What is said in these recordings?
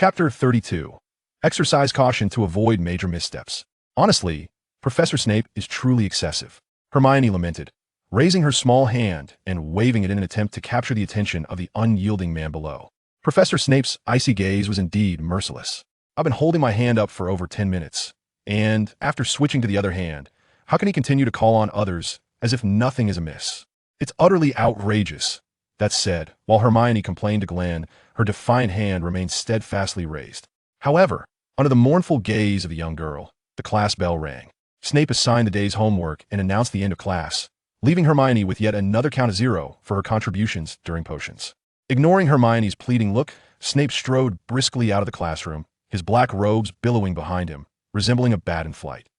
Chapter 32. Exercise caution to avoid major missteps. Honestly, Professor Snape is truly excessive, Hermione lamented, raising her small hand and waving it in an attempt to capture the attention of the unyielding man below. Professor Snape's icy gaze was indeed merciless. I've been holding my hand up for over 10 minutes, and after switching to the other hand, how can he continue to call on others as if nothing is amiss? It's utterly outrageous. That said, while Hermione complained to Glen, her defiant hand remained steadfastly raised. However, under the mournful gaze of the young girl, the class bell rang. Snape assigned the day's homework and announced the end of class, leaving Hermione with yet another count of 0 for her contributions during potions. Ignoring Hermione's pleading look, Snape strode briskly out of the classroom, his black robes billowing behind him, resembling a bat in flight.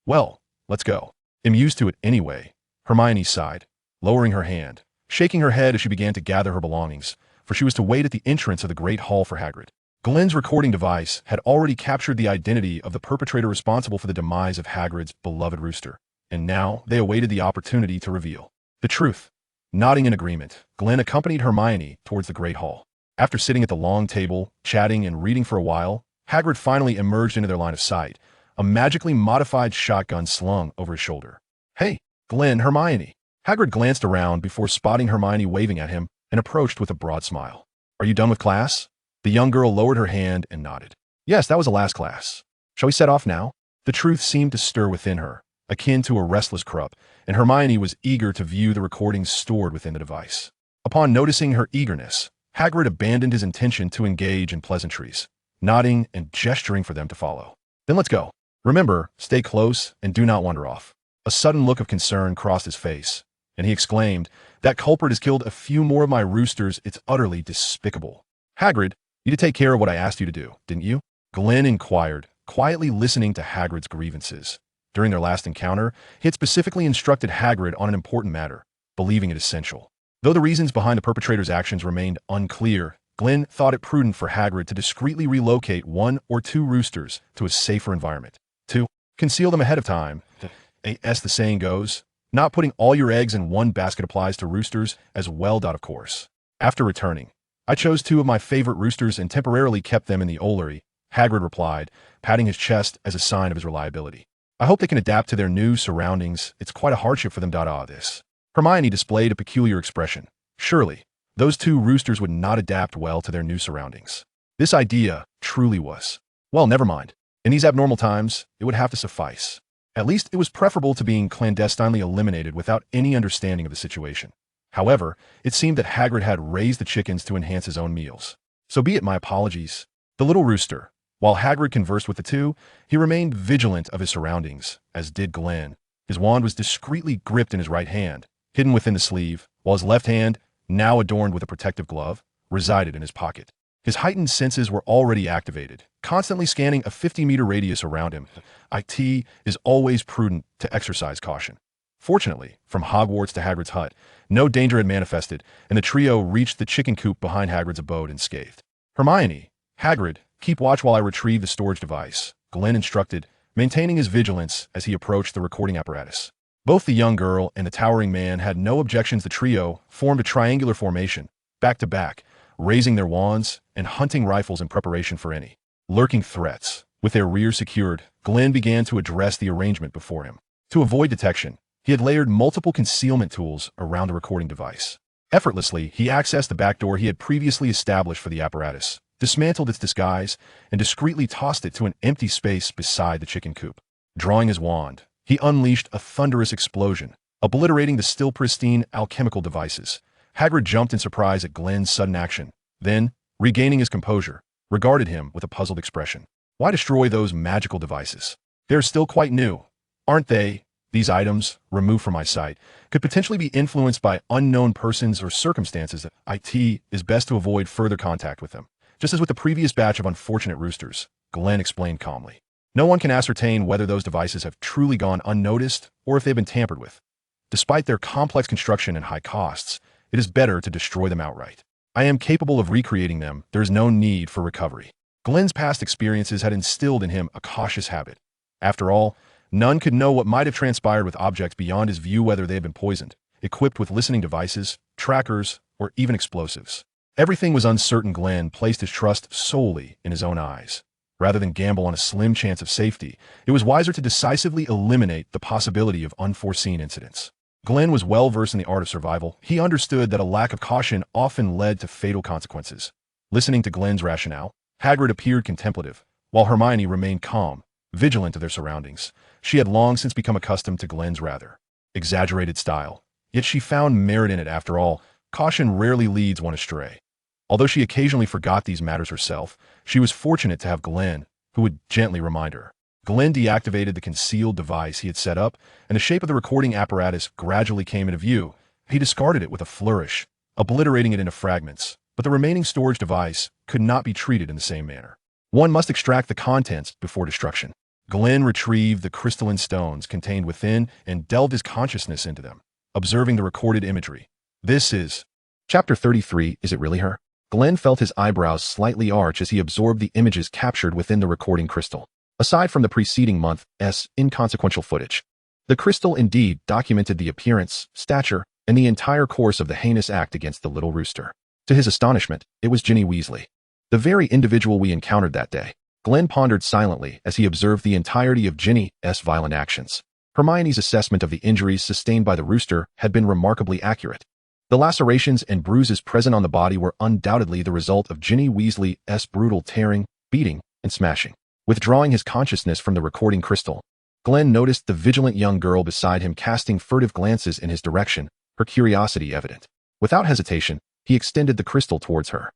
Well, let's go. I'm used to it anyway, Hermione sighed, lowering her hand, shaking her head as she began to gather her belongings, for she was to wait at the entrance of the Great Hall for Hagrid. Glen's recording device had already captured the identity of the perpetrator responsible for the demise of Hagrid's beloved rooster, and now they awaited the opportunity to reveal the truth. Nodding in agreement, Glen accompanied Hermione towards the Great Hall. After sitting at the long table, chatting and reading for a while, Hagrid finally emerged into their line of sight, a magically modified shotgun slung over his shoulder. Hey, Glen, Hermione. Hagrid glanced around before spotting Hermione waving at him and approached with a broad smile. Are you done with class? The young girl lowered her hand and nodded. Yes, that was the last class. Shall we set off now? The truth seemed to stir within her, akin to a restless crub, and Hermione was eager to view the recordings stored within the device. Upon noticing her eagerness, Hagrid abandoned his intention to engage in pleasantries, nodding and gesturing for them to follow. Then let's go. Remember, stay close and do not wander off. A sudden look of concern crossed his face, and he exclaimed, that culprit has killed a few more of my roosters. It's utterly despicable. Hagrid, you did take care of what I asked you to do, didn't you? Glen inquired, quietly listening to Hagrid's grievances. During their last encounter, he had specifically instructed Hagrid on an important matter, believing it essential. Though the reasons behind the perpetrator's actions remained unclear, Glen thought it prudent for Hagrid to discreetly relocate 1 or 2 roosters to a safer environment. 2. Conceal them ahead of time. As the saying goes, not putting all your eggs in one basket applies to roosters as well. Of course. After returning, I chose 2 of my favorite roosters and temporarily kept them in the Ollery, Hagrid replied, patting his chest as a sign of his reliability. I hope they can adapt to their new surroundings. It's quite a hardship for them. This. Hermione displayed a peculiar expression. Surely, those 2 roosters would not adapt well to their new surroundings. This idea truly was. Well, never mind. In these abnormal times, it would have to suffice. At least it was preferable to being clandestinely eliminated without any understanding of the situation. However, it seemed that Hagrid had raised the chickens to enhance his own meals. So be it, my apologies. The little rooster. While Hagrid conversed with the 2, he remained vigilant of his surroundings, as did Glen. His wand was discreetly gripped in his right hand, hidden within the sleeve, while his left hand, now adorned with a protective glove, resided in his pocket. His heightened senses were already activated, constantly scanning a 50-meter radius around him. It is always prudent to exercise caution. Fortunately, from Hogwarts to Hagrid's hut, no danger had manifested, and the trio reached the chicken coop behind Hagrid's abode unscathed. Hermione, Hagrid, keep watch while I retrieve the storage device, Glen instructed, maintaining his vigilance as he approached the recording apparatus. Both the young girl and the towering man had no objections. The trio formed a triangular formation, back to back, raising their wands and hunting rifles in preparation for any lurking threats. With their rears secured, Glen began to address the arrangement before him. To avoid detection, he had layered multiple concealment tools around the recording device. Effortlessly, he accessed the back door he had previously established for the apparatus, dismantled its disguise, and discreetly tossed it to an empty space beside the chicken coop. Drawing his wand, he unleashed a thunderous explosion, obliterating the still pristine alchemical devices. Hagrid jumped in surprise at Glen's sudden action, then, regaining his composure, regarded him with a puzzled expression. Why destroy those magical devices? They're still quite new, aren't they? These items, removed from my sight, could potentially be influenced by unknown persons or circumstances. It is best to avoid further contact with them. Just as with the previous batch of unfortunate roosters, Glen explained calmly. No one can ascertain whether those devices have truly gone unnoticed or if they've been tampered with. Despite their complex construction and high costs, it is better to destroy them outright. I am capable of recreating them. There is no need for recovery. Glen's past experiences had instilled in him a cautious habit. After all, none could know what might have transpired with objects beyond his view, whether they had been poisoned, equipped with listening devices, trackers, or even explosives. Everything was uncertain. Glen placed his trust solely in his own eyes. Rather than gamble on a slim chance of safety, it was wiser to decisively eliminate the possibility of unforeseen incidents. Glen was well versed in the art of survival. He understood that a lack of caution often led to fatal consequences. Listening to Glen's rationale, Hagrid appeared contemplative, while Hermione remained calm, vigilant of their surroundings. She had long since become accustomed to Glen's rather exaggerated style, yet she found merit in it. After all, caution rarely leads one astray. Although she occasionally forgot these matters herself, she was fortunate to have Glen, who would gently remind her. Glen deactivated the concealed device he had set up, and the shape of the recording apparatus gradually came into view. He discarded it with a flourish, obliterating it into fragments, but the remaining storage device could not be treated in the same manner. One must extract the contents before destruction. Glen retrieved the crystalline stones contained within and delved his consciousness into them, observing the recorded imagery. This is Chapter 33. Is it really her? Glen felt his eyebrows slightly arch as he absorbed the images captured within the recording crystal. Aside from the preceding month's inconsequential footage, the crystal indeed documented the appearance, stature, and the entire course of the heinous act against the little rooster. To his astonishment, it was Ginny Weasley, the very individual we encountered that day. Glen pondered silently as he observed the entirety of Ginny's violent actions. Hermione's assessment of the injuries sustained by the rooster had been remarkably accurate. The lacerations and bruises present on the body were undoubtedly the result of Ginny Weasley's brutal tearing, beating, and smashing. Withdrawing his consciousness from the recording crystal, Glen noticed the vigilant young girl beside him casting furtive glances in his direction, her curiosity evident. Without hesitation, he extended the crystal towards her.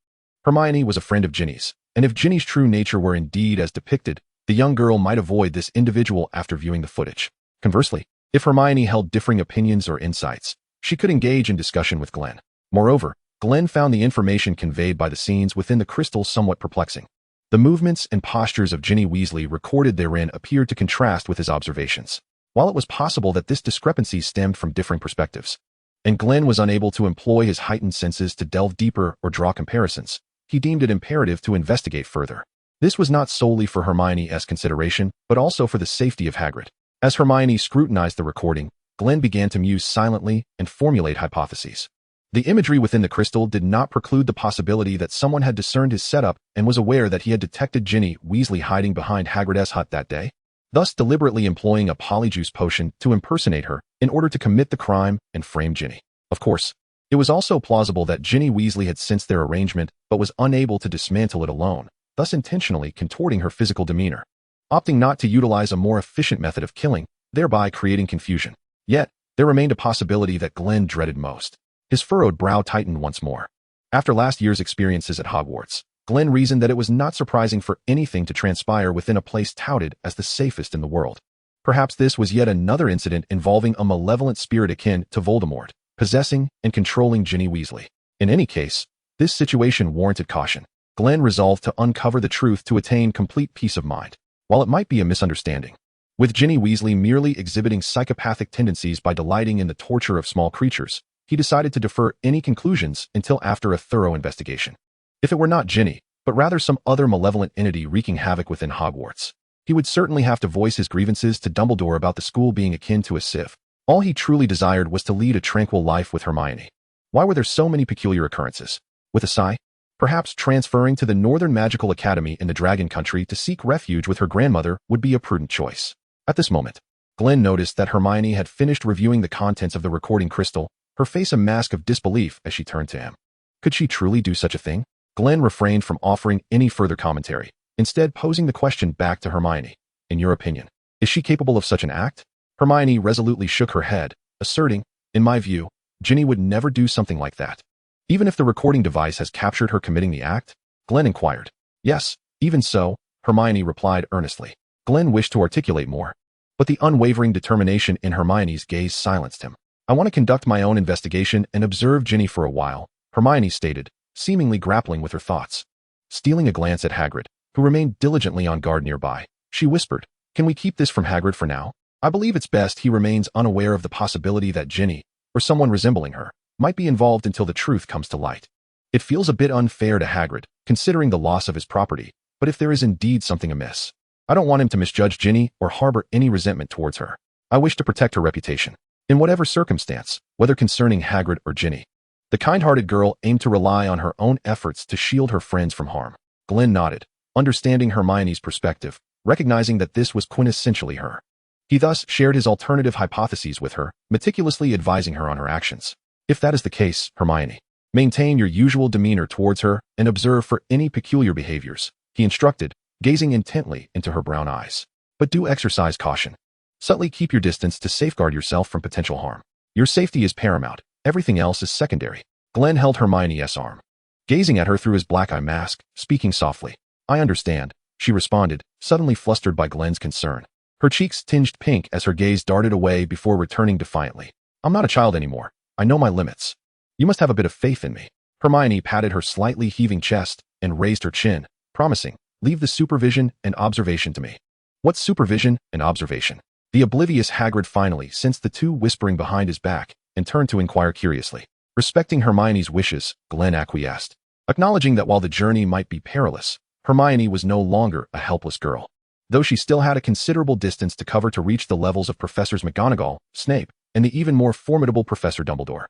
Hermione was a friend of Ginny's, and if Ginny's true nature were indeed as depicted, the young girl might avoid this individual after viewing the footage. Conversely, if Hermione held differing opinions or insights, she could engage in discussion with Glen. Moreover, Glen found the information conveyed by the scenes within the crystal somewhat perplexing. The movements and postures of Ginny Weasley recorded therein appeared to contrast with his observations. While it was possible that this discrepancy stemmed from differing perspectives, and Glen was unable to employ his heightened senses to delve deeper or draw comparisons, he deemed it imperative to investigate further. This was not solely for Hermione's consideration, but also for the safety of Hagrid. As Hermione scrutinized the recording, Glen began to muse silently and formulate hypotheses. The imagery within the crystal did not preclude the possibility that someone had discerned his setup and was aware that he had detected Ginny Weasley hiding behind Hagrid's hut that day, thus deliberately employing a polyjuice potion to impersonate her in order to commit the crime and frame Ginny. Of course, it was also plausible that Ginny Weasley had sensed their arrangement but was unable to dismantle it alone, thus intentionally contorting her physical demeanor, opting not to utilize a more efficient method of killing, thereby creating confusion. Yet, there remained a possibility that Glen dreaded most. His furrowed brow tightened once more. After last year's experiences at Hogwarts, Glen reasoned that it was not surprising for anything to transpire within a place touted as the safest in the world. Perhaps this was yet another incident involving a malevolent spirit akin to Voldemort, possessing and controlling Ginny Weasley. In any case, this situation warranted caution. Glen resolved to uncover the truth to attain complete peace of mind. While it might be a misunderstanding, with Ginny Weasley merely exhibiting psychopathic tendencies by delighting in the torture of small creatures, he decided to defer any conclusions until after a thorough investigation. If it were not Ginny, but rather some other malevolent entity wreaking havoc within Hogwarts, he would certainly have to voice his grievances to Dumbledore about the school being akin to a sieve. All he truly desired was to lead a tranquil life with Hermione. Why were there so many peculiar occurrences? With a sigh, perhaps transferring to the Northern Magical Academy in the Dragon Country to seek refuge with her grandmother would be a prudent choice. At this moment, Glen noticed that Hermione had finished reviewing the contents of the recording crystal, her face a mask of disbelief as she turned to him. Could she truly do such a thing? Glen refrained from offering any further commentary, instead posing the question back to Hermione. In your opinion, is she capable of such an act? Hermione resolutely shook her head, asserting, in my view, Ginny would never do something like that. Even if the recording device has captured her committing the act? Glen inquired. Yes, even so, Hermione replied earnestly. Glen wished to articulate more, but the unwavering determination in Hermione's gaze silenced him. I want to conduct my own investigation and observe Ginny for a while, Hermione stated, seemingly grappling with her thoughts. Stealing a glance at Hagrid, who remained diligently on guard nearby, she whispered, can we keep this from Hagrid for now? I believe it's best he remains unaware of the possibility that Ginny, or someone resembling her, might be involved until the truth comes to light. It feels a bit unfair to Hagrid, considering the loss of his property, but if there is indeed something amiss, I don't want him to misjudge Ginny or harbor any resentment towards her. I wish to protect her reputation, in whatever circumstance, whether concerning Hagrid or Ginny. The kind-hearted girl aimed to rely on her own efforts to shield her friends from harm. Glen nodded, understanding Hermione's perspective, recognizing that this was quintessentially her. He thus shared his alternative hypotheses with her, meticulously advising her on her actions. If that is the case, Hermione, maintain your usual demeanor towards her and observe for any peculiar behaviors, he instructed, gazing intently into her brown eyes. But do exercise caution. Subtly keep your distance to safeguard yourself from potential harm. Your safety is paramount. Everything else is secondary. Glen held Hermione's arm, gazing at her through his black eye mask, speaking softly. I understand, she responded, suddenly flustered by Glen's concern. Her cheeks tinged pink as her gaze darted away before returning defiantly. I'm not a child anymore. I know my limits. You must have a bit of faith in me. Hermione patted her slightly heaving chest and raised her chin, promising, leave the supervision and observation to me. What's supervision and observation? The oblivious Hagrid finally sensed the two whispering behind his back and turned to inquire curiously. Respecting Hermione's wishes, Glen acquiesced, acknowledging that while the journey might be perilous, Hermione was no longer a helpless girl. Though she still had a considerable distance to cover to reach the levels of Professors McGonagall, Snape, and the even more formidable Professor Dumbledore.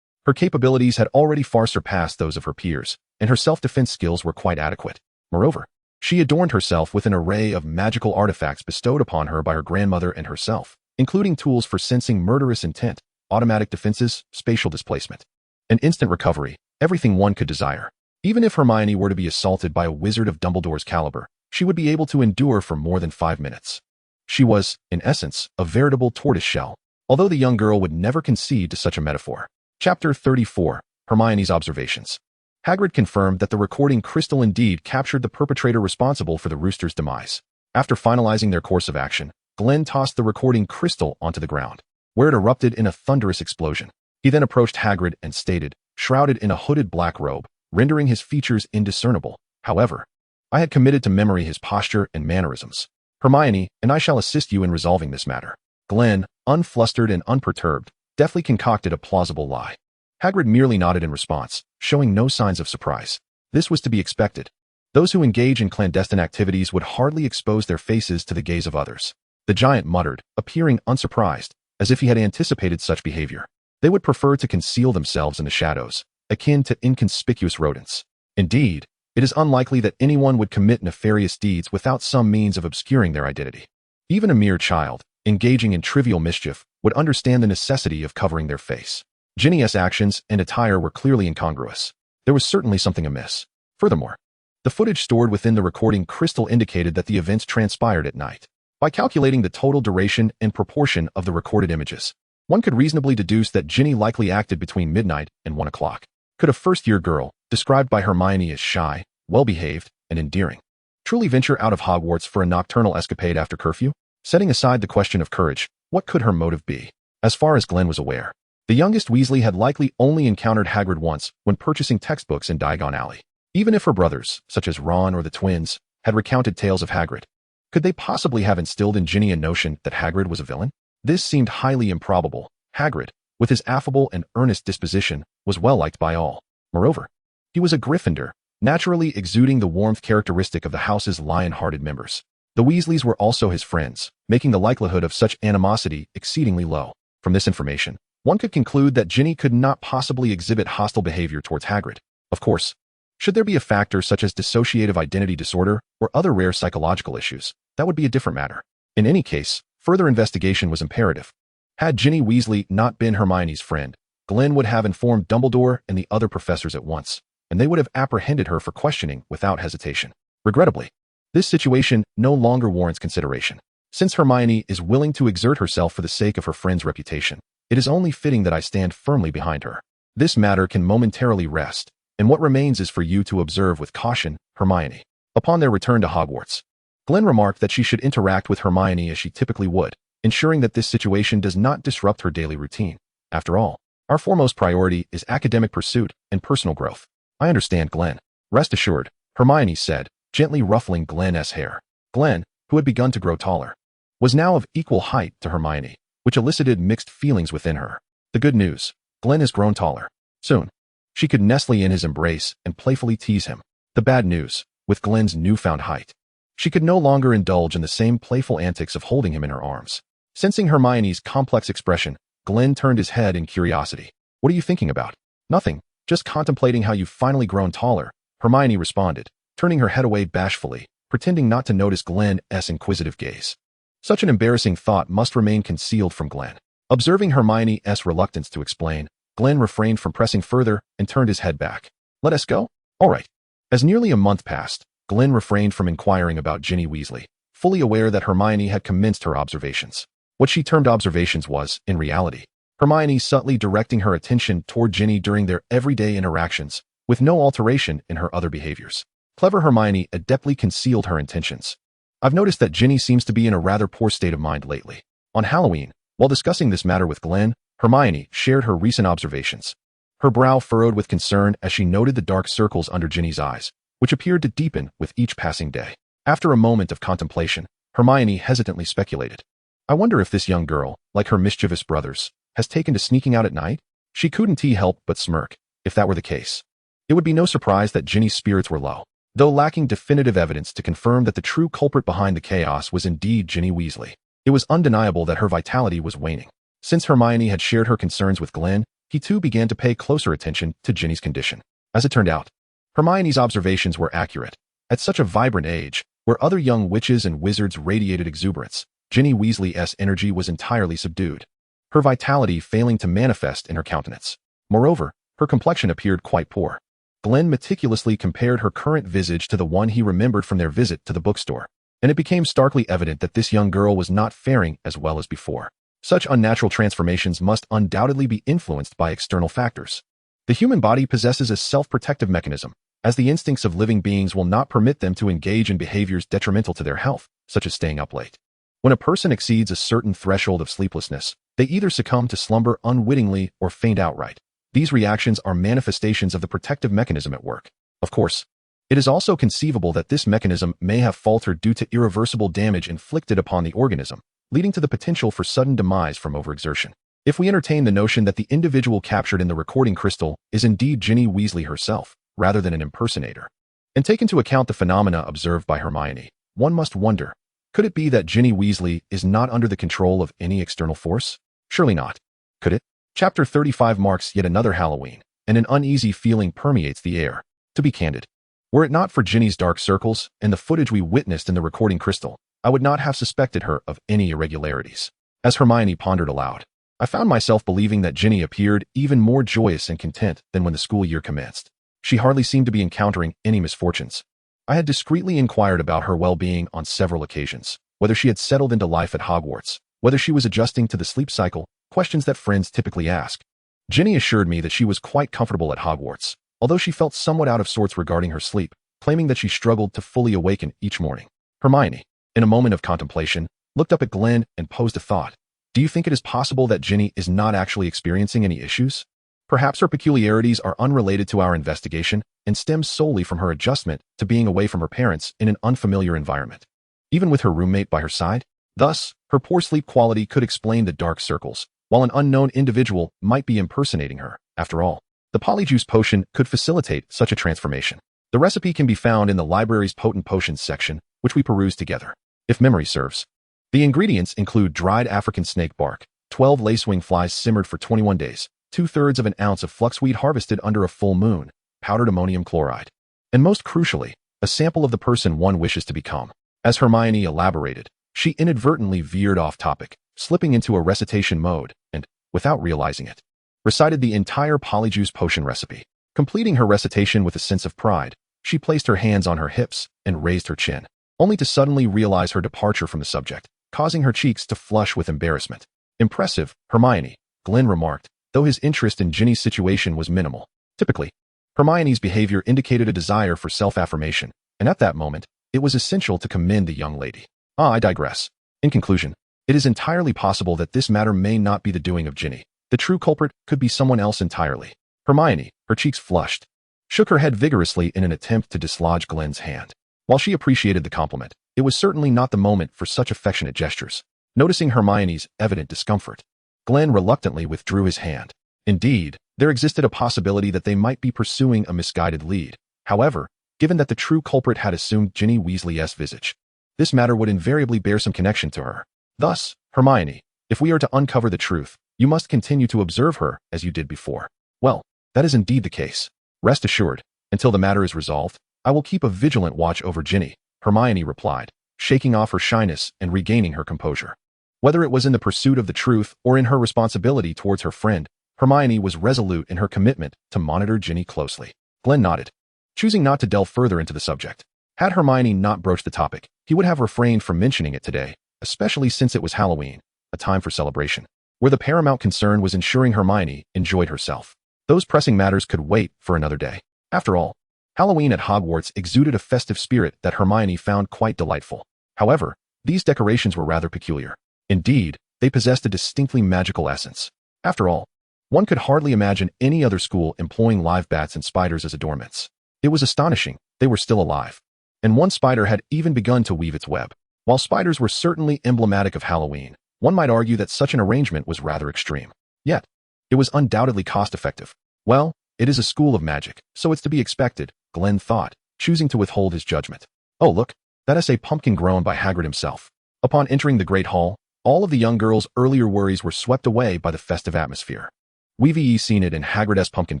Her capabilities had already far surpassed those of her peers, and her self-defense skills were quite adequate. Moreover, she adorned herself with an array of magical artifacts bestowed upon her by her grandmother and herself, including tools for sensing murderous intent, automatic defenses, spatial displacement, and instant recovery, everything one could desire. Even if Hermione were to be assaulted by a wizard of Dumbledore's caliber, she would be able to endure for more than 5 minutes. She was, in essence, a veritable tortoiseshell, although the young girl would never concede to such a metaphor. Chapter 34, Hermione's Observations. Hagrid confirmed that the recording crystal indeed captured the perpetrator responsible for the rooster's demise. After finalizing their course of action, Glen tossed the recording crystal onto the ground, where it erupted in a thunderous explosion. He then approached Hagrid and stated, shrouded in a hooded black robe, rendering his features indiscernible. However, I had committed to memory his posture and mannerisms. Hermione and I shall assist you in resolving this matter. Glen, unflustered and unperturbed, deftly concocted a plausible lie. Hagrid merely nodded in response, showing no signs of surprise. This was to be expected. Those who engage in clandestine activities would hardly expose their faces to the gaze of others. The giant muttered, appearing unsurprised, as if he had anticipated such behavior. They would prefer to conceal themselves in the shadows, akin to inconspicuous rodents. Indeed, it is unlikely that anyone would commit nefarious deeds without some means of obscuring their identity. Even a mere child, engaging in trivial mischief, would understand the necessity of covering their face. Ginny's actions and attire were clearly incongruous. There was certainly something amiss. Furthermore, the footage stored within the recording crystal indicated that the events transpired at night. By calculating the total duration and proportion of the recorded images, one could reasonably deduce that Ginny likely acted between midnight and 1 o'clock. Could a first-year girl, described by Hermione as shy, well-behaved, and endearing, truly venture out of Hogwarts for a nocturnal escapade after curfew? Setting aside the question of courage, what could her motive be? As far as Glen was aware, the youngest Weasley had likely only encountered Hagrid once when purchasing textbooks in Diagon Alley. Even if her brothers, such as Ron or the twins, had recounted tales of Hagrid, could they possibly have instilled in Ginny a notion that Hagrid was a villain? This seemed highly improbable. Hagrid, with his affable and earnest disposition, was well liked by all. Moreover, he was a Gryffindor, naturally exuding the warmth characteristic of the house's lion-hearted members. The Weasleys were also his friends, making the likelihood of such animosity exceedingly low. From this information, one could conclude that Ginny could not possibly exhibit hostile behavior towards Hagrid. Of course, should there be a factor such as dissociative identity disorder or other rare psychological issues, that would be a different matter. In any case, further investigation was imperative. Had Ginny Weasley not been Hermione's friend, Glen would have informed Dumbledore and the other professors at once, and they would have apprehended her for questioning without hesitation. Regrettably, this situation no longer warrants consideration. Since Hermione is willing to exert herself for the sake of her friend's reputation, it is only fitting that I stand firmly behind her. This matter can momentarily rest, and what remains is for you to observe with caution, Hermione. Upon their return to Hogwarts, Glen remarked that she should interact with Hermione as she typically would, ensuring that this situation does not disrupt her daily routine. After all, our foremost priority is academic pursuit and personal growth. I understand, Glen. Rest assured, Hermione said, gently ruffling Glen's hair. Glen, who had begun to grow taller, was now of equal height to Hermione, which elicited mixed feelings within her. The good news, Glen has grown taller. Soon, she could nestle in his embrace and playfully tease him. The bad news, with Glen's newfound height, she could no longer indulge in the same playful antics of holding him in her arms. Sensing Hermione's complex expression, Glen turned his head in curiosity. What are you thinking about? Nothing, Just contemplating how you've finally grown taller, Hermione responded, turning her head away bashfully, pretending not to notice Glen's inquisitive gaze. Such an embarrassing thought must remain concealed from Glen. Observing Hermione's reluctance to explain, Glen refrained from pressing further and turned his head back. Let us go? All right. As nearly a month passed, Glen refrained from inquiring about Ginny Weasley, fully aware that Hermione had commenced her observations. What she termed observations was, in reality, Hermione subtly directing her attention toward Ginny during their everyday interactions, with no alteration in her other behaviors. Clever Hermione adeptly concealed her intentions. I've noticed that Ginny seems to be in a rather poor state of mind lately. On Halloween, while discussing this matter with Glen, Hermione shared her recent observations. Her brow furrowed with concern as she noted the dark circles under Ginny's eyes, which appeared to deepen with each passing day. After a moment of contemplation, Hermione hesitantly speculated. I wonder if this young girl, like her mischievous brothers, has taken to sneaking out at night? She couldn't help but smirk, if that were the case. It would be no surprise that Ginny's spirits were low, though lacking definitive evidence to confirm that the true culprit behind the chaos was indeed Ginny Weasley. It was undeniable that her vitality was waning. Since Hermione had shared her concerns with Glen, he too began to pay closer attention to Ginny's condition. As it turned out, Hermione's observations were accurate. At such a vibrant age, where other young witches and wizards radiated exuberance, Ginny Weasley's energy was entirely subdued, her vitality failing to manifest in her countenance. Moreover, her complexion appeared quite poor. Glen meticulously compared her current visage to the one he remembered from their visit to the bookstore, and it became starkly evident that this young girl was not faring as well as before. Such unnatural transformations must undoubtedly be influenced by external factors. The human body possesses a self-protective mechanism, as the instincts of living beings will not permit them to engage in behaviors detrimental to their health, such as staying up late. When a person exceeds a certain threshold of sleeplessness, they either succumb to slumber unwittingly or faint outright. These reactions are manifestations of the protective mechanism at work. Of course, it is also conceivable that this mechanism may have faltered due to irreversible damage inflicted upon the organism, leading to the potential for sudden demise from overexertion. If we entertain the notion that the individual captured in the recording crystal is indeed Ginny Weasley herself, rather than an impersonator, and take into account the phenomena observed by Hermione, one must wonder, could it be that Ginny Weasley is not under the control of any external force? Surely not. Could it? Chapter 35 marks yet another Halloween, and an uneasy feeling permeates the air. To be candid, were it not for Ginny's dark circles and the footage we witnessed in the recording crystal, I would not have suspected her of any irregularities. As Hermione pondered aloud, I found myself believing that Ginny appeared even more joyous and content than when the school year commenced. She hardly seemed to be encountering any misfortunes. I had discreetly inquired about her well-being on several occasions, whether she had settled into life at Hogwarts, whether she was adjusting to the sleep cycle, questions that friends typically ask. Ginny assured me that she was quite comfortable at Hogwarts, although she felt somewhat out of sorts regarding her sleep, claiming that she struggled to fully awaken each morning. Hermione, in a moment of contemplation, looked up at Glen and posed a thought. Do you think it is possible that Ginny is not actually experiencing any issues? Perhaps her peculiarities are unrelated to our investigation and stem solely from her adjustment to being away from her parents in an unfamiliar environment, even with her roommate by her side. Thus, her poor sleep quality could explain the dark circles, while an unknown individual might be impersonating her. After all, the polyjuice potion could facilitate such a transformation. The recipe can be found in the library's potent potions section, which we perused together, if memory serves. The ingredients include dried African snake bark, 12 lacewing flies simmered for 21 days, 2/3 of an ounce of fluxweed harvested under a full moon, powdered ammonium chloride, and most crucially, a sample of the person one wishes to become. As Hermione elaborated, she inadvertently veered off topic, slipping into a recitation mode, and, without realizing it, recited the entire polyjuice potion recipe. Completing her recitation with a sense of pride, she placed her hands on her hips and raised her chin, only to suddenly realize her departure from the subject, causing her cheeks to flush with embarrassment. Impressive, Hermione, Glen remarked, though his interest in Ginny's situation was minimal. Typically, Hermione's behavior indicated a desire for self-affirmation, and at that moment, it was essential to commend the young lady. I digress. In conclusion, it is entirely possible that this matter may not be the doing of Ginny. The true culprit could be someone else entirely. Hermione, her cheeks flushed, shook her head vigorously in an attempt to dislodge Glen's hand. While she appreciated the compliment, it was certainly not the moment for such affectionate gestures. Noticing Hermione's evident discomfort, Glen reluctantly withdrew his hand. Indeed, there existed a possibility that they might be pursuing a misguided lead. However, given that the true culprit had assumed Ginny Weasley's visage, this matter would invariably bear some connection to her. Thus, Hermione, if we are to uncover the truth, you must continue to observe her as you did before. Well, That is indeed the case. Rest assured, until the matter is resolved, I will keep a vigilant watch over Ginny, Hermione replied, shaking off her shyness and regaining her composure. Whether it was in the pursuit of the truth or in her responsibility towards her friend, Hermione was resolute in her commitment to monitor Ginny closely. Glen nodded, choosing not to delve further into the subject. Had Hermione not broached the topic, he would have refrained from mentioning it today, especially since it was Halloween, a time for celebration, where the paramount concern was ensuring Hermione enjoyed herself. Those pressing matters could wait for another day. After all, Halloween at Hogwarts exuded a festive spirit that Hermione found quite delightful. However, these decorations were rather peculiar. Indeed, they possessed a distinctly magical essence. After all, one could hardly imagine any other school employing live bats and spiders as adornments. It was astonishing they were still alive, and one spider had even begun to weave its web. While spiders were certainly emblematic of Halloween, one might argue that such an arrangement was rather extreme. Yet, it was undoubtedly cost-effective. Well, it is a school of magic, so it's to be expected, Glen thought, choosing to withhold his judgment. Oh look, that is a pumpkin grown by Hagrid himself. Upon entering the Great Hall, all of the young girl's earlier worries were swept away by the festive atmosphere. We've seen it in Hagrid's pumpkin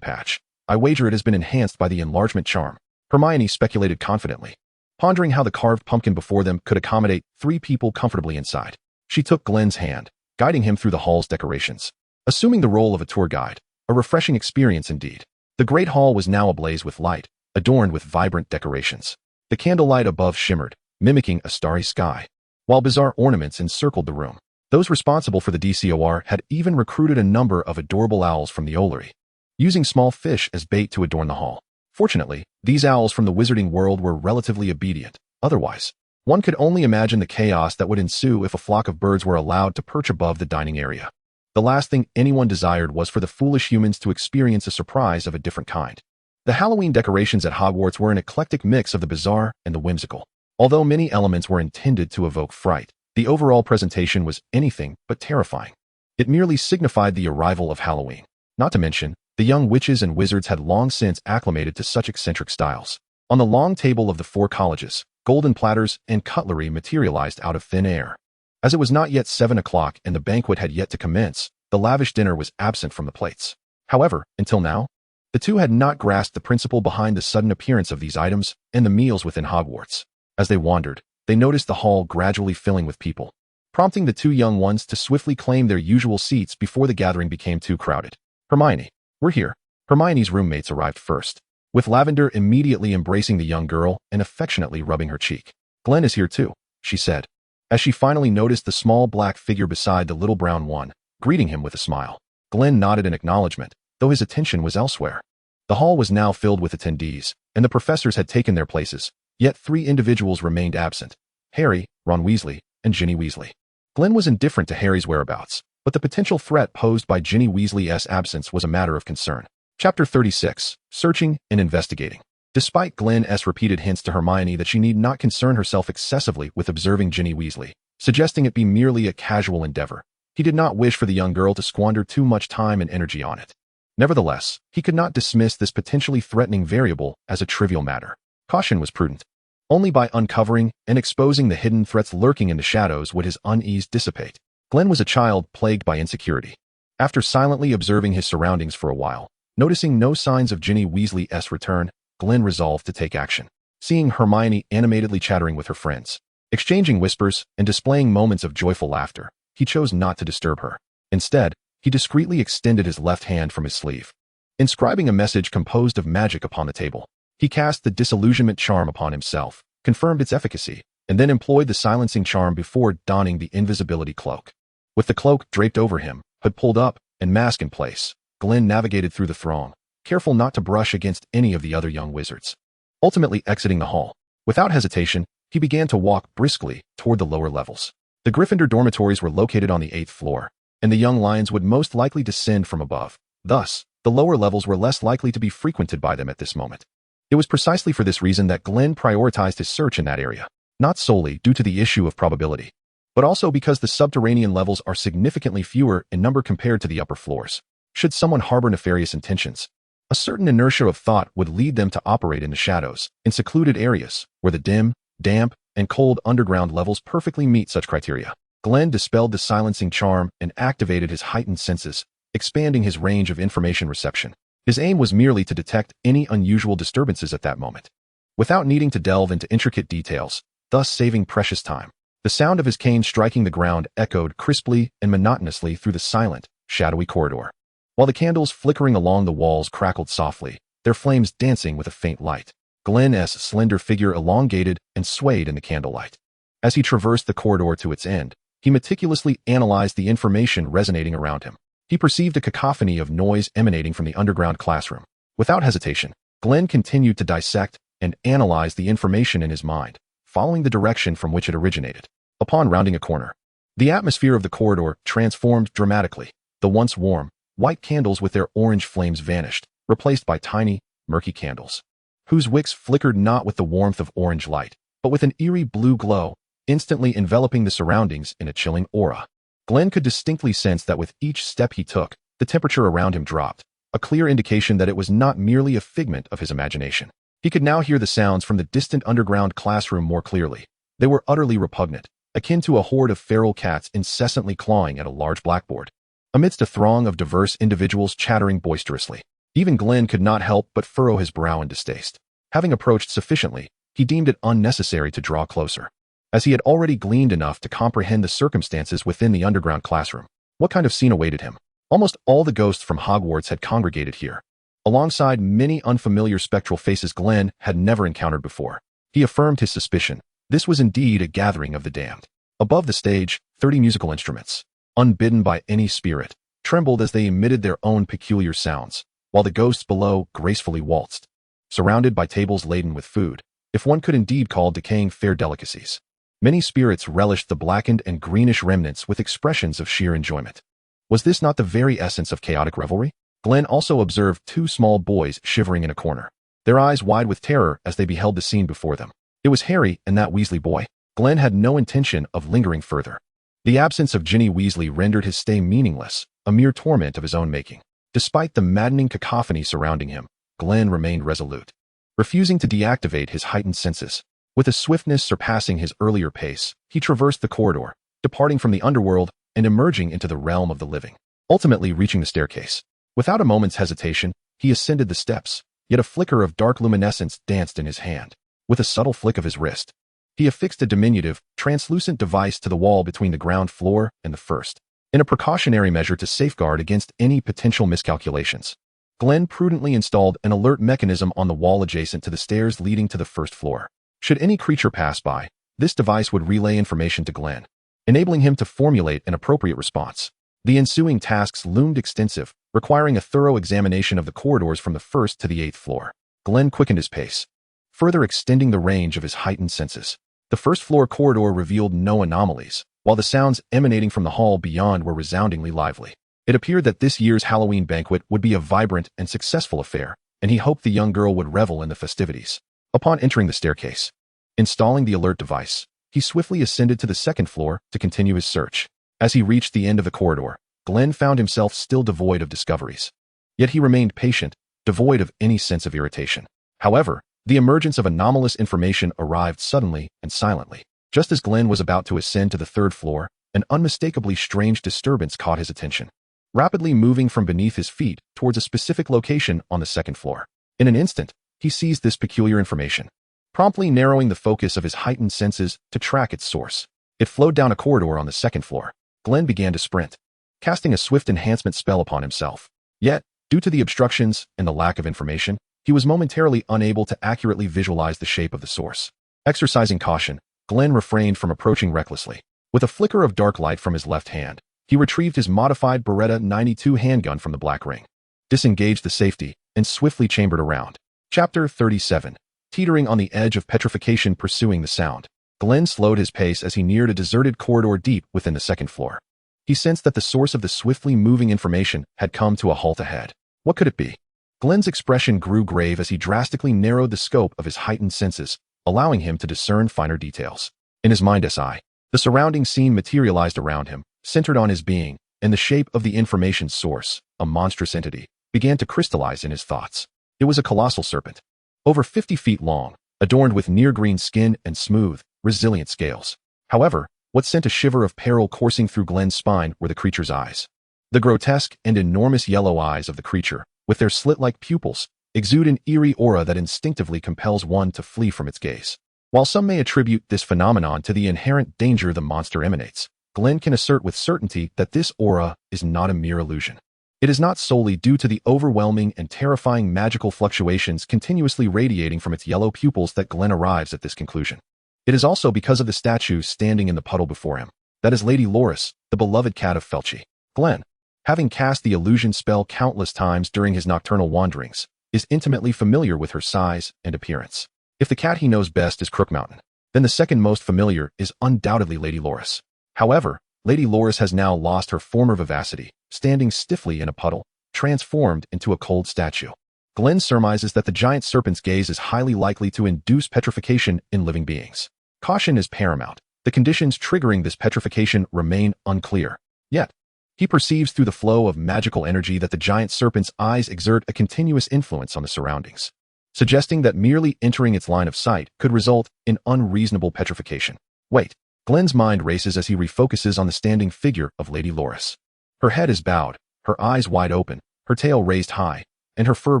patch. I wager it has been enhanced by the enlargement charm, Hermione speculated confidently, pondering how the carved pumpkin before them could accommodate 3 people comfortably inside. She took Glen's hand, guiding him through the hall's decorations. Assuming the role of a tour guide, a refreshing experience indeed. The Great Hall was now ablaze with light, adorned with vibrant decorations. The candlelight above shimmered, mimicking a starry sky, while bizarre ornaments encircled the room. Those responsible for the DCOR had even recruited a number of adorable owls from the Olary, using small fish as bait to adorn the hall. Fortunately, these owls from the Wizarding World were relatively obedient. Otherwise, one could only imagine the chaos that would ensue if a flock of birds were allowed to perch above the dining area. The last thing anyone desired was for the foolish humans to experience a surprise of a different kind. The Halloween decorations at Hogwarts were an eclectic mix of the bizarre and the whimsical. Although many elements were intended to evoke fright, the overall presentation was anything but terrifying. It merely signified the arrival of Halloween. Not to mention, the young witches and wizards had long since acclimated to such eccentric styles. On the long table of the 4 colleges, golden platters and cutlery materialized out of thin air. As it was not yet 7 o'clock and the banquet had yet to commence, the lavish dinner was absent from the plates. However, until now, the two had not grasped the principle behind the sudden appearance of these items and the meals within Hogwarts. As they wandered, they noticed the hall gradually filling with people, prompting the 2 young ones to swiftly claim their usual seats before the gathering became too crowded. Hermione, we're here. Hermione's roommates arrived first, with Lavender immediately embracing the young girl and affectionately rubbing her cheek. Glen is here too, she said, as she finally noticed the small black figure beside the little brown one, greeting him with a smile. Glen nodded in acknowledgement, though his attention was elsewhere. The hall was now filled with attendees, and the professors had taken their places, yet 3 individuals remained absent: Harry, Ron Weasley, and Ginny Weasley. Glen was indifferent to Harry's whereabouts, but the potential threat posed by Ginny Weasley's absence was a matter of concern. Chapter 36, Searching and Investigating. Despite Glen's repeated hints to Hermione that she need not concern herself excessively with observing Ginny Weasley, suggesting it be merely a casual endeavor, he did not wish for the young girl to squander too much time and energy on it. Nevertheless, he could not dismiss this potentially threatening variable as a trivial matter. Caution was prudent. Only by uncovering and exposing the hidden threats lurking in the shadows would his unease dissipate. Glen was a child plagued by insecurity. After silently observing his surroundings for a while, noticing no signs of Ginny Weasley's return, Glen resolved to take action. Seeing Hermione animatedly chattering with her friends, exchanging whispers, and displaying moments of joyful laughter, he chose not to disturb her. Instead, he discreetly extended his left hand from his sleeve, inscribing a message composed of magic upon the table. He cast the disillusionment charm upon himself, confirmed its efficacy, and then employed the silencing charm before donning the invisibility cloak. With the cloak draped over him, hood pulled up, and mask in place, Glen navigated through the throng, careful not to brush against any of the other young wizards. Ultimately exiting the hall, without hesitation, he began to walk briskly toward the lower levels. The Gryffindor dormitories were located on the 8th floor, and the young lions would most likely descend from above. Thus, the lower levels were less likely to be frequented by them at this moment. It was precisely for this reason that Glen prioritized his search in that area, not solely due to the issue of probability, but also because the subterranean levels are significantly fewer in number compared to the upper floors. Should someone harbor nefarious intentions, a certain inertia of thought would lead them to operate in the shadows, in secluded areas, where the dim, damp, and cold underground levels perfectly meet such criteria. Glen dispelled the silencing charm and activated his heightened senses, expanding his range of information reception. His aim was merely to detect any unusual disturbances at that moment, without needing to delve into intricate details, thus saving precious time. The sound of his cane striking the ground echoed crisply and monotonously through the silent, shadowy corridor, while the candles flickering along the walls crackled softly, their flames dancing with a faint light. Glen's slender figure elongated and swayed in the candlelight. As he traversed the corridor to its end, he meticulously analyzed the information resonating around him. He perceived a cacophony of noise emanating from the underground classroom. Without hesitation, Glen continued to dissect and analyze the information in his mind, following the direction from which it originated. Upon rounding a corner, the atmosphere of the corridor transformed dramatically. The once warm, white candles with their orange flames vanished, replaced by tiny, murky candles, whose wicks flickered not with the warmth of orange light, but with an eerie blue glow, instantly enveloping the surroundings in a chilling aura. Glen could distinctly sense that with each step he took, the temperature around him dropped, a clear indication that it was not merely a figment of his imagination. He could now hear the sounds from the distant underground classroom more clearly. They were utterly repugnant, akin to a horde of feral cats incessantly clawing at a large blackboard. Amidst a throng of diverse individuals chattering boisterously, even Glen could not help but furrow his brow in distaste. Having approached sufficiently, he deemed it unnecessary to draw closer, as he had already gleaned enough to comprehend the circumstances within the underground classroom. What kind of scene awaited him? Almost all the ghosts from Hogwarts had congregated here, alongside many unfamiliar spectral faces Glen had never encountered before. He affirmed his suspicion. This was indeed a gathering of the damned. Above the stage, 30 musical instruments, unbidden by any spirit, trembled as they emitted their own peculiar sounds, while the ghosts below gracefully waltzed, surrounded by tables laden with food, if one could indeed call decaying fair delicacies. Many spirits relished the blackened and greenish remnants with expressions of sheer enjoyment. Was this not the very essence of chaotic revelry? Glen also observed two small boys shivering in a corner, their eyes wide with terror as they beheld the scene before them. It was Harry and that Weasley boy. Glen had no intention of lingering further. The absence of Ginny Weasley rendered his stay meaningless, a mere torment of his own making. Despite the maddening cacophony surrounding him, Glen remained resolute, refusing to deactivate his heightened senses. With a swiftness surpassing his earlier pace, he traversed the corridor, departing from the underworld and emerging into the realm of the living, ultimately reaching the staircase. Without a moment's hesitation, he ascended the steps, yet a flicker of dark luminescence danced in his hand. With a subtle flick of his wrist, he affixed a diminutive, translucent device to the wall between the ground floor and the first, in a precautionary measure to safeguard against any potential miscalculations. Glen prudently installed an alert mechanism on the wall adjacent to the stairs leading to the first floor. Should any creature pass by, this device would relay information to Glen, enabling him to formulate an appropriate response. The ensuing tasks loomed extensive, requiring a thorough examination of the corridors from the first to the 8th floor. Glen quickened his pace, further extending the range of his heightened senses. The first floor corridor revealed no anomalies, while the sounds emanating from the hall beyond were resoundingly lively. It appeared that this year's Halloween banquet would be a vibrant and successful affair, and he hoped the young girl would revel in the festivities. Upon entering the staircase, installing the alert device, he swiftly ascended to the 2nd floor to continue his search. As he reached the end of the corridor, Glen found himself still devoid of discoveries. Yet he remained patient, devoid of any sense of irritation. However, the emergence of anomalous information arrived suddenly and silently. Just as Glen was about to ascend to the 3rd floor, an unmistakably strange disturbance caught his attention, rapidly moving from beneath his feet towards a specific location on the 2nd floor. In an instant, he seized this peculiar information, promptly narrowing the focus of his heightened senses to track its source. It flowed down a corridor on the 2nd floor. Glen began to sprint, casting a swift enhancement spell upon himself. Yet, due to the obstructions and the lack of information, he was momentarily unable to accurately visualize the shape of the source. Exercising caution, Glen refrained from approaching recklessly. With a flicker of dark light from his left hand, he retrieved his modified Beretta 92 handgun from the black ring, disengaged the safety, and swiftly chambered around. Chapter 37. Teetering on the edge of petrification pursuing the sound, Glen slowed his pace as he neared a deserted corridor deep within the 2nd floor. He sensed that the source of the swiftly moving information had come to a halt ahead. What could it be? Glen's expression grew grave as he drastically narrowed the scope of his heightened senses, allowing him to discern finer details. In his mind's eye, the surrounding scene materialized around him, centered on his being, and the shape of the information's source, a monstrous entity, began to crystallize in his thoughts. It was a colossal serpent, over 50 feet long, adorned with near-green skin and smooth, resilient scales. However, what sent a shiver of peril coursing through Glen's spine were the creature's eyes. The grotesque and enormous yellow eyes of the creature, with their slit-like pupils, exude an eerie aura that instinctively compels one to flee from its gaze. While some may attribute this phenomenon to the inherent danger the monster emanates, Glen can assert with certainty that this aura is not a mere illusion. It is not solely due to the overwhelming and terrifying magical fluctuations continuously radiating from its yellow pupils that Glen arrives at this conclusion. It is also because of the statue standing in the puddle before him. That is Lady Loris, the beloved cat of Felchi. Glen, having cast the illusion spell countless times during his nocturnal wanderings, is intimately familiar with her size and appearance. If the cat he knows best is Crookmountain, then the second most familiar is undoubtedly Lady Loris. However, Lady Loris has now lost her former vivacity, standing stiffly in a puddle, transformed into a cold statue. Glen surmises that the giant serpent's gaze is highly likely to induce petrification in living beings. Caution is paramount. The conditions triggering this petrification remain unclear. Yet, he perceives through the flow of magical energy that the giant serpent's eyes exert a continuous influence on the surroundings, suggesting that merely entering its line of sight could result in unreasonable petrification. Wait. Glen's mind races as he refocuses on the standing figure of Lady Loris. Her head is bowed, her eyes wide open, her tail raised high, and her fur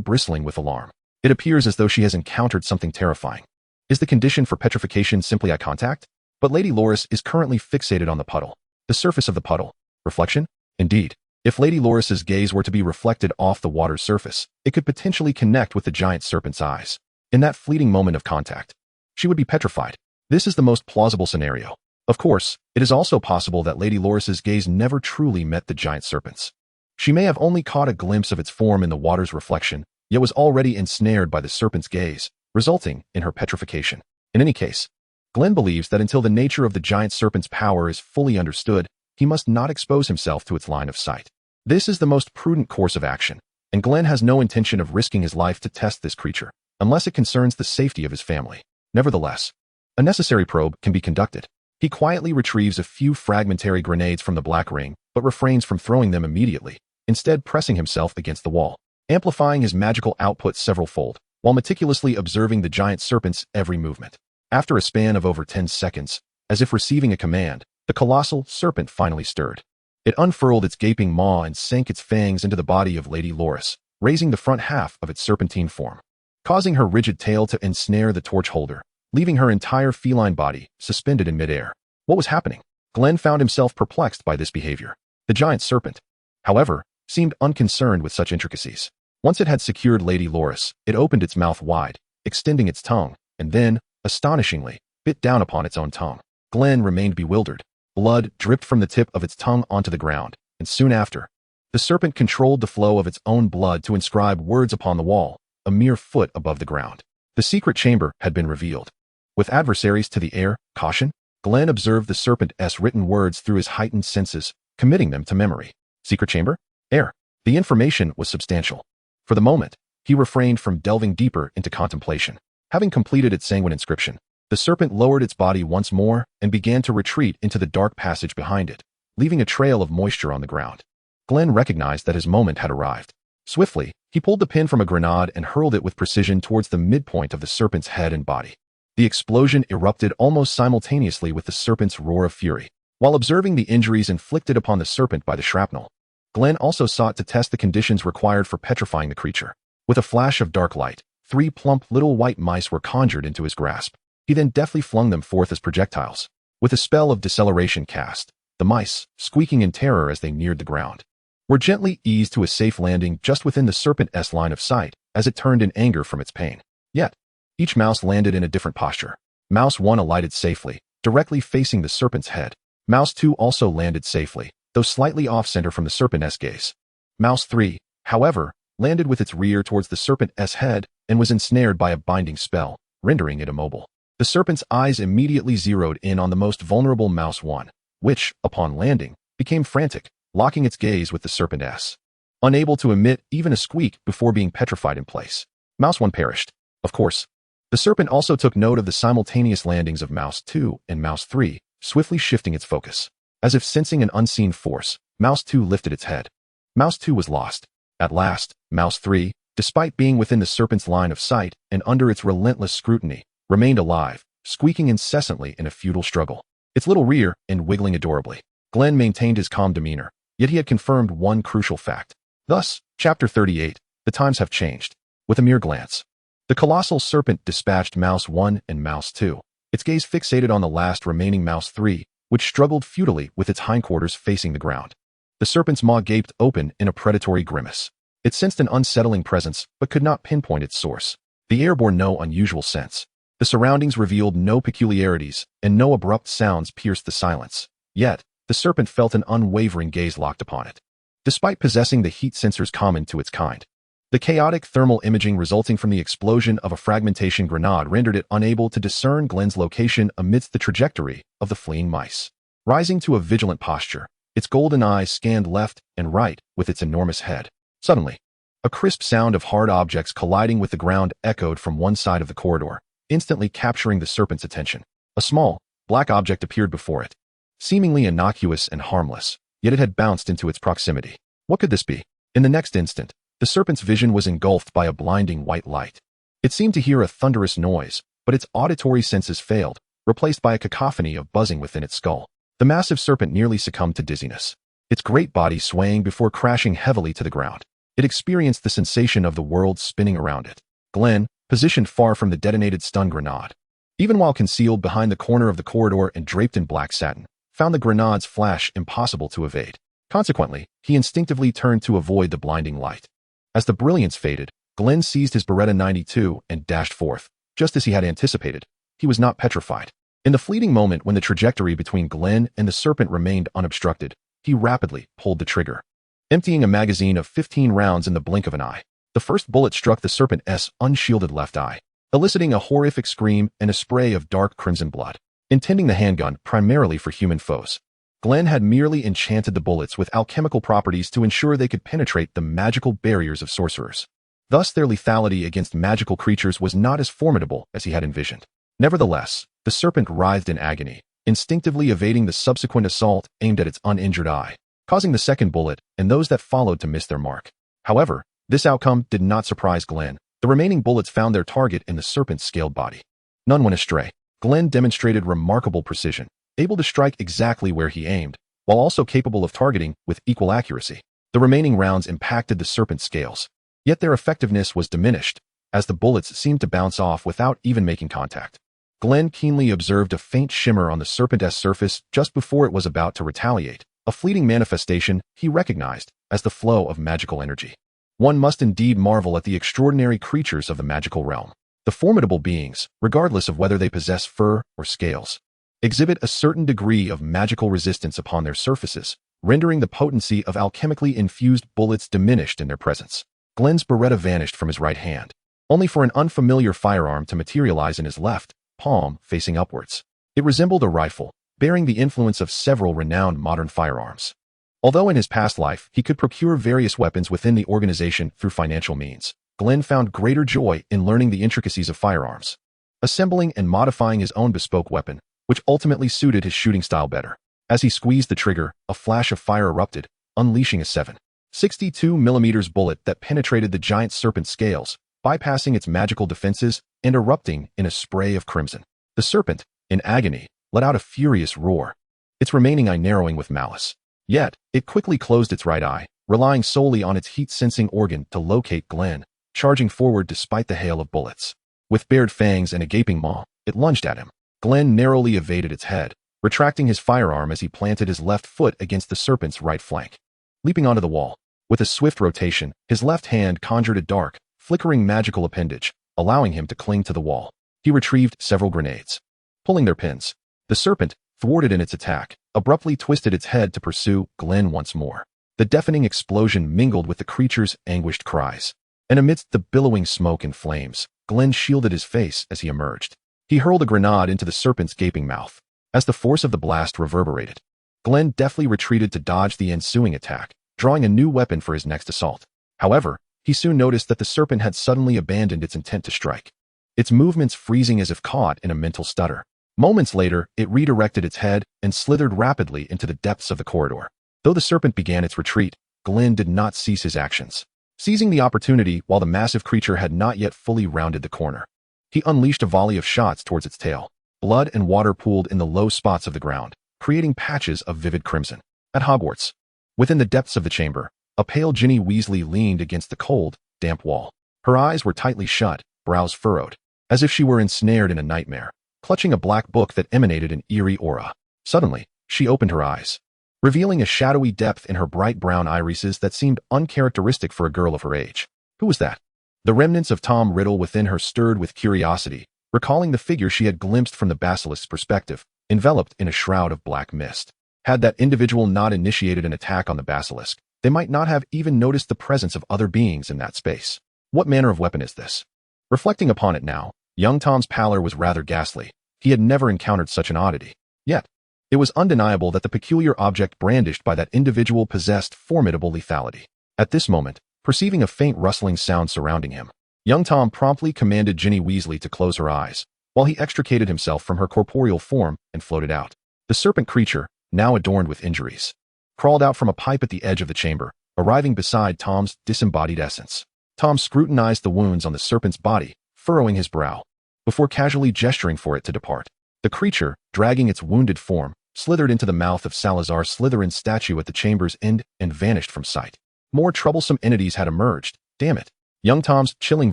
bristling with alarm. It appears as though she has encountered something terrifying. Is the condition for petrification simply eye contact? But Lady Loris is currently fixated on the puddle. The surface of the puddle. Reflection? Indeed. If Lady Loris's gaze were to be reflected off the water's surface, it could potentially connect with the giant serpent's eyes. In that fleeting moment of contact, she would be petrified. This is the most plausible scenario. Of course, it is also possible that Lady Loris's gaze never truly met the giant serpent's. She may have only caught a glimpse of its form in the water's reflection, yet was already ensnared by the serpent's gaze, resulting in her petrification. In any case, Glen believes that until the nature of the giant serpent's power is fully understood, he must not expose himself to its line of sight. This is the most prudent course of action, and Glen has no intention of risking his life to test this creature, unless it concerns the safety of his family. Nevertheless, a necessary probe can be conducted. He quietly retrieves a few fragmentary grenades from the black ring, but refrains from throwing them immediately, instead pressing himself against the wall, amplifying his magical output several-fold, while meticulously observing the giant serpent's every movement. After a span of over 10 seconds, as if receiving a command, the colossal serpent finally stirred. It unfurled its gaping maw and sank its fangs into the body of Lady Loris, raising the front half of its serpentine form, causing her rigid tail to ensnare the torch holder, leaving her entire feline body suspended in midair. What was happening? Glen found himself perplexed by this behavior. The giant serpent, however, seemed unconcerned with such intricacies. Once it had secured Lady Loris, it opened its mouth wide, extending its tongue, and then, astonishingly, bit down upon its own tongue. Glen remained bewildered. Blood dripped from the tip of its tongue onto the ground, and soon after, the serpent controlled the flow of its own blood to inscribe words upon the wall, a mere foot above the ground. The secret chamber had been revealed. With adversaries to the air, caution, Glen observed the serpent's written words through his heightened senses, committing them to memory. Secret chamber? Air. The information was substantial. For the moment, he refrained from delving deeper into contemplation. Having completed its sanguine inscription, the serpent lowered its body once more and began to retreat into the dark passage behind it, leaving a trail of moisture on the ground. Glen recognized that his moment had arrived. Swiftly, he pulled the pin from a grenade and hurled it with precision towards the midpoint of the serpent's head and body. The explosion erupted almost simultaneously with the serpent's roar of fury. While observing the injuries inflicted upon the serpent by the shrapnel, Glen also sought to test the conditions required for petrifying the creature. With a flash of dark light, 3 plump little white mice were conjured into his grasp. He then deftly flung them forth as projectiles. With a spell of deceleration cast, the mice, squeaking in terror as they neared the ground, were gently eased to a safe landing just within the serpent's line of sight as it turned in anger from its pain. Yet, each mouse landed in a different posture. Mouse 1 alighted safely, directly facing the serpent's head. Mouse 2 also landed safely, though slightly off-center from the serpent's gaze. Mouse 3, however, landed with its rear towards the serpent's head and was ensnared by a binding spell, rendering it immobile. The serpent's eyes immediately zeroed in on the most vulnerable Mouse 1, which, upon landing, became frantic, locking its gaze with the serpent's, unable to emit even a squeak before being petrified in place. Mouse 1 perished. Of course, the serpent also took note of the simultaneous landings of Mouse 2 and Mouse 3, swiftly shifting its focus. As if sensing an unseen force, Mouse 2 lifted its head. Mouse 2 was lost. At last, Mouse 3, despite being within the serpent's line of sight and under its relentless scrutiny, remained alive, squeaking incessantly in a futile struggle, its little rear end wiggling adorably. Glen maintained his calm demeanor, yet he had confirmed one crucial fact. Thus, Chapter 38, The times have changed. With a mere glance, the colossal serpent dispatched Mouse 1 and Mouse 2, its gaze fixated on the last remaining Mouse 3, which struggled futilely with its hindquarters facing the ground. The serpent's maw gaped open in a predatory grimace. It sensed an unsettling presence, but could not pinpoint its source. The air bore no unusual sense. The surroundings revealed no peculiarities, and no abrupt sounds pierced the silence. Yet, the serpent felt an unwavering gaze locked upon it. Despite possessing the heat sensors common to its kind, the chaotic thermal imaging resulting from the explosion of a fragmentation grenade rendered it unable to discern Glen's location amidst the trajectory of the fleeing mice. Rising to a vigilant posture, its golden eyes scanned left and right with its enormous head. Suddenly, a crisp sound of hard objects colliding with the ground echoed from one side of the corridor, instantly capturing the serpent's attention. A small, black object appeared before it, seemingly innocuous and harmless, yet it had bounced into its proximity. What could this be? In the next instant, the serpent's vision was engulfed by a blinding white light. It seemed to hear a thunderous noise, but its auditory senses failed, replaced by a cacophony of buzzing within its skull. The massive serpent nearly succumbed to dizziness, its great body swaying before crashing heavily to the ground. It experienced the sensation of the world spinning around it. Glen, positioned far from the detonated stun grenade, even while concealed behind the corner of the corridor and draped in black satin, found the grenade's flash impossible to evade. Consequently, he instinctively turned to avoid the blinding light. As the brilliance faded, Glen seized his Beretta 92 and dashed forth. Just as he had anticipated, he was not petrified. In the fleeting moment when the trajectory between Glen and the serpent remained unobstructed, he rapidly pulled the trigger, emptying a magazine of 15 rounds in the blink of an eye. The first bullet struck the serpent's unshielded left eye, eliciting a horrific scream and a spray of dark crimson blood. Intending the handgun primarily for human foes, Glen had merely enchanted the bullets with alchemical properties to ensure they could penetrate the magical barriers of sorcerers. Thus, their lethality against magical creatures was not as formidable as he had envisioned. Nevertheless, the serpent writhed in agony, instinctively evading the subsequent assault aimed at its uninjured eye, causing the second bullet and those that followed to miss their mark. However, this outcome did not surprise Glen. The remaining bullets found their target in the serpent's scaled body. None went astray. Glen demonstrated remarkable precision, able to strike exactly where he aimed, while also capable of targeting with equal accuracy. The remaining rounds impacted the serpent's scales, yet their effectiveness was diminished, as the bullets seemed to bounce off without even making contact. Glen keenly observed a faint shimmer on the serpent's surface just before it was about to retaliate, a fleeting manifestation he recognized as the flow of magical energy. One must indeed marvel at the extraordinary creatures of the magical realm. The formidable beings, regardless of whether they possess fur or scales, exhibit a certain degree of magical resistance upon their surfaces, rendering the potency of alchemically infused bullets diminished in their presence. Glen's Beretta vanished from his right hand, only for an unfamiliar firearm to materialize in his left palm facing upwards. It resembled a rifle, bearing the influence of several renowned modern firearms. Although in his past life he could procure various weapons within the organization through financial means, Glen found greater joy in learning the intricacies of firearms, assembling and modifying his own bespoke weapon, which ultimately suited his shooting style better. As he squeezed the trigger, a flash of fire erupted, unleashing a 7.62mm bullet that penetrated the giant serpent's scales, bypassing its magical defenses and erupting in a spray of crimson. The serpent, in agony, let out a furious roar, its remaining eye narrowing with malice. Yet, it quickly closed its right eye, relying solely on its heat-sensing organ to locate Glen, charging forward despite the hail of bullets. With bared fangs and a gaping maw, it lunged at him. Glen narrowly evaded its head, retracting his firearm as he planted his left foot against the serpent's right flank. Leaping onto the wall, with a swift rotation, his left hand conjured a dark, flickering magical appendage, allowing him to cling to the wall. He retrieved several grenades. Pulling their pins, the serpent, thwarted in its attack, abruptly twisted its head to pursue Glen once more. The deafening explosion mingled with the creature's anguished cries, and amidst the billowing smoke and flames, Glen shielded his face as he emerged. He hurled a grenade into the serpent's gaping mouth. As the force of the blast reverberated, Glen deftly retreated to dodge the ensuing attack, drawing a new weapon for his next assault. However, he soon noticed that the serpent had suddenly abandoned its intent to strike, its movements freezing as if caught in a mental stutter. Moments later, it redirected its head and slithered rapidly into the depths of the corridor. Though the serpent began its retreat, Glen did not cease his actions. Seizing the opportunity while the massive creature had not yet fully rounded the corner, he unleashed a volley of shots towards its tail. Blood and water pooled in the low spots of the ground, creating patches of vivid crimson. At Hogwarts, within the depths of the chamber, a pale Ginny Weasley leaned against the cold, damp wall. Her eyes were tightly shut, brows furrowed, as if she were ensnared in a nightmare, clutching a black book that emanated an eerie aura. Suddenly, she opened her eyes, revealing a shadowy depth in her bright brown irises that seemed uncharacteristic for a girl of her age. Who was that? The remnants of Tom Riddle within her stirred with curiosity, recalling the figure she had glimpsed from the Basilisk's perspective, enveloped in a shroud of black mist. Had that individual not initiated an attack on the Basilisk, they might not have even noticed the presence of other beings in that space. What manner of weapon is this? Reflecting upon it now, young Tom's pallor was rather ghastly. He had never encountered such an oddity. Yet, it was undeniable that the peculiar object brandished by that individual possessed formidable lethality. At this moment, perceiving a faint rustling sound surrounding him, young Tom promptly commanded Ginny Weasley to close her eyes, while he extricated himself from her corporeal form and floated out. The serpent creature, now adorned with injuries, crawled out from a pipe at the edge of the chamber, arriving beside Tom's disembodied essence. Tom scrutinized the wounds on the serpent's body, furrowing his brow, before casually gesturing for it to depart. The creature, dragging its wounded form, slithered into the mouth of Salazar Slytherin's statue at the chamber's end and vanished from sight. More troublesome entities had emerged. Damn it. Young Tom's chilling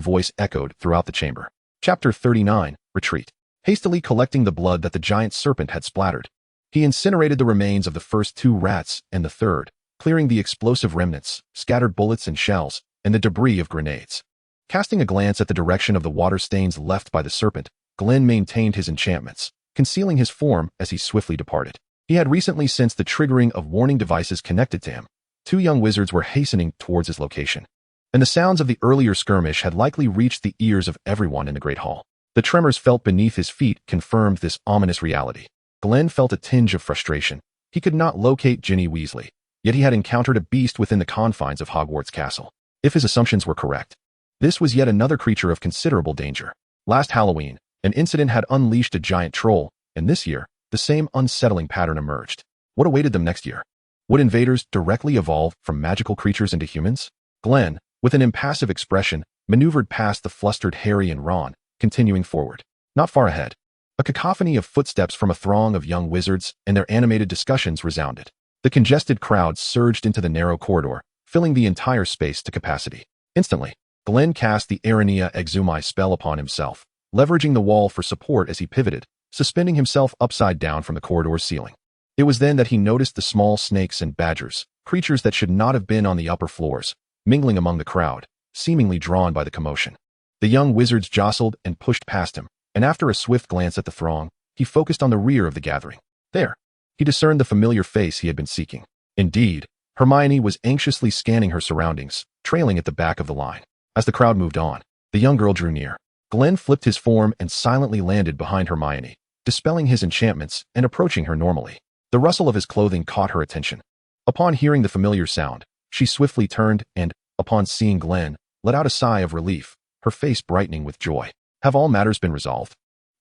voice echoed throughout the chamber. Chapter 39, Retreat. Hastily collecting the blood that the giant serpent had splattered, he incinerated the remains of the first 2 rats and the third, clearing the explosive remnants, scattered bullets and shells, and the debris of grenades. Casting a glance at the direction of the water stains left by the serpent, Glen maintained his enchantments, concealing his form as he swiftly departed. He had recently sensed the triggering of warning devices connected to him. 2 young wizards were hastening towards his location, and the sounds of the earlier skirmish had likely reached the ears of everyone in the Great Hall. The tremors felt beneath his feet confirmed this ominous reality. Glen felt a tinge of frustration. He could not locate Ginny Weasley, yet he had encountered a beast within the confines of Hogwarts Castle. If his assumptions were correct, this was yet another creature of considerable danger. Last Halloween, an incident had unleashed a giant troll, and this year, the same unsettling pattern emerged. What awaited them next year? Would invaders directly evolve from magical creatures into humans? Glen, with an impassive expression, maneuvered past the flustered Harry and Ron, continuing forward. Not far ahead, a cacophony of footsteps from a throng of young wizards and their animated discussions resounded. The congested crowd surged into the narrow corridor, filling the entire space to capacity. Instantly, Glen cast the Aranea Exumi spell upon himself, leveraging the wall for support as he pivoted, suspending himself upside down from the corridor's ceiling. It was then that he noticed the small snakes and badgers, creatures that should not have been on the upper floors, mingling among the crowd, seemingly drawn by the commotion. The young wizards jostled and pushed past him, and after a swift glance at the throng, he focused on the rear of the gathering. There, he discerned the familiar face he had been seeking. Indeed, Hermione was anxiously scanning her surroundings, trailing at the back of the line. As the crowd moved on, the young girl drew near. Glen flipped his form and silently landed behind Hermione, dispelling his enchantments and approaching her normally. The rustle of his clothing caught her attention. Upon hearing the familiar sound, she swiftly turned and, upon seeing Glen, let out a sigh of relief, her face brightening with joy. Have all matters been resolved?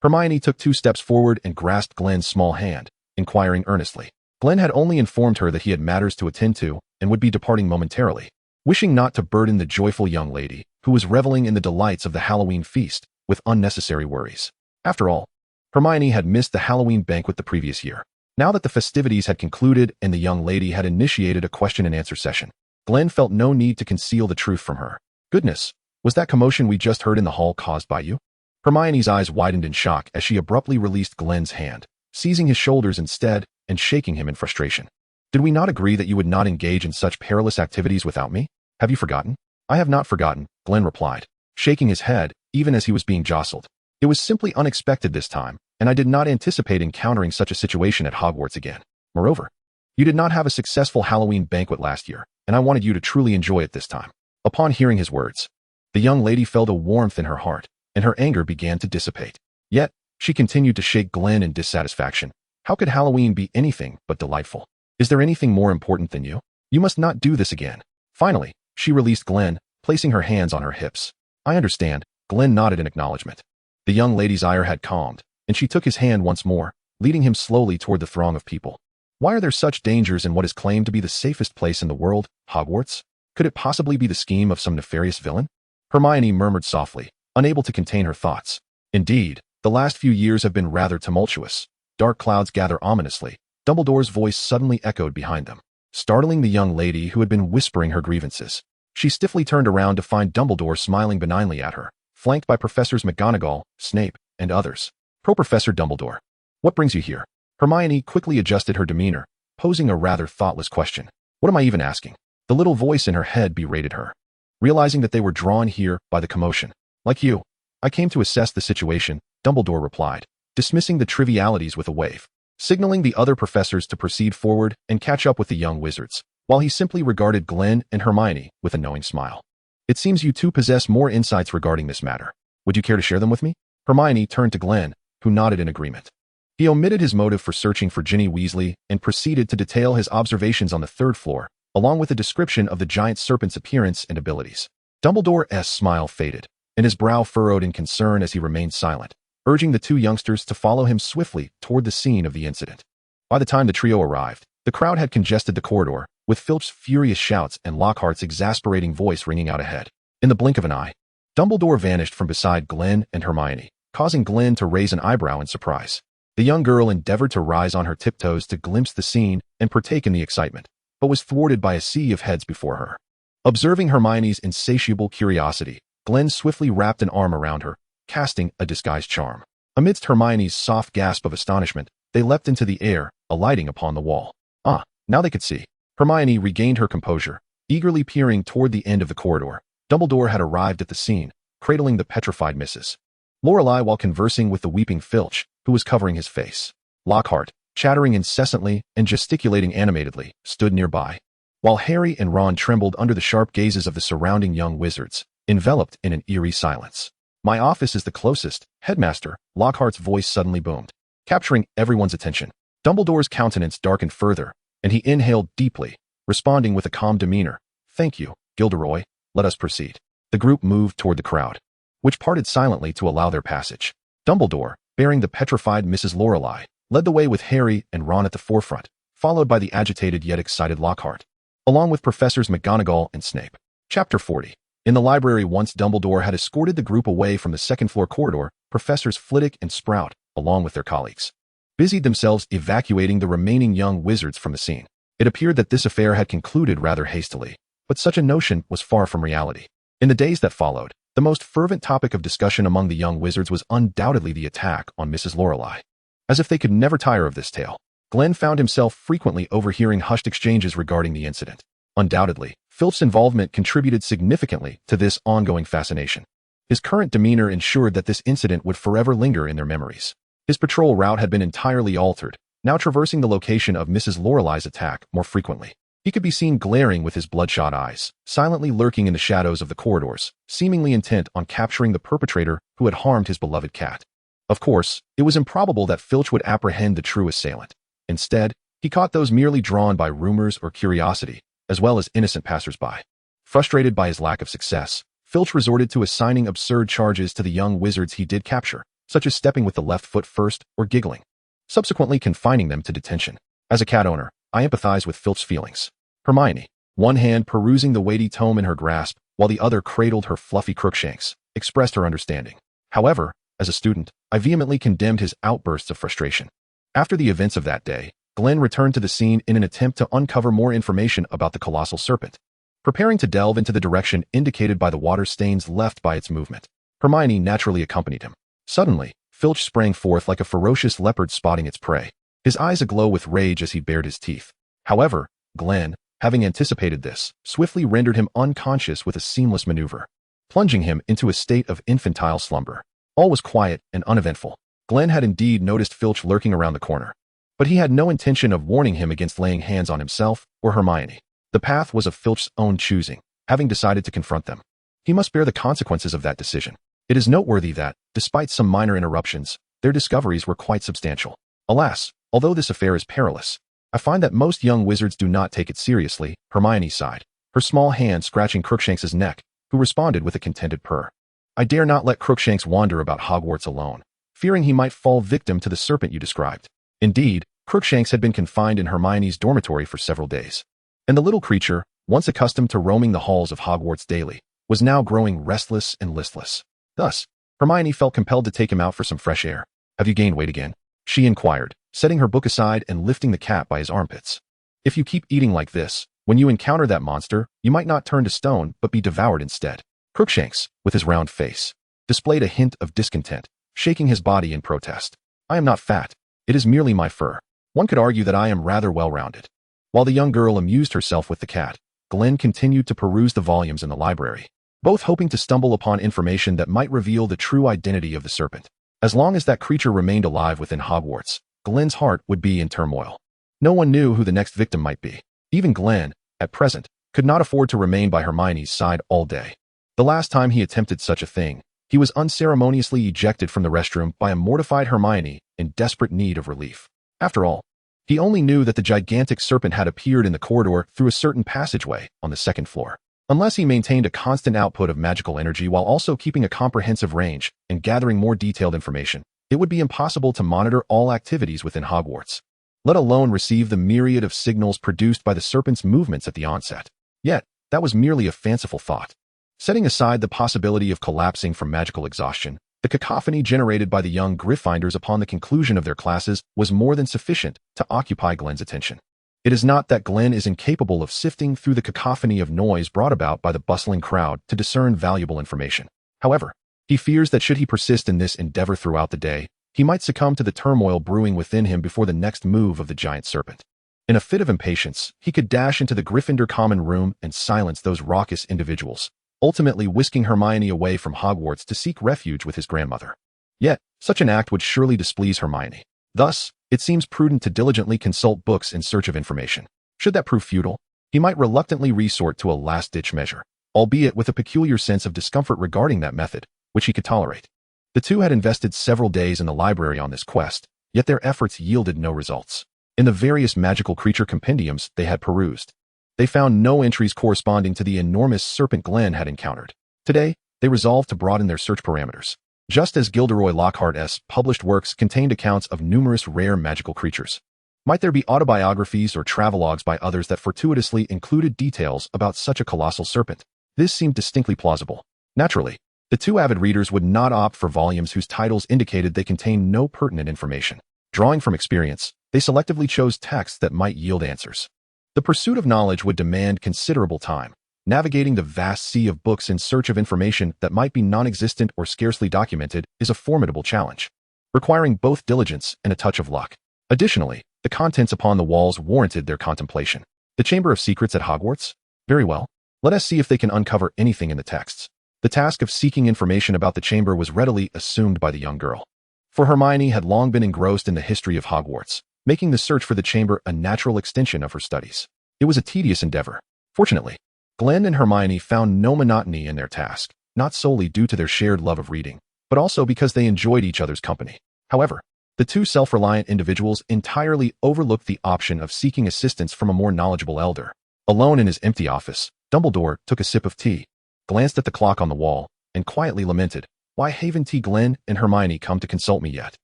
Hermione took 2 steps forward and grasped Glen's small hand, inquiring earnestly. Glen had only informed her that he had matters to attend to and would be departing momentarily, wishing not to burden the joyful young lady, who was reveling in the delights of the Halloween feast, with unnecessary worries. After all, Hermione had missed the Halloween banquet the previous year. Now that the festivities had concluded and the young lady had initiated a question-and-answer session, Glen felt no need to conceal the truth from her. Goodness, was that commotion we just heard in the hall caused by you? Hermione's eyes widened in shock as she abruptly released Glen's hand, seizing his shoulders instead and shaking him in frustration. Did we not agree that you would not engage in such perilous activities without me? Have you forgotten? I have not forgotten, Glen replied, shaking his head even as he was being jostled. It was simply unexpected this time, and I did not anticipate encountering such a situation at Hogwarts again. Moreover, you did not have a successful Halloween banquet last year, and I wanted you to truly enjoy it this time. Upon hearing his words, the young lady felt a warmth in her heart, and her anger began to dissipate. Yet, she continued to shake Glen in dissatisfaction. How could Halloween be anything but delightful? Is there anything more important than you? You must not do this again. Finally, she released Glen, placing her hands on her hips. I understand, Glen nodded in acknowledgement. The young lady's ire had calmed, and she took his hand once more, leading him slowly toward the throng of people. Why are there such dangers in what is claimed to be the safest place in the world, Hogwarts? Could it possibly be the scheme of some nefarious villain? Hermione murmured softly, unable to contain her thoughts. Indeed, the last few years have been rather tumultuous. Dark clouds gather ominously. Dumbledore's voice suddenly echoed behind them, startling the young lady who had been whispering her grievances. She stiffly turned around to find Dumbledore smiling benignly at her, flanked by Professors McGonagall, Snape, and others. Professor Dumbledore. What brings you here? Hermione quickly adjusted her demeanor, posing a rather thoughtless question. What am I even asking? The little voice in her head berated her. Realizing that they were drawn here by the commotion. Like you. I came to assess the situation, Dumbledore replied, dismissing the trivialities with a wave, signaling the other professors to proceed forward and catch up with the young wizards, while he simply regarded Glen and Hermione with a knowing smile. It seems you two possess more insights regarding this matter. Would you care to share them with me? Hermione turned to Glen, who nodded in agreement. He omitted his motive for searching for Ginny Weasley and proceeded to detail his observations on the third floor, along with a description of the giant serpent's appearance and abilities. Dumbledore's smile faded, and his brow furrowed in concern as he remained silent, urging the two youngsters to follow him swiftly toward the scene of the incident. By the time the trio arrived, the crowd had congested the corridor, with Filch's furious shouts and Lockhart's exasperating voice ringing out ahead. In the blink of an eye, Dumbledore vanished from beside Glen and Hermione, causing Glen to raise an eyebrow in surprise. The young girl endeavored to rise on her tiptoes to glimpse the scene and partake in the excitement, but was thwarted by a sea of heads before her. Observing Hermione's insatiable curiosity, Glen swiftly wrapped an arm around her, casting a disguise charm. Amidst Hermione's soft gasp of astonishment, they leapt into the air, alighting upon the wall. Ah, now they could see. Hermione regained her composure, eagerly peering toward the end of the corridor. Dumbledore had arrived at the scene, cradling the petrified Mrs. Lorelei while conversing with the weeping Filch, who was covering his face. Lockhart, chattering incessantly and gesticulating animatedly, stood nearby, while Harry and Ron trembled under the sharp gazes of the surrounding young wizards, enveloped in an eerie silence. My office is the closest, Headmaster, Lockhart's voice suddenly boomed, capturing everyone's attention. Dumbledore's countenance darkened further, and he inhaled deeply, responding with a calm demeanor. Thank you, Gilderoy. Let us proceed. The group moved toward the crowd, which parted silently to allow their passage. Dumbledore, bearing the petrified Mrs. Lorelei, led the way with Harry and Ron at the forefront, followed by the agitated yet excited Lockhart, along with Professors McGonagall and Snape. Chapter 40. In the library, once Dumbledore had escorted the group away from the second-floor corridor, Professors Flitwick and Sprout, along with their colleagues, busied themselves evacuating the remaining young wizards from the scene. It appeared that this affair had concluded rather hastily, but such a notion was far from reality. In the days that followed, the most fervent topic of discussion among the young wizards was undoubtedly the attack on Mrs. Lorelei. As if they could never tire of this tale, Glen found himself frequently overhearing hushed exchanges regarding the incident. Undoubtedly, Filch's involvement contributed significantly to this ongoing fascination. His current demeanor ensured that this incident would forever linger in their memories. His patrol route had been entirely altered, now traversing the location of Mrs. Lorelei's attack more frequently. He could be seen glaring with his bloodshot eyes, silently lurking in the shadows of the corridors, seemingly intent on capturing the perpetrator who had harmed his beloved cat. Of course, it was improbable that Filch would apprehend the true assailant. Instead, he caught those merely drawn by rumors or curiosity, as well as innocent passers-by. Frustrated by his lack of success, Filch resorted to assigning absurd charges to the young wizards he did capture, such as stepping with the left foot first or giggling, subsequently confining them to detention. As a cat owner, I empathize with Filch's feelings. Hermione, one hand perusing the weighty tome in her grasp, while the other cradled her fluffy Crookshanks, expressed her understanding. However, as a student, I vehemently condemned his outbursts of frustration. After the events of that day, Glen returned to the scene in an attempt to uncover more information about the colossal serpent, preparing to delve into the direction indicated by the water stains left by its movement. Hermione naturally accompanied him. Suddenly, Filch sprang forth like a ferocious leopard spotting its prey, his eyes aglow with rage as he bared his teeth. However, Glen, having anticipated this, swiftly rendered him unconscious with a seamless maneuver, plunging him into a state of infantile slumber. All was quiet and uneventful. Glen had indeed noticed Filch lurking around the corner, but he had no intention of warning him against laying hands on himself or Hermione. The path was of Filch's own choosing, having decided to confront them. He must bear the consequences of that decision. It is noteworthy that, despite some minor interruptions, their discoveries were quite substantial. Alas, although this affair is perilous, I find that most young wizards do not take it seriously, Hermione sighed, her small hand scratching Crookshanks's neck, who responded with a contented purr. I dare not let Crookshanks wander about Hogwarts alone, fearing he might fall victim to the serpent you described. Indeed, Crookshanks had been confined in Hermione's dormitory for several days, and the little creature, once accustomed to roaming the halls of Hogwarts daily, was now growing restless and listless. Thus, Hermione felt compelled to take him out for some fresh air. Have you gained weight again? She inquired, setting her book aside and lifting the cat by his armpits. If you keep eating like this, When you encounter that monster, you might not turn to stone, but be devoured instead. Crookshanks, with his round face, displayed a hint of discontent, shaking his body in protest. I am not fat. It is merely my fur. One could argue that I am rather well-rounded. While the young girl amused herself with the cat, Glen continued to peruse the volumes in the library, both hoping to stumble upon information that might reveal the true identity of the serpent. As long as that creature remained alive within Hogwarts, Glen's heart would be in turmoil. No one knew who the next victim might be. Even Glen, at present, could not afford to remain by Hermione's side all day. The last time he attempted such a thing, he was unceremoniously ejected from the restroom by a mortified Hermione in desperate need of relief. After all, he only knew that the gigantic serpent had appeared in the corridor through a certain passageway on the second floor. Unless he maintained a constant output of magical energy while also keeping a comprehensive range and gathering more detailed information, it would be impossible to monitor all activities within Hogwarts, let alone receive the myriad of signals produced by the serpent's movements at the onset. Yet, that was merely a fanciful thought. Setting aside the possibility of collapsing from magical exhaustion, the cacophony generated by the young Gryffindors upon the conclusion of their classes was more than sufficient to occupy Glen's attention. It is not that Glen is incapable of sifting through the cacophony of noise brought about by the bustling crowd to discern valuable information. However, he fears that should he persist in this endeavor throughout the day, he might succumb to the turmoil brewing within him before the next move of the giant serpent. In a fit of impatience, he could dash into the Gryffindor common room and silence those raucous individuals, ultimately whisking Hermione away from Hogwarts to seek refuge with his grandmother. Yet, such an act would surely displease Hermione. Thus, it seems prudent to diligently consult books in search of information. Should that prove futile, he might reluctantly resort to a last-ditch measure, albeit with a peculiar sense of discomfort regarding that method, which he could tolerate. The two had invested several days in the library on this quest, yet their efforts yielded no results. In the various magical creature compendiums they had perused, they found no entries corresponding to the enormous serpent Glen had encountered. Today, they resolved to broaden their search parameters. Just as Gilderoy Lockhart's published works contained accounts of numerous rare magical creatures, might there be autobiographies or travelogues by others that fortuitously included details about such a colossal serpent? This seemed distinctly plausible. Naturally, the two avid readers would not opt for volumes whose titles indicated they contained no pertinent information. Drawing from experience, they selectively chose texts that might yield answers. The pursuit of knowledge would demand considerable time. Navigating the vast sea of books in search of information that might be non-existent or scarcely documented is a formidable challenge, requiring both diligence and a touch of luck. Additionally, the contents upon the walls warranted their contemplation. The Chamber of Secrets at Hogwarts? Very well. Let us see if they can uncover anything in the texts. The task of seeking information about the chamber was readily assumed by the young girl. For Hermione had long been engrossed in the history of Hogwarts, making the search for the chamber a natural extension of her studies. It was a tedious endeavor. Fortunately, Glen and Hermione found no monotony in their task, not solely due to their shared love of reading, but also because they enjoyed each other's company. However, the two self-reliant individuals entirely overlooked the option of seeking assistance from a more knowledgeable elder. Alone in his empty office, Dumbledore took a sip of tea, glanced at the clock on the wall, and quietly lamented, "Why haven't Glen and Hermione come to consult me yet?"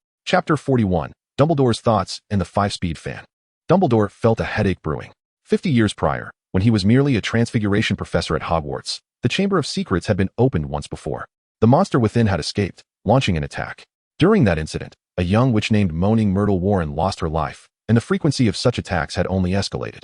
Chapter 41, Dumbledore's Thoughts and the 5-Speed Fan. Dumbledore felt a headache brewing. 50 years prior, when he was merely a transfiguration professor at Hogwarts, the Chamber of Secrets had been opened once before. The monster within had escaped, launching an attack. During that incident, a young witch named Moaning Myrtle Warren lost her life, and the frequency of such attacks had only escalated.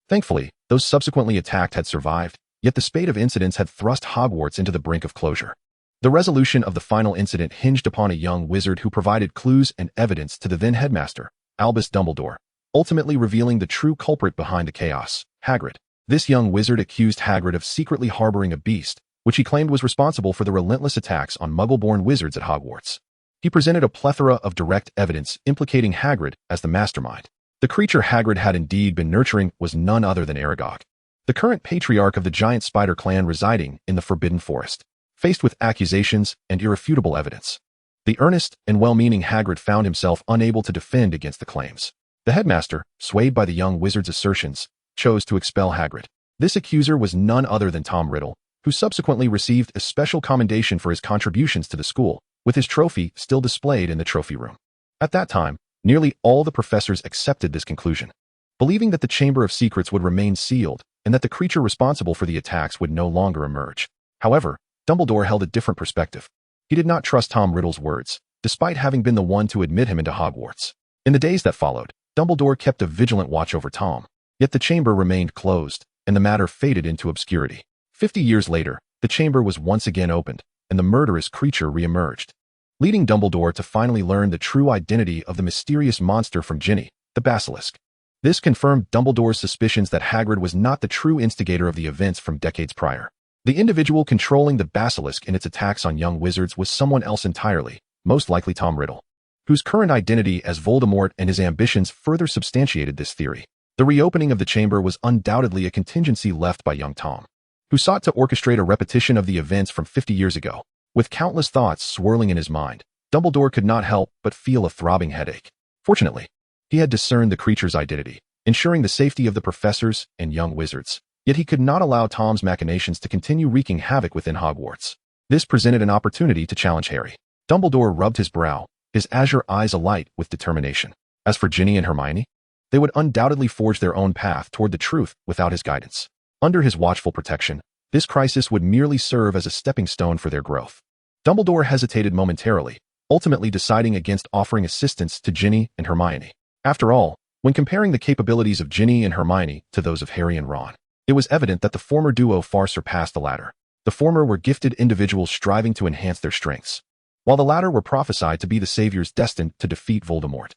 Thankfully, those subsequently attacked had survived, yet the spate of incidents had thrust Hogwarts into the brink of closure. The resolution of the final incident hinged upon a young wizard who provided clues and evidence to the then headmaster, Albus Dumbledore, ultimately revealing the true culprit behind the chaos, Hagrid. This young wizard accused Hagrid of secretly harboring a beast, which he claimed was responsible for the relentless attacks on Muggle-born wizards at Hogwarts. He presented a plethora of direct evidence implicating Hagrid as the mastermind. The creature Hagrid had indeed been nurturing was none other than Aragog, the current patriarch of the giant spider clan residing in the Forbidden Forest. Faced with accusations and irrefutable evidence, the earnest and well-meaning Hagrid found himself unable to defend against the claims. The headmaster, swayed by the young wizard's assertions, chose to expel Hagrid. This accuser was none other than Tom Riddle, who subsequently received a special commendation for his contributions to the school, with his trophy still displayed in the trophy room. At that time, nearly all the professors accepted this conclusion, believing that the Chamber of Secrets would remain sealed and that the creature responsible for the attacks would no longer emerge. However, Dumbledore held a different perspective. He did not trust Tom Riddle's words, despite having been the one to admit him into Hogwarts. In the days that followed, Dumbledore kept a vigilant watch over Tom, yet the chamber remained closed, and the matter faded into obscurity. 50 years later, the chamber was once again opened, and the murderous creature re-emerged, leading Dumbledore to finally learn the true identity of the mysterious monster from Ginny, the Basilisk. This confirmed Dumbledore's suspicions that Hagrid was not the true instigator of the events from decades prior. The individual controlling the Basilisk in its attacks on young wizards was someone else entirely, most likely Tom Riddle, whose current identity as Voldemort and his ambitions further substantiated this theory. The reopening of the chamber was undoubtedly a contingency left by young Tom, who sought to orchestrate a repetition of the events from 50 years ago. With countless thoughts swirling in his mind, Dumbledore could not help but feel a throbbing headache. Fortunately, he had discerned the creature's identity, ensuring the safety of the professors and young wizards. Yet he could not allow Tom's machinations to continue wreaking havoc within Hogwarts. This presented an opportunity to challenge Harry. Dumbledore rubbed his brow, his azure eyes alight with determination. As for Ginny and Hermione, they would undoubtedly forge their own path toward the truth without his guidance. Under his watchful protection, this crisis would merely serve as a stepping stone for their growth. Dumbledore hesitated momentarily, ultimately deciding against offering assistance to Ginny and Hermione. After all, when comparing the capabilities of Ginny and Hermione to those of Harry and Ron, it was evident that the former duo far surpassed the latter. The former were gifted individuals striving to enhance their strengths, while the latter were prophesied to be the saviors destined to defeat Voldemort.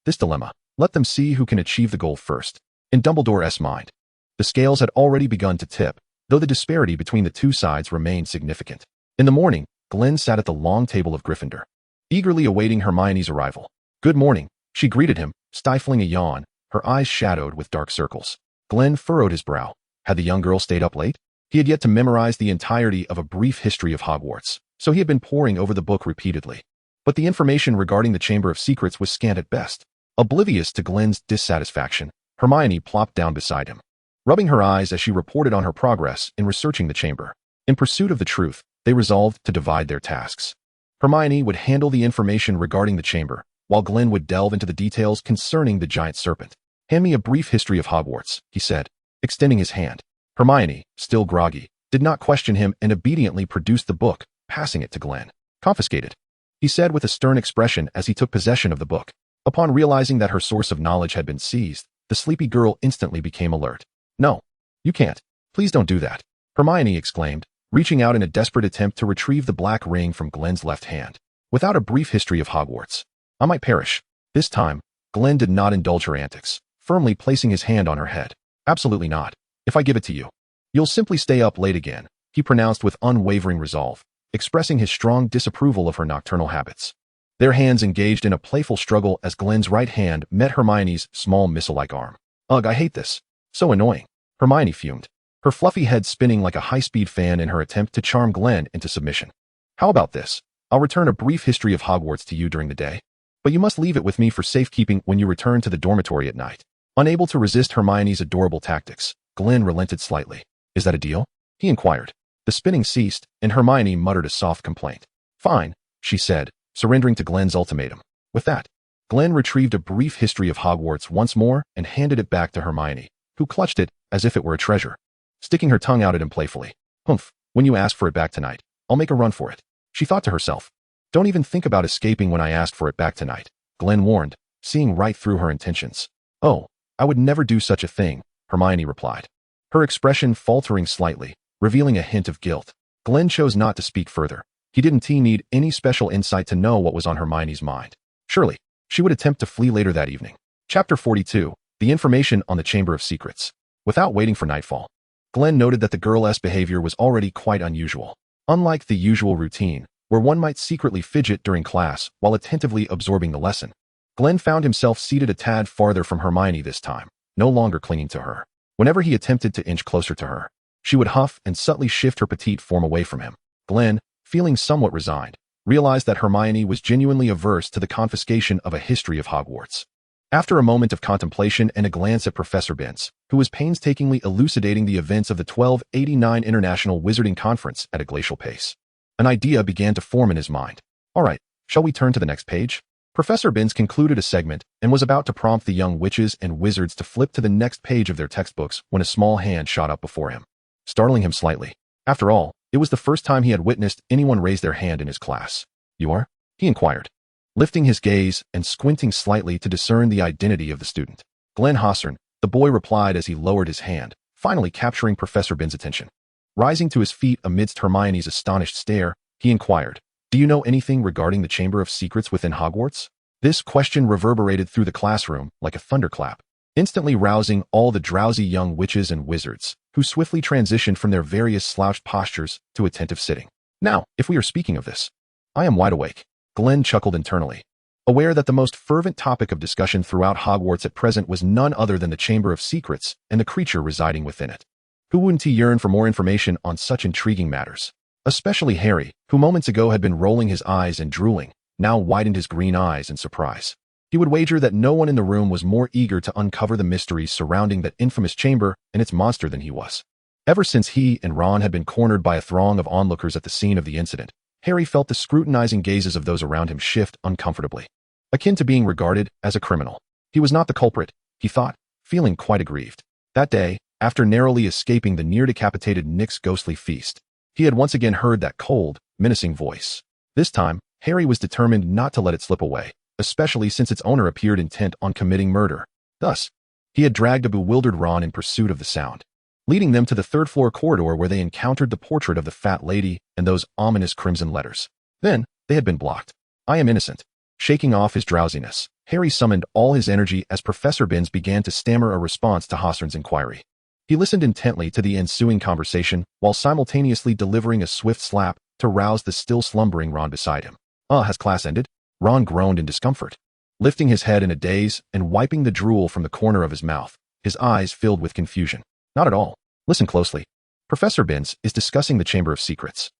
This dilemma. Let them see who can achieve the goal first. In Dumbledore's mind, the scales had already begun to tip, though the disparity between the two sides remained significant. In the morning, Glen sat at the long table of Gryffindor, eagerly awaiting Hermione's arrival. "Good morning," she greeted him, stifling a yawn, her eyes shadowed with dark circles. Glen furrowed his brow. Had the young girl stayed up late? He had yet to memorize the entirety of A Brief History of Hogwarts, so he had been poring over the book repeatedly. But the information regarding the Chamber of Secrets was scant at best. Oblivious to Glen's dissatisfaction, Hermione plopped down beside him, rubbing her eyes as she reported on her progress in researching the chamber. In pursuit of the truth, they resolved to divide their tasks. Hermione would handle the information regarding the chamber, while Glen would delve into the details concerning the giant serpent. "Hand me A Brief History of Hogwarts," he said, extending his hand. Hermione, still groggy, did not question him and obediently produced the book, passing it to Glen. "Confiscated," he said with a stern expression as he took possession of the book. Upon realizing that her source of knowledge had been seized, the sleepy girl instantly became alert. "No, you can't. Please don't do that," Hermione exclaimed, reaching out in a desperate attempt to retrieve the black ring from Glen's left hand. "Without A Brief History of Hogwarts, I might perish." This time, Glen did not indulge her antics, firmly placing his hand on her head. "Absolutely not. If I give it to you, you'll simply stay up late again," he pronounced with unwavering resolve, expressing his strong disapproval of her nocturnal habits. Their hands engaged in a playful struggle as Glen's right hand met Hermione's small missile-like arm. "Ugh, I hate this. So annoying," Hermione fumed, her fluffy head spinning like a high-speed fan in her attempt to charm Glen into submission. "How about this? I'll return A Brief History of Hogwarts to you during the day, but you must leave it with me for safekeeping when you return to the dormitory at night." Unable to resist Hermione's adorable tactics, Glen relented slightly. "Is that a deal?" he inquired. The spinning ceased, and Hermione muttered a soft complaint. "Fine," she said, surrendering to Glen's ultimatum. With that, Glen retrieved A Brief History of Hogwarts once more and handed it back to Hermione, who clutched it as if it were a treasure, sticking her tongue out at him playfully. "Humph, when you ask for it back tonight, I'll make a run for it," she thought to herself. "Don't even think about escaping when I ask for it back tonight," Glen warned, seeing right through her intentions. "Oh, I would never do such a thing," Hermione replied, her expression faltering slightly, revealing a hint of guilt. Glen chose not to speak further. He didn't need any special insight to know what was on Hermione's mind. Surely, she would attempt to flee later that evening. Chapter 42, The Information on the Chamber of Secrets. Without waiting for nightfall, Glen noted that the girl's behavior was already quite unusual. Unlike the usual routine, where one might secretly fidget during class while attentively absorbing the lesson, Glen found himself seated a tad farther from Hermione this time, no longer clinging to her. Whenever he attempted to inch closer to her, she would huff and subtly shift her petite form away from him. Glen, feeling somewhat resigned, realized that Hermione was genuinely averse to the confiscation of A History of Hogwarts. After a moment of contemplation and a glance at Professor Binns, who was painstakingly elucidating the events of the 1289 International Wizarding Conference at a glacial pace, an idea began to form in his mind. "All right, shall we turn to the next page?" Professor Binns concluded a segment and was about to prompt the young witches and wizards to flip to the next page of their textbooks when a small hand shot up before him, startling him slightly. After all, it was the first time he had witnessed anyone raise their hand in his class. "You are?" he inquired, lifting his gaze and squinting slightly to discern the identity of the student. "Glen Hossern," the boy replied as he lowered his hand, finally capturing Professor Binns' attention. Rising to his feet amidst Hermione's astonished stare, he inquired, "Do you know anything regarding the Chamber of Secrets within Hogwarts?" This question reverberated through the classroom like a thunderclap, instantly rousing all the drowsy young witches and wizards, who swiftly transitioned from their various slouched postures to attentive sitting. Now, if we are speaking of this, I am wide awake. Glen chuckled internally, aware that the most fervent topic of discussion throughout Hogwarts at present was none other than the Chamber of Secrets and the creature residing within it. Who wouldn't he yearn for more information on such intriguing matters? Especially Harry, who moments ago had been rolling his eyes and drooling, now widened his green eyes in surprise. He would wager that no one in the room was more eager to uncover the mysteries surrounding that infamous chamber and its monster than he was. Ever since he and Ron had been cornered by a throng of onlookers at the scene of the incident, Harry felt the scrutinizing gazes of those around him shift uncomfortably, akin to being regarded as a criminal. He was not the culprit, he thought, feeling quite aggrieved. That day, after narrowly escaping the near-decapitated Nick's ghostly feast, he had once again heard that cold, menacing voice. This time, Harry was determined not to let it slip away, especially since its owner appeared intent on committing murder. Thus, he had dragged a bewildered Ron in pursuit of the sound, leading them to the third-floor corridor where they encountered the portrait of the fat lady and those ominous crimson letters. Then, they had been blocked. "I am innocent." Shaking off his drowsiness, Harry summoned all his energy as Professor Binns began to stammer a response to Hosserne's inquiry. He listened intently to the ensuing conversation while simultaneously delivering a swift slap to rouse the still slumbering Ron beside him. Has class ended?" Ron groaned in discomfort, lifting his head in a daze and wiping the drool from the corner of his mouth, his eyes filled with confusion. "Not at all. Listen closely. Professor Binns is discussing the Chamber of Secrets."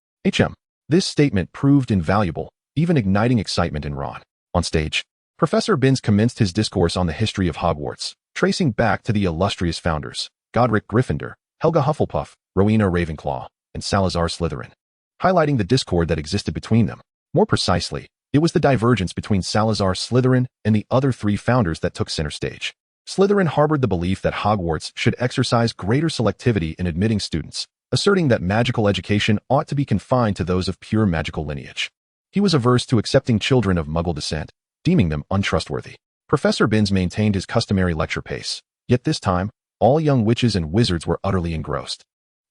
This statement proved invaluable, even igniting excitement in Ron. On stage, Professor Binns commenced his discourse on the history of Hogwarts, tracing back to the illustrious founders, Godric Gryffindor, Helga Hufflepuff, Rowena Ravenclaw, and Salazar Slytherin, highlighting the discord that existed between them. More precisely, it was the divergence between Salazar Slytherin and the other three founders that took center stage. Slytherin harbored the belief that Hogwarts should exercise greater selectivity in admitting students, asserting that magical education ought to be confined to those of pure magical lineage. He was averse to accepting children of Muggle descent, deeming them untrustworthy. Professor Binns maintained his customary lecture pace, yet this time, all young witches and wizards were utterly engrossed.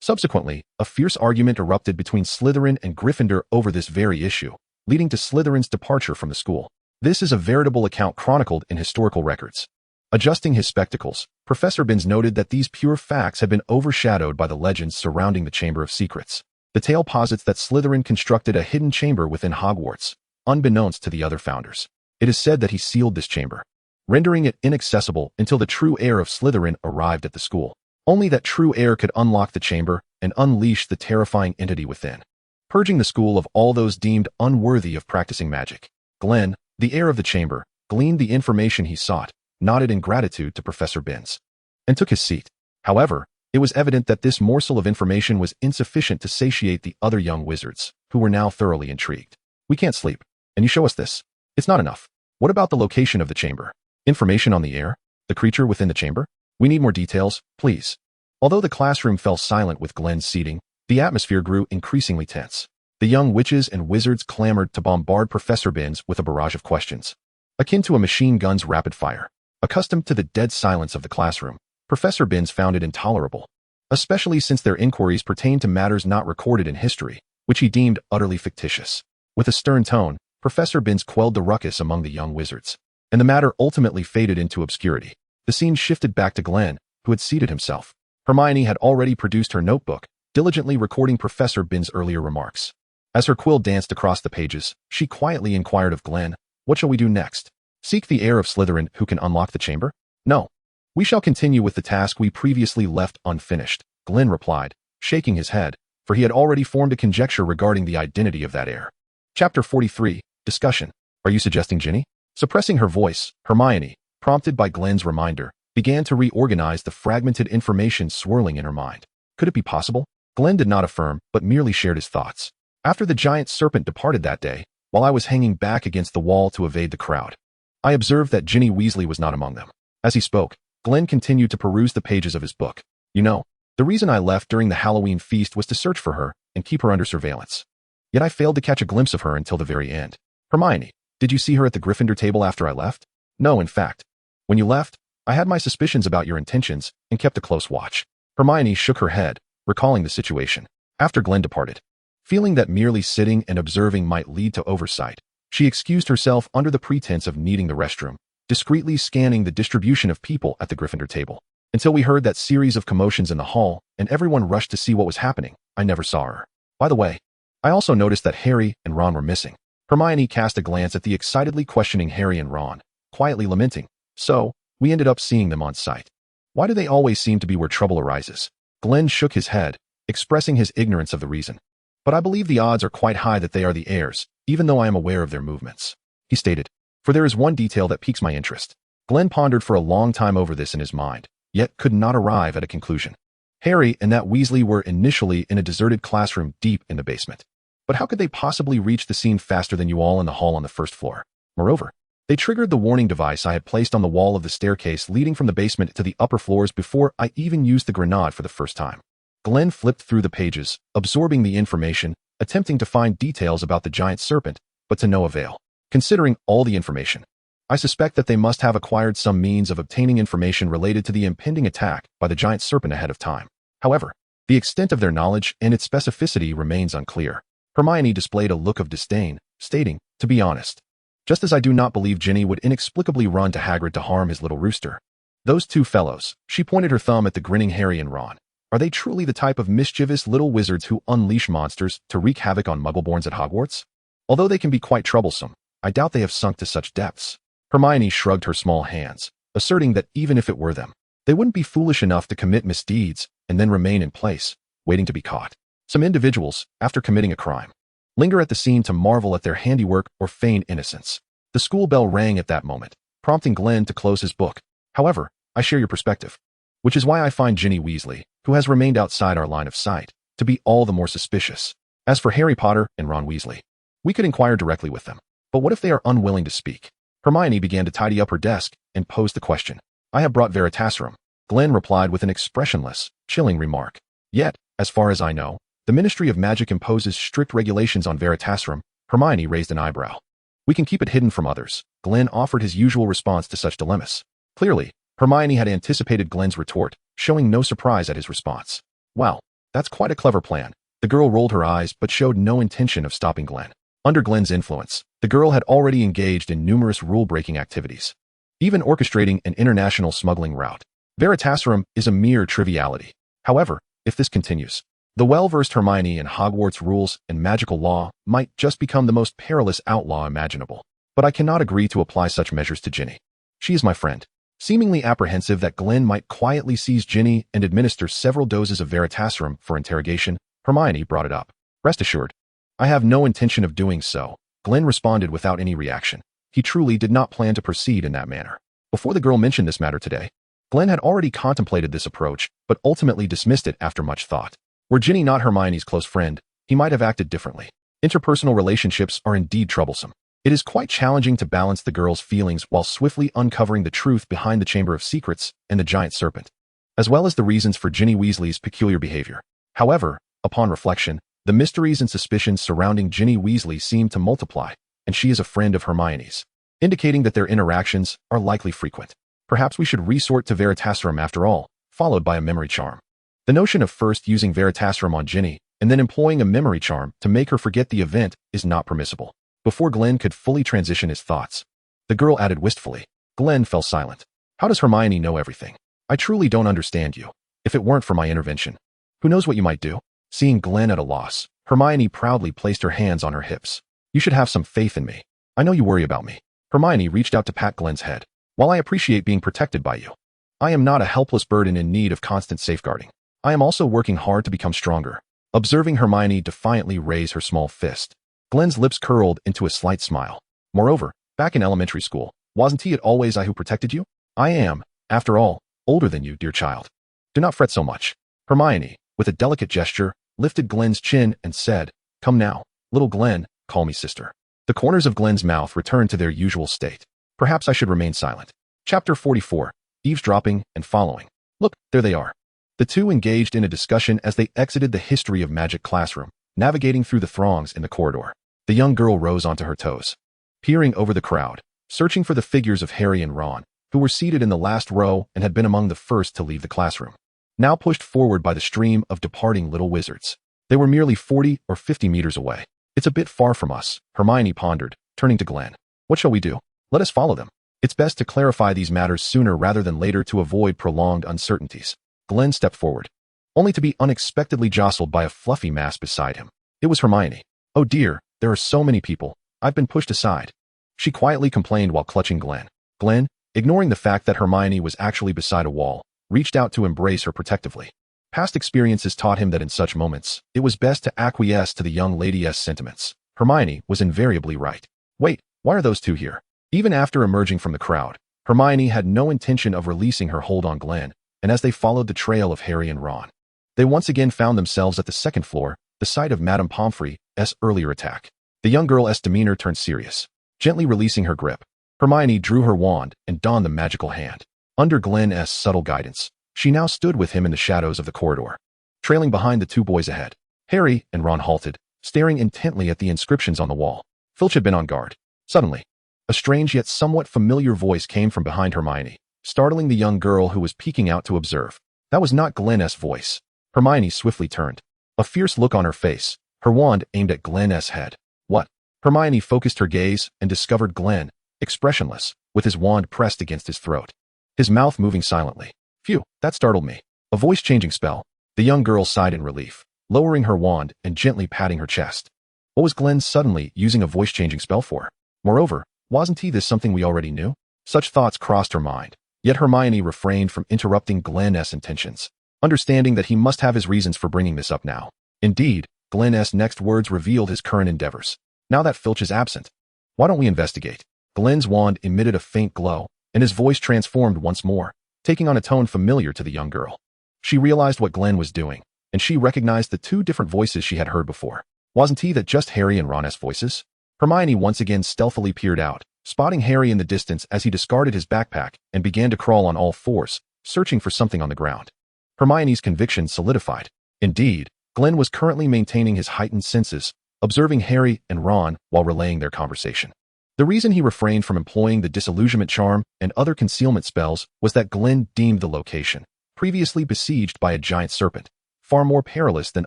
Subsequently, a fierce argument erupted between Slytherin and Gryffindor over this very issue, leading to Slytherin's departure from the school. This is a veritable account chronicled in historical records. Adjusting his spectacles, Professor Binns noted that these pure facts had been overshadowed by the legends surrounding the Chamber of Secrets. The tale posits that Slytherin constructed a hidden chamber within Hogwarts, unbeknownst to the other founders. It is said that he sealed this chamber, rendering it inaccessible until the true heir of Slytherin arrived at the school. Only that true heir could unlock the chamber and unleash the terrifying entity within, purging the school of all those deemed unworthy of practicing magic. Glen, the heir of the chamber, gleaned the information he sought, nodded in gratitude to Professor Binns, and took his seat. However, it was evident that this morsel of information was insufficient to satiate the other young wizards, who were now thoroughly intrigued. "We can't sleep, and you show us this. It's not enough. What about the location of the chamber? Information on the heir? The creature within the chamber? We need more details, please." Although the classroom fell silent with Glen's seating, the atmosphere grew increasingly tense. The young witches and wizards clamored to bombard Professor Binns with a barrage of questions, akin to a machine gun's rapid fire. Accustomed to the dead silence of the classroom, Professor Binns found it intolerable, especially since their inquiries pertained to matters not recorded in history, which he deemed utterly fictitious. With a stern tone, Professor Binns quelled the ruckus among the young wizards, and the matter ultimately faded into obscurity. The scene shifted back to Glen, who had seated himself. Hermione had already produced her notebook, diligently recording Professor Binns' earlier remarks. As her quill danced across the pages, she quietly inquired of Glen, "What shall we do next? Seek the heir of Slytherin who can unlock the chamber?" "No. We shall continue with the task we previously left unfinished," Glen replied, shaking his head, for he had already formed a conjecture regarding the identity of that heir. Chapter 43, Discussion. "Are you suggesting Ginny?" Suppressing her voice, Hermione, prompted by Glen's reminder, began to reorganize the fragmented information swirling in her mind. Could it be possible? Glen did not affirm, but merely shared his thoughts. "After the giant serpent departed that day, while I was hanging back against the wall to evade the crowd, I observed that Ginny Weasley was not among them." As he spoke, Glen continued to peruse the pages of his book. "You know, the reason I left during the Halloween feast was to search for her and keep her under surveillance. Yet I failed to catch a glimpse of her until the very end." "Hermione, did you see her at the Gryffindor table after I left?" "No, in fact. When you left, I had my suspicions about your intentions and kept a close watch. Hermione shook her head, recalling the situation. After Glen departed, feeling that merely sitting and observing might lead to oversight, she excused herself under the pretense of needing the restroom, discreetly scanning the distribution of people at the Gryffindor table. Until we heard that series of commotions in the hall and everyone rushed to see what was happening, I never saw her. By the way, I also noticed that Harry and Ron were missing. Hermione cast a glance at the excitedly questioning Harry and Ron, quietly lamenting. So, we ended up seeing them on sight. Why do they always seem to be where trouble arises? Glen shook his head, expressing his ignorance of the reason. But I believe the odds are quite high that they are the heirs, even though I am aware of their movements. He stated, for there is one detail that piques my interest. Glen pondered for a long time over this in his mind, yet could not arrive at a conclusion. Harry and that Weasley were initially in a deserted classroom deep in the basement. But how could they possibly reach the scene faster than you all in the hall on the first floor? Moreover, they triggered the warning device I had placed on the wall of the staircase leading from the basement to the upper floors before I even used the grenade for the first time. Glen flipped through the pages, absorbing the information, attempting to find details about the giant serpent, but to no avail. Considering all the information, I suspect that they must have acquired some means of obtaining information related to the impending attack by the giant serpent ahead of time. However, the extent of their knowledge and its specificity remains unclear. Hermione displayed a look of disdain, stating, to be honest, just as I do not believe Ginny would inexplicably run to Hagrid to harm his little rooster. Those two fellows, she pointed her thumb at the grinning Harry and Ron. Are they truly the type of mischievous little wizards who unleash monsters to wreak havoc on Muggleborns at Hogwarts? Although they can be quite troublesome, I doubt they have sunk to such depths. Hermione shrugged her small hands, asserting that even if it were them, they wouldn't be foolish enough to commit misdeeds and then remain in place, waiting to be caught. Some individuals, after committing a crime, linger at the scene to marvel at their handiwork or feign innocence. The school bell rang at that moment, prompting Glen to close his book. However, I share your perspective, which is why I find Ginny Weasley, who has remained outside our line of sight, to be all the more suspicious. As for Harry Potter and Ron Weasley, we could inquire directly with them. But what if they are unwilling to speak? Hermione began to tidy up her desk and posed the question. I have brought Veritaserum. Glen replied with an expressionless, chilling remark. Yet, as far as I know, the Ministry of Magic imposes strict regulations on Veritaserum. Hermione raised an eyebrow. We can keep it hidden from others. Glen offered his usual response to such dilemmas. Clearly, Hermione had anticipated Glen's retort, showing no surprise at his response. Wow, that's quite a clever plan. The girl rolled her eyes but showed no intention of stopping Glen. Under Glen's influence, the girl had already engaged in numerous rule-breaking activities, even orchestrating an international smuggling route. Veritaserum is a mere triviality. However, if this continues, the well-versed Hermione in Hogwarts rules and magical law might just become the most perilous outlaw imaginable. But I cannot agree to apply such measures to Ginny. She is my friend. Seemingly apprehensive that Glen might quietly seize Ginny and administer several doses of Veritaserum for interrogation, Hermione brought it up. Rest assured, I have no intention of doing so. Glen responded without any reaction. He truly did not plan to proceed in that manner. Before the girl mentioned this matter today, Glen had already contemplated this approach, but ultimately dismissed it after much thought. Were Ginny not Hermione's close friend, he might have acted differently. Interpersonal relationships are indeed troublesome. It is quite challenging to balance the girl's feelings while swiftly uncovering the truth behind the Chamber of Secrets and the giant serpent, as well as the reasons for Ginny Weasley's peculiar behavior. However, upon reflection, the mysteries and suspicions surrounding Ginny Weasley seem to multiply, and she is a friend of Hermione's, indicating that their interactions are likely frequent. Perhaps we should resort to Veritaserum after all, followed by a memory charm. The notion of first using Veritaserum on Ginny and then employing a memory charm to make her forget the event is not permissible. Before Glen could fully transition his thoughts, the girl added wistfully. Glen fell silent. How does Hermione know everything? I truly don't understand you. If it weren't for my intervention, who knows what you might do? Seeing Glen at a loss, Hermione proudly placed her hands on her hips. You should have some faith in me. I know you worry about me. Hermione reached out to pat Glen's head. While I appreciate being protected by you, I am not a helpless burden in need of constant safeguarding. I am also working hard to become stronger. Observing Hermione defiantly raise her small fist, Glen's lips curled into a slight smile. Moreover, back in elementary school, wasn't it always I who protected you? I am, after all, older than you, dear child. Do not fret so much. Hermione, with a delicate gesture, lifted Glen's chin and said, Come now, little Glen, call me sister. The corners of Glen's mouth returned to their usual state. Perhaps I should remain silent. Chapter 44, Eavesdropping and Following. Look, there they are. The two engaged in a discussion as they exited the History of Magic classroom, navigating through the throngs in the corridor. The young girl rose onto her toes, peering over the crowd, searching for the figures of Harry and Ron, who were seated in the last row and had been among the first to leave the classroom. now pushed forward by the stream of departing little wizards. They were merely 40 or 50 meters away. It's a bit far from us, Hermione pondered, turning to Glen. What shall we do? Let us follow them. It's best to clarify these matters sooner rather than later to avoid prolonged uncertainties. Glen stepped forward, only to be unexpectedly jostled by a fluffy mass beside him. It was Hermione. Oh dear, there are so many people. I've been pushed aside. She quietly complained while clutching Glen. Glen, ignoring the fact that Hermione was actually beside a wall, reached out to embrace her protectively. Past experiences taught him that in such moments, it was best to acquiesce to the young lady's sentiments. Hermione was invariably right. Wait, why are those two here? Even after emerging from the crowd, Hermione had no intention of releasing her hold on Glen, and as they followed the trail of Harry and Ron, they once again found themselves at the second floor, the site of Madame Pomfrey's earlier attack. The young girl's demeanor turned serious. Gently releasing her grip, Hermione drew her wand and donned the magical hand. Under Glen's subtle guidance, she now stood with him in the shadows of the corridor, trailing behind the two boys ahead. Harry and Ron halted, staring intently at the inscriptions on the wall. Filch had been on guard. Suddenly, a strange yet somewhat familiar voice came from behind Hermione, startling the young girl who was peeking out to observe. That was not Glen's voice. Hermione swiftly turned, a fierce look on her face, her wand aimed at Glen's head. What? Hermione focused her gaze and discovered Glen, expressionless, with his wand pressed against his throat, his mouth moving silently. Phew, that startled me. A voice-changing spell. The young girl sighed in relief, lowering her wand and gently patting her chest. What was Glen suddenly using a voice-changing spell for? Moreover, wasn't this something we already knew? Such thoughts crossed her mind, yet Hermione refrained from interrupting Glen's intentions, understanding that he must have his reasons for bringing this up now. Indeed, Glen's next words revealed his current endeavors. Now that Filch is absent, why don't we investigate? Glen's wand emitted a faint glow, and his voice transformed once more, taking on a tone familiar to the young girl. She realized what Glen was doing, and she recognized the two different voices she had heard before. Wasn't that just Harry and Ron's voices? Hermione once again stealthily peered out, spotting Harry in the distance as he discarded his backpack and began to crawl on all fours, searching for something on the ground. Hermione's conviction solidified. Indeed, Glen was currently maintaining his heightened senses, observing Harry and Ron while relaying their conversation. The reason he refrained from employing the disillusionment charm and other concealment spells was that Glen deemed the location, previously besieged by a giant serpent, far more perilous than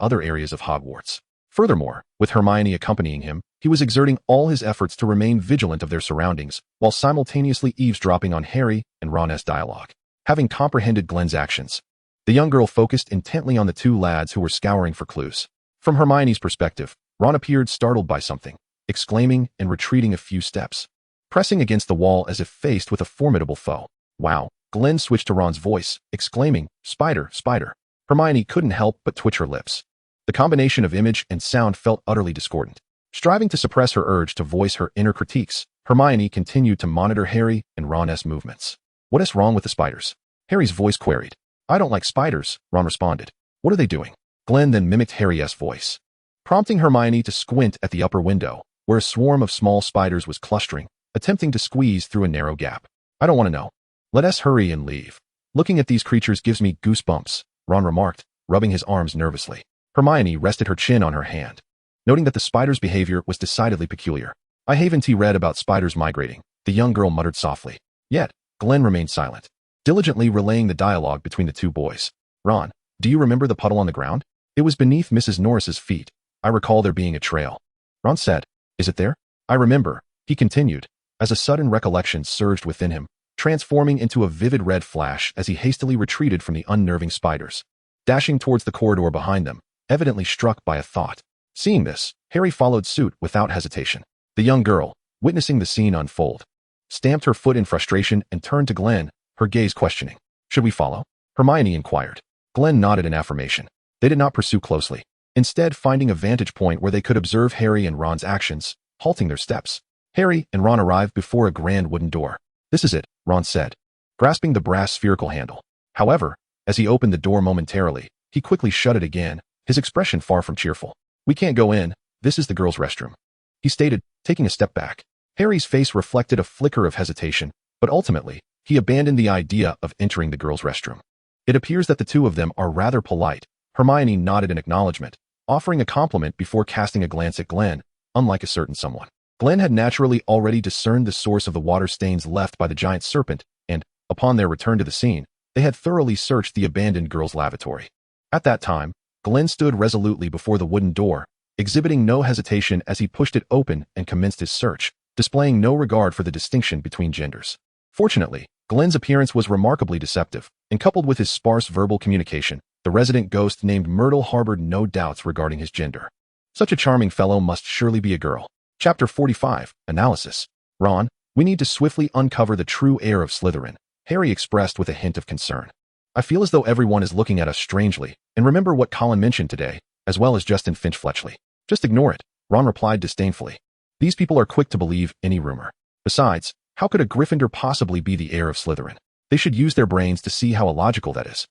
other areas of Hogwarts. Furthermore, with Hermione accompanying him, he was exerting all his efforts to remain vigilant of their surroundings, while simultaneously eavesdropping on Harry and Ron's dialogue. Having comprehended Glen's actions, the young girl focused intently on the two lads who were scouring for clues. From Hermione's perspective, Ron appeared startled by something, exclaiming and retreating a few steps, pressing against the wall as if faced with a formidable foe. Wow! Glen switched to Ron's voice, exclaiming, "Spider, spider." Hermione couldn't help but twitch her lips. The combination of image and sound felt utterly discordant. Striving to suppress her urge to voice her inner critiques, Hermione continued to monitor Harry and Ron's movements. "What is wrong with the spiders?" Harry's voice queried. "I don't like spiders," Ron responded. "What are they doing?" Glen then mimicked Harry's voice, prompting Hermione to squint at the upper window, where a swarm of small spiders was clustering, attempting to squeeze through a narrow gap. "I don't want to know. Let us hurry and leave. Looking at these creatures gives me goosebumps," Ron remarked, rubbing his arms nervously. Hermione rested her chin on her hand, noting that the spider's behavior was decidedly peculiar. "I haven't read about spiders migrating," the young girl muttered softly. Yet, Glen remained silent, diligently relaying the dialogue between the two boys. "Ron, do you remember the puddle on the ground? It was beneath Mrs. Norris's feet. I recall there being a trail." Ron said. "Is it there?" "I remember," he continued, as a sudden recollection surged within him, transforming into a vivid red flash as he hastily retreated from the unnerving spiders, dashing towards the corridor behind them, evidently struck by a thought. Seeing this, Harry followed suit without hesitation. The young girl, witnessing the scene unfold, stamped her foot in frustration and turned to Glen, her gaze questioning. "Should we follow?" Hermione inquired. Glen nodded in affirmation. They did not pursue closely, instead finding a vantage point where they could observe Harry and Ron's actions, halting their steps. Harry and Ron arrived before a grand wooden door. "This is it," Ron said, grasping the brass spherical handle. However, as he opened the door momentarily, he quickly shut it again, his expression far from cheerful. "We can't go in. This is the girls' restroom," he stated, taking a step back. Harry's face reflected a flicker of hesitation, but ultimately, he abandoned the idea of entering the girls' restroom. "It appears that the two of them are rather polite." Hermione nodded in acknowledgement, offering a compliment before casting a glance at Glen, unlike a certain someone. Glen had naturally already discerned the source of the water stains left by the giant serpent, and, upon their return to the scene, They had thoroughly searched the abandoned girls' lavatory. At that time, Glen stood resolutely before the wooden door, exhibiting no hesitation as he pushed it open and commenced his search, displaying no regard for the distinction between genders. Fortunately, Glen's appearance was remarkably deceptive, and coupled with his sparse verbal communication, the resident ghost named Myrtle harbored no doubts regarding his gender. Such a charming fellow must surely be a girl. Chapter 45, Analysis. Ron, we need to swiftly uncover the true heir of Slytherin, Harry expressed with a hint of concern. I feel as though everyone is looking at us strangely, and remember what Colin mentioned today, as well as Justin Finch-Fletchley. Just ignore it, Ron replied disdainfully. These people are quick to believe any rumor. Besides, how could a Gryffindor possibly be the heir of Slytherin? They should use their brains to see how illogical that is.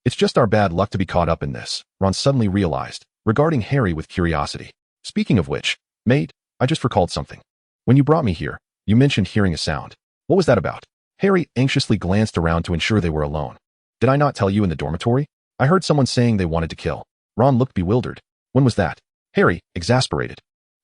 It's just our bad luck to be caught up in this, Ron suddenly realized, regarding Harry with curiosity. Speaking of which, mate, I just recalled something. When you brought me here, you mentioned hearing a sound. What was that about? Harry anxiously glanced around to ensure they were alone. Did I not tell you in the dormitory? I heard someone saying they wanted to kill. Ron looked bewildered. When was that? Harry, exasperated,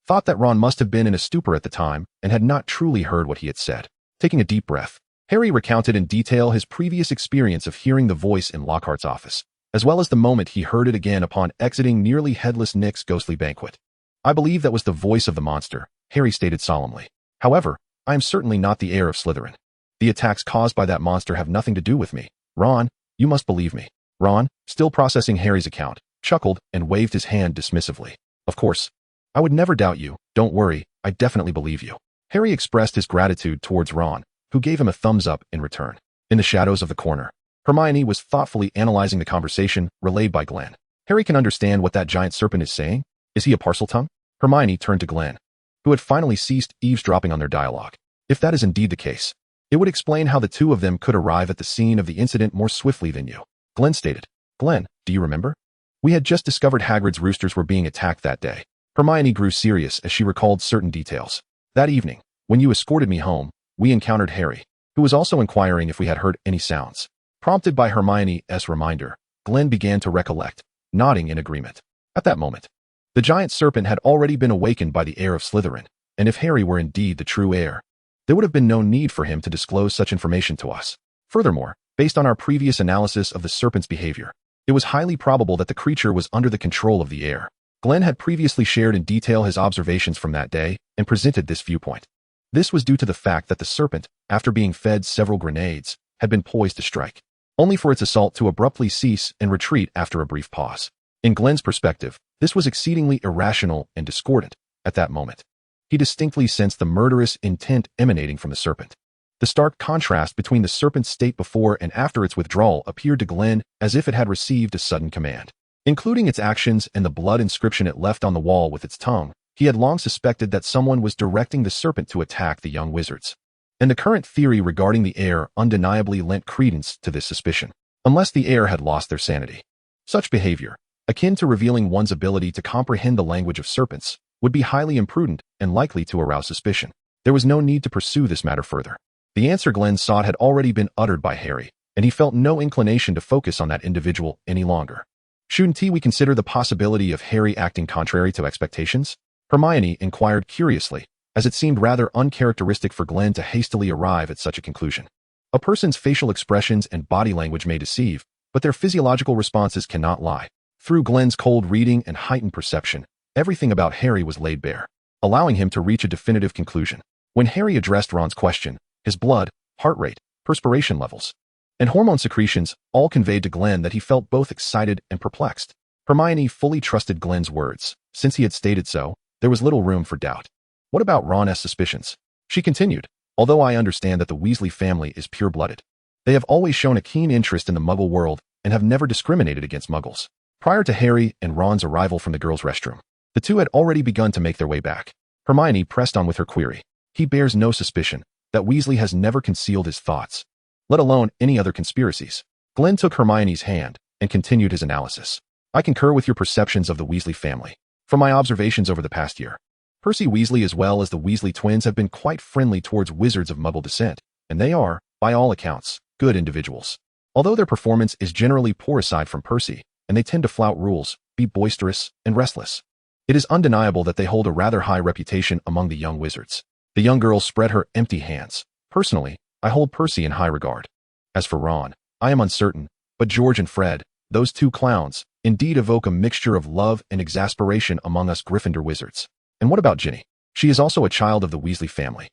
thought that Ron must have been in a stupor at the time and had not truly heard what he had said. Taking a deep breath, Harry recounted in detail his previous experience of hearing the voice in Lockhart's office, as well as the moment he heard it again upon exiting nearly headless Nick's ghostly banquet. I believe that was the voice of the monster, Harry stated solemnly. However, I am certainly not the heir of Slytherin. The attacks caused by that monster have nothing to do with me. Ron, you must believe me. Ron, still processing Harry's account, chuckled and waved his hand dismissively. Of course. I would never doubt you. Don't worry, I definitely believe you. Harry expressed his gratitude towards Ron, who gave him a thumbs up in return. In the shadows of the corner, Hermione was thoughtfully analyzing the conversation relayed by Glen. Harry can understand what that giant serpent is saying. Is he a Parseltongue? Hermione turned to Glen, who had finally ceased eavesdropping on their dialogue. If that is indeed the case, it would explain how the two of them could arrive at the scene of the incident more swiftly than you. Glen stated. Glen, do you remember? We had just discovered Hagrid's roosters were being attacked that day. Hermione grew serious as she recalled certain details. That evening, when you escorted me home, we encountered Harry, who was also inquiring if we had heard any sounds. Prompted by Hermione's reminder, Glen began to recollect, nodding in agreement. At that moment, the giant serpent had already been awakened by the heir of Slytherin, and if Harry were indeed the true heir, there would have been no need for him to disclose such information to us. Furthermore, based on our previous analysis of the serpent's behavior, it was highly probable that the creature was under the control of the heir. Glen had previously shared in detail his observations from that day and presented this viewpoint. This was due to the fact that the serpent, after being fed several grenades, had been poised to strike, only for its assault to abruptly cease and retreat after a brief pause. In Glen's perspective, this was exceedingly irrational and discordant at that moment. He distinctly sensed the murderous intent emanating from the serpent. The stark contrast between the serpent's state before and after its withdrawal appeared to Glen as if it had received a sudden command. Including its actions and the blood inscription it left on the wall with its tongue, he had long suspected that someone was directing the serpent to attack the young wizards. And the current theory regarding the heir undeniably lent credence to this suspicion, unless the heir had lost their sanity. Such behavior, akin to revealing one's ability to comprehend the language of serpents, would be highly imprudent and likely to arouse suspicion. There was no need to pursue this matter further. The answer Glen sought had already been uttered by Harry, and he felt no inclination to focus on that individual any longer. Shouldn't we consider the possibility of Harry acting contrary to expectations? Hermione inquired curiously, as it seemed rather uncharacteristic for Glen to hastily arrive at such a conclusion. A person's facial expressions and body language may deceive, but their physiological responses cannot lie. Through Glen's cold reading and heightened perception, everything about Harry was laid bare, allowing him to reach a definitive conclusion. When Harry addressed Ron's question, his blood, heart rate, perspiration levels, and hormone secretions all conveyed to Glen that he felt both excited and perplexed. Hermione fully trusted Glen's words. Since he had stated so, there was little room for doubt. What about Ron's suspicions? She continued, although I understand that the Weasley family is pure-blooded, they have always shown a keen interest in the Muggle world and have never discriminated against Muggles. Prior to Harry and Ron's arrival from the girls' restroom, the two had already begun to make their way back. Hermione pressed on with her query. He bears no suspicion that Weasley has never concealed his thoughts, let alone any other conspiracies. Glen took Hermione's hand and continued his analysis. I concur with your perceptions of the Weasley family. From my observations over the past year, Percy Weasley as well as the Weasley twins have been quite friendly towards wizards of Muggle descent, and they are, by all accounts, good individuals. Although their performance is generally poor aside from Percy, and they tend to flout rules, be boisterous, and restless, it is undeniable that they hold a rather high reputation among the young wizards. The young girl spread her empty hands. Personally, I hold Percy in high regard. As for Ron, I am uncertain, but George and Fred, those two clowns, indeed evoke a mixture of love and exasperation among us Gryffindor wizards. And what about Ginny? She is also a child of the Weasley family.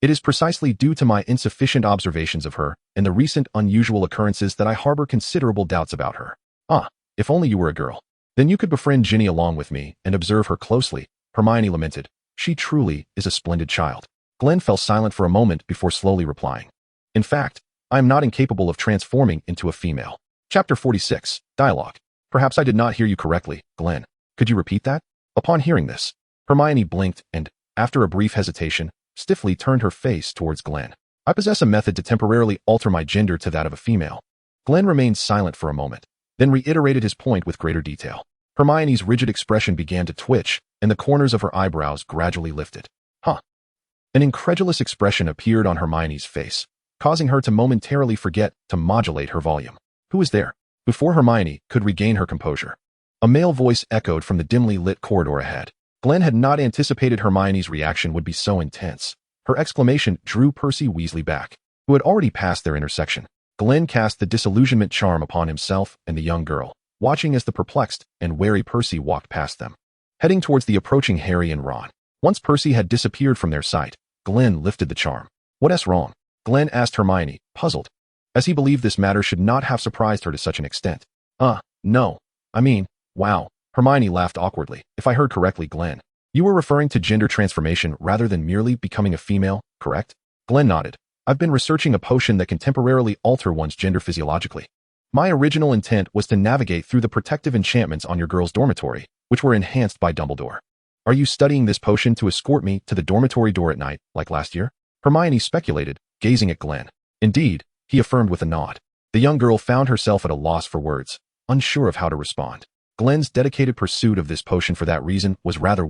It is precisely due to my insufficient observations of her and the recent unusual occurrences that I harbor considerable doubts about her. Ah, if only you were a girl. Then you could befriend Ginny along with me and observe her closely, Hermione lamented. She truly is a splendid child. Glen fell silent for a moment before slowly replying. In fact, I am not incapable of transforming into a female. Chapter 46, Dialogue. Perhaps I did not hear you correctly, Glen. Could you repeat that? Upon hearing this, Hermione blinked and, after a brief hesitation, stiffly turned her face towards Glen. I possess a method to temporarily alter my gender to that of a female. Glen remained silent for a moment, then reiterated his point with greater detail. Hermione's rigid expression began to twitch, and the corners of her eyebrows gradually lifted. Huh. An incredulous expression appeared on Hermione's face, causing her to momentarily forget to modulate her volume. Who is there? Before Hermione could regain her composure, a male voice echoed from the dimly lit corridor ahead. Glen had not anticipated Hermione's reaction would be so intense. Her exclamation drew Percy Weasley back, who had already passed their intersection. Glen cast the disillusionment charm upon himself and the young girl, watching as the perplexed and wary Percy walked past them, heading towards the approaching Harry and Ron. Once Percy had disappeared from their sight, Glen lifted the charm. What's wrong? Glen asked Hermione, puzzled, as he believed this matter should not have surprised her to such an extent. No. I mean, wow. Hermione laughed awkwardly. If I heard correctly, Glen, you were referring to gender transformation rather than merely becoming a female, correct? Glen nodded. I've been researching a potion that can temporarily alter one's gender physiologically. My original intent was to navigate through the protective enchantments on your girl's dormitory, which were enhanced by Dumbledore. Are you studying this potion to escort me to the dormitory door at night, like last year? Hermione speculated, gazing at Glen. Indeed, he affirmed with a nod. The young girl found herself at a loss for words, unsure of how to respond. Glen's dedicated pursuit of this potion for that reason was rather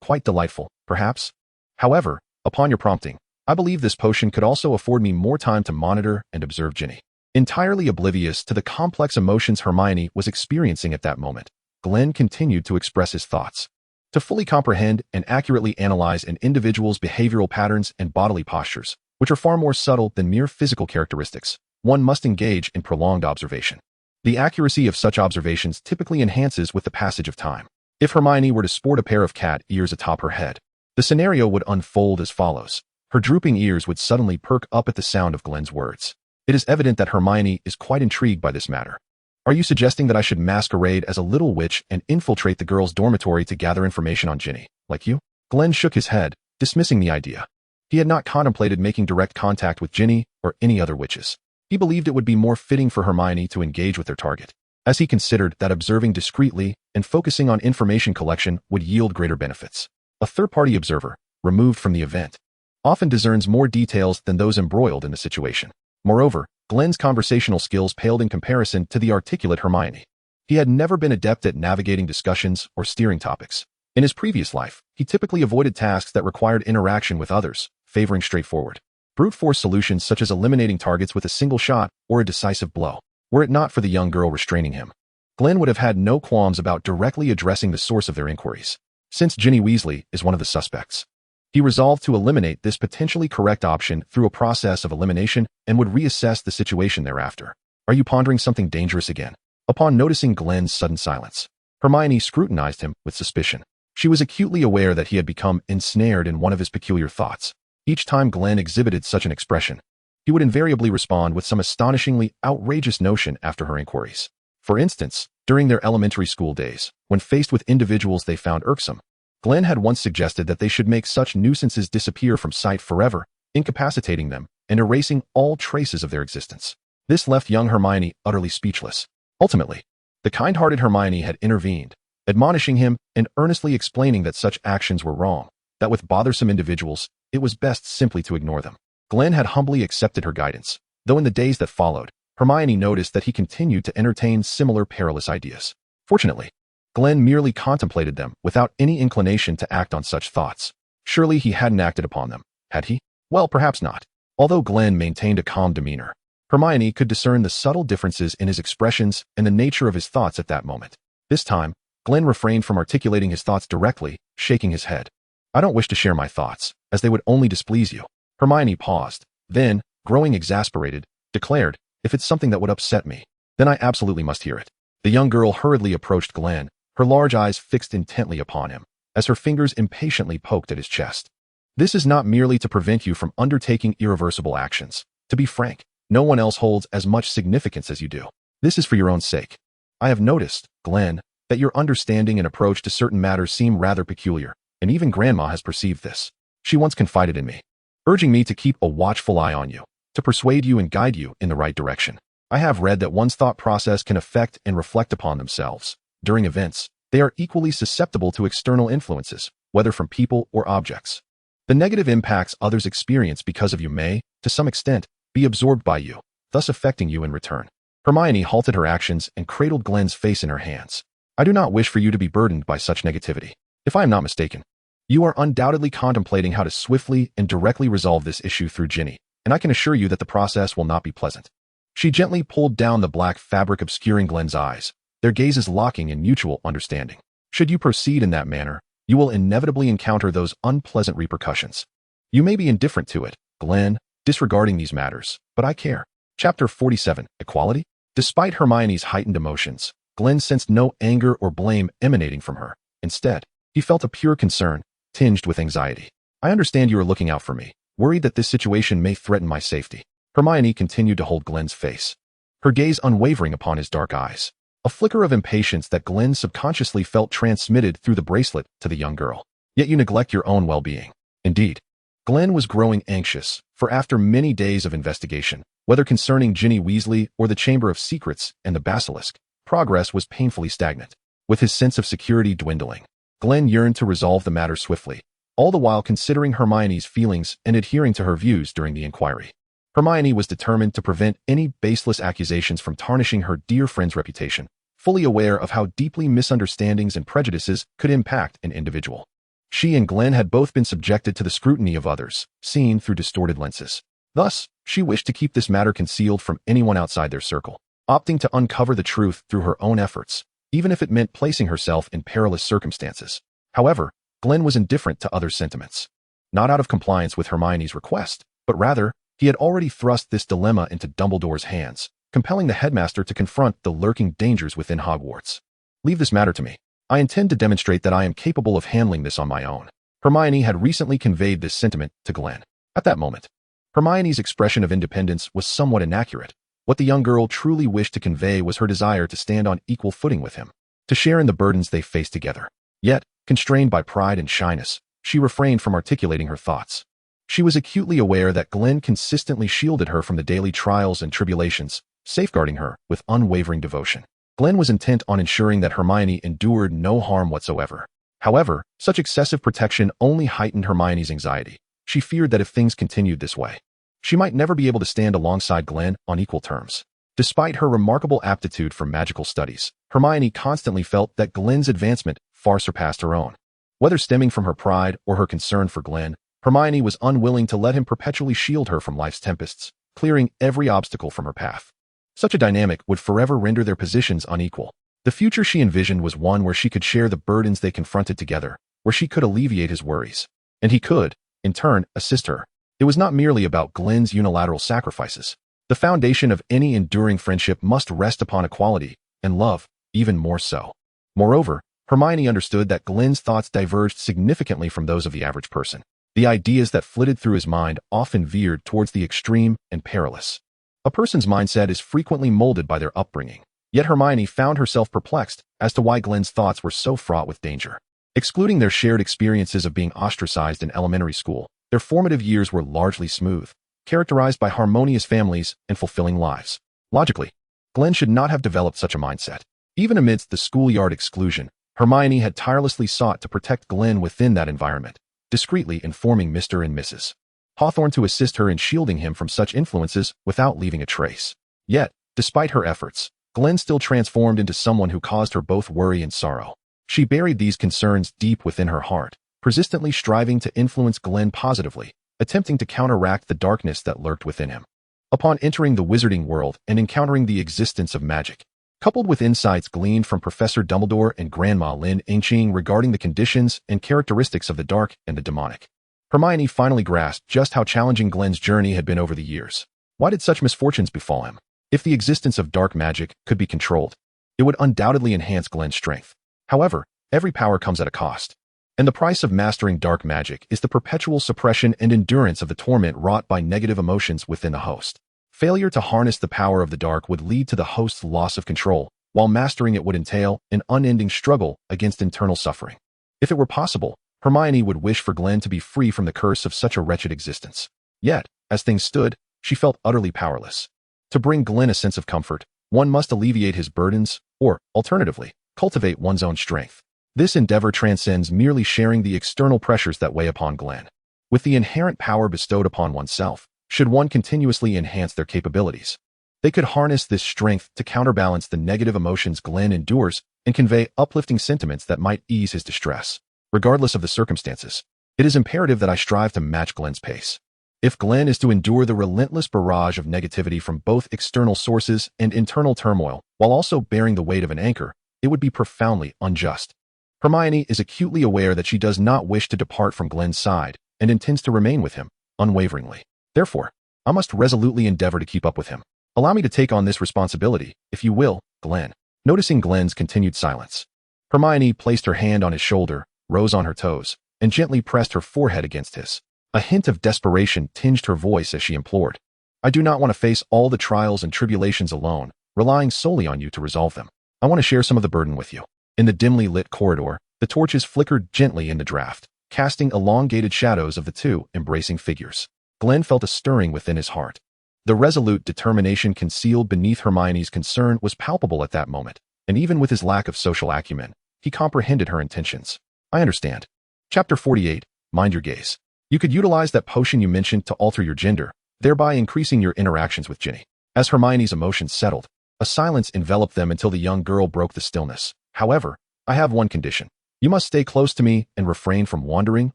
quite delightful, perhaps. However, upon your prompting, I believe this potion could also afford me more time to monitor and observe Ginny. Entirely oblivious to the complex emotions Hermione was experiencing at that moment, Glen continued to express his thoughts. To fully comprehend and accurately analyze an individual's behavioral patterns and bodily postures, which are far more subtle than mere physical characteristics, one must engage in prolonged observation. The accuracy of such observations typically enhances with the passage of time. If Hermione were to sport a pair of cat ears atop her head, the scenario would unfold as follows. Her drooping ears would suddenly perk up at the sound of Glen's words. It is evident that Hermione is quite intrigued by this matter. Are you suggesting that I should masquerade as a little witch and infiltrate the girls' dormitory to gather information on Ginny, like you? Glen shook his head, dismissing the idea. He had not contemplated making direct contact with Ginny or any other witches. He believed it would be more fitting for Hermione to engage with their target, as he considered that observing discreetly and focusing on information collection would yield greater benefits. A third-party observer, removed from the event, often discerns more details than those embroiled in the situation. Moreover, Glen's conversational skills paled in comparison to the articulate Hermione. He had never been adept at navigating discussions or steering topics. In his previous life, he typically avoided tasks that required interaction with others, favoring straightforward, brute force solutions such as eliminating targets with a single shot or a decisive blow. Were it not for the young girl restraining him, Glen would have had no qualms about directly addressing the source of their inquiries. Since Ginny Weasley is one of the suspects, he resolved to eliminate this potentially correct option through a process of elimination and would reassess the situation thereafter. Are you pondering something dangerous again? Upon noticing Glen's sudden silence, Hermione scrutinized him with suspicion. She was acutely aware that he had become ensnared in one of his peculiar thoughts. Each time Glen exhibited such an expression, he would invariably respond with some astonishingly outrageous notion after her inquiries. For instance, during their elementary school days, when faced with individuals they found irksome, Glen had once suggested that they should make such nuisances disappear from sight forever, incapacitating them and erasing all traces of their existence. This left young Hermione utterly speechless. Ultimately, the kind-hearted Hermione had intervened, admonishing him and earnestly explaining that such actions were wrong, that with bothersome individuals, it was best simply to ignore them. Glen had humbly accepted her guidance, though in the days that followed, Hermione noticed that he continued to entertain similar perilous ideas. Fortunately, Glen merely contemplated them without any inclination to act on such thoughts. Surely he hadn't acted upon them, had he? Well, perhaps not. Although Glen maintained a calm demeanor, Hermione could discern the subtle differences in his expressions and the nature of his thoughts at that moment. This time, Glen refrained from articulating his thoughts directly, shaking his head. I don't wish to share my thoughts, as they would only displease you. Hermione paused, then, growing exasperated, declared, If it's something that would upset me, then I absolutely must hear it. The young girl hurriedly approached Glen, her large eyes fixed intently upon him, as her fingers impatiently poked at his chest. This is not merely to prevent you from undertaking irreversible actions. To be frank, no one else holds as much significance as you do. This is for your own sake. I have noticed, Glen, that your understanding and approach to certain matters seem rather peculiar, and even Grandma has perceived this. She once confided in me, urging me to keep a watchful eye on you, to persuade you and guide you in the right direction. I have read that one's thought process can affect and reflect upon themselves. During events, they are equally susceptible to external influences, whether from people or objects. The negative impacts others experience because of you may, to some extent, be absorbed by you, thus affecting you in return. Hermione halted her actions and cradled Glen's face in her hands. I do not wish for you to be burdened by such negativity. If I am not mistaken, you are undoubtedly contemplating how to swiftly and directly resolve this issue through Ginny, and I can assure you that the process will not be pleasant. She gently pulled down the black fabric obscuring Glen's eyes, their gazes locking in mutual understanding. Should you proceed in that manner, you will inevitably encounter those unpleasant repercussions. You may be indifferent to it, Glen, disregarding these matters, but I care. Chapter 47, Equality? Despite Hermione's heightened emotions, Glen sensed no anger or blame emanating from her. Instead, he felt a pure concern, tinged with anxiety. I understand you are looking out for me, worried that this situation may threaten my safety. Hermione continued to hold Glen's face, her gaze unwavering upon his dark eyes. A flicker of impatience that Glen subconsciously felt transmitted through the bracelet to the young girl. Yet you neglect your own well-being. Indeed, Glen was growing anxious, for after many days of investigation, whether concerning Ginny Weasley or the Chamber of Secrets and the Basilisk, progress was painfully stagnant. With his sense of security dwindling, Glen yearned to resolve the matter swiftly, all the while considering Hermione's feelings and adhering to her views during the inquiry. Hermione was determined to prevent any baseless accusations from tarnishing her dear friend's reputation, fully aware of how deeply misunderstandings and prejudices could impact an individual. She and Glen had both been subjected to the scrutiny of others, seen through distorted lenses. Thus, she wished to keep this matter concealed from anyone outside their circle, opting to uncover the truth through her own efforts, even if it meant placing herself in perilous circumstances. However, Glen was indifferent to others' sentiments. Not out of compliance with Hermione's request, but rather, he had already thrust this dilemma into Dumbledore's hands, compelling the headmaster to confront the lurking dangers within Hogwarts. Leave this matter to me. I intend to demonstrate that I am capable of handling this on my own. Hermione had recently conveyed this sentiment to Glen. At that moment, Hermione's expression of independence was somewhat inaccurate. What the young girl truly wished to convey was her desire to stand on equal footing with him, to share in the burdens they faced together. Yet, constrained by pride and shyness, she refrained from articulating her thoughts. She was acutely aware that Glen consistently shielded her from the daily trials and tribulations, safeguarding her with unwavering devotion. Glen was intent on ensuring that Hermione endured no harm whatsoever. However, such excessive protection only heightened Hermione's anxiety. She feared that if things continued this way, she might never be able to stand alongside Glen on equal terms. Despite her remarkable aptitude for magical studies, Hermione constantly felt that Glen's advancement far surpassed her own. Whether stemming from her pride or her concern for Glen, Hermione was unwilling to let him perpetually shield her from life's tempests, clearing every obstacle from her path. Such a dynamic would forever render their positions unequal. The future she envisioned was one where she could share the burdens they confronted together, where she could alleviate his worries, and he could, in turn, assist her. It was not merely about Glen's unilateral sacrifices. The foundation of any enduring friendship must rest upon equality, and love, even more so. Moreover, Hermione understood that Glen's thoughts diverged significantly from those of the average person. The ideas that flitted through his mind often veered towards the extreme and perilous. A person's mindset is frequently molded by their upbringing. Yet Hermione found herself perplexed as to why Glen's thoughts were so fraught with danger. Excluding their shared experiences of being ostracized in elementary school, their formative years were largely smooth, characterized by harmonious families and fulfilling lives. Logically, Glen should not have developed such a mindset. Even amidst the schoolyard exclusion, Hermione had tirelessly sought to protect Glen within that environment, discreetly informing Mr. and Mrs. Hawthorne to assist her in shielding him from such influences without leaving a trace. Yet, despite her efforts, Glen still transformed into someone who caused her both worry and sorrow. She buried these concerns deep within her heart, persistently striving to influence Glen positively, attempting to counteract the darkness that lurked within him. Upon entering the wizarding world and encountering the existence of magic, coupled with insights gleaned from Professor Dumbledore and Grandma Lin Yingqing regarding the conditions and characteristics of the dark and the demonic, Hermione finally grasped just how challenging Glen's journey had been over the years. Why did such misfortunes befall him? If the existence of dark magic could be controlled, it would undoubtedly enhance Glen's strength. However, every power comes at a cost. And the price of mastering dark magic is the perpetual suppression and endurance of the torment wrought by negative emotions within the host. Failure to harness the power of the dark would lead to the host's loss of control, while mastering it would entail an unending struggle against internal suffering. If it were possible, Hermione would wish for Glen to be free from the curse of such a wretched existence. Yet, as things stood, she felt utterly powerless. To bring Glen a sense of comfort, one must alleviate his burdens, or, alternatively, cultivate one's own strength. This endeavor transcends merely sharing the external pressures that weigh upon Glen. With the inherent power bestowed upon oneself, should one continuously enhance their capabilities. They could harness this strength to counterbalance the negative emotions Glen endures and convey uplifting sentiments that might ease his distress. Regardless of the circumstances, it is imperative that I strive to match Glen's pace. If Glen is to endure the relentless barrage of negativity from both external sources and internal turmoil, while also bearing the weight of an anchor, it would be profoundly unjust. Hermione is acutely aware that she does not wish to depart from Glen's side and intends to remain with him, unwaveringly. Therefore, I must resolutely endeavor to keep up with him. Allow me to take on this responsibility, if you will, Glen. Noticing Glen's continued silence, Hermione placed her hand on his shoulder, rose on her toes, and gently pressed her forehead against his. A hint of desperation tinged her voice as she implored. I do not want to face all the trials and tribulations alone, relying solely on you to resolve them. I want to share some of the burden with you. In the dimly lit corridor, the torches flickered gently in the draught, casting elongated shadows of the two embracing figures. Glen felt a stirring within his heart. The resolute determination concealed beneath Hermione's concern was palpable at that moment, and even with his lack of social acumen, he comprehended her intentions. I understand. Chapter 48, Mind Your Gaze. You could utilize that potion you mentioned to alter your gender, thereby increasing your interactions with Ginny. As Hermione's emotions settled, a silence enveloped them until the young girl broke the stillness. However, I have one condition. You must stay close to me and refrain from wandering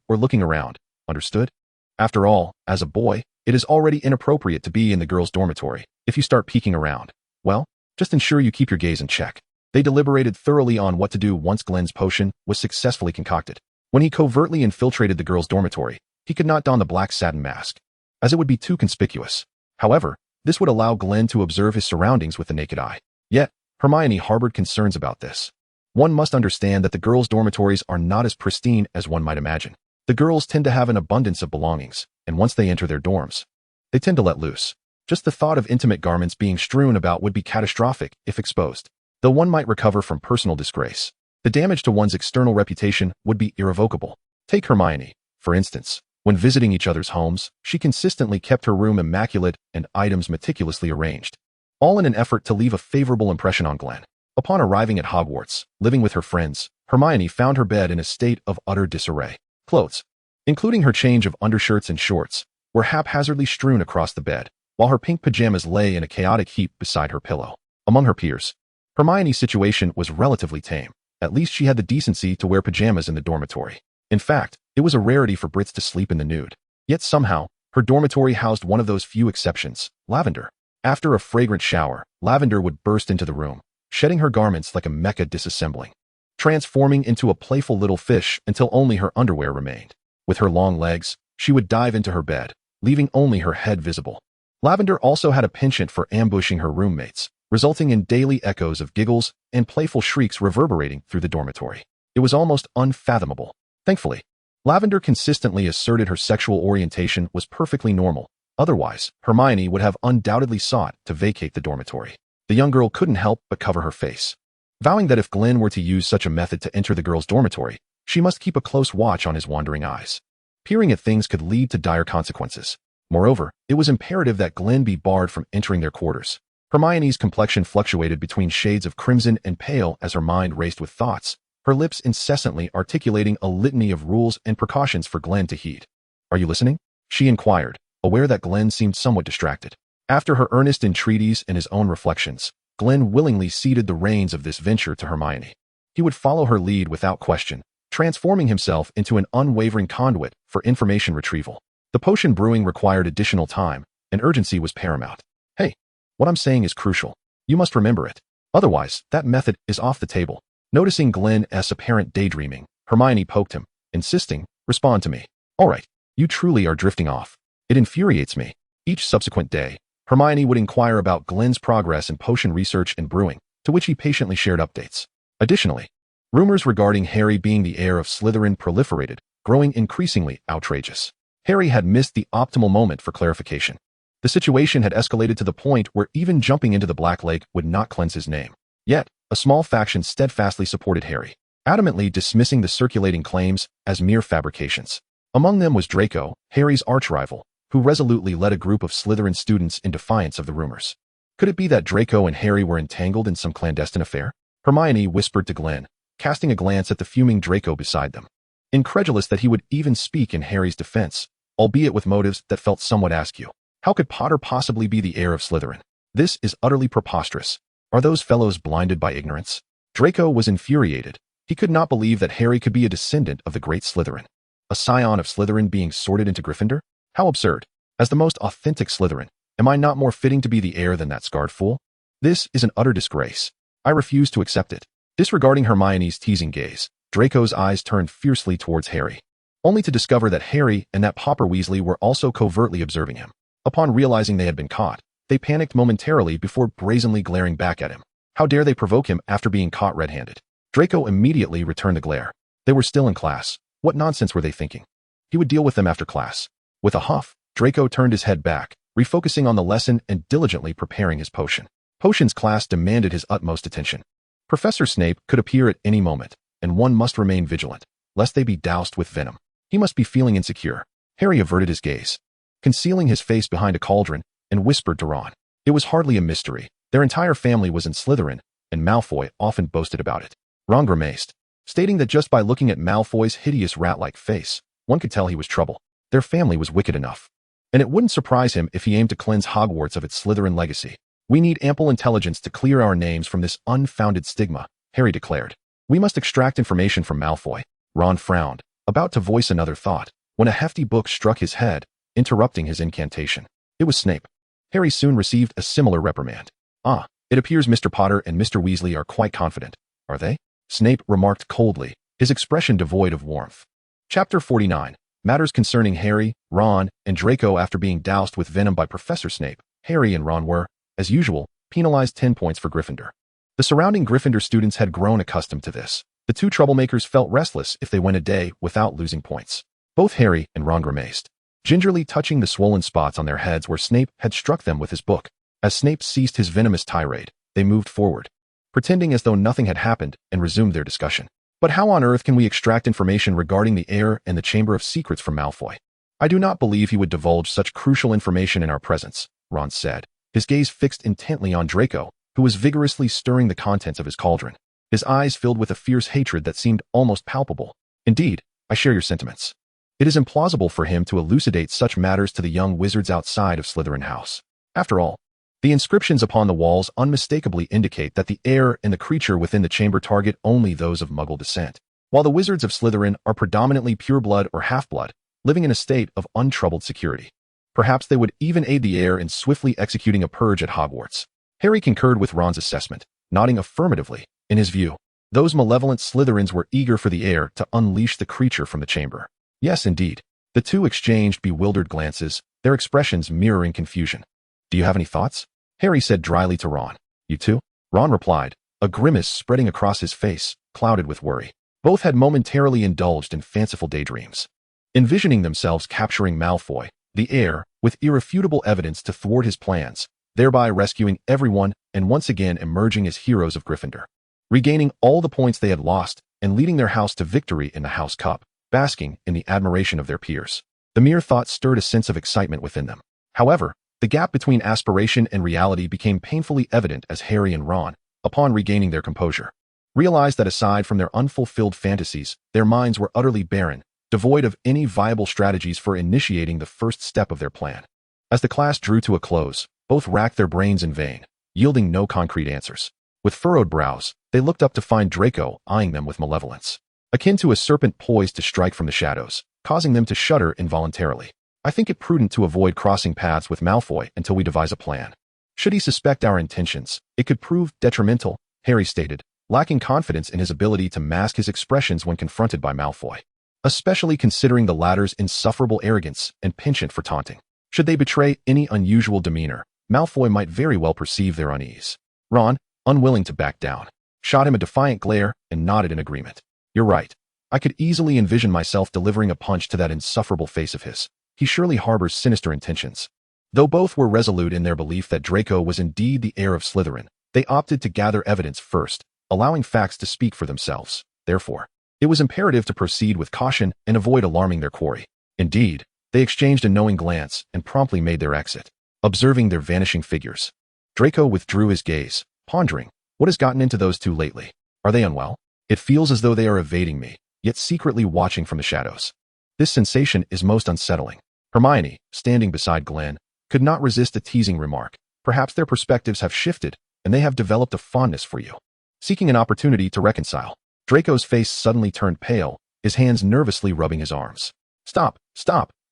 or looking around. Understood? After all, as a boy, it is already inappropriate to be in the girls' dormitory. If you start peeking around, well, just ensure you keep your gaze in check. They deliberated thoroughly on what to do once Glen's potion was successfully concocted. When he covertly infiltrated the girls' dormitory, he could not don the black satin mask, as it would be too conspicuous. However, this would allow Glen to observe his surroundings with the naked eye. Yet, Hermione harbored concerns about this. One must understand that the girls' dormitories are not as pristine as one might imagine. The girls tend to have an abundance of belongings, and once they enter their dorms, they tend to let loose. Just the thought of intimate garments being strewn about would be catastrophic if exposed. Though one might recover from personal disgrace, the damage to one's external reputation would be irrevocable. Take Hermione, for instance. When visiting each other's homes, she consistently kept her room immaculate and items meticulously arranged, all in an effort to leave a favorable impression on Glen. Upon arriving at Hogwarts, living with her friends, Hermione found her bed in a state of utter disarray. Clothes, including her change of undershirts and shorts, were haphazardly strewn across the bed, while her pink pajamas lay in a chaotic heap beside her pillow. Among her peers, Hermione's situation was relatively tame. At least she had the decency to wear pajamas in the dormitory. In fact, it was a rarity for Brits to sleep in the nude. Yet somehow, her dormitory housed one of those few exceptions, Lavender. After a fragrant shower, Lavender would burst into the room, shedding her garments like a mecha disassembling, transforming into a playful little fish until only her underwear remained. With her long legs, she would dive into her bed, leaving only her head visible. Lavender also had a penchant for ambushing her roommates, resulting in daily echoes of giggles and playful shrieks reverberating through the dormitory. It was almost unfathomable. Thankfully, Lavender consistently asserted her sexual orientation was perfectly normal. Otherwise, Hermione would have undoubtedly sought to vacate the dormitory. The young girl couldn't help but cover her face, vowing that if Glen were to use such a method to enter the girls' dormitory, she must keep a close watch on his wandering eyes. Peering at things could lead to dire consequences. Moreover, it was imperative that Glen be barred from entering their quarters. Hermione's complexion fluctuated between shades of crimson and pale as her mind raced with thoughts, her lips incessantly articulating a litany of rules and precautions for Glen to heed. Are you listening? She inquired, aware that Glen seemed somewhat distracted. After her earnest entreaties and his own reflections, Glen willingly ceded the reins of this venture to Hermione. He would follow her lead without question, transforming himself into an unwavering conduit for information retrieval. The potion brewing required additional time, and urgency was paramount. Hey, what I'm saying is crucial. You must remember it. Otherwise, that method is off the table. Noticing Glen's apparent daydreaming, Hermione poked him, insisting, respond to me. All right, you truly are drifting off. It infuriates me. Each subsequent day, Hermione would inquire about Glen's progress in potion research and brewing, to which he patiently shared updates. Additionally, rumors regarding Harry being the heir of Slytherin proliferated, growing increasingly outrageous. Harry had missed the optimal moment for clarification. The situation had escalated to the point where even jumping into the Black Lake would not cleanse his name. Yet, a small faction steadfastly supported Harry, adamantly dismissing the circulating claims as mere fabrications. Among them was Draco, Harry's archrival, who resolutely led a group of Slytherin students in defiance of the rumors. Could it be that Draco and Harry were entangled in some clandestine affair? Hermione whispered to Glen, casting a glance at the fuming Draco beside them. Incredulous that he would even speak in Harry's defense, albeit with motives that felt somewhat askew. How could Potter possibly be the heir of Slytherin? This is utterly preposterous. Are those fellows blinded by ignorance? Draco was infuriated. He could not believe that Harry could be a descendant of the great Slytherin. A scion of Slytherin being sorted into Gryffindor? How absurd. As the most authentic Slytherin, am I not more fitting to be the heir than that scarred fool? This is an utter disgrace. I refuse to accept it. Disregarding Hermione's teasing gaze, Draco's eyes turned fiercely towards Harry, only to discover that Harry and that pauper Weasley were also covertly observing him. Upon realizing they had been caught, they panicked momentarily before brazenly glaring back at him. How dare they provoke him after being caught red-handed? Draco immediately returned the glare. They were still in class. What nonsense were they thinking? He would deal with them after class. With a huff, Draco turned his head back, refocusing on the lesson and diligently preparing his potion. Potions class demanded his utmost attention. Professor Snape could appear at any moment, and one must remain vigilant, lest they be doused with venom. He must be feeling insecure. Harry averted his gaze, concealing his face behind a cauldron, and whispered to Ron. It was hardly a mystery. Their entire family was in Slytherin, and Malfoy often boasted about it. Ron grimaced, stating that just by looking at Malfoy's hideous rat-like face, one could tell he was trouble. Their family was wicked enough. And it wouldn't surprise him if he aimed to cleanse Hogwarts of its Slytherin legacy. We need ample intelligence to clear our names from this unfounded stigma, Harry declared. We must extract information from Malfoy. Ron frowned, about to voice another thought, when a hefty book struck his head, interrupting his incantation. It was Snape. Harry soon received a similar reprimand. Ah, it appears Mr. Potter and Mr. Weasley are quite confident. Are they? Snape remarked coldly, his expression devoid of warmth. Chapter 49. Matters concerning Harry, Ron, and Draco. After being doused with venom by Professor Snape, Harry and Ron were, as usual, penalized 10 points for Gryffindor. The surrounding Gryffindor students had grown accustomed to this. The two troublemakers felt restless if they went a day without losing points. Both Harry and Ron grimaced, gingerly touching the swollen spots on their heads where Snape had struck them with his book. As Snape ceased his venomous tirade, they moved forward, pretending as though nothing had happened, and resumed their discussion. But how on earth can we extract information regarding the heir and the Chamber of Secrets from Malfoy? I do not believe he would divulge such crucial information in our presence, Ron said, his gaze fixed intently on Draco, who was vigorously stirring the contents of his cauldron, his eyes filled with a fierce hatred that seemed almost palpable. Indeed, I share your sentiments. It is implausible for him to elucidate such matters to the young wizards outside of Slytherin House. After all, the inscriptions upon the walls unmistakably indicate that the heir and the creature within the chamber target only those of Muggle descent, while the wizards of Slytherin are predominantly pureblood or half-blood, living in a state of untroubled security. Perhaps they would even aid the heir in swiftly executing a purge at Hogwarts. Harry concurred with Ron's assessment, nodding affirmatively. In his view, those malevolent Slytherins were eager for the heir to unleash the creature from the chamber. Yes, indeed. The two exchanged bewildered glances, their expressions mirroring confusion. Do you have any thoughts? Harry said dryly to Ron. You too? Ron replied, a grimace spreading across his face, clouded with worry. Both had momentarily indulged in fanciful daydreams, envisioning themselves capturing Malfoy, the heir, with irrefutable evidence to thwart his plans, thereby rescuing everyone and once again emerging as heroes of Gryffindor, regaining all the points they had lost and leading their house to victory in the House Cup, basking in the admiration of their peers. The mere thought stirred a sense of excitement within them. However, the gap between aspiration and reality became painfully evident as Harry and Ron, upon regaining their composure, realized that aside from their unfulfilled fantasies, their minds were utterly barren, devoid of any viable strategies for initiating the first step of their plan. As the class drew to a close, both racked their brains in vain, yielding no concrete answers. With furrowed brows, they looked up to find Draco eyeing them with malevolence, akin to a serpent poised to strike from the shadows, causing them to shudder involuntarily. I think it prudent to avoid crossing paths with Malfoy until we devise a plan. Should he suspect our intentions, it could prove detrimental, Harry stated, lacking confidence in his ability to mask his expressions when confronted by Malfoy, especially considering the latter's insufferable arrogance and penchant for taunting. Should they betray any unusual demeanor, Malfoy might very well perceive their unease. Ron, unwilling to back down, shot him a defiant glare and nodded in agreement. You're right. I could easily envision myself delivering a punch to that insufferable face of his. He surely harbors sinister intentions. Though both were resolute in their belief that Draco was indeed the heir of Slytherin, they opted to gather evidence first, allowing facts to speak for themselves. Therefore, it was imperative to proceed with caution and avoid alarming their quarry. Indeed, they exchanged a knowing glance and promptly made their exit, observing their vanishing figures. Draco withdrew his gaze, pondering, what has gotten into those two lately? Are they unwell? It feels as though they are evading me, yet secretly watching from the shadows. This sensation is most unsettling. Hermione, standing beside Glen, could not resist a teasing remark. Perhaps their perspectives have shifted, and they have developed a fondness for you. Seeking an opportunity to reconcile, Draco's face suddenly turned pale, his hands nervously rubbing his arms. Stop,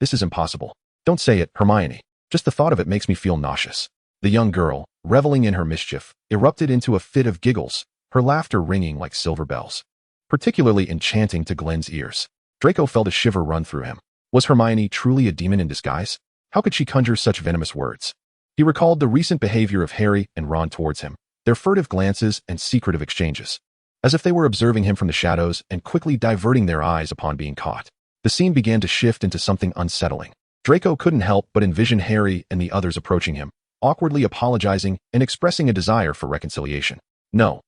this is impossible. Don't say it, Hermione. Just the thought of it makes me feel nauseous. The young girl, reveling in her mischief, erupted into a fit of giggles, her laughter ringing like silver bells. Particularly enchanting to Glen's ears. Draco felt a shiver run through him. Was Hermione truly a demon in disguise? How could she conjure such venomous words? He recalled the recent behavior of Harry and Ron towards him, their furtive glances and secretive exchanges. As if they were observing him from the shadows and quickly diverting their eyes upon being caught. The scene began to shift into something unsettling. Draco couldn't help but envision Harry and the others approaching him, awkwardly apologizing and expressing a desire for reconciliation. No,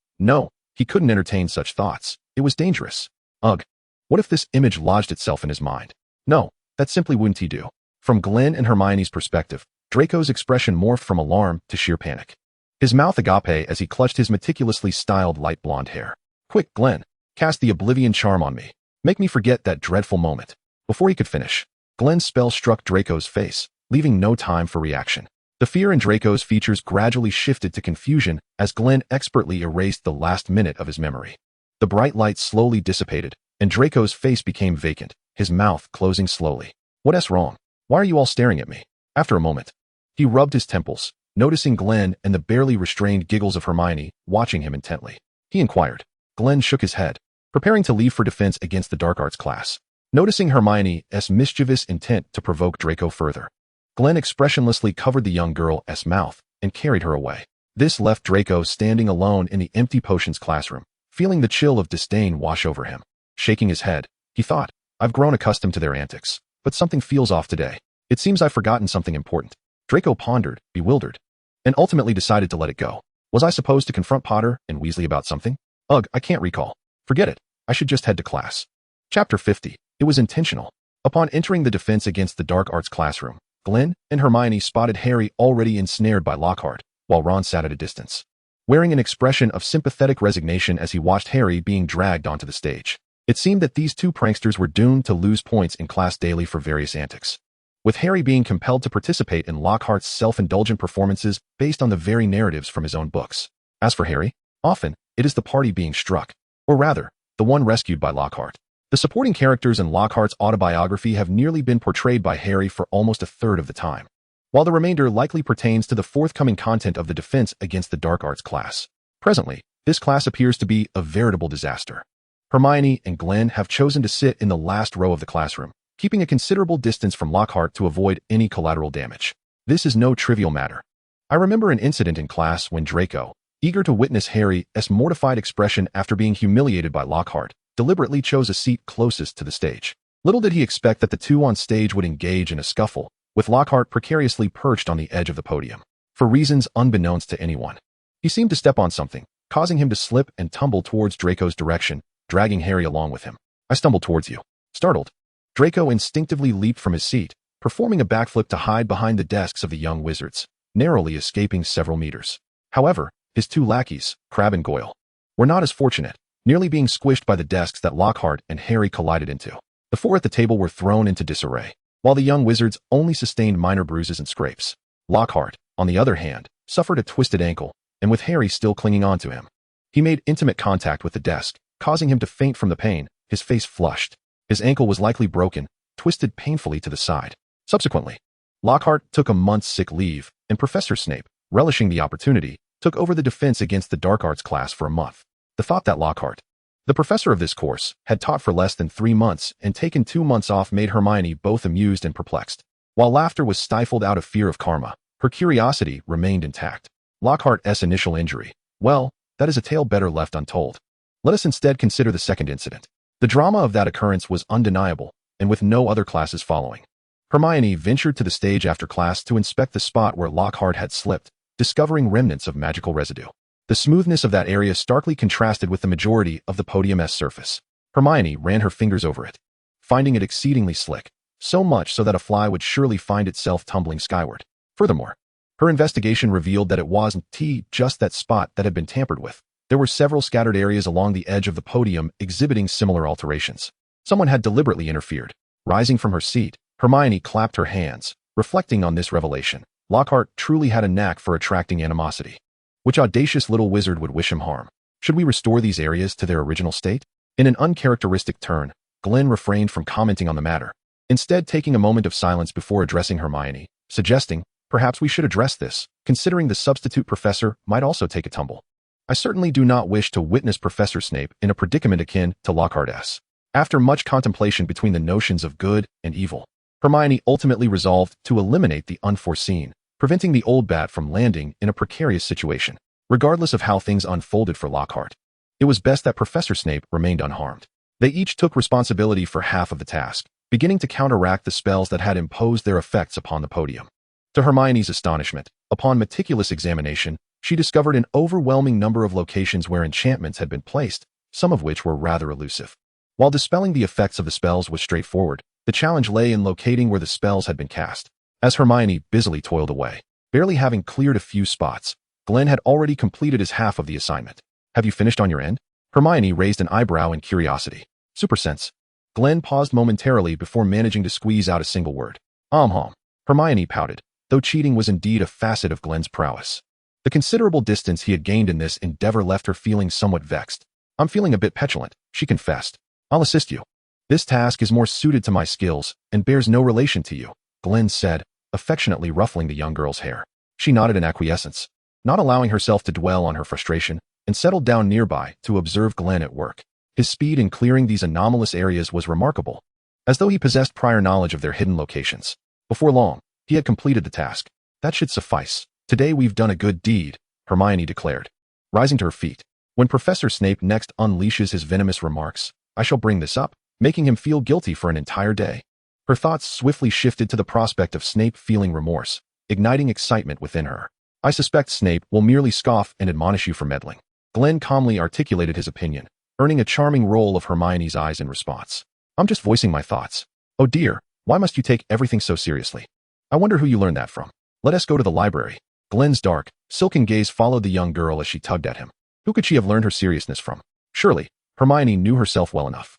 he couldn't entertain such thoughts. It was dangerous. Ugh. What if this image lodged itself in his mind? No, that simply wouldn't he do. From Glen and Hermione's perspective, Draco's expression morphed from alarm to sheer panic. His mouth agape as he clutched his meticulously styled light blonde hair. Quick, Glen, cast the oblivion charm on me. Make me forget that dreadful moment. Before he could finish, Glen's spell struck Draco's face, leaving no time for reaction. The fear in Draco's features gradually shifted to confusion as Glen expertly erased the last minute of his memory. The bright light slowly dissipated, and Draco's face became vacant, his mouth closing slowly. What's wrong? Why are you all staring at me? After a moment, he rubbed his temples, noticing Glen and the barely restrained giggles of Hermione watching him intently. He inquired. Glen shook his head, preparing to leave for defense against the dark arts class. Noticing Hermione's mischievous intent to provoke Draco further, Glen expressionlessly covered the young girl's mouth and carried her away. This left Draco standing alone in the empty potions classroom, feeling the chill of disdain wash over him. Shaking his head, he thought, I've grown accustomed to their antics, but something feels off today. It seems I've forgotten something important. Draco pondered, bewildered, and ultimately decided to let it go. Was I supposed to confront Potter and Weasley about something? Ugh, I can't recall. Forget it. I should just head to class. Chapter 50. It was intentional. Upon entering the defense against the dark arts classroom, Glen and Hermione spotted Harry already ensnared by Lockhart, while Ron sat at a distance, wearing an expression of sympathetic resignation as he watched Harry being dragged onto the stage. It seemed that these two pranksters were doomed to lose points in class daily for various antics, with Harry being compelled to participate in Lockhart's self-indulgent performances based on the very narratives from his own books. As for Harry, often, it is the party being struck, or rather, the one rescued by Lockhart. The supporting characters in Lockhart's autobiography have nearly been portrayed by Harry for almost a third of the time, while the remainder likely pertains to the forthcoming content of the defense against the dark arts class. Presently, this class appears to be a veritable disaster. Hermione and Glen have chosen to sit in the last row of the classroom, keeping a considerable distance from Lockhart to avoid any collateral damage. This is no trivial matter. I remember an incident in class when Draco, eager to witness Harry's mortified expression after being humiliated by Lockhart, deliberately chose a seat closest to the stage. Little did he expect that the two on stage would engage in a scuffle, with Lockhart precariously perched on the edge of the podium. For reasons unbeknownst to anyone, he seemed to step on something, causing him to slip and tumble towards Draco's direction, dragging Harry along with him. I stumbled towards you. Startled, Draco instinctively leaped from his seat, performing a backflip to hide behind the desks of the young wizards, narrowly escaping several meters. However, his two lackeys, Crabbe and Goyle, were not as fortunate, nearly being squished by the desks that Lockhart and Harry collided into. The four at the table were thrown into disarray, while the young wizards only sustained minor bruises and scrapes. Lockhart, on the other hand, suffered a twisted ankle, and with Harry still clinging onto him, he made intimate contact with the desk, causing him to faint from the pain, his face flushed. His ankle was likely broken, twisted painfully to the side. Subsequently, Lockhart took a month's sick leave, and Professor Snape, relishing the opportunity, took over the defense against the dark arts class for a month. The thought that Lockhart, the professor of this course, had taught for less than 3 months and taken 2 months off made Hermione both amused and perplexed. While laughter was stifled out of fear of karma, Her curiosity remained intact. Lockhart's initial injury. Well, that is a tale better left untold. Let us instead consider the second incident. The drama of that occurrence was undeniable, and with no other classes following. Hermione ventured to the stage after class to inspect the spot where Lockhart had slipped, discovering remnants of magical residue. The smoothness of that area starkly contrasted with the majority of the podium's surface. Hermione ran her fingers over it, finding it exceedingly slick, so much so that a fly would surely find itself tumbling skyward. Furthermore, her investigation revealed that it wasn't just that spot that had been tampered with. There were several scattered areas along the edge of the podium exhibiting similar alterations. Someone had deliberately interfered. Rising from her seat, Hermione clapped her hands, reflecting on this revelation. Lockhart truly had a knack for attracting animosity. Which audacious little wizard would wish him harm? Should we restore these areas to their original state? In an uncharacteristic turn, Glen refrained from commenting on the matter, instead taking a moment of silence before addressing Hermione, suggesting, perhaps we should address this, considering the substitute professor might also take a tumble. I certainly do not wish to witness Professor Snape in a predicament akin to Lockhart's. After much contemplation between the notions of good and evil, Hermione ultimately resolved to eliminate the unforeseen, preventing the old bat from landing in a precarious situation. Regardless of how things unfolded for Lockhart, it was best that Professor Snape remained unharmed. They each took responsibility for half of the task, beginning to counteract the spells that had imposed their effects upon the podium. To Hermione's astonishment, upon meticulous examination, she discovered an overwhelming number of locations where enchantments had been placed, some of which were rather elusive. While dispelling the effects of the spells was straightforward, the challenge lay in locating where the spells had been cast. As Hermione busily toiled away, barely having cleared a few spots, Glen had already completed his half of the assignment. Have you finished on your end? Hermione raised an eyebrow in curiosity. Super sense. Glen paused momentarily before managing to squeeze out a single word. Hermione pouted, though cheating was indeed a facet of Glen's prowess. The considerable distance he had gained in this endeavor left her feeling somewhat vexed. I'm feeling a bit petulant, she confessed. I'll assist you. This task is more suited to my skills and bears no relation to you, Glen said, affectionately ruffling the young girl's hair. She nodded in acquiescence, not allowing herself to dwell on her frustration, and settled down nearby to observe Glen at work. His speed in clearing these anomalous areas was remarkable, as though he possessed prior knowledge of their hidden locations. Before long, he had completed the task. That should suffice. Today we've done a good deed, Hermione declared, rising to her feet. When Professor Snape next unleashes his venomous remarks, I shall bring this up, making him feel guilty for an entire day. Her thoughts swiftly shifted to the prospect of Snape feeling remorse, igniting excitement within her. I suspect Snape will merely scoff and admonish you for meddling. Glen calmly articulated his opinion, earning a charming roll of Hermione's eyes in response. I'm just voicing my thoughts. Oh dear, why must you take everything so seriously? I wonder who you learned that from. Let us go to the library. Glen's dark, silken gaze followed the young girl as she tugged at him. Who could she have learned her seriousness from? Surely, Hermione knew herself well enough.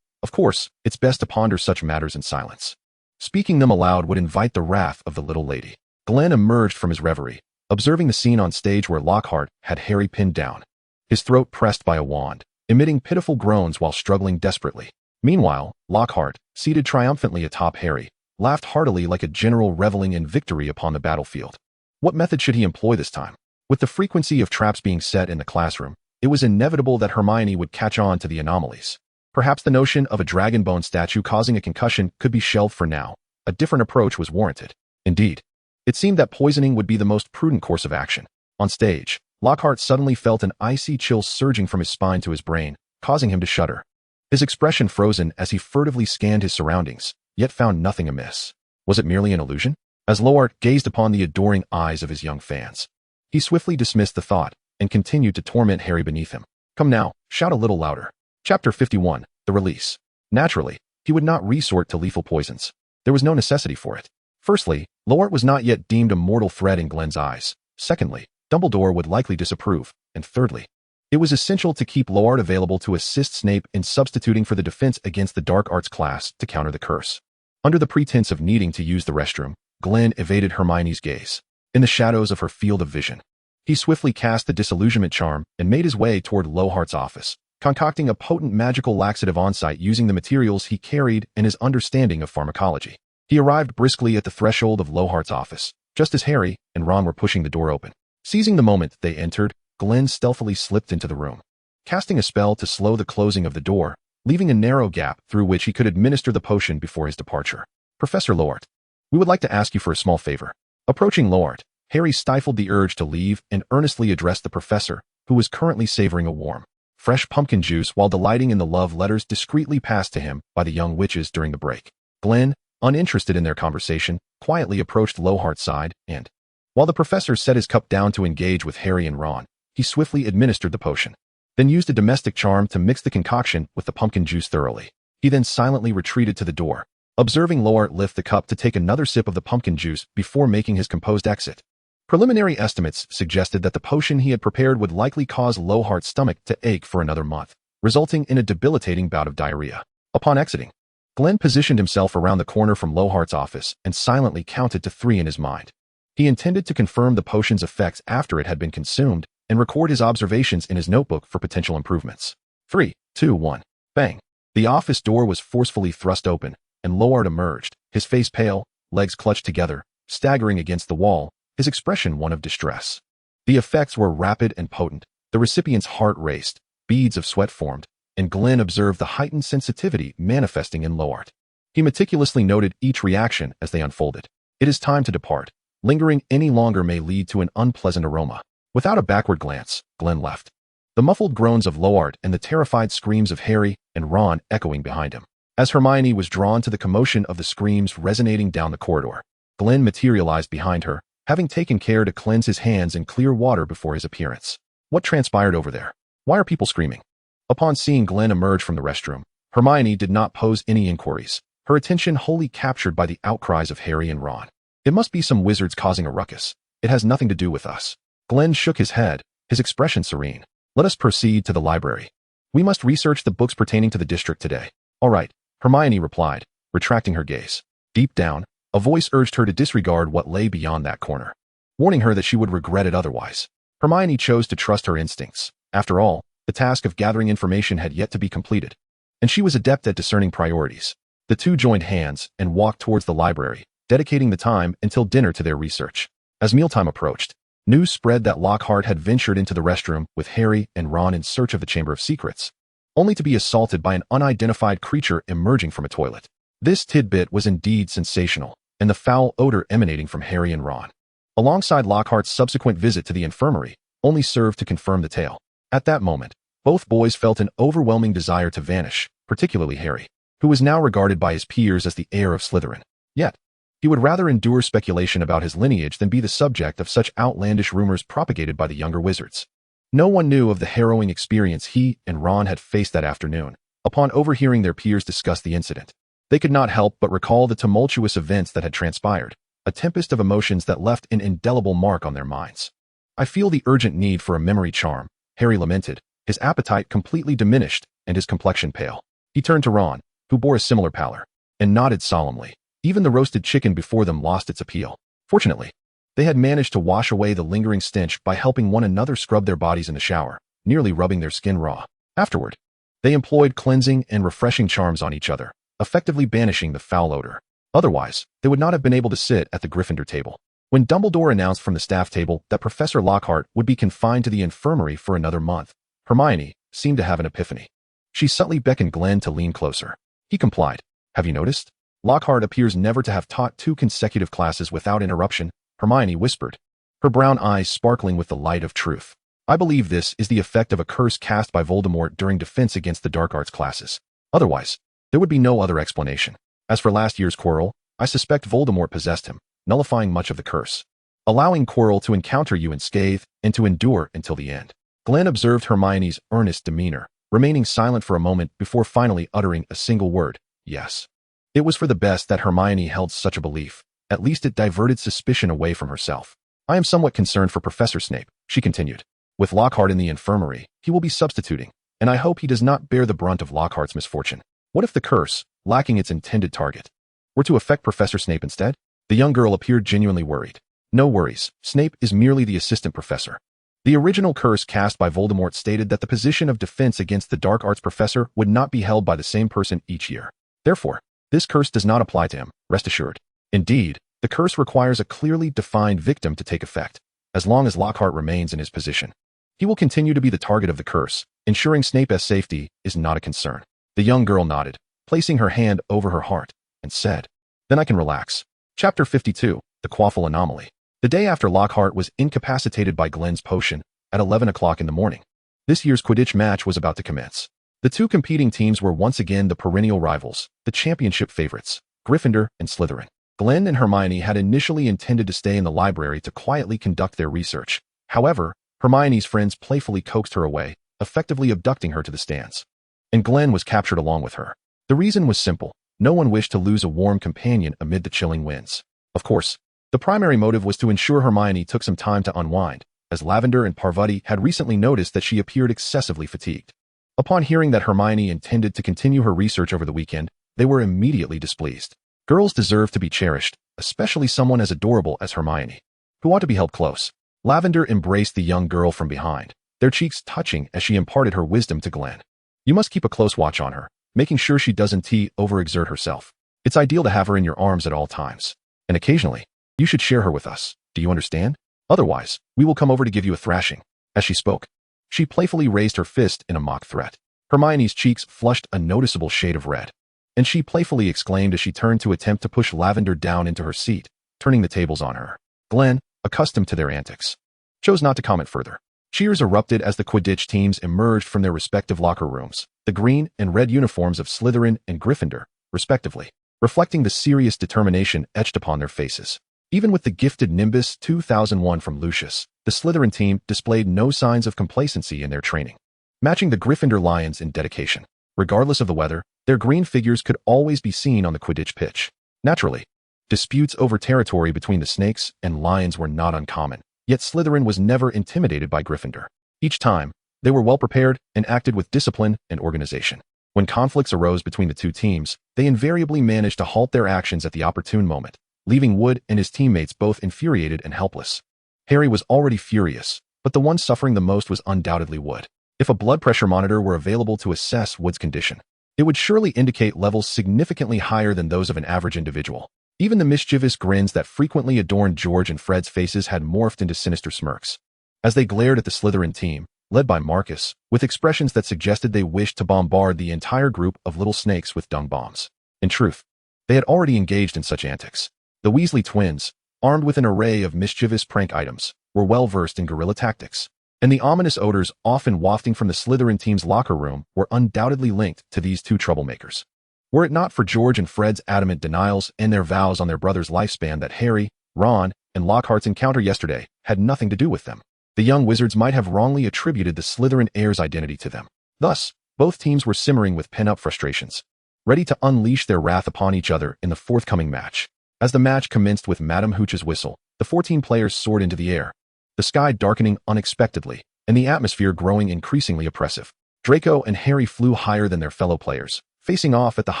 Of course, it's best to ponder such matters in silence. Speaking them aloud would invite the wrath of the little lady. Glen emerged from his reverie, observing the scene on stage where Lockhart had Harry pinned down, his throat pressed by a wand, emitting pitiful groans while struggling desperately. Meanwhile, Lockhart, seated triumphantly atop Harry, laughed heartily like a general reveling in victory upon the battlefield. What method should he employ this time? With the frequency of traps being set in the classroom, it was inevitable that Hermione would catch on to the anomalies. Perhaps the notion of a dragon bone statue causing a concussion could be shelved for now. A different approach was warranted. Indeed, it seemed that poisoning would be the most prudent course of action. On stage, Lockhart suddenly felt an icy chill surging from his spine to his brain, causing him to shudder. His expression frozen as he furtively scanned his surroundings, yet found nothing amiss. Was it merely an illusion? As Lockhart gazed upon the adoring eyes of his young fans, he swiftly dismissed the thought and continued to torment Harry beneath him. Come now, shout a little louder. Chapter 51, The Release. Naturally, he would not resort to lethal poisons. There was no necessity for it. Firstly, Lockhart was not yet deemed a mortal threat in Glen's eyes. Secondly, Dumbledore would likely disapprove. And thirdly, it was essential to keep Lockhart available to assist Snape in substituting for the defense against the dark arts class to counter the curse. Under the pretense of needing to use the restroom, Glen evaded Hermione's gaze. In the shadows of her field of vision, he swiftly cast the disillusionment charm and made his way toward Lockhart's office, concocting a potent magical laxative on-site using the materials he carried and his understanding of pharmacology. He arrived briskly at the threshold of Lockhart's office, just as Harry and Ron were pushing the door open. Seizing the moment they entered, Glen stealthily slipped into the room, casting a spell to slow the closing of the door, leaving a narrow gap through which he could administer the potion before his departure. Professor Lockhart, we would like to ask you for a small favor. Approaching Lord, Harry stifled the urge to leave and earnestly addressed the professor, who was currently savoring a warm, fresh pumpkin juice while delighting in the love letters discreetly passed to him by the young witches during the break. Glen, uninterested in their conversation, quietly approached Lockhart's side and, while the professor set his cup down to engage with Harry and Ron, he swiftly administered the potion, then used a domestic charm to mix the concoction with the pumpkin juice thoroughly. He then silently retreated to the door, observing Lockhart lift the cup to take another sip of the pumpkin juice before making his composed exit. Preliminary estimates suggested that the potion he had prepared would likely cause Lockhart's stomach to ache for another month, resulting in a debilitating bout of diarrhea. Upon exiting, Glen positioned himself around the corner from Lockhart's office and silently counted to 3 in his mind. He intended to confirm the potion's effects after it had been consumed and record his observations in his notebook for potential improvements. 3, 2, 1. Bang. The office door was forcefully thrust open, and Lockhart emerged, his face pale, legs clutched together, staggering against the wall, his expression one of distress. The effects were rapid and potent. The recipient's heart raced, beads of sweat formed, and Glen observed the heightened sensitivity manifesting in Lockhart. He meticulously noted each reaction as they unfolded. It is time to depart. Lingering any longer may lead to an unpleasant aroma. Without a backward glance, Glen left, the muffled groans of Lockhart and the terrified screams of Harry and Ron echoing behind him. As Hermione was drawn to the commotion of the screams resonating down the corridor, Glen materialized behind her, having taken care to cleanse his hands in clear water before his appearance. What transpired over there? Why are people screaming? Upon seeing Glen emerge from the restroom, Hermione did not pose any inquiries, her attention wholly captured by the outcries of Harry and Ron. It must be some wizards causing a ruckus. It has nothing to do with us. Glen shook his head, his expression serene. Let us proceed to the library. We must research the books pertaining to the district today. All right, Hermione replied, retracting her gaze. Deep down, a voice urged her to disregard what lay beyond that corner, warning her that she would regret it otherwise. Hermione chose to trust her instincts. After all, the task of gathering information had yet to be completed, and she was adept at discerning priorities. The two joined hands and walked towards the library, dedicating the time until dinner to their research. As mealtime approached, news spread that Lockhart had ventured into the restroom with Harry and Ron in search of the Chamber of Secrets, only to be assaulted by an unidentified creature emerging from a toilet. This tidbit was indeed sensational, and the foul odor emanating from Harry and Ron, alongside Lockhart's subsequent visit to the infirmary, only served to confirm the tale. At that moment, both boys felt an overwhelming desire to vanish, particularly Harry, who was now regarded by his peers as the heir of Slytherin. Yet, he would rather endure speculation about his lineage than be the subject of such outlandish rumors propagated by the younger wizards. No one knew of the harrowing experience he and Ron had faced that afternoon. Upon overhearing their peers discuss the incident, they could not help but recall the tumultuous events that had transpired, a tempest of emotions that left an indelible mark on their minds. I feel the urgent need for a memory charm, Harry lamented, his appetite completely diminished and his complexion pale. He turned to Ron, who bore a similar pallor, and nodded solemnly. Even the roasted chicken before them lost its appeal. Fortunately, they had managed to wash away the lingering stench by helping one another scrub their bodies in the shower, nearly rubbing their skin raw. Afterward, they employed cleansing and refreshing charms on each other, effectively banishing the foul odor. Otherwise, they would not have been able to sit at the Gryffindor table. When Dumbledore announced from the staff table that Professor Lockhart would be confined to the infirmary for another month, Hermione seemed to have an epiphany. She subtly beckoned Glen to lean closer. He complied. Have you noticed? Lockhart appears never to have taught 2 consecutive classes without interruption, Hermione whispered, her brown eyes sparkling with the light of truth. I believe this is the effect of a curse cast by Voldemort during defense against the dark arts classes. Otherwise, there would be no other explanation. As for last year's Quirrell, I suspect Voldemort possessed him, nullifying much of the curse, allowing Quirrell to encounter you unscathed and to endure until the end. Glen observed Hermione's earnest demeanor, remaining silent for a moment before finally uttering a single word, yes. It was for the best that Hermione held such a belief. At least it diverted suspicion away from herself. I am somewhat concerned for Professor Snape, she continued. With Lockhart in the infirmary, he will be substituting, and I hope he does not bear the brunt of Lockhart's misfortune. What if the curse, lacking its intended target, were to affect Professor Snape instead? The young girl appeared genuinely worried. No worries, Snape is merely the assistant professor. The original curse cast by Voldemort stated that the position of defense against the dark arts professor would not be held by the same person each year. Therefore, this curse does not apply to him, rest assured. Indeed, the curse requires a clearly defined victim to take effect. As long as Lockhart remains in his position, he will continue to be the target of the curse. Ensuring Snape's safety is not a concern. The young girl nodded, placing her hand over her heart, and said, Then I can relax. Chapter 52, the Quaffle anomaly. The day after Lockhart was incapacitated by Glen's potion, at 11 o'clock in the morning. This year's Quidditch match was about to commence. The two competing teams were once again the perennial rivals, the championship favorites, Gryffindor and Slytherin. Glen and Hermione had initially intended to stay in the library to quietly conduct their research. However, Hermione's friends playfully coaxed her away, effectively abducting her to the stands. And Glen was captured along with her. The reason was simple. No one wished to lose a warm companion amid the chilling winds. Of course, the primary motive was to ensure Hermione took some time to unwind, as Lavender and Parvati had recently noticed that she appeared excessively fatigued. Upon hearing that Hermione intended to continue her research over the weekend, they were immediately displeased. Girls deserve to be cherished, especially someone as adorable as Hermione, who ought to be held close. Lavender embraced the young girl from behind, their cheeks touching as she imparted her wisdom to Glen. You must keep a close watch on her, making sure she doesn't overexert herself. It's ideal to have her in your arms at all times. And occasionally, you should share her with us. Do you understand? Otherwise, we will come over to give you a thrashing. As she spoke, she playfully raised her fist in a mock threat. Hermione's cheeks flushed a noticeable shade of red, and she playfully exclaimed as she turned to attempt to push Lavender down into her seat, turning the tables on her. Glen, accustomed to their antics, chose not to comment further. Cheers erupted as the Quidditch teams emerged from their respective locker rooms, the green and red uniforms of Slytherin and Gryffindor, respectively, reflecting the serious determination etched upon their faces. Even with the gifted Nimbus 2001 from Lucius, the Slytherin team displayed no signs of complacency in their training, matching the Gryffindor Lions in dedication. Regardless of the weather, their green figures could always be seen on the Quidditch pitch. Naturally, disputes over territory between the Snakes and Lions were not uncommon, yet Slytherin was never intimidated by Gryffindor. Each time, they were well prepared and acted with discipline and organization. When conflicts arose between the two teams, they invariably managed to halt their actions at the opportune moment, leaving Wood and his teammates both infuriated and helpless. Harry was already furious, but the one suffering the most was undoubtedly Wood. If a blood pressure monitor were available to assess Wood's condition, it would surely indicate levels significantly higher than those of an average individual. Even the mischievous grins that frequently adorned George and Fred's faces had morphed into sinister smirks, as they glared at the Slytherin team, led by Marcus, with expressions that suggested they wished to bombard the entire group of little snakes with dung bombs. In truth, they had already engaged in such antics. The Weasley twins, armed with an array of mischievous prank items, were well versed in guerrilla tactics, and the ominous odors often wafting from the Slytherin team's locker room were undoubtedly linked to these two troublemakers. Were it not for George and Fred's adamant denials and their vows on their brother's lifespan that Harry, Ron, and Lockhart's encounter yesterday had nothing to do with them, the young wizards might have wrongly attributed the Slytherin heir's identity to them. Thus, both teams were simmering with pent-up frustrations, ready to unleash their wrath upon each other in the forthcoming match. As the match commenced with Madame Hooch's whistle, the 14 players soared into the air, the sky darkening unexpectedly, and the atmosphere growing increasingly oppressive. Draco and Harry flew higher than their fellow players, facing off at the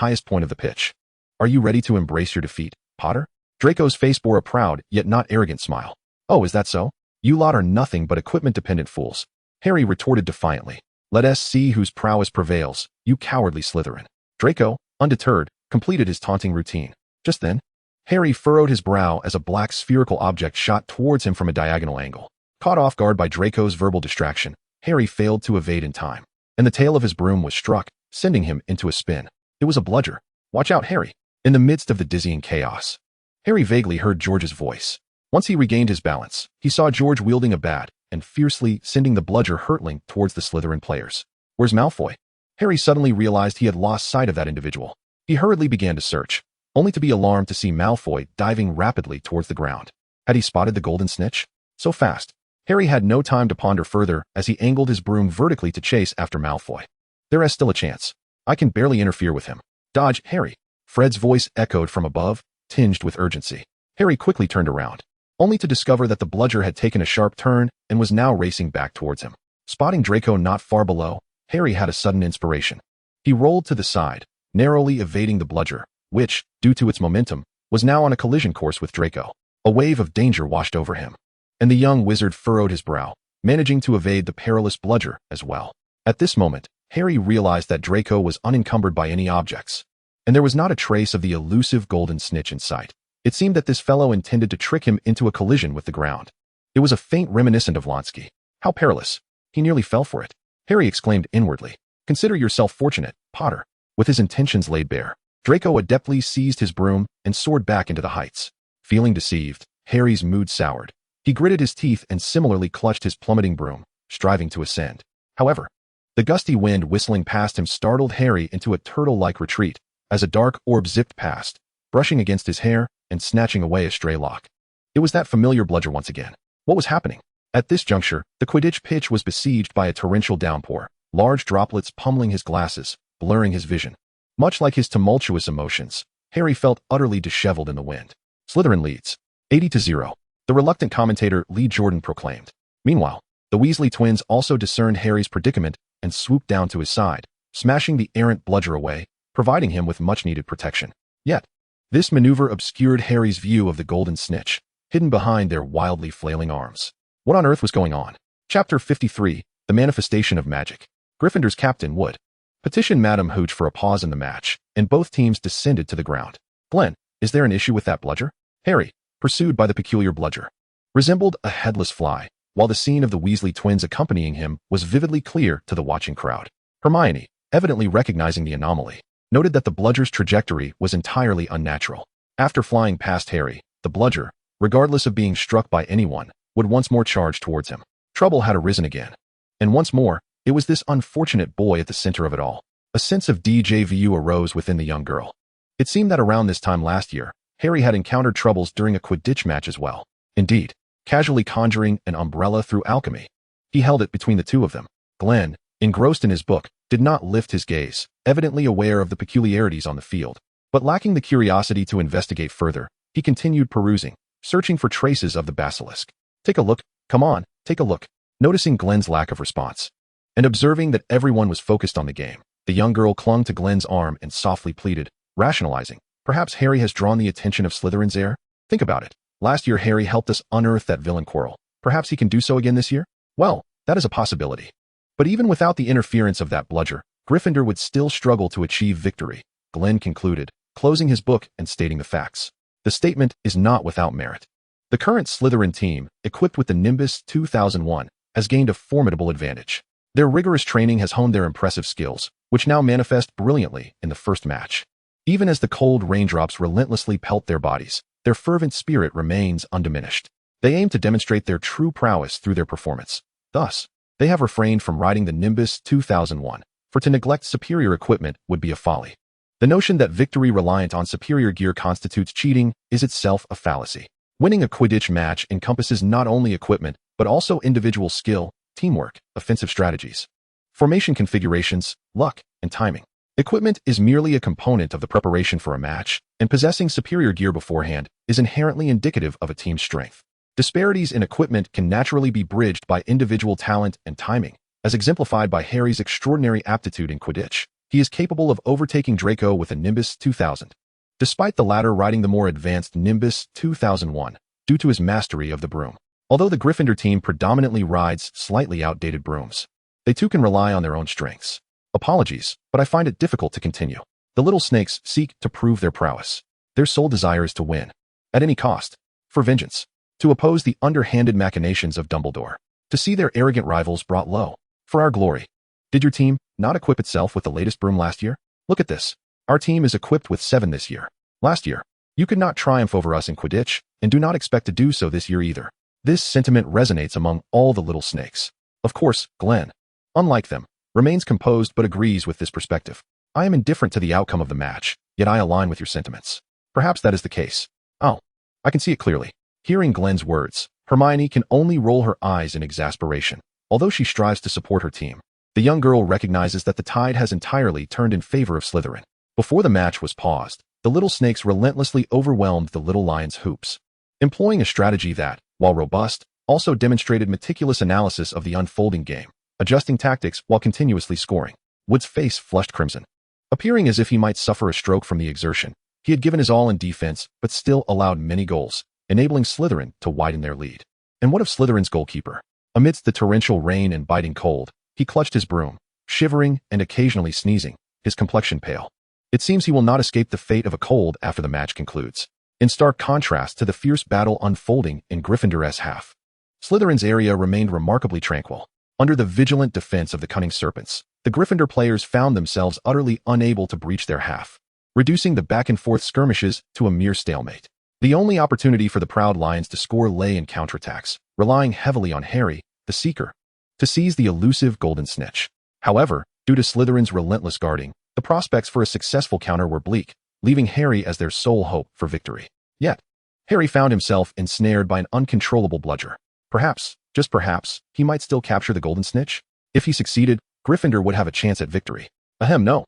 highest point of the pitch. Are you ready to embrace your defeat, Potter? Draco's face bore a proud, yet not arrogant smile. Oh, is that so? You lot are nothing but equipment-dependent fools. Harry retorted defiantly. Let us see whose prowess prevails, you cowardly Slytherin. Draco, undeterred, completed his taunting routine. Just then, Harry furrowed his brow as a black spherical object shot towards him from a diagonal angle. Caught off guard by Draco's verbal distraction, Harry failed to evade in time, and the tail of his broom was struck, sending him into a spin. It was a bludger. Watch out, Harry. In the midst of the dizzying chaos, Harry vaguely heard George's voice. Once he regained his balance, he saw George wielding a bat and fiercely sending the bludger hurtling towards the Slytherin players. Where's Malfoy? Harry suddenly realized he had lost sight of that individual. He hurriedly began to search, only to be alarmed to see Malfoy diving rapidly towards the ground. Had he spotted the golden snitch? So fast. Harry had no time to ponder further as he angled his broom vertically to chase after Malfoy. There is still a chance. I can barely interfere with him. Dodge, Harry. Fred's voice echoed from above, tinged with urgency. Harry quickly turned around, only to discover that the bludger had taken a sharp turn and was now racing back towards him. Spotting Draco not far below, Harry had a sudden inspiration. He rolled to the side, narrowly evading the bludger, which, due to its momentum, was now on a collision course with Draco. A wave of danger washed over him, and the young wizard furrowed his brow, managing to evade the perilous bludger as well. At this moment, Harry realized that Draco was unencumbered by any objects, and there was not a trace of the elusive golden snitch in sight. It seemed that this fellow intended to trick him into a collision with the ground. It was a faint reminiscent of Lonsky. How perilous. He nearly fell for it. Harry exclaimed inwardly. Consider yourself fortunate, Potter. With his intentions laid bare, Draco adeptly seized his broom and soared back into the heights. Feeling deceived, Harry's mood soured. He gritted his teeth and similarly clutched his plummeting broom, striving to ascend. However, the gusty wind whistling past him startled Harry into a turtle-like retreat as a dark orb zipped past, brushing against his hair and snatching away a stray lock. It was that familiar bludger once again. What was happening? At this juncture, the Quidditch pitch was besieged by a torrential downpour, large droplets pummeling his glasses, blurring his vision. Much like his tumultuous emotions, Harry felt utterly disheveled in the wind. Slytherin leads, 80-0. The reluctant commentator Lee Jordan proclaimed. Meanwhile, the Weasley twins also discerned Harry's predicament and swooped down to his side, smashing the errant bludger away, providing him with much-needed protection. Yet, this maneuver obscured Harry's view of the golden snitch, hidden behind their wildly flailing arms. What on earth was going on? Chapter 53, The Manifestation of Magic. Gryffindor's captain would petition Madam Hooch for a pause in the match, and both teams descended to the ground. Glen, is there an issue with that bludger? Harry, pursued by the peculiar bludger, resembled a headless fly, while the scene of the Weasley twins accompanying him was vividly clear to the watching crowd. Hermione, evidently recognizing the anomaly, noted that the bludger's trajectory was entirely unnatural. After flying past Harry, the bludger, regardless of being struck by anyone, would once more charge towards him. Trouble had arisen again. And once more, it was this unfortunate boy at the center of it all. A sense of déjà vu arose within the young girl. It seemed that around this time last year, Harry had encountered troubles during a Quidditch match as well. Indeed, casually conjuring an umbrella through alchemy. He held it between the two of them. Glen, engrossed in his book, did not lift his gaze, evidently aware of the peculiarities on the field. But lacking the curiosity to investigate further, he continued perusing, searching for traces of the basilisk. Take a look, come on, take a look. Noticing Glen's lack of response, and observing that everyone was focused on the game, the young girl clung to Glen's arm and softly pleaded, rationalizing, perhaps Harry has drawn the attention of Slytherin's heir? Think about it. Last year Harry helped us unearth that villain Quirrell. Perhaps he can do so again this year? Well, that is a possibility. But even without the interference of that bludger, Gryffindor would still struggle to achieve victory, Glen concluded, closing his book and stating the facts. The statement is not without merit. The current Slytherin team, equipped with the Nimbus 2001, has gained a formidable advantage. Their rigorous training has honed their impressive skills, which now manifest brilliantly in the first match. Even as the cold raindrops relentlessly pelt their bodies, their fervent spirit remains undiminished. They aim to demonstrate their true prowess through their performance. Thus, they have refrained from riding the Nimbus 2001, for to neglect superior equipment would be a folly. The notion that victory reliant on superior gear constitutes cheating is itself a fallacy. Winning a Quidditch match encompasses not only equipment, but also individual skill, teamwork, offensive strategies, formation configurations, luck, and timing. Equipment is merely a component of the preparation for a match, and possessing superior gear beforehand is inherently indicative of a team's strength. Disparities in equipment can naturally be bridged by individual talent and timing, as exemplified by Harry's extraordinary aptitude in Quidditch. He is capable of overtaking Draco with a Nimbus 2000, despite the latter riding the more advanced Nimbus 2001, due to his mastery of the broom. Although the Gryffindor team predominantly rides slightly outdated brooms, they too can rely on their own strengths. Apologies, but I find it difficult to continue. The little snakes seek to prove their prowess. Their sole desire is to win, at any cost, for vengeance, to oppose the underhanded machinations of Dumbledore, to see their arrogant rivals brought low, for our glory. Did your team not equip itself with the latest broom last year? Look at this. Our team is equipped with 7 this year. Last year, you could not triumph over us in Quidditch, and do not expect to do so this year either. This sentiment resonates among all the little snakes. Of course, Glen, unlike them, remains composed but agrees with this perspective. I am indifferent to the outcome of the match, yet I align with your sentiments. Perhaps that is the case. Oh, I can see it clearly. Hearing Glen's words, Hermione can only roll her eyes in exasperation. Although she strives to support her team, the young girl recognizes that the tide has entirely turned in favor of Slytherin. Before the match was paused, the little snakes relentlessly overwhelmed the little lion's hoops, employing a strategy that, while robust, also demonstrated meticulous analysis of the unfolding game, adjusting tactics while continuously scoring. Wood's face flushed crimson. Appearing as if he might suffer a stroke from the exertion, he had given his all in defense but still allowed many goals, enabling Slytherin to widen their lead. And what of Slytherin's goalkeeper? Amidst the torrential rain and biting cold, he clutched his broom, shivering and occasionally sneezing, his complexion pale. It seems he will not escape the fate of a cold after the match concludes. In stark contrast to the fierce battle unfolding in Gryffindor's half, Slytherin's area remained remarkably tranquil. Under the vigilant defense of the cunning serpents, the Gryffindor players found themselves utterly unable to breach their half, reducing the back-and-forth skirmishes to a mere stalemate. The only opportunity for the proud lions to score lay in counterattacks, relying heavily on Harry, the Seeker, to seize the elusive golden snitch. However, due to Slytherin's relentless guarding, the prospects for a successful counter were bleak, leaving Harry as their sole hope for victory. Yet, Harry found himself ensnared by an uncontrollable bludger. Perhaps, just perhaps, he might still capture the golden snitch? If he succeeded, Gryffindor would have a chance at victory. Ahem, no.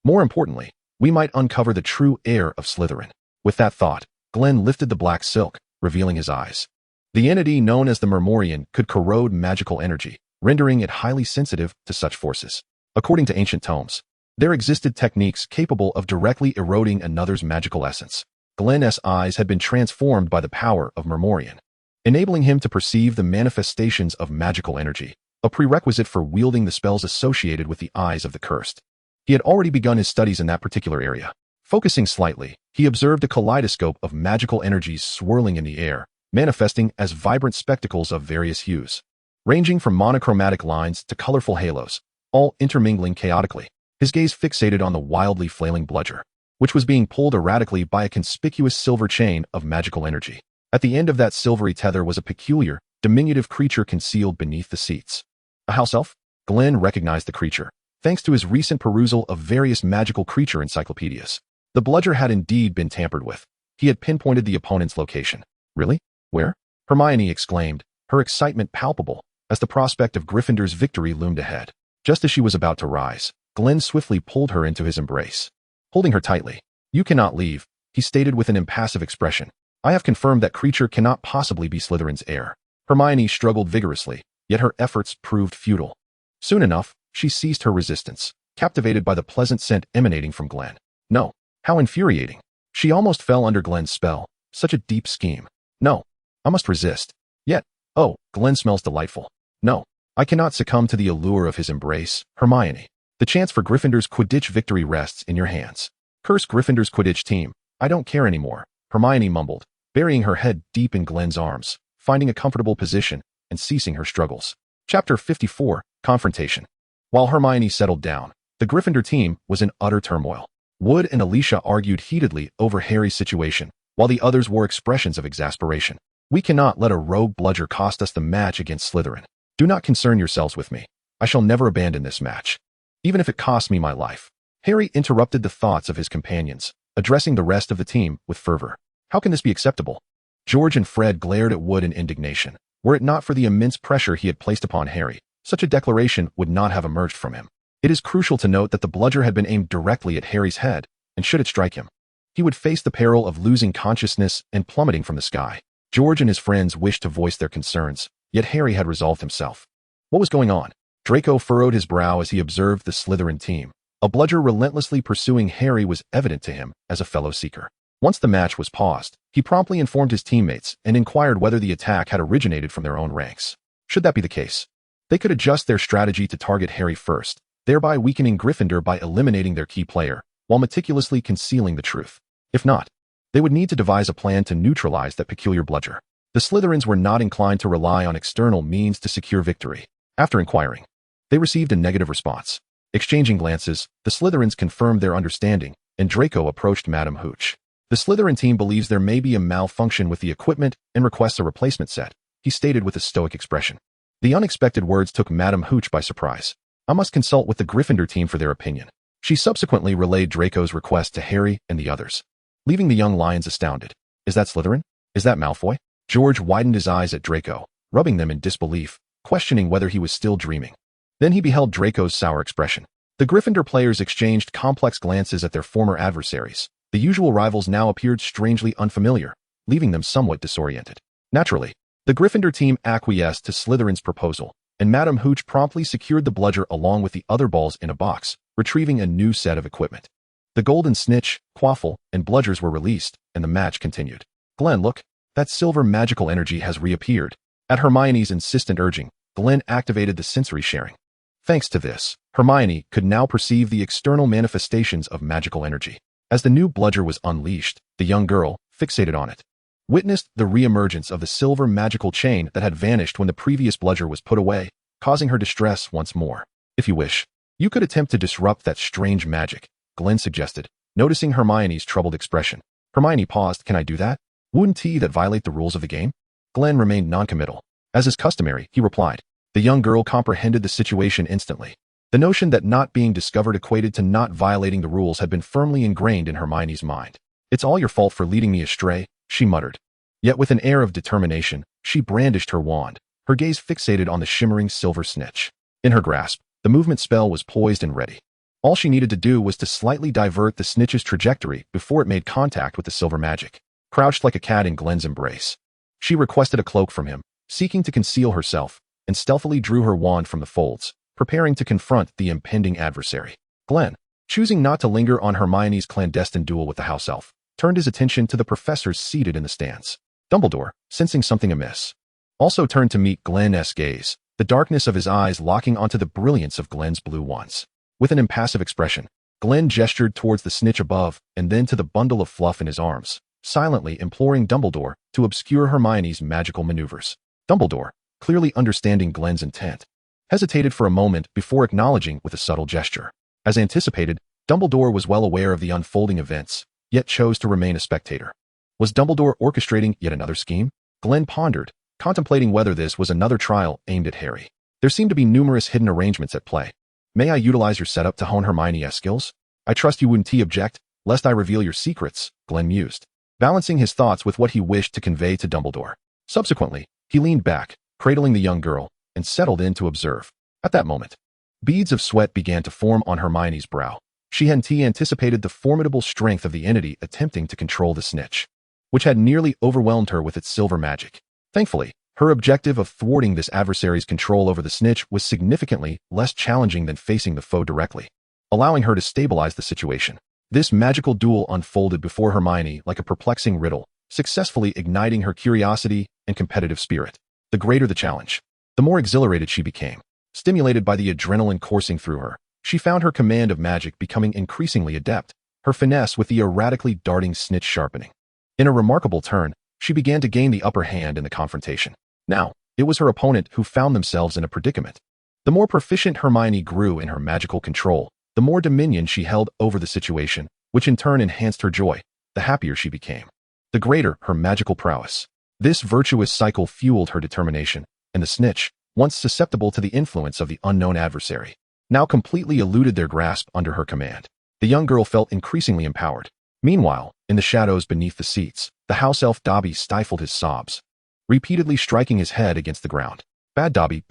More importantly, we might uncover the true heir of Slytherin. With that thought, Glen lifted the black silk, revealing his eyes. The entity known as the Mermorian could corrode magical energy, rendering it highly sensitive to such forces. According to ancient tomes, there existed techniques capable of directly eroding another's magical essence. Glen's eyes had been transformed by the power of Mermorian, enabling him to perceive the manifestations of magical energy, a prerequisite for wielding the spells associated with the eyes of the cursed. He had already begun his studies in that particular area. Focusing slightly, he observed a kaleidoscope of magical energies swirling in the air, manifesting as vibrant spectacles of various hues, ranging from monochromatic lines to colorful halos, all intermingling chaotically. His gaze fixated on the wildly flailing bludger, which was being pulled erratically by a conspicuous silver chain of magical energy. At the end of that silvery tether was a peculiar, diminutive creature concealed beneath the seats. A house elf? Glen recognized the creature, thanks to his recent perusal of various magical creature encyclopedias. The bludger had indeed been tampered with. He had pinpointed the opponent's location. Really? Where? Hermione exclaimed, her excitement palpable, as the prospect of Gryffindor's victory loomed ahead. Just as she was about to rise, Glen swiftly pulled her into his embrace. Holding her tightly, "You cannot leave," he stated with an impassive expression. "I have confirmed that creature cannot possibly be Slytherin's heir." Hermione struggled vigorously, yet her efforts proved futile. Soon enough, she ceased her resistance, captivated by the pleasant scent emanating from Glen. No. How infuriating. She almost fell under Glen's spell. Such a deep scheme. No. I must resist. Yet, oh, Glen smells delightful. No. I cannot succumb to the allure of his embrace. Hermione. The chance for Gryffindor's Quidditch victory rests in your hands. Curse Gryffindor's Quidditch team. I don't care anymore, Hermione mumbled, burying her head deep in Glen's arms, finding a comfortable position, and ceasing her struggles. Chapter 54, Confrontation. While Hermione settled down, the Gryffindor team was in utter turmoil. Wood and Alicia argued heatedly over Harry's situation, while the others wore expressions of exasperation. "We cannot let a rogue bludger cost us the match against Slytherin. Do not concern yourselves with me. I shall never abandon this match, even if it costs me my life." Harry interrupted the thoughts of his companions, addressing the rest of the team with fervor. "How can this be acceptable?" George and Fred glared at Wood in indignation. Were it not for the immense pressure he had placed upon Harry, such a declaration would not have emerged from him. It is crucial to note that the bludger had been aimed directly at Harry's head, and should it strike him, he would face the peril of losing consciousness and plummeting from the sky. George and his friends wished to voice their concerns, yet Harry had resolved himself. What was going on? Draco furrowed his brow as he observed the Slytherin team. A bludger relentlessly pursuing Harry was evident to him as a fellow seeker. Once the match was paused, he promptly informed his teammates and inquired whether the attack had originated from their own ranks. Should that be the case, they could adjust their strategy to target Harry first, thereby weakening Gryffindor by eliminating their key player, while meticulously concealing the truth. If not, they would need to devise a plan to neutralize that peculiar bludger. The Slytherins were not inclined to rely on external means to secure victory. After inquiring, they received a negative response. Exchanging glances, the Slytherins confirmed their understanding, and Draco approached Madame Hooch. "The Slytherin team believes there may be a malfunction with the equipment and requests a replacement set," he stated with a stoic expression. The unexpected words took Madame Hooch by surprise. "I must consult with the Gryffindor team for their opinion." She subsequently relayed Draco's request to Harry and the others, leaving the young lions astounded. "Is that Slytherin? Is that Malfoy?" George widened his eyes at Draco, rubbing them in disbelief, questioning whether he was still dreaming. Then he beheld Draco's sour expression. The Gryffindor players exchanged complex glances at their former adversaries. The usual rivals now appeared strangely unfamiliar, leaving them somewhat disoriented. Naturally, the Gryffindor team acquiesced to Slytherin's proposal, and Madame Hooch promptly secured the bludger along with the other balls in a box, retrieving a new set of equipment. The golden snitch, quaffle, and bludgers were released, and the match continued. "Glen, look, that silver magical energy has reappeared." At Hermione's insistent urging, Glen activated the sensory sharing. Thanks to this, Hermione could now perceive the external manifestations of magical energy. As the new bludger was unleashed, the young girl, fixated on it, witnessed the re-emergence of the silver magical chain that had vanished when the previous bludger was put away, causing her distress once more. "If you wish, you could attempt to disrupt that strange magic," Glen suggested, noticing Hermione's troubled expression. Hermione paused. Can I do that? Wouldn't that violate the rules of the game? Glen remained noncommittal. As is customary, he replied. The young girl comprehended the situation instantly. The notion that not being discovered equated to not violating the rules had been firmly ingrained in Hermione's mind. It's all your fault for leading me astray, she muttered. Yet with an air of determination, she brandished her wand, her gaze fixated on the shimmering silver snitch. In her grasp, the movement spell was poised and ready. All she needed to do was to slightly divert the snitch's trajectory before it made contact with the silver magic. Crouched like a cat in Glen's embrace, she requested a cloak from him, seeking to conceal herself, and stealthily drew her wand from the folds, preparing to confront the impending adversary. Glen, choosing not to linger on Hermione's clandestine duel with the house elf, turned his attention to the professors seated in the stands. Dumbledore, sensing something amiss, also turned to meet Glen's gaze, the darkness of his eyes locking onto the brilliance of Glen's blue wands. With an impassive expression, Glen gestured towards the snitch above and then to the bundle of fluff in his arms, silently imploring Dumbledore to obscure Hermione's magical maneuvers. Dumbledore, clearly understanding Glen's intent, hesitated for a moment before acknowledging with a subtle gesture. As anticipated, Dumbledore was well aware of the unfolding events, yet chose to remain a spectator. Was Dumbledore orchestrating yet another scheme? Glen pondered, contemplating whether this was another trial aimed at Harry. There seemed to be numerous hidden arrangements at play. May I utilize your setup to hone Hermione's skills? I trust you wouldn't object, lest I reveal your secrets, Glen mused, balancing his thoughts with what he wished to convey to Dumbledore. Subsequently, he leaned back, cradling the young girl, and settled in to observe. At that moment, beads of sweat began to form on Hermione's brow. She had anticipated the formidable strength of the entity attempting to control the snitch, which had nearly overwhelmed her with its silver magic. Thankfully, her objective of thwarting this adversary's control over the snitch was significantly less challenging than facing the foe directly, allowing her to stabilize the situation. This magical duel unfolded before Hermione like a perplexing riddle, successfully igniting her curiosity and competitive spirit. The greater the challenge, the more exhilarated she became. Stimulated by the adrenaline coursing through her, she found her command of magic becoming increasingly adept, her finesse with the erratically darting snitch sharpening. In a remarkable turn, she began to gain the upper hand in the confrontation. Now, it was her opponent who found themselves in a predicament. The more proficient Hermione grew in her magical control, the more dominion she held over the situation, which in turn enhanced her joy. The happier she became, the greater her magical prowess. This virtuous cycle fueled her determination, and the snitch, once susceptible to the influence of the unknown adversary, now completely eluded their grasp under her command. The young girl felt increasingly empowered. Meanwhile, in the shadows beneath the seats, the house elf Dobby stifled his sobs, repeatedly striking his head against the ground. Bad Dobby,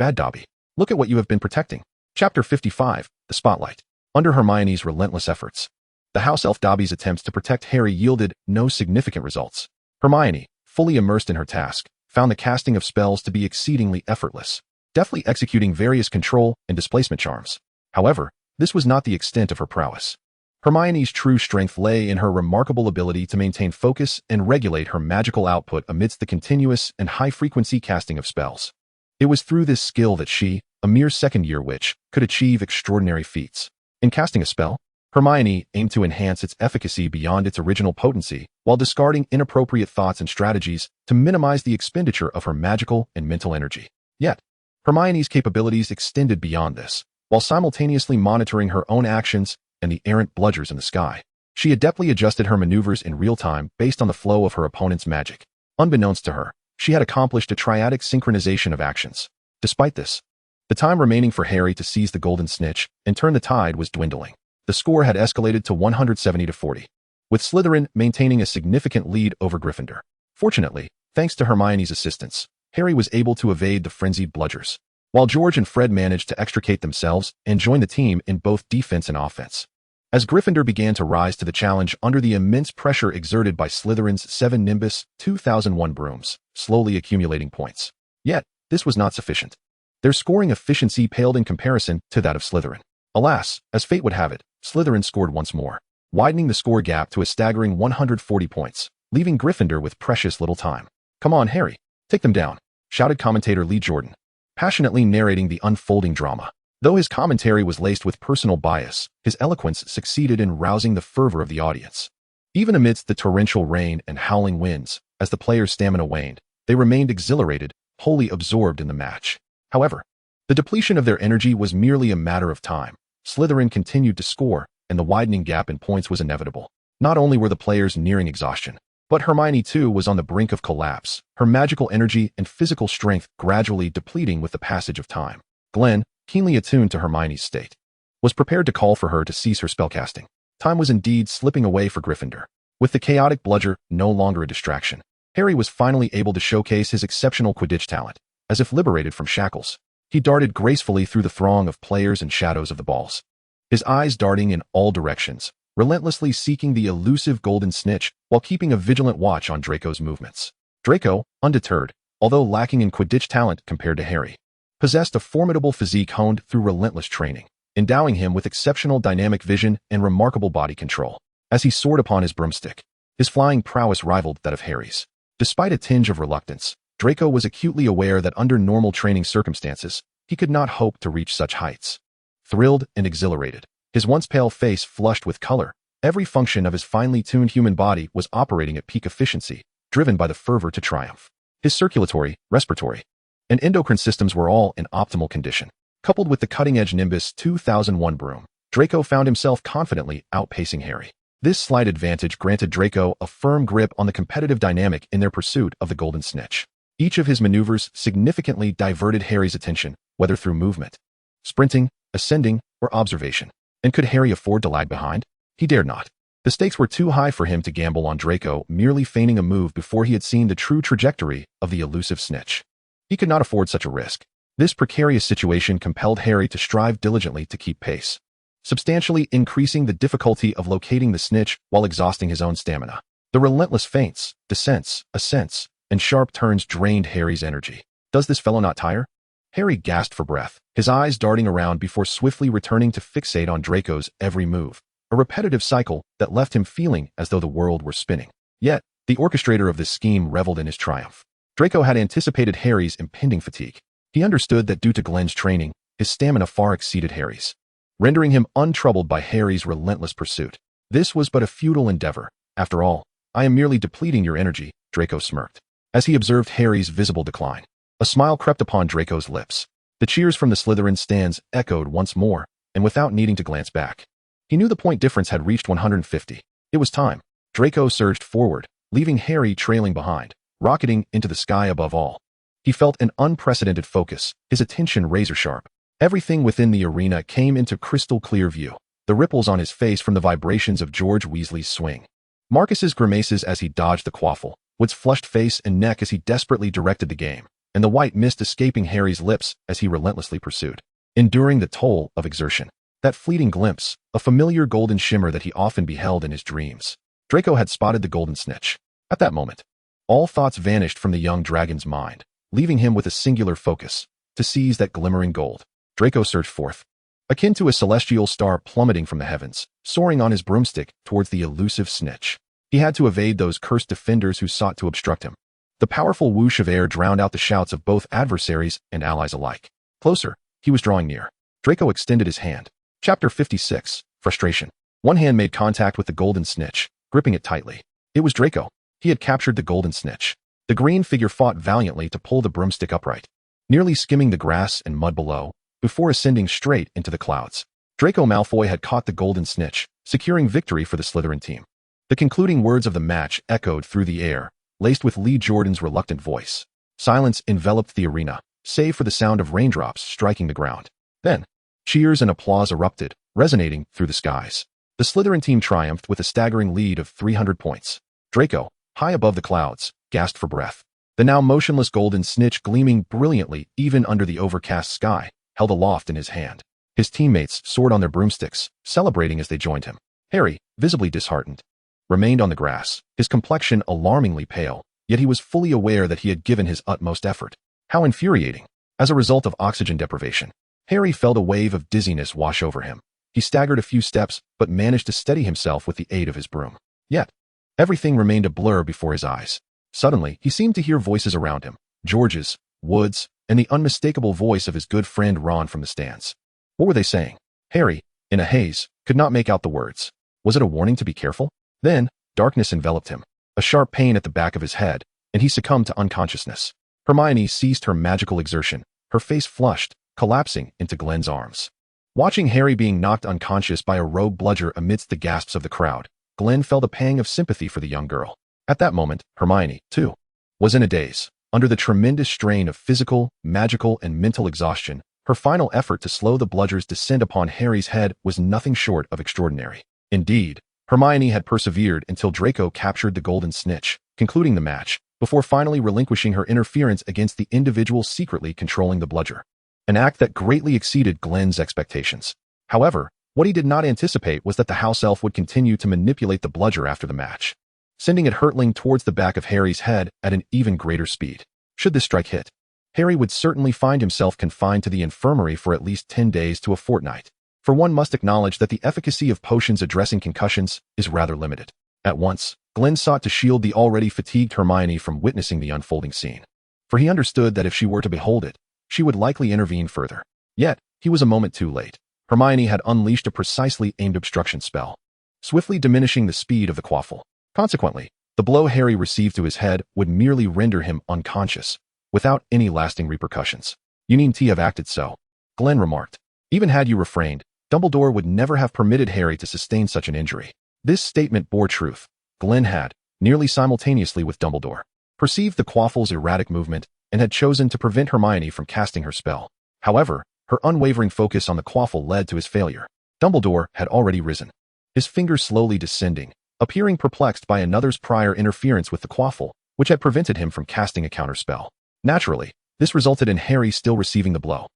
look at what you have been protecting. Chapter 55, The Spotlight. Under Hermione's relentless efforts, the house elf Dobby's attempts to protect Harry yielded no significant results. Hermione, fully immersed in her task, found the casting of spells to be exceedingly effortless, deftly executing various control and displacement charms. However, this was not the extent of her prowess. Hermione's true strength lay in her remarkable ability to maintain focus and regulate her magical output amidst the continuous and high-frequency casting of spells. It was through this skill that she, a mere second-year witch, could achieve extraordinary feats. In casting a spell, Hermione aimed to enhance its efficacy beyond its original potency, while discarding inappropriate thoughts and strategies to minimize the expenditure of her magical and mental energy. Yet, Hermione's capabilities extended beyond this, while simultaneously monitoring her own actions and the errant bludgers in the sky. She adeptly adjusted her maneuvers in real time based on the flow of her opponent's magic. Unbeknownst to her, she had accomplished a triadic synchronization of actions. Despite this, the time remaining for Harry to seize the golden snitch and turn the tide was dwindling. The score had escalated to 170-40, with Slytherin maintaining a significant lead over Gryffindor. Fortunately, thanks to Hermione's assistance, Harry was able to evade the frenzied bludgers, while George and Fred managed to extricate themselves and join the team in both defense and offense. As Gryffindor began to rise to the challenge under the immense pressure exerted by Slytherin's 7 Nimbus 2001 brooms, slowly accumulating points. Yet, this was not sufficient. Their scoring efficiency paled in comparison to that of Slytherin. Alas, as fate would have it, Slytherin scored once more, widening the score gap to a staggering 140 points, leaving Gryffindor with precious little time. "Come on, Harry, take them down," shouted commentator Lee Jordan, passionately narrating the unfolding drama. Though his commentary was laced with personal bias, his eloquence succeeded in rousing the fervor of the audience. Even amidst the torrential rain and howling winds, as the players' stamina waned, they remained exhilarated, wholly absorbed in the match. However, the depletion of their energy was merely a matter of time. Slytherin continued to score, and the widening gap in points was inevitable. Not only were the players nearing exhaustion, but Hermione too was on the brink of collapse, her magical energy and physical strength gradually depleting with the passage of time. Glen, keenly attuned to Hermione's state, was prepared to call for her to cease her spellcasting. Time was indeed slipping away for Gryffindor. With the chaotic bludger no longer a distraction, Harry was finally able to showcase his exceptional Quidditch talent. As if liberated from shackles, he darted gracefully through the throng of players and shadows of the balls, his eyes darting in all directions, relentlessly seeking the elusive golden snitch while keeping a vigilant watch on Draco's movements. Draco, undeterred, although lacking in Quidditch talent compared to Harry, possessed a formidable physique honed through relentless training, endowing him with exceptional dynamic vision and remarkable body control. As he soared upon his broomstick, his flying prowess rivaled that of Harry's. Despite a tinge of reluctance, Draco was acutely aware that under normal training circumstances, he could not hope to reach such heights. Thrilled and exhilarated, his once pale face flushed with color, every function of his finely tuned human body was operating at peak efficiency, driven by the fervor to triumph. His circulatory, respiratory, and endocrine systems were all in optimal condition. Coupled with the cutting-edge Nimbus 2001 broom, Draco found himself confidently outpacing Harry. This slight advantage granted Draco a firm grip on the competitive dynamic in their pursuit of the golden snitch. Each of his maneuvers significantly diverted Harry's attention, whether through movement, sprinting, ascending, or observation. And could Harry afford to lag behind? He dared not. The stakes were too high for him to gamble on Draco merely feigning a move before he had seen the true trajectory of the elusive snitch. He could not afford such a risk. This precarious situation compelled Harry to strive diligently to keep pace, substantially increasing the difficulty of locating the snitch while exhausting his own stamina. The relentless feints, descents, ascents, and sharp turns drained Harry's energy. Does this fellow not tire? Harry gasped for breath, his eyes darting around before swiftly returning to fixate on Draco's every move, a repetitive cycle that left him feeling as though the world were spinning. Yet, the orchestrator of this scheme reveled in his triumph. Draco had anticipated Harry's impending fatigue. He understood that due to Glen's training, his stamina far exceeded Harry's, rendering him untroubled by Harry's relentless pursuit. This was but a futile endeavor. After all, I am merely depleting your energy, Draco smirked, as he observed Harry's visible decline. A smile crept upon Draco's lips. The cheers from the Slytherin stands echoed once more, and without needing to glance back, he knew the point difference had reached 150. It was time. Draco surged forward, leaving Harry trailing behind, rocketing into the sky above all. He felt an unprecedented focus, his attention razor-sharp. Everything within the arena came into crystal-clear view, the ripples on his face from the vibrations of George Weasley's swing, Marcus's grimaces as he dodged the quaffle, Wood's flushed face and neck as he desperately directed the game, and the white mist escaping Harry's lips as he relentlessly pursued, enduring the toll of exertion. That fleeting glimpse, a familiar golden shimmer that he often beheld in his dreams. Draco had spotted the golden snitch. At that moment, all thoughts vanished from the young dragon's mind, leaving him with a singular focus, to seize that glimmering gold. Draco surged forth, akin to a celestial star plummeting from the heavens, soaring on his broomstick towards the elusive snitch. He had to evade those cursed defenders who sought to obstruct him. The powerful whoosh of air drowned out the shouts of both adversaries and allies alike. Closer, he was drawing near. Draco extended his hand. Chapter 56, Frustration. One hand made contact with the golden snitch, gripping it tightly. It was Draco. He had captured the golden snitch. The green figure fought valiantly to pull the broomstick upright, nearly skimming the grass and mud below, before ascending straight into the clouds. Draco Malfoy had caught the golden snitch, securing victory for the Slytherin team. The concluding words of the match echoed through the air, laced with Lee Jordan's reluctant voice. Silence enveloped the arena, save for the sound of raindrops striking the ground. Then, cheers and applause erupted, resonating through the skies. The Slytherin team triumphed with a staggering lead of 300 points. Draco, high above the clouds, gasped for breath. The now motionless golden snitch gleaming brilliantly even under the overcast sky, held aloft in his hand. His teammates soared on their broomsticks, celebrating as they joined him. Harry, visibly disheartened, remained on the grass, his complexion alarmingly pale, yet he was fully aware that he had given his utmost effort. How infuriating. As a result of oxygen deprivation, Harry felt a wave of dizziness wash over him. He staggered a few steps, but managed to steady himself with the aid of his broom. Yet, everything remained a blur before his eyes. Suddenly, he seemed to hear voices around him, George's, Wood's, and the unmistakable voice of his good friend Ron from the stands. What were they saying? Harry, in a haze, could not make out the words. Was it a warning to be careful? Then, darkness enveloped him, a sharp pain at the back of his head, and he succumbed to unconsciousness. Hermione ceased her magical exertion, her face flushed, collapsing into Glen's arms. Watching Harry being knocked unconscious by a rogue bludger amidst the gasps of the crowd, Glen felt a pang of sympathy for the young girl. At that moment, Hermione, too, was in a daze. Under the tremendous strain of physical, magical, and mental exhaustion, her final effort to slow the bludger's descent upon Harry's head was nothing short of extraordinary. Indeed, Hermione had persevered until Draco captured the golden snitch, concluding the match, before finally relinquishing her interference against the individual secretly controlling the bludger. An act that greatly exceeded Glen's expectations. However, what he did not anticipate was that the house elf would continue to manipulate the bludger after the match, sending it hurtling towards the back of Harry's head at an even greater speed. Should this strike hit, Harry would certainly find himself confined to the infirmary for at least 10 days to a fortnight. For one must acknowledge that the efficacy of potions addressing concussions is rather limited. At once, Glen sought to shield the already fatigued Hermione from witnessing the unfolding scene. For he understood that if she were to behold it, she would likely intervene further. Yet, he was a moment too late. Hermione had unleashed a precisely aimed obstruction spell, swiftly diminishing the speed of the quaffle. Consequently, the blow Harry received to his head would merely render him unconscious, without any lasting repercussions. You needn't have acted so, Glen remarked. Even had you refrained, Dumbledore would never have permitted Harry to sustain such an injury. This statement bore truth. Glen had, nearly simultaneously with Dumbledore, perceived the quaffle's erratic movement and had chosen to prevent Hermione from casting her spell. However, her unwavering focus on the quaffle led to his failure. Dumbledore had already risen, his fingers slowly descending, appearing perplexed by another's prior interference with the quaffle, which had prevented him from casting a counterspell. Naturally, this resulted in Harry still receiving the blow.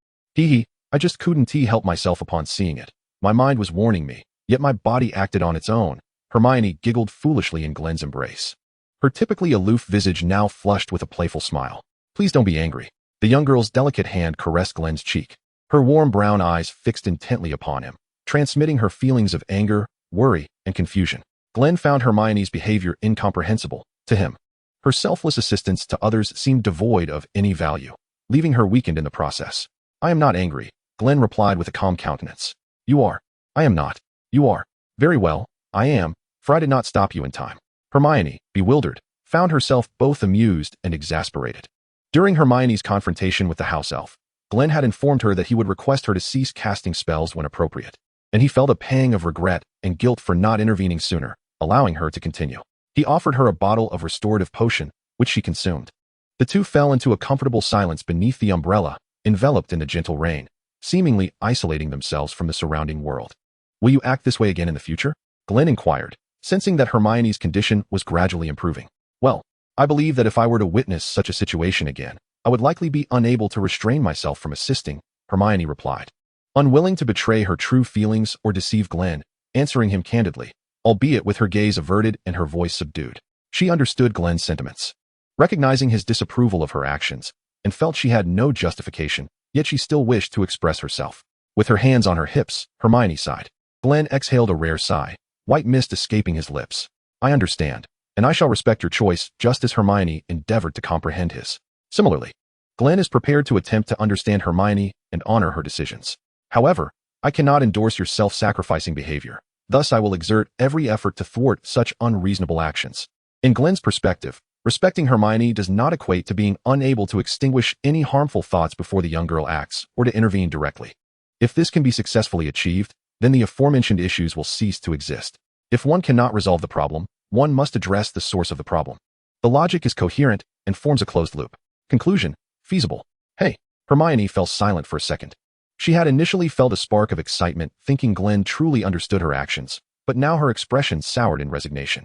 I just couldn't help myself upon seeing it. My mind was warning me, yet my body acted on its own. Hermione giggled foolishly in Glen's embrace, her typically aloof visage now flushed with a playful smile. Please don't be angry. The young girl's delicate hand caressed Glen's cheek, her warm brown eyes fixed intently upon him, transmitting her feelings of anger, worry, and confusion. Glen found Hermione's behavior incomprehensible. To him, her selfless assistance to others seemed devoid of any value, leaving her weakened in the process. I am not angry, Glen replied with a calm countenance. You are. I am not. You are. Very well, I am, for I did not stop you in time. Hermione, bewildered, found herself both amused and exasperated. During Hermione's confrontation with the house elf, Glen had informed her that he would request her to cease casting spells when appropriate, and he felt a pang of regret and guilt for not intervening sooner, allowing her to continue. He offered her a bottle of restorative potion, which she consumed. The two fell into a comfortable silence beneath the umbrella, enveloped in the gentle rain, seemingly isolating themselves from the surrounding world. Will you act this way again in the future? Glen inquired, sensing that Hermione's condition was gradually improving. Well, I believe that if I were to witness such a situation again, I would likely be unable to restrain myself from assisting, Hermione replied, unwilling to betray her true feelings or deceive Glen, answering him candidly, albeit with her gaze averted and her voice subdued. She understood Glen's sentiments, recognizing his disapproval of her actions, and felt she had no justification, yet she still wished to express herself. With her hands on her hips, Hermione sighed. Glen exhaled a rare sigh, white mist escaping his lips. I understand, and I shall respect your choice, just as Hermione endeavored to comprehend his. Similarly, Glen is prepared to attempt to understand Hermione and honor her decisions. However, I cannot endorse your self-sacrificing behavior. Thus I will exert every effort to thwart such unreasonable actions. In Glen's perspective, respecting Hermione does not equate to being unable to extinguish any harmful thoughts before the young girl acts, or to intervene directly. If this can be successfully achieved, then the aforementioned issues will cease to exist. If one cannot resolve the problem, one must address the source of the problem. The logic is coherent and forms a closed loop. Conclusion: feasible. Hey, Hermione fell silent for a second. She had initially felt a spark of excitement, thinking Glen truly understood her actions, but now her expression soured in resignation.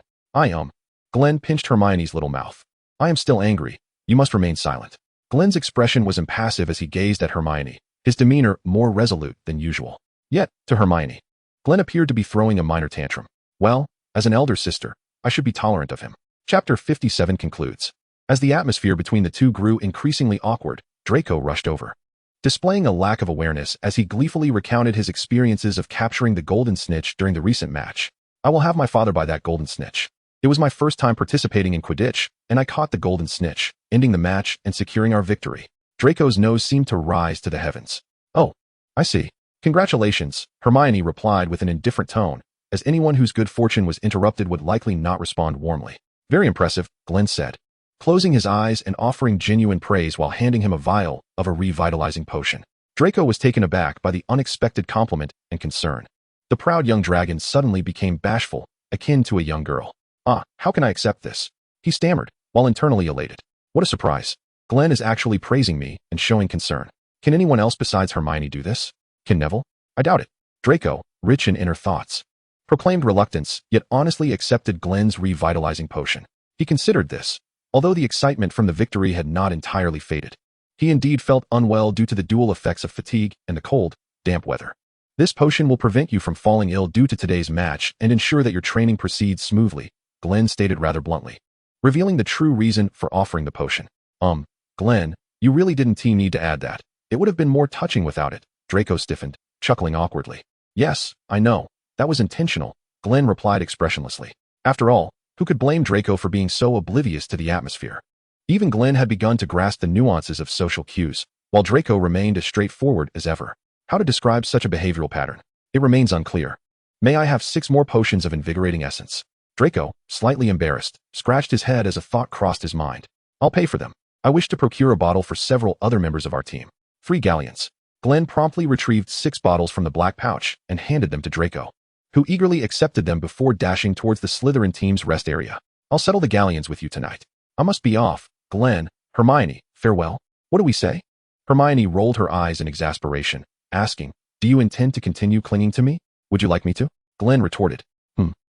Glen pinched Hermione's little mouth. I am still angry. You must remain silent. Glen's expression was impassive as he gazed at Hermione, his demeanor more resolute than usual. Yet, to Hermione, Glen appeared to be throwing a minor tantrum. Well, as an elder sister, I should be tolerant of him. Chapter 57 concludes. As the atmosphere between the two grew increasingly awkward, Draco rushed over, displaying a lack of awareness as he gleefully recounted his experiences of capturing the golden snitch during the recent match. I will have my father buy that golden snitch. It was my first time participating in Quidditch, and I caught the golden snitch, ending the match and securing our victory. Draco's nose seemed to rise to the heavens. Oh, I see. Congratulations, Hermione replied with an indifferent tone, as anyone whose good fortune was interrupted would likely not respond warmly. Very impressive, Glen said, closing his eyes and offering genuine praise while handing him a vial of a revitalizing potion. Draco was taken aback by the unexpected compliment and concern. The proud young dragon suddenly became bashful, akin to a young girl. "Ah, how can I accept this?" he stammered, while internally elated. What a surprise. Glen is actually praising me and showing concern. Can anyone else besides Hermione do this? Can Neville? I doubt it. Draco, rich in inner thoughts, proclaimed reluctance, yet honestly accepted Glen's revitalizing potion. He considered this, although the excitement from the victory had not entirely faded. He indeed felt unwell due to the dual effects of fatigue and the cold, damp weather. This potion will prevent you from falling ill due to today's match and ensure that your training proceeds smoothly, Glen stated rather bluntly, revealing the true reason for offering the potion. Glen, you really didn't need to add that. It would have been more touching without it. Draco stiffened, chuckling awkwardly. Yes, I know. That was intentional, Glen replied expressionlessly. After all, who could blame Draco for being so oblivious to the atmosphere? Even Glen had begun to grasp the nuances of social cues, while Draco remained as straightforward as ever. How to describe such a behavioral pattern? It remains unclear. May I have 6 more potions of invigorating essence? Draco, slightly embarrassed, scratched his head as a thought crossed his mind. I'll pay for them. I wish to procure a bottle for several other members of our team. 3 galleons. Glen promptly retrieved 6 bottles from the black pouch and handed them to Draco, who eagerly accepted them before dashing towards the Slytherin team's rest area. I'll settle the galleons with you tonight. I must be off. Glen, Hermione, farewell. What do we say? Hermione rolled her eyes in exasperation, asking, do you intend to continue clinging to me? Would you like me to? Glen retorted.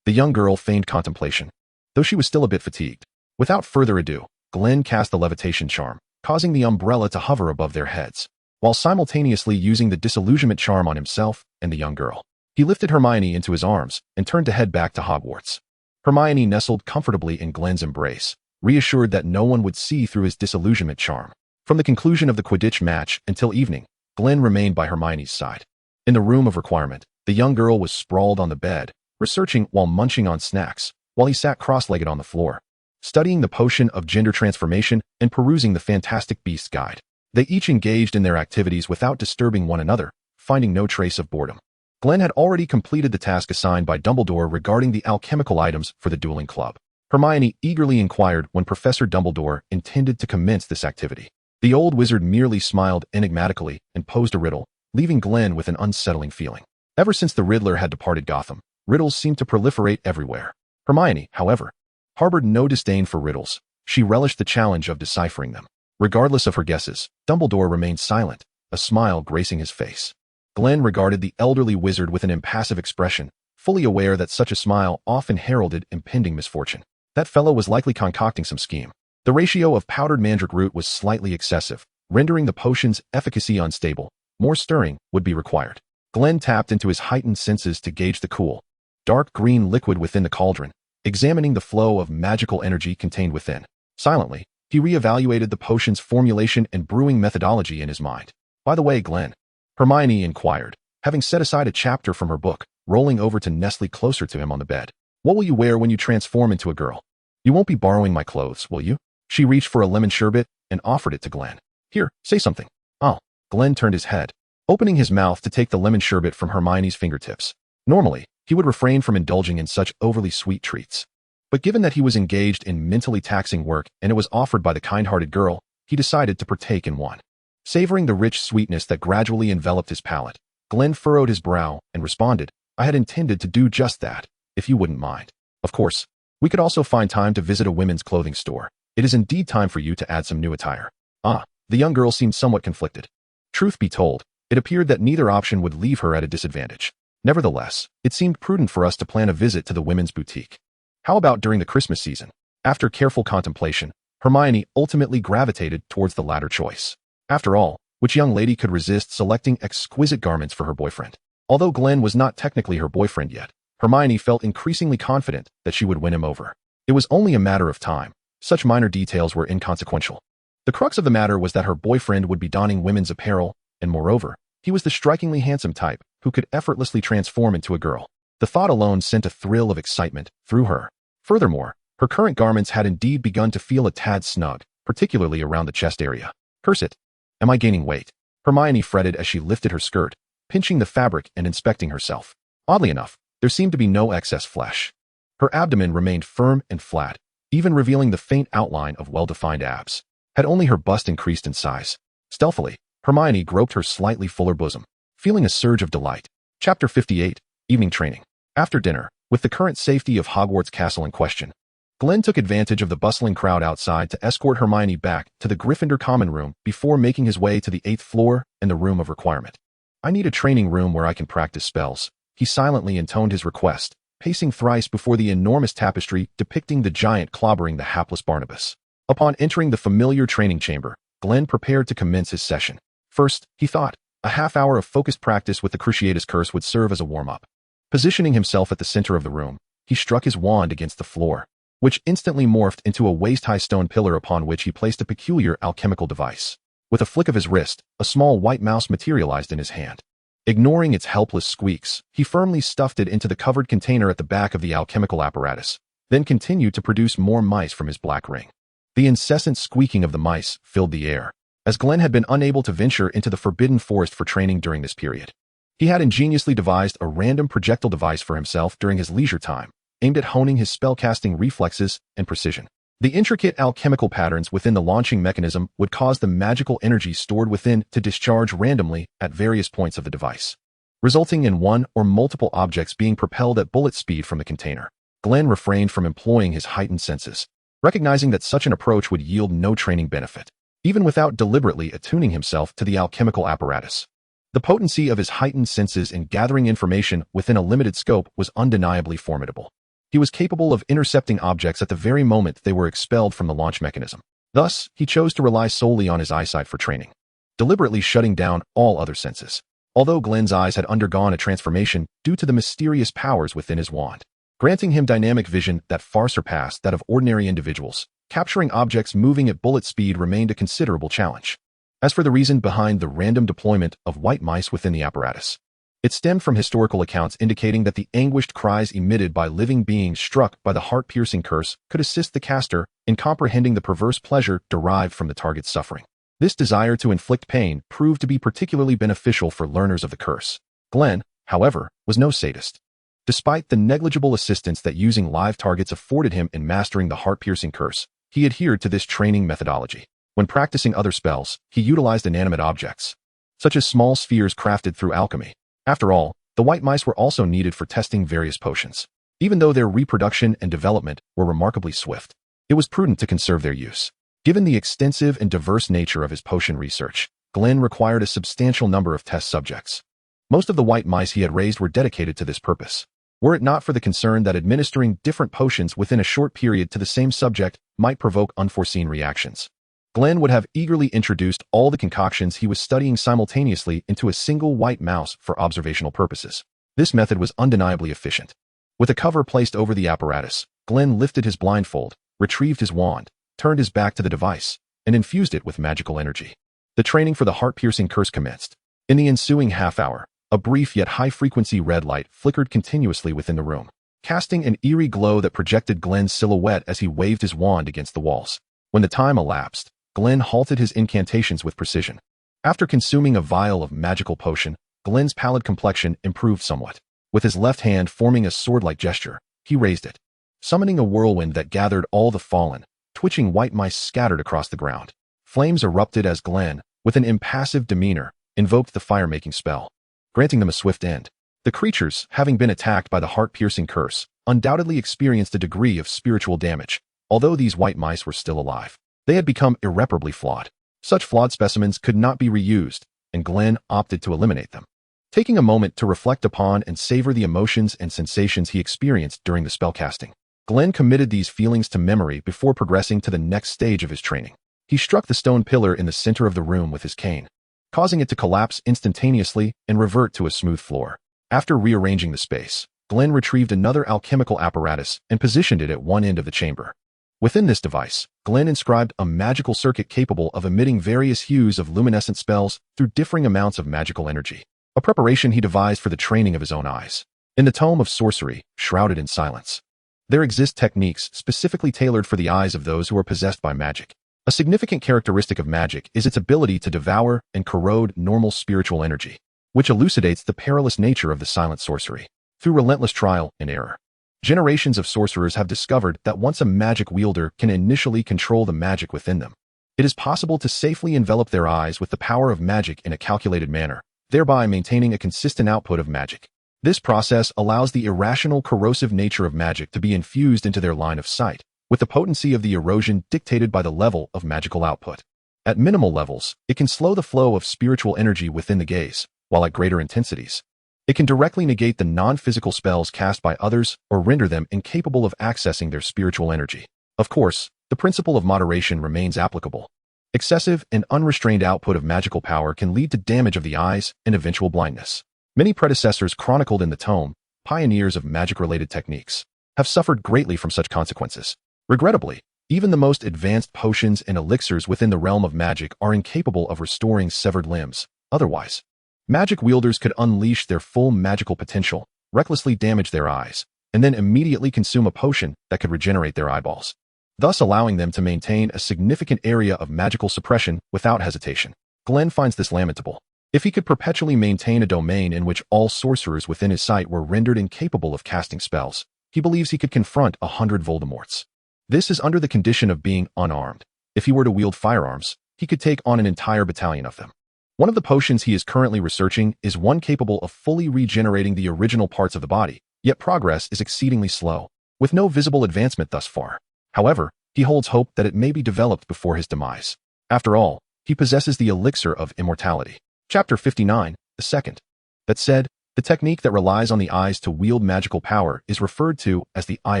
The young girl feigned contemplation, though she was still a bit fatigued. Without further ado, Glen cast the levitation charm, causing the umbrella to hover above their heads, while simultaneously using the disillusionment charm on himself and the young girl. He lifted Hermione into his arms and turned to head back to Hogwarts. Hermione nestled comfortably in Glen's embrace, reassured that no one would see through his disillusionment charm. From the conclusion of the Quidditch match until evening, Glen remained by Hermione's side. In the room of requirement, the young girl was sprawled on the bed, researching while munching on snacks, while he sat cross-legged on the floor, studying the potion of gender transformation and perusing the Fantastic Beasts guide. They each engaged in their activities without disturbing one another, finding no trace of boredom. Glen had already completed the task assigned by Dumbledore regarding the alchemical items for the dueling club. Hermione eagerly inquired when Professor Dumbledore intended to commence this activity. The old wizard merely smiled enigmatically and posed a riddle, leaving Glen with an unsettling feeling. Ever since the Riddler had departed Gotham, riddles seemed to proliferate everywhere. Hermione, however, harbored no disdain for riddles. She relished the challenge of deciphering them. Regardless of her guesses, Dumbledore remained silent, a smile gracing his face. Glen regarded the elderly wizard with an impassive expression, fully aware that such a smile often heralded impending misfortune. That fellow was likely concocting some scheme. The ratio of powdered mandrake root was slightly excessive, rendering the potion's efficacy unstable. More stirring would be required. Glen tapped into his heightened senses to gauge the cool, dark green liquid within the cauldron, examining the flow of magical energy contained within. Silently, he reevaluated the potion's formulation and brewing methodology in his mind. By the way, Glen, Hermione inquired, having set aside a chapter from her book, rolling over to nestle closer to him on the bed. What will you wear when you transform into a girl? You won't be borrowing my clothes, will you? She reached for a lemon sherbet and offered it to Glen. Here, say something. Oh. Glen turned his head, opening his mouth to take the lemon sherbet from Hermione's fingertips. Normally, he would refrain from indulging in such overly sweet treats. But given that he was engaged in mentally taxing work and it was offered by the kind-hearted girl, he decided to partake in one. Savoring the rich sweetness that gradually enveloped his palate, Glen furrowed his brow and responded, I had intended to do just that, if you wouldn't mind. Of course, we could also find time to visit a women's clothing store. It is indeed time for you to add some new attire. The young girl seemed somewhat conflicted. Truth be told, it appeared that neither option would leave her at a disadvantage. Nevertheless, it seemed prudent for us to plan a visit to the women's boutique. How about during the Christmas season? After careful contemplation, Hermione ultimately gravitated towards the latter choice. After all, which young lady could resist selecting exquisite garments for her boyfriend? Although Glen was not technically her boyfriend yet, Hermione felt increasingly confident that she would win him over. It was only a matter of time. Such minor details were inconsequential. The crux of the matter was that her boyfriend would be donning women's apparel, and moreover, he was the strikingly handsome type who could effortlessly transform into a girl. The thought alone sent a thrill of excitement through her. Furthermore, her current garments had indeed begun to feel a tad snug, particularly around the chest area. Curse it. Am I gaining weight? Hermione fretted as she lifted her skirt, pinching the fabric and inspecting herself. Oddly enough, there seemed to be no excess flesh. Her abdomen remained firm and flat, even revealing the faint outline of well-defined abs. Had only her bust increased in size. Stealthily, Hermione groped her slightly fuller bosom, feeling a surge of delight. Chapter 58, Evening Training. After dinner, With the current safety of Hogwarts Castle in question, Glen took advantage of the bustling crowd outside to escort Hermione back to the Gryffindor common room before making his way to the 8th floor and the room of requirement. "I need a training room where I can practice spells," he silently intoned his request, pacing thrice before the enormous tapestry depicting the giant clobbering the hapless Barnabas. Upon entering the familiar training chamber, Glen prepared to commence his session. First, he thought, a half-hour of focused practice with the Cruciatus Curse would serve as a warm-up. Positioning himself at the center of the room, he struck his wand against the floor, which instantly morphed into a waist-high stone pillar upon which he placed a peculiar alchemical device. With a flick of his wrist, a small white mouse materialized in his hand. Ignoring its helpless squeaks, he firmly stuffed it into the covered container at the back of the alchemical apparatus, then continued to produce more mice from his black ring. The incessant squeaking of the mice filled the air, as Glen had been unable to venture into the Forbidden Forest for training during this period. He had ingeniously devised a random projectile device for himself during his leisure time, aimed at honing his spellcasting reflexes and precision. The intricate alchemical patterns within the launching mechanism would cause the magical energy stored within to discharge randomly at various points of the device, resulting in one or multiple objects being propelled at bullet speed from the container. Glen refrained from employing his heightened senses, recognizing that such an approach would yield no training benefit, even without deliberately attuning himself to the alchemical apparatus. The potency of his heightened senses in gathering information within a limited scope was undeniably formidable. He was capable of intercepting objects at the very moment they were expelled from the launch mechanism. Thus, he chose to rely solely on his eyesight for training, deliberately shutting down all other senses. Although Glen's eyes had undergone a transformation due to the mysterious powers within his wand, granting him dynamic vision that far surpassed that of ordinary individuals, capturing objects moving at bullet speed remained a considerable challenge. As for the reason behind the random deployment of white mice within the apparatus, it stemmed from historical accounts indicating that the anguished cries emitted by living beings struck by the heart-piercing curse could assist the caster in comprehending the perverse pleasure derived from the target's suffering. This desire to inflict pain proved to be particularly beneficial for learners of the curse. Glen, however, was no sadist. Despite the negligible assistance that using live targets afforded him in mastering the heart-piercing curse, he adhered to this training methodology. When practicing other spells, he utilized inanimate objects, such as small spheres crafted through alchemy. After all, the white mice were also needed for testing various potions. Even though their reproduction and development were remarkably swift, it was prudent to conserve their use. Given the extensive and diverse nature of his potion research, Glen required a substantial number of test subjects. Most of the white mice he had raised were dedicated to this purpose. Were it not for the concern that administering different potions within a short period to the same subject might provoke unforeseen reactions, Glen would have eagerly introduced all the concoctions he was studying simultaneously into a single white mouse for observational purposes. This method was undeniably efficient. With a cover placed over the apparatus, Glen lifted his blindfold, retrieved his wand, turned his back to the device, and infused it with magical energy. The training for the heart-piercing curse commenced. In the ensuing half-hour, a brief yet high-frequency red light flickered continuously within the room, casting an eerie glow that projected Glen's silhouette as he waved his wand against the walls. When the time elapsed, Glen halted his incantations with precision. After consuming a vial of magical potion, Glen's pallid complexion improved somewhat. With his left hand forming a sword-like gesture, he raised it, summoning a whirlwind that gathered all the fallen, twitching white mice scattered across the ground. Flames erupted as Glen, with an impassive demeanor, invoked the fire-making spell, granting them a swift end. The creatures, having been attacked by the heart-piercing curse, undoubtedly experienced a degree of spiritual damage. Although these white mice were still alive, they had become irreparably flawed. Such flawed specimens could not be reused, and Glen opted to eliminate them. Taking a moment to reflect upon and savor the emotions and sensations he experienced during the spellcasting, Glen committed these feelings to memory before progressing to the next stage of his training. He struck the stone pillar in the center of the room with his cane, causing it to collapse instantaneously and revert to a smooth floor. After rearranging the space, Glen retrieved another alchemical apparatus and positioned it at one end of the chamber. Within this device, Glen inscribed a magical circuit capable of emitting various hues of luminescent spells through differing amounts of magical energy, a preparation he devised for the training of his own eyes. In the tome of sorcery, shrouded in silence, there exist techniques specifically tailored for the eyes of those who are possessed by magic. A significant characteristic of magic is its ability to devour and corrode normal spiritual energy, which elucidates the perilous nature of the silent sorcery. Through relentless trial and error, generations of sorcerers have discovered that once a magic wielder can initially control the magic within them, it is possible to safely envelop their eyes with the power of magic in a calculated manner, thereby maintaining a consistent output of magic. This process allows the irrational, corrosive nature of magic to be infused into their line of sight, with the potency of the erosion dictated by the level of magical output. At minimal levels, it can slow the flow of spiritual energy within the gaze, while at greater intensities, it can directly negate the non-physical spells cast by others or render them incapable of accessing their spiritual energy. Of course, the principle of moderation remains applicable. Excessive and unrestrained output of magical power can lead to damage of the eyes and eventual blindness. Many predecessors chronicled in the tome, pioneers of magic-related techniques, have suffered greatly from such consequences. Regrettably, even the most advanced potions and elixirs within the realm of magic are incapable of restoring severed limbs. Otherwise, magic wielders could unleash their full magical potential, recklessly damage their eyes, and then immediately consume a potion that could regenerate their eyeballs, thus allowing them to maintain a significant area of magical suppression without hesitation. Glen finds this lamentable. If he could perpetually maintain a domain in which all sorcerers within his sight were rendered incapable of casting spells, he believes he could confront 100 Voldemorts. This is under the condition of being unarmed. If he were to wield firearms, he could take on an entire battalion of them. One of the potions he is currently researching is one capable of fully regenerating the original parts of the body, yet progress is exceedingly slow, with no visible advancement thus far. However, he holds hope that it may be developed before his demise. After all, he possesses the elixir of immortality. Chapter 59, the second. That said, the technique that relies on the eyes to wield magical power is referred to as the Eye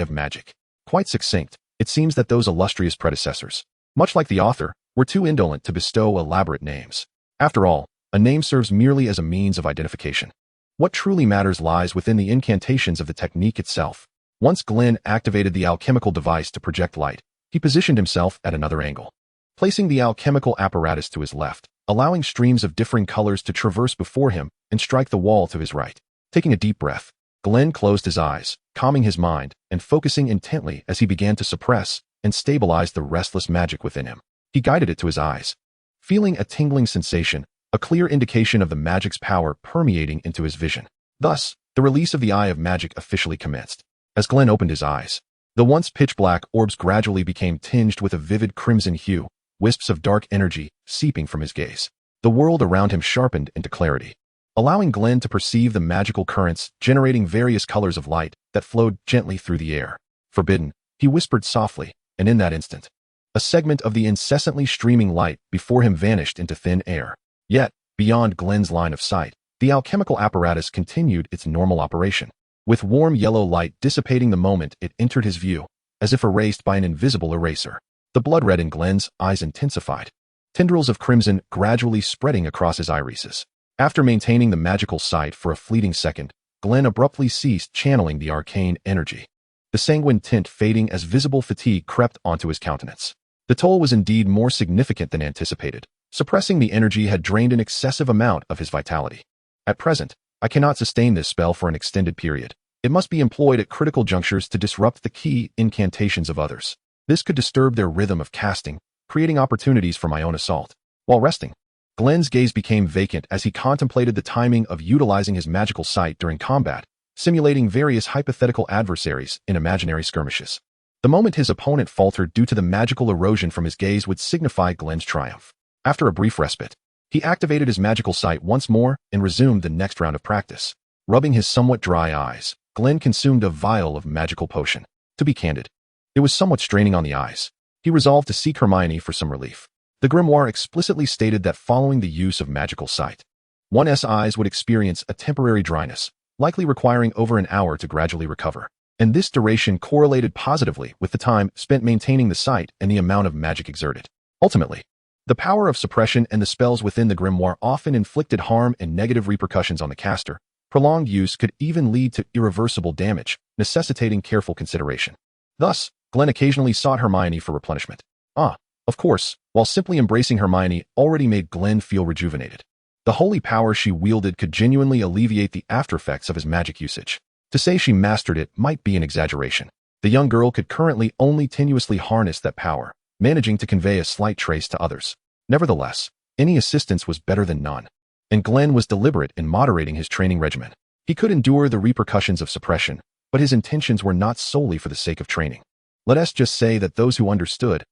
of Magic. Quite succinct, it seems that those illustrious predecessors, much like the author, were too indolent to bestow elaborate names. After all, a name serves merely as a means of identification. What truly matters lies within the incantations of the technique itself. Once Glen activated the alchemical device to project light, he positioned himself at another angle, placing the alchemical apparatus to his left, allowing streams of differing colors to traverse before him and strike the wall to his right. Taking a deep breath, Glen closed his eyes, calming his mind and focusing intently as he began to suppress and stabilize the restless magic within him. He guided it to his eyes, feeling a tingling sensation, a clear indication of the magic's power permeating into his vision. Thus, the release of the Eye of Magic officially commenced. As Glen opened his eyes, the once pitch-black orbs gradually became tinged with a vivid crimson hue, wisps of dark energy seeping from his gaze. The world around him sharpened into clarity, allowing Glen to perceive the magical currents generating various colors of light that flowed gently through the air. Forbidden, he whispered softly, and in that instant, a segment of the incessantly streaming light before him vanished into thin air. Yet, beyond Glen's line of sight, the alchemical apparatus continued its normal operation, with warm yellow light dissipating the moment it entered his view, as if erased by an invisible eraser. The blood red in Glen's eyes intensified, tendrils of crimson gradually spreading across his irises. After maintaining the magical sight for a fleeting second, Glen abruptly ceased channeling the arcane energy, the sanguine tint fading as visible fatigue crept onto his countenance. The toll was indeed more significant than anticipated. Suppressing the energy had drained an excessive amount of his vitality. At present, I cannot sustain this spell for an extended period. It must be employed at critical junctures to disrupt the key incantations of others. This could disturb their rhythm of casting, creating opportunities for my own assault. While resting, Glen's gaze became vacant as he contemplated the timing of utilizing his magical sight during combat, simulating various hypothetical adversaries in imaginary skirmishes. The moment his opponent faltered due to the magical erosion from his gaze would signify Glen's triumph. After a brief respite, he activated his magical sight once more and resumed the next round of practice. Rubbing his somewhat dry eyes, Glen consumed a vial of magical potion. To be candid, it was somewhat straining on the eyes. He resolved to seek Hermione for some relief. The grimoire explicitly stated that following the use of magical sight, one's eyes would experience a temporary dryness, likely requiring over an hour to gradually recover. And this duration correlated positively with the time spent maintaining the sight and the amount of magic exerted. Ultimately, the power of suppression and the spells within the grimoire often inflicted harm and negative repercussions on the caster. Prolonged use could even lead to irreversible damage, necessitating careful consideration. Thus, Glen occasionally sought Hermione for replenishment. Of course, while simply embracing Hermione already made Glen feel rejuvenated. The holy power she wielded could genuinely alleviate the aftereffects of his magic usage. To say she mastered it might be an exaggeration. The young girl could currently only tenuously harness that power, managing to convey a slight trace to others. Nevertheless, any assistance was better than none, and Glen was deliberate in moderating his training regimen. He could endure the repercussions of suppression, but his intentions were not solely for the sake of training. Let us just say that those who understood.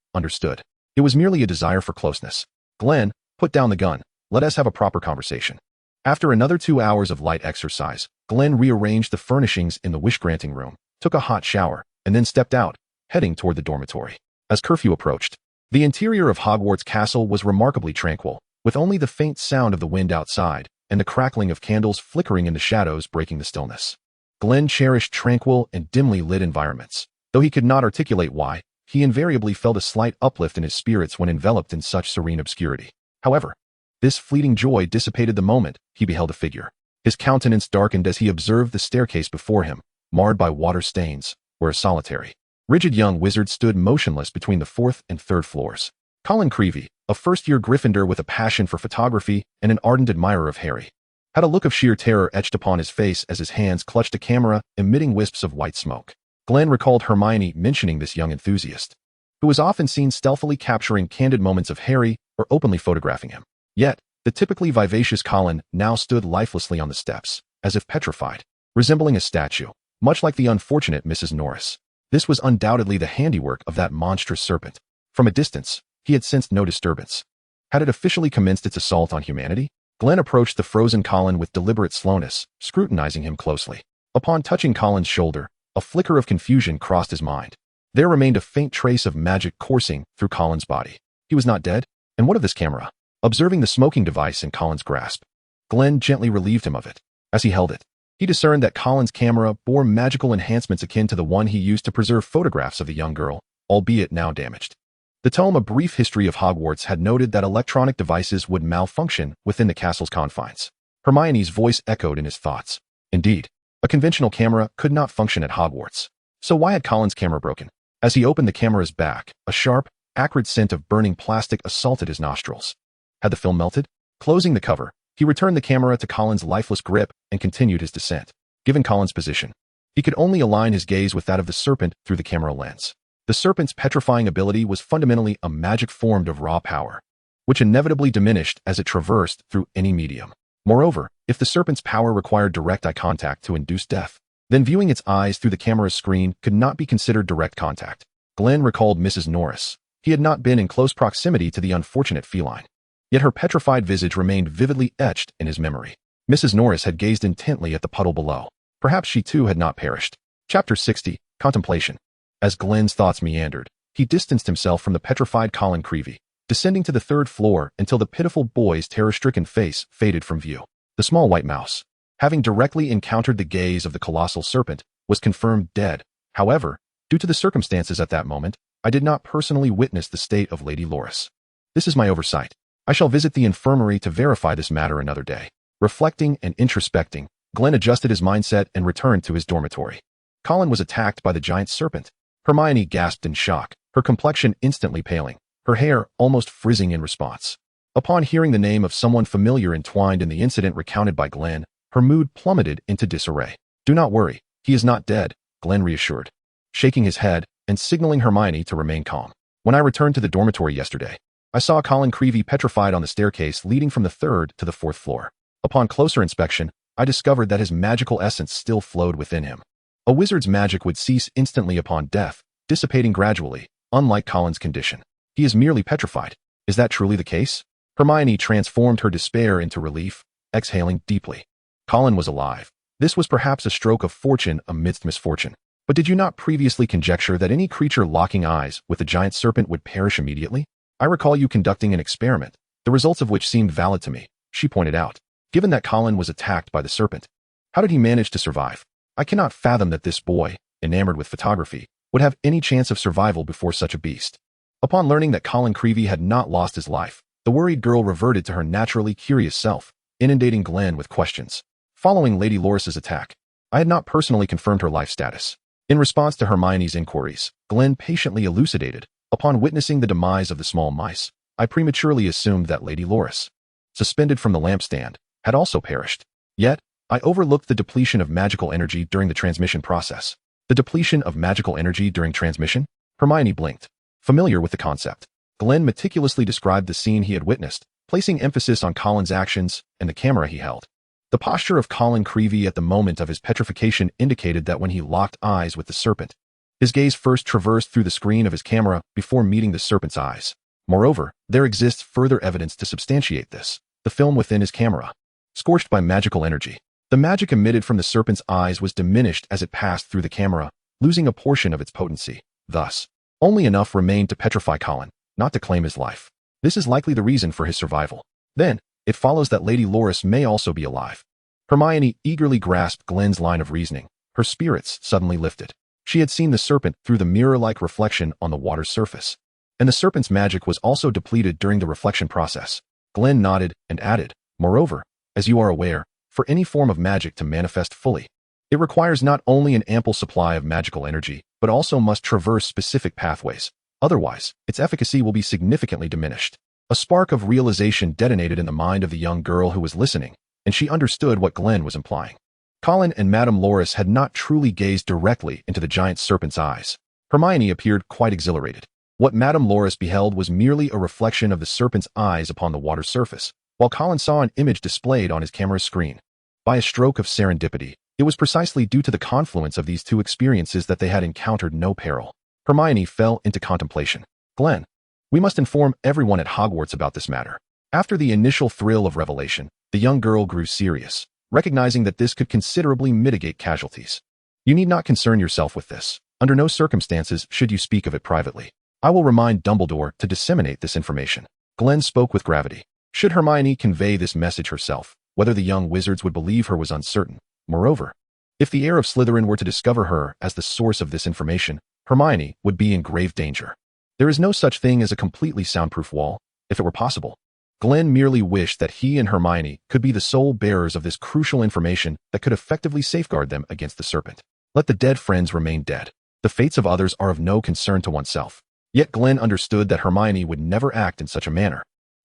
It was merely a desire for closeness. Glen, put down the gun. Let us have a proper conversation. After another 2 hours of light exercise, Glen rearranged the furnishings in the wish-granting room, took a hot shower, and then stepped out, heading toward the dormitory. As curfew approached, the interior of Hogwarts Castle was remarkably tranquil, with only the faint sound of the wind outside and the crackling of candles flickering in the shadows breaking the stillness. Glen cherished tranquil and dimly lit environments. Though he could not articulate why, he invariably felt a slight uplift in his spirits when enveloped in such serene obscurity. However, this fleeting joy dissipated the moment he beheld a figure. His countenance darkened as he observed the staircase before him, marred by water stains, where a solitary, rigid young wizard stood motionless between the 4th and 3rd floors. Colin Creevey, a first-year Gryffindor with a passion for photography and an ardent admirer of Harry, had a look of sheer terror etched upon his face as his hands clutched a camera, emitting wisps of white smoke. Glen recalled Hermione mentioning this young enthusiast, who was often seen stealthily capturing candid moments of Harry or openly photographing him. Yet, the typically vivacious Colin now stood lifelessly on the steps, as if petrified, resembling a statue, much like the unfortunate Mrs. Norris. This was undoubtedly the handiwork of that monstrous serpent. From a distance, he had sensed no disturbance. Had it officially commenced its assault on humanity? Glen approached the frozen Colin with deliberate slowness, scrutinizing him closely. Upon touching Colin's shoulder, a flicker of confusion crossed his mind. There remained a faint trace of magic coursing through Colin's body. He was not dead? And what of this camera? Observing the smoking device in Colin's grasp, Glen gently relieved him of it. As he held it, he discerned that Colin's camera bore magical enhancements akin to the one he used to preserve photographs of the young girl, albeit now damaged. The tome A Brief History of Hogwarts had noted that electronic devices would malfunction within the castle's confines. Hermione's voice echoed in his thoughts. Indeed, a conventional camera could not function at Hogwarts. So why had Colin's camera broken? As he opened the camera's back, a sharp, acrid scent of burning plastic assaulted his nostrils. Had the film melted? Closing the cover, he returned the camera to Colin's lifeless grip and continued his descent. Given Colin's position, he could only align his gaze with that of the serpent through the camera lens. The serpent's petrifying ability was fundamentally a magic formed of raw power, which inevitably diminished as it traversed through any medium. Moreover, if the serpent's power required direct eye contact to induce death, then viewing its eyes through the camera's screen could not be considered direct contact. Glen recalled Mrs. Norris. He had not been in close proximity to the unfortunate feline, yet her petrified visage remained vividly etched in his memory. Mrs. Norris had gazed intently at the puddle below. Perhaps she too had not perished. Chapter 60, Contemplation. As Glen's thoughts meandered, he distanced himself from the petrified Colin Creevey, descending to the 3rd floor until the pitiful boy's terror-stricken face faded from view. The small white mouse, having directly encountered the gaze of the colossal serpent, was confirmed dead. However, due to the circumstances at that moment, I did not personally witness the state of Lady Loris. This is my oversight. I shall visit the infirmary to verify this matter another day. Reflecting and introspecting, Glen adjusted his mindset and returned to his dormitory. Colin was attacked by the giant serpent. Hermione gasped in shock, her complexion instantly paling, her hair almost frizzing in response. Upon hearing the name of someone familiar entwined in the incident recounted by Glen, her mood plummeted into disarray. Do not worry, he is not dead, Glen reassured, shaking his head and signaling Hermione to remain calm. When I returned to the dormitory yesterday, I saw Colin Creevey petrified on the staircase leading from the 3rd to the 4th floor. Upon closer inspection, I discovered that his magical essence still flowed within him. A wizard's magic would cease instantly upon death, dissipating gradually, unlike Colin's condition. He is merely petrified. Is that truly the case? Hermione transformed her despair into relief, exhaling deeply. Colin was alive. This was perhaps a stroke of fortune amidst misfortune. But did you not previously conjecture that any creature locking eyes with the giant serpent would perish immediately? I recall you conducting an experiment, the results of which seemed valid to me, she pointed out. Given that Colin was attacked by the serpent, how did he manage to survive? I cannot fathom that this boy, enamored with photography, would have any chance of survival before such a beast. Upon learning that Colin Creevey had not lost his life, the worried girl reverted to her naturally curious self, inundating Glen with questions. Following Lady Loris's attack, I had not personally confirmed her life status. In response to Hermione's inquiries, Glen patiently elucidated. Upon witnessing the demise of the small mice, I prematurely assumed that Lady Loris, suspended from the lampstand, had also perished. Yet, I overlooked the depletion of magical energy during the transmission process. The depletion of magical energy during transmission? Hermione blinked, familiar with the concept. Glen meticulously described the scene he had witnessed, placing emphasis on Colin's actions and the camera he held. The posture of Colin Creevey at the moment of his petrification indicated that when he locked eyes with the serpent, his gaze first traversed through the screen of his camera before meeting the serpent's eyes. Moreover, there exists further evidence to substantiate this. The film within his camera, scorched by magical energy, The magic emitted from the serpent's eyes was diminished as it passed through the camera, losing a portion of its potency. Thus, only enough remained to petrify Colin, not to claim his life. This is likely the reason for his survival. Then, it follows that Lady Loris may also be alive. Hermione eagerly grasped Glen's line of reasoning. Her spirits suddenly lifted. She had seen the serpent through the mirror-like reflection on the water's surface. And the serpent's magic was also depleted during the reflection process. Glen nodded and added, "Moreover, as you are aware, for any form of magic to manifest fully, it requires not only an ample supply of magical energy, but also must traverse specific pathways. Otherwise, its efficacy will be significantly diminished." A spark of realization detonated in the mind of the young girl who was listening, and she understood what Glen was implying. Colin and Madame Loris had not truly gazed directly into the giant serpent's eyes. Hermione appeared quite exhilarated. What Madame Loris beheld was merely a reflection of the serpent's eyes upon the water's surface, while Colin saw an image displayed on his camera's screen. By a stroke of serendipity, it was precisely due to the confluence of these two experiences that they had encountered no peril. Hermione fell into contemplation. "Glen, we must inform everyone at Hogwarts about this matter." After the initial thrill of revelation, the young girl grew serious, recognizing that this could considerably mitigate casualties. "You need not concern yourself with this. Under no circumstances should you speak of it privately. I will remind Dumbledore to disseminate this information." Glen spoke with gravity. Should Hermione convey this message herself, whether the young wizards would believe her was uncertain. Moreover, if the heir of Slytherin were to discover her as the source of this information, Hermione would be in grave danger. There is no such thing as a completely soundproof wall, if it were possible. Glen merely wished that he and Hermione could be the sole bearers of this crucial information that could effectively safeguard them against the serpent. Let the dead friends remain dead. The fates of others are of no concern to oneself. Yet Glen understood that Hermione would never act in such a manner.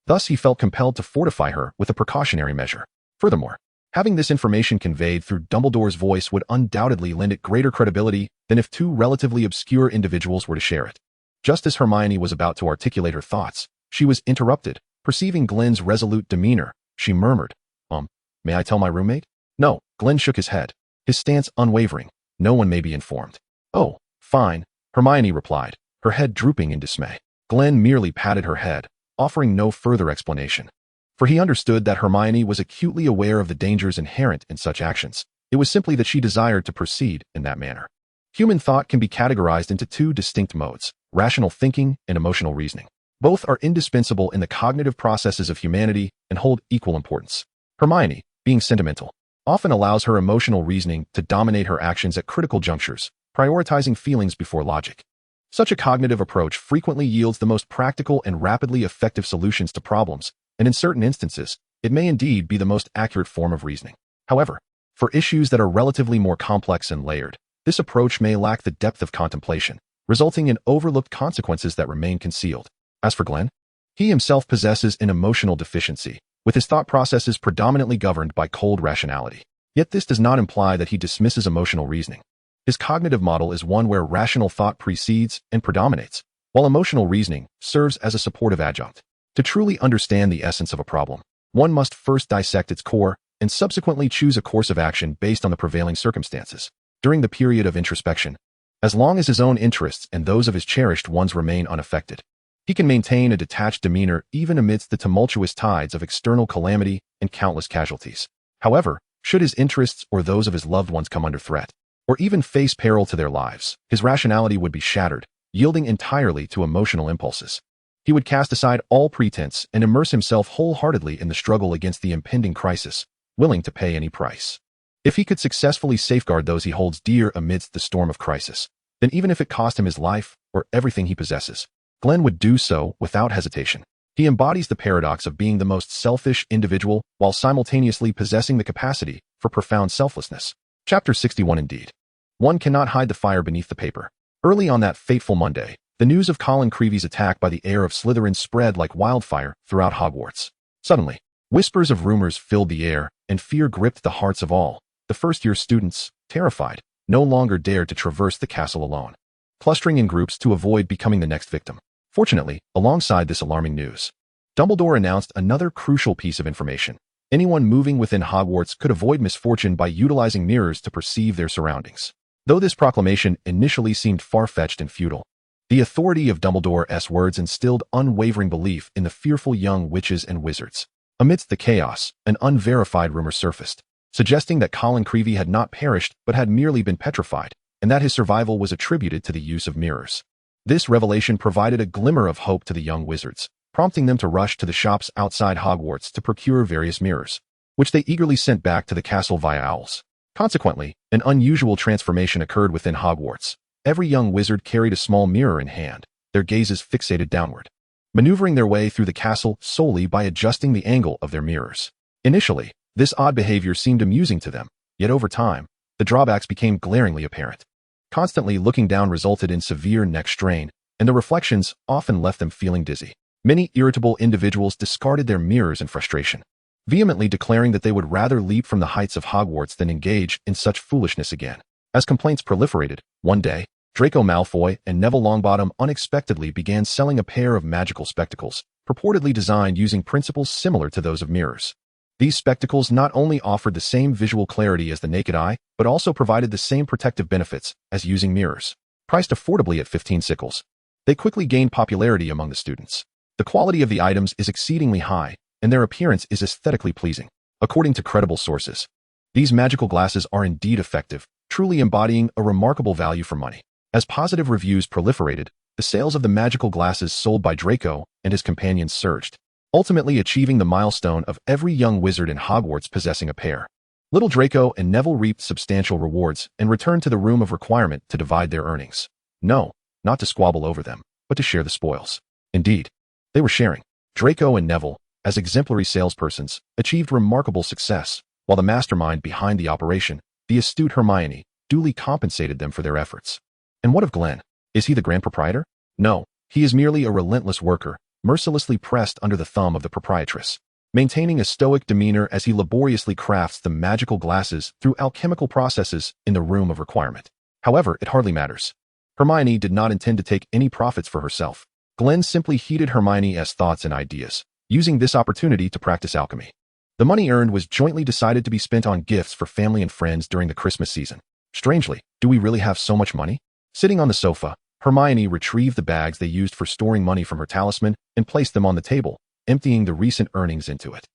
Thus he felt compelled to fortify her with a precautionary measure. Furthermore, having this information conveyed through Dumbledore's voice would undoubtedly lend it greater credibility than if two relatively obscure individuals were to share it. Just as Hermione was about to articulate her thoughts, she was interrupted. Perceiving Glen's resolute demeanor, she murmured, "May I tell my roommate?" "No." Glen shook his head, his stance unwavering. "No one may be informed." "Oh, fine," Hermione replied, her head drooping in dismay. Glen merely patted her head, offering no further explanation. For he understood that Hermione was acutely aware of the dangers inherent in such actions. It was simply that she desired to proceed in that manner. Human thought can be categorized into two distinct modes: rational thinking and emotional reasoning. Both are indispensable in the cognitive processes of humanity and hold equal importance. Hermione, being sentimental, often allows her emotional reasoning to dominate her actions at critical junctures, prioritizing feelings before logic. Such a cognitive approach frequently yields the most practical and rapidly effective solutions to problems, and in certain instances, it may indeed be the most accurate form of reasoning. However, for issues that are relatively more complex and layered, this approach may lack the depth of contemplation, resulting in overlooked consequences that remain concealed. As for Glen, he himself possesses an emotional deficiency, with his thought processes predominantly governed by cold rationality. Yet this does not imply that he dismisses emotional reasoning. His cognitive model is one where rational thought precedes and predominates, while emotional reasoning serves as a supportive adjunct. To truly understand the essence of a problem, one must first dissect its core and subsequently choose a course of action based on the prevailing circumstances. During the period of introspection, as long as his own interests and those of his cherished ones remain unaffected, he can maintain a detached demeanor even amidst the tumultuous tides of external calamity and countless casualties. However, should his interests or those of his loved ones come under threat, or even face peril to their lives, his rationality would be shattered, yielding entirely to emotional impulses. He would cast aside all pretense and immerse himself wholeheartedly in the struggle against the impending crisis, willing to pay any price. If he could successfully safeguard those he holds dear amidst the storm of crisis, then even if it cost him his life or everything he possesses, Glen would do so without hesitation. He embodies the paradox of being the most selfish individual while simultaneously possessing the capacity for profound selflessness. Chapter 61. Indeed, one cannot hide the fire beneath the paper. Early on that fateful Monday, the news of Colin Creevy's attack by the heir of Slytherin spread like wildfire throughout Hogwarts. Suddenly, whispers of rumors filled the air, and fear gripped the hearts of all. The first-year students, terrified, no longer dared to traverse the castle alone, clustering in groups to avoid becoming the next victim. Fortunately, alongside this alarming news, Dumbledore announced another crucial piece of information. Anyone moving within Hogwarts could avoid misfortune by utilizing mirrors to perceive their surroundings. Though this proclamation initially seemed far-fetched and futile, the authority of Dumbledore's words instilled unwavering belief in the fearful young witches and wizards. Amidst the chaos, an unverified rumor surfaced, suggesting that Colin Creevey had not perished but had merely been petrified, and that his survival was attributed to the use of mirrors. This revelation provided a glimmer of hope to the young wizards, prompting them to rush to the shops outside Hogwarts to procure various mirrors, which they eagerly sent back to the castle via owls. Consequently, an unusual transformation occurred within Hogwarts. Every young wizard carried a small mirror in hand, their gazes fixated downward, maneuvering their way through the castle solely by adjusting the angle of their mirrors. Initially, this odd behavior seemed amusing to them, yet over time, the drawbacks became glaringly apparent. Constantly looking down resulted in severe neck strain, and the reflections often left them feeling dizzy. Many irritable individuals discarded their mirrors in frustration, vehemently declaring that they would rather leap from the heights of Hogwarts than engage in such foolishness again. As complaints proliferated, one day, Draco Malfoy and Neville Longbottom unexpectedly began selling a pair of magical spectacles, purportedly designed using principles similar to those of mirrors. These spectacles not only offered the same visual clarity as the naked eye, but also provided the same protective benefits as using mirrors. Priced affordably at 15 sickles, they quickly gained popularity among the students. The quality of the items is exceedingly high, and their appearance is aesthetically pleasing. According to credible sources, these magical glasses are indeed effective, truly embodying a remarkable value for money. As positive reviews proliferated, the sales of the magical glasses sold by Draco and his companions surged, ultimately achieving the milestone of every young wizard in Hogwarts possessing a pair. Little Draco and Neville reaped substantial rewards and returned to the room of requirement to divide their earnings. No, not to squabble over them, but to share the spoils. Indeed, they were sharing. Draco and Neville, as exemplary salespersons, achieved remarkable success, while the mastermind behind the operation, the astute Hermione, duly compensated them for their efforts. And what of Glen? Is he the grand proprietor? No, he is merely a relentless worker, mercilessly pressed under the thumb of the proprietress, maintaining a stoic demeanor as he laboriously crafts the magical glasses through alchemical processes in the room of requirement. However, it hardly matters. Hermione did not intend to take any profits for herself. Glen simply heeded Hermione's thoughts and ideas, using this opportunity to practice alchemy. The money earned was jointly decided to be spent on gifts for family and friends during the Christmas season. Strangely, do we really have so much money? Sitting on the sofa, Hermione retrieved the bags they used for storing money from her talisman and placed them on the table, emptying the recent earnings into it.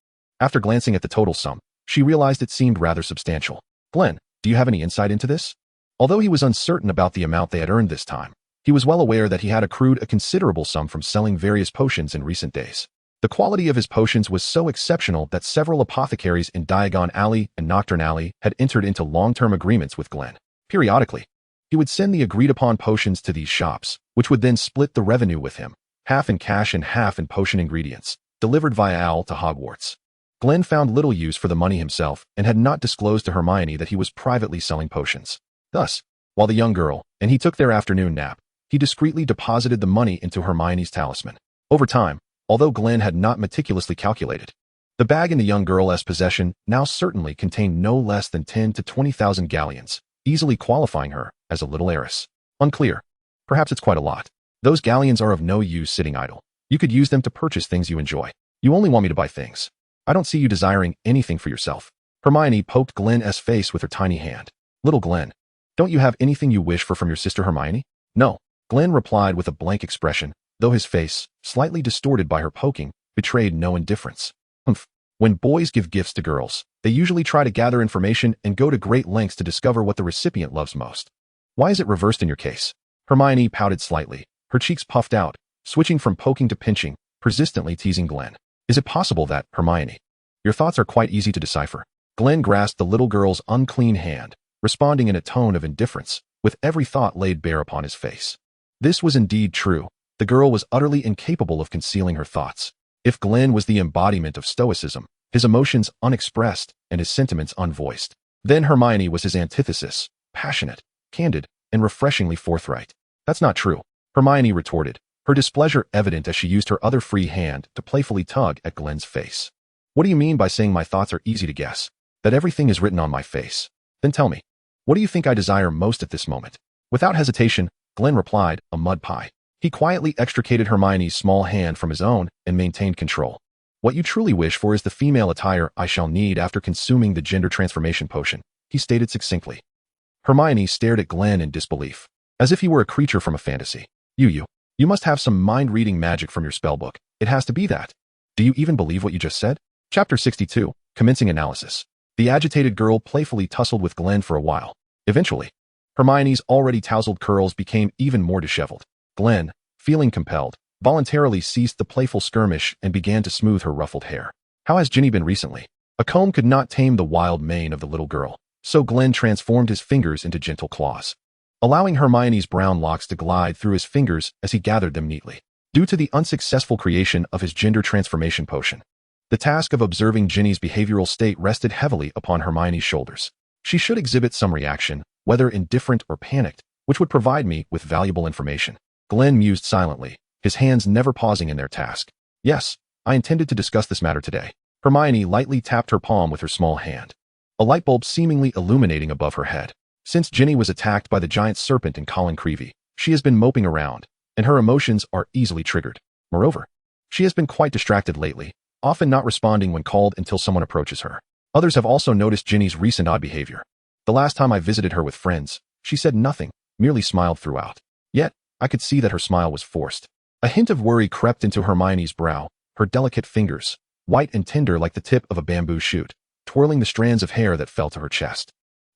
After glancing at the total sum, she realized it seemed rather substantial. Glen, do you have any insight into this? Although he was uncertain about the amount they had earned this time, he was well aware that he had accrued a considerable sum from selling various potions in recent days. The quality of his potions was so exceptional that several apothecaries in Diagon Alley and Nocturne Alley had entered into long-term agreements with Glen. Periodically, he would send the agreed-upon potions to these shops, which would then split the revenue with him, half in cash and half in potion ingredients, delivered via owl to Hogwarts. Glen found little use for the money himself and had not disclosed to Hermione that he was privately selling potions. Thus, while the young girl and he took their afternoon nap, he discreetly deposited the money into Hermione's talisman. Over time, although Glen had not meticulously calculated, the bag in the young girl's possession now certainly contained no less than 10 to 20,000 galleons, easily qualifying her as a little heiress. Unclear. Perhaps it's quite a lot. Those galleons are of no use sitting idle. You could use them to purchase things you enjoy. You only want me to buy things. I don't see you desiring anything for yourself. Hermione poked Glen's face with her tiny hand. Little Glen, don't you have anything you wish for from your sister Hermione? No. Glen replied with a blank expression, though his face, slightly distorted by her poking, betrayed no indifference. Humph. When boys give gifts to girls, they usually try to gather information and go to great lengths to discover what the recipient loves most. Why is it reversed in your case? Hermione pouted slightly, her cheeks puffed out, switching from poking to pinching, persistently teasing Glen. Is it possible that, Hermione? Your thoughts are quite easy to decipher. Glen grasped the little girl's unclean hand, responding in a tone of indifference, with every thought laid bare upon his face. This was indeed true. The girl was utterly incapable of concealing her thoughts. If Glen was the embodiment of stoicism, his emotions unexpressed and his sentiments unvoiced, then Hermione was his antithesis, passionate, candid, and refreshingly forthright. That's not true, Hermione retorted, her displeasure evident as she used her other free hand to playfully tug at Glen's face. What do you mean by saying my thoughts are easy to guess? That everything is written on my face? Then tell me, what do you think I desire most at this moment? Without hesitation, Glen replied, a mud pie. He quietly extricated Hermione's small hand from his own and maintained control. What you truly wish for is the female attire I shall need after consuming the gender transformation potion, he stated succinctly. Hermione stared at Glen in disbelief, as if he were a creature from a fantasy. You must have some mind-reading magic from your spellbook. It has to be that. Do you even believe what you just said? Chapter 62, Commencing Analysis. The agitated girl playfully tussled with Glen for a while. Eventually, Hermione's already tousled curls became even more disheveled. Glen, feeling compelled, voluntarily ceased the playful skirmish and began to smooth her ruffled hair. How has Ginny been recently? A comb could not tame the wild mane of the little girl, so Glen transformed his fingers into gentle claws, allowing Hermione's brown locks to glide through his fingers as he gathered them neatly. Due to the unsuccessful creation of his gender transformation potion, the task of observing Ginny's behavioral state rested heavily upon Hermione's shoulders. She should exhibit some reaction, whether indifferent or panicked, which would provide me with valuable information. Glen mused silently, his hands never pausing in their task. Yes, I intended to discuss this matter today. Hermione lightly tapped her palm with her small hand, a light bulb seemingly illuminating above her head. Since Ginny was attacked by the giant serpent in Colin Creevey, she has been moping around, and her emotions are easily triggered. Moreover, she has been quite distracted lately, often not responding when called until someone approaches her. Others have also noticed Ginny's recent odd behavior. The last time I visited her with friends, she said nothing, merely smiled throughout. Yet, I could see that her smile was forced. A hint of worry crept into Hermione's brow, her delicate fingers, white and tender like the tip of a bamboo shoot, twirling the strands of hair that fell to her chest.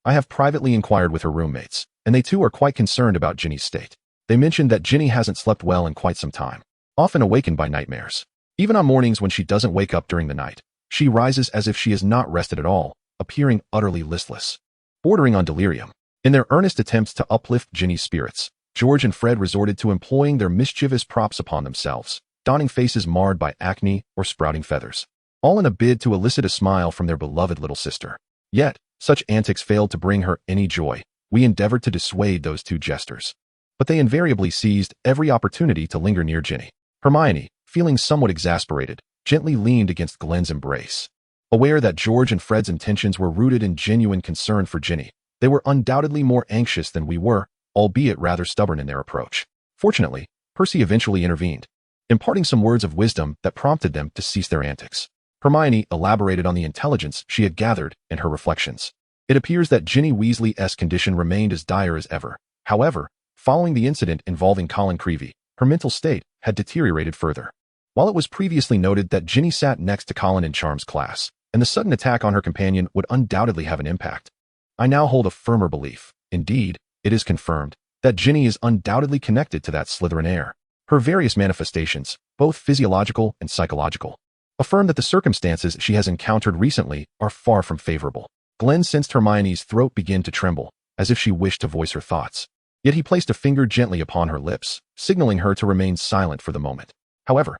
I have privately inquired with her roommates, and they too are quite concerned about Ginny's state. They mentioned that Ginny hasn't slept well in quite some time, often awakened by nightmares. Even on mornings when she doesn't wake up during the night, she rises as if she has not rested at all, appearing utterly listless, bordering on delirium. In their earnest attempts to uplift Ginny's spirits, George and Fred resorted to employing their mischievous props upon themselves, donning faces marred by acne or sprouting feathers, all in a bid to elicit a smile from their beloved little sister. Yet, such antics failed to bring her any joy. We endeavored to dissuade those two jesters, but they invariably seized every opportunity to linger near Ginny. Hermione, feeling somewhat exasperated, gently leaned against Glen's embrace. Aware that George and Fred's intentions were rooted in genuine concern for Ginny, they were undoubtedly more anxious than we were, albeit rather stubborn in their approach. Fortunately, Percy eventually intervened, imparting some words of wisdom that prompted them to cease their antics. Hermione elaborated on the intelligence she had gathered in her reflections. It appears that Ginny Weasley's condition remained as dire as ever. However, following the incident involving Colin Creevey, her mental state had deteriorated further. While it was previously noted that Ginny sat next to Colin in Charms class, and the sudden attack on her companion would undoubtedly have an impact, I now hold a firmer belief. Indeed, it is confirmed that Ginny is undoubtedly connected to that Slytherin heir. Her various manifestations, both physiological and psychological, affirm that the circumstances she has encountered recently are far from favorable. Glen sensed Hermione's throat begin to tremble, as if she wished to voice her thoughts. Yet he placed a finger gently upon her lips, signaling her to remain silent for the moment. However,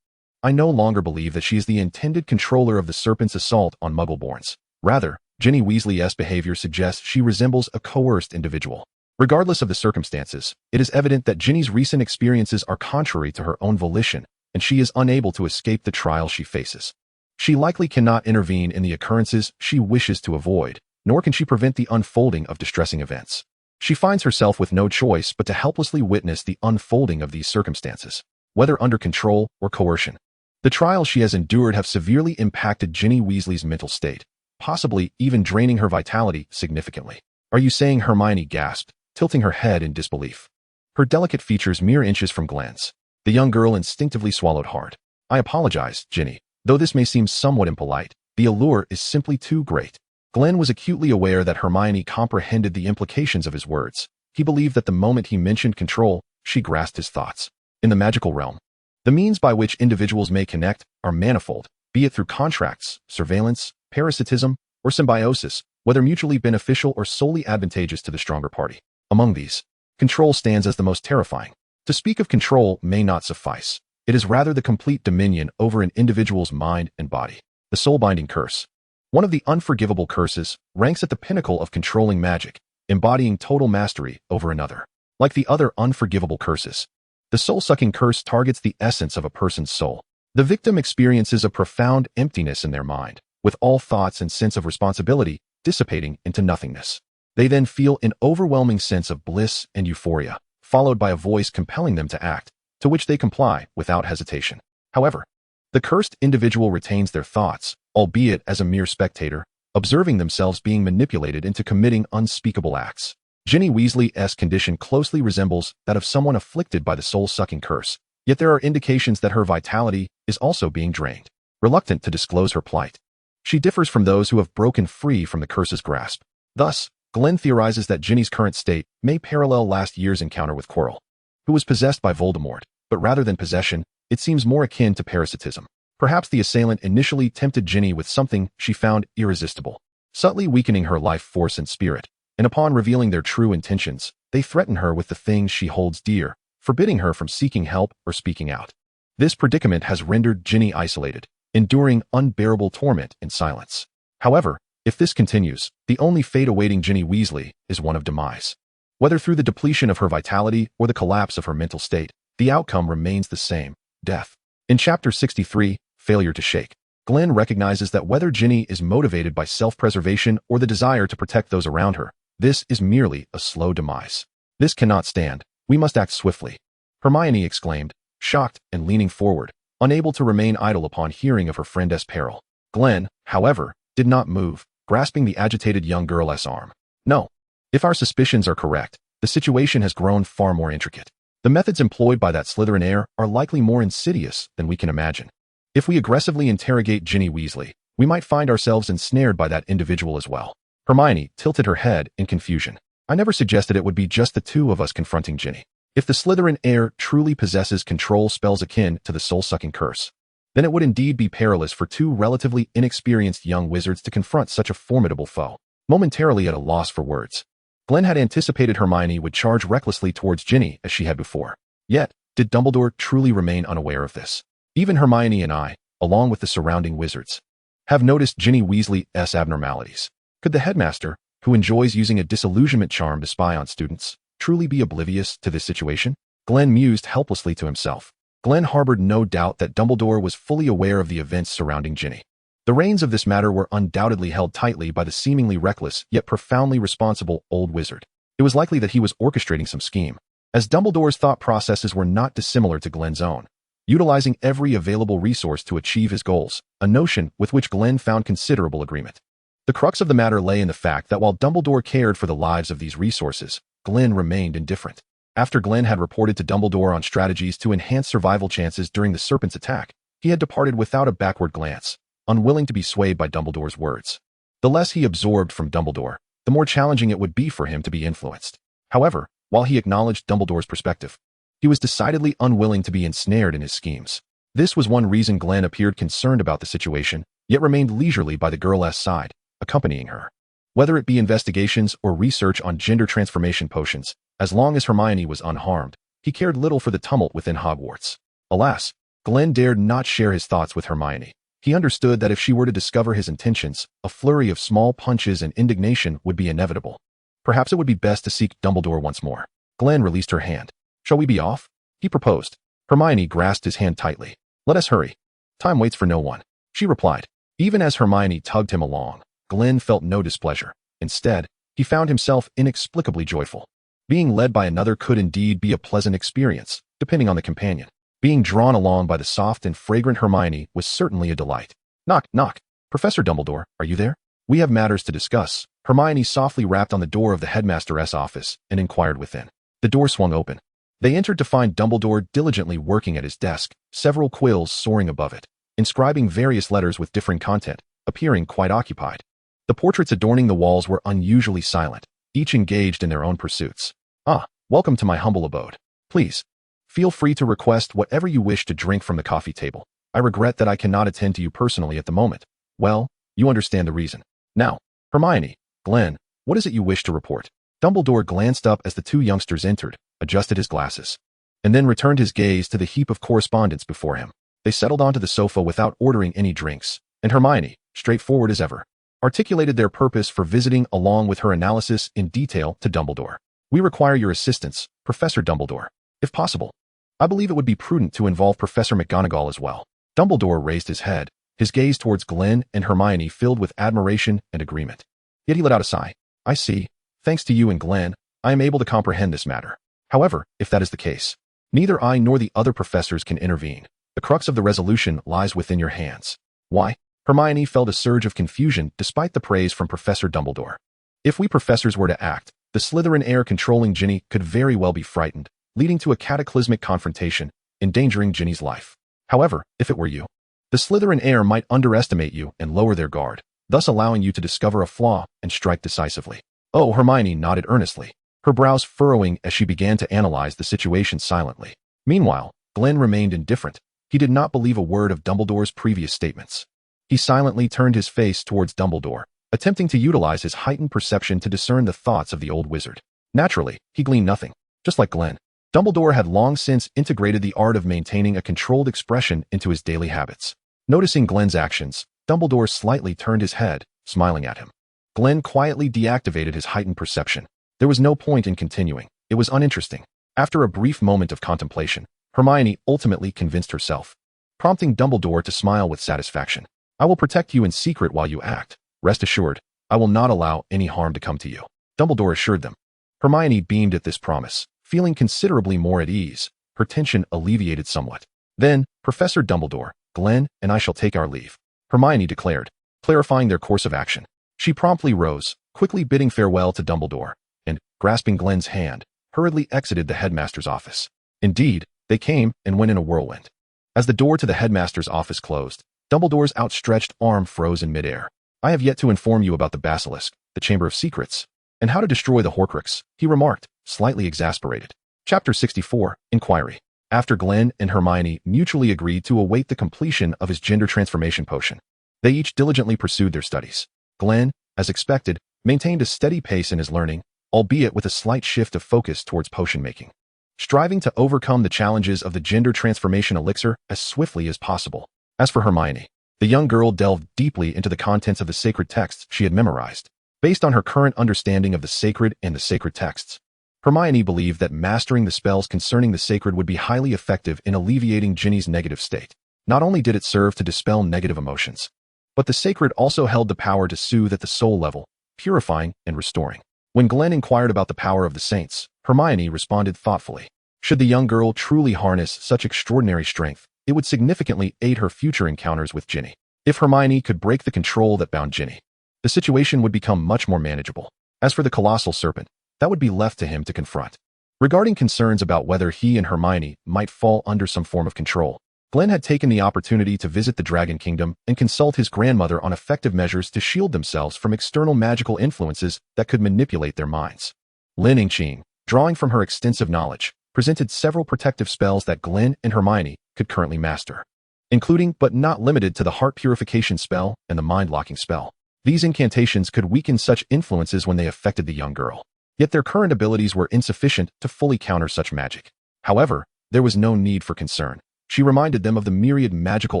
I no longer believe that she is the intended controller of the serpent's assault on Muggleborns. Rather, Ginny Weasley's behavior suggests she resembles a coerced individual. Regardless of the circumstances, it is evident that Ginny's recent experiences are contrary to her own volition, and she is unable to escape the trial she faces. She likely cannot intervene in the occurrences she wishes to avoid, nor can she prevent the unfolding of distressing events. She finds herself with no choice but to helplessly witness the unfolding of these circumstances, whether under control or coercion. The trials she has endured have severely impacted Ginny Weasley's mental state, possibly even draining her vitality significantly. Are you saying? Hermione gasped, tilting her head in disbelief. Her delicate features mere inches from Glen's. The young girl instinctively swallowed hard. I apologize, Ginny. Though this may seem somewhat impolite, the allure is simply too great. Glen was acutely aware that Hermione comprehended the implications of his words. He believed that the moment he mentioned control, she grasped his thoughts. In the magical realm, the means by which individuals may connect are manifold, be it through contracts, surveillance, parasitism, or symbiosis, whether mutually beneficial or solely advantageous to the stronger party. Among these, control stands as the most terrifying. To speak of control may not suffice. It is rather the complete dominion over an individual's mind and body. The soul-binding curse, one of the unforgivable curses, ranks at the pinnacle of controlling magic, embodying total mastery over another. Like the other unforgivable curses, the soul-sucking curse targets the essence of a person's soul. The victim experiences a profound emptiness in their mind, with all thoughts and sense of responsibility dissipating into nothingness. They then feel an overwhelming sense of bliss and euphoria, followed by a voice compelling them to act, to which they comply without hesitation. However, the cursed individual retains their thoughts, albeit as a mere spectator, observing themselves being manipulated into committing unspeakable acts. Ginny Weasley's condition closely resembles that of someone afflicted by the soul-sucking curse, yet there are indications that her vitality is also being drained. Reluctant to disclose her plight, She differs from those who have broken free from the curse's grasp. Thus, Glen theorizes that Ginny's current state may parallel last year's encounter with Quirrell, who was possessed by Voldemort, but rather than possession, it seems more akin to parasitism. Perhaps the assailant initially tempted Ginny with something she found irresistible, subtly weakening her life force and spirit, and upon revealing their true intentions, they threaten her with the things she holds dear, forbidding her from seeking help or speaking out. This predicament has rendered Ginny isolated, enduring unbearable torment in silence. However, if this continues, the only fate awaiting Ginny Weasley is one of demise. Whether through the depletion of her vitality or the collapse of her mental state, the outcome remains the same: death. In Chapter 63, Failure to Shake, Glen recognizes that whether Ginny is motivated by self-preservation or the desire to protect those around her, this is merely a slow demise. This cannot stand. We must act swiftly. Hermione exclaimed, shocked and leaning forward, unable to remain idle upon hearing of her friend's peril. Glen, however, did not move, grasping the agitated young girl's arm. No. If our suspicions are correct, the situation has grown far more intricate. The methods employed by that Slytherin heir are likely more insidious than we can imagine. If we aggressively interrogate Ginny Weasley, we might find ourselves ensnared by that individual as well. Hermione tilted her head in confusion. I never suggested it would be just the two of us confronting Ginny. If the Slytherin heir truly possesses control spells akin to the soul-sucking curse, then it would indeed be perilous for two relatively inexperienced young wizards to confront such a formidable foe. Momentarily at a loss for words, Glen had anticipated Hermione would charge recklessly towards Ginny as she had before. Yet, did Dumbledore truly remain unaware of this? Even Hermione and I, along with the surrounding wizards, have noticed Ginny Weasley's abnormalities. Could the headmaster, who enjoys using a disillusionment charm to spy on students, truly be oblivious to this situation? Glen mused helplessly to himself. Glen harbored no doubt that Dumbledore was fully aware of the events surrounding Ginny. The reins of this matter were undoubtedly held tightly by the seemingly reckless yet profoundly responsible old wizard. It was likely that he was orchestrating some scheme, as Dumbledore's thought processes were not dissimilar to Glen's own, utilizing every available resource to achieve his goals, a notion with which Glen found considerable agreement. The crux of the matter lay in the fact that while Dumbledore cared for the lives of these resources, Glen remained indifferent. After Glen had reported to Dumbledore on strategies to enhance survival chances during the serpent's attack, he had departed without a backward glance, unwilling to be swayed by Dumbledore's words. The less he absorbed from Dumbledore, the more challenging it would be for him to be influenced. However, while he acknowledged Dumbledore's perspective, he was decidedly unwilling to be ensnared in his schemes. This was one reason Glen appeared concerned about the situation, yet remained leisurely by the girl's side, accompanying her. Whether it be investigations or research on gender transformation potions, as long as Hermione was unharmed, he cared little for the tumult within Hogwarts. Alas, Glen dared not share his thoughts with Hermione. He understood that if she were to discover his intentions, a flurry of small punches and indignation would be inevitable. Perhaps it would be best to seek Dumbledore once more. Glen released her hand. Shall we be off? He proposed. Hermione grasped his hand tightly. Let us hurry. Time waits for no one, she replied. Even as Hermione tugged him along, Glen felt no displeasure. Instead, he found himself inexplicably joyful. Being led by another could indeed be a pleasant experience, depending on the companion. Being drawn along by the soft and fragrant Hermione was certainly a delight. Knock, knock. Professor Dumbledore, are you there? We have matters to discuss. Hermione softly rapped on the door of the headmaster's office and inquired within. The door swung open. They entered to find Dumbledore diligently working at his desk, several quills soaring above it, inscribing various letters with differing content, appearing quite occupied. The portraits adorning the walls were unusually silent, each engaged in their own pursuits. Ah, welcome to my humble abode. Please, feel free to request whatever you wish to drink from the coffee table. I regret that I cannot attend to you personally at the moment. Well, you understand the reason. Now, Hermione, Glen, what is it you wish to report? Dumbledore glanced up as the two youngsters entered, adjusted his glasses, and then returned his gaze to the heap of correspondence before him. They settled onto the sofa without ordering any drinks, and Hermione, straightforward as ever, articulated their purpose for visiting along with her analysis in detail to Dumbledore. We require your assistance, Professor Dumbledore. If possible, I believe it would be prudent to involve Professor McGonagall as well. Dumbledore raised his head, his gaze towards Glen and Hermione filled with admiration and agreement. Yet he let out a sigh. I see. Thanks to you and Glen, I am able to comprehend this matter. However, if that is the case, neither I nor the other professors can intervene. The crux of the resolution lies within your hands. Why? Hermione felt a surge of confusion despite the praise from Professor Dumbledore. If we professors were to act, the Slytherin heir controlling Ginny could very well be frightened, leading to a cataclysmic confrontation, endangering Ginny's life. However, if it were you, The Slytherin heir might underestimate you and lower their guard, thus allowing you to discover a flaw and strike decisively. Oh, Hermione nodded earnestly, her brows furrowing as she began to analyze the situation silently. Meanwhile, Glen remained indifferent. He did not believe a word of Dumbledore's previous statements. He silently turned his face towards Dumbledore, attempting to utilize his heightened perception to discern the thoughts of the old wizard. Naturally, he gleaned nothing. Just like Glen, Dumbledore had long since integrated the art of maintaining a controlled expression into his daily habits. Noticing Glen's actions, Dumbledore slightly turned his head, smiling at him. Glen quietly deactivated his heightened perception. There was no point in continuing. It was uninteresting. After a brief moment of contemplation, Hermione ultimately convinced herself, prompting Dumbledore to smile with satisfaction. I will protect you in secret while you act. Rest assured, I will not allow any harm to come to you. Dumbledore assured them. Hermione beamed at this promise, feeling considerably more at ease. Her tension alleviated somewhat. Then, Professor Dumbledore, Glen, and I shall take our leave, Hermione declared, clarifying their course of action. She promptly rose, quickly bidding farewell to Dumbledore, and, grasping Glen's hand, hurriedly exited the headmaster's office. Indeed, they came and went in a whirlwind. As the door to the headmaster's office closed, Dumbledore's outstretched arm froze in midair. I have yet to inform you about the Basilisk, the Chamber of Secrets, and how to destroy the Horcrux, he remarked, slightly exasperated. Chapter 64, Inquiry. After Glen and Hermione mutually agreed to await the completion of his gender transformation potion, they each diligently pursued their studies. Glen, as expected, maintained a steady pace in his learning, albeit with a slight shift of focus towards potion making, striving to overcome the challenges of the gender transformation elixir as swiftly as possible. As for Hermione, the young girl delved deeply into the contents of the sacred texts she had memorized. Based on her current understanding of the sacred and the sacred texts, Hermione believed that mastering the spells concerning the sacred would be highly effective in alleviating Ginny's negative state. Not only did it serve to dispel negative emotions, but the sacred also held the power to soothe at the soul level, purifying and restoring. When Glen inquired about the power of the saints, Hermione responded thoughtfully. Should the young girl truly harness such extraordinary strength, it would significantly aid her future encounters with Ginny. If Hermione could break the control that bound Ginny, the situation would become much more manageable. As for the colossal serpent, that would be left to him to confront. Regarding concerns about whether he and Hermione might fall under some form of control, Glen had taken the opportunity to visit the Dragon Kingdom and consult his grandmother on effective measures to shield themselves from external magical influences that could manipulate their minds. Lin Yingqing, drawing from her extensive knowledge, presented several protective spells that Glen and Hermione could currently master, including but not limited to the heart purification spell and the mind-locking spell. These incantations could weaken such influences when they affected the young girl, yet their current abilities were insufficient to fully counter such magic. However, there was no need for concern. She reminded them of the myriad magical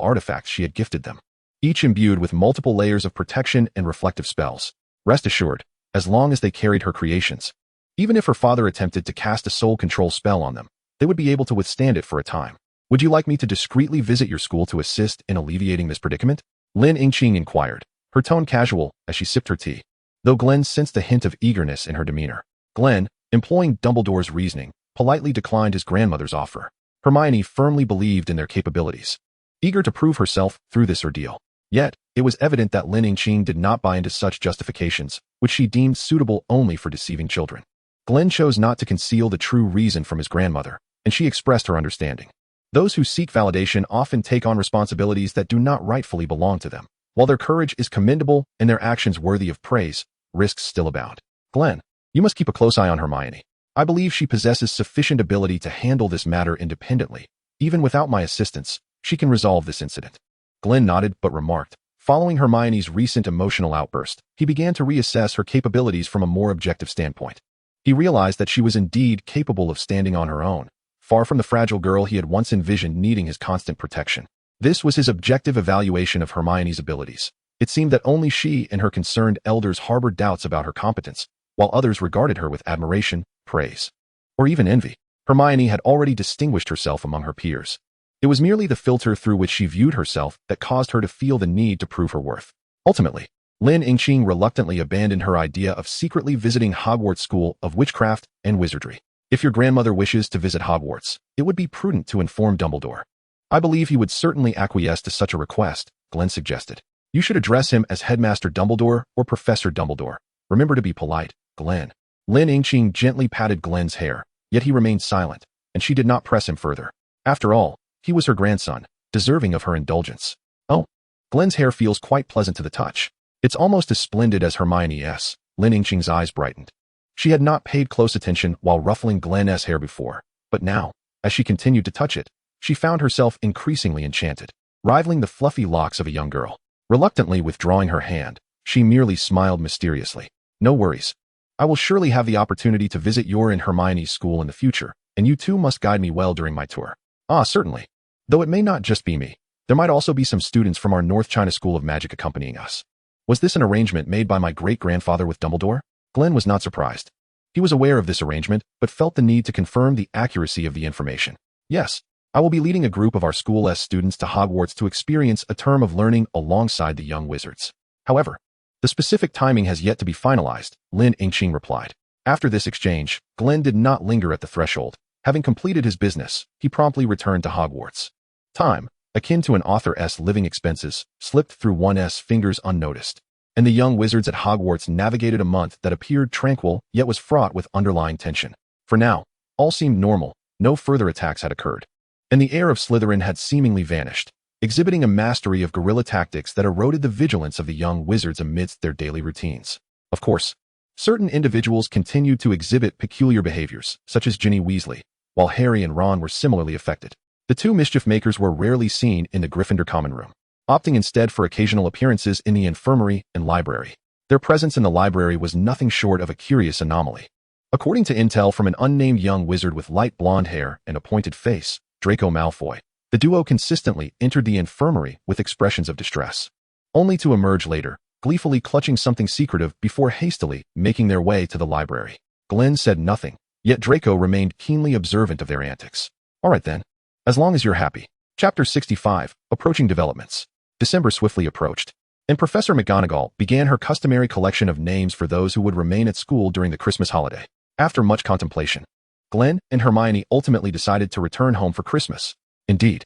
artifacts she had gifted them, each imbued with multiple layers of protection and reflective spells. Rest assured, as long as they carried her creations, even if her father attempted to cast a soul control spell on them, they would be able to withstand it for a time. Would you like me to discreetly visit your school to assist in alleviating this predicament? Lin Yingqing inquired, her tone casual as she sipped her tea, though Glen sensed a hint of eagerness in her demeanor. Glen, employing Dumbledore's reasoning, politely declined his grandmother's offer. Hermione firmly believed in their capabilities, eager to prove herself through this ordeal. Yet, it was evident that Lin Yingqing did not buy into such justifications, which she deemed suitable only for deceiving children. Glen chose not to conceal the true reason from his grandmother, and she expressed her understanding. Those who seek validation often take on responsibilities that do not rightfully belong to them. While their courage is commendable and their actions worthy of praise, risks still abound. Glen, you must keep a close eye on Hermione. I believe she possesses sufficient ability to handle this matter independently. Even without my assistance, she can resolve this incident. Glen nodded but remarked, following Hermione's recent emotional outburst, he began to reassess her capabilities from a more objective standpoint. He realized that she was indeed capable of standing on her own, far from the fragile girl he had once envisioned needing his constant protection. This was his objective evaluation of Hermione's abilities. It seemed that only she and her concerned elders harbored doubts about her competence, while others regarded her with admiration, praise, or even envy. Hermione had already distinguished herself among her peers. It was merely the filter through which she viewed herself that caused her to feel the need to prove her worth. Ultimately, Lin Yingqing reluctantly abandoned her idea of secretly visiting Hogwarts School of Witchcraft and Wizardry. If your grandmother wishes to visit Hogwarts, it would be prudent to inform Dumbledore. I believe he would certainly acquiesce to such a request, Glen suggested. You should address him as Headmaster Dumbledore or Professor Dumbledore. Remember to be polite, Glen. Lin Yingqing gently patted Glen's hair, yet he remained silent, and she did not press him further. After all, he was her grandson, deserving of her indulgence. Oh, Glen's hair feels quite pleasant to the touch. It's almost as splendid as Hermione's. Lin Yingqing's eyes brightened. She had not paid close attention while ruffling Glen's hair before, but now, as she continued to touch it, she found herself increasingly enchanted, rivaling the fluffy locks of a young girl. Reluctantly withdrawing her hand, she merely smiled mysteriously. No worries. I will surely have the opportunity to visit your and Hermione's school in the future, and you too must guide me well during my tour. Ah, certainly. Though it may not just be me. There might also be some students from our North China School of Magic accompanying us. Was this an arrangement made by my great-grandfather with Dumbledore? Glen was not surprised. He was aware of this arrangement, but felt the need to confirm the accuracy of the information. Yes, I will be leading a group of our school's students to Hogwarts to experience a term of learning alongside the young wizards. However, the specific timing has yet to be finalized, Lin Yingqing replied. After this exchange, Glen did not linger at the threshold. Having completed his business, he promptly returned to Hogwarts. Time, akin to an author's living expenses, slipped through one's fingers unnoticed, and the young wizards at Hogwarts navigated a month that appeared tranquil yet was fraught with underlying tension. For now, all seemed normal, no further attacks had occurred, and the heir of Slytherin had seemingly vanished, exhibiting a mastery of guerrilla tactics that eroded the vigilance of the young wizards amidst their daily routines. Of course, certain individuals continued to exhibit peculiar behaviors, such as Ginny Weasley, while Harry and Ron were similarly affected. The two mischief-makers were rarely seen in the Gryffindor common room, opting instead for occasional appearances in the infirmary and library. Their presence in the library was nothing short of a curious anomaly. According to intel from an unnamed young wizard with light blonde hair and a pointed face, Draco Malfoy, the duo consistently entered the infirmary with expressions of distress, only to emerge later, gleefully clutching something secretive before hastily making their way to the library. Glen said nothing, yet Draco remained keenly observant of their antics. All right then. As long as you're happy. Chapter 65, Approaching Developments. December swiftly approached, and Professor McGonagall began her customary collection of names for those who would remain at school during the Christmas holiday. After much contemplation, Glen and Hermione ultimately decided to return home for Christmas. Indeed,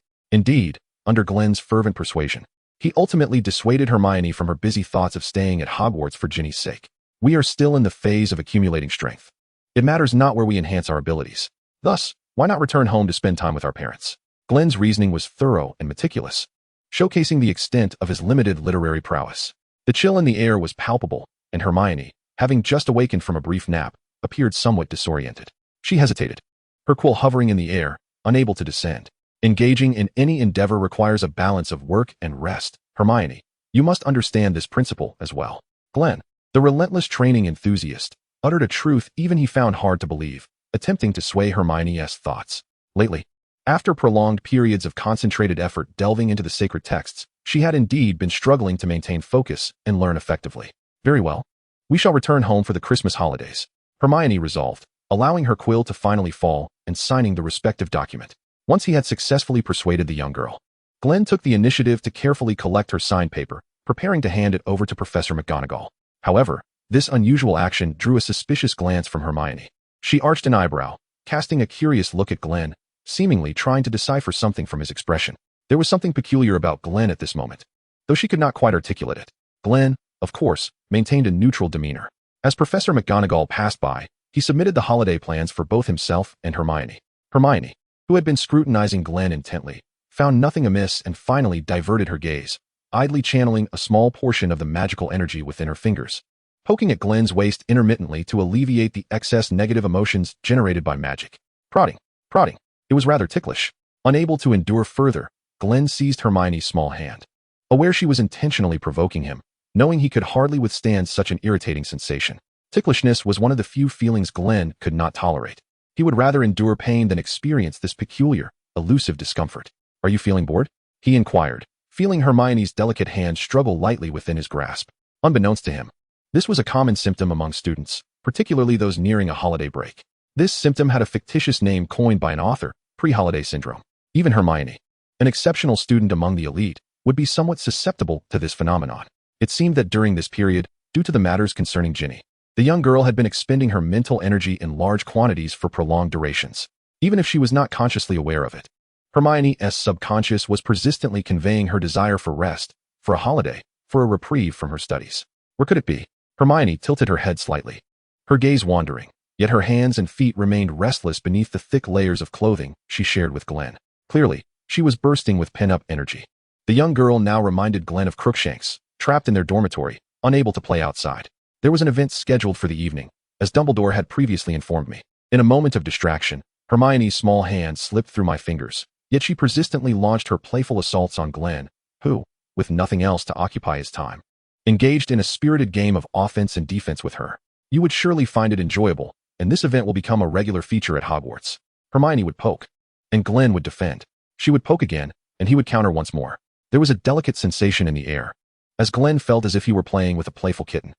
under Glen's fervent persuasion, he ultimately dissuaded Hermione from her busy thoughts of staying at Hogwarts for Ginny's sake. We are still in the phase of accumulating strength. It matters not where we enhance our abilities. Thus, why not return home to spend time with our parents? Glen's reasoning was thorough and meticulous, showcasing the extent of his limited literary prowess. The chill in the air was palpable, and Hermione, having just awakened from a brief nap, appeared somewhat disoriented. She hesitated, her quill hovering in the air, unable to descend. Engaging in any endeavor requires a balance of work and rest. Hermione, you must understand this principle as well. Glen, the relentless training enthusiast, uttered a truth even he found hard to believe, attempting to sway Hermione's thoughts. Lately, after prolonged periods of concentrated effort delving into the sacred texts, she had indeed been struggling to maintain focus and learn effectively. Very well. We shall return home for the Christmas holidays, Hermione resolved, allowing her quill to finally fall and signing the respective document. Once he had successfully persuaded the young girl, Glen took the initiative to carefully collect her signed paper, preparing to hand it over to Professor McGonagall. However, this unusual action drew a suspicious glance from Hermione. She arched an eyebrow, casting a curious look at Glen, seemingly trying to decipher something from his expression. There was something peculiar about Glen at this moment, though she could not quite articulate it. Glen, of course, maintained a neutral demeanor. As Professor McGonagall passed by, he submitted the holiday plans for both himself and Hermione. Hermione, who had been scrutinizing Glen intently, found nothing amiss and finally diverted her gaze, idly channeling a small portion of the magical energy within her fingers, poking at Glen's waist intermittently to alleviate the excess negative emotions generated by magic. Prodding. It was rather ticklish. Unable to endure further, Glen seized Hermione's small hand, aware she was intentionally provoking him, knowing he could hardly withstand such an irritating sensation. Ticklishness was one of the few feelings Glen could not tolerate. He would rather endure pain than experience this peculiar, elusive discomfort. Are you feeling bored? He inquired, feeling Hermione's delicate hand struggle lightly within his grasp. Unbeknownst to him, this was a common symptom among students, particularly those nearing a holiday break. This symptom had a fictitious name coined by an author, pre-holiday syndrome. Even Hermione, an exceptional student among the elite, would be somewhat susceptible to this phenomenon. It seemed that during this period, due to the matters concerning Ginny, the young girl had been expending her mental energy in large quantities for prolonged durations, even if she was not consciously aware of it. Hermione's subconscious was persistently conveying her desire for rest, for a holiday, for a reprieve from her studies. Where could it be? Hermione tilted her head slightly, her gaze wandering, yet her hands and feet remained restless beneath the thick layers of clothing she shared with Glen. Clearly, she was bursting with pent-up energy. The young girl now reminded Glen of Crookshanks, trapped in their dormitory, unable to play outside. There was an event scheduled for the evening, as Dumbledore had previously informed me. In a moment of distraction, Hermione's small hand slipped through my fingers, yet she persistently launched her playful assaults on Glen, who, with nothing else to occupy his time, engaged in a spirited game of offense and defense with her. You would surely find it enjoyable, and this event will become a regular feature at Hogwarts. Hermione would poke, and Glen would defend. She would poke again, and he would counter once more. There was a delicate sensation in the air, as Glen felt as if he were playing with a playful kitten.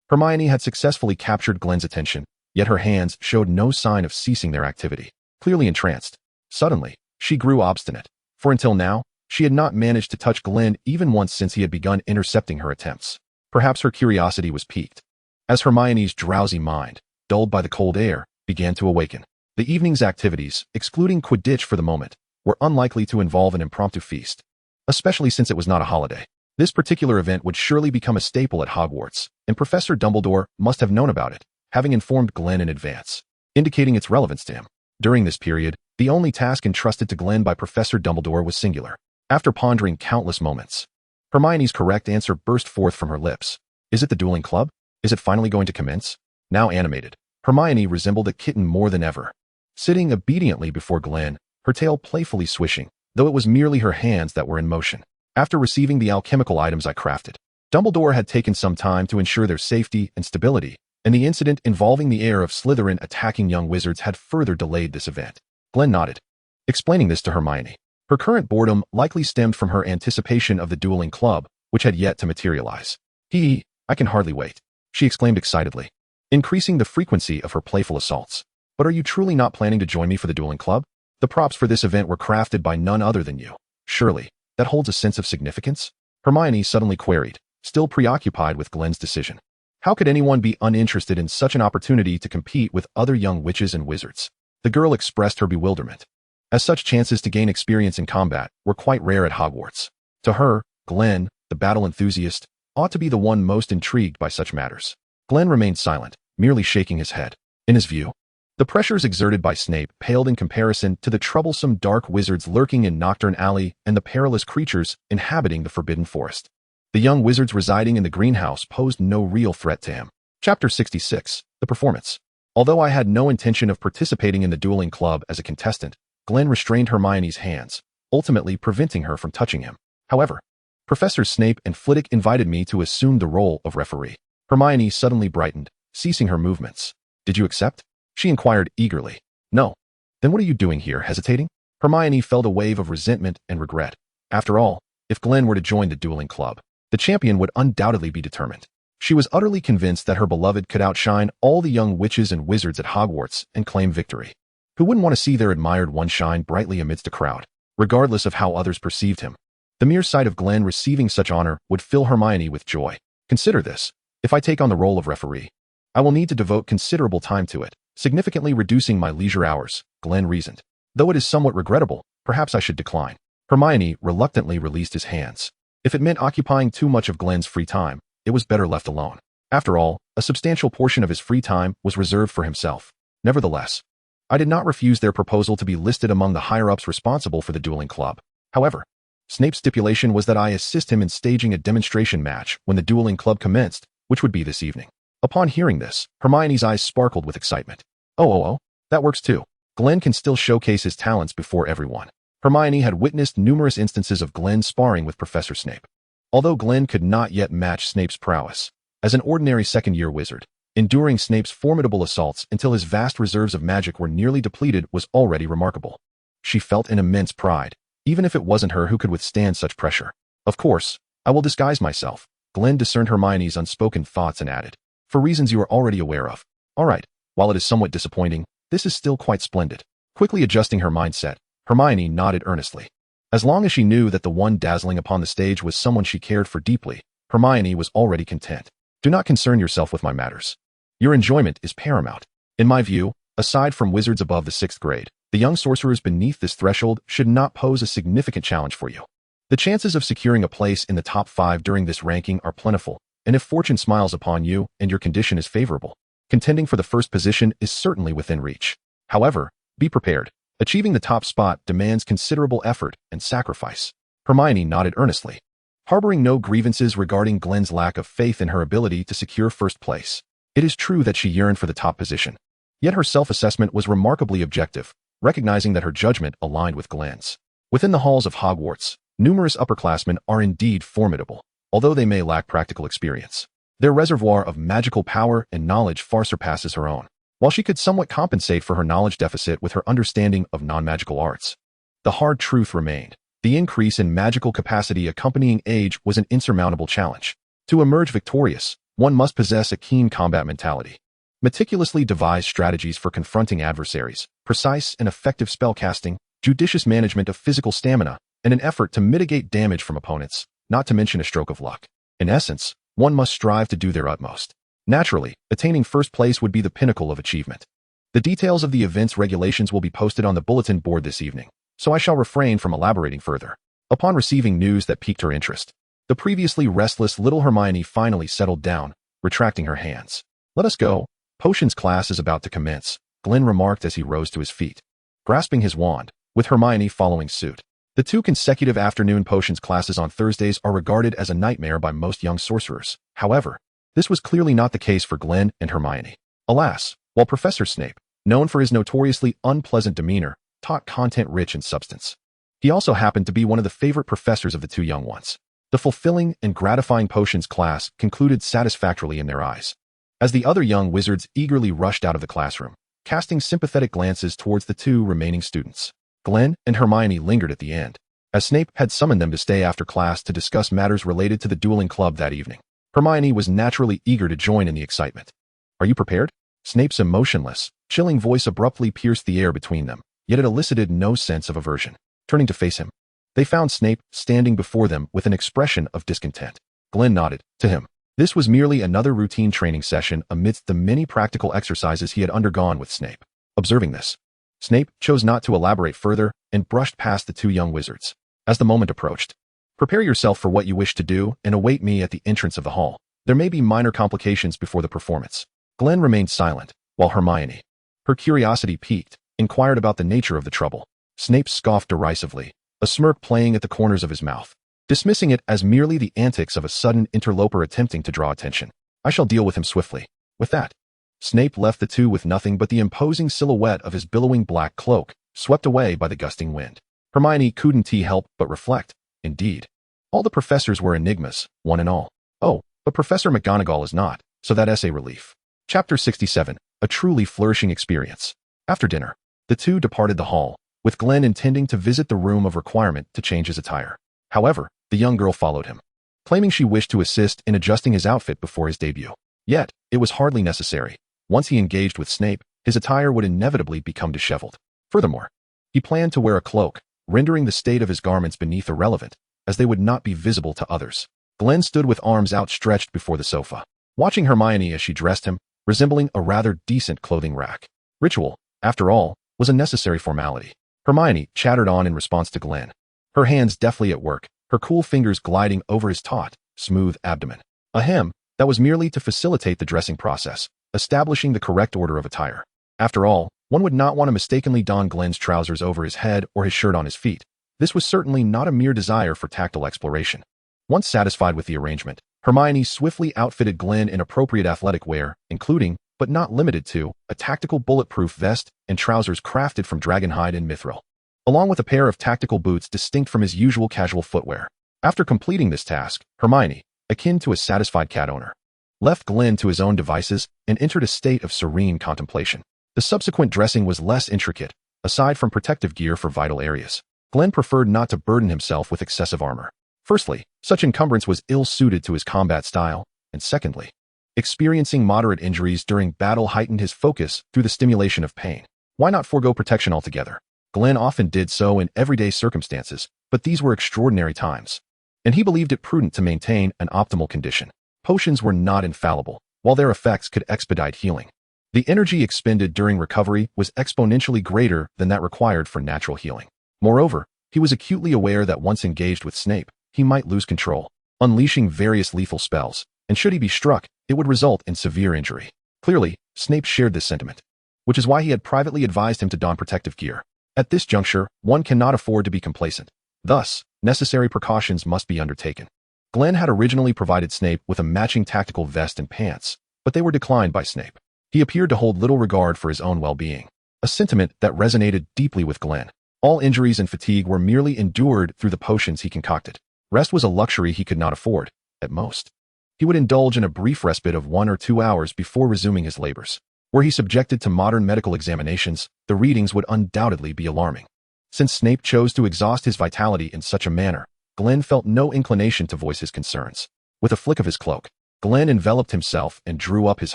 Hermione had successfully captured Glen's attention, yet her hands showed no sign of ceasing their activity. Clearly entranced. Suddenly, she grew obstinate, for until now, she had not managed to touch Glen even once since he had begun intercepting her attempts. Perhaps her curiosity was piqued, as Hermione's drowsy mind, dulled by the cold air, began to awaken. The evening's activities, excluding Quidditch for the moment, were unlikely to involve an impromptu feast, especially since it was not a holiday. This particular event would surely become a staple at Hogwarts, and Professor Dumbledore must have known about it, having informed Glen in advance, indicating its relevance to him. During this period, the only task entrusted to Glen by Professor Dumbledore was singular. After pondering countless moments, Hermione's correct answer burst forth from her lips. Is it the dueling club? Is it finally going to commence? Now animated, Hermione resembled a kitten more than ever, sitting obediently before Glen, her tail playfully swishing, though it was merely her hands that were in motion. After receiving the alchemical items I crafted, Dumbledore had taken some time to ensure their safety and stability, and the incident involving the heir of Slytherin attacking young wizards had further delayed this event. Glen nodded, explaining this to Hermione. Her current boredom likely stemmed from her anticipation of the dueling club, which had yet to materialize. I can hardly wait, she exclaimed excitedly, increasing the frequency of her playful assaults. But are you truly not planning to join me for the dueling club? The props for this event were crafted by none other than you. Surely, that holds a sense of significance? Hermione suddenly queried, still preoccupied with Glen's decision. How could anyone be uninterested in such an opportunity to compete with other young witches and wizards? The girl expressed her bewilderment, as such chances to gain experience in combat were quite rare at Hogwarts. To her, Glen, the battle enthusiast, ought to be the one most intrigued by such matters. Glen remained silent, merely shaking his head. In his view, the pressures exerted by Snape paled in comparison to the troublesome dark wizards lurking in Nocturne Alley and the perilous creatures inhabiting the Forbidden Forest. The young wizards residing in the greenhouse posed no real threat to him. Chapter 66, The Performance. Although I had no intention of participating in the dueling club as a contestant, Glen restrained Hermione's hands, ultimately preventing her from touching him. However, Professors Snape and Flitwick invited me to assume the role of referee. Hermione suddenly brightened, ceasing her movements. Did you accept? She inquired eagerly. No. Then what are you doing here, hesitating? Hermione felt a wave of resentment and regret. After all, if Glen were to join the dueling club, the champion would undoubtedly be determined. She was utterly convinced that her beloved could outshine all the young witches and wizards at Hogwarts and claim victory. Who wouldn't want to see their admired one shine brightly amidst a crowd, regardless of how others perceived him? The mere sight of Glen receiving such honor would fill Hermione with joy. Consider this. If I take on the role of referee, I will need to devote considerable time to it, significantly reducing my leisure hours, Glen reasoned. Though it is somewhat regrettable, perhaps I should decline. Hermione reluctantly released his hands. If it meant occupying too much of Glen's free time, it was better left alone. After all, a substantial portion of his free time was reserved for himself. Nevertheless, I did not refuse their proposal to be listed among the higher-ups responsible for the dueling club. However, Snape's stipulation was that I assist him in staging a demonstration match when the dueling club commenced, which would be this evening. Upon hearing this, Hermione's eyes sparkled with excitement. Oh, that works too. Glen can still showcase his talents before everyone. Hermione had witnessed numerous instances of Glen sparring with Professor Snape. Although Glen could not yet match Snape's prowess, as an ordinary second-year wizard, enduring Snape's formidable assaults until his vast reserves of magic were nearly depleted was already remarkable. She felt an immense pride, even if it wasn't her who could withstand such pressure. Of course, I will disguise myself. Glen discerned Hermione's unspoken thoughts and added, for reasons you are already aware of. All right, while it is somewhat disappointing, this is still quite splendid. Quickly adjusting her mindset, Hermione nodded earnestly. As long as she knew that the one dazzling upon the stage was someone she cared for deeply, Hermione was already content. Do not concern yourself with my matters. Your enjoyment is paramount. In my view, aside from wizards above the 6th grade, the young sorcerers beneath this threshold should not pose a significant challenge for you. The chances of securing a place in the top 5 during this ranking are plentiful, and if fortune smiles upon you and your condition is favorable, contending for the first position is certainly within reach. However, be prepared. Achieving the top spot demands considerable effort and sacrifice. Hermione nodded earnestly, harboring no grievances regarding Glen's lack of faith in her ability to secure first place. It is true that she yearned for the top position. Yet her self-assessment was remarkably objective, recognizing that her judgment aligned with Glen's. Within the halls of Hogwarts, numerous upperclassmen are indeed formidable, although they may lack practical experience. Their reservoir of magical power and knowledge far surpasses her own, while she could somewhat compensate for her knowledge deficit with her understanding of non-magical arts. The hard truth remained. The increase in magical capacity accompanying age was an insurmountable challenge. To emerge victorious, one must possess a keen combat mentality, meticulously devise strategies for confronting adversaries, precise and effective spellcasting, judicious management of physical stamina, and an effort to mitigate damage from opponents, not to mention a stroke of luck. In essence, one must strive to do their utmost. Naturally, attaining first place would be the pinnacle of achievement. The details of the event's regulations will be posted on the bulletin board this evening, so I shall refrain from elaborating further. Upon receiving news that piqued her interest, the previously restless little Hermione finally settled down, retracting her hands. "Let us go. Potions class is about to commence," Glen remarked as he rose to his feet, grasping his wand, with Hermione following suit. The 2 consecutive afternoon potions classes on Thursdays are regarded as a nightmare by most young sorcerers. However, this was clearly not the case for Glen and Hermione. Alas, while Professor Snape, known for his notoriously unpleasant demeanor, taught content rich in substance, he also happened to be one of the favorite professors of the 2 young ones. The fulfilling and gratifying potions class concluded satisfactorily in their eyes, as the other young wizards eagerly rushed out of the classroom, casting sympathetic glances towards the 2 remaining students. Glen and Hermione lingered at the end, as Snape had summoned them to stay after class to discuss matters related to the dueling club that evening. Hermione was naturally eager to join in the excitement. "Are you prepared?" Snape's emotionless, chilling voice abruptly pierced the air between them, yet it elicited no sense of aversion. Turning to face him, they found Snape standing before them with an expression of discontent. Glen nodded to him. This was merely another routine training session amidst the many practical exercises he had undergone with Snape. Observing this, Snape chose not to elaborate further and brushed past the 2 young wizards. As the moment approached, "Prepare yourself for what you wish to do and await me at the entrance of the hall. There may be minor complications before the performance." Glen remained silent, while Hermione, her curiosity piqued, inquired about the nature of the trouble. Snape scoffed derisively, a smirk playing at the corners of his mouth, dismissing it as merely the antics of a sudden interloper attempting to draw attention. "I shall deal with him swiftly." With that, Snape left the 2 with nothing but the imposing silhouette of his billowing black cloak, swept away by the gusting wind. Hermione couldn't help but reflect. Indeed, all the professors were enigmas, one and all. Oh, but Professor McGonagall is not, so that's a relief. Chapter 67, a truly flourishing experience. After dinner, the 2 departed the hall, with Glen intending to visit the room of requirement to change his attire. However, the young girl followed him, claiming she wished to assist in adjusting his outfit before his debut. Yet, it was hardly necessary. Once he engaged with Snape, his attire would inevitably become disheveled. Furthermore, he planned to wear a cloak, rendering the state of his garments beneath irrelevant, as they would not be visible to others. Glen stood with arms outstretched before the sofa, watching Hermione as she dressed him, resembling a rather decent clothing rack. Ritual, after all, was a necessary formality. Hermione chattered on in response to Glen, her hands deftly at work, her cool fingers gliding over his taut, smooth abdomen. A hem that was merely to facilitate the dressing process, establishing the correct order of attire. After all, one would not want to mistakenly don Glen's trousers over his head or his shirt on his feet. This was certainly not a mere desire for tactile exploration. Once satisfied with the arrangement, Hermione swiftly outfitted Glen in appropriate athletic wear, including, but not limited to, a tactical bulletproof vest and trousers crafted from dragonhide and mithril, along with a pair of tactical boots distinct from his usual casual footwear. After completing this task, Hermione, akin to a satisfied cat owner, left Glen to his own devices and entered a state of serene contemplation. The subsequent dressing was less intricate, aside from protective gear for vital areas. Glen preferred not to burden himself with excessive armor. Firstly, such encumbrance was ill-suited to his combat style, and secondly, experiencing moderate injuries during battle heightened his focus through the stimulation of pain. Why not forego protection altogether? Glen often did so in everyday circumstances, but these were extraordinary times, and he believed it prudent to maintain an optimal condition. Potions were not infallible, while their effects could expedite healing. The energy expended during recovery was exponentially greater than that required for natural healing. Moreover, he was acutely aware that once engaged with Snape, he might lose control, unleashing various lethal spells, and should he be struck, it would result in severe injury. Clearly, Snape shared this sentiment, which is why he had privately advised him to don protective gear. At this juncture, one cannot afford to be complacent. Thus, necessary precautions must be undertaken. Glen had originally provided Snape with a matching tactical vest and pants, but they were declined by Snape. He appeared to hold little regard for his own well-being, a sentiment that resonated deeply with Glen. All injuries and fatigue were merely endured through the potions he concocted. Rest was a luxury he could not afford, at most. He would indulge in a brief respite of 1 or 2 hours before resuming his labors. Were he subjected to modern medical examinations, the readings would undoubtedly be alarming. Since Snape chose to exhaust his vitality in such a manner, Glen felt no inclination to voice his concerns. With a flick of his cloak, Glen enveloped himself and drew up his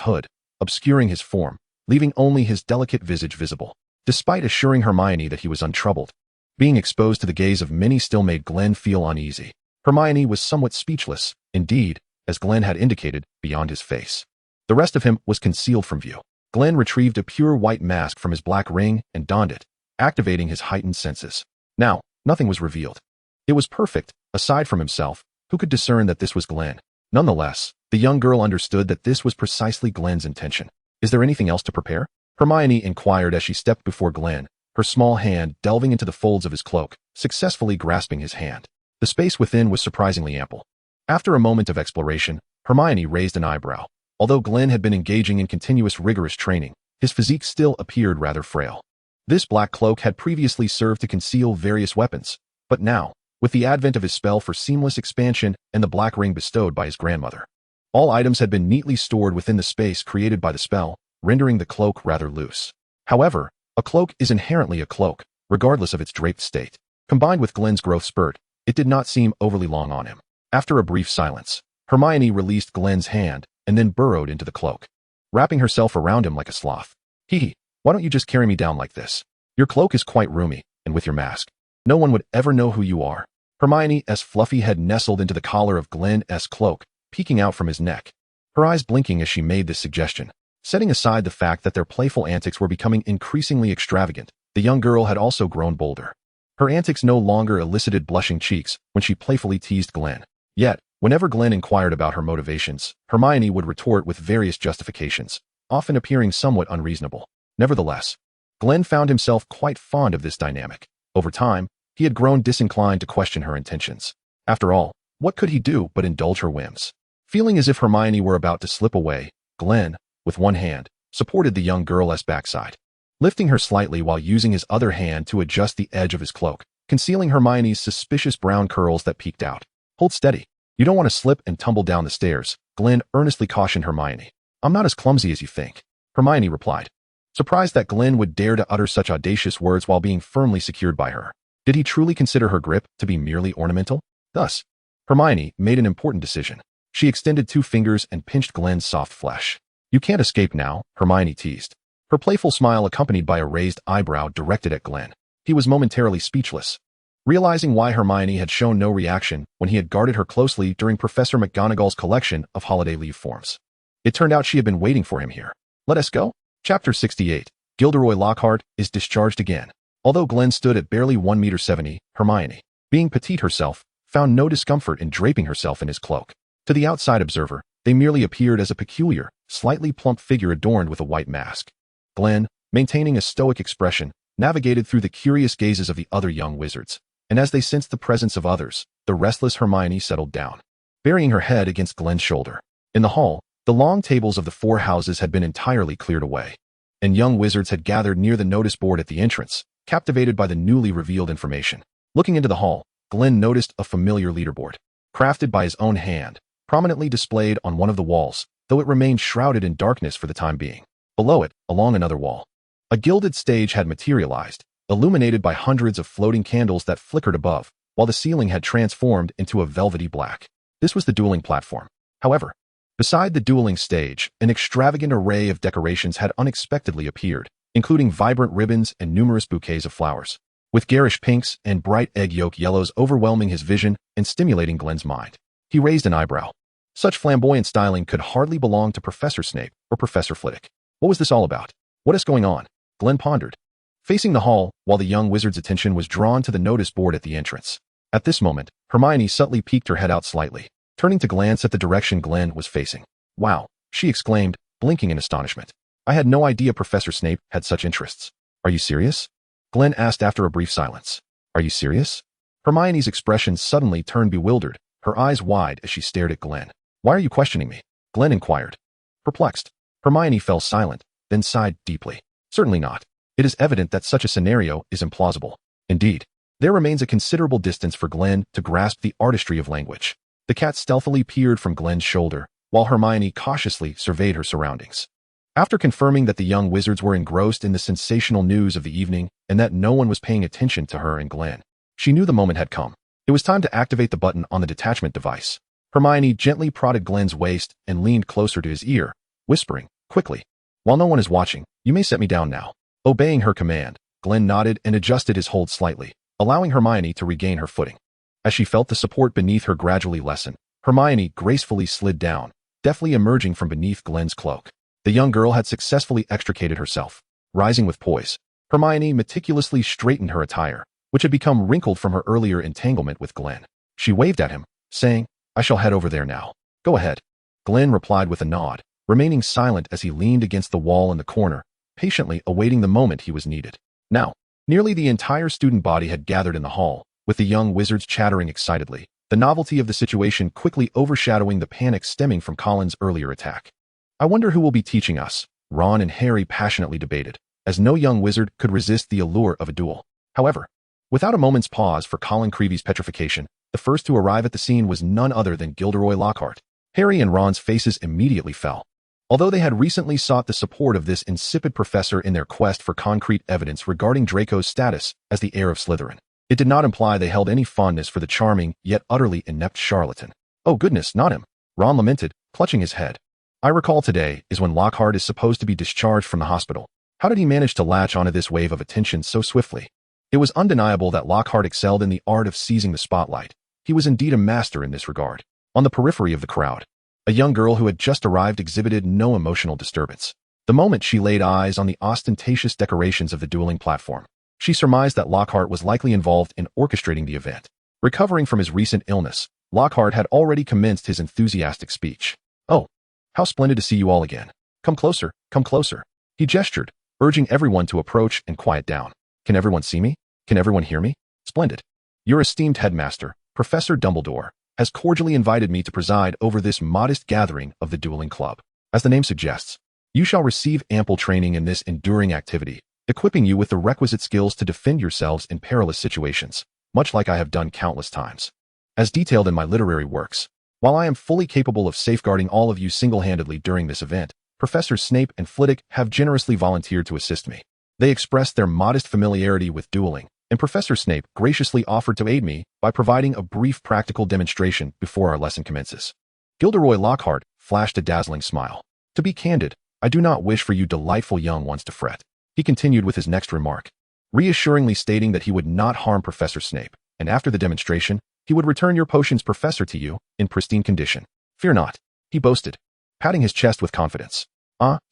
hood, obscuring his form, leaving only his delicate visage visible. Despite assuring Hermione that he was untroubled, being exposed to the gaze of many still made Glen feel uneasy. Hermione was somewhat speechless, indeed, as Glen had indicated, beyond his face. The rest of him was concealed from view. Glen retrieved a pure white mask from his black ring and donned it, activating his heightened senses. Now, nothing was revealed. It was perfect, aside from himself, who could discern that this was Glen. Nonetheless, the young girl understood that this was precisely Glen's intention. Is there anything else to prepare? Hermione inquired as she stepped before Glen, her small hand delving into the folds of his cloak, successfully grasping his hand. The space within was surprisingly ample. After a moment of exploration, Hermione raised an eyebrow. Although Glen had been engaging in continuous rigorous training, his physique still appeared rather frail. This black cloak had previously served to conceal various weapons, but now, with the advent of his spell for seamless expansion and the black ring bestowed by his grandmother, all items had been neatly stored within the space created by the spell, rendering the cloak rather loose. However, a cloak is inherently a cloak, regardless of its draped state. Combined with Glen's growth spurt, it did not seem overly long on him. After a brief silence, Hermione released Glen's hand and then burrowed into the cloak, wrapping herself around him like a sloth. Hee, why don't you just carry me down like this? Your cloak is quite roomy, and with your mask, no one would ever know who you are. Hermione's fluffy head nestled into the collar of Glen's cloak, peeking out from his neck, her eyes blinking as she made this suggestion. Setting aside the fact that their playful antics were becoming increasingly extravagant, the young girl had also grown bolder. Her antics no longer elicited blushing cheeks when she playfully teased Glen. Yet, whenever Glen inquired about her motivations, Hermione would retort with various justifications, often appearing somewhat unreasonable. Nevertheless, Glen found himself quite fond of this dynamic. Over time, he had grown disinclined to question her intentions. After all, what could he do but indulge her whims? Feeling as if Hermione were about to slip away, Glen, with one hand, supported the young girl's backside, lifting her slightly while using his other hand to adjust the edge of his cloak, concealing Hermione's suspicious brown curls that peeked out. Hold steady. You don't want to slip and tumble down the stairs, Glen earnestly cautioned Hermione. I'm not as clumsy as you think, Hermione replied, surprised that Glen would dare to utter such audacious words while being firmly secured by her. Did he truly consider her grip to be merely ornamental? Thus, Hermione made an important decision. She extended 2 fingers and pinched Glen's soft flesh. You can't escape now, Hermione teased, her playful smile accompanied by a raised eyebrow directed at Glen. He was momentarily speechless, realizing why Hermione had shown no reaction when he had guarded her closely during Professor McGonagall's collection of holiday leave forms. It turned out she had been waiting for him here. Let us go. Chapter 68. Gilderoy Lockhart is discharged again. Although Glen stood at barely 1.70 m, Hermione, being petite herself, found no discomfort in draping herself in his cloak. To the outside observer, they merely appeared as a peculiar, slightly plump figure adorned with a white mask. Glen, maintaining a stoic expression, navigated through the curious gazes of the other young wizards, and as they sensed the presence of others, the restless Hermione settled down, burying her head against Glen's shoulder. In the hall, the long tables of the 4 houses had been entirely cleared away, and young wizards had gathered near the notice board at the entrance, captivated by the newly revealed information. Looking into the hall, Glen noticed a familiar leaderboard, crafted by his own hand, prominently displayed on one of the walls, though it remained shrouded in darkness for the time being. Below it, along another wall, a gilded stage had materialized, illuminated by hundreds of floating candles that flickered above, while the ceiling had transformed into a velvety black. This was the dueling platform. However, beside the dueling stage, an extravagant array of decorations had unexpectedly appeared, including vibrant ribbons and numerous bouquets of flowers, with garish pinks and bright egg yolk yellows overwhelming his vision and stimulating Glen's mind. He raised an eyebrow. Such flamboyant styling could hardly belong to Professor Snape or Professor Flitwick. What was this all about? What is going on? Glen pondered, facing the hall while the young wizard's attention was drawn to the notice board at the entrance. At this moment, Hermione subtly peeked her head out slightly, turning to glance at the direction Glen was facing. Wow, she exclaimed, blinking in astonishment. I had no idea Professor Snape had such interests. Are you serious? Glen asked after a brief silence. Are you serious? Hermione's expression suddenly turned bewildered, her eyes wide as she stared at Glen. "Why are you questioning me?" Glen inquired. Perplexed, Hermione fell silent, then sighed deeply. "Certainly not. It is evident that such a scenario is implausible. Indeed, there remains a considerable distance for Glen to grasp the artistry of language." The cat stealthily peered from Glen's shoulder, while Hermione cautiously surveyed her surroundings. After confirming that the young wizards were engrossed in the sensational news of the evening and that no one was paying attention to her and Glen, she knew the moment had come. It was time to activate the button on the detachment device. Hermione gently prodded Glen's waist and leaned closer to his ear, whispering, "Quickly. While no one is watching, you may set me down now." Obeying her command, Glen nodded and adjusted his hold slightly, allowing Hermione to regain her footing. As she felt the support beneath her gradually lessen, Hermione gracefully slid down, deftly emerging from beneath Glen's cloak. The young girl had successfully extricated herself. Rising with poise, Hermione meticulously straightened her attire, which had become wrinkled from her earlier entanglement with Glen. She waved at him, saying, "I shall head over there now." "Go ahead." Glen replied with a nod, remaining silent as he leaned against the wall in the corner, patiently awaiting the moment he was needed. Now, nearly the entire student body had gathered in the hall, with the young wizards chattering excitedly, the novelty of the situation quickly overshadowing the panic stemming from Colin's earlier attack. "I wonder who will be teaching us," Ron and Harry passionately debated, as no young wizard could resist the allure of a duel. However, without a moment's pause for Colin Creevy's petrification, the first to arrive at the scene was none other than Gilderoy Lockhart. Harry and Ron's faces immediately fell. Although they had recently sought the support of this insipid professor in their quest for concrete evidence regarding Draco's status as the heir of Slytherin, it did not imply they held any fondness for the charming yet utterly inept charlatan. "Oh goodness, not him," Ron lamented, clutching his head. "I recall today is when Lockhart is supposed to be discharged from the hospital. How did he manage to latch onto this wave of attention so swiftly?" It was undeniable that Lockhart excelled in the art of seizing the spotlight. He was indeed a master in this regard. On the periphery of the crowd, a young girl who had just arrived exhibited no emotional disturbance. The moment she laid eyes on the ostentatious decorations of the dueling platform, she surmised that Lockhart was likely involved in orchestrating the event. Recovering from his recent illness, Lockhart had already commenced his enthusiastic speech. "Oh, how splendid to see you all again. Come closer, come closer." He gestured, urging everyone to approach and quiet down. "Can everyone see me? Can everyone hear me? Splendid. Your esteemed headmaster, Professor Dumbledore, has cordially invited me to preside over this modest gathering of the dueling club. As the name suggests, you shall receive ample training in this enduring activity, equipping you with the requisite skills to defend yourselves in perilous situations, much like I have done countless times. As detailed in my literary works, while I am fully capable of safeguarding all of you single-handedly during this event, Professors Snape and Flitwick have generously volunteered to assist me. They expressed their modest familiarity with dueling, and Professor Snape graciously offered to aid me by providing a brief practical demonstration before our lesson commences." Gilderoy Lockhart flashed a dazzling smile. "To be candid, I do not wish for you delightful young ones to fret." He continued with his next remark, reassuringly stating that he would not harm Professor Snape, and after the demonstration, he would return your potions professor to you in pristine condition. "Fear not," he boasted, patting his chest with confidence.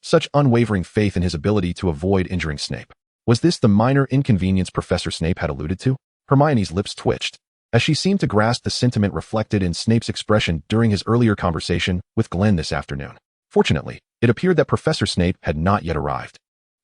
Such unwavering faith in his ability to avoid injuring Snape. Was this the minor inconvenience Professor Snape had alluded to? Hermione's lips twitched, as she seemed to grasp the sentiment reflected in Snape's expression during his earlier conversation with Glen this afternoon. Fortunately, it appeared that Professor Snape had not yet arrived.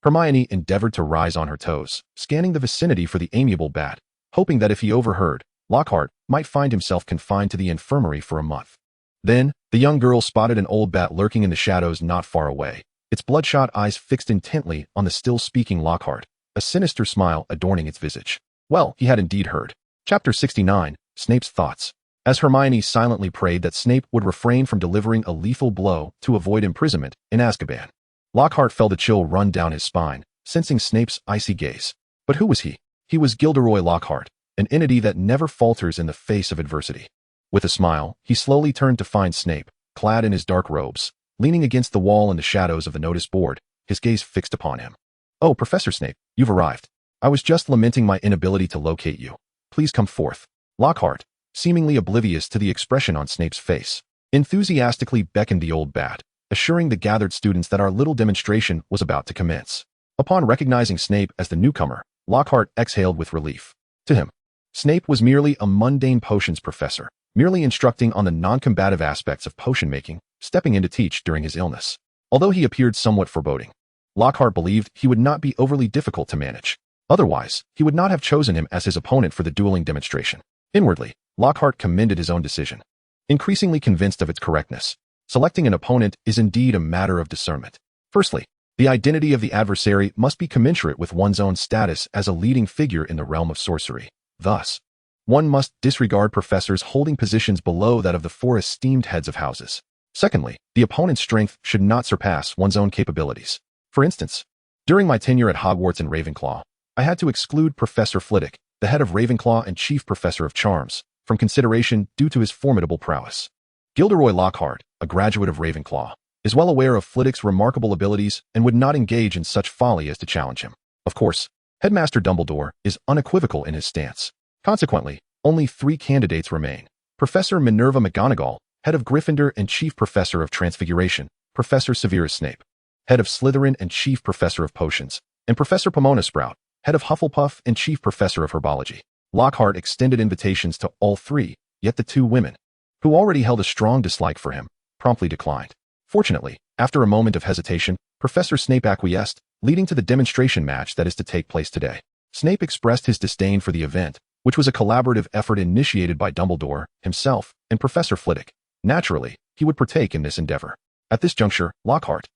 Hermione endeavored to rise on her toes, scanning the vicinity for the amiable bat, hoping that if he overheard, Lockhart might find himself confined to the infirmary for a month. Then, the young girl spotted an old bat lurking in the shadows not far away, its bloodshot eyes fixed intently on the still-speaking Lockhart, a sinister smile adorning its visage. Well, he had indeed heard. Chapter 69, Snape's Thoughts. As Hermione silently prayed that Snape would refrain from delivering a lethal blow to avoid imprisonment in Azkaban, Lockhart felt a chill run down his spine, sensing Snape's icy gaze. But who was he? He was Gilderoy Lockhart, an entity that never falters in the face of adversity. With a smile, he slowly turned to find Snape, clad in his dark robes, leaning against the wall in the shadows of the notice board, his gaze fixed upon him. "Oh, Professor Snape, you've arrived. I was just lamenting my inability to locate you. Please come forth." Lockhart, seemingly oblivious to the expression on Snape's face, enthusiastically beckoned the old bat, assuring the gathered students that our little demonstration was about to commence. Upon recognizing Snape as the newcomer, Lockhart exhaled with relief. To him, Snape was merely a mundane potions professor, merely instructing on the non-combative aspects of potion making, stepping in to teach during his illness. Although he appeared somewhat foreboding, Lockhart believed he would not be overly difficult to manage. Otherwise, he would not have chosen him as his opponent for the dueling demonstration. Inwardly, Lockhart commended his own decision. Increasingly convinced of its correctness, selecting an opponent is indeed a matter of discernment. Firstly, the identity of the adversary must be commensurate with one's own status as a leading figure in the realm of sorcery. Thus, one must disregard professors holding positions below that of the four esteemed heads of houses. Secondly, the opponent's strength should not surpass one's own capabilities. For instance, during my tenure at Hogwarts and Ravenclaw, I had to exclude Professor Flitwick, the head of Ravenclaw and chief professor of charms, from consideration due to his formidable prowess. Gilderoy Lockhart, a graduate of Ravenclaw, is well aware of Flitwick's remarkable abilities and would not engage in such folly as to challenge him. Of course, Headmaster Dumbledore is unequivocal in his stance. Consequently, only 3 candidates remain. Professor Minerva McGonagall, head of Gryffindor and chief professor of Transfiguration, Professor Severus Snape, head of Slytherin and chief professor of potions, and Professor Pomona Sprout, head of Hufflepuff and chief professor of herbology. Lockhart extended invitations to all 3, yet the 2 women, who already held a strong dislike for him, promptly declined. Fortunately, after a moment of hesitation, Professor Snape acquiesced, leading to the demonstration match that is to take place today. Snape expressed his disdain for the event, which was a collaborative effort initiated by Dumbledore, himself, and Professor Flitwick. Naturally, he would partake in this endeavor. At this juncture, Lockhart,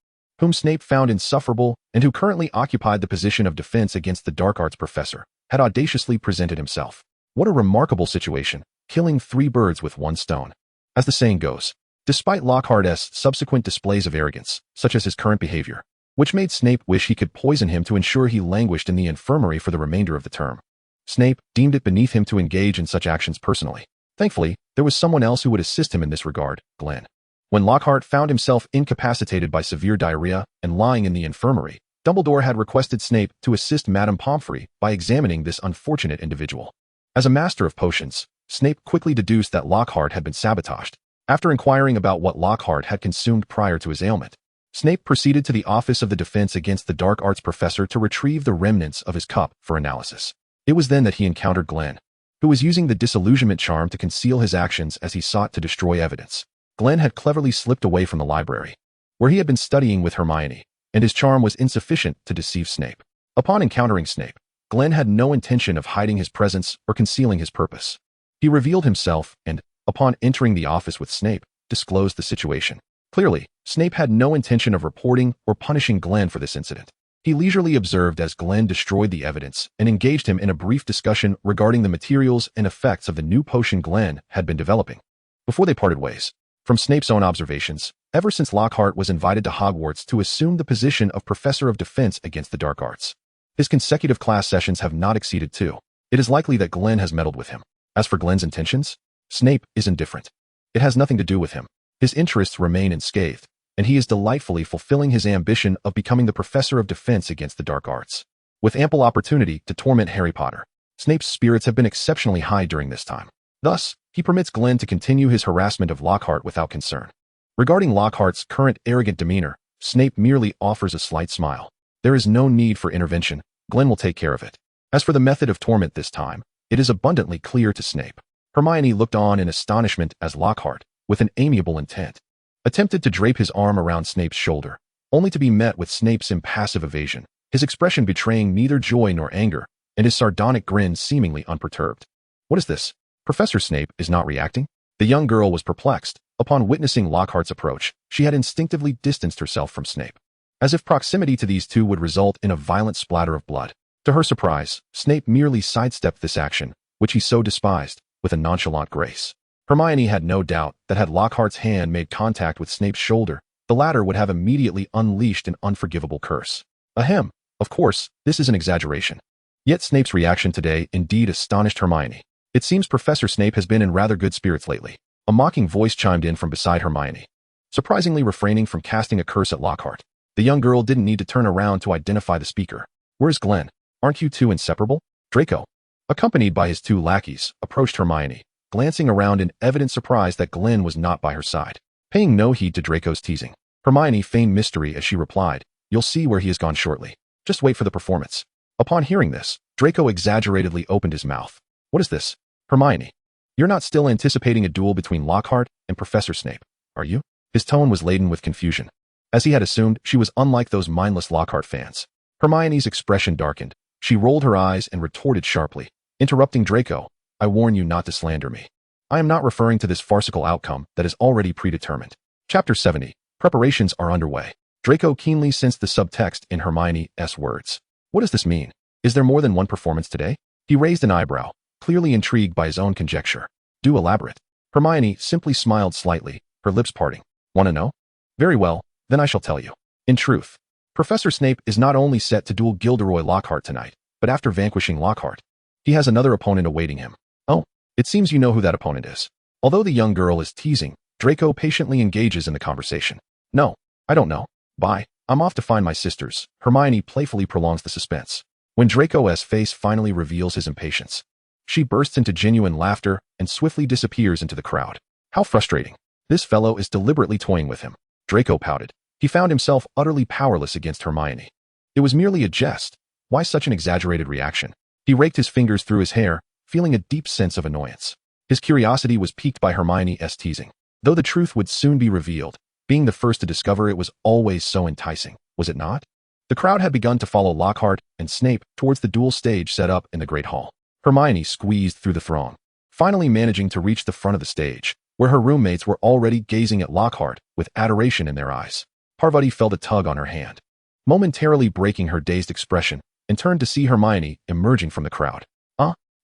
whom Snape found insufferable and who currently occupied the position of defense against the dark arts professor, had audaciously presented himself. What a remarkable situation, killing 3 birds with 1 stone. As the saying goes, despite Lockhart's subsequent displays of arrogance, such as his current behavior, which made Snape wish he could poison him to ensure he languished in the infirmary for the remainder of the term, Snape deemed it beneath him to engage in such actions personally. Thankfully, there was someone else who would assist him in this regard, Glen. When Lockhart found himself incapacitated by severe diarrhea and lying in the infirmary, Dumbledore had requested Snape to assist Madame Pomfrey by examining this unfortunate individual. As a master of potions, Snape quickly deduced that Lockhart had been sabotaged. After inquiring about what Lockhart had consumed prior to his ailment, Snape proceeded to the Office of the Defense Against the Dark Arts professor to retrieve the remnants of his cup for analysis. It was then that he encountered Glen, who was using the disillusionment charm to conceal his actions as he sought to destroy evidence. Glen had cleverly slipped away from the library, where he had been studying with Hermione, and his charm was insufficient to deceive Snape. Upon encountering Snape, Glen had no intention of hiding his presence or concealing his purpose. He revealed himself and, upon entering the office with Snape, disclosed the situation. Clearly, Snape had no intention of reporting or punishing Glen for this incident. He leisurely observed as Glen destroyed the evidence and engaged him in a brief discussion regarding the materials and effects of the new potion Glen had been developing. Before they parted ways, from Snape's own observations, ever since Lockhart was invited to Hogwarts to assume the position of Professor of Defense Against the Dark Arts, his consecutive class sessions have not exceeded 2. It is likely that Glen has meddled with him. As for Glen's intentions, Snape is indifferent. It has nothing to do with him. His interests remain unscathed, and he is delightfully fulfilling his ambition of becoming the Professor of Defense Against the Dark Arts. With ample opportunity to torment Harry Potter, Snape's spirits have been exceptionally high during this time. Thus, he permits Glen to continue his harassment of Lockhart without concern. Regarding Lockhart's current arrogant demeanor, Snape merely offers a slight smile. There is no need for intervention. Glen will take care of it. As for the method of torment this time, it is abundantly clear to Snape. Hermione looked on in astonishment as Lockhart, with an amiable intent, attempted to drape his arm around Snape's shoulder, only to be met with Snape's impassive evasion, his expression betraying neither joy nor anger, and his sardonic grin seemingly unperturbed. What is this? Professor Snape is not reacting? The young girl was perplexed. Upon witnessing Lockhart's approach, she had instinctively distanced herself from Snape, as if proximity to these two would result in a violent splatter of blood. To her surprise, Snape merely sidestepped this action, which he so despised, with a nonchalant grace. Hermione had no doubt that had Lockhart's hand made contact with Snape's shoulder, the latter would have immediately unleashed an unforgivable curse. Ahem, of course, this is an exaggeration. Yet Snape's reaction today indeed astonished Hermione. It seems Professor Snape has been in rather good spirits lately. A mocking voice chimed in from beside Hermione, surprisingly refraining from casting a curse at Lockhart. The young girl didn't need to turn around to identify the speaker. Where's Glen? Aren't you two inseparable? Draco, accompanied by his 2 lackeys, approached Hermione, glancing around in evident surprise that Glen was not by her side. Paying no heed to Draco's teasing, Hermione feigned mystery as she replied, "You'll see where he has gone shortly. Just wait for the performance." Upon hearing this, Draco exaggeratedly opened his mouth. What is this? Hermione, you're not still anticipating a duel between Lockhart and Professor Snape, are you? His tone was laden with confusion. As he had assumed, she was unlike those mindless Lockhart fans. Hermione's expression darkened. She rolled her eyes and retorted sharply, interrupting Draco, I warn you not to slander me. I am not referring to this farcical outcome that is already predetermined. Chapter 70. Preparations are underway. Draco keenly sensed the subtext in Hermione's words. What does this mean? Is there more than one performance today? He raised an eyebrow, clearly intrigued by his own conjecture. Do elaborate. Hermione simply smiled slightly, her lips parting. Want to know? Very well, then I shall tell you. In truth, Professor Snape is not only set to duel Gilderoy Lockhart tonight, but after vanquishing Lockhart, he has another opponent awaiting him. Oh, it seems you know who that opponent is. Although the young girl is teasing, Draco patiently engages in the conversation. No, I don't know. Bye, I'm off to find my sisters. Hermione playfully prolongs the suspense. When Draco's face finally reveals his impatience, she bursts into genuine laughter and swiftly disappears into the crowd. How frustrating. This fellow is deliberately toying with him. Draco pouted. He found himself utterly powerless against Hermione. It was merely a jest. Why such an exaggerated reaction? He raked his fingers through his hair, feeling a deep sense of annoyance. His curiosity was piqued by Hermione's teasing. Though the truth would soon be revealed, being the first to discover it was always so enticing, was it not? The crowd had begun to follow Lockhart and Snape towards the duel stage set up in the Great Hall. Hermione squeezed through the throng, finally managing to reach the front of the stage, where her roommates were already gazing at Lockhart with adoration in their eyes. Parvati felt a tug on her hand, momentarily breaking her dazed expression, and turned to see Hermione emerging from the crowd.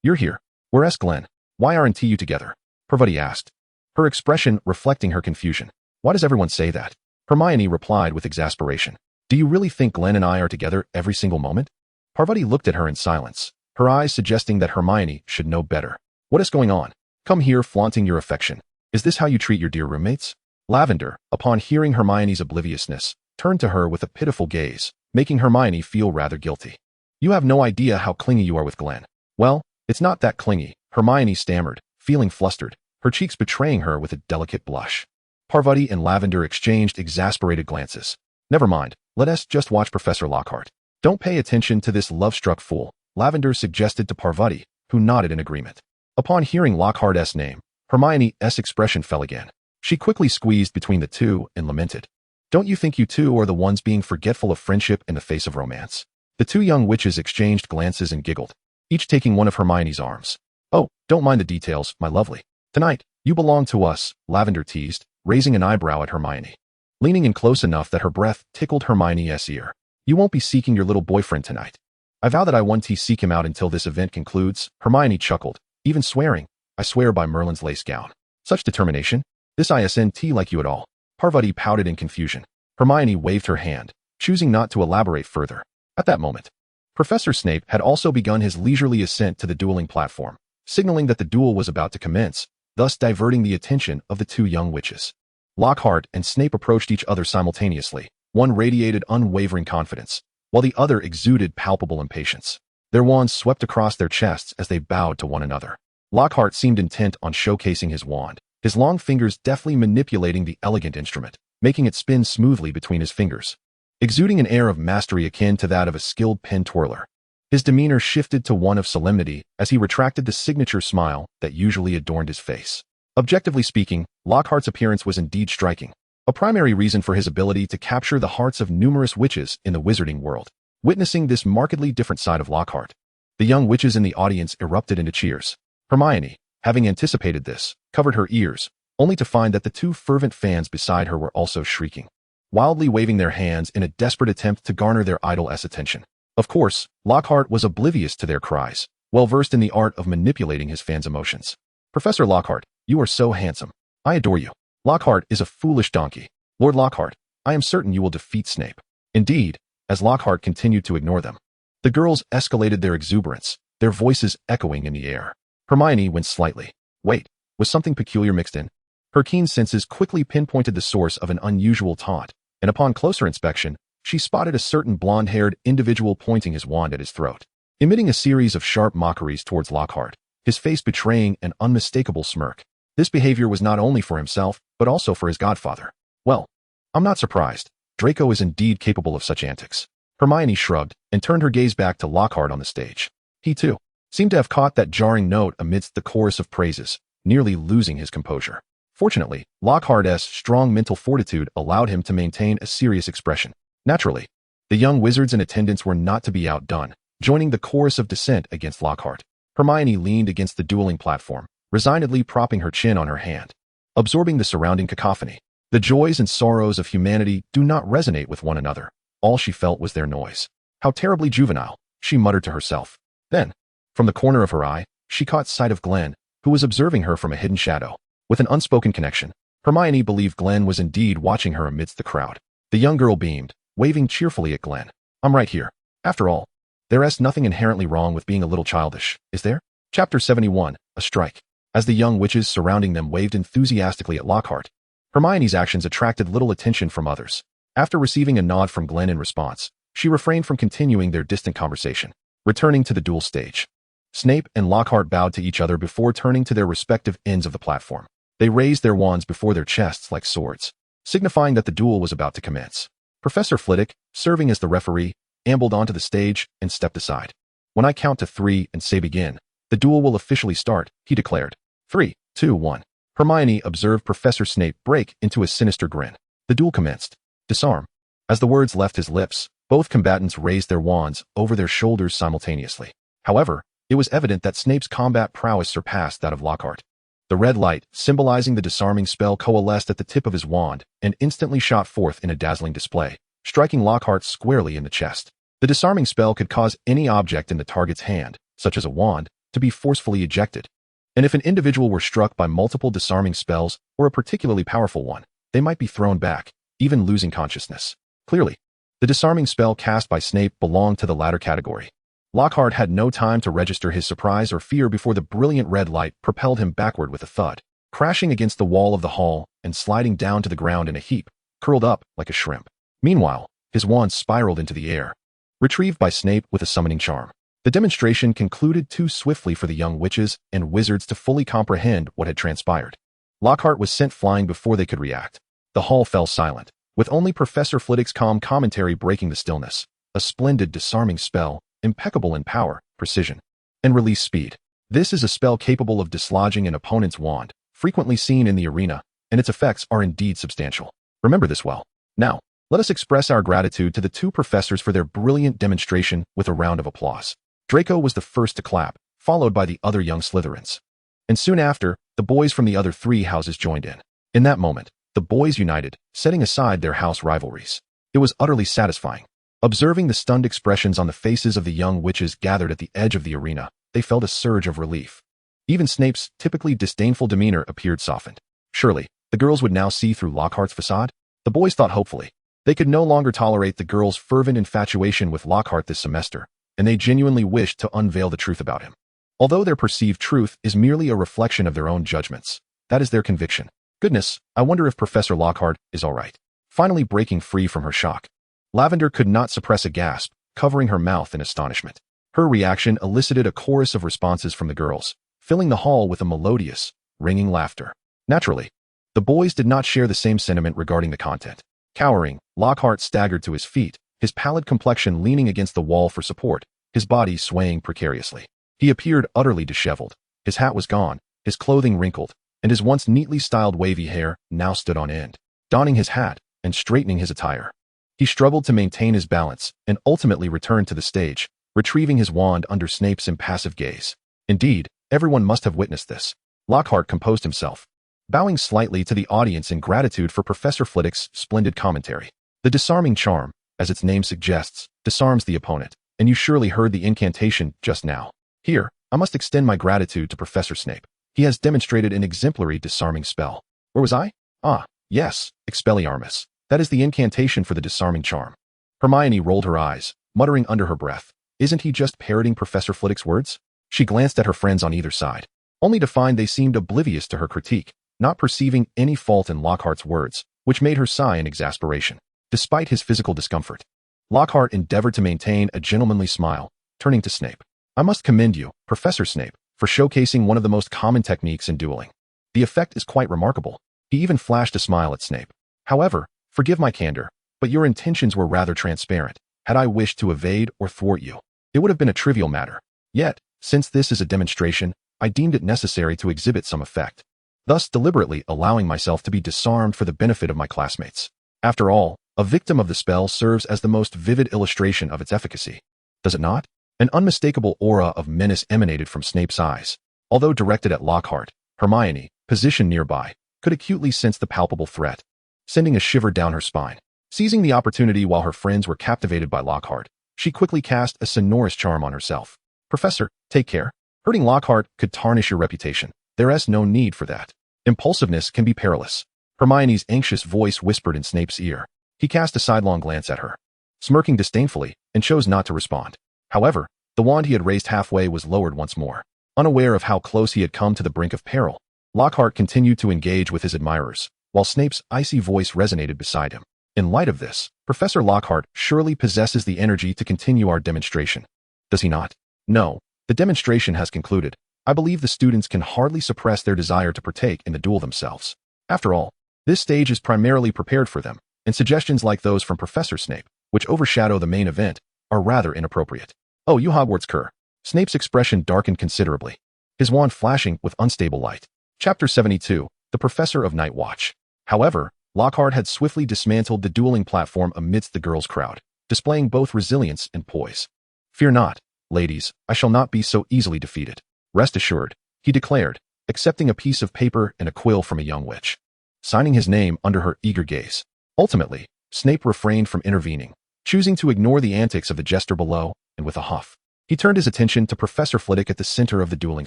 You're here. Where's Glen? Why aren't you together? Parvati asked, her expression reflecting her confusion. Why does everyone say that? Hermione replied with exasperation. Do you really think Glen and I are together every single moment? Parvati looked at her in silence, her eyes suggesting that Hermione should know better. What is going on? Come here flaunting your affection. Is this how you treat your dear roommates? Lavender, upon hearing Hermione's obliviousness, turned to her with a pitiful gaze, making Hermione feel rather guilty. You have no idea how clingy you are with Glen. Well, it's not that clingy, Hermione stammered, feeling flustered, her cheeks betraying her with a delicate blush. Parvati and Lavender exchanged exasperated glances. Never mind, let us just watch Professor Lockhart. Don't pay attention to this love-struck fool, Lavender suggested to Parvati, who nodded in agreement. Upon hearing Lockhart's name, Hermione's expression fell again. She quickly squeezed between the two and lamented. Don't you think you two are the ones being forgetful of friendship in the face of romance? The two young witches exchanged glances and giggled, each taking one of Hermione's arms. Oh, don't mind the details, my lovely. Tonight, you belong to us, Lavender teased, raising an eyebrow at Hermione. Leaning in close enough that her breath tickled Hermione's ear. You won't be seeking your little boyfriend tonight. I vow that I won't seek him out until this event concludes, Hermione chuckled, even swearing. I swear by Merlin's lace gown. Such determination? This isn't like you at all. Parvati pouted in confusion. Hermione waved her hand, choosing not to elaborate further. At that moment, Professor Snape had also begun his leisurely ascent to the dueling platform, signaling that the duel was about to commence, thus diverting the attention of the two young witches. Lockhart and Snape approached each other simultaneously. One radiated unwavering confidence, while the other exuded palpable impatience. Their wands swept across their chests as they bowed to one another. Lockhart seemed intent on showcasing his wand, his long fingers deftly manipulating the elegant instrument, making it spin smoothly between his fingers, exuding an air of mastery akin to that of a skilled pen twirler. His demeanor shifted to one of solemnity as he retracted the signature smile that usually adorned his face. Objectively speaking, Lockhart's appearance was indeed striking, a primary reason for his ability to capture the hearts of numerous witches in the wizarding world. Witnessing this markedly different side of Lockhart, the young witches in the audience erupted into cheers. Hermione, having anticipated this, covered her ears, only to find that the two fervent fans beside her were also shrieking, wildly waving their hands in a desperate attempt to garner their idol's attention. Of course, Lockhart was oblivious to their cries, well versed in the art of manipulating his fans' emotions. Professor Lockhart, you are so handsome. I adore you. Lockhart is a foolish donkey. Lord Lockhart, I am certain you will defeat Snape. Indeed, as Lockhart continued to ignore them, the girls escalated their exuberance, their voices echoing in the air. Hermione winced slightly. Wait, was something peculiar mixed in? Her keen senses quickly pinpointed the source of an unusual taunt, and upon closer inspection, she spotted a certain blonde-haired individual pointing his wand at his throat, emitting a series of sharp mockeries towards Lockhart, his face betraying an unmistakable smirk. This behavior was not only for himself, but also for his godfather. Well, I'm not surprised. Draco is indeed capable of such antics. Hermione shrugged and turned her gaze back to Lockhart on the stage. He, too, seemed to have caught that jarring note amidst the chorus of praises, nearly losing his composure. Fortunately, Lockhart's strong mental fortitude allowed him to maintain a serious expression. Naturally, the young wizards in attendance were not to be outdone, joining the chorus of dissent against Lockhart. Hermione leaned against the dueling platform, resignedly propping her chin on her hand, absorbing the surrounding cacophony. The joys and sorrows of humanity do not resonate with one another. All she felt was their noise. How terribly juvenile, she muttered to herself. Then, from the corner of her eye, she caught sight of Glen, who was observing her from a hidden shadow. With an unspoken connection, Hermione believed Glen was indeed watching her amidst the crowd. The young girl beamed, waving cheerfully at Glen. I'm right here. After all, there's nothing inherently wrong with being a little childish, is there? Chapter 71, A Strike. As the young witches surrounding them waved enthusiastically at Lockhart, Hermione's actions attracted little attention from others. After receiving a nod from Glen in response, she refrained from continuing their distant conversation. Returning to the duel stage, Snape and Lockhart bowed to each other before turning to their respective ends of the platform. They raised their wands before their chests like swords, signifying that the duel was about to commence. Professor Flitwick, serving as the referee, ambled onto the stage and stepped aside. When I count to 3 and say begin, the duel will officially start, he declared. 3, 2, 1. Hermione observed Professor Snape break into a sinister grin. The duel commenced. Disarm. As the words left his lips, both combatants raised their wands over their shoulders simultaneously. However, it was evident that Snape's combat prowess surpassed that of Lockhart. The red light, symbolizing the disarming spell, coalesced at the tip of his wand and instantly shot forth in a dazzling display, striking Lockhart squarely in the chest. The disarming spell could cause any object in the target's hand, such as a wand, to be forcefully ejected. And if an individual were struck by multiple disarming spells, or a particularly powerful one, they might be thrown back, even losing consciousness. Clearly, the disarming spell cast by Snape belonged to the latter category. Lockhart had no time to register his surprise or fear before the brilliant red light propelled him backward with a thud, crashing against the wall of the hall and sliding down to the ground in a heap, curled up like a shrimp. Meanwhile, his wand spiraled into the air, retrieved by Snape with a summoning charm. The demonstration concluded too swiftly for the young witches and wizards to fully comprehend what had transpired. Lockhart was sent flying before they could react. The hall fell silent, with only Professor Flitwick's calm commentary breaking the stillness. A splendid disarming spell, impeccable in power, precision, and release speed. This is a spell capable of dislodging an opponent's wand, frequently seen in the arena, and its effects are indeed substantial. Remember this well. Now, let us express our gratitude to the two professors for their brilliant demonstration with a round of applause. Draco was the first to clap, followed by the other young Slytherins. And soon after, the boys from the other 3 houses joined in. In that moment, the boys united, setting aside their house rivalries. It was utterly satisfying. Observing the stunned expressions on the faces of the young witches gathered at the edge of the arena, they felt a surge of relief. Even Snape's typically disdainful demeanor appeared softened. Surely, the girls would now see through Lockhart's facade? The boys thought hopefully. They could no longer tolerate the girls' fervent infatuation with Lockhart this semester, and they genuinely wished to unveil the truth about him. Although their perceived truth is merely a reflection of their own judgments, that is their conviction. Goodness, I wonder if Professor Lockhart is all right. Finally breaking free from her shock, Lavender could not suppress a gasp, covering her mouth in astonishment. Her reaction elicited a chorus of responses from the girls, filling the hall with a melodious, ringing laughter. Naturally, the boys did not share the same sentiment regarding the content. Cowering, Lockhart staggered to his feet, his pallid complexion leaning against the wall for support, his body swaying precariously. He appeared utterly disheveled. His hat was gone, his clothing wrinkled, and his once neatly styled wavy hair now stood on end. Donning his hat and straightening his attire, he struggled to maintain his balance and ultimately returned to the stage, retrieving his wand under Snape's impassive gaze. Indeed, everyone must have witnessed this. Lockhart composed himself, bowing slightly to the audience in gratitude for Professor Flitwick's splendid commentary. The disarming charm, as its name suggests, disarms the opponent, and you surely heard the incantation just now. Here, I must extend my gratitude to Professor Snape. He has demonstrated an exemplary disarming spell. Where was I? Ah, yes, Expelliarmus. That is the incantation for the disarming charm. Hermione rolled her eyes, muttering under her breath, isn't he just parroting Professor Flitwick's words? She glanced at her friends on either side, only to find they seemed oblivious to her critique, not perceiving any fault in Lockhart's words, which made her sigh in exasperation. Despite his physical discomfort, Lockhart endeavored to maintain a gentlemanly smile, turning to Snape. I must commend you, Professor Snape, for showcasing one of the most common techniques in dueling. The effect is quite remarkable. He even flashed a smile at Snape. However, forgive my candor, but your intentions were rather transparent. Had I wished to evade or thwart you, it would have been a trivial matter. Yet, since this is a demonstration, I deemed it necessary to exhibit some effect, thus deliberately allowing myself to be disarmed for the benefit of my classmates. After all, a victim of the spell serves as the most vivid illustration of its efficacy. Does it not? An unmistakable aura of menace emanated from Snape's eyes. Although directed at Lockhart, Hermione, positioned nearby, could acutely sense the palpable threat, sending a shiver down her spine. Seizing the opportunity while her friends were captivated by Lockhart, she quickly cast a sonorous charm on herself. Professor, take care. Hurting Lockhart could tarnish your reputation. There's no need for that. Impulsiveness can be perilous. Hermione's anxious voice whispered in Snape's ear. He cast a sidelong glance at her, smirking disdainfully, and chose not to respond. However, the wand he had raised halfway was lowered once more. Unaware of how close he had come to the brink of peril, Lockhart continued to engage with his admirers, while Snape's icy voice resonated beside him. In light of this, Professor Lockhart surely possesses the energy to continue our demonstration. Does he not? No. The demonstration has concluded. I believe the students can hardly suppress their desire to partake in the duel themselves. After all, this stage is primarily prepared for them, and suggestions like those from Professor Snape, which overshadow the main event, are rather inappropriate. Oh, you Hogwarts cur. Snape's expression darkened considerably, his wand flashing with unstable light. Chapter 72, The Professor of Night Watch. However, Lockhart had swiftly dismantled the dueling platform amidst the girls' crowd, displaying both resilience and poise. Fear not, ladies, I shall not be so easily defeated. Rest assured, he declared, accepting a piece of paper and a quill from a young witch, signing his name under her eager gaze. Ultimately, Snape refrained from intervening, choosing to ignore the antics of the jester below, and with a huff, he turned his attention to Professor Flitwick at the center of the dueling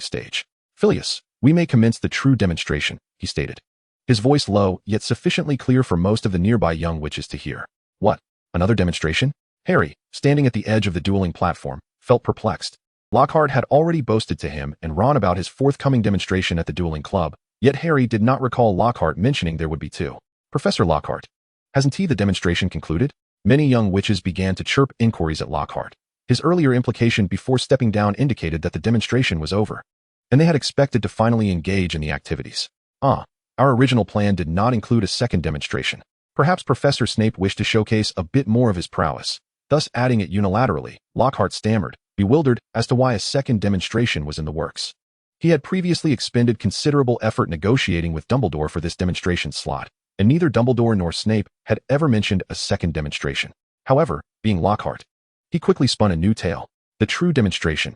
stage. Phileas, we may commence the true demonstration, he stated, his voice low yet sufficiently clear for most of the nearby young witches to hear. What? Another demonstration? Harry, standing at the edge of the dueling platform, felt perplexed. Lockhart had already boasted to him and Ron about his forthcoming demonstration at the dueling club, yet Harry did not recall Lockhart mentioning there would be two. Professor Lockhart, hasn't the demonstration concluded? Many young witches began to chirp inquiries at Lockhart. His earlier implication before stepping down indicated that the demonstration was over, and they had expected to finally engage in the activities. Our original plan did not include a second demonstration. Perhaps Professor Snape wished to showcase a bit more of his prowess, thus adding it unilaterally. Lockhart stammered, bewildered as to why a second demonstration was in the works. He had previously expended considerable effort negotiating with Dumbledore for this demonstration slot, and neither Dumbledore nor Snape had ever mentioned a second demonstration. However, being Lockhart, he quickly spun a new tale. The true demonstration.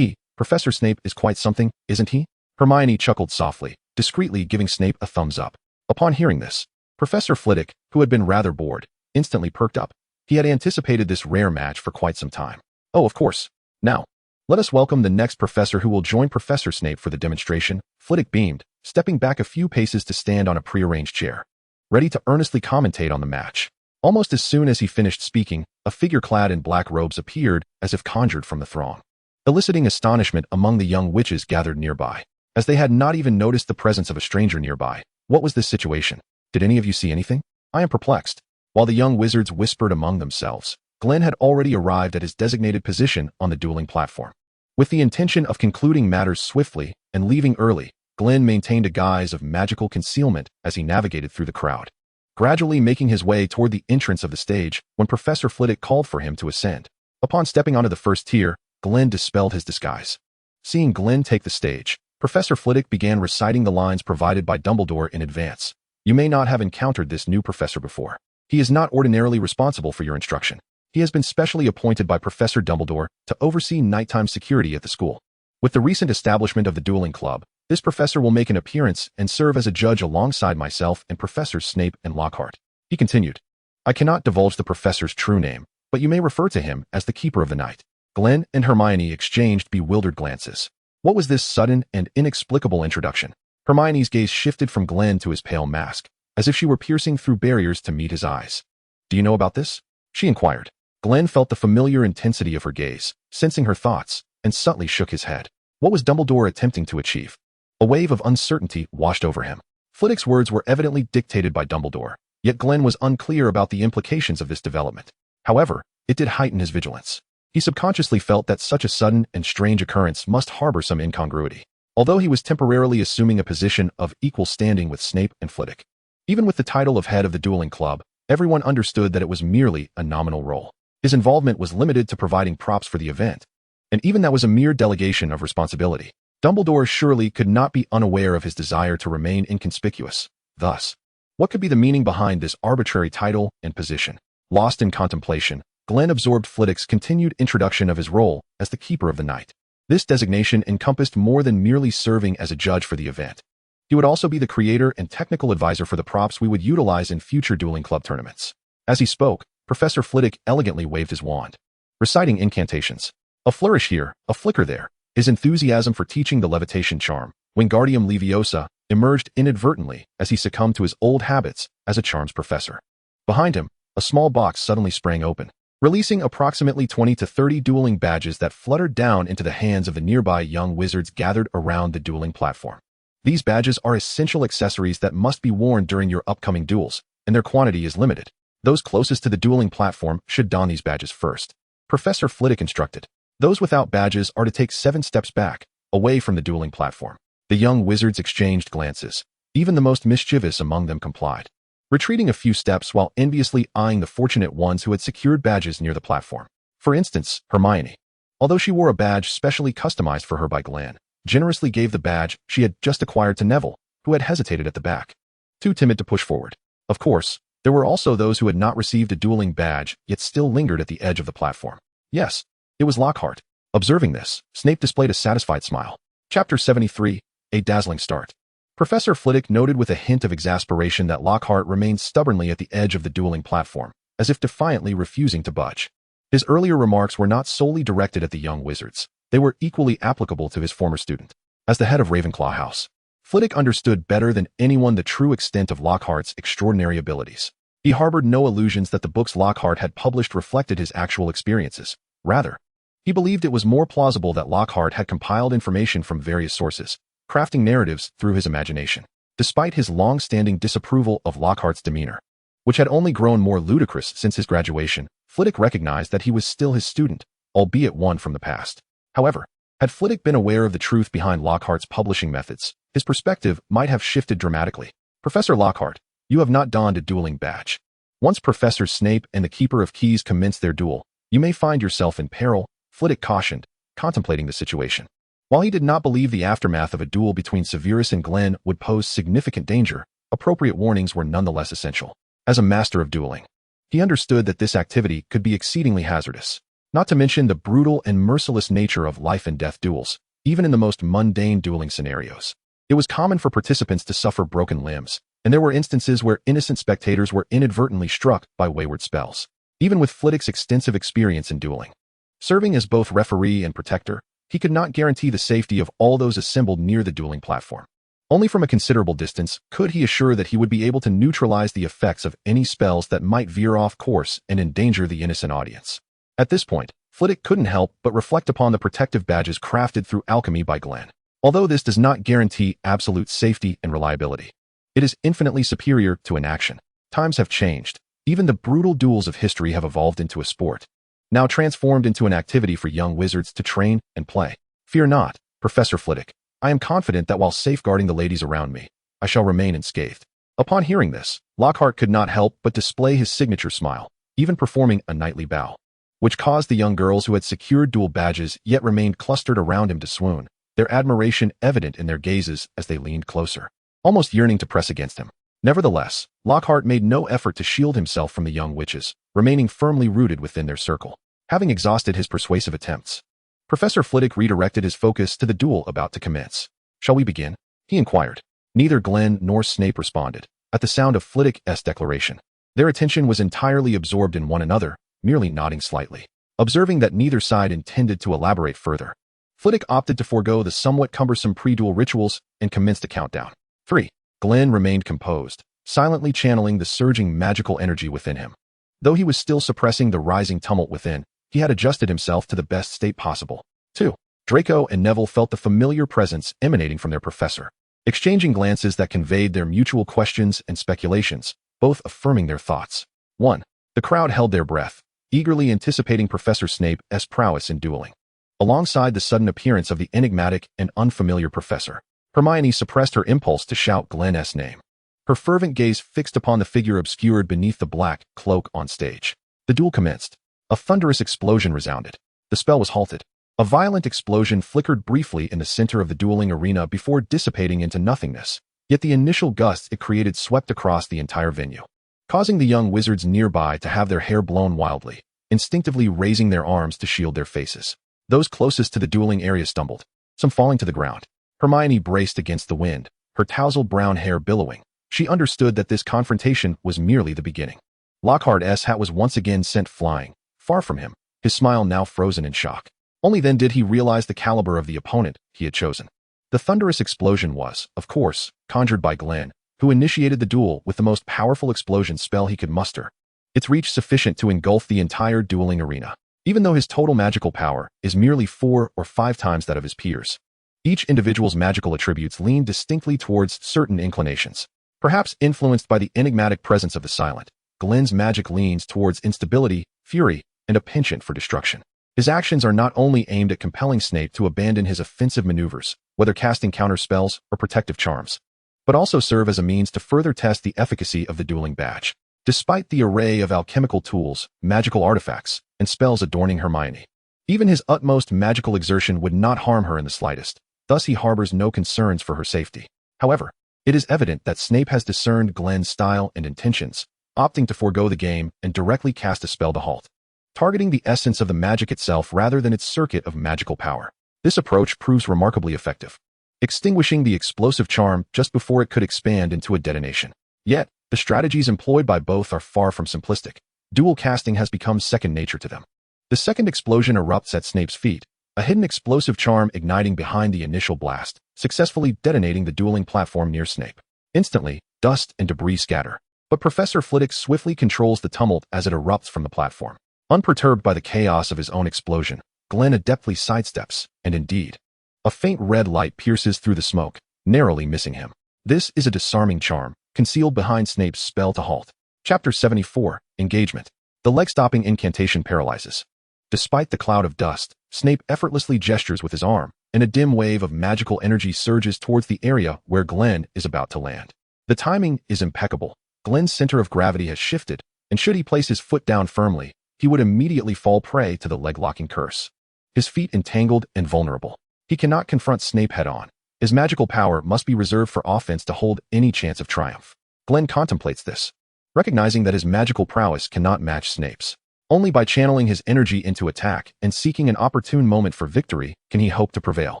Professor Snape is quite something, isn't he? Hermione chuckled softly, discreetly giving Snape a thumbs up. Upon hearing this, Professor Flitwick, who had been rather bored, instantly perked up. He had anticipated this rare match for quite some time. Oh, of course. Now, let us welcome the next professor who will join Professor Snape for the demonstration. Flitwick beamed, stepping back a few paces to stand on a prearranged chair, ready to earnestly commentate on the match. Almost as soon as he finished speaking, a figure clad in black robes appeared as if conjured from the throng, eliciting astonishment among the young witches gathered nearby, as they had not even noticed the presence of a stranger nearby. What was this situation? Did any of you see anything? I am perplexed. While the young wizards whispered among themselves, Glen had already arrived at his designated position on the dueling platform. With the intention of concluding matters swiftly and leaving early, Glen maintained a guise of magical concealment as he navigated through the crowd, gradually making his way toward the entrance of the stage when Professor Flitwick called for him to ascend. Upon stepping onto the first tier, Glen dispelled his disguise. Seeing Glen take the stage, Professor Flitwick began reciting the lines provided by Dumbledore in advance. You may not have encountered this new professor before. He is not ordinarily responsible for your instruction. He has been specially appointed by Professor Dumbledore to oversee nighttime security at the school. With the recent establishment of the dueling club, this professor will make an appearance and serve as a judge alongside myself and Professors Snape and Lockhart. He continued. I cannot divulge the professor's true name, but you may refer to him as the Keeper of the Night. Glen and Hermione exchanged bewildered glances. What was this sudden and inexplicable introduction? Hermione's gaze shifted from Glen to his pale mask, as if she were piercing through barriers to meet his eyes. Do you know about this? She inquired. Glen felt the familiar intensity of her gaze, sensing her thoughts, and subtly shook his head. What was Dumbledore attempting to achieve? A wave of uncertainty washed over him. Flitwick's words were evidently dictated by Dumbledore, yet Glen was unclear about the implications of this development. However, it did heighten his vigilance. He subconsciously felt that such a sudden and strange occurrence must harbor some incongruity, although he was temporarily assuming a position of equal standing with Snape and Flitwick. Even with the title of head of the dueling club, everyone understood that it was merely a nominal role. His involvement was limited to providing props for the event, and even that was a mere delegation of responsibility. Dumbledore surely could not be unaware of his desire to remain inconspicuous. Thus, what could be the meaning behind this arbitrary title and position? Lost in contemplation, Glen absorbed Flitwick's continued introduction of his role as the Keeper of the Night. This designation encompassed more than merely serving as a judge for the event. He would also be the creator and technical advisor for the props we would utilize in future dueling club tournaments. As he spoke, Professor Flitwick elegantly waved his wand, reciting incantations. A flourish here, a flicker there. His enthusiasm for teaching the levitation charm, Wingardium Leviosa, emerged inadvertently as he succumbed to his old habits as a charms professor. Behind him, a small box suddenly sprang open, releasing approximately 20 to 30 dueling badges that fluttered down into the hands of the nearby young wizards gathered around the dueling platform. These badges are essential accessories that must be worn during your upcoming duels, and their quantity is limited. Those closest to the dueling platform should don these badges first. Professor Flitwick instructed. Those without badges are to take 7 steps back, away from the dueling platform. The young wizards exchanged glances. Even the most mischievous among them complied, retreating a few steps while enviously eyeing the fortunate ones who had secured badges near the platform. For instance, Hermione. Although she wore a badge specially customized for her by Glen, generously gave the badge she had just acquired to Neville, who had hesitated at the back, too timid to push forward. Of course, there were also those who had not received a dueling badge yet still lingered at the edge of the platform. Yes, it was Lockhart. Observing this, Snape displayed a satisfied smile. Chapter 73, A Dazzling Start. Professor Flitwick noted with a hint of exasperation that Lockhart remained stubbornly at the edge of the dueling platform, as if defiantly refusing to budge. His earlier remarks were not solely directed at the young wizards. They were equally applicable to his former student. As the head of Ravenclaw House, Flitwick understood better than anyone the true extent of Lockhart's extraordinary abilities. He harbored no illusions that the books Lockhart had published reflected his actual experiences. Rather, he believed it was more plausible that Lockhart had compiled information from various sources, crafting narratives through his imagination. Despite his long-standing disapproval of Lockhart's demeanor, which had only grown more ludicrous since his graduation, Flitwick recognized that he was still his student, albeit one from the past. However, had Flitwick been aware of the truth behind Lockhart's publishing methods, his perspective might have shifted dramatically. Professor Lockhart, you have not donned a dueling badge. Once Professor Snape and the Keeper of Keys commence their duel, you may find yourself in peril, Flitwick cautioned, contemplating the situation. While he did not believe the aftermath of a duel between Severus and Glen would pose significant danger, appropriate warnings were nonetheless essential. As a master of dueling, he understood that this activity could be exceedingly hazardous, not to mention the brutal and merciless nature of life-and-death duels, even in the most mundane dueling scenarios. It was common for participants to suffer broken limbs, and there were instances where innocent spectators were inadvertently struck by wayward spells. Even with Flitwick's extensive experience in dueling, serving as both referee and protector, he could not guarantee the safety of all those assembled near the dueling platform. Only from a considerable distance could he assure that he would be able to neutralize the effects of any spells that might veer off course and endanger the innocent audience. At this point, Flitwick couldn't help but reflect upon the protective badges crafted through alchemy by Glen. Although this does not guarantee absolute safety and reliability, it is infinitely superior to inaction. Times have changed. Even the brutal duels of history have evolved into a sport, now transformed into an activity for young wizards to train and play. Fear not, Professor Flitwick. I am confident that while safeguarding the ladies around me, I shall remain unscathed. Upon hearing this, Lockhart could not help but display his signature smile, even performing a knightly bow, which caused the young girls who had secured dual badges yet remained clustered around him to swoon, their admiration evident in their gazes as they leaned closer, almost yearning to press against him. Nevertheless, Lockhart made no effort to shield himself from the young witches, remaining firmly rooted within their circle. Having exhausted his persuasive attempts, Professor Flitwick redirected his focus to the duel about to commence. Shall we begin? He inquired. Neither Glen nor Snape responded. At the sound of Flitwick's declaration, their attention was entirely absorbed in one another, merely nodding slightly. Observing that neither side intended to elaborate further, Flitwick opted to forego the somewhat cumbersome pre-duel rituals and commenced a countdown. 3. Glen remained composed, silently channeling the surging magical energy within him. Though he was still suppressing the rising tumult within, he had adjusted himself to the best state possible. 2. Draco and Neville felt the familiar presence emanating from their professor, exchanging glances that conveyed their mutual questions and speculations, both affirming their thoughts. 1. The crowd held their breath, eagerly anticipating Professor Snape's prowess in dueling. Alongside the sudden appearance of the enigmatic and unfamiliar professor, Hermione suppressed her impulse to shout Glen's name, her fervent gaze fixed upon the figure obscured beneath the black cloak on stage. The duel commenced. A thunderous explosion resounded. The spell was halted. A violent explosion flickered briefly in the center of the dueling arena before dissipating into nothingness, yet the initial gusts it created swept across the entire venue, causing the young wizards nearby to have their hair blown wildly. instinctively raising their arms to shield their faces. Those closest to the dueling area stumbled, some falling to the ground. Hermione braced against the wind, her tousled brown hair billowing. She understood that this confrontation was merely the beginning. Lockhart's hat was once again sent flying, far from him, his smile now frozen in shock. Only then did he realize the caliber of the opponent he had chosen. The thunderous explosion was, of course, conjured by Glen, who initiated the duel with the most powerful explosion spell he could muster. Its reach sufficient to engulf the entire dueling arena, even though his total magical power is merely 4 or 5 times that of his peers. Each individual's magical attributes lean distinctly towards certain inclinations. Perhaps influenced by the enigmatic presence of the silent, Glen's magic leans towards instability, fury, and a penchant for destruction. His actions are not only aimed at compelling Snape to abandon his offensive maneuvers, whether casting counter spells or protective charms, but also serve as a means to further test the efficacy of the dueling badge. Despite the array of alchemical tools, magical artifacts, and spells adorning Hermione, even his utmost magical exertion would not harm her in the slightest, thus he harbors no concerns for her safety. However, it is evident that Snape has discerned Glen's style and intentions, opting to forego the game and directly cast a spell to halt, targeting the essence of the magic itself rather than its circuit of magical power. This approach proves remarkably effective, extinguishing the explosive charm just before it could expand into a detonation. Yet, the strategies employed by both are far from simplistic. Dual casting has become second nature to them. The second explosion erupts at Snape's feet, a hidden explosive charm igniting behind the initial blast, successfully detonating the dueling platform near Snape. Instantly, dust and debris scatter, but Professor Flitwick swiftly controls the tumult as it erupts from the platform. Unperturbed by the chaos of his own explosion, Glen adeptly sidesteps, and indeed, a faint red light pierces through the smoke, narrowly missing him. This is a disarming charm, concealed behind Snape's spell to halt. Chapter 74, Engagement. The leg-stopping incantation paralyzes. Despite the cloud of dust, Snape effortlessly gestures with his arm, and a dim wave of magical energy surges towards the area where Glen is about to land. The timing is impeccable. Glen's center of gravity has shifted, and should he place his foot down firmly, he would immediately fall prey to the leg-locking curse. His feet entangled and vulnerable. He cannot confront Snape head-on. His magical power must be reserved for offense to hold any chance of triumph. Glen contemplates this, recognizing that his magical prowess cannot match Snape's. Only by channeling his energy into attack and seeking an opportune moment for victory can he hope to prevail.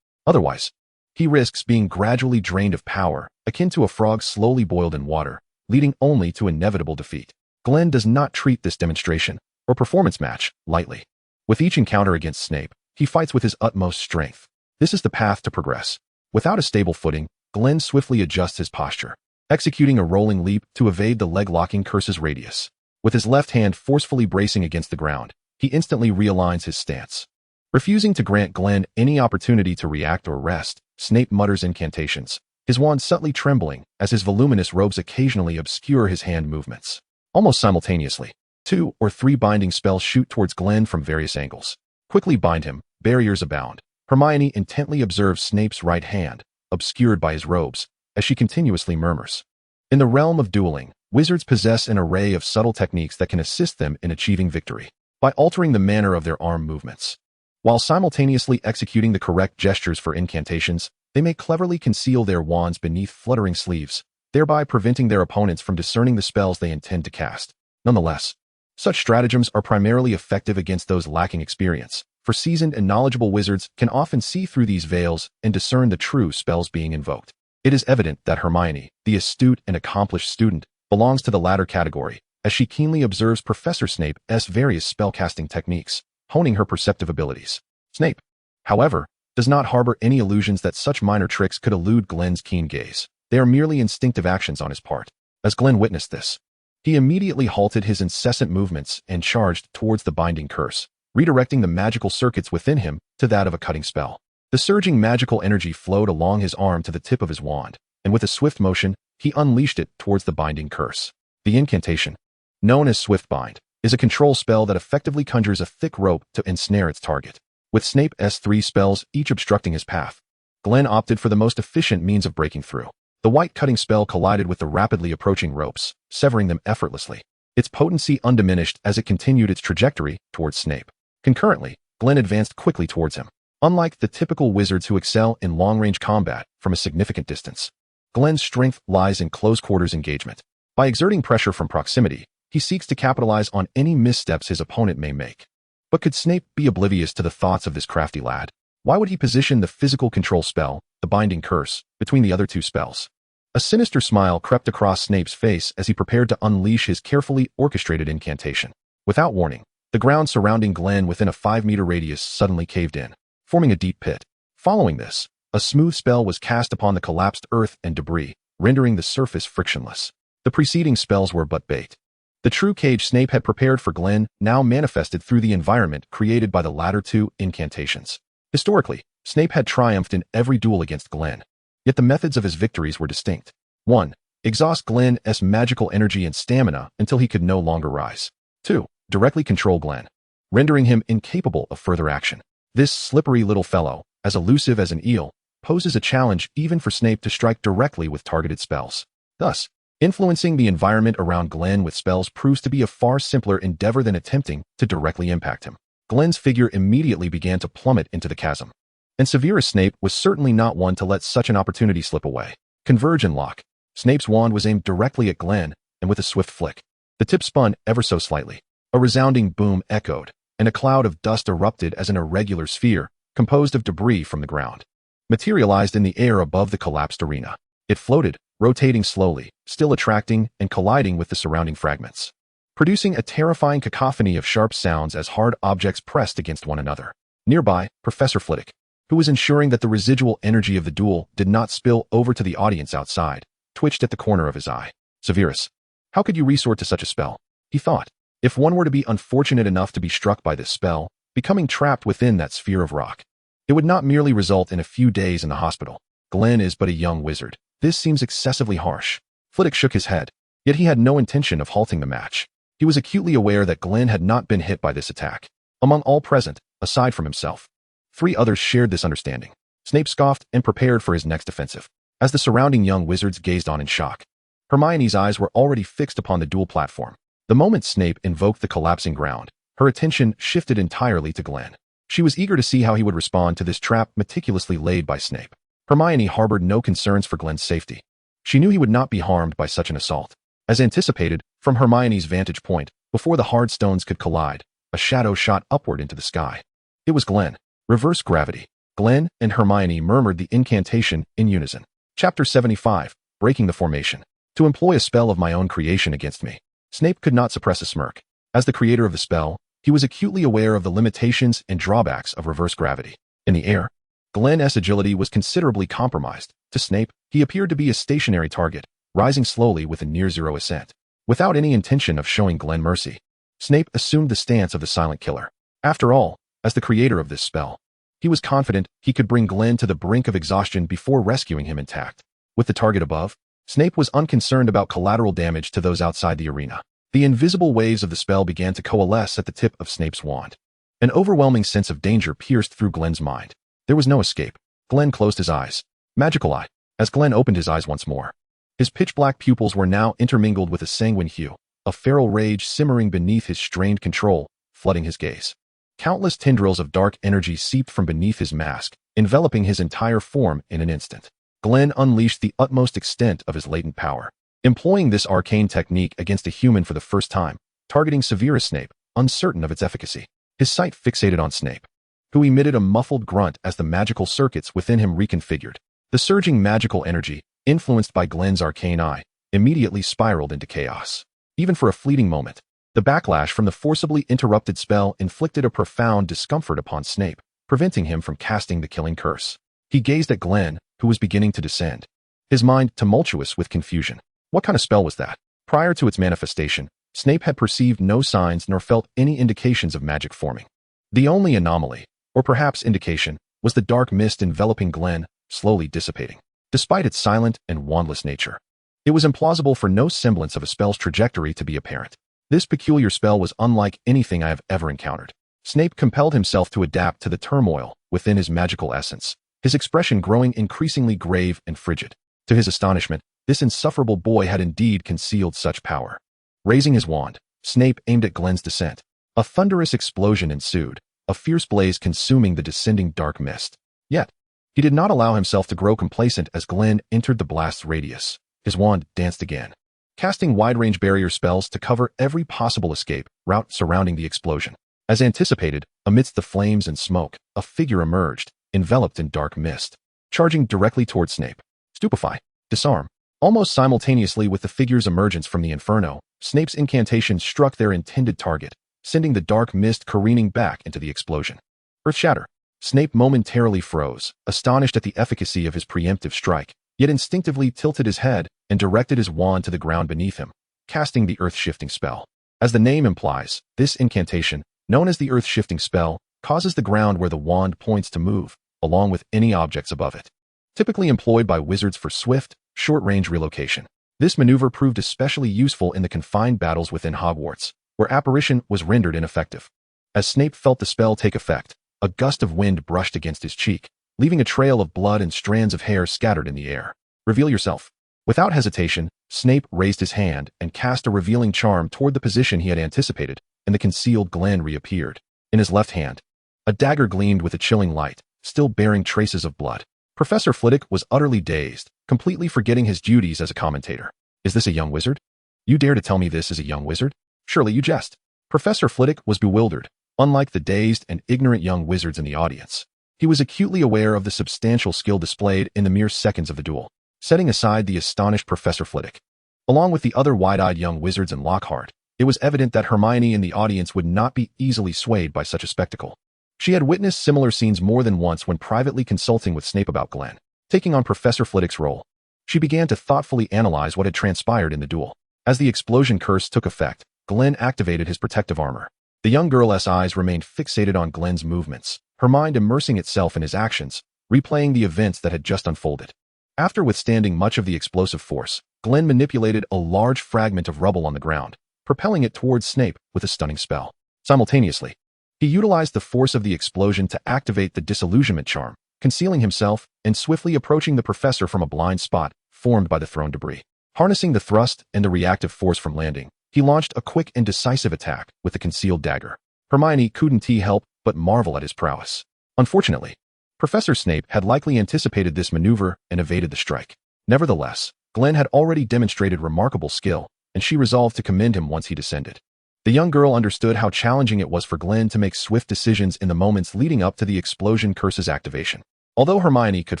Otherwise, he risks being gradually drained of power, akin to a frog slowly boiled in water, leading only to inevitable defeat. Glen does not treat this demonstration, or performance match, lightly. With each encounter against Snape, he fights with his utmost strength. This is the path to progress. Without a stable footing, Glen swiftly adjusts his posture, executing a rolling leap to evade the leg-locking curse's radius. With his left hand forcefully bracing against the ground, he instantly realigns his stance. Refusing to grant Glen any opportunity to react or rest, Snape mutters incantations, his wand subtly trembling as his voluminous robes occasionally obscure his hand movements. Almost simultaneously, 2 or 3 binding spells shoot towards Glen from various angles. Quickly bind him, barriers abound. Hermione intently observes Snape's right hand, obscured by his robes, as she continuously murmurs. In the realm of dueling, wizards possess an array of subtle techniques that can assist them in achieving victory, by altering the manner of their arm movements. While simultaneously executing the correct gestures for incantations, they may cleverly conceal their wands beneath fluttering sleeves, thereby preventing their opponents from discerning the spells they intend to cast. Nonetheless, such stratagems are primarily effective against those lacking experience, for seasoned and knowledgeable wizards can often see through these veils and discern the true spells being invoked. It is evident that Hermione, the astute and accomplished student, belongs to the latter category, as she keenly observes Professor Snape's various spellcasting techniques, honing her perceptive abilities. Snape, however, does not harbor any illusions that such minor tricks could elude Glen's keen gaze. They are merely instinctive actions on his part. As Glen witnessed this, he immediately halted his incessant movements and charged towards the binding curse, redirecting the magical circuits within him to that of a cutting spell. The surging magical energy flowed along his arm to the tip of his wand, and with a swift motion, he unleashed it towards the binding curse. The incantation, known as Swift Bind, is a control spell that effectively conjures a thick rope to ensnare its target. With Snape's 3 spells each obstructing his path, Glen opted for the most efficient means of breaking through. The white cutting spell collided with the rapidly approaching ropes, severing them effortlessly, its potency undiminished as it continued its trajectory towards Snape. Concurrently, Glen advanced quickly towards him. Unlike the typical wizards who excel in long-range combat from a significant distance, Glen's strength lies in close-quarters engagement. By exerting pressure from proximity, He seeks to capitalize on any missteps his opponent may make. But could Snape be oblivious to the thoughts of this crafty lad? Why would he position the physical control spell, the binding curse, between the other two spells? A sinister smile crept across Snape's face as he prepared to unleash his carefully orchestrated incantation. Without warning, the ground surrounding Glen within a 5-meter radius suddenly caved in, forming a deep pit. Following this, a smooth spell was cast upon the collapsed earth and debris, rendering the surface frictionless. The preceding spells were but bait. The true cage Snape had prepared for Glen now manifested through the environment created by the latter two incantations. Historically, Snape had triumphed in every duel against Glen. Yet the methods of his victories were distinct. 1. Exhaust Glen's magical energy and stamina until he could no longer rise. 2. Directly control Glen, rendering him incapable of further action. This slippery little fellow, as elusive as an eel, poses a challenge even for Snape to strike directly with targeted spells. Thus, influencing the environment around Glen with spells proves to be a far simpler endeavor than attempting to directly impact him. Glen's figure immediately began to plummet into the chasm. And Severus Snape was certainly not one to let such an opportunity slip away. Converge and lock. Snape's wand was aimed directly at Glen, and with a swift flick, the tip spun ever so slightly. A resounding boom echoed, and a cloud of dust erupted as an irregular sphere, composed of debris from the ground, materialized in the air above the collapsed arena. It floated, rotating slowly, still attracting and colliding with the surrounding fragments, producing a terrifying cacophony of sharp sounds as hard objects pressed against one another. Nearby, Professor Flitwick, who was ensuring that the residual energy of the duel did not spill over to the audience outside, twitched at the corner of his eye. Severus, how could you resort to such a spell? He thought. If one were to be unfortunate enough to be struck by this spell, becoming trapped within that sphere of rock, it would not merely result in a few days in the hospital. Glen is but a young wizard. This seems excessively harsh. Flitwick shook his head, yet he had no intention of halting the match. He was acutely aware that Glen had not been hit by this attack. Among all present, aside from himself, 3 others shared this understanding. Snape scoffed and prepared for his next offensive. As the surrounding young wizards gazed on in shock, Hermione's eyes were already fixed upon the duel platform. The moment Snape invoked the collapsing ground, her attention shifted entirely to Glen. She was eager to see how he would respond to this trap meticulously laid by Snape. Hermione harbored no concerns for Glen's safety. She knew he would not be harmed by such an assault. As anticipated, from Hermione's vantage point, before the hard stones could collide, a shadow shot upward into the sky. It was Glen. Reverse gravity. Glen and Hermione murmured the incantation in unison. Chapter 75, Breaking the Formation. To employ a spell of my own creation against me. Snape could not suppress a smirk. As the creator of the spell, he was acutely aware of the limitations and drawbacks of reverse gravity. In the air, Glen's agility was considerably compromised. To Snape, he appeared to be a stationary target, rising slowly with a near-zero ascent. Without any intention of showing Glen mercy, Snape assumed the stance of the silent killer. After all, as the creator of this spell, he was confident he could bring Glen to the brink of exhaustion before rescuing him intact. With the target above, Snape was unconcerned about collateral damage to those outside the arena. The invisible waves of the spell began to coalesce at the tip of Snape's wand. An overwhelming sense of danger pierced through Glen's mind. There was no escape. Glen closed his eyes. Magical eye. As Glen opened his eyes once more, his pitch-black pupils were now intermingled with a sanguine hue, a feral rage simmering beneath his strained control, flooding his gaze. Countless tendrils of dark energy seeped from beneath his mask, enveloping his entire form in an instant. Glen unleashed the utmost extent of his latent power, employing this arcane technique against a human for the first time, targeting Severus Snape, uncertain of its efficacy. His sight fixated on Snape, who emitted a muffled grunt as the magical circuits within him reconfigured. The surging magical energy, influenced by Glen's arcane eye, immediately spiraled into chaos. Even for a fleeting moment, the backlash from the forcibly interrupted spell inflicted a profound discomfort upon Snape, preventing him from casting the killing curse. He gazed at Glen, who was beginning to descend, his mind tumultuous with confusion. What kind of spell was that? Prior to its manifestation, Snape had perceived no signs nor felt any indications of magic forming. The only anomaly, or perhaps indication, was the dark mist enveloping Glen, slowly dissipating. Despite its silent and wandless nature, it was implausible for no semblance of a spell's trajectory to be apparent. This peculiar spell was unlike anything I have ever encountered. Snape compelled himself to adapt to the turmoil within his magical essence, his expression growing increasingly grave and frigid. To his astonishment, this insufferable boy had indeed concealed such power. Raising his wand, Snape aimed at Glen's descent. A thunderous explosion ensued, a fierce blaze consuming the descending dark mist. Yet, he did not allow himself to grow complacent as Glen entered the blast's radius. His wand danced again, casting wide-range barrier spells to cover every possible escape route surrounding the explosion. As anticipated, amidst the flames and smoke, a figure emerged, enveloped in dark mist, charging directly towards Snape. Stupefy. Disarm. Almost simultaneously with the figure's emergence from the inferno, Snape's incantation struck their intended target, sending the dark mist careening back into the explosion. Earth shatter. Snape momentarily froze, astonished at the efficacy of his preemptive strike, yet instinctively tilted his head and directed his wand to the ground beneath him, casting the earth-shifting spell. As the name implies, this incantation, known as the earth-shifting spell, causes the ground where the wand points to move, along with any objects above it. Typically employed by wizards for swift, short-range relocation. This maneuver proved especially useful in the confined battles within Hogwarts, where apparition was rendered ineffective. As Snape felt the spell take effect, a gust of wind brushed against his cheek, leaving a trail of blood and strands of hair scattered in the air. Reveal yourself. Without hesitation, Snape raised his hand and cast a revealing charm toward the position he had anticipated, and the concealed Glen reappeared. In his left hand, a dagger gleamed with a chilling light, still bearing traces of blood. Professor Flitwick was utterly dazed, completely forgetting his duties as a commentator. Is this a young wizard? You dare to tell me this is a young wizard? Surely you jest. Professor Flitwick was bewildered, unlike the dazed and ignorant young wizards in the audience. He was acutely aware of the substantial skill displayed in the mere seconds of the duel, setting aside the astonished Professor Flitwick. Along with the other wide-eyed young wizards in Lockhart, it was evident that Hermione in the audience would not be easily swayed by such a spectacle. She had witnessed similar scenes more than once when privately consulting with Snape about Glen. Taking on Professor Flitwick's role, she began to thoughtfully analyze what had transpired in the duel. As the explosion curse took effect, Glen activated his protective armor. The young girl's eyes remained fixated on Glen's movements, her mind immersing itself in his actions, replaying the events that had just unfolded. After withstanding much of the explosive force, Glen manipulated a large fragment of rubble on the ground, propelling it towards Snape with a stunning spell. Simultaneously, he utilized the force of the explosion to activate the disillusionment charm, concealing himself and swiftly approaching the professor from a blind spot formed by the thrown debris. Harnessing the thrust and the reactive force from landing, he launched a quick and decisive attack with the concealed dagger. Hermione couldn't help but marvel at his prowess. Unfortunately, Professor Snape had likely anticipated this maneuver and evaded the strike. Nevertheless, Glen had already demonstrated remarkable skill, and she resolved to commend him once he descended. The young girl understood how challenging it was for Glen to make swift decisions in the moments leading up to the explosion curse's activation. Although Hermione could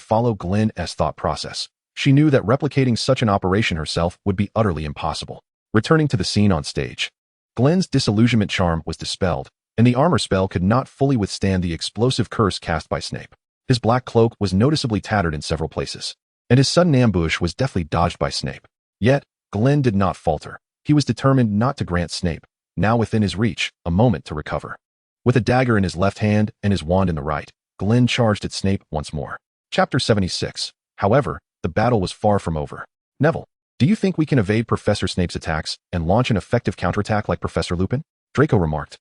follow Glen's thought process, she knew that replicating such an operation herself would be utterly impossible. Returning to the scene on stage, Glen's disillusionment charm was dispelled, and the armor spell could not fully withstand the explosive curse cast by Snape. His black cloak was noticeably tattered in several places, and his sudden ambush was deftly dodged by Snape. Yet, Glen did not falter. He was determined not to grant Snape, now within his reach, a moment to recover. With a dagger in his left hand and his wand in the right, Glen charged at Snape once more. Chapter 76. However, the battle was far from over. Neville, do you think we can evade Professor Snape's attacks and launch an effective counterattack like Professor Lupin? Draco remarked.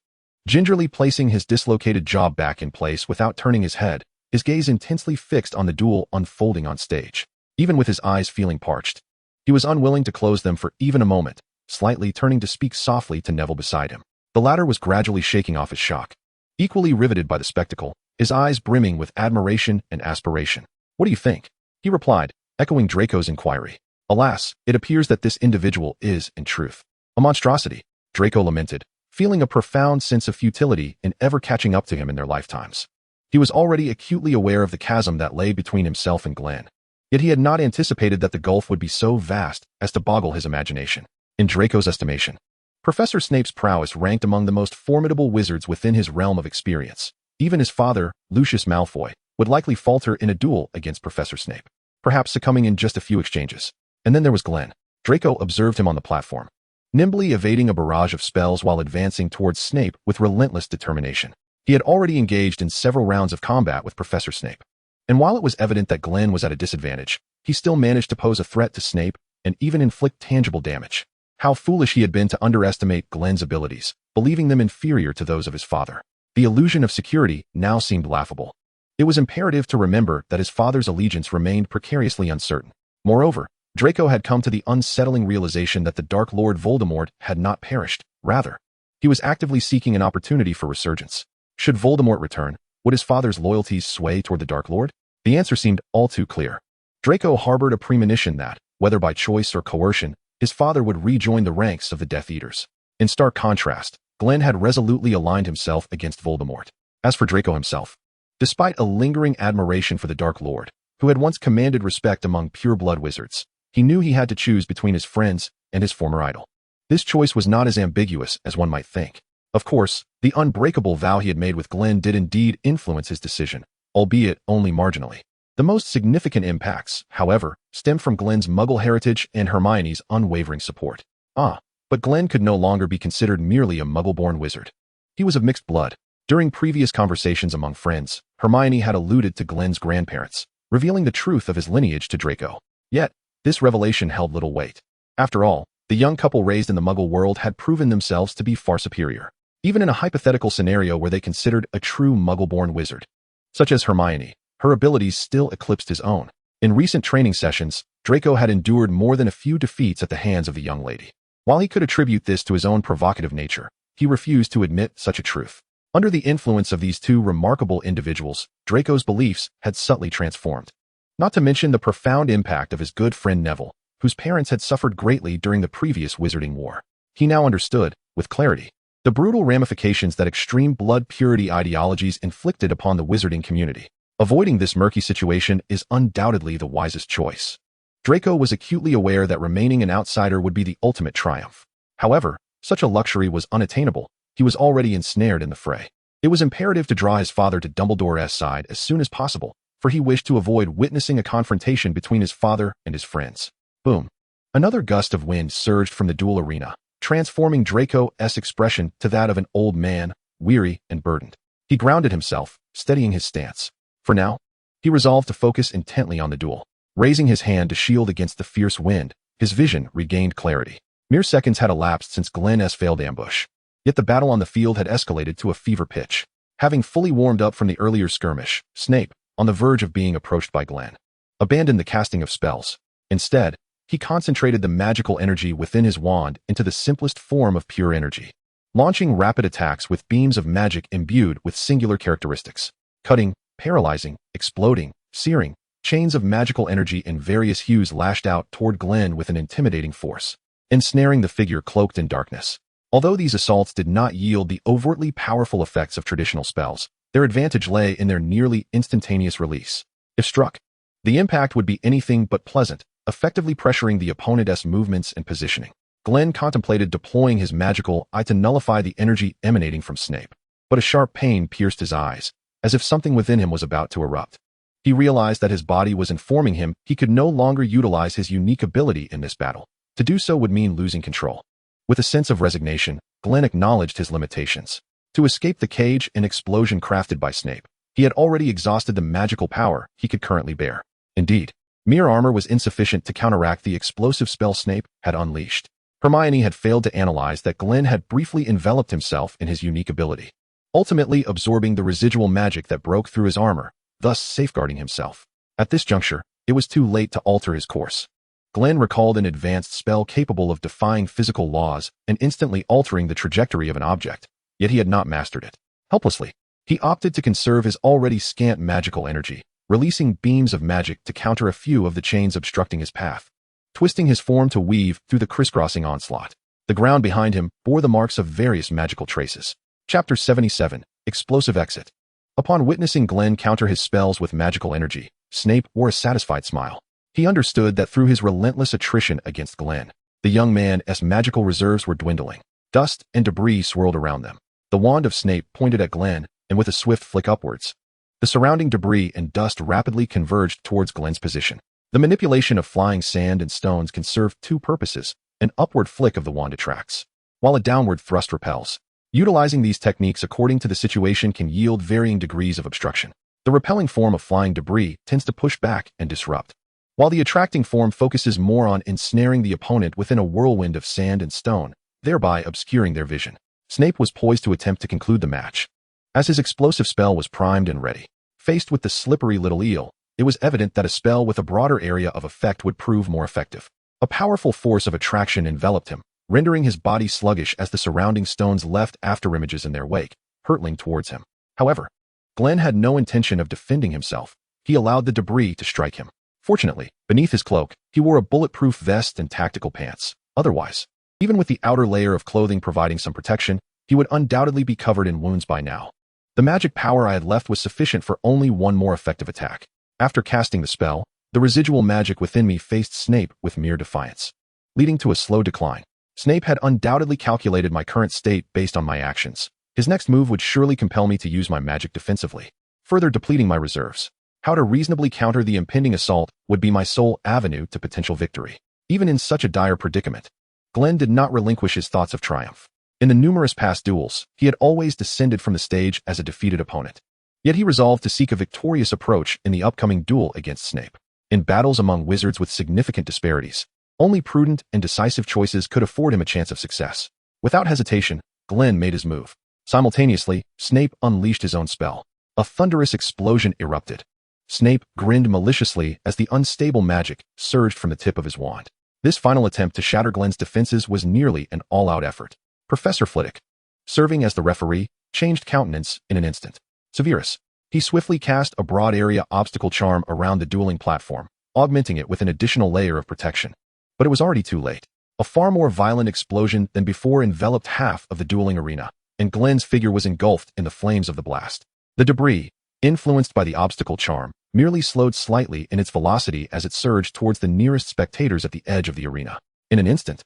Gingerly placing his dislocated jaw back in place without turning his head, his gaze intensely fixed on the duel unfolding on stage. Even with his eyes feeling parched, he was unwilling to close them for even a moment, slightly turning to speak softly to Neville beside him. The latter was gradually shaking off his shock. Equally riveted by the spectacle, his eyes brimming with admiration and aspiration. What do you think? He replied, echoing Draco's inquiry. Alas, it appears that this individual is, in truth, a monstrosity, Draco lamented, feeling a profound sense of futility in ever catching up to him in their lifetimes. He was already acutely aware of the chasm that lay between himself and Glen, yet he had not anticipated that the gulf would be so vast as to boggle his imagination. In Draco's estimation, Professor Snape's prowess ranked among the most formidable wizards within his realm of experience. Even his father, Lucius Malfoy, would likely falter in a duel against Professor Snape, perhaps succumbing in just a few exchanges. And then there was Glen. Draco observed him on the platform, nimbly evading a barrage of spells while advancing towards Snape with relentless determination. He had already engaged in several rounds of combat with Professor Snape, and while it was evident that Glen was at a disadvantage, he still managed to pose a threat to Snape and even inflict tangible damage. How foolish he had been to underestimate Glen's abilities, believing them inferior to those of his father. The illusion of security now seemed laughable. It was imperative to remember that his father's allegiance remained precariously uncertain. Moreover, Draco had come to the unsettling realization that the Dark Lord Voldemort had not perished. Rather, he was actively seeking an opportunity for resurgence. Should Voldemort return, would his father's loyalties sway toward the Dark Lord? The answer seemed all too clear. Draco harbored a premonition that, whether by choice or coercion, his father would rejoin the ranks of the Death Eaters. In stark contrast, Glen had resolutely aligned himself against Voldemort. As for Draco himself, despite a lingering admiration for the Dark Lord, who had once commanded respect among pure-blood wizards, he knew he had to choose between his friends and his former idol. This choice was not as ambiguous as one might think. Of course, the unbreakable vow he had made with Glen did indeed influence his decision, albeit only marginally. The most significant impacts, however, stemmed from Glen's Muggle heritage and Hermione's unwavering support. But Glen could no longer be considered merely a Muggle-born wizard. He was of mixed blood. During previous conversations among friends, Hermione had alluded to Glen's grandparents, revealing the truth of his lineage to Draco. Yet, this revelation held little weight. After all, the young couple raised in the Muggle world had proven themselves to be far superior, even in a hypothetical scenario where they considered a true Muggle-born wizard. Such as Hermione, her abilities still eclipsed his own. In recent training sessions, Draco had endured more than a few defeats at the hands of the young lady. While he could attribute this to his own provocative nature, he refused to admit such a truth. Under the influence of these two remarkable individuals, Draco's beliefs had subtly transformed. Not to mention the profound impact of his good friend Neville, whose parents had suffered greatly during the previous Wizarding War. He now understood, with clarity, the brutal ramifications that extreme blood purity ideologies inflicted upon the wizarding community. Avoiding this murky situation is undoubtedly the wisest choice. Draco was acutely aware that remaining an outsider would be the ultimate triumph. However, such a luxury was unattainable. He was already ensnared in the fray. It was imperative to draw his father to Dumbledore's side as soon as possible, for he wished to avoid witnessing a confrontation between his father and his friends. Boom. Another gust of wind surged from the duel arena, transforming Draco's expression to that of an old man, weary and burdened. He grounded himself, steadying his stance. For now, he resolved to focus intently on the duel. Raising his hand to shield against the fierce wind, his vision regained clarity. Mere seconds had elapsed since Glen's failed ambush. Yet the battle on the field had escalated to a fever pitch. Having fully warmed up from the earlier skirmish, Snape, on the verge of being approached by Glen, abandoned the casting of spells. Instead, he concentrated the magical energy within his wand into the simplest form of pure energy, launching rapid attacks with beams of magic imbued with singular characteristics. Cutting, paralyzing, exploding, searing, chains of magical energy in various hues lashed out toward Glen with an intimidating force, ensnaring the figure cloaked in darkness. Although these assaults did not yield the overtly powerful effects of traditional spells, their advantage lay in their nearly instantaneous release. If struck, the impact would be anything but pleasant, effectively pressuring the opponent's movements and positioning. Glen contemplated deploying his magical eye to nullify the energy emanating from Snape, but a sharp pain pierced his eyes, as if something within him was about to erupt. He realized that his body was informing him he could no longer utilize his unique ability in this battle. To do so would mean losing control. With a sense of resignation, Glen acknowledged his limitations. To escape the cage and explosion crafted by Snape, he had already exhausted the magical power he could currently bear. Indeed, mere armor was insufficient to counteract the explosive spell Snape had unleashed. Hermione had failed to analyze that Glen had briefly enveloped himself in his unique ability, ultimately absorbing the residual magic that broke through his armor, thus safeguarding himself. At this juncture, it was too late to alter his course. Glen recalled an advanced spell capable of defying physical laws and instantly altering the trajectory of an object, yet he had not mastered it. Helplessly, he opted to conserve his already scant magical energy, releasing beams of magic to counter a few of the chains obstructing his path, twisting his form to weave through the crisscrossing onslaught. The ground behind him bore the marks of various magical traces. Chapter 77, Explosive Exit. Upon witnessing Glen counter his spells with magical energy, Snape wore a satisfied smile. He understood that through his relentless attrition against Glen, the young man's magical reserves were dwindling. Dust and debris swirled around them. The wand of Snape pointed at Glen, and with a swift flick upwards, the surrounding debris and dust rapidly converged towards Glen's position. The manipulation of flying sand and stones can serve two purposes. An upward flick of the wand attracts, while a downward thrust repels. Utilizing these techniques according to the situation can yield varying degrees of obstruction. The repelling form of flying debris tends to push back and disrupt, while the attracting form focuses more on ensnaring the opponent within a whirlwind of sand and stone, thereby obscuring their vision. Snape was poised to attempt to conclude the match. As his explosive spell was primed and ready, faced with the slippery little eel, it was evident that a spell with a broader area of effect would prove more effective. A powerful force of attraction enveloped him, rendering his body sluggish as the surrounding stones left afterimages in their wake, hurtling towards him. However, Glen had no intention of defending himself. He allowed the debris to strike him. Fortunately, beneath his cloak, he wore a bulletproof vest and tactical pants, Otherwise, even with the outer layer of clothing providing some protection, he would undoubtedly be covered in wounds by now. The magic power I had left was sufficient for only one more effective attack. After casting the spell, the residual magic within me faced Snape with mere defiance, leading to a slow decline. Snape had undoubtedly calculated my current state based on my actions. His next move would surely compel me to use my magic defensively, further depleting my reserves. How to reasonably counter the impending assault would be my sole avenue to potential victory. Even in such a dire predicament, Glen did not relinquish his thoughts of triumph. In the numerous past duels, he had always descended from the stage as a defeated opponent. Yet he resolved to seek a victorious approach in the upcoming duel against Snape. In battles among wizards with significant disparities, only prudent and decisive choices could afford him a chance of success. Without hesitation, Glen made his move. Simultaneously, Snape unleashed his own spell. A thunderous explosion erupted. Snape grinned maliciously as the unstable magic surged from the tip of his wand. This final attempt to shatter Glen's defenses was nearly an all-out effort. Professor Flitwick, serving as the referee, changed countenance in an instant. Severus. He swiftly cast a broad area obstacle charm around the dueling platform, augmenting it with an additional layer of protection. But it was already too late. A far more violent explosion than before enveloped half of the dueling arena, and Glen's figure was engulfed in the flames of the blast. The debris, influenced by the obstacle charm, merely slowed slightly in its velocity as it surged towards the nearest spectators at the edge of the arena. In an instant,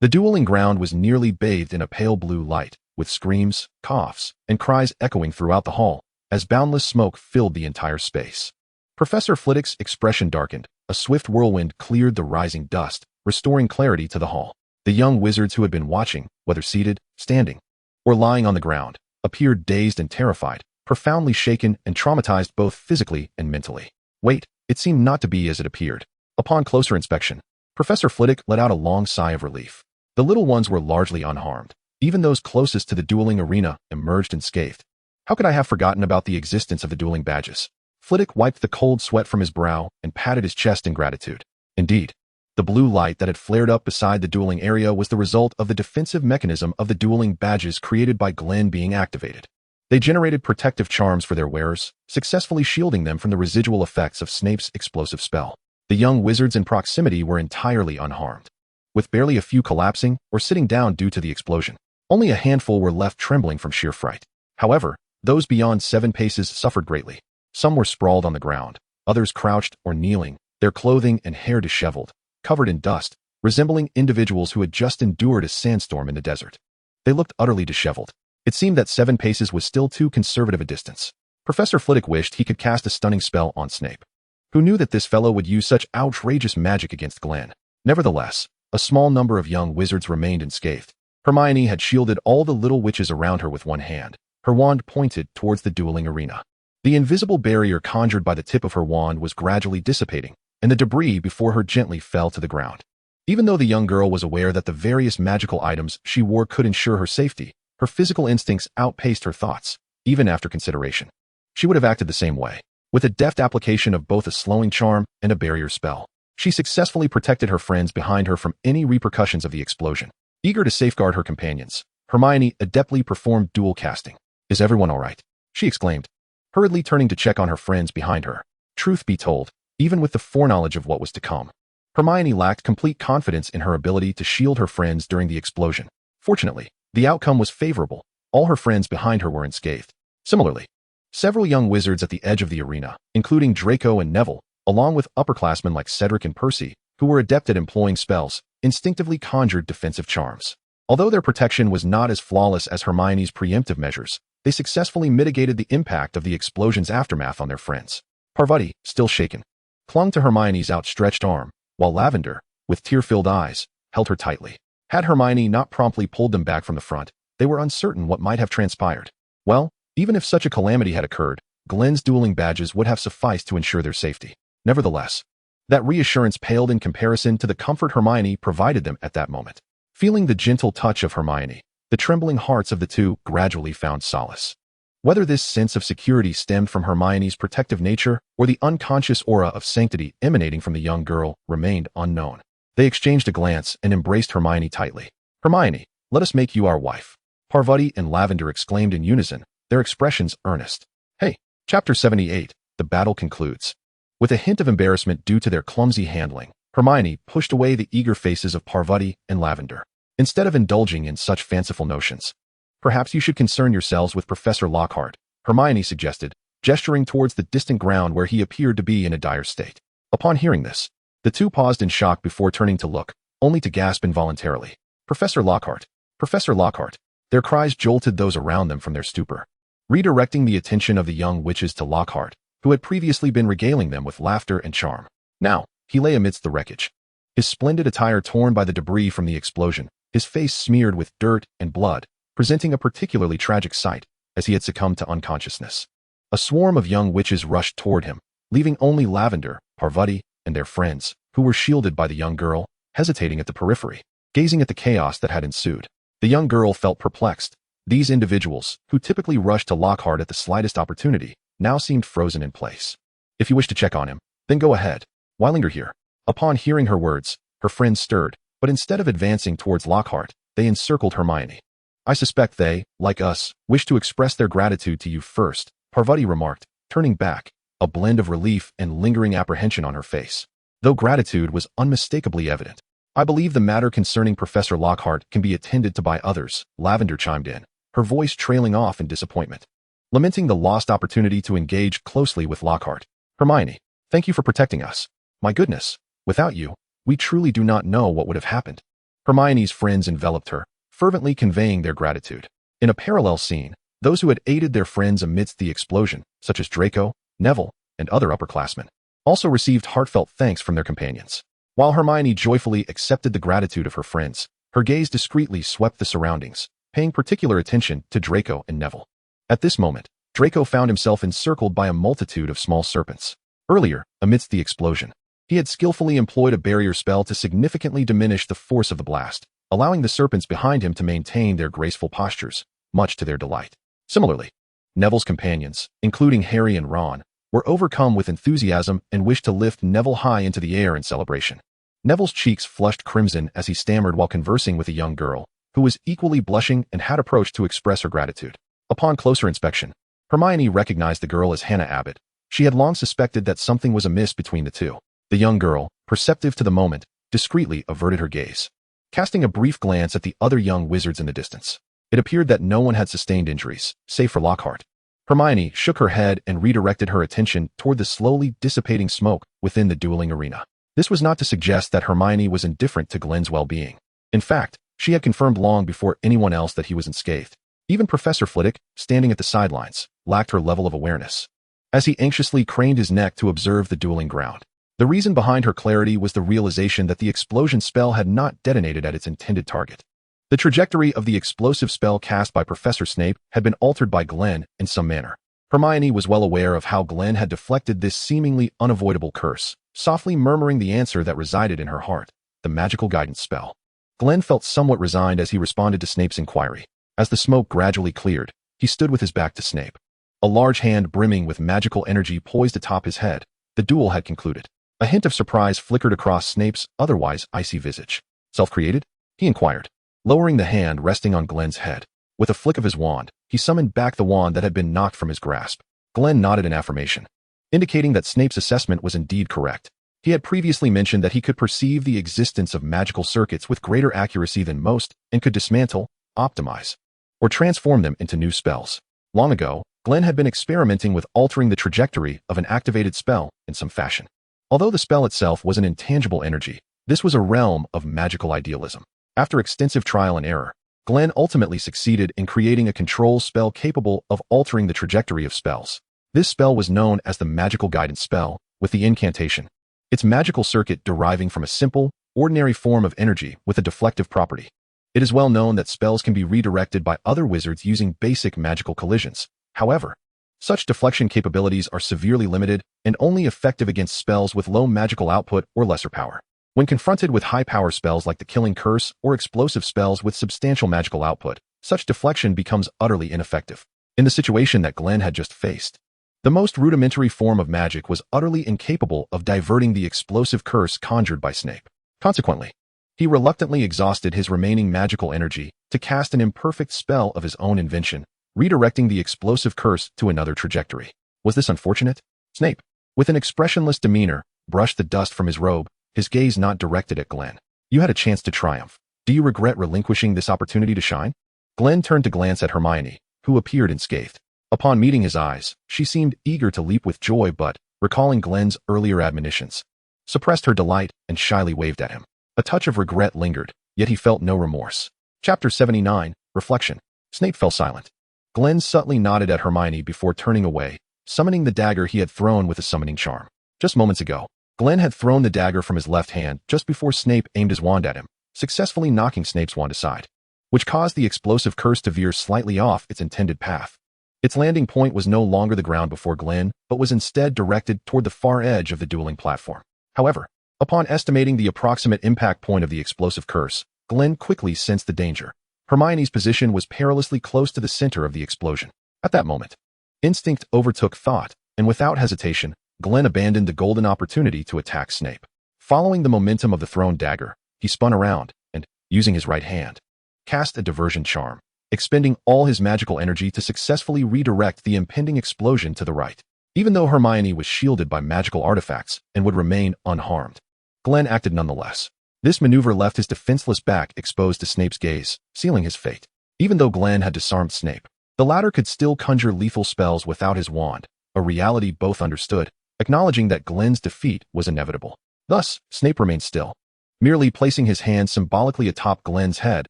the dueling ground was nearly bathed in a pale blue light, with screams, coughs, and cries echoing throughout the hall, as boundless smoke filled the entire space. Professor Flitwick's expression darkened. A swift whirlwind cleared the rising dust, restoring clarity to the hall. The young wizards who had been watching, whether seated, standing, or lying on the ground, appeared dazed and terrified, profoundly shaken and traumatized both physically and mentally. Wait, it seemed not to be as it appeared. Upon closer inspection, Professor Flitwick let out a long sigh of relief. The little ones were largely unharmed. Even those closest to the dueling arena emerged unscathed. How could I have forgotten about the existence of the dueling badges? Flitwick wiped the cold sweat from his brow and patted his chest in gratitude. Indeed, the blue light that had flared up beside the dueling area was the result of the defensive mechanism of the dueling badges created by Glen being activated. They generated protective charms for their wearers, successfully shielding them from the residual effects of Snape's explosive spell. The young wizards in proximity were entirely unharmed, with barely a few collapsing or sitting down due to the explosion. Only a handful were left trembling from sheer fright. However, those beyond 7 paces suffered greatly. Some were sprawled on the ground, others crouched or kneeling, their clothing and hair disheveled, covered in dust, resembling individuals who had just endured a sandstorm in the desert. They looked utterly disheveled. It seemed that 7 paces was still too conservative a distance. Professor Flitwick wished he could cast a stunning spell on Snape, who knew that this fellow would use such outrageous magic against Glen. Nevertheless, a small number of young wizards remained unscathed. Hermione had shielded all the little witches around her with one hand, her wand pointed towards the dueling arena. The invisible barrier conjured by the tip of her wand was gradually dissipating, and the debris before her gently fell to the ground. Even though the young girl was aware that the various magical items she wore could ensure her safety, her physical instincts outpaced her thoughts, even after consideration. She would have acted the same way. With a deft application of both a slowing charm and a barrier spell, she successfully protected her friends behind her from any repercussions of the explosion. Eager to safeguard her companions, Hermione adeptly performed dual casting. "Is everyone all right?" she exclaimed, hurriedly turning to check on her friends behind her. Truth be told, even with the foreknowledge of what was to come, Hermione lacked complete confidence in her ability to shield her friends during the explosion. Fortunately, the outcome was favorable. All her friends behind her were unscathed. Similarly, several young wizards at the edge of the arena, including Draco and Neville, along with upperclassmen like Cedric and Percy, who were adept at employing spells, instinctively conjured defensive charms. Although their protection was not as flawless as Hermione's preemptive measures, they successfully mitigated the impact of the explosion's aftermath on their friends. Parvati, still shaken, clung to Hermione's outstretched arm, while Lavender, with tear-filled eyes, held her tightly. Had Hermione not promptly pulled them back from the front, they were uncertain what might have transpired. Well, even if such a calamity had occurred, Glen's dueling badges would have sufficed to ensure their safety. Nevertheless, that reassurance paled in comparison to the comfort Hermione provided them at that moment. Feeling the gentle touch of Hermione, the trembling hearts of the two gradually found solace. Whether this sense of security stemmed from Hermione's protective nature or the unconscious aura of sanctity emanating from the young girl remained unknown. They exchanged a glance and embraced Hermione tightly. "Hermione, let us make you our wife," Parvati and Lavender exclaimed in unison, their expressions earnest. Hey, Chapter 78, the battle concludes. With a hint of embarrassment due to their clumsy handling, Hermione pushed away the eager faces of Parvati and Lavender. Instead of indulging in such fanciful notions, perhaps you should concern yourselves with Professor Lockhart, Hermione suggested, gesturing towards the distant ground where he appeared to be in a dire state. Upon hearing this, the two paused in shock before turning to look, only to gasp involuntarily. Professor Lockhart! Professor Lockhart! Their cries jolted those around them from their stupor. Redirecting the attention of the young witches to Lockhart, who had previously been regaling them with laughter and charm. Now, he lay amidst the wreckage. His splendid attire torn by the debris from the explosion, his face smeared with dirt and blood, presenting a particularly tragic sight, as he had succumbed to unconsciousness. A swarm of young witches rushed toward him, leaving only Lavender, Parvati, and their friends, who were shielded by the young girl, hesitating at the periphery, gazing at the chaos that had ensued. The young girl felt perplexed. These individuals, who typically rushed to Lockhart at the slightest opportunity, now seemed frozen in place. If you wish to check on him, then go ahead. Why linger here? Upon hearing her words, her friends stirred, but instead of advancing towards Lockhart, they encircled Hermione. I suspect they, like us, wish to express their gratitude to you first, Parvati remarked, turning back, a blend of relief and lingering apprehension on her face. Though gratitude was unmistakably evident. I believe the matter concerning Professor Lockhart can be attended to by others, Lavender chimed in, her voice trailing off in disappointment. Lamenting the lost opportunity to engage closely with Lockhart. Hermione, thank you for protecting us. My goodness, without you, we truly do not know what would have happened. Hermione's friends enveloped her, fervently conveying their gratitude. In a parallel scene, those who had aided their friends amidst the explosion, such as Draco, Neville, and other upperclassmen, also received heartfelt thanks from their companions. While Hermione joyfully accepted the gratitude of her friends, her gaze discreetly swept the surroundings, paying particular attention to Draco and Neville. At this moment, Draco found himself encircled by a multitude of small serpents. Earlier, amidst the explosion, he had skillfully employed a barrier spell to significantly diminish the force of the blast, allowing the serpents behind him to maintain their graceful postures, much to their delight. Similarly, Neville's companions, including Harry and Ron, were overcome with enthusiasm and wished to lift Neville high into the air in celebration. Neville's cheeks flushed crimson as he stammered while conversing with a young girl, who was equally blushing and had approached to express her gratitude. Upon closer inspection, Hermione recognized the girl as Hannah Abbott. She had long suspected that something was amiss between the two. The young girl, perceptive to the moment, discreetly averted her gaze, casting a brief glance at the other young wizards in the distance. It appeared that no one had sustained injuries, save for Lockhart. Hermione shook her head and redirected her attention toward the slowly dissipating smoke within the dueling arena. This was not to suggest that Hermione was indifferent to Glen's well-being. In fact, she had confirmed long before anyone else that he was unscathed. Even Professor Flitwick, standing at the sidelines, lacked her level of awareness, as he anxiously craned his neck to observe the dueling ground. The reason behind her clarity was the realization that the explosion spell had not detonated at its intended target. The trajectory of the explosive spell cast by Professor Snape had been altered by Glen in some manner. Hermione was well aware of how Glen had deflected this seemingly unavoidable curse, softly murmuring the answer that resided in her heart, the magical guidance spell. Glen felt somewhat resigned as he responded to Snape's inquiry. As the smoke gradually cleared, he stood with his back to Snape. A large hand brimming with magical energy poised atop his head. The duel had concluded. A hint of surprise flickered across Snape's otherwise icy visage. Self-created? He inquired, lowering the hand resting on Glen's head. With a flick of his wand, he summoned back the wand that had been knocked from his grasp. Glen nodded in affirmation, indicating that Snape's assessment was indeed correct. He had previously mentioned that he could perceive the existence of magical circuits with greater accuracy than most and could dismantle, optimize, or transform them into new spells. Long ago, Glen had been experimenting with altering the trajectory of an activated spell in some fashion. Although the spell itself was an intangible energy, this was a realm of magical idealism. After extensive trial and error, Glen ultimately succeeded in creating a control spell capable of altering the trajectory of spells. This spell was known as the magical guidance spell, with the incantation, its magical circuit deriving from a simple, ordinary form of energy with a deflective property. It is well known that spells can be redirected by other wizards using basic magical collisions. However, such deflection capabilities are severely limited and only effective against spells with low magical output or lesser power. When confronted with high-power spells like the Killing Curse or explosive spells with substantial magical output, such deflection becomes utterly ineffective. In the situation that Glen had just faced, the most rudimentary form of magic was utterly incapable of diverting the explosive curse conjured by Snape. Consequently, he reluctantly exhausted his remaining magical energy to cast an imperfect spell of his own invention, redirecting the explosive curse to another trajectory. Was this unfortunate? Snape, with an expressionless demeanor, brushed the dust from his robe, his gaze not directed at Glen. You had a chance to triumph. Do you regret relinquishing this opportunity to shine? Glen turned to glance at Hermione, who appeared unscathed. Upon meeting his eyes, she seemed eager to leap with joy but, recalling Glen's earlier admonitions, suppressed her delight and shyly waved at him. A touch of regret lingered, yet he felt no remorse. Chapter 79, Reflection. Snape fell silent. Glen subtly nodded at Hermione before turning away, summoning the dagger he had thrown with a summoning charm. Just moments ago, Glen had thrown the dagger from his left hand just before Snape aimed his wand at him, successfully knocking Snape's wand aside, which caused the explosive curse to veer slightly off its intended path. Its landing point was no longer the ground before Glen, but was instead directed toward the far edge of the dueling platform. However, upon estimating the approximate impact point of the explosive curse, Glen quickly sensed the danger. Hermione's position was perilously close to the center of the explosion. At that moment, instinct overtook thought, and without hesitation, Glen abandoned the golden opportunity to attack Snape. Following the momentum of the thrown dagger, he spun around and, using his right hand, cast a diversion charm, expending all his magical energy to successfully redirect the impending explosion to the right. Even though Hermione was shielded by magical artifacts and would remain unharmed, Glen acted nonetheless. This maneuver left his defenseless back exposed to Snape's gaze, sealing his fate. Even though Glen had disarmed Snape, the latter could still conjure lethal spells without his wand, a reality both understood, acknowledging that Glen's defeat was inevitable. Thus, Snape remained still, merely placing his hand symbolically atop Glen's head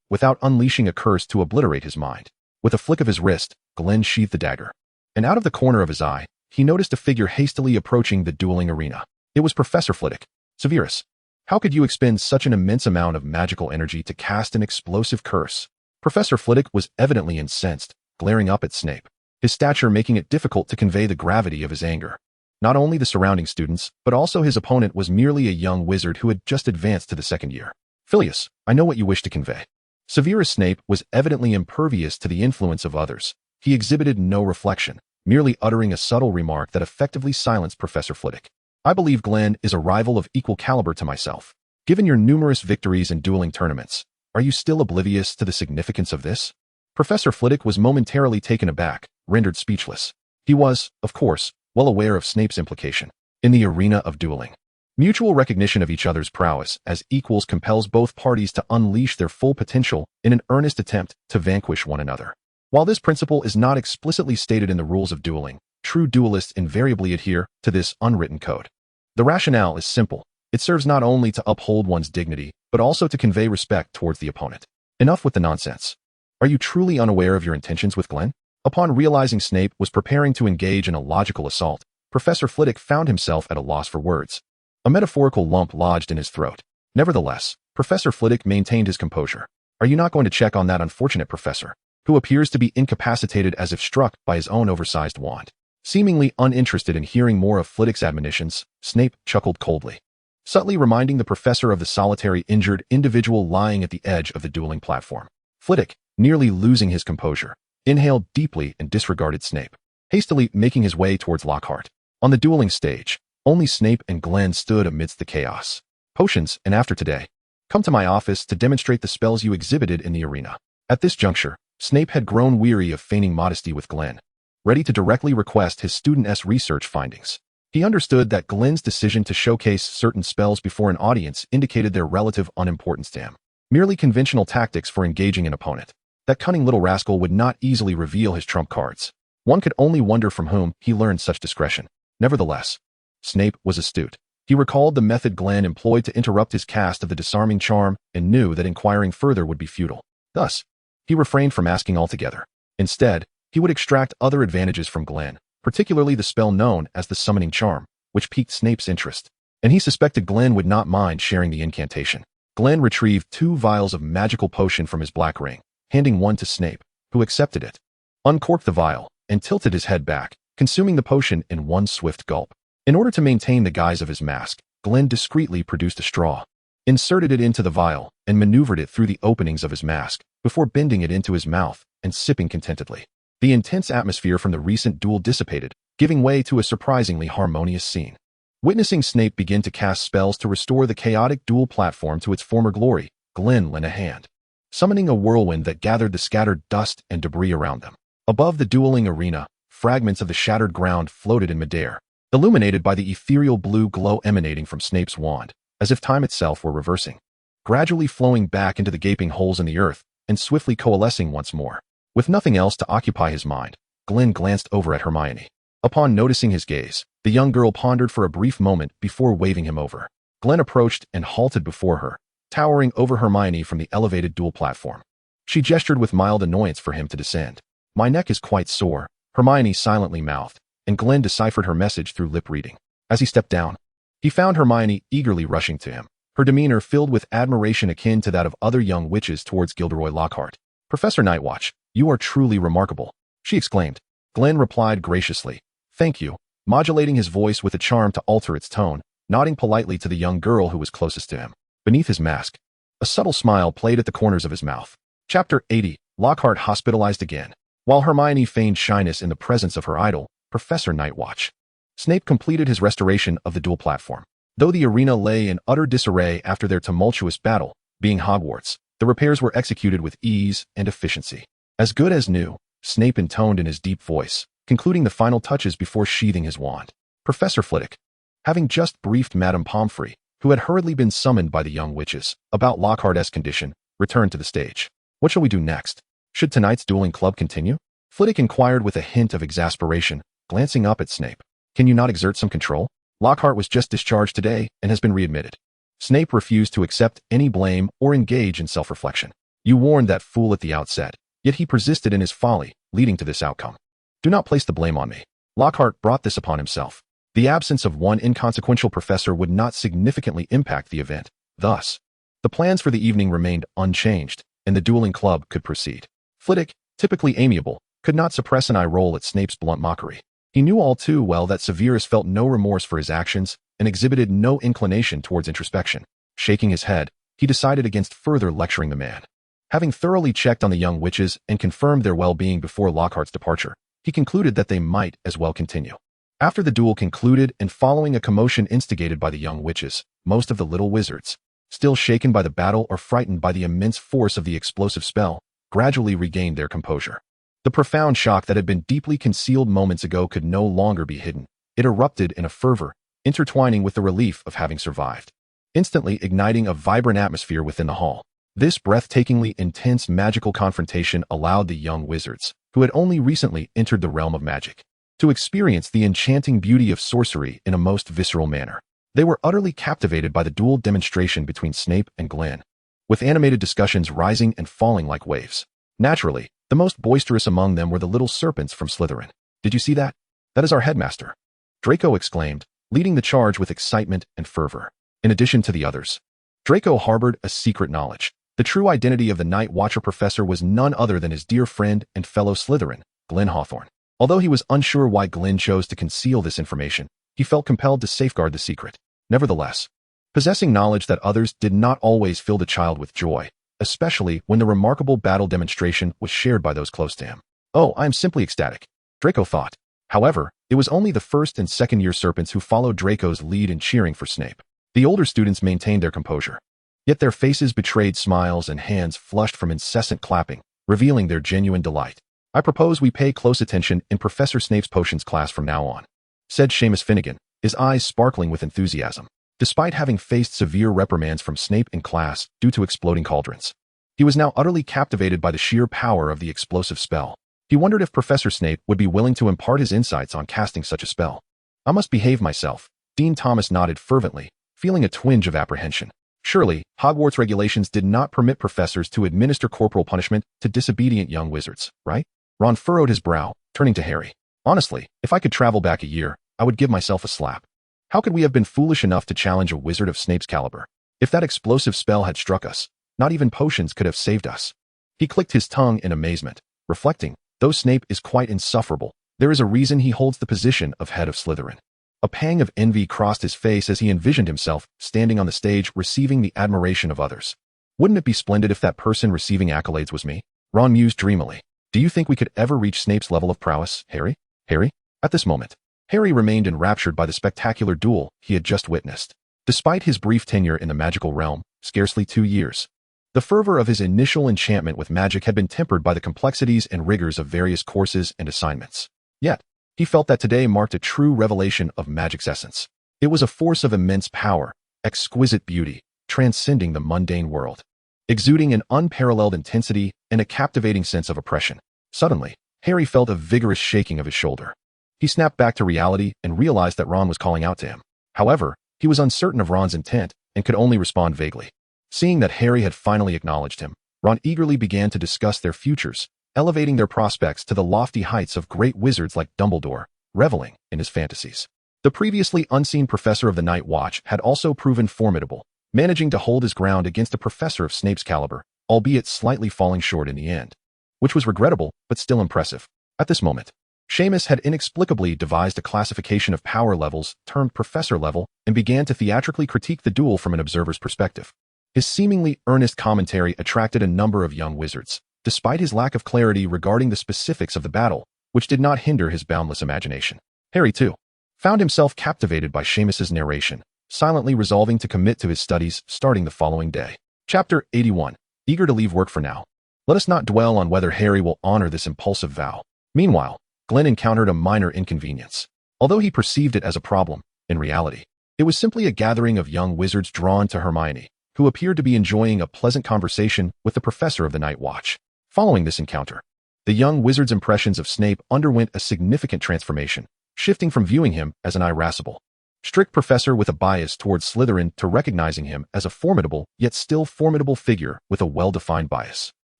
without unleashing a curse to obliterate his mind. With a flick of his wrist, Glen sheathed the dagger, and out of the corner of his eye, he noticed a figure hastily approaching the dueling arena. It was Professor Flitwick. Severus, how could you expend such an immense amount of magical energy to cast an explosive curse? Professor Flitwick was evidently incensed, glaring up at Snape, his stature making it difficult to convey the gravity of his anger. Not only the surrounding students, but also his opponent was merely a young wizard who had just advanced to the second year. Phileas, I know what you wish to convey. Severus Snape was evidently impervious to the influence of others. He exhibited no reflection, merely uttering a subtle remark that effectively silenced Professor Flitwick. I believe Glen is a rival of equal caliber to myself. Given your numerous victories in dueling tournaments, are you still oblivious to the significance of this? Professor Flitwick was momentarily taken aback, rendered speechless. He was, of course, well aware of Snape's implication. In the arena of dueling, mutual recognition of each other's prowess as equals compels both parties to unleash their full potential in an earnest attempt to vanquish one another. While this principle is not explicitly stated in the rules of dueling, true duelists invariably adhere to this unwritten code. The rationale is simple. It serves not only to uphold one's dignity, but also to convey respect towards the opponent. Enough with the nonsense. Are you truly unaware of your intentions with Glen? Upon realizing Snape was preparing to engage in a logical assault, Professor Flitwick found himself at a loss for words. A metaphorical lump lodged in his throat. Nevertheless, Professor Flitwick maintained his composure. Are you not going to check on that unfortunate professor, who appears to be incapacitated as if struck by his own oversized wand? Seemingly uninterested in hearing more of Flitwick's admonitions, Snape chuckled coldly, subtly reminding the professor of the solitary injured individual lying at the edge of the dueling platform. Flitwick, nearly losing his composure, inhaled deeply and disregarded Snape, hastily making his way towards Lockhart. On the dueling stage, only Snape and Glen stood amidst the chaos. Potions, and after today, come to my office to demonstrate the spells you exhibited in the arena. At this juncture, Snape had grown weary of feigning modesty with Glen, ready to directly request his student's research findings. He understood that Glen's decision to showcase certain spells before an audience indicated their relative unimportance to him. Merely conventional tactics for engaging an opponent. That cunning little rascal would not easily reveal his trump cards. One could only wonder from whom he learned such discretion. Nevertheless, Snape was astute. He recalled the method Glen employed to interrupt his cast of the disarming charm and knew that inquiring further would be futile. Thus, he refrained from asking altogether. Instead, he would extract other advantages from Glen, particularly the spell known as the summoning charm, which piqued Snape's interest. And he suspected Glen would not mind sharing the incantation. Glen retrieved 2 vials of magical potion from his black ring, handing one to Snape, who accepted it, uncorked the vial, and tilted his head back, consuming the potion in one swift gulp. In order to maintain the guise of his mask, Glen discreetly produced a straw, inserted it into the vial, and maneuvered it through the openings of his mask, before bending it into his mouth and sipping contentedly. The intense atmosphere from the recent duel dissipated, giving way to a surprisingly harmonious scene. Witnessing Snape begin to cast spells to restore the chaotic duel platform to its former glory, Glen lent a hand, summoning a whirlwind that gathered the scattered dust and debris around them. Above the dueling arena, fragments of the shattered ground floated in midair, illuminated by the ethereal blue glow emanating from Snape's wand. as if time itself were reversing, gradually flowing back into the gaping holes in the earth and swiftly coalescing once more. With nothing else to occupy his mind, Glen glanced over at Hermione. Upon noticing his gaze, the young girl pondered for a brief moment before waving him over. Glen approached and halted before her, towering over Hermione from the elevated dual platform. She gestured with mild annoyance for him to descend. "My neck is quite sore," Hermione silently mouthed, and Glen deciphered her message through lip reading. As he stepped down, he found Hermione eagerly rushing to him, her demeanor filled with admiration akin to that of other young witches towards Gilderoy Lockhart. "Professor Nightwatch, you are truly remarkable," she exclaimed. Glen replied graciously, "Thank you," modulating his voice with a charm to alter its tone, nodding politely to the young girl who was closest to him. Beneath his mask, a subtle smile played at the corners of his mouth. Chapter 80, Lockhart hospitalized again. While Hermione feigned shyness in the presence of her idol, Professor Nightwatch, Snape completed his restoration of the dual platform. Though the arena lay in utter disarray after their tumultuous battle, being Hogwarts, the repairs were executed with ease and efficiency. "As good as new," Snape intoned in his deep voice, concluding the final touches before sheathing his wand. Professor Flitwick, having just briefed Madame Pomfrey, who had hurriedly been summoned by the young witches, about Lockhart's condition, returned to the stage. "What shall we do next? Should tonight's dueling club continue?" Flitwick inquired with a hint of exasperation, glancing up at Snape. "Can you not exert some control? Lockhart was just discharged today and has been readmitted." Snape refused to accept any blame or engage in self-reflection. "You warned that fool at the outset, yet he persisted in his folly, leading to this outcome. Do not place the blame on me. Lockhart brought this upon himself. The absence of one inconsequential professor would not significantly impact the event. Thus, the plans for the evening remained unchanged, and the dueling club could proceed." Flitwick, typically amiable, could not suppress an eye roll at Snape's blunt mockery. He knew all too well that Severus felt no remorse for his actions and exhibited no inclination towards introspection. Shaking his head, he decided against further lecturing the man. Having thoroughly checked on the young witches and confirmed their well-being before Lockhart's departure, he concluded that they might as well continue. After the duel concluded and following a commotion instigated by the young witches, most of the little wizards, still shaken by the battle or frightened by the immense force of the explosive spell, gradually regained their composure. The profound shock that had been deeply concealed moments ago could no longer be hidden. It erupted in a fervor, intertwining with the relief of having survived, instantly igniting a vibrant atmosphere within the hall. This breathtakingly intense magical confrontation allowed the young wizards, who had only recently entered the realm of magic, to experience the enchanting beauty of sorcery in a most visceral manner. They were utterly captivated by the dual demonstration between Snape and Glen, with animated discussions rising and falling like waves. Naturally, the most boisterous among them were the little serpents from Slytherin. "Did you see that? That is our headmaster," Draco exclaimed, leading the charge with excitement and fervor. In addition to the others, Draco harbored a secret knowledge. The true identity of the Night Watcher professor was none other than his dear friend and fellow Slytherin, Glen Hawthorne. Although he was unsure why Glen chose to conceal this information, he felt compelled to safeguard the secret. Nevertheless, possessing knowledge that others did not always fill the child with joy, especially when the remarkable battle demonstration was shared by those close to him. "Oh, I am simply ecstatic," Draco thought. However, it was only the first and second year serpents who followed Draco's lead in cheering for Snape. The older students maintained their composure, yet their faces betrayed smiles and hands flushed from incessant clapping, revealing their genuine delight. "I propose we pay close attention in Professor Snape's potions class from now on," said Seamus Finnegan, his eyes sparkling with enthusiasm. Despite having faced severe reprimands from Snape in class due to exploding cauldrons, he was now utterly captivated by the sheer power of the explosive spell. He wondered if Professor Snape would be willing to impart his insights on casting such a spell. "I must behave myself," Dean Thomas nodded fervently, feeling a twinge of apprehension. Surely, Hogwarts regulations did not permit professors to administer corporal punishment to disobedient young wizards, right? Ron furrowed his brow, turning to Harry. "Honestly, if I could travel back a year, I would give myself a slap. How could we have been foolish enough to challenge a wizard of Snape's caliber? If that explosive spell had struck us, not even potions could have saved us." He clicked his tongue in amazement, reflecting, though Snape is quite insufferable, there is a reason he holds the position of head of Slytherin. A pang of envy crossed his face as he envisioned himself standing on the stage receiving the admiration of others. "Wouldn't it be splendid if that person receiving accolades was me?" Ron mused dreamily. "Do you think we could ever reach Snape's level of prowess, Harry?" "Harry?" At this moment, Harry remained enraptured by the spectacular duel he had just witnessed. Despite his brief tenure in the magical realm, scarcely 2 years, the fervor of his initial enchantment with magic had been tempered by the complexities and rigors of various courses and assignments. Yet, he felt that today marked a true revelation of magic's essence. It was a force of immense power, exquisite beauty, transcending the mundane world, exuding an unparalleled intensity and a captivating sense of oppression. Suddenly, Harry felt a vigorous shaking of his shoulder. He snapped back to reality and realized that Ron was calling out to him. However, he was uncertain of Ron's intent and could only respond vaguely. Seeing that Harry had finally acknowledged him, Ron eagerly began to discuss their futures, elevating their prospects to the lofty heights of great wizards like Dumbledore, reveling in his fantasies. The previously unseen professor of the Night Watch had also proven formidable, managing to hold his ground against a professor of Snape's caliber, albeit slightly falling short in the end, which was regrettable but still impressive. At this moment, Seamus had inexplicably devised a classification of power levels termed professor level and began to theatrically critique the duel from an observer's perspective. His seemingly earnest commentary attracted a number of young wizards, despite his lack of clarity regarding the specifics of the battle, which did not hinder his boundless imagination. Harry, too, found himself captivated by Seamus's narration, silently resolving to commit to his studies starting the following day. Chapter 81. Eager to leave work for now. Let us not dwell on whether Harry will honor this impulsive vow. Meanwhile, Glen encountered a minor inconvenience. Although he perceived it as a problem, in reality, it was simply a gathering of young wizards drawn to Hermione, who appeared to be enjoying a pleasant conversation with the professor of the Night Watch. Following this encounter, the young wizard's impressions of Snape underwent a significant transformation, shifting from viewing him as an irascible, strict professor with a bias towards Slytherin to recognizing him as a formidable, yet still formidable figure with a well-defined bias.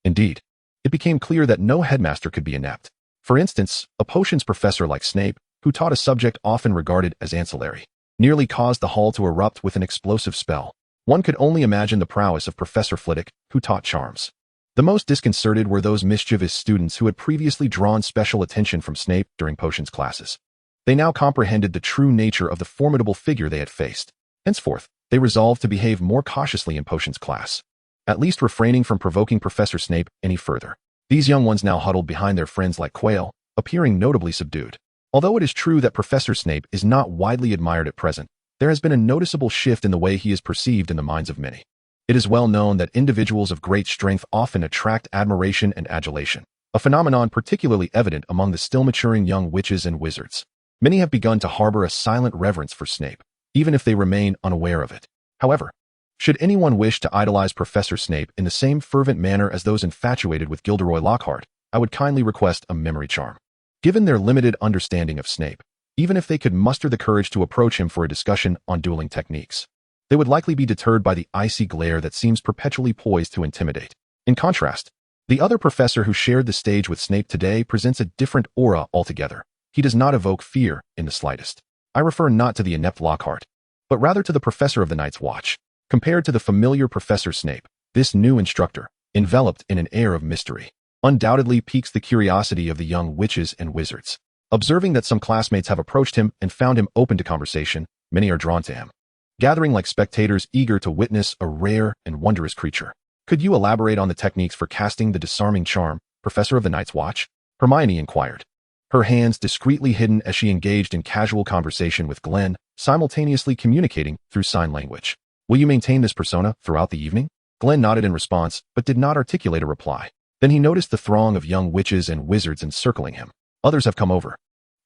Indeed, it became clear that no headmaster could be inept. For instance, a potions professor like Snape, who taught a subject often regarded as ancillary, nearly caused the hall to erupt with an explosive spell. One could only imagine the prowess of Professor Flitwick, who taught charms. The most disconcerted were those mischievous students who had previously drawn special attention from Snape during potions classes. They now comprehended the true nature of the formidable figure they had faced. Henceforth, they resolved to behave more cautiously in potions class, at least refraining from provoking Professor Snape any further. These young ones now huddled behind their friends like quail, appearing notably subdued. Although it is true that Professor Snape is not widely admired at present, there has been a noticeable shift in the way he is perceived in the minds of many. It is well known that individuals of great strength often attract admiration and adulation, a phenomenon particularly evident among the still maturing young witches and wizards. Many have begun to harbor a silent reverence for Snape, even if they remain unaware of it. However, should anyone wish to idolize Professor Snape in the same fervent manner as those infatuated with Gilderoy Lockhart, I would kindly request a memory charm. Given their limited understanding of Snape, even if they could muster the courage to approach him for a discussion on dueling techniques, they would likely be deterred by the icy glare that seems perpetually poised to intimidate. In contrast, the other professor who shared the stage with Snape today presents a different aura altogether. He does not evoke fear in the slightest. I refer not to the inept Lockhart, but rather to the professor of the Night's Watch. Compared to the familiar Professor Snape, this new instructor, enveloped in an air of mystery, undoubtedly piques the curiosity of the young witches and wizards. Observing that some classmates have approached him and found him open to conversation, many are drawn to him, gathering like spectators eager to witness a rare and wondrous creature. Could you elaborate on the techniques for casting the disarming charm, Professor of the Night's Watch? Hermione inquired, her hands discreetly hidden as she engaged in casual conversation with Glen, simultaneously communicating through sign language. Will you maintain this persona throughout the evening? Glen nodded in response, but did not articulate a reply. Then he noticed the throng of young witches and wizards encircling him. Others have come over.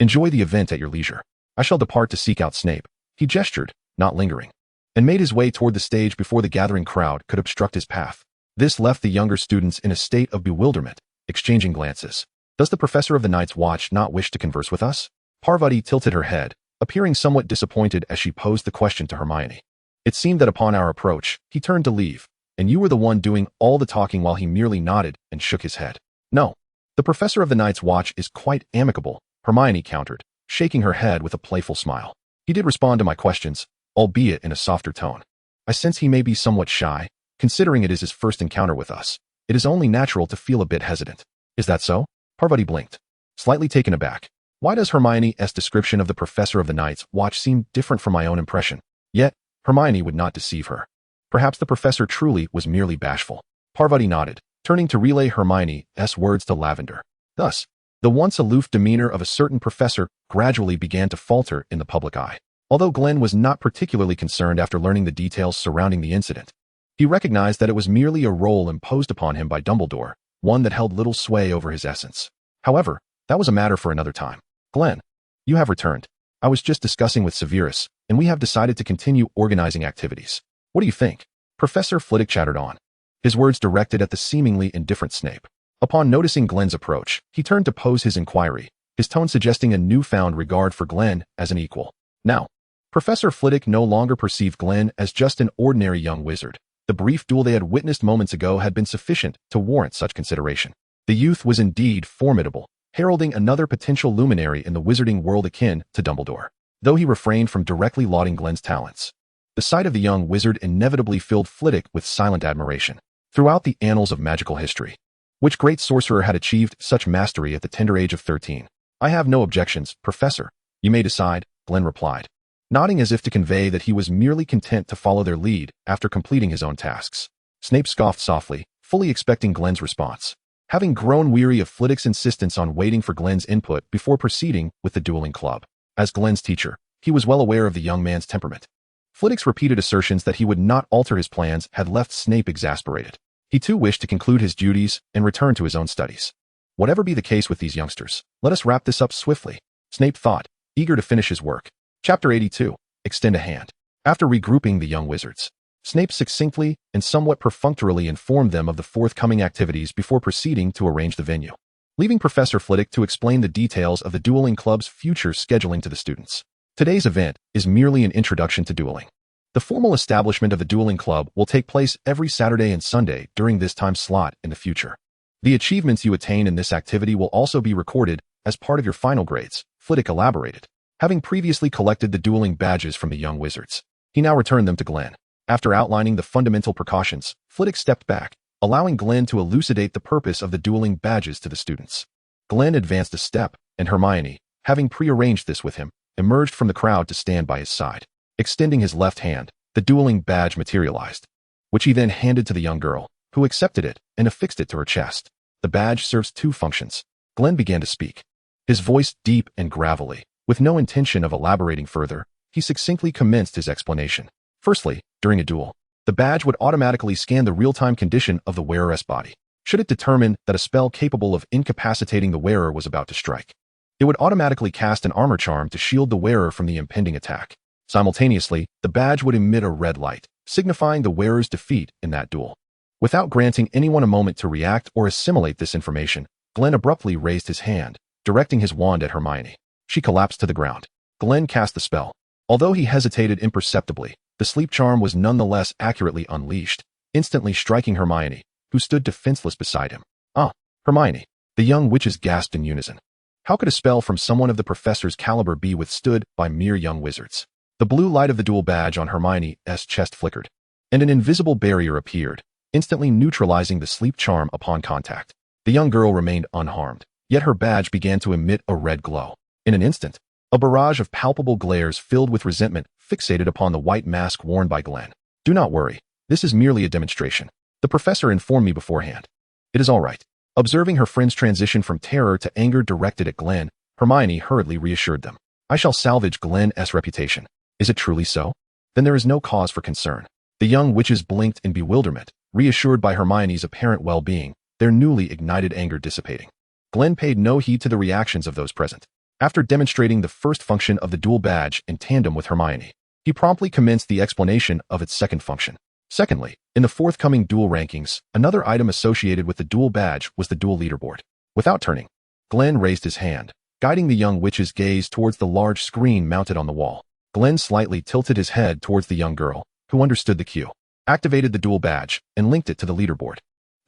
Enjoy the event at your leisure. I shall depart to seek out Snape. He gestured, not lingering, and made his way toward the stage before the gathering crowd could obstruct his path. This left the younger students in a state of bewilderment, exchanging glances. Does the Professor of the Night's Watch not wish to converse with us? Parvati tilted her head, appearing somewhat disappointed as she posed the question to Hermione. It seemed that upon our approach, he turned to leave, and you were the one doing all the talking while he merely nodded and shook his head. No. The Professor of the Night's Watch is quite amicable, Hermione countered, shaking her head with a playful smile. He did respond to my questions, albeit in a softer tone. I sense he may be somewhat shy, considering it is his first encounter with us. It is only natural to feel a bit hesitant. Is that so? Parvati blinked, slightly taken aback. Why does Hermione's description of the Professor of the Night's Watch seem different from my own impression? Yet, Hermione would not deceive her. Perhaps the professor truly was merely bashful. Parvati nodded, turning to relay Hermione's words to Lavender. Thus, the once aloof demeanor of a certain professor gradually began to falter in the public eye. Although Glen was not particularly concerned after learning the details surrounding the incident, he recognized that it was merely a role imposed upon him by Dumbledore, one that held little sway over his essence. However, that was a matter for another time. Glen, you have returned. I was just discussing with Severus, and we have decided to continue organizing activities. What do you think? Professor Flitwick chattered on, his words directed at the seemingly indifferent Snape. Upon noticing Glen's approach, he turned to pose his inquiry, his tone suggesting a newfound regard for Glen as an equal. Now, Professor Flitwick no longer perceived Glen as just an ordinary young wizard. The brief duel they had witnessed moments ago had been sufficient to warrant such consideration. The youth was indeed formidable, heralding another potential luminary in the wizarding world akin to Dumbledore, though he refrained from directly lauding Glen's talents. The sight of the young wizard inevitably filled Flitwick with silent admiration. Throughout the annals of magical history, which great sorcerer had achieved such mastery at the tender age of 13? I have no objections, Professor. You may decide, Glen replied, nodding as if to convey that he was merely content to follow their lead after completing his own tasks. Snape scoffed softly, fully expecting Glen's response. Having grown weary of Flitwick's insistence on waiting for Glen's input before proceeding with the dueling club. As Glen's teacher, he was well aware of the young man's temperament. Flitwick's repeated assertions that he would not alter his plans had left Snape exasperated. He too wished to conclude his duties and return to his own studies. Whatever be the case with these youngsters, let us wrap this up swiftly, Snape thought, eager to finish his work. Chapter 82. Extend a hand. After regrouping the young wizards, Snape succinctly and somewhat perfunctorily informed them of the forthcoming activities before proceeding to arrange the venue, leaving Professor Flitwick to explain the details of the dueling club's future scheduling to the students. Today's event is merely an introduction to dueling. The formal establishment of the dueling club will take place every Saturday and Sunday during this time slot in the future. The achievements you attain in this activity will also be recorded as part of your final grades, Flitwick elaborated. Having previously collected the dueling badges from the young wizards, he now returned them to Glen. After outlining the fundamental precautions, Flitwick stepped back, allowing Glen to elucidate the purpose of the dueling badges to the students. Glen advanced a step, and Hermione, having prearranged this with him, emerged from the crowd to stand by his side. Extending his left hand, the dueling badge materialized, which he then handed to the young girl, who accepted it and affixed it to her chest. The badge serves two functions. Glen began to speak, his voice deep and gravelly. With no intention of elaborating further, he succinctly commenced his explanation. Firstly, during a duel, the badge would automatically scan the real-time condition of the wearer's body. Should it determine that a spell capable of incapacitating the wearer was about to strike, it would automatically cast an armor charm to shield the wearer from the impending attack. Simultaneously, the badge would emit a red light, signifying the wearer's defeat in that duel. Without granting anyone a moment to react or assimilate this information, Glen abruptly raised his hand, directing his wand at Hermione. She collapsed to the ground. Glen cast the spell. Although he hesitated imperceptibly, the sleep charm was nonetheless accurately unleashed, instantly striking Hermione, who stood defenseless beside him. Ah, Hermione, the young witches gasped in unison. How could a spell from someone of the professor's caliber be withstood by mere young wizards? The blue light of the duel badge on Hermione's chest flickered, and an invisible barrier appeared, instantly neutralizing the sleep charm upon contact. The young girl remained unharmed, yet her badge began to emit a red glow. In an instant, a barrage of palpable glares filled with resentment fixated upon the white mask worn by Glen. Do not worry, this is merely a demonstration. The professor informed me beforehand. It is all right. Observing her friend's transition from terror to anger directed at Glen, Hermione hurriedly reassured them. I shall salvage Glen's reputation. Is it truly so? Then there is no cause for concern. The young witches blinked in bewilderment, reassured by Hermione's apparent well-being, their newly ignited anger dissipating. Glen paid no heed to the reactions of those present. After demonstrating the first function of the duel badge in tandem with Hermione, he promptly commenced the explanation of its second function. Secondly, in the forthcoming duel rankings, another item associated with the duel badge was the duel leaderboard. Without turning, Glen raised his hand, guiding the young witch's gaze towards the large screen mounted on the wall. Glen slightly tilted his head towards the young girl, who understood the cue, activated the duel badge, and linked it to the leaderboard.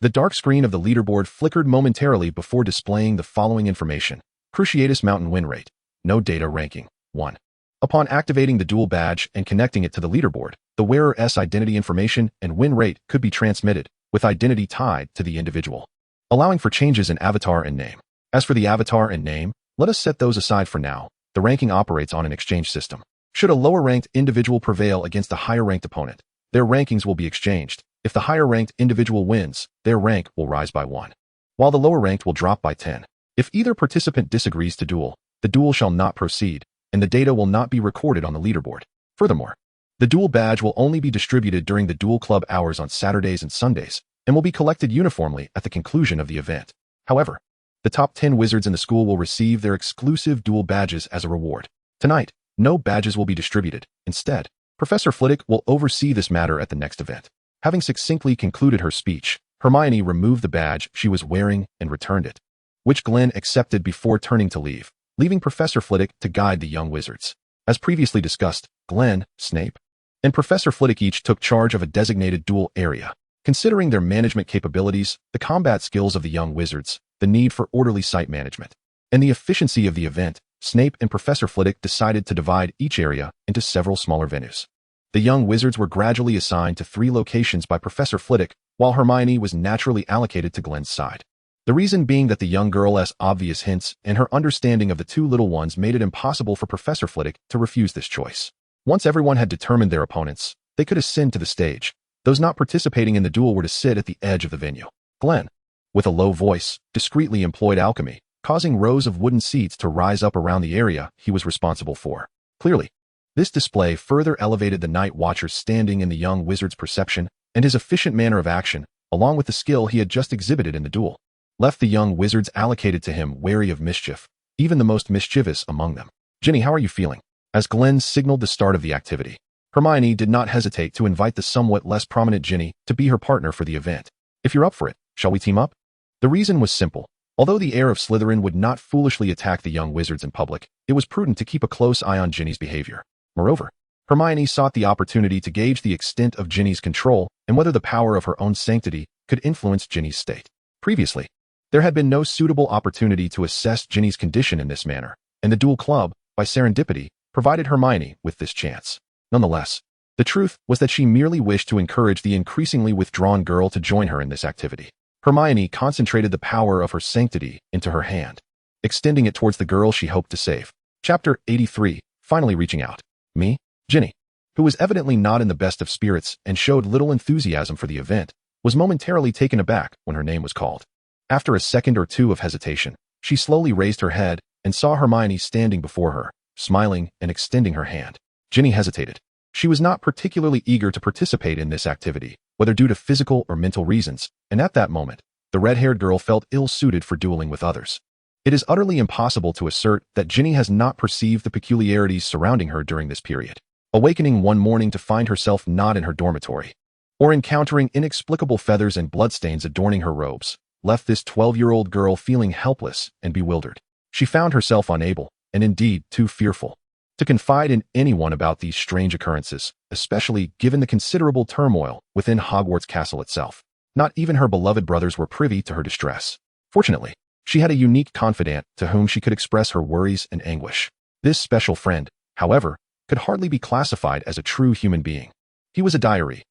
The dark screen of the leaderboard flickered momentarily before displaying the following information. Cruciatus Mountain win rate. No data ranking. 1. Upon activating the duel badge and connecting it to the leaderboard, the wearer's identity information and win rate could be transmitted, with identity tied to the individual, allowing for changes in avatar and name. As for the avatar and name, let us set those aside for now. The ranking operates on an exchange system. Should a lower-ranked individual prevail against a higher-ranked opponent, their rankings will be exchanged. If the higher-ranked individual wins, their rank will rise by 1, while the lower-ranked will drop by 10. If either participant disagrees to duel, the duel shall not proceed, and the data will not be recorded on the leaderboard. Furthermore, the duel badge will only be distributed during the duel club hours on Saturdays and Sundays, and will be collected uniformly at the conclusion of the event. However, the top 10 wizards in the school will receive their exclusive duel badges as a reward. Tonight, No badges will be distributed. Instead, Professor Flitwick will oversee this matter at the next event. Having succinctly concluded her speech, Hermione removed the badge she was wearing and returned it, which Glen accepted before turning to leave, leaving Professor Flitwick to guide the young wizards. As previously discussed, Glen, Snape, and Professor Flitwick each took charge of a designated duel area. Considering their management capabilities, the combat skills of the young wizards, the need for orderly site management, and the efficiency of the event, Snape and Professor Flitwick decided to divide each area into several smaller venues. The young wizards were gradually assigned to 3 locations by Professor Flitwick, while Hermione was naturally allocated to Glen's side. The reason being that the young girl's obvious hints and her understanding of the 2 little ones made it impossible for Professor Flitwick to refuse this choice. Once everyone had determined their opponents, they could ascend to the stage. Those not participating in the duel were to sit at the edge of the venue. Glen, with a low voice, discreetly employed alchemy, causing rows of wooden seats to rise up around the area he was responsible for. Clearly, this display further elevated the Night Watcher's standing in the young wizard's perception, and his efficient manner of action, along with the skill he had just exhibited in the duel, left the young wizards allocated to him wary of mischief, even the most mischievous among them. "Ginny, how are you feeling?" As Glen signaled the start of the activity, Hermione did not hesitate to invite the somewhat less prominent Ginny to be her partner for the event. "If you're up for it, shall we team up?" The reason was simple. Although the heir of Slytherin would not foolishly attack the young wizards in public, it was prudent to keep a close eye on Ginny's behavior. Moreover, Hermione sought the opportunity to gauge the extent of Ginny's control and whether the power of her own sanctity could influence Ginny's state. Previously, there had been no suitable opportunity to assess Ginny's condition in this manner, and the duel club, by serendipity, provided Hermione with this chance. Nonetheless, the truth was that she merely wished to encourage the increasingly withdrawn girl to join her in this activity. Hermione concentrated the power of her sanctity into her hand, extending it towards the girl she hoped to save. Chapter 83, finally reaching out. Me? Ginny, who was evidently not in the best of spirits and showed little enthusiasm for the event, was momentarily taken aback when her name was called. After a second or two of hesitation, she slowly raised her head and saw Hermione standing before her, smiling and extending her hand. Ginny hesitated. She was not particularly eager to participate in this activity, whether due to physical or mental reasons, and at that moment, the red-haired girl felt ill-suited for dueling with others. It is utterly impossible to assert that Ginny has not perceived the peculiarities surrounding her during this period. Awakening one morning to find herself not in her dormitory, or encountering inexplicable feathers and bloodstains adorning her robes, left this 12-year-old girl feeling helpless and bewildered. She found herself unable, and indeed too fearful, to confide in anyone about these strange occurrences, especially given the considerable turmoil within Hogwarts Castle itself. Not even her beloved brothers were privy to her distress. Fortunately, she had a unique confidant to whom she could express her worries and anguish. This special friend, however, could hardly be classified as a true human being. He was a diary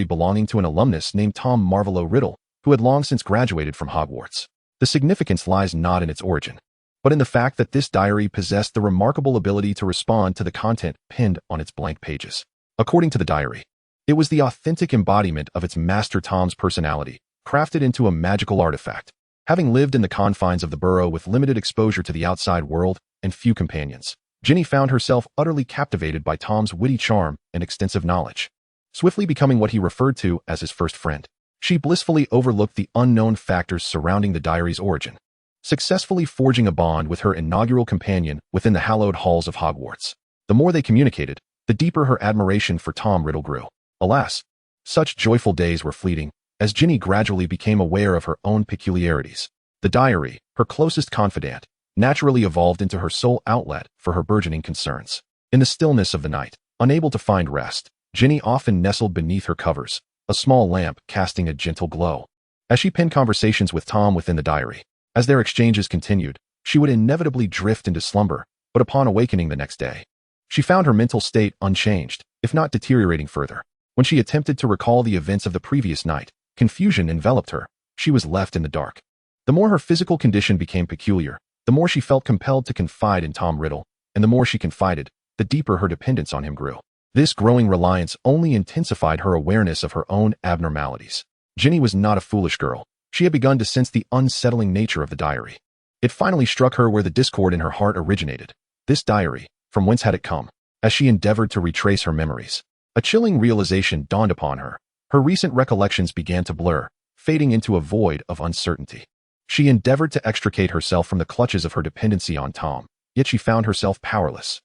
belonging to an alumnus named Tom Marvolo Riddle, who had long since graduated from Hogwarts. The significance lies not in its origin, but in the fact that this diary possessed the remarkable ability to respond to the content pinned on its blank pages. According to the diary, it was the authentic embodiment of its master Tom's personality, crafted into a magical artifact. Having lived in the confines of the burrow with limited exposure to the outside world and few companions, Ginny found herself utterly captivated by Tom's witty charm and extensive knowledge. Swiftly becoming what he referred to as his first friend, she blissfully overlooked the unknown factors surrounding the diary's origin, successfully forging a bond with her inaugural companion within the hallowed halls of Hogwarts. The more they communicated, the deeper her admiration for Tom Riddle grew. Alas, such joyful days were fleeting, as Ginny gradually became aware of her own peculiarities. The diary, her closest confidant, naturally evolved into her sole outlet for her burgeoning concerns. In the stillness of the night, unable to find rest, Ginny often nestled beneath her covers, a small lamp casting a gentle glow. As she penned conversations with Tom within the diary, as their exchanges continued, she would inevitably drift into slumber, but upon awakening the next day, she found her mental state unchanged, if not deteriorating further. When she attempted to recall the events of the previous night, confusion enveloped her. She was left in the dark. The more her physical condition became peculiar, the more she felt compelled to confide in Tom Riddle, and the more she confided, the deeper her dependence on him grew. This growing reliance only intensified her awareness of her own abnormalities. Ginny was not a foolish girl. She had begun to sense the unsettling nature of the diary. It finally struck her where the discord in her heart originated. This diary, from whence had it come? As she endeavored to retrace her memories, a chilling realization dawned upon her. Her recent recollections began to blur, fading into a void of uncertainty. She endeavored to extricate herself from the clutches of her dependency on Tom, yet she found herself powerless.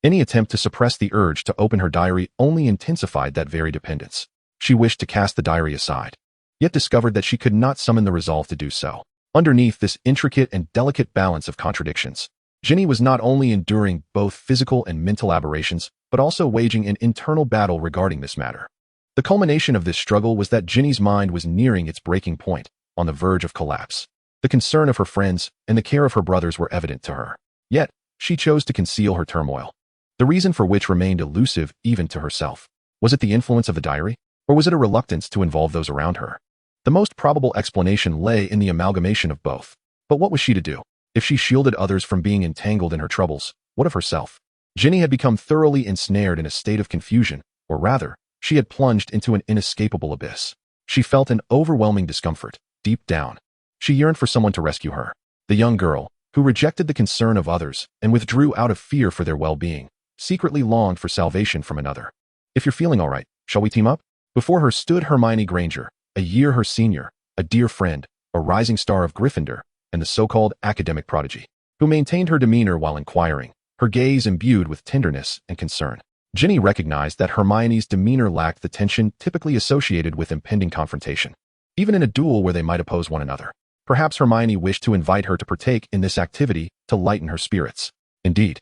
Any attempt to suppress the urge to open her diary only intensified that very dependence. She wished to cast the diary aside, yet discovered that she could not summon the resolve to do so. Underneath this intricate and delicate balance of contradictions, Ginny was not only enduring both physical and mental aberrations, but also waging an internal battle regarding this matter. The culmination of this struggle was that Ginny's mind was nearing its breaking point, on the verge of collapse. The concern of her friends and the care of her brothers were evident to her. Yet, she chose to conceal her turmoil, the reason for which remained elusive even to herself. Was it the influence of the diary? Or was it a reluctance to involve those around her? The most probable explanation lay in the amalgamation of both. But what was she to do? If she shielded others from being entangled in her troubles, what of herself? Ginny had become thoroughly ensnared in a state of confusion, or rather, she had plunged into an inescapable abyss. She felt an overwhelming discomfort, deep down. She yearned for someone to rescue her. The young girl, who rejected the concern of others and withdrew out of fear for their well-being, secretly longed for salvation from another. If you're feeling all right, shall we team up? Before her stood Hermione Granger, a year her senior, a dear friend, a rising star of Gryffindor, and the so-called academic prodigy, who maintained her demeanor while inquiring, her gaze imbued with tenderness and concern. Ginny recognized that Hermione's demeanor lacked the tension typically associated with impending confrontation, even in a duel where they might oppose one another. Perhaps Hermione wished to invite her to partake in this activity to lighten her spirits. Indeed,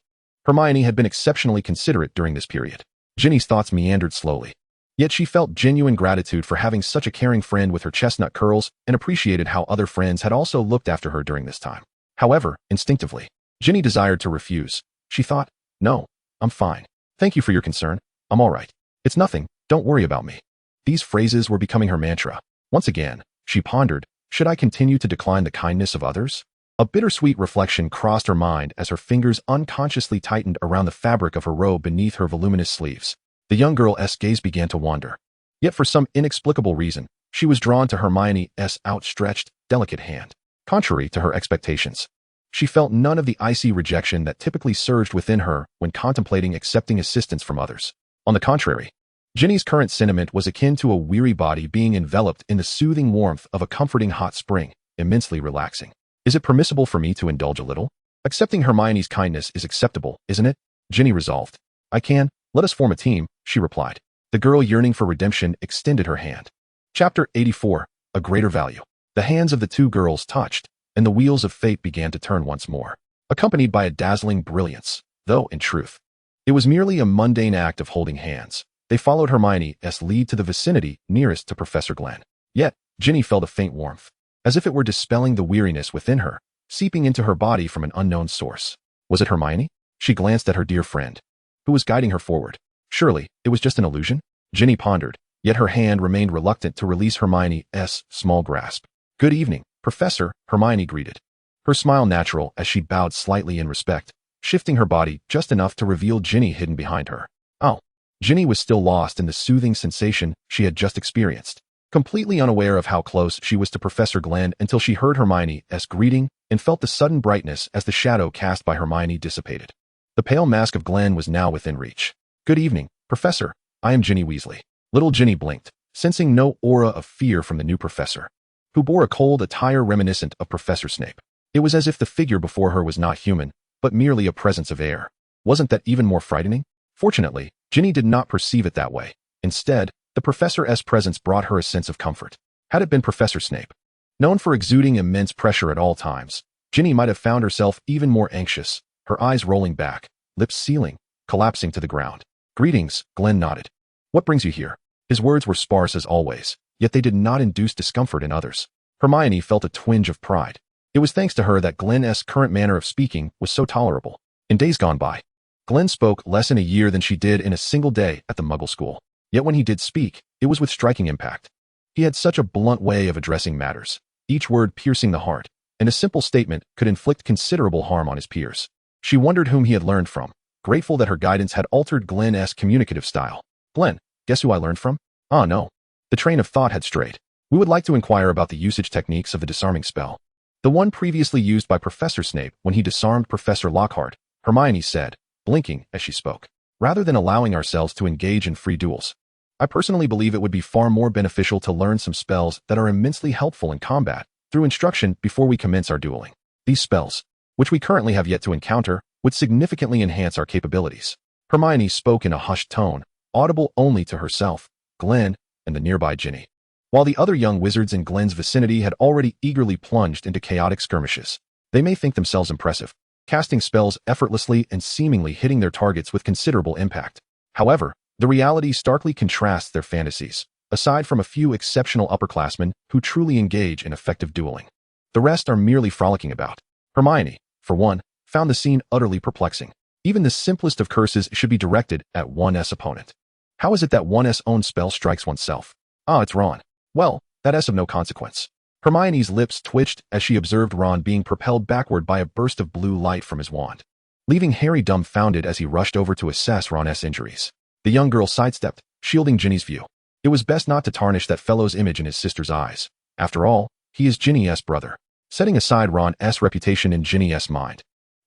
Hermione had been exceptionally considerate during this period. Ginny's thoughts meandered slowly. Yet she felt genuine gratitude for having such a caring friend with her chestnut curls and appreciated how other friends had also looked after her during this time. However, instinctively, Ginny desired to refuse. She thought, "No, I'm fine. Thank you for your concern. I'm all right. It's nothing. Don't worry about me." These phrases were becoming her mantra. Once again, she pondered, should I continue to decline the kindness of others? A bittersweet reflection crossed her mind as her fingers unconsciously tightened around the fabric of her robe beneath her voluminous sleeves. The young girl's gaze began to wander. Yet for some inexplicable reason, she was drawn to Hermione's outstretched, delicate hand. Contrary to her expectations, she felt none of the icy rejection that typically surged within her when contemplating accepting assistance from others. On the contrary, Ginny's current sentiment was akin to a weary body being enveloped in the soothing warmth of a comforting hot spring, immensely relaxing. Is it permissible for me to indulge a little? Accepting Hermione's kindness is acceptable, isn't it? Ginny resolved. I can. Let us form a team, she replied. The girl yearning for redemption extended her hand. Chapter 84, A Greater Value. The hands of the two girls touched, and the wheels of fate began to turn once more, accompanied by a dazzling brilliance, though, in truth, it was merely a mundane act of holding hands. They followed Hermione's lead to the vicinity nearest to Professor Glen. Yet, Ginny felt a faint warmth, as if it were dispelling the weariness within her, seeping into her body from an unknown source. Was it Hermione? She glanced at her dear friend, who was guiding her forward. Surely, it was just an illusion? Ginny pondered, yet her hand remained reluctant to release Hermione's small grasp. Good evening, Professor, Hermione greeted, her smile natural as she bowed slightly in respect, shifting her body just enough to reveal Ginny hidden behind her. Oh. Ginny was still lost in the soothing sensation she had just experienced, completely unaware of how close she was to Professor Glen until she heard Hermione's greeting and felt the sudden brightness as the shadow cast by Hermione dissipated. The pale mask of Glen was now within reach. Good evening, Professor. I am Ginny Weasley. Little Ginny blinked, sensing no aura of fear from the new professor, who bore a cold attire reminiscent of Professor Snape. It was as if the figure before her was not human, but merely a presence of air. Wasn't that even more frightening? Fortunately, Ginny did not perceive it that way. Instead, the professor's presence brought her a sense of comfort. Had it been Professor Snape, known for exuding immense pressure at all times, Ginny might have found herself even more anxious, her eyes rolling back, lips sealing, collapsing to the ground. Greetings, Glen nodded. What brings you here? His words were sparse as always, yet they did not induce discomfort in others. Hermione felt a twinge of pride. It was thanks to her that Glen's current manner of speaking was so tolerable. In days gone by, Glen spoke less in a year than she did in a single day at the Muggle school. Yet when he did speak, it was with striking impact. He had such a blunt way of addressing matters, each word piercing the heart, and a simple statement could inflict considerable harm on his peers. She wondered whom he had learned from, grateful that her guidance had altered Glen's communicative style. Glen, guess who I learned from? Ah, no. The train of thought had strayed. We would like to inquire about the usage techniques of the disarming spell, the one previously used by Professor Snape when he disarmed Professor Lockhart, Hermione said, blinking as she spoke. Rather than allowing ourselves to engage in free duels, I personally believe it would be far more beneficial to learn some spells that are immensely helpful in combat through instruction before we commence our dueling. These spells, which we currently have yet to encounter, would significantly enhance our capabilities. Hermione spoke in a hushed tone, audible only to herself, Glen, and the nearby Ginny. While the other young wizards in Glen's vicinity had already eagerly plunged into chaotic skirmishes, they may think themselves impressive, casting spells effortlessly and seemingly hitting their targets with considerable impact. However, the reality starkly contrasts their fantasies, aside from a few exceptional upperclassmen who truly engage in effective dueling. The rest are merely frolicking about. Hermione, for one, found the scene utterly perplexing. Even the simplest of curses should be directed at 1's opponent. How is it that 1's own spell strikes oneself? Ah, it's Ron. Well, that is of no consequence. Hermione's lips twitched as she observed Ron being propelled backward by a burst of blue light from his wand, leaving Harry dumbfounded as he rushed over to assess Ron's injuries. The young girl sidestepped, shielding Ginny's view. It was best not to tarnish that fellow's image in his sister's eyes. After all, he is Ginny's brother, setting aside Ron's reputation in Ginny's mind.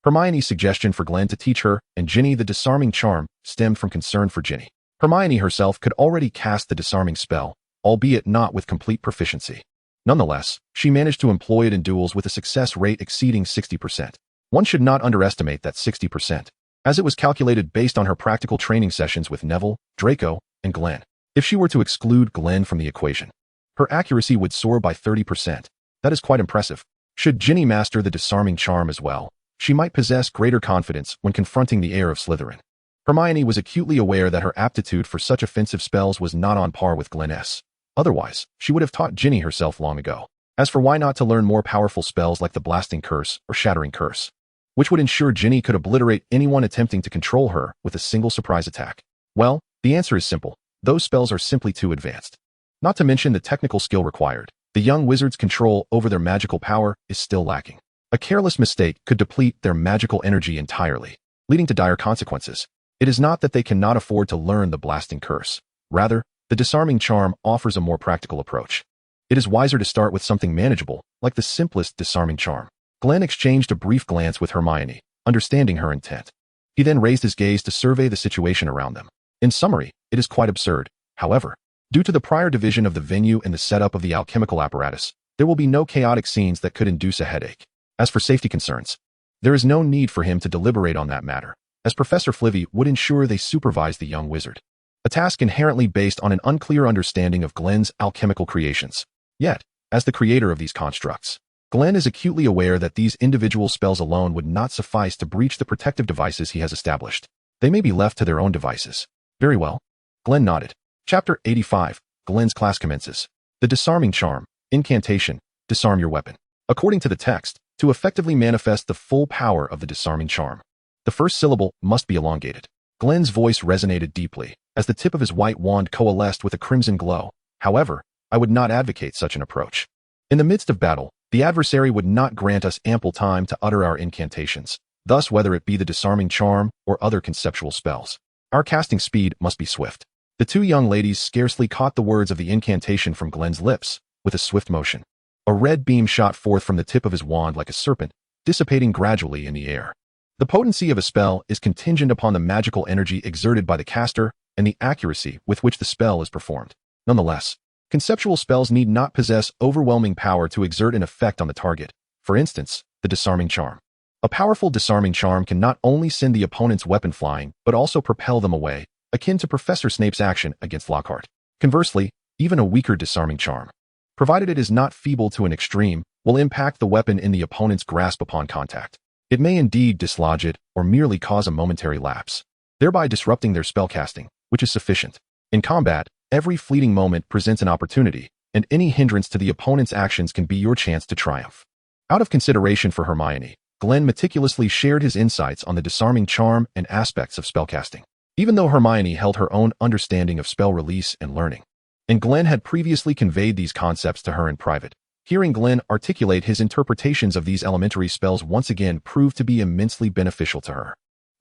Hermione's suggestion for Glen to teach her and Ginny the disarming charm stemmed from concern for Ginny. Hermione herself could already cast the disarming spell, albeit not with complete proficiency. Nonetheless, she managed to employ it in duels with a success rate exceeding 60%. One should not underestimate that 60%, as it was calculated based on her practical training sessions with Neville, Draco, and Glen. If she were to exclude Glen from the equation, her accuracy would soar by 30%. That is quite impressive. Should Ginny master the disarming charm as well, she might possess greater confidence when confronting the heir of Slytherin. Hermione was acutely aware that her aptitude for such offensive spells was not on par with Glen's. Otherwise, she would have taught Ginny herself long ago. As for why not to learn more powerful spells like the Blasting Curse or Shattering Curse, which would ensure Ginny could obliterate anyone attempting to control her with a single surprise attack? Well, the answer is simple. Those spells are simply too advanced. Not to mention the technical skill required. The young wizard's control over their magical power is still lacking. A careless mistake could deplete their magical energy entirely, leading to dire consequences. It is not that they cannot afford to learn the Blasting Curse. Rather, the disarming charm offers a more practical approach. It is wiser to start with something manageable, like the simplest disarming charm. Glen exchanged a brief glance with Hermione, understanding her intent. He then raised his gaze to survey the situation around them. In summary, it is quite absurd. However, due to the prior division of the venue and the setup of the alchemical apparatus, there will be no chaotic scenes that could induce a headache. As for safety concerns, there is no need for him to deliberate on that matter, as Professor Flivy would ensure they supervise the young wizard. A task inherently based on an unclear understanding of Glen's alchemical creations. Yet, as the creator of these constructs, Glen is acutely aware that these individual spells alone would not suffice to breach the protective devices he has established. They may be left to their own devices. Very well. Glen nodded. Chapter 85. Glen's class commences. The disarming charm. Incantation. Disarm your weapon. According to the text, to effectively manifest the full power of the disarming charm, the first syllable must be elongated. Glen's voice resonated deeply, as the tip of his white wand coalesced with a crimson glow. However, I would not advocate such an approach. In the midst of battle, the adversary would not grant us ample time to utter our incantations. Thus, whether it be the disarming charm or other conceptual spells, our casting speed must be swift. The two young ladies scarcely caught the words of the incantation from Glen's lips. With a swift motion, a red beam shot forth from the tip of his wand like a serpent, dissipating gradually in the air. The potency of a spell is contingent upon the magical energy exerted by the caster and the accuracy with which the spell is performed. Nonetheless, conceptual spells need not possess overwhelming power to exert an effect on the target. For instance, the disarming charm. A powerful disarming charm can not only send the opponent's weapon flying, but also propel them away, akin to Professor Snape's action against Lockhart. Conversely, even a weaker disarming charm, provided it is not feeble to an extreme, will impact the weapon in the opponent's grasp upon contact. It may indeed dislodge it or merely cause a momentary lapse, thereby disrupting their spellcasting, which is sufficient. In combat, every fleeting moment presents an opportunity, and any hindrance to the opponent's actions can be your chance to triumph. Out of consideration for Hermione, Glen meticulously shared his insights on the disarming charm and aspects of spellcasting. Even though Hermione held her own understanding of spell release and learning, and Glen had previously conveyed these concepts to her in private, hearing Glen articulate his interpretations of these elementary spells once again proved to be immensely beneficial to her.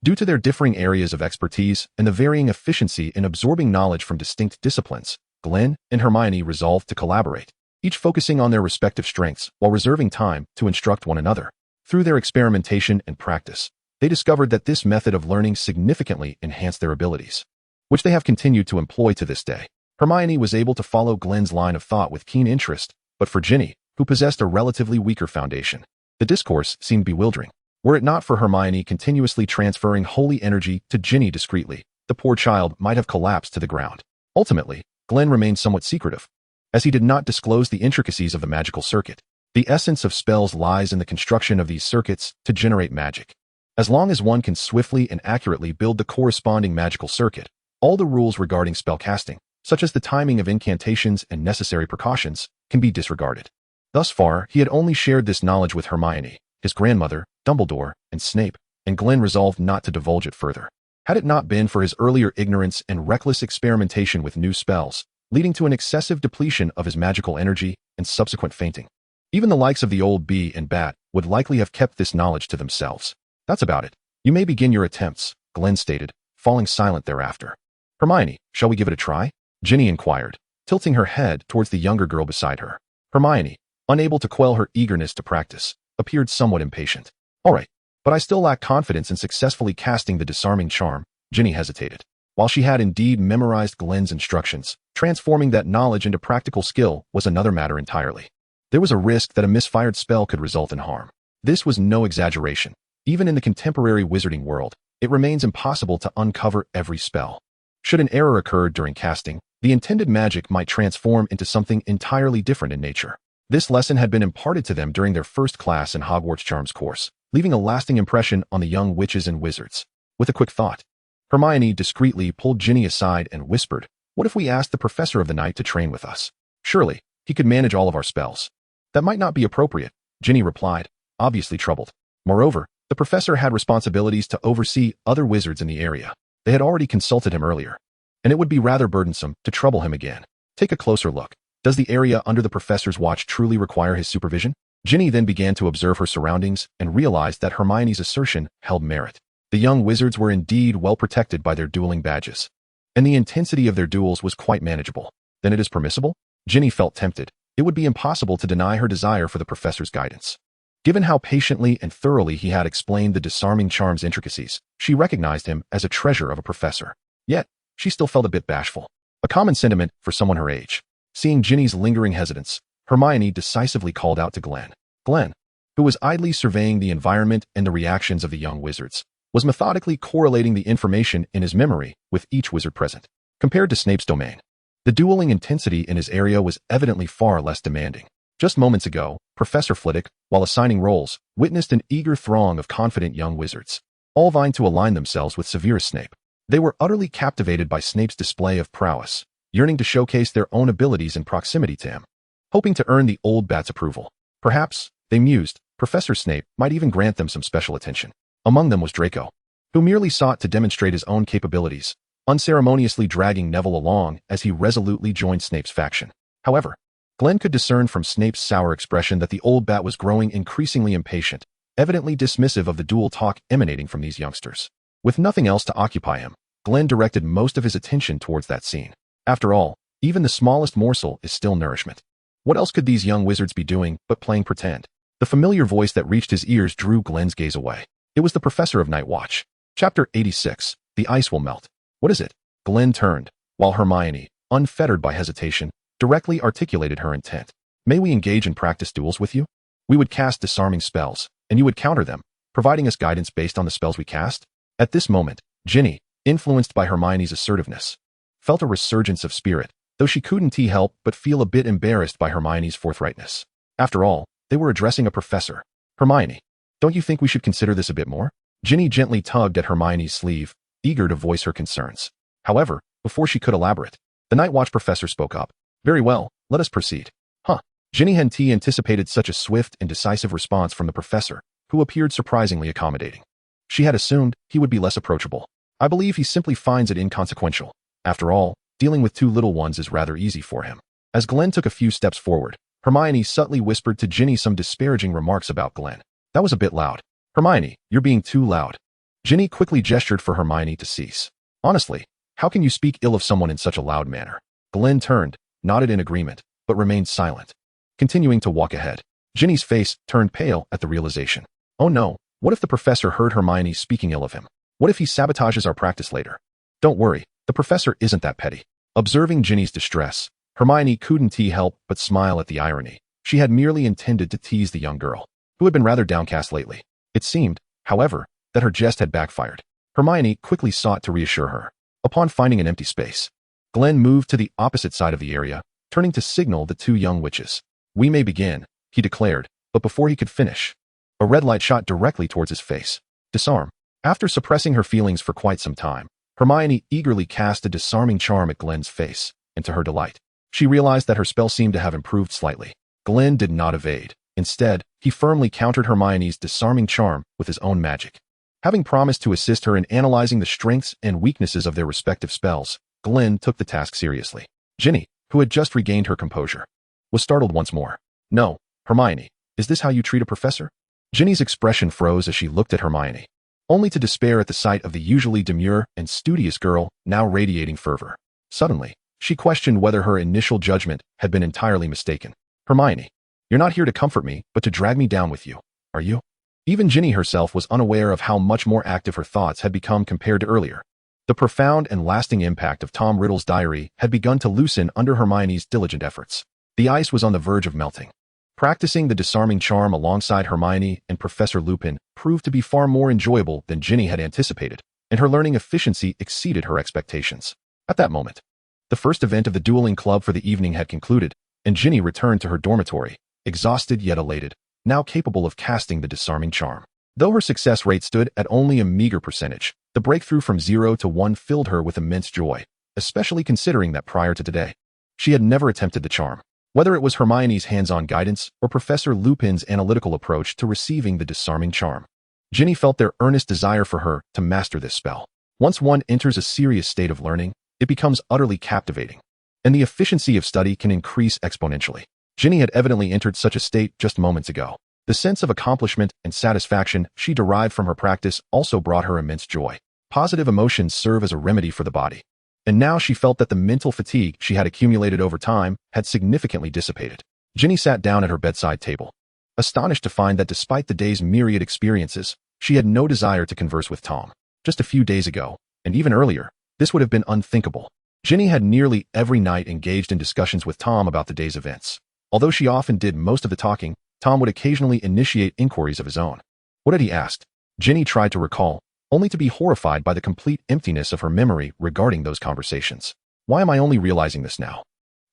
Due to their differing areas of expertise and the varying efficiency in absorbing knowledge from distinct disciplines, Glen and Hermione resolved to collaborate, each focusing on their respective strengths while reserving time to instruct one another. Through their experimentation and practice, they discovered that this method of learning significantly enhanced their abilities, which they have continued to employ to this day. Hermione was able to follow Glen's line of thought with keen interest, but for Ginny, who possessed a relatively weaker foundation, the discourse seemed bewildering. Were it not for Hermione continuously transferring holy energy to Ginny discreetly, the poor child might have collapsed to the ground. Ultimately, Glen remained somewhat secretive, as he did not disclose the intricacies of the magical circuit. The essence of spells lies in the construction of these circuits to generate magic. As long as one can swiftly and accurately build the corresponding magical circuit, all the rules regarding spellcasting, such as the timing of incantations and necessary precautions, can be disregarded. Thus far, he had only shared this knowledge with Hermione, his grandmother, Dumbledore, and Snape, and Glen resolved not to divulge it further. Had it not been for his earlier ignorance and reckless experimentation with new spells, leading to an excessive depletion of his magical energy and subsequent fainting, even the likes of the old bee and bat would likely have kept this knowledge to themselves. That's about it. You may begin your attempts, Glen stated, falling silent thereafter. Hermione, shall we give it a try? Ginny inquired, tilting her head towards the younger girl beside her. Hermione, unable to quell her eagerness to practice, appeared somewhat impatient. All right, but I still lack confidence in successfully casting the disarming charm. Ginny hesitated. While she had indeed memorized Glen's instructions, transforming that knowledge into practical skill was another matter entirely. There was a risk that a misfired spell could result in harm. This was no exaggeration. Even in the contemporary wizarding world, it remains impossible to uncover every spell. Should an error occur during casting, the intended magic might transform into something entirely different in nature. This lesson had been imparted to them during their first class in Hogwarts Charms course, leaving a lasting impression on the young witches and wizards. With a quick thought, Hermione discreetly pulled Ginny aside and whispered, "What if we asked the Professor of the Night to train with us? Surely, he could manage all of our spells." "That might not be appropriate," Ginny replied, obviously troubled. Moreover, the professor had responsibilities to oversee other wizards in the area. They had already consulted him earlier, and it would be rather burdensome to trouble him again. Take a closer look. Does the area under the professor's watch truly require his supervision? Ginny then began to observe her surroundings and realized that Hermione's assertion held merit. The young wizards were indeed well protected by their dueling badges, and the intensity of their duels was quite manageable. Then it is permissible? Ginny felt tempted. It would be impossible to deny her desire for the professor's guidance. Given how patiently and thoroughly he had explained the disarming charm's intricacies, she recognized him as a treasure of a professor. Yet, she still felt a bit bashful. A common sentiment for someone her age. Seeing Ginny's lingering hesitance, Hermione decisively called out to Glen. Glen, who was idly surveying the environment and the reactions of the young wizards, was methodically correlating the information in his memory with each wizard present. Compared to Snape's domain, the dueling intensity in his area was evidently far less demanding. Just moments ago, Professor Flitwick, while assigning roles, witnessed an eager throng of confident young wizards, all vying to align themselves with Severus Snape. They were utterly captivated by Snape's display of prowess, yearning to showcase their own abilities in proximity to him, hoping to earn the old bat's approval. Perhaps, they mused, Professor Snape might even grant them some special attention. Among them was Draco, who merely sought to demonstrate his own capabilities, unceremoniously dragging Neville along as he resolutely joined Snape's faction. However, Glen could discern from Snape's sour expression that the old bat was growing increasingly impatient, evidently dismissive of the dual talk emanating from these youngsters. With nothing else to occupy him, Glen directed most of his attention towards that scene. After all, even the smallest morsel is still nourishment. What else could these young wizards be doing but playing pretend? The familiar voice that reached his ears drew Glen's gaze away. It was the Professor of Night Watch. Chapter 86, The Ice Will Melt. What is it? Glen turned, while Hermione, unfettered by hesitation, directly articulated her intent. May we engage in practice duels with you? We would cast disarming spells, and you would counter them, providing us guidance based on the spells we cast? At this moment, Ginny, influenced by Hermione's assertiveness, felt a resurgence of spirit, though she couldn't help but feel a bit embarrassed by Hermione's forthrightness. After all, they were addressing a professor. Hermione, don't you think we should consider this a bit more? Ginny gently tugged at Hermione's sleeve, eager to voice her concerns. However, before she could elaborate, the Night Watch professor spoke up. Very well, let us proceed. Ginny hadn't anticipated such a swift and decisive response from the professor, who appeared surprisingly accommodating. She had assumed he would be less approachable. I believe he simply finds it inconsequential. After all, dealing with two little ones is rather easy for him. As Glen took a few steps forward, Hermione subtly whispered to Ginny some disparaging remarks about Glen. That was a bit loud. Hermione, you're being too loud. Ginny quickly gestured for Hermione to cease. Honestly, how can you speak ill of someone in such a loud manner? Glen turned, nodded in agreement, but remained silent, continuing to walk ahead. Ginny's face turned pale at the realization. Oh no, what if the professor heard Hermione speaking ill of him? What if he sabotages our practice later? Don't worry, the professor isn't that petty. Observing Ginny's distress, Hermione couldn't help but smile at the irony. She had merely intended to tease the young girl, who had been rather downcast lately. It seemed, however, that her jest had backfired. Hermione quickly sought to reassure her. Upon finding an empty space, Glen moved to the opposite side of the area, turning to signal the two young witches. "We may begin," he declared, but before he could finish, a red light shot directly towards his face. Disarm. After suppressing her feelings for quite some time, Hermione eagerly cast a disarming charm at Glen's face, and to her delight, she realized that her spell seemed to have improved slightly. Glen did not evade. Instead, he firmly countered Hermione's disarming charm with his own magic. Having promised to assist her in analyzing the strengths and weaknesses of their respective spells, Glen took the task seriously. Ginny, who had just regained her composure, was startled once more. "No, Hermione, is this how you treat a professor?" Ginny's expression froze as she looked at Hermione, only to despair at the sight of the usually demure and studious girl now radiating fervor. Suddenly, she questioned whether her initial judgment had been entirely mistaken. "Hermione, you're not here to comfort me, but to drag me down with you, are you?" Even Ginny herself was unaware of how much more active her thoughts had become compared to earlier. The profound and lasting impact of Tom Riddle's diary had begun to loosen under Hermione's diligent efforts. The ice was on the verge of melting. Practicing the disarming charm alongside Hermione and Professor Lupin proved to be far more enjoyable than Ginny had anticipated, and her learning efficiency exceeded her expectations. At that moment, the first event of the dueling club for the evening had concluded, and Ginny returned to her dormitory, exhausted yet elated, now capable of casting the disarming charm. Though her success rate stood at only a meager percentage, the breakthrough from 0 to 1 filled her with immense joy, especially considering that prior to today, she had never attempted the charm. Whether it was Hermione's hands-on guidance or Professor Lupin's analytical approach to receiving the disarming charm, Ginny felt their earnest desire for her to master this spell. Once one enters a serious state of learning, it becomes utterly captivating, and the efficiency of study can increase exponentially. Ginny had evidently entered such a state just moments ago. The sense of accomplishment and satisfaction she derived from her practice also brought her immense joy. Positive emotions serve as a remedy for the body, and now she felt that the mental fatigue she had accumulated over time had significantly dissipated. Ginny sat down at her bedside table, astonished to find that despite the day's myriad experiences, she had no desire to converse with Tom. Just a few days ago, and even earlier, this would have been unthinkable. Ginny had nearly every night engaged in discussions with Tom about the day's events. Although she often did most of the talking, Tom would occasionally initiate inquiries of his own. What had he asked? Ginny tried to recall, only to be horrified by the complete emptiness of her memory regarding those conversations. Why am I only realizing this now?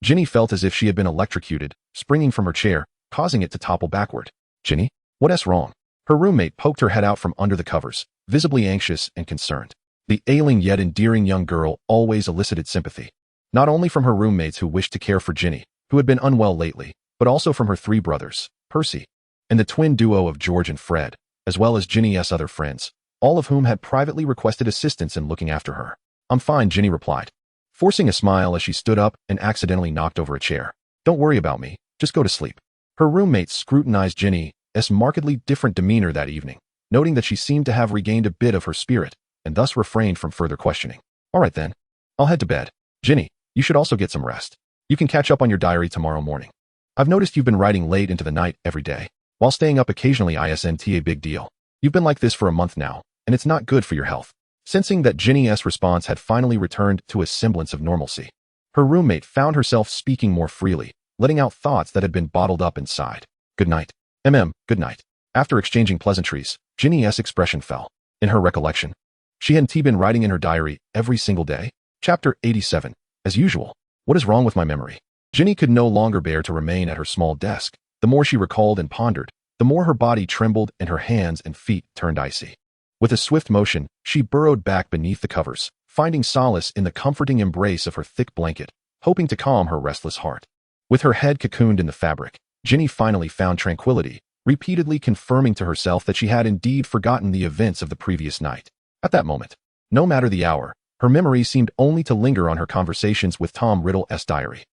Ginny felt as if she had been electrocuted, springing from her chair, causing it to topple backward. "Ginny, what's wrong?" Her roommate poked her head out from under the covers, visibly anxious and concerned. The ailing yet endearing young girl always elicited sympathy, not only from her roommates who wished to care for Ginny, who had been unwell lately, but also from her three brothers, Percy, and the twin duo of George and Fred, as well as Ginny's other friends, all of whom had privately requested assistance in looking after her. "I'm fine," Ginny replied, forcing a smile as she stood up and accidentally knocked over a chair. "Don't worry about me, just go to sleep." Her roommates scrutinized Ginny's markedly different demeanor that evening, noting that she seemed to have regained a bit of her spirit, and thus refrained from further questioning. "All right then, I'll head to bed. Ginny, you should also get some rest. You can catch up on your diary tomorrow morning. I've noticed you've been writing late into the night every day, while staying up occasionally isn't a big deal. You've been like this for a month now, and it's not good for your health." Sensing that Ginny's response had finally returned to a semblance of normalcy, her roommate found herself speaking more freely, letting out thoughts that had been bottled up inside. "Good night. Good night." After exchanging pleasantries, Ginny's expression fell. In her recollection, she had been writing in her diary every single day. Chapter 87. As usual. What is wrong with my memory? Ginny could no longer bear to remain at her small desk. The more she recalled and pondered, the more her body trembled and her hands and feet turned icy. With a swift motion, she burrowed back beneath the covers, finding solace in the comforting embrace of her thick blanket, hoping to calm her restless heart. With her head cocooned in the fabric, Ginny finally found tranquility, repeatedly confirming to herself that she had indeed forgotten the events of the previous night. At that moment, no matter the hour, her memory seemed only to linger on her conversations with Tom Riddle's diary.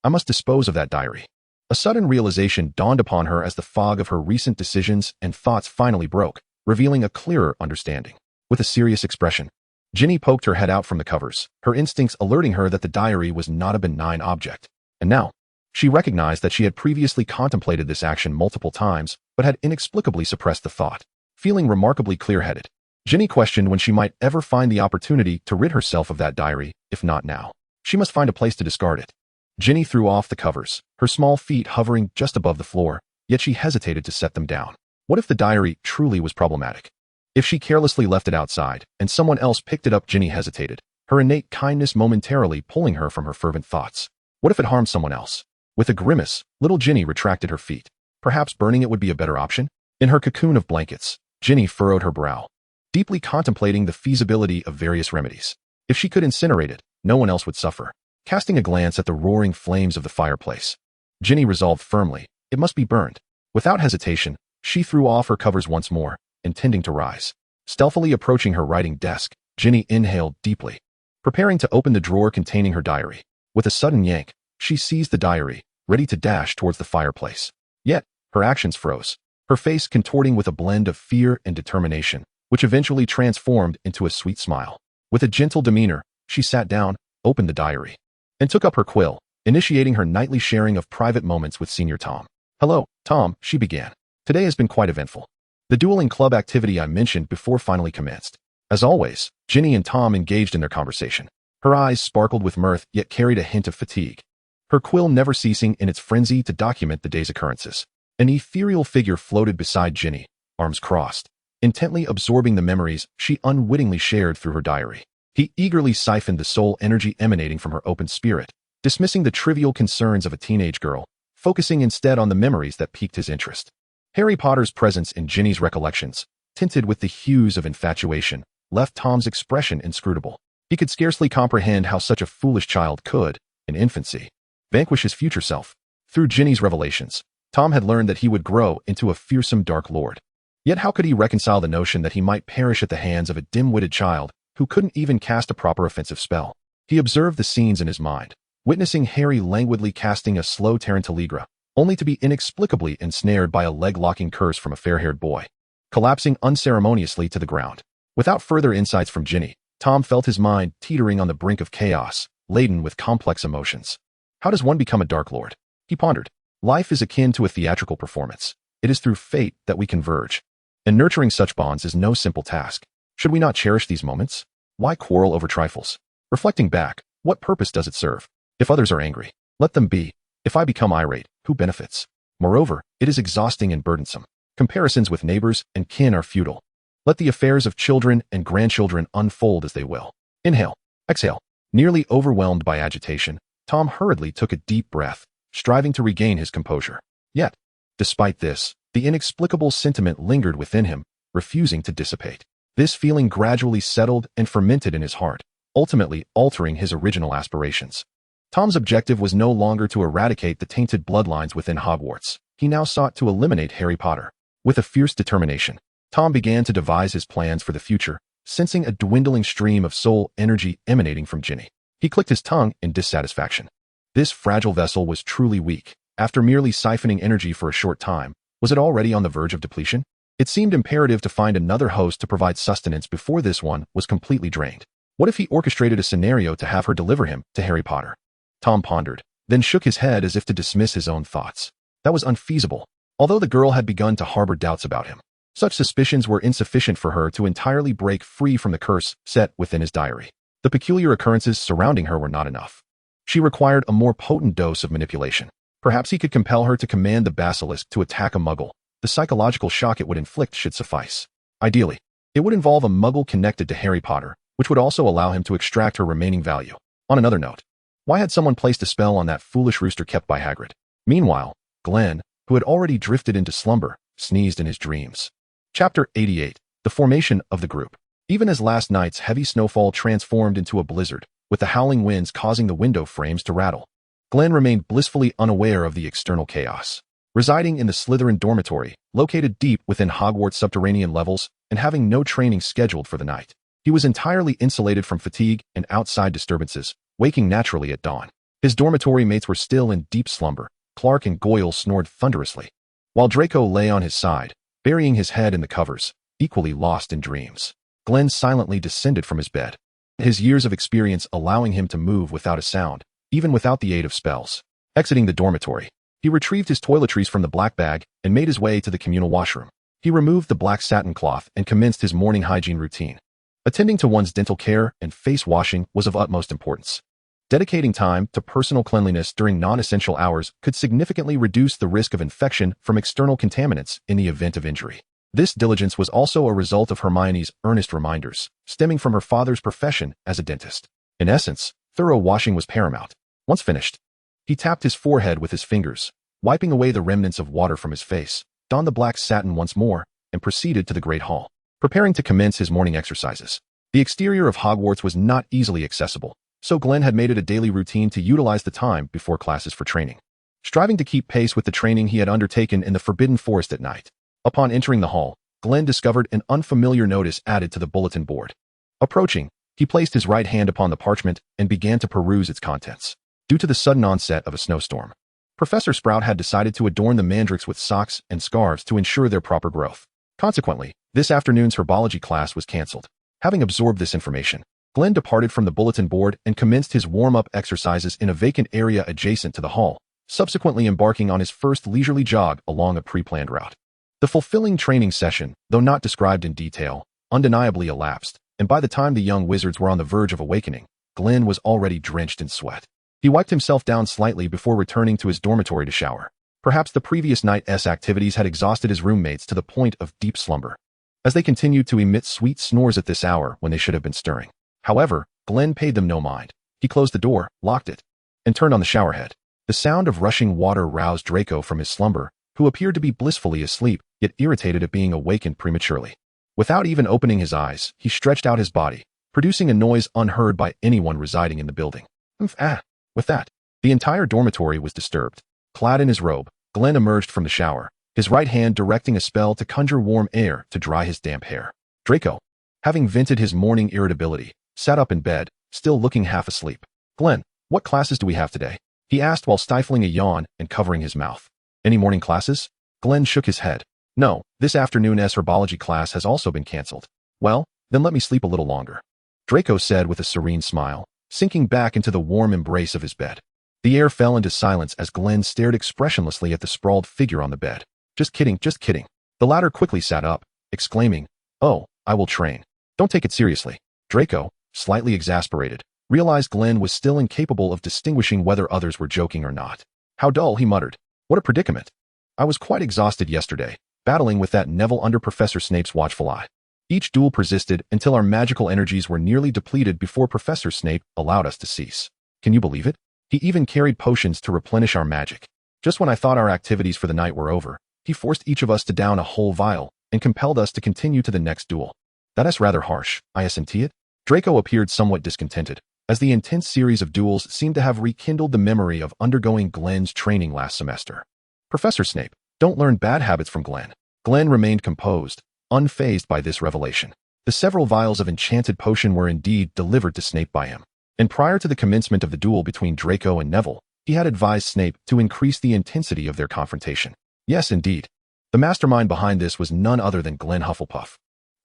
I must dispose of that diary. A sudden realization dawned upon her as the fog of her recent decisions and thoughts finally broke, revealing a clearer understanding. With a serious expression, Ginny poked her head out from the covers, her instincts alerting her that the diary was not a benign object. And now, she recognized that she had previously contemplated this action multiple times, but had inexplicably suppressed the thought. Feeling remarkably clear-headed, Ginny questioned when she might ever find the opportunity to rid herself of that diary, if not now. She must find a place to discard it. Ginny threw off the covers, her small feet hovering just above the floor, yet she hesitated to set them down. What if the diary truly was problematic? If she carelessly left it outside and someone else picked it up, Ginny hesitated, her innate kindness momentarily pulling her from her fervent thoughts. What if it harmed someone else? With a grimace, little Ginny retracted her feet. Perhaps burning it would be a better option? In her cocoon of blankets, Ginny furrowed her brow, deeply contemplating the feasibility of various remedies. If she could incinerate it, no one else would suffer. Casting a glance at the roaring flames of the fireplace, Ginny resolved firmly, it must be burned. Without hesitation, she threw off her covers once more, intending to rise. Stealthily approaching her writing desk, Ginny inhaled deeply, preparing to open the drawer containing her diary. With a sudden yank, she seized the diary, ready to dash towards the fireplace. Yet, her actions froze, her face contorting with a blend of fear and determination, which eventually transformed into a sweet smile. With a gentle demeanor, she sat down, opened the diary, and took up her quill, initiating her nightly sharing of private moments with Senior Tom. "Hello, Tom," she began. "Today has been quite eventful. The dueling club activity I mentioned before finally commenced." As always, Ginny and Tom engaged in their conversation. Her eyes sparkled with mirth yet carried a hint of fatigue, her quill never ceasing in its frenzy to document the day's occurrences. An ethereal figure floated beside Ginny, arms crossed, intently absorbing the memories she unwittingly shared through her diary. He eagerly siphoned the soul energy emanating from her open spirit, dismissing the trivial concerns of a teenage girl, focusing instead on the memories that piqued his interest. Harry Potter's presence in Ginny's recollections, tinted with the hues of infatuation, left Tom's expression inscrutable. He could scarcely comprehend how such a foolish child could, in infancy, vanquish his future self. Through Ginny's revelations, Tom had learned that he would grow into a fearsome Dark Lord. Yet how could he reconcile the notion that he might perish at the hands of a dim-witted child who couldn't even cast a proper offensive spell? He observed the scenes in his mind, witnessing Harry languidly casting a slow Tarantaligra, only to be inexplicably ensnared by a leg-locking curse from a fair-haired boy, collapsing unceremoniously to the ground. Without further insights from Ginny, Tom felt his mind teetering on the brink of chaos, laden with complex emotions. How does one become a Dark Lord? He pondered. Life is akin to a theatrical performance. It is through fate that we converge, and nurturing such bonds is no simple task. Should we not cherish these moments? Why quarrel over trifles? Reflecting back, what purpose does it serve? If others are angry, let them be. If I become irate, who benefits? Moreover, it is exhausting and burdensome. Comparisons with neighbors and kin are futile. Let the affairs of children and grandchildren unfold as they will. Inhale, exhale. Nearly overwhelmed by agitation, Tom hurriedly took a deep breath, striving to regain his composure. Yet, despite this, the inexplicable sentiment lingered within him, refusing to dissipate. This feeling gradually settled and fermented in his heart, ultimately altering his original aspirations. Tom's objective was no longer to eradicate the tainted bloodlines within Hogwarts. He now sought to eliminate Harry Potter. With a fierce determination, Tom began to devise his plans for the future, sensing a dwindling stream of soul energy emanating from Ginny. He clicked his tongue in dissatisfaction. This fragile vessel was truly weak. After merely siphoning energy for a short time, was it already on the verge of depletion? It seemed imperative to find another host to provide sustenance before this one was completely drained. What if he orchestrated a scenario to have her deliver him to Harry Potter? Tom pondered, then shook his head as if to dismiss his own thoughts. That was unfeasible. Although the girl had begun to harbor doubts about him, such suspicions were insufficient for her to entirely break free from the curse set within his diary. The peculiar occurrences surrounding her were not enough. She required a more potent dose of manipulation. Perhaps he could compel her to command the Basilisk to attack a Muggle. The psychological shock it would inflict should suffice. Ideally, it would involve a Muggle connected to Harry Potter, which would also allow him to extract her remaining value. On another note, why had someone placed a spell on that foolish rooster kept by Hagrid? Meanwhile, Glen, who had already drifted into slumber, sneezed in his dreams. Chapter 88. The Formation of the Group. Even as last night's heavy snowfall transformed into a blizzard, with the howling winds causing the window frames to rattle, Glen remained blissfully unaware of the external chaos. Residing in the Slytherin dormitory, located deep within Hogwarts' subterranean levels, and having no training scheduled for the night, he was entirely insulated from fatigue and outside disturbances, waking naturally at dawn. His dormitory mates were still in deep slumber. Clark and Goyle snored thunderously, while Draco lay on his side, burying his head in the covers, equally lost in dreams. Glen silently descended from his bed, his years of experience allowing him to move without a sound, even without the aid of spells. Exiting the dormitory, he retrieved his toiletries from the black bag and made his way to the communal washroom. He removed the black satin cloth and commenced his morning hygiene routine. Attending to one's dental care and face washing was of utmost importance. Dedicating time to personal cleanliness during non-essential hours could significantly reduce the risk of infection from external contaminants in the event of injury. This diligence was also a result of Hermione's earnest reminders, stemming from her father's profession as a dentist. In essence, thorough washing was paramount. Once finished, he tapped his forehead with his fingers, wiping away the remnants of water from his face, donned the black satin once more, and proceeded to the Great Hall, preparing to commence his morning exercises. The exterior of Hogwarts was not easily accessible, so Glen had made it a daily routine to utilize the time before classes for training, striving to keep pace with the training he had undertaken in the Forbidden Forest at night. Upon entering the hall, Glen discovered an unfamiliar notice added to the bulletin board. Approaching, he placed his right hand upon the parchment and began to peruse its contents. Due to the sudden onset of a snowstorm, Professor Sprout had decided to adorn the mandrakes with socks and scarves to ensure their proper growth. Consequently, this afternoon's herbology class was cancelled. Having absorbed this information, Glen departed from the bulletin board and commenced his warm-up exercises in a vacant area adjacent to the hall, subsequently embarking on his first leisurely jog along a pre-planned route. The fulfilling training session, though not described in detail, undeniably elapsed, and by the time the young wizards were on the verge of awakening, Glen was already drenched in sweat. He wiped himself down slightly before returning to his dormitory to shower. Perhaps the previous night's activities had exhausted his roommates to the point of deep slumber, as they continued to emit sweet snores at this hour when they should have been stirring. However, Glen paid them no mind. He closed the door, locked it, and turned on the showerhead. The sound of rushing water roused Draco from his slumber, who appeared to be blissfully asleep, yet irritated at being awakened prematurely. Without even opening his eyes, he stretched out his body, producing a noise unheard by anyone residing in the building. With that, the entire dormitory was disturbed. Clad in his robe, Glen emerged from the shower, his right hand directing a spell to conjure warm air to dry his damp hair. Draco, having vented his morning irritability, sat up in bed, still looking half asleep. Glen, what classes do we have today? He asked while stifling a yawn and covering his mouth. Any morning classes? Glen shook his head. No, this afternoon's herbology class has also been cancelled. Well, then let me sleep a little longer, Draco said with a serene smile, sinking back into the warm embrace of his bed. The air fell into silence as Glen stared expressionlessly at the sprawled figure on the bed. Just kidding, just kidding. The latter quickly sat up, exclaiming, "Oh, I will train. Don't take it seriously." Draco, slightly exasperated, realized Glen was still incapable of distinguishing whether others were joking or not. How dull, he muttered. What a predicament. I was quite exhausted yesterday, battling with that Neville under Professor Snape's watchful eye. Each duel persisted until our magical energies were nearly depleted before Professor Snape allowed us to cease. Can you believe it? He even carried potions to replenish our magic. Just when I thought our activities for the night were over, he forced each of us to down a whole vial and compelled us to continue to the next duel. That's rather harsh, I assented. Draco appeared somewhat discontented, as the intense series of duels seemed to have rekindled the memory of undergoing Glen's training last semester. Professor Snape, don't learn bad habits from Glen. Glen remained composed, unfazed by this revelation. The several vials of enchanted potion were indeed delivered to Snape by him, and prior to the commencement of the duel between Draco and Neville, he had advised Snape to increase the intensity of their confrontation. Yes, indeed. The mastermind behind this was none other than Glen Hufflepuff.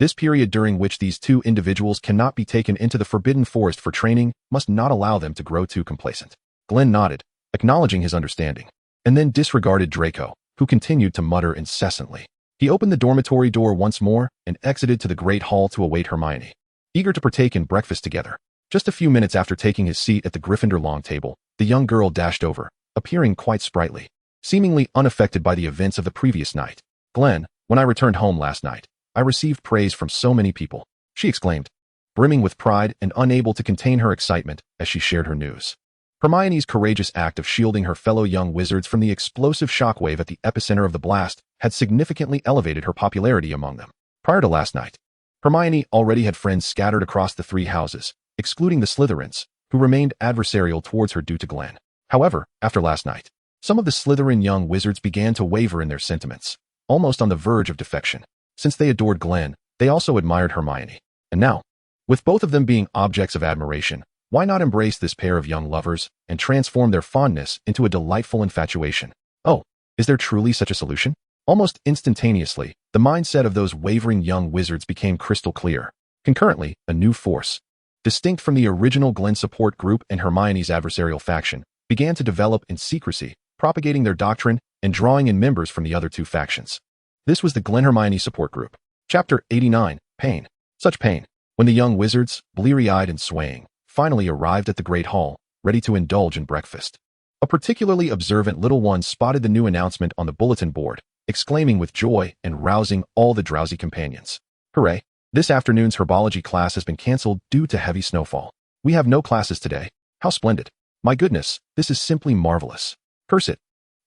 This period during which these two individuals cannot be taken into the Forbidden Forest for training must not allow them to grow too complacent. Glen nodded, acknowledging his understanding, and then disregarded Draco, who continued to mutter incessantly. He opened the dormitory door once more and exited to the Great Hall to await Hermione, eager to partake in breakfast together. Just a few minutes after taking his seat at the Gryffindor long table, the young girl dashed over, appearing quite sprightly, seemingly unaffected by the events of the previous night. Glen, when I returned home last night, I received praise from so many people, she exclaimed, brimming with pride and unable to contain her excitement as she shared her news. Hermione's courageous act of shielding her fellow young wizards from the explosive shockwave at the epicenter of the blast had significantly elevated her popularity among them. Prior to last night, Hermione already had friends scattered across the three houses, excluding the Slytherins, who remained adversarial towards her due to Glen. However, after last night, some of the Slytherin young wizards began to waver in their sentiments, almost on the verge of defection. Since they adored Glen, they also admired Hermione. And now, with both of them being objects of admiration, why not embrace this pair of young lovers and transform their fondness into a delightful infatuation? Oh, is there truly such a solution? Almost instantaneously, the mindset of those wavering young wizards became crystal clear. Concurrently, a new force, distinct from the original Glen support group and Hermione's adversarial faction, began to develop in secrecy, propagating their doctrine and drawing in members from the other two factions. This was the Glen Hermione support group. Chapter 89, Pain. Such pain. When the young wizards, bleary-eyed and swaying, finally arrived at the Great Hall, ready to indulge in breakfast. A particularly observant little one spotted the new announcement on the bulletin board exclaiming with joy and rousing all the drowsy companions. Hooray! This afternoon's herbology class has been cancelled due to heavy snowfall. We have no classes today. How splendid. My goodness, this is simply marvelous. Curse it.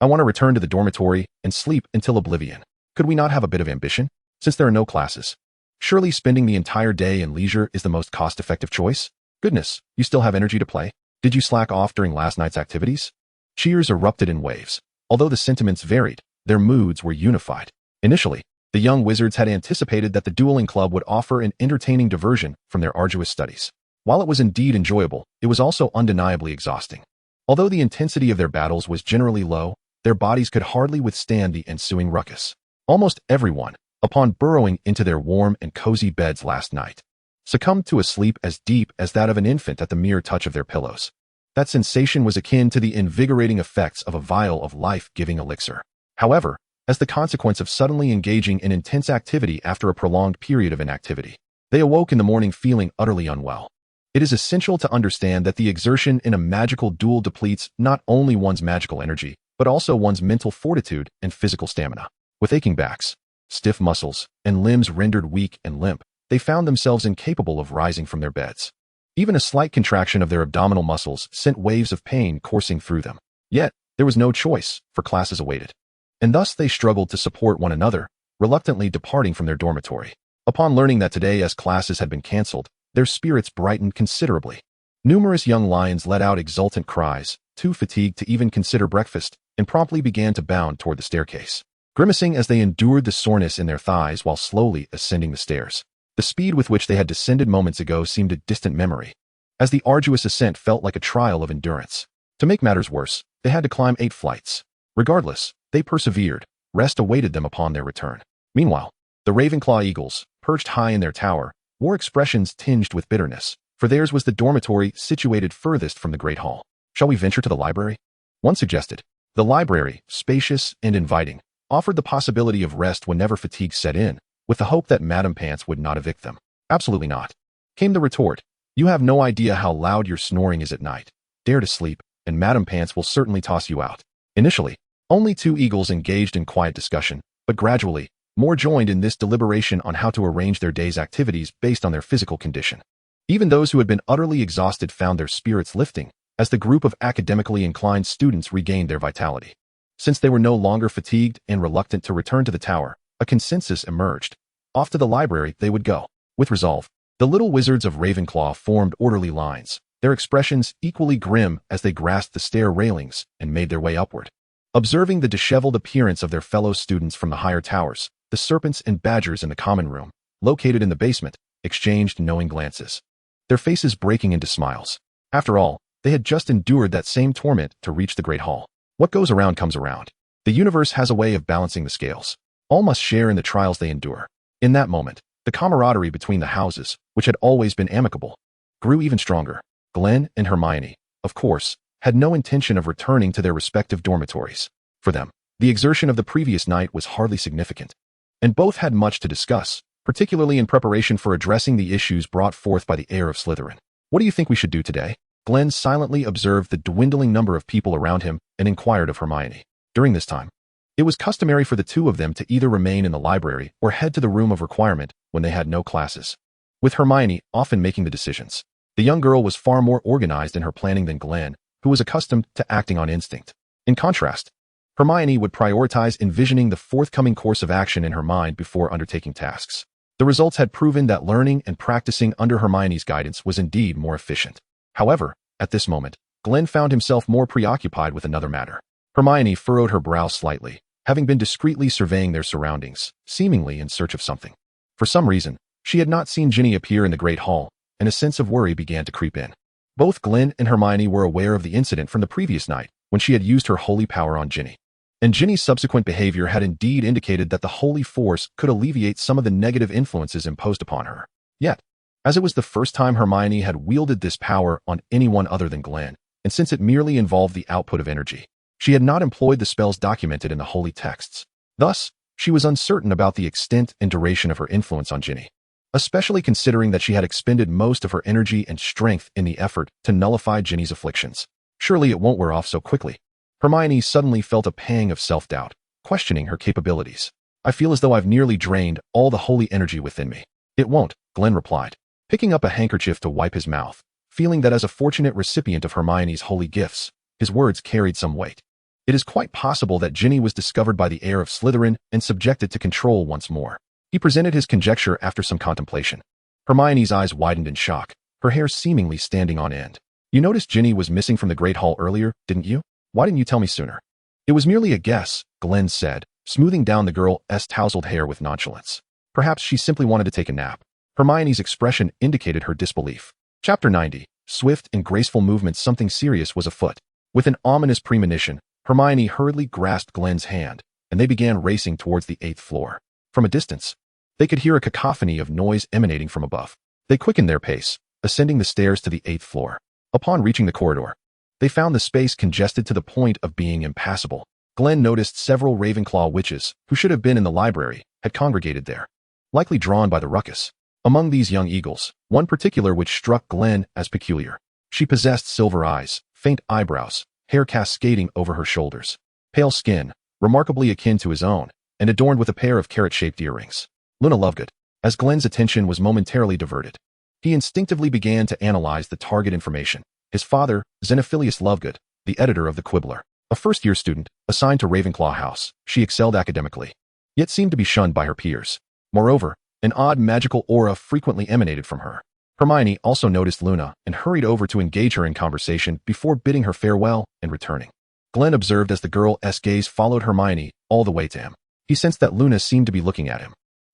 I want to return to the dormitory and sleep until oblivion. Could we not have a bit of ambition? Since there are no classes. Surely spending the entire day in leisure is the most cost-effective choice? Goodness, you still have energy to play? Did you slack off during last night's activities? Cheers erupted in waves. Although the sentiments varied, their moods were unified. Initially, the young wizards had anticipated that the dueling club would offer an entertaining diversion from their arduous studies. While it was indeed enjoyable, it was also undeniably exhausting. Although the intensity of their battles was generally low, their bodies could hardly withstand the ensuing ruckus. Almost everyone, upon burrowing into their warm and cozy beds last night, succumbed to a sleep as deep as that of an infant at the mere touch of their pillows. That sensation was akin to the invigorating effects of a vial of life-giving elixir. However, as the consequence of suddenly engaging in intense activity after a prolonged period of inactivity, they awoke in the morning feeling utterly unwell. It is essential to understand that the exertion in a magical duel depletes not only one's magical energy, but also one's mental fortitude and physical stamina. With aching backs, stiff muscles, and limbs rendered weak and limp, they found themselves incapable of rising from their beds. Even a slight contraction of their abdominal muscles sent waves of pain coursing through them. Yet, there was no choice, for classes awaited. And thus they struggled to support one another, reluctantly departing from their dormitory. Upon learning that today as classes had been cancelled, their spirits brightened considerably. Numerous young lions let out exultant cries, too fatigued to even consider breakfast, and promptly began to bound toward the staircase, grimacing as they endured the soreness in their thighs while slowly ascending the stairs. The speed with which they had descended moments ago seemed a distant memory, as the arduous ascent felt like a trial of endurance. To make matters worse, they had to climb 8 flights. Regardless, they persevered. Rest awaited them upon their return. Meanwhile, the Ravenclaw eagles, perched high in their tower, wore expressions tinged with bitterness, for theirs was the dormitory situated furthest from the Great Hall. Shall we venture to the library? One suggested. The library, spacious and inviting, offered the possibility of rest whenever fatigue set in, with the hope that Madame Pants would not evict them. Absolutely not. Came the retort. You have no idea how loud your snoring is at night. Dare to sleep, and Madame Pants will certainly toss you out. Initially, only 2 eagles engaged in quiet discussion, but gradually, more joined in this deliberation on how to arrange their day's activities based on their physical condition. Even those who had been utterly exhausted found their spirits lifting, as the group of academically inclined students regained their vitality. Since they were no longer fatigued and reluctant to return to the tower, a consensus emerged. Off to the library they would go. With resolve, the little wizards of Ravenclaw formed orderly lines, their expressions equally grim as they grasped the stair railings and made their way upward. Observing the disheveled appearance of their fellow students from the higher towers, the serpents and badgers in the common room, located in the basement, exchanged knowing glances, their faces breaking into smiles. After all, they had just endured that same torment to reach the Great Hall. What goes around comes around. The universe has a way of balancing the scales. All must share in the trials they endure. In that moment, the camaraderie between the houses, which had always been amicable, grew even stronger. Glen and Hermione, of course, had no intention of returning to their respective dormitories. For them, the exertion of the previous night was hardly significant, and both had much to discuss, particularly in preparation for addressing the issues brought forth by the heir of Slytherin. What do you think we should do today? Glen silently observed the dwindling number of people around him and inquired of Hermione. During this time, it was customary for the two of them to either remain in the library or head to the room of requirement when they had no classes, with Hermione often making the decisions. The young girl was far more organized in her planning than Glen, who was accustomed to acting on instinct. In contrast, Hermione would prioritize envisioning the forthcoming course of action in her mind before undertaking tasks. The results had proven that learning and practicing under Hermione's guidance was indeed more efficient. However, at this moment, Glen found himself more preoccupied with another matter. Hermione furrowed her brow slightly, having been discreetly surveying their surroundings, seemingly in search of something. For some reason, she had not seen Ginny appear in the Great Hall, and a sense of worry began to creep in. Both Glen and Hermione were aware of the incident from the previous night, when she had used her holy power on Ginny. And Ginny's subsequent behavior had indeed indicated that the holy force could alleviate some of the negative influences imposed upon her. Yet, as it was the first time Hermione had wielded this power on anyone other than Glen, and since it merely involved the output of energy, she had not employed the spells documented in the holy texts. Thus, she was uncertain about the extent and duration of her influence on Ginny, especially considering that she had expended most of her energy and strength in the effort to nullify Ginny's afflictions. Surely it won't wear off so quickly. Hermione suddenly felt a pang of self-doubt, questioning her capabilities. I feel as though I've nearly drained all the holy energy within me. It won't, Glen replied, picking up a handkerchief to wipe his mouth, feeling that as a fortunate recipient of Hermione's holy gifts, his words carried some weight. It is quite possible that Ginny was discovered by the heir of Slytherin and subjected to control once more. He presented his conjecture after some contemplation. Hermione's eyes widened in shock, her hair seemingly standing on end. You noticed Ginny was missing from the Great Hall earlier, didn't you? Why didn't you tell me sooner? It was merely a guess, Glen said, smoothing down the girl's tousled hair with nonchalance. Perhaps she simply wanted to take a nap. Hermione's expression indicated her disbelief. Chapter 90. Swift and graceful movements. Something serious was afoot. With an ominous premonition, Hermione hurriedly grasped Glen's hand, and they began racing towards the 8th floor. From a distance, they could hear a cacophony of noise emanating from above. They quickened their pace, ascending the stairs to the 8th floor. Upon reaching the corridor, they found the space congested to the point of being impassable. Glen noticed several Ravenclaw witches, who should have been in the library, had congregated there, likely drawn by the ruckus. Among these young eagles, one particular which struck Glen as peculiar. She possessed silver eyes, faint eyebrows, hair cascading over her shoulders, pale skin, remarkably akin to his own, and adorned with a pair of carrot-shaped earrings. Luna Lovegood. As Glen's attention was momentarily diverted, he instinctively began to analyze the target information. His father, Xenophilius Lovegood, the editor of the Quibbler, a first-year student, assigned to Ravenclaw House, she excelled academically, yet seemed to be shunned by her peers. Moreover, an odd magical aura frequently emanated from her. Hermione also noticed Luna and hurried over to engage her in conversation before bidding her farewell and returning. Glen observed as the girl's gaze followed Hermione all the way to him. He sensed that Luna seemed to be looking at him.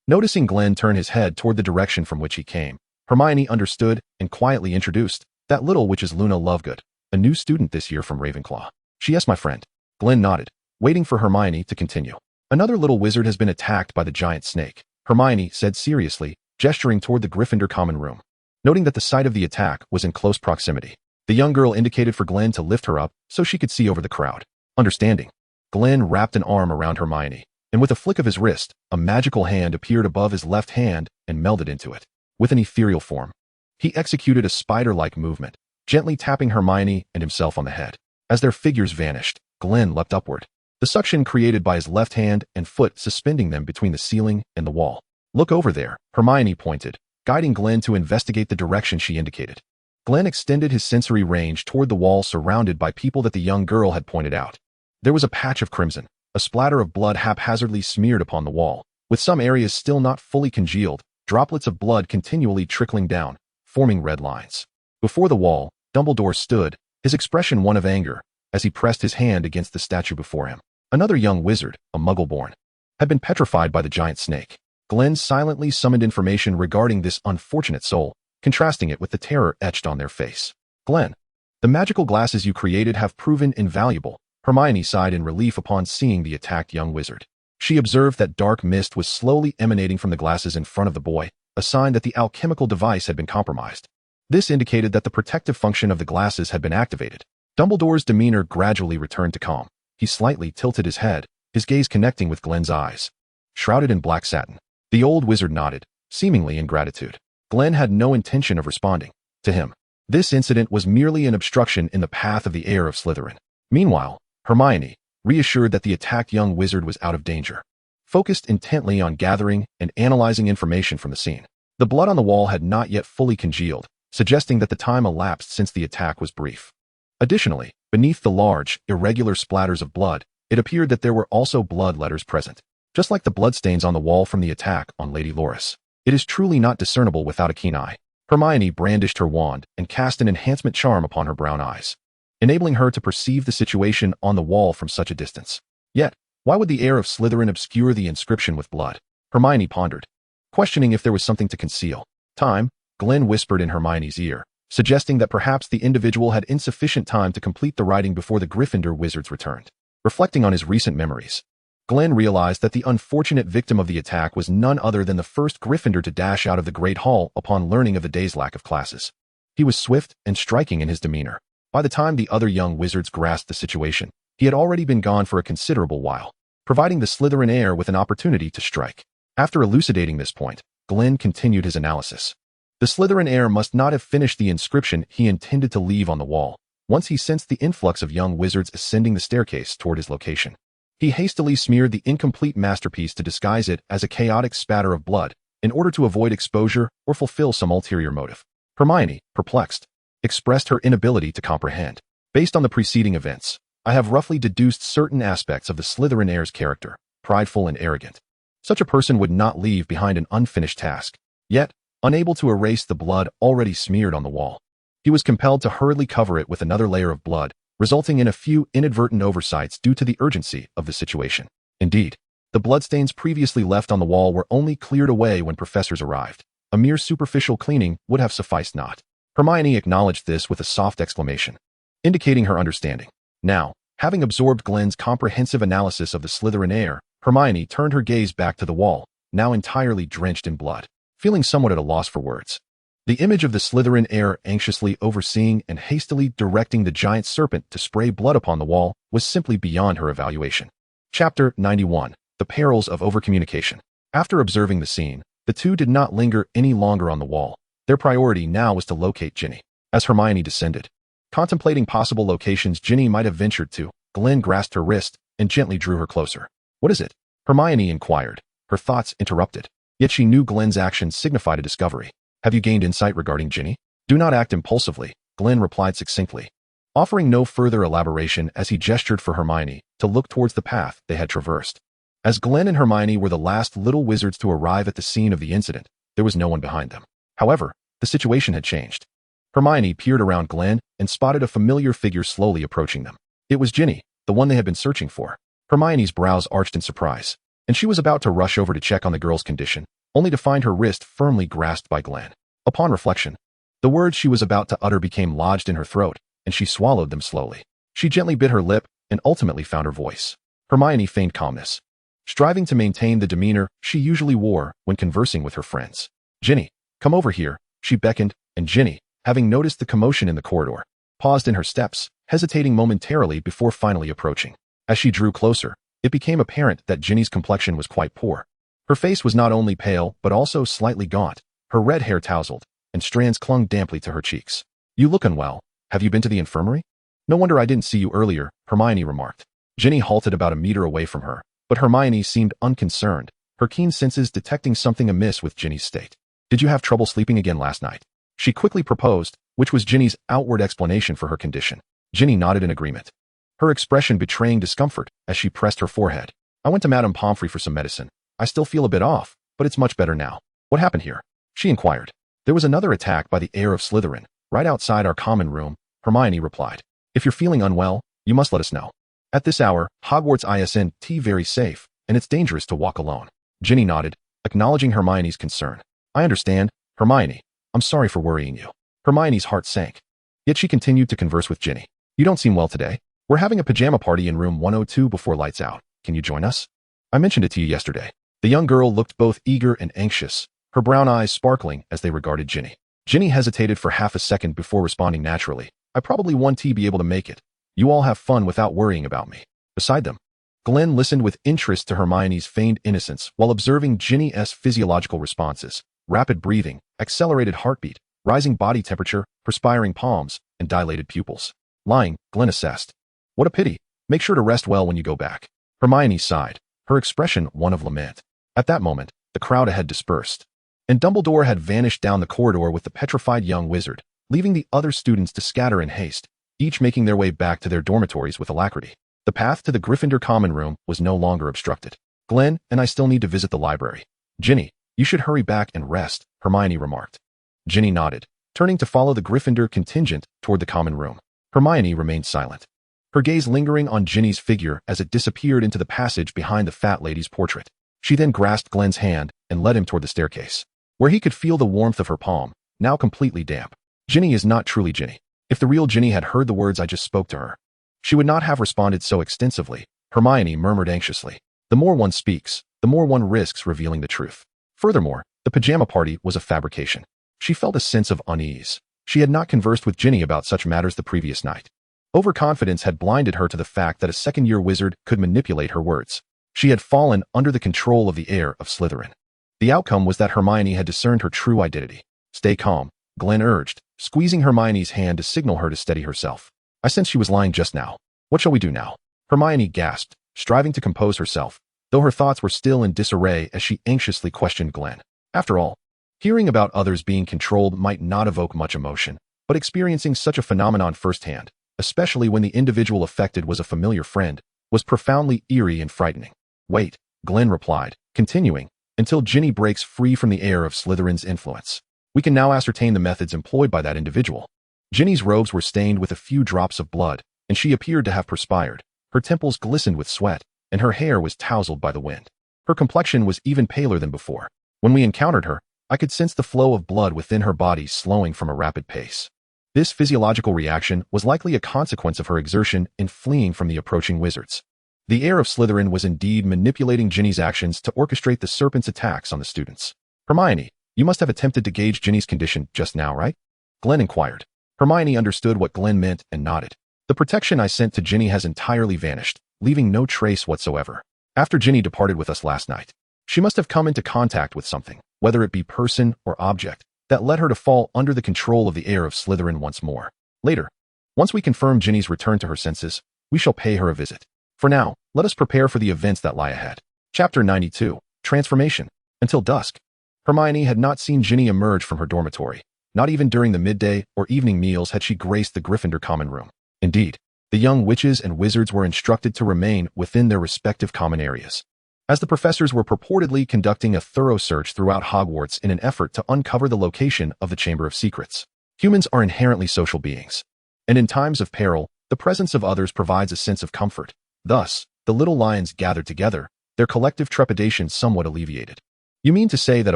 Noticing Glen turn his head toward the direction from which he came, Hermione understood and quietly introduced, "That little witch is Luna Lovegood, a new student this year from Ravenclaw." "She, yes, my friend." Glen nodded, waiting for Hermione to continue. "Another little wizard has been attacked by the giant snake," Hermione said seriously, gesturing toward the Gryffindor common room. Noting that the site of the attack was in close proximity, the young girl indicated for Glen to lift her up so she could see over the crowd. Understanding, Glen wrapped an arm around Hermione, and with a flick of his wrist, a magical hand appeared above his left hand and melded into it. With an ethereal form, he executed a spider-like movement, gently tapping Hermione and himself on the head. As their figures vanished, Glen leapt upward, the suction created by his left hand and foot suspending them between the ceiling and the wall. "Look over there," Hermione pointed, guiding Glen to investigate the direction she indicated. Glen extended his sensory range toward the wall surrounded by people that the young girl had pointed out. There was a patch of crimson, a splatter of blood haphazardly smeared upon the wall, with some areas still not fully congealed, droplets of blood continually trickling down, forming red lines. Before the wall, Dumbledore stood, his expression one of anger, as he pressed his hand against the statue before him. Another young wizard, a Muggle-born, had been petrified by the giant snake. Glen silently summoned information regarding this unfortunate soul, contrasting it with the terror etched on their face. "Glen, the magical glasses you created have proven invaluable," Hermione sighed in relief upon seeing the attacked young wizard. She observed that dark mist was slowly emanating from the glasses in front of the boy, a sign that the alchemical device had been compromised. This indicated that the protective function of the glasses had been activated. Dumbledore's demeanor gradually returned to calm. He slightly tilted his head, his gaze connecting with Glen's eyes. Shrouded in black satin, the old wizard nodded, seemingly in gratitude. Glen had no intention of responding. To him, this incident was merely an obstruction in the path of the heir of Slytherin. Meanwhile, Hermione, reassured that the attacked young wizard was out of danger, focused intently on gathering and analyzing information from the scene. The blood on the wall had not yet fully congealed, suggesting that the time elapsed since the attack was brief. Additionally, beneath the large, irregular splatters of blood, it appeared that there were also blood letters present, just like the bloodstains on the wall from the attack on Lady Loris. It is truly not discernible without a keen eye. Hermione brandished her wand and cast an enhancement charm upon her brown eyes, enabling her to perceive the situation on the wall from such a distance. Yet, why would the heir of Slytherin obscure the inscription with blood? Hermione pondered, questioning if there was something to conceal. "Time," Glen whispered in Hermione's ear, suggesting that perhaps the individual had insufficient time to complete the writing before the Gryffindor wizards returned. Reflecting on his recent memories, Glen realized that the unfortunate victim of the attack was none other than the first Gryffindor to dash out of the Great Hall upon learning of the day's lack of classes. He was swift and striking in his demeanor. By the time the other young wizards grasped the situation, he had already been gone for a considerable while, providing the Slytherin heir with an opportunity to strike. After elucidating this point, Glen continued his analysis. The Slytherin heir must not have finished the inscription he intended to leave on the wall, once he sensed the influx of young wizards ascending the staircase toward his location. He hastily smeared the incomplete masterpiece to disguise it as a chaotic spatter of blood in order to avoid exposure or fulfill some ulterior motive. Hermione, perplexed, expressed her inability to comprehend. Based on the preceding events, I have roughly deduced certain aspects of the Slytherin heir's character, prideful and arrogant. Such a person would not leave behind an unfinished task. Yet, unable to erase the blood already smeared on the wall, he was compelled to hurriedly cover it with another layer of blood, resulting in a few inadvertent oversights due to the urgency of the situation. Indeed, the bloodstains previously left on the wall were only cleared away when professors arrived. A mere superficial cleaning would have sufficed not. Hermione acknowledged this with a soft exclamation, indicating her understanding. Now, having absorbed Glen's comprehensive analysis of the Slytherin heir, Hermione turned her gaze back to the wall, now entirely drenched in blood. Feeling somewhat at a loss for words, the image of the Slytherin heir anxiously overseeing and hastily directing the giant serpent to spray blood upon the wall was simply beyond her evaluation. Chapter 91. The Perils of Overcommunication. After observing the scene, the two did not linger any longer on the wall. Their priority now was to locate Ginny. As Hermione descended, contemplating possible locations Ginny might have ventured to, Glen grasped her wrist and gently drew her closer. "What is it?" Hermione inquired, her thoughts interrupted. Yet she knew Glen's actions signified a discovery. "Have you gained insight regarding Ginny?" "Do not act impulsively," Glen replied succinctly, offering no further elaboration as he gestured for Hermione to look towards the path they had traversed. As Glen and Hermione were the last little wizards to arrive at the scene of the incident, there was no one behind them. However, the situation had changed. Hermione peered around Glen and spotted a familiar figure slowly approaching them. It was Ginny, the one they had been searching for. Hermione's brows arched in surprise, and she was about to rush over to check on the girl's condition, only to find her wrist firmly grasped by Glen. Upon reflection, the words she was about to utter became lodged in her throat, and she swallowed them slowly. She gently bit her lip and ultimately found her voice. Hermione feigned calmness, striving to maintain the demeanor she usually wore when conversing with her friends. "Ginny, come over here," she beckoned, and Ginny, having noticed the commotion in the corridor, paused in her steps, hesitating momentarily before finally approaching. As she drew closer, it became apparent that Ginny's complexion was quite poor. Her face was not only pale but also slightly gaunt, her red hair tousled, and strands clung damply to her cheeks. "You look unwell. Have you been to the infirmary?" "No wonder I didn't see you earlier," Hermione remarked. Ginny halted about a meter away from her, but Hermione seemed unconcerned, her keen senses detecting something amiss with Ginny's state. "Did you have trouble sleeping again last night?" she quickly proposed, which was Ginny's outward explanation for her condition. Ginny nodded in agreement, her expression betraying discomfort as she pressed her forehead. "I went to Madame Pomfrey for some medicine. I still feel a bit off, but it's much better now." "What happened here?" she inquired. "There was another attack by the heir of Slytherin, right outside our common room," Hermione replied. "If you're feeling unwell, you must let us know. At this hour, Hogwarts isn't very safe, and it's dangerous to walk alone." Ginny nodded, acknowledging Hermione's concern. "I understand, Hermione. I'm sorry for worrying you." Hermione's heart sank. Yet she continued to converse with Ginny. "You don't seem well today. We're having a pajama party in room 102 before lights out. Can you join us? I mentioned it to you yesterday." The young girl looked both eager and anxious, her brown eyes sparkling as they regarded Ginny. Ginny hesitated for half a second before responding naturally. "I probably won't be able to make it. You all have fun without worrying about me." Beside them, Glen listened with interest to Hermione's feigned innocence while observing Ginny's physiological responses: rapid breathing, accelerated heartbeat, rising body temperature, perspiring palms, and dilated pupils. Lying, Glen assessed. "What a pity. Make sure to rest well when you go back." Hermione sighed, her expression one of lament. At that moment, the crowd had dispersed, and Dumbledore had vanished down the corridor with the petrified young wizard, leaving the other students to scatter in haste, each making their way back to their dormitories with alacrity. The path to the Gryffindor common room was no longer obstructed. "Glen and I still need to visit the library. Ginny, you should hurry back and rest," Hermione remarked. Ginny nodded, turning to follow the Gryffindor contingent toward the common room. Hermione remained silent, her gaze lingering on Ginny's figure as it disappeared into the passage behind the fat lady's portrait. She then grasped Glen's hand and led him toward the staircase, where he could feel the warmth of her palm, now completely damp. "Ginny is not truly Ginny. If the real Ginny had heard the words I just spoke to her, she would not have responded so extensively," Hermione murmured anxiously. "The more one speaks, the more one risks revealing the truth." Furthermore, the pajama party was a fabrication. She felt a sense of unease. She had not conversed with Ginny about such matters the previous night. Overconfidence had blinded her to the fact that a second-year wizard could manipulate her words. She had fallen under the control of the heir of Slytherin. The outcome was that Hermione had discerned her true identity. "Stay calm," Glen urged, squeezing Hermione's hand to signal her to steady herself. "I sense she was lying just now. What shall we do now?" Hermione gasped, striving to compose herself, though her thoughts were still in disarray as she anxiously questioned Glen. After all, hearing about others being controlled might not evoke much emotion, but experiencing such a phenomenon firsthand, especially when the individual affected was a familiar friend, was profoundly eerie and frightening. Wait, Glen replied, continuing, until Ginny breaks free from the heir of Slytherin's influence. We can now ascertain the methods employed by that individual. Ginny's robes were stained with a few drops of blood, and she appeared to have perspired. Her temples glistened with sweat, and her hair was tousled by the wind. Her complexion was even paler than before. When we encountered her, I could sense the flow of blood within her body slowing from a rapid pace. This physiological reaction was likely a consequence of her exertion in fleeing from the approaching wizards. The heir of Slytherin was indeed manipulating Ginny's actions to orchestrate the serpent's attacks on the students. Hermione, you must have attempted to gauge Ginny's condition just now, right? Glen inquired. Hermione understood what Glen meant and nodded. The protection I sent to Ginny has entirely vanished, leaving no trace whatsoever. After Ginny departed with us last night, she must have come into contact with something, whether it be person or object, that led her to fall under the control of the heir of Slytherin once more. Later, once we confirm Ginny's return to her senses, we shall pay her a visit. For now, let us prepare for the events that lie ahead. Chapter 92. Transformation. Until dusk, Hermione had not seen Ginny emerge from her dormitory. Not even during the midday or evening meals had she graced the Gryffindor common room. Indeed, the young witches and wizards were instructed to remain within their respective common areas, as the professors were purportedly conducting a thorough search throughout Hogwarts in an effort to uncover the location of the Chamber of Secrets. Humans are inherently social beings, and in times of peril, the presence of others provides a sense of comfort. Thus, the little lions gathered together, their collective trepidation somewhat alleviated. You mean to say that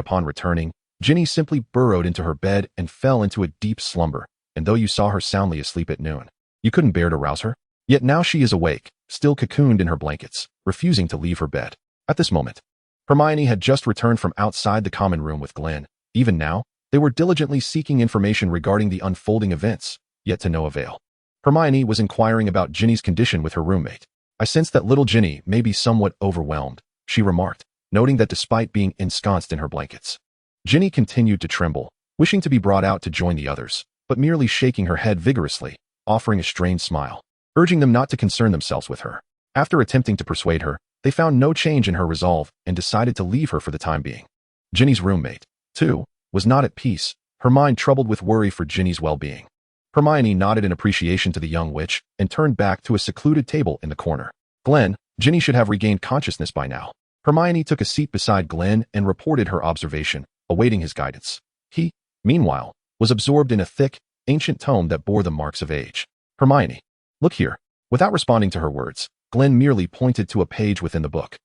upon returning, Ginny simply burrowed into her bed and fell into a deep slumber, and though you saw her soundly asleep at noon, you couldn't bear to rouse her? Yet now she is awake, still cocooned in her blankets, refusing to leave her bed. At this moment, Hermione had just returned from outside the common room with Glen. Even now, they were diligently seeking information regarding the unfolding events, yet to no avail. Hermione was inquiring about Ginny's condition with her roommate. I sense that little Ginny may be somewhat overwhelmed, she remarked, noting that despite being ensconced in her blankets, Ginny continued to tremble, wishing to be brought out to join the others, but merely shaking her head vigorously, offering a strained smile, urging them not to concern themselves with her. After attempting to persuade her, they found no change in her resolve and decided to leave her for the time being. Ginny's roommate, too, was not at peace, her mind troubled with worry for Ginny's well-being. Hermione nodded in appreciation to the young witch and turned back to a secluded table in the corner. Glen, Ginny should have regained consciousness by now. Hermione took a seat beside Glen and reported her observation, awaiting his guidance. He, meanwhile, was absorbed in a thick, ancient tome that bore the marks of age. Hermione, look here. Without responding to her words, Glen merely pointed to a page within the book.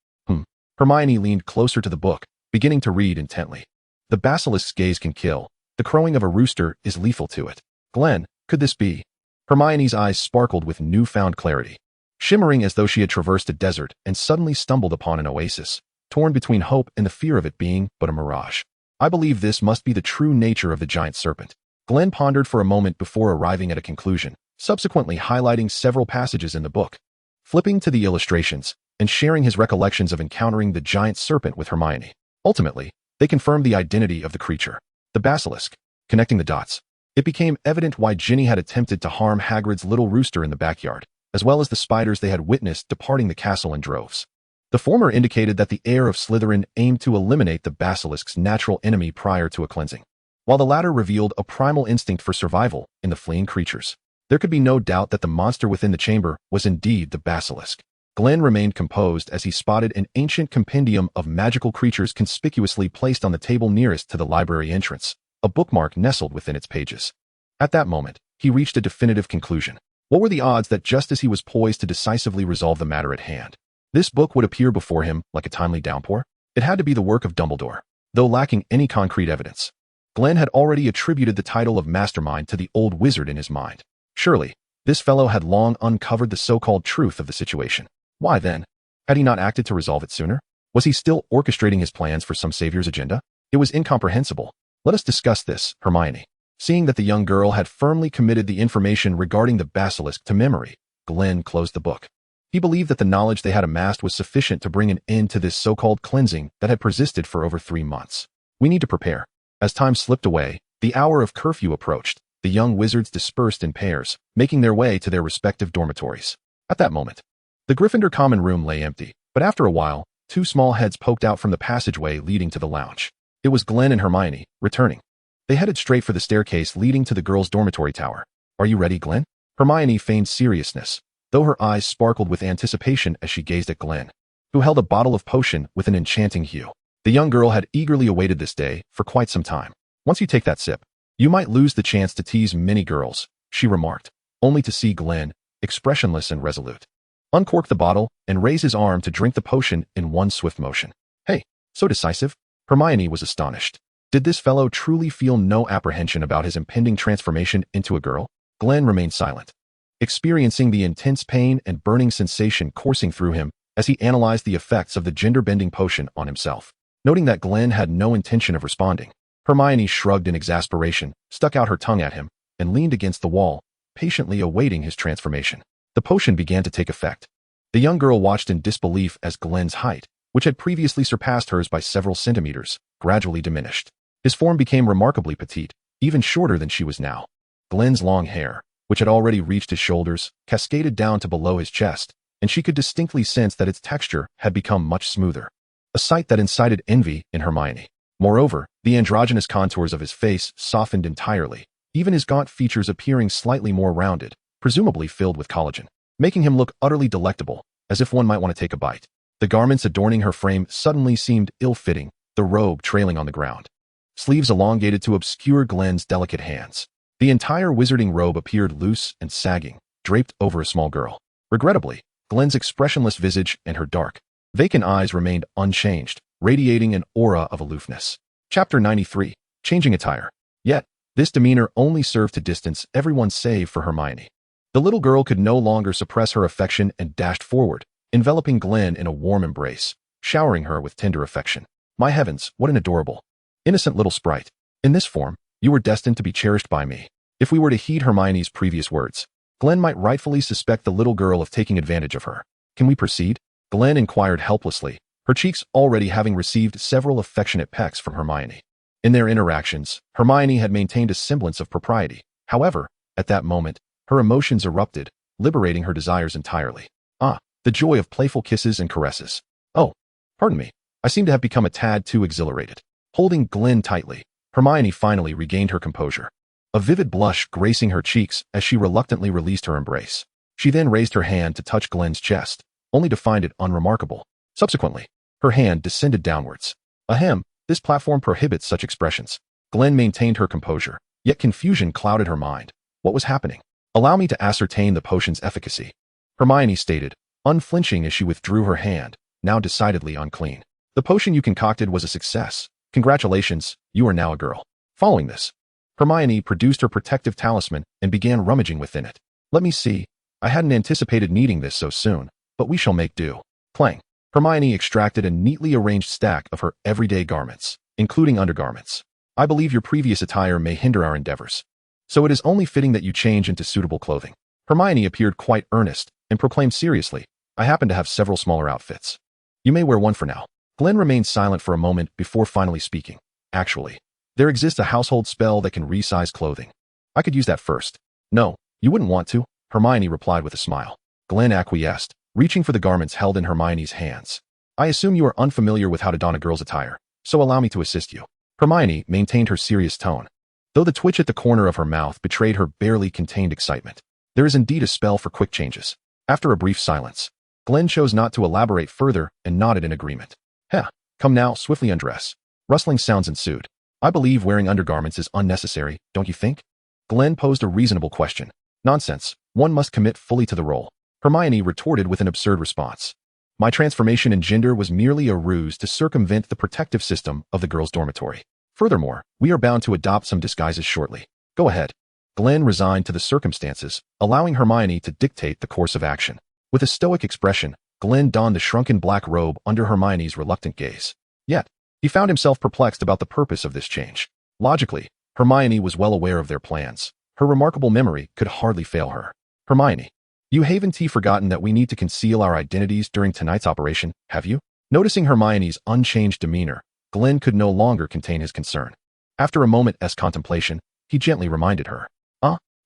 Hermione leaned closer to the book, beginning to read intently. The basilisk's gaze can kill. The crowing of a rooster is lethal to it. Glen, could this be? Hermione's eyes sparkled with newfound clarity, shimmering as though she had traversed a desert and suddenly stumbled upon an oasis, torn between hope and the fear of it being but a mirage. I believe this must be the true nature of the giant serpent. Glen pondered for a moment before arriving at a conclusion, subsequently highlighting several passages in the book, flipping to the illustrations, and sharing his recollections of encountering the giant serpent with Hermione. Ultimately, they confirmed the identity of the creature, the basilisk. Connecting the dots, it became evident why Ginny had attempted to harm Hagrid's little rooster in the backyard, as well as the spiders they had witnessed departing the castle in droves. The former indicated that the heir of Slytherin aimed to eliminate the basilisk's natural enemy prior to a cleansing, while the latter revealed a primal instinct for survival in the fleeing creatures. There could be no doubt that the monster within the chamber was indeed the basilisk. Glen remained composed as he spotted an ancient compendium of magical creatures conspicuously placed on the table nearest to the library entrance, a bookmark nestled within its pages. At that moment, he reached a definitive conclusion. What were the odds that just as he was poised to decisively resolve the matter at hand, this book would appear before him like a timely downpour? It had to be the work of Dumbledore, though lacking any concrete evidence. Glen had already attributed the title of mastermind to the old wizard in his mind. Surely, this fellow had long uncovered the so-called truth of the situation. Why then? Had he not acted to resolve it sooner? Was he still orchestrating his plans for some savior's agenda? It was incomprehensible. Let us discuss this, Hermione. Seeing that the young girl had firmly committed the information regarding the basilisk to memory, Glen closed the book. He believed that the knowledge they had amassed was sufficient to bring an end to this so-called cleansing that had persisted for over 3 months. We need to prepare. As time slipped away, the hour of curfew approached. The young wizards dispersed in pairs, making their way to their respective dormitories. At that moment, The Gryffindor common room lay empty, but after a while, two small heads poked out from the passageway leading to the lounge. It was Glen and Hermione, returning. They headed straight for the staircase leading to the girls' dormitory tower. Are you ready, Glen? Hermione feigned seriousness, though her eyes sparkled with anticipation as she gazed at Glen, who held a bottle of potion with an enchanting hue. The young girl had eagerly awaited this day for quite some time. Once you take that sip, you might lose the chance to tease many girls, she remarked, only to see Glen, expressionless and resolute, uncork the bottle and raise his arm to drink the potion in one swift motion. Hey, so decisive? Hermione was astonished. Did this fellow truly feel no apprehension about his impending transformation into a girl? Glen remained silent, experiencing the intense pain and burning sensation coursing through him as he analyzed the effects of the gender-bending potion on himself. Noting that Glen had no intention of responding, Hermione shrugged in exasperation, stuck out her tongue at him, and leaned against the wall, patiently awaiting his transformation. The potion began to take effect. The young girl watched in disbelief as Glen's height, which had previously surpassed hers by several centimeters, gradually diminished. His form became remarkably petite, even shorter than she was now. Glen's long hair, which had already reached his shoulders, cascaded down to below his chest, and she could distinctly sense that its texture had become much smoother. A sight that incited envy in Hermione. Moreover, the androgynous contours of his face softened entirely, even his gaunt features appearing slightly more rounded, presumably filled with collagen, making him look utterly delectable, as if one might want to take a bite. The garments adorning her frame suddenly seemed ill-fitting, the robe trailing on the ground. Sleeves elongated to obscure Glen's delicate hands. The entire wizarding robe appeared loose and sagging, draped over a small girl. Regrettably, Glen's expressionless visage and her dark, vacant eyes remained unchanged, radiating an aura of aloofness. Chapter 93. Changing Attire. Yet, this demeanor only served to distance everyone save for Hermione. The little girl could no longer suppress her affection and dashed forward, enveloping Glen in a warm embrace, showering her with tender affection. My heavens, what an adorable, innocent little sprite. In this form, you were destined to be cherished by me. If we were to heed Hermione's previous words, Glen might rightfully suspect the little girl of taking advantage of her. Can we proceed? Glen inquired helplessly, her cheeks already having received several affectionate pecks from Hermione. In their interactions, Hermione had maintained a semblance of propriety. However, at that moment, her emotions erupted, liberating her desires entirely. Ah, the joy of playful kisses and caresses. Oh, pardon me, I seem to have become a tad too exhilarated. Holding Glen tightly, Hermione finally regained her composure, a vivid blush gracing her cheeks as she reluctantly released her embrace. She then raised her hand to touch Glen's chest, only to find it unremarkable. Subsequently, her hand descended downwards. Ahem, this platform prohibits such expressions. Glen maintained her composure, yet confusion clouded her mind. What was happening? Allow me to ascertain the potion's efficacy, Hermione stated, unflinching as she withdrew her hand, now decidedly unclean. The potion you concocted was a success. Congratulations, you are now a girl. Following this, Hermione produced her protective talisman and began rummaging within it. Let me see. I hadn't anticipated needing this so soon, but we shall make do. Clang. Hermione extracted a neatly arranged stack of her everyday garments, including undergarments. I believe your previous attire may hinder our endeavors, so it is only fitting that you change into suitable clothing. Hermione appeared quite earnest and proclaimed seriously, I happen to have several smaller outfits. You may wear one for now. Glen remained silent for a moment before finally speaking. Actually, there exists a household spell that can resize clothing. I could use that first. No, you wouldn't want to, Hermione replied with a smile. Glen acquiesced, reaching for the garments held in Hermione's hands. I assume you are unfamiliar with how to don a girl's attire, so allow me to assist you. Hermione maintained her serious tone, though the twitch at the corner of her mouth betrayed her barely contained excitement. There is indeed a spell for quick changes. After a brief silence, Glen chose not to elaborate further and nodded in agreement. Heh, come now, swiftly undress. Rustling sounds ensued. I believe wearing undergarments is unnecessary, don't you think? Glen posed a reasonable question. Nonsense, one must commit fully to the role. Hermione retorted with an absurd response. My transformation in gender was merely a ruse to circumvent the protective system of the girls' dormitory. Furthermore, we are bound to adopt some disguises shortly. Go ahead. Glen resigned to the circumstances, allowing Hermione to dictate the course of action. With a stoic expression, Glen donned the shrunken black robe under Hermione's reluctant gaze. Yet, he found himself perplexed about the purpose of this change. Logically, Hermione was well aware of their plans. Her remarkable memory could hardly fail her. Hermione, you haven't forgotten that we need to conceal our identities during tonight's operation, have you? Noticing Hermione's unchanged demeanor, Glen could no longer contain his concern. After a moment's contemplation, he gently reminded her.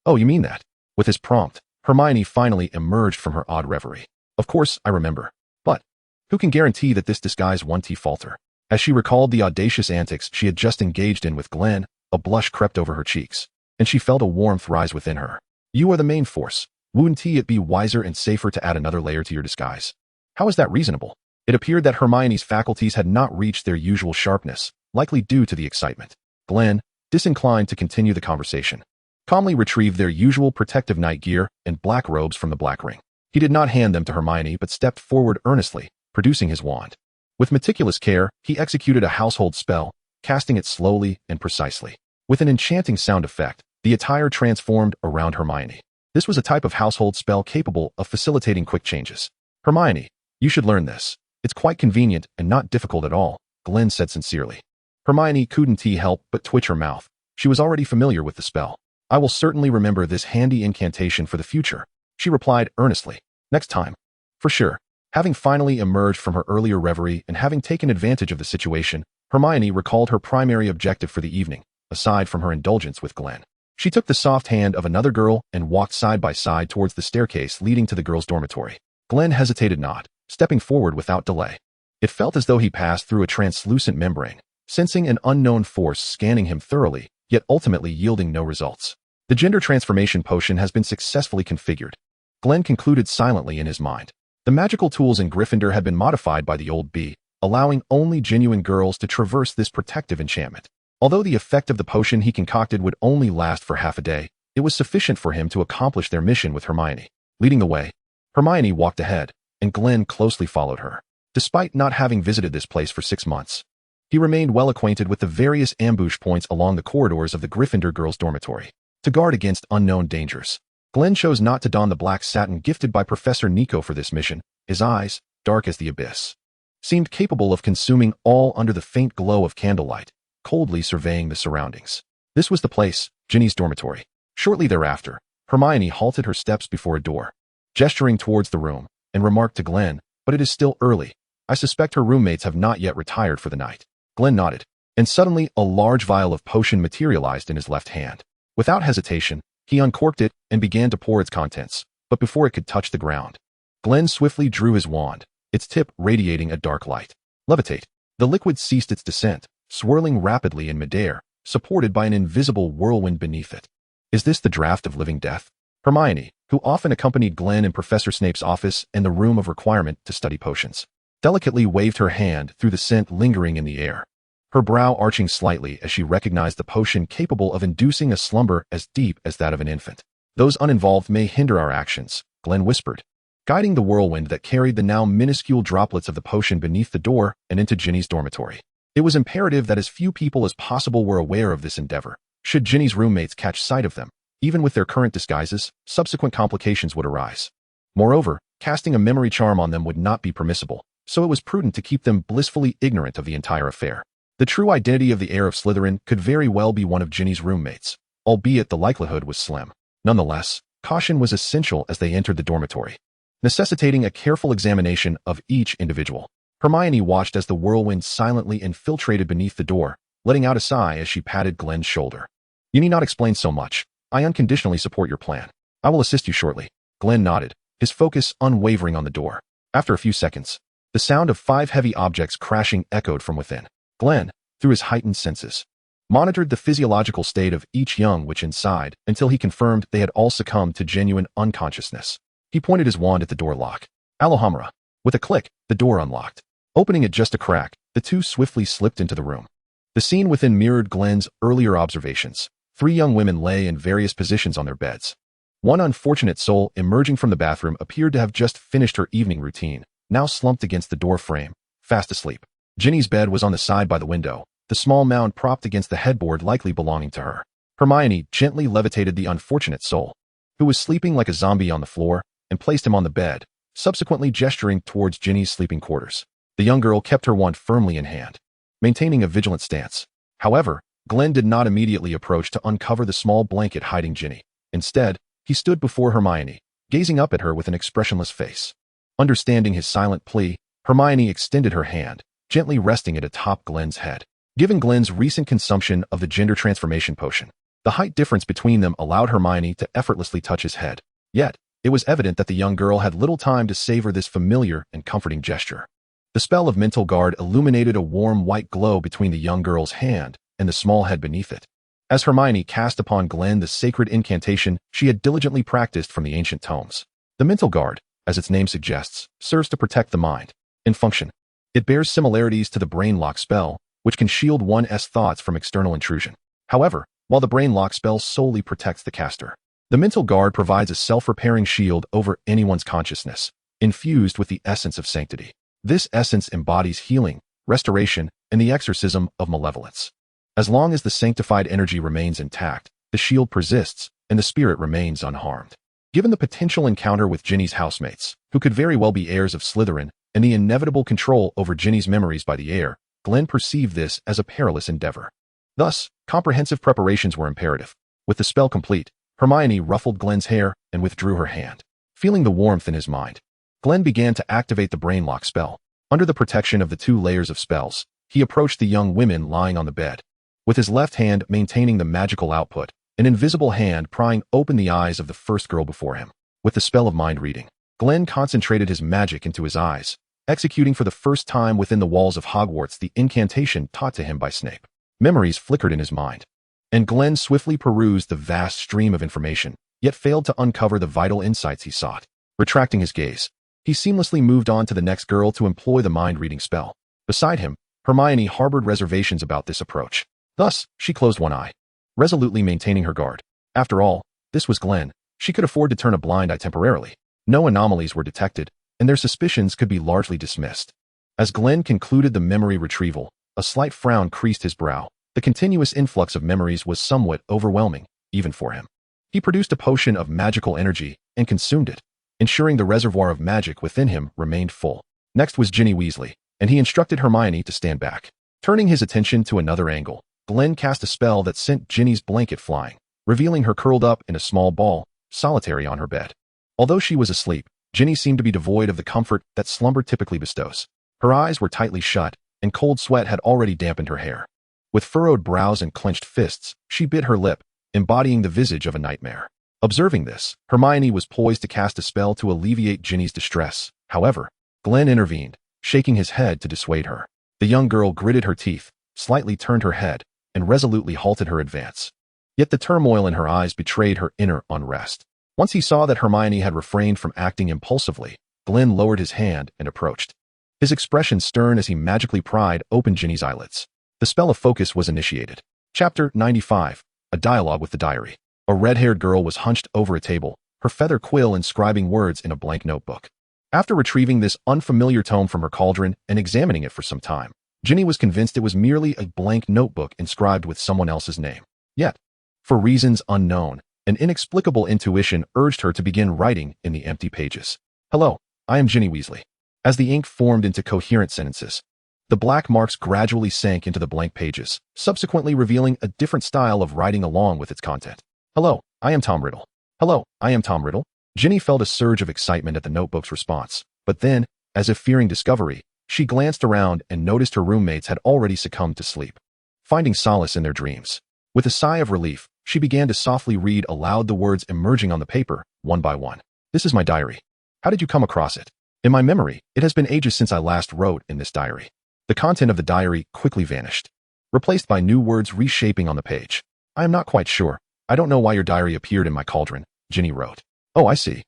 Oh, you mean that? With his prompt, Hermione finally emerged from her odd reverie. Of course, I remember. But who can guarantee that this disguise won't falter? As she recalled the audacious antics she had just engaged in with Glen, a blush crept over her cheeks, and she felt a warmth rise within her. You are the main force. Wouldn't it be wiser and safer to add another layer to your disguise? How is that reasonable? It appeared that Hermione's faculties had not reached their usual sharpness, likely due to the excitement. Glen, disinclined to continue the conversation, calmly retrieved their usual protective night gear and black robes from the black ring. He did not hand them to Hermione but stepped forward earnestly, producing his wand. With meticulous care, he executed a household spell, casting it slowly and precisely. With an enchanting sound effect, the attire transformed around Hermione. This was a type of household spell capable of facilitating quick changes. Hermione, you should learn this. It's quite convenient and not difficult at all, Glen said sincerely. Hermione couldn't help but twitch her mouth. She was already familiar with the spell. I will certainly remember this handy incantation for the future, she replied earnestly. Next time. For sure. Having finally emerged from her earlier reverie and having taken advantage of the situation, Hermione recalled her primary objective for the evening, aside from her indulgence with Glen. She took the soft hand of another girl and walked side by side towards the staircase leading to the girls' dormitory. Glen hesitated not, stepping forward without delay. It felt as though he passed through a translucent membrane, sensing an unknown force scanning him thoroughly, yet ultimately yielding no results. The gender transformation potion has been successfully configured, Glen concluded silently in his mind. The magical tools in Gryffindor had been modified by the old bee, allowing only genuine girls to traverse this protective enchantment. Although the effect of the potion he concocted would only last for half a day, it was sufficient for him to accomplish their mission with Hermione. Leading the way, Hermione walked ahead, and Glen closely followed her. Despite not having visited this place for 6 months, he remained well acquainted with the various ambush points along the corridors of the Gryffindor girls' dormitory. To guard against unknown dangers, Glen chose not to don the black satin gifted by Professor Nico for this mission. His eyes, dark as the abyss, seemed capable of consuming all under the faint glow of candlelight, coldly surveying the surroundings. This was the place, Ginny's dormitory. Shortly thereafter, Hermione halted her steps before a door, gesturing towards the room, and remarked to Glen, "But it is still early. I suspect her roommates have not yet retired for the night." Glen nodded, and suddenly a large vial of potion materialized in his left hand. Without hesitation, he uncorked it and began to pour its contents, but before it could touch the ground, Glen swiftly drew his wand, its tip radiating a dark light. Levitate. The liquid ceased its descent, swirling rapidly in midair, supported by an invisible whirlwind beneath it. Is this the draft of living death? Hermione, who often accompanied Glen in Professor Snape's office and the room of requirement to study potions, delicately waved her hand through the scent lingering in the air, her brow arching slightly as she recognized the potion capable of inducing a slumber as deep as that of an infant. Those uninvolved may hinder our actions, Glen whispered, guiding the whirlwind that carried the now minuscule droplets of the potion beneath the door and into Ginny's dormitory. It was imperative that as few people as possible were aware of this endeavor. Should Ginny's roommates catch sight of them, even with their current disguises, subsequent complications would arise. Moreover, casting a memory charm on them would not be permissible, so it was prudent to keep them blissfully ignorant of the entire affair. The true identity of the heir of Slytherin could very well be one of Ginny's roommates, albeit the likelihood was slim. Nonetheless, caution was essential as they entered the dormitory, necessitating a careful examination of each individual. Hermione watched as the whirlwind silently infiltrated beneath the door, letting out a sigh as she patted Glen's shoulder. You need not explain so much. I unconditionally support your plan. I will assist you shortly. Glen nodded, his focus unwavering on the door. After a few seconds, the sound of 5 heavy objects crashing echoed from within. Glen, through his heightened senses, monitored the physiological state of each young witch inside until he confirmed they had all succumbed to genuine unconsciousness. He pointed his wand at the door lock. Alohomora. With a click, the door unlocked. Opening it just a crack, the two swiftly slipped into the room. The scene within mirrored Glen's earlier observations. 3 young women lay in various positions on their beds. One unfortunate soul emerging from the bathroom appeared to have just finished her evening routine, now slumped against the door frame, fast asleep. Ginny's bed was on the side by the window, the small mound propped against the headboard likely belonging to her. Hermione gently levitated the unfortunate soul, who was sleeping like a zombie on the floor, and placed him on the bed, subsequently gesturing towards Ginny's sleeping quarters. The young girl kept her wand firmly in hand, maintaining a vigilant stance. However, Glen did not immediately approach to uncover the small blanket hiding Ginny. Instead, he stood before Hermione, gazing up at her with an expressionless face. Understanding his silent plea, Hermione extended her hand, gently resting it atop Glen's head. Given Glen's recent consumption of the gender transformation potion, the height difference between them allowed Hermione to effortlessly touch his head. Yet, It was evident that the young girl had little time to savor this familiar and comforting gesture. The spell of mental guard illuminated a warm white glow between the young girl's hand and the small head beneath it. As Hermione cast upon Glen the sacred incantation she had diligently practiced from the ancient tomes. The mental guard, as its name suggests, serves to protect the mind. In function, it bears similarities to the brain lock spell, which can shield one's thoughts from external intrusion. However, while the brain lock spell solely protects the caster, the mental guard provides a self-repairing shield over anyone's consciousness, infused with the essence of sanctity. This essence embodies healing, restoration, and the exorcism of malevolence. As long as the sanctified energy remains intact, the shield persists, and the spirit remains unharmed. Given the potential encounter with Ginny's housemates, who could very well be heirs of Slytherin, and the inevitable control over Ginny's memories by the heir, Glen perceived this as a perilous endeavor. Thus, comprehensive preparations were imperative. With the spell complete, Hermione ruffled Glen's hair and withdrew her hand. Feeling the warmth in his mind, Glen began to activate the brain lock spell. Under the protection of the 2 layers of spells, he approached the young women lying on the bed. With his left hand maintaining the magical output, an invisible hand prying open the eyes of the first girl before him. With the spell of mind reading, Glen concentrated his magic into his eyes, executing for the first time within the walls of Hogwarts the incantation taught to him by Snape. Memories flickered in his mind, and Glen swiftly perused the vast stream of information, yet failed to uncover the vital insights he sought. Retracting his gaze, he seamlessly moved on to the next girl to employ the mind-reading spell. Beside him, Hermione harbored reservations about this approach. Thus, she closed one eye, resolutely maintaining her guard. After all, this was Glen. She could afford to turn a blind eye temporarily. No anomalies were detected, and their suspicions could be largely dismissed. As Glen concluded the memory retrieval, a slight frown creased his brow. The continuous influx of memories was somewhat overwhelming, even for him. He produced a potion of magical energy and consumed it, ensuring the reservoir of magic within him remained full. Next was Ginny Weasley, and he instructed Hermione to stand back. Turning his attention to another angle, Glen cast a spell that sent Ginny's blanket flying, revealing her curled up in a small ball, solitary on her bed. Although she was asleep, Ginny seemed to be devoid of the comfort that slumber typically bestows. Her eyes were tightly shut, and cold sweat had already dampened her hair. With furrowed brows and clenched fists, she bit her lip, embodying the visage of a nightmare. Observing this, Hermione was poised to cast a spell to alleviate Ginny's distress. However, Glen intervened, shaking his head to dissuade her. The young girl gritted her teeth, slightly turned her head, and resolutely halted her advance. Yet the turmoil in her eyes betrayed her inner unrest. Once he saw that Hermione had refrained from acting impulsively, Glen lowered his hand and approached. His expression stern as he magically pried open Ginny's eyelids. The spell of focus was initiated. Chapter 95, A Dialogue with the Diary. A red-haired girl was hunched over a table, her feather quill inscribing words in a blank notebook. After retrieving this unfamiliar tome from her cauldron and examining it for some time, Ginny was convinced it was merely a blank notebook inscribed with someone else's name. Yet, for reasons unknown, an inexplicable intuition urged her to begin writing in the empty pages. Hello, I am Ginny Weasley. As the ink formed into coherent sentences, the black marks gradually sank into the blank pages, subsequently revealing a different style of writing along with its content. Hello, I am Tom Riddle. Hello, I am Tom Riddle. Ginny felt a surge of excitement at the notebook's response, but then, as if fearing discovery, she glanced around and noticed her roommates had already succumbed to sleep, finding solace in their dreams. With a sigh of relief, she began to softly read aloud the words emerging on the paper, one by one. This is my diary. How did you come across it? In my memory, it has been ages since I last wrote in this diary. The content of the diary quickly vanished, replaced by new words reshaping on the page. I am not quite sure. I don't know why your diary appeared in my cauldron, Ginny wrote. Oh, I see.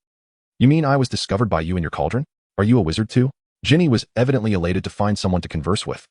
You mean I was discovered by you in your cauldron? Are you a wizard too? Ginny was evidently elated to find someone to converse with,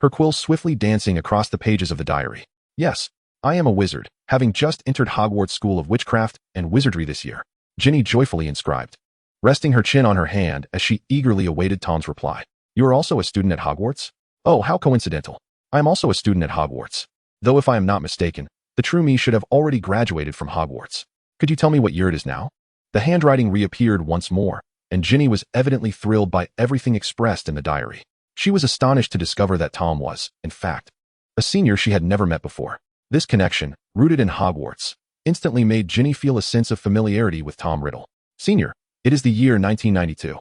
her quill swiftly dancing across the pages of the diary. Yes, I am a wizard, having just entered Hogwarts School of Witchcraft and Wizardry this year, Ginny joyfully inscribed, resting her chin on her hand as she eagerly awaited Tom's reply. You are also a student at Hogwarts? Oh, how coincidental. I am also a student at Hogwarts. Though if I am not mistaken, the true me should have already graduated from Hogwarts. Could you tell me what year it is now? The handwriting reappeared once more, and Ginny was evidently thrilled by everything expressed in the diary. She was astonished to discover that Tom was, in fact, a senior she had never met before. This connection, rooted in Hogwarts, instantly made Ginny feel a sense of familiarity with Tom Riddle. Senior, it is the year 1992.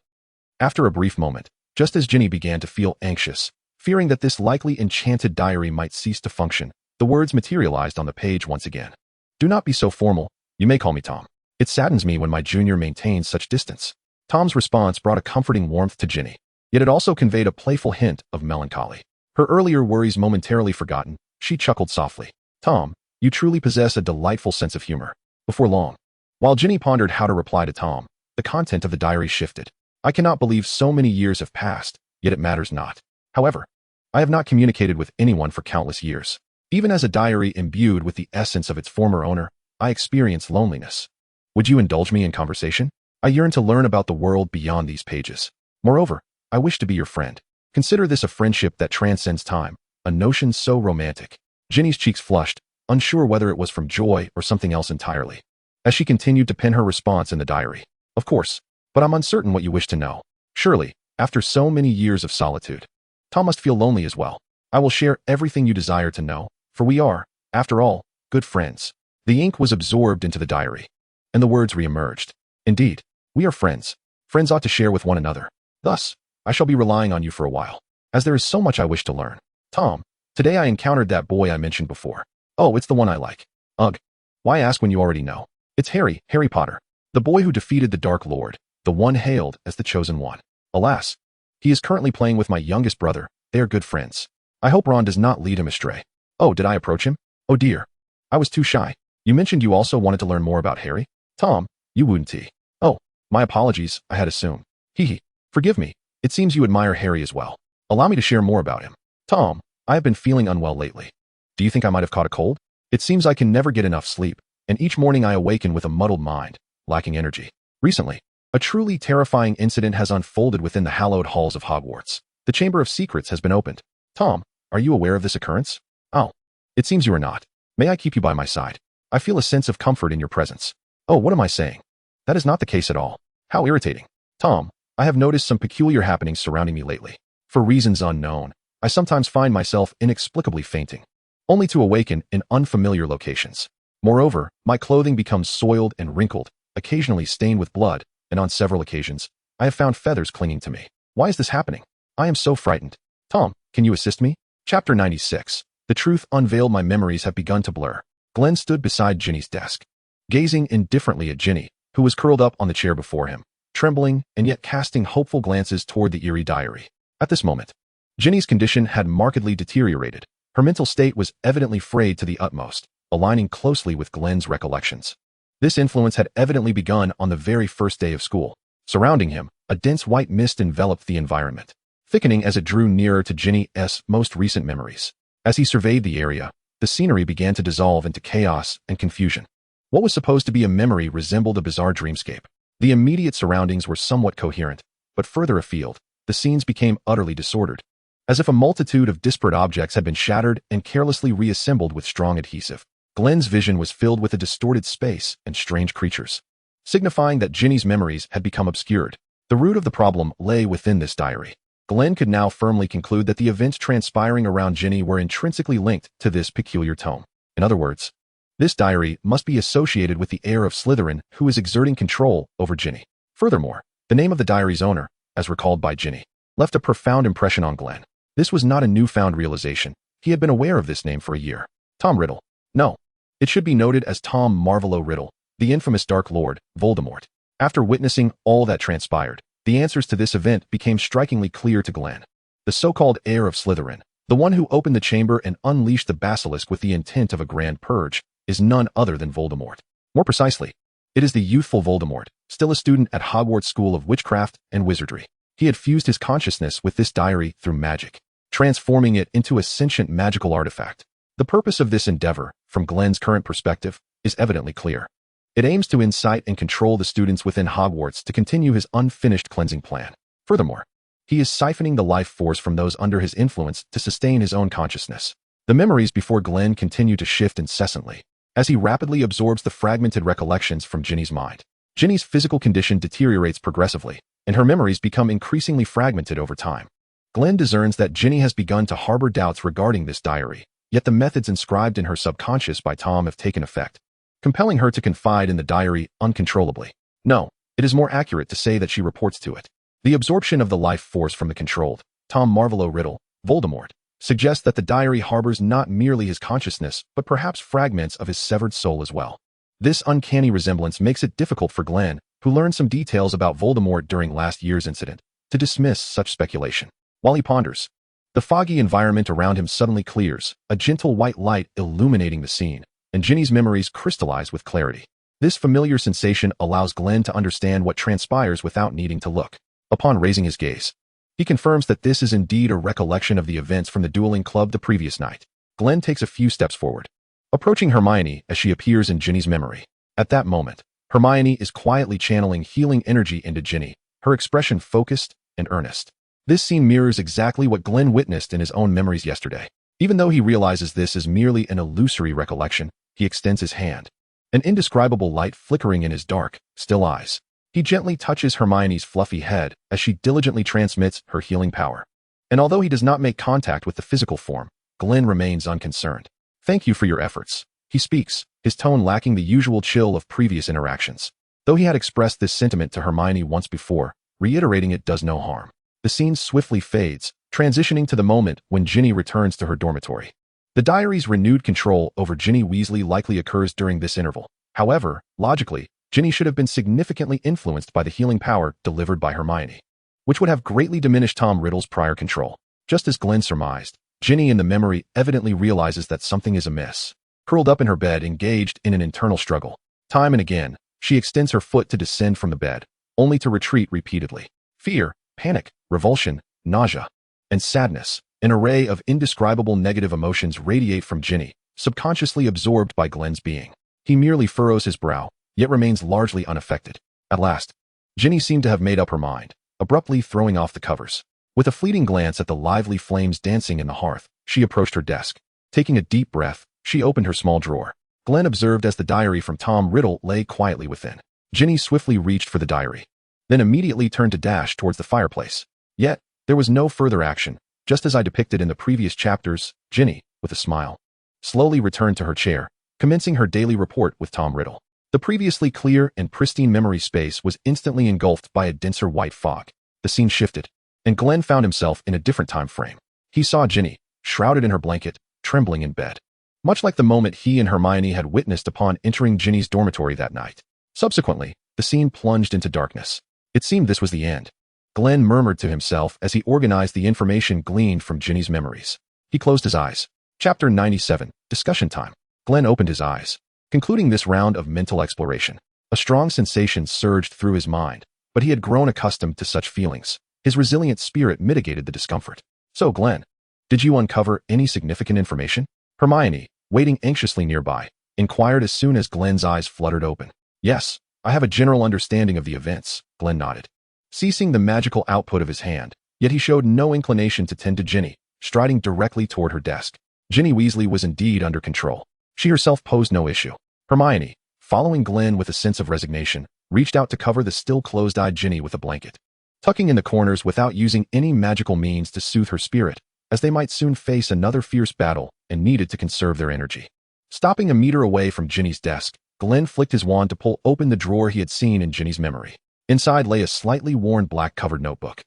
After a brief moment, just as Ginny began to feel anxious, fearing that this likely enchanted diary might cease to function, the words materialized on the page once again. Do not be so formal. You may call me Tom. It saddens me when my junior maintains such distance. Tom's response brought a comforting warmth to Ginny, yet it also conveyed a playful hint of melancholy. Her earlier worries momentarily forgotten, she chuckled softly. Tom, you truly possess a delightful sense of humor. Before long, while Ginny pondered how to reply to Tom, the content of the diary shifted. I cannot believe so many years have passed, yet it matters not. However, I have not communicated with anyone for countless years. Even as a diary imbued with the essence of its former owner, I experience loneliness. Would you indulge me in conversation? I yearn to learn about the world beyond these pages. Moreover, I wish to be your friend. Consider this a friendship that transcends time, a notion so romantic. Ginny's cheeks flushed, unsure whether it was from joy or something else entirely, as she continued to pen her response in the diary. Of course, but I'm uncertain what you wish to know. Surely, after so many years of solitude, Tom must feel lonely as well. I will share everything you desire to know, for we are, after all, good friends. The ink was absorbed into the diary, and the words re-emerged. Indeed, we are friends. Friends ought to share with one another. Thus, I shall be relying on you for a while, as there is so much I wish to learn. Tom, today I encountered that boy I mentioned before. Oh, it's the one I like. Ugh. Why ask when you already know? It's Harry Potter, the boy who defeated the Dark Lord, the one hailed as the Chosen One. Alas, he is currently playing with my youngest brother. They are good friends. I hope Ron does not lead him astray. Oh, did I approach him? Oh dear. I was too shy. You mentioned you also wanted to learn more about Harry? Tom, you wouldn't. Oh, my apologies, I had assumed. Hee. Forgive me. It seems you admire Harry as well. Allow me to share more about him. Tom, I have been feeling unwell lately. Do you think I might have caught a cold? It seems I can never get enough sleep, and each morning I awaken with a muddled mind, lacking energy. Recently, a truly terrifying incident has unfolded within the hallowed halls of Hogwarts. The Chamber of Secrets has been opened. Tom, are you aware of this occurrence? Oh, it seems you are not. May I keep you by my side? I feel a sense of comfort in your presence. Oh, what am I saying? That is not the case at all. How irritating. Tom, I have noticed some peculiar happenings surrounding me lately. For reasons unknown, I sometimes find myself inexplicably fainting, only to awaken in unfamiliar locations. Moreover, my clothing becomes soiled and wrinkled, occasionally stained with blood, and on several occasions, I have found feathers clinging to me. Why is this happening? I am so frightened. Tom, can you assist me? Chapter 96. The truth unveiled. My memories have begun to blur. Glen stood beside Ginny's desk, gazing indifferently at Ginny, who was curled up on the chair before him, trembling and yet casting hopeful glances toward the eerie diary. At this moment, Ginny's condition had markedly deteriorated. Her mental state was evidently frayed to the utmost, aligning closely with Glen's recollections. This influence had evidently begun on the very first day of school. Surrounding him, a dense white mist enveloped the environment, thickening as it drew nearer to Ginny's most recent memories. As he surveyed the area, the scenery began to dissolve into chaos and confusion. What was supposed to be a memory resembled a bizarre dreamscape. The immediate surroundings were somewhat coherent, but further afield, the scenes became utterly disordered, as if a multitude of disparate objects had been shattered and carelessly reassembled with strong adhesive. Glen's vision was filled with a distorted space and strange creatures, signifying that Ginny's memories had become obscured. The root of the problem lay within this diary. Glen could now firmly conclude that the events transpiring around Ginny were intrinsically linked to this peculiar tome. In other words, this diary must be associated with the heir of Slytherin who is exerting control over Ginny. Furthermore, the name of the diary's owner, as recalled by Ginny, left a profound impression on Glen. This was not a newfound realization. He had been aware of this name for a year. Tom Riddle. No. It should be noted as Tom Marvolo Riddle, the infamous Dark Lord, Voldemort. After witnessing all that transpired, the answers to this event became strikingly clear to Glen. The so-called heir of Slytherin, the one who opened the chamber and unleashed the Basilisk with the intent of a grand purge, is none other than Voldemort. More precisely, it is the youthful Voldemort, still a student at Hogwarts School of Witchcraft and Wizardry. He had fused his consciousness with this diary through magic, transforming it into a sentient magical artifact. The purpose of this endeavor, from Glen's current perspective, is evidently clear. It aims to incite and control the students within Hogwarts to continue his unfinished cleansing plan. Furthermore, he is siphoning the life force from those under his influence to sustain his own consciousness. The memories before Glen continue to shift incessantly, as he rapidly absorbs the fragmented recollections from Ginny's mind. Ginny's physical condition deteriorates progressively, and her memories become increasingly fragmented over time. Glen discerns that Ginny has begun to harbor doubts regarding this diary, yet the methods inscribed in her subconscious by Tom have taken effect, compelling her to confide in the diary uncontrollably. No, it is more accurate to say that she reports to it. The absorption of the life force from the controlled, Tom Marvolo Riddle, Voldemort, suggests that the diary harbors not merely his consciousness, but perhaps fragments of his severed soul as well. This uncanny resemblance makes it difficult for Glen, who learned some details about Voldemort during last year's incident, to dismiss such speculation. While he ponders, the foggy environment around him suddenly clears, a gentle white light illuminating the scene, and Ginny's memories crystallize with clarity. This familiar sensation allows Glen to understand what transpires without needing to look. Upon raising his gaze, he confirms that this is indeed a recollection of the events from the dueling club the previous night. Glen takes a few steps forward, approaching Hermione as she appears in Ginny's memory. At that moment, Hermione is quietly channeling healing energy into Ginny, her expression focused and earnest. This scene mirrors exactly what Glen witnessed in his own memories yesterday. Even though he realizes this is merely an illusory recollection, he extends his hand, an indescribable light flickering in his dark, still eyes. He gently touches Hermione's fluffy head as she diligently transmits her healing power. And although he does not make contact with the physical form, Glen remains unconcerned. "Thank you for your efforts," he speaks, his tone lacking the usual chill of previous interactions. Though he had expressed this sentiment to Hermione once before, reiterating it does no harm. The scene swiftly fades, transitioning to the moment when Ginny returns to her dormitory. The diary's renewed control over Ginny Weasley likely occurs during this interval. However, logically, Ginny should have been significantly influenced by the healing power delivered by Hermione, which would have greatly diminished Tom Riddle's prior control. Just as Glen surmised, Ginny in the memory evidently realizes that something is amiss. Curled up in her bed, engaged in an internal struggle. Time and again, she extends her foot to descend from the bed, only to retreat repeatedly. Fear, panic, revulsion, nausea, and sadness, an array of indescribable negative emotions radiate from Ginny, subconsciously absorbed by Glen's being. He merely furrows his brow, yet remains largely unaffected. At last, Ginny seemed to have made up her mind, abruptly throwing off the covers. With a fleeting glance at the lively flames dancing in the hearth, she approached her desk. Taking a deep breath, she opened her small drawer. Glen observed as the diary from Tom Riddle lay quietly within. Ginny swiftly reached for the diary, then immediately turned to dash towards the fireplace. Yet, there was no further action. Just as I depicted in the previous chapters, Ginny, with a smile, slowly returned to her chair, commencing her daily report with Tom Riddle. The previously clear and pristine memory space was instantly engulfed by a denser white fog. The scene shifted, and Glen found himself in a different time frame. He saw Ginny, shrouded in her blanket, trembling in bed, much like the moment he and Hermione had witnessed upon entering Ginny's dormitory that night. Subsequently, the scene plunged into darkness. It seemed this was the end. Glen murmured to himself as he organized the information gleaned from Ginny's memories. He closed his eyes. Chapter 97, Discussion Time. Glen opened his eyes, concluding this round of mental exploration. A strong sensation surged through his mind, but he had grown accustomed to such feelings. His resilient spirit mitigated the discomfort. "So, Glen, did you uncover any significant information?" Hermione, waiting anxiously nearby, inquired as soon as Glen's eyes fluttered open. "Yes, I have a general understanding of the events," Glen nodded, ceasing the magical output of his hand, yet he showed no inclination to tend to Ginny, striding directly toward her desk. Ginny Weasley was indeed under control. She herself posed no issue. Hermione, following Glen with a sense of resignation, reached out to cover the still closed-eyed Ginny with a blanket, tucking in the corners without using any magical means to soothe her spirit, as they might soon face another fierce battle and needed to conserve their energy. Stopping a meter away from Ginny's desk, Glen flicked his wand to pull open the drawer he had seen in Ginny's memory. Inside lay a slightly worn black-covered notebook,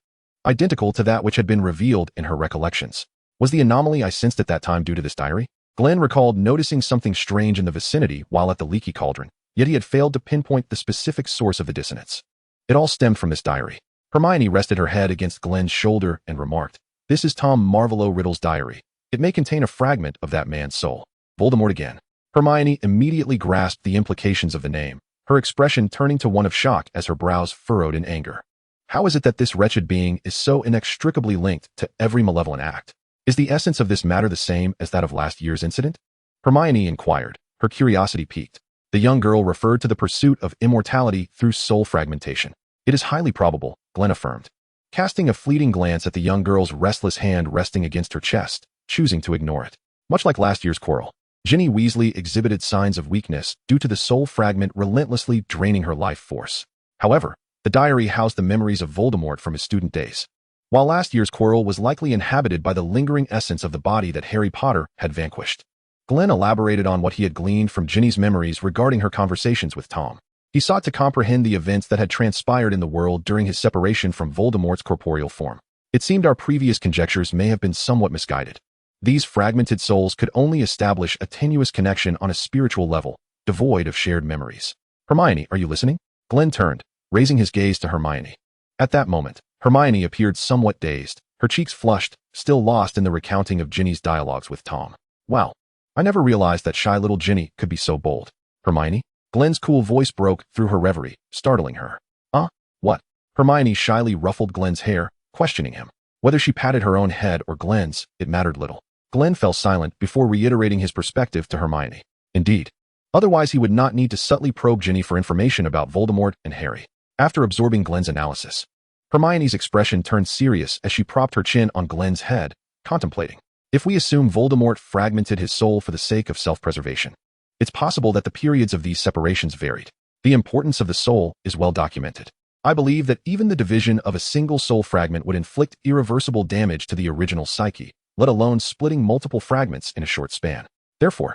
identical to that which had been revealed in her recollections. Was the anomaly I sensed at that time due to this diary? Glen recalled noticing something strange in the vicinity while at the leaky cauldron, yet he had failed to pinpoint the specific source of the dissonance. It all stemmed from this diary. Hermione rested her head against Glen's shoulder and remarked, "This is Tom Marvolo Riddle's diary. It may contain a fragment of that man's soul." Voldemort again. Hermione immediately grasped the implications of the name, her expression turning to one of shock as her brows furrowed in anger. How is it that this wretched being is so inextricably linked to every malevolent act? Is the essence of this matter the same as that of last year's incident? Hermione inquired, her curiosity piqued. The young girl referred to the pursuit of immortality through soul fragmentation. "It is highly probable," Glen affirmed, casting a fleeting glance at the young girl's restless hand resting against her chest, choosing to ignore it. Much like last year's Quirrell, Ginny Weasley exhibited signs of weakness due to the soul fragment relentlessly draining her life force. However, the diary housed the memories of Voldemort from his student days, while last year's Quirrell was likely inhabited by the lingering essence of the body that Harry Potter had vanquished. Glen elaborated on what he had gleaned from Ginny's memories regarding her conversations with Tom. He sought to comprehend the events that had transpired in the world during his separation from Voldemort's corporeal form. It seemed our previous conjectures may have been somewhat misguided. These fragmented souls could only establish a tenuous connection on a spiritual level, devoid of shared memories. Hermione, are you listening? Glen turned, raising his gaze to Hermione. At that moment, Hermione appeared somewhat dazed, her cheeks flushed, still lost in the recounting of Ginny's dialogues with Tom. Wow. I never realized that shy little Ginny could be so bold. Hermione? Glen's cool voice broke through her reverie, startling her. What? Hermione shyly ruffled Glen's hair, questioning him. Whether she patted her own head or Glen's, it mattered little. Glen fell silent before reiterating his perspective to Hermione. Indeed. Otherwise he would not need to subtly probe Ginny for information about Voldemort and Harry. After absorbing Glen's analysis, Hermione's expression turned serious as she propped her chin on Glen's head, contemplating. If we assume Voldemort fragmented his soul for the sake of self-preservation, it's possible that the periods of these separations varied. The importance of the soul is well documented. I believe that even the division of a single soul fragment would inflict irreversible damage to the original psyche, let alone splitting multiple fragments in a short span. Therefore,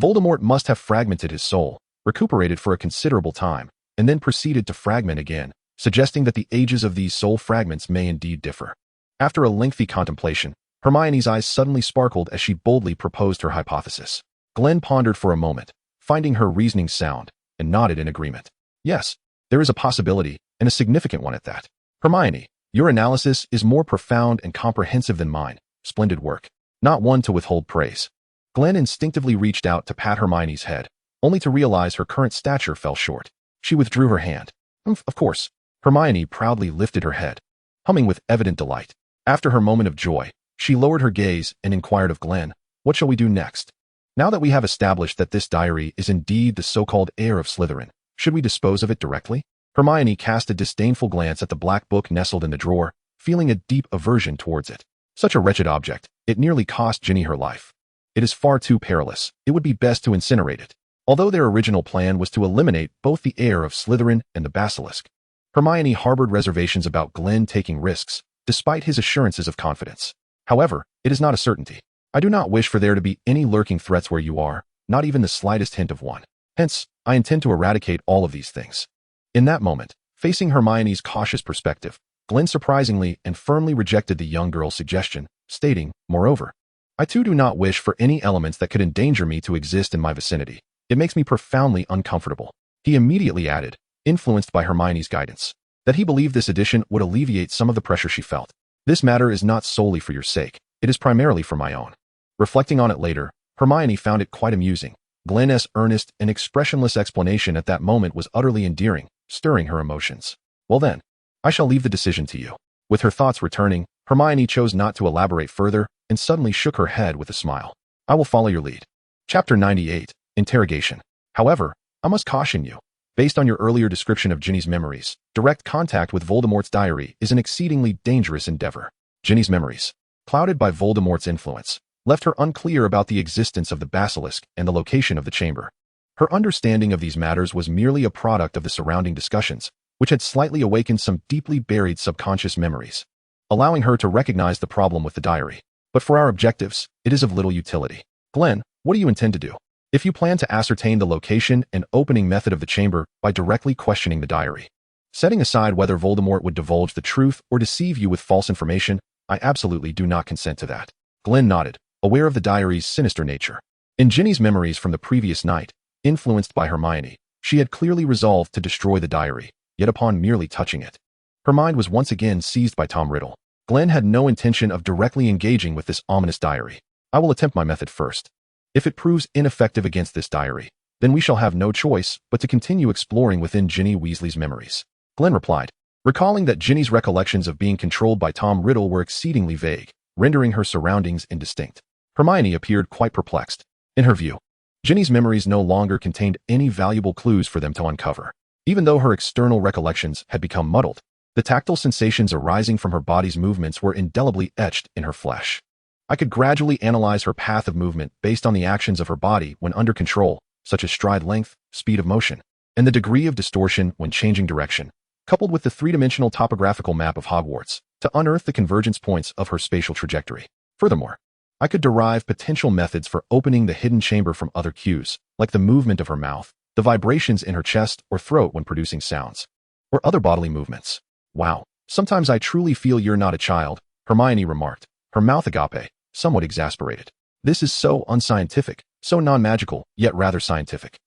Voldemort must have fragmented his soul, recuperated for a considerable time, and then proceeded to fragment again, suggesting that the ages of these soul fragments may indeed differ. After a lengthy contemplation, Hermione's eyes suddenly sparkled as she boldly proposed her hypothesis. Glen pondered for a moment, finding her reasoning sound, and nodded in agreement. Yes, there is a possibility, and a significant one at that. Hermione, your analysis is more profound and comprehensive than mine. Splendid work. Not one to withhold praise. Glen instinctively reached out to pat Hermione's head, only to realize her current stature fell short. She withdrew her hand. Of course. Hermione proudly lifted her head, humming with evident delight. After her moment of joy, she lowered her gaze and inquired of Glen, what shall we do next? Now that we have established that this diary is indeed the so-called heir of Slytherin, should we dispose of it directly? Hermione cast a disdainful glance at the black book nestled in the drawer, feeling a deep aversion towards it. Such a wretched object, it nearly cost Ginny her life. It is far too perilous. It would be best to incinerate it. Although their original plan was to eliminate both the heir of Slytherin and the Basilisk, Hermione harbored reservations about Glen taking risks, despite his assurances of confidence. However, it is not a certainty. I do not wish for there to be any lurking threats where you are, not even the slightest hint of one. Hence, I intend to eradicate all of these things. In that moment, facing Hermione's cautious perspective, Glen surprisingly and firmly rejected the young girl's suggestion, stating, moreover, I too do not wish for any elements that could endanger me to exist in my vicinity. It makes me profoundly uncomfortable. He immediately added, influenced by Hermione's guidance, that he believed this addition would alleviate some of the pressure she felt. This matter is not solely for your sake. It is primarily for my own. Reflecting on it later, Hermione found it quite amusing. Glen's earnest and expressionless explanation at that moment was utterly endearing, stirring her emotions. Well then, I shall leave the decision to you. With her thoughts returning, Hermione chose not to elaborate further and suddenly shook her head with a smile. I will follow your lead. Chapter 98, Interrogation. However, I must caution you. Based on your earlier description of Ginny's memories, direct contact with Voldemort's diary is an exceedingly dangerous endeavor. Ginny's memories, clouded by Voldemort's influence, left her unclear about the existence of the Basilisk and the location of the chamber. Her understanding of these matters was merely a product of the surrounding discussions, which had slightly awakened some deeply buried subconscious memories, allowing her to recognize the problem with the diary. But for our objectives, it is of little utility. Glen, what do you intend to do? If you plan to ascertain the location and opening method of the chamber by directly questioning the diary, setting aside whether Voldemort would divulge the truth or deceive you with false information, I absolutely do not consent to that. Glen nodded, aware of the diary's sinister nature. In Ginny's memories from the previous night, influenced by Hermione, she had clearly resolved to destroy the diary, yet upon merely touching it, her mind was once again seized by Tom Riddle. Glen had no intention of directly engaging with this ominous diary. I will attempt my method first. If it proves ineffective against this diary, then we shall have no choice but to continue exploring within Ginny Weasley's memories. Glen replied, recalling that Ginny's recollections of being controlled by Tom Riddle were exceedingly vague, rendering her surroundings indistinct. Hermione appeared quite perplexed. In her view, Ginny's memories no longer contained any valuable clues for them to uncover. Even though her external recollections had become muddled, the tactile sensations arising from her body's movements were indelibly etched in her flesh. I could gradually analyze her path of movement based on the actions of her body when under control, such as stride length, speed of motion, and the degree of distortion when changing direction, coupled with the three-dimensional topographical map of Hogwarts, to unearth the convergence points of her spatial trajectory. Furthermore, I could derive potential methods for opening the hidden chamber from other cues, like the movement of her mouth, the vibrations in her chest or throat when producing sounds, or other bodily movements. Wow, sometimes I truly feel you're not a child, Hermione remarked, her mouth agape, somewhat exasperated. This is so unscientific, so non-magical, yet rather scientific.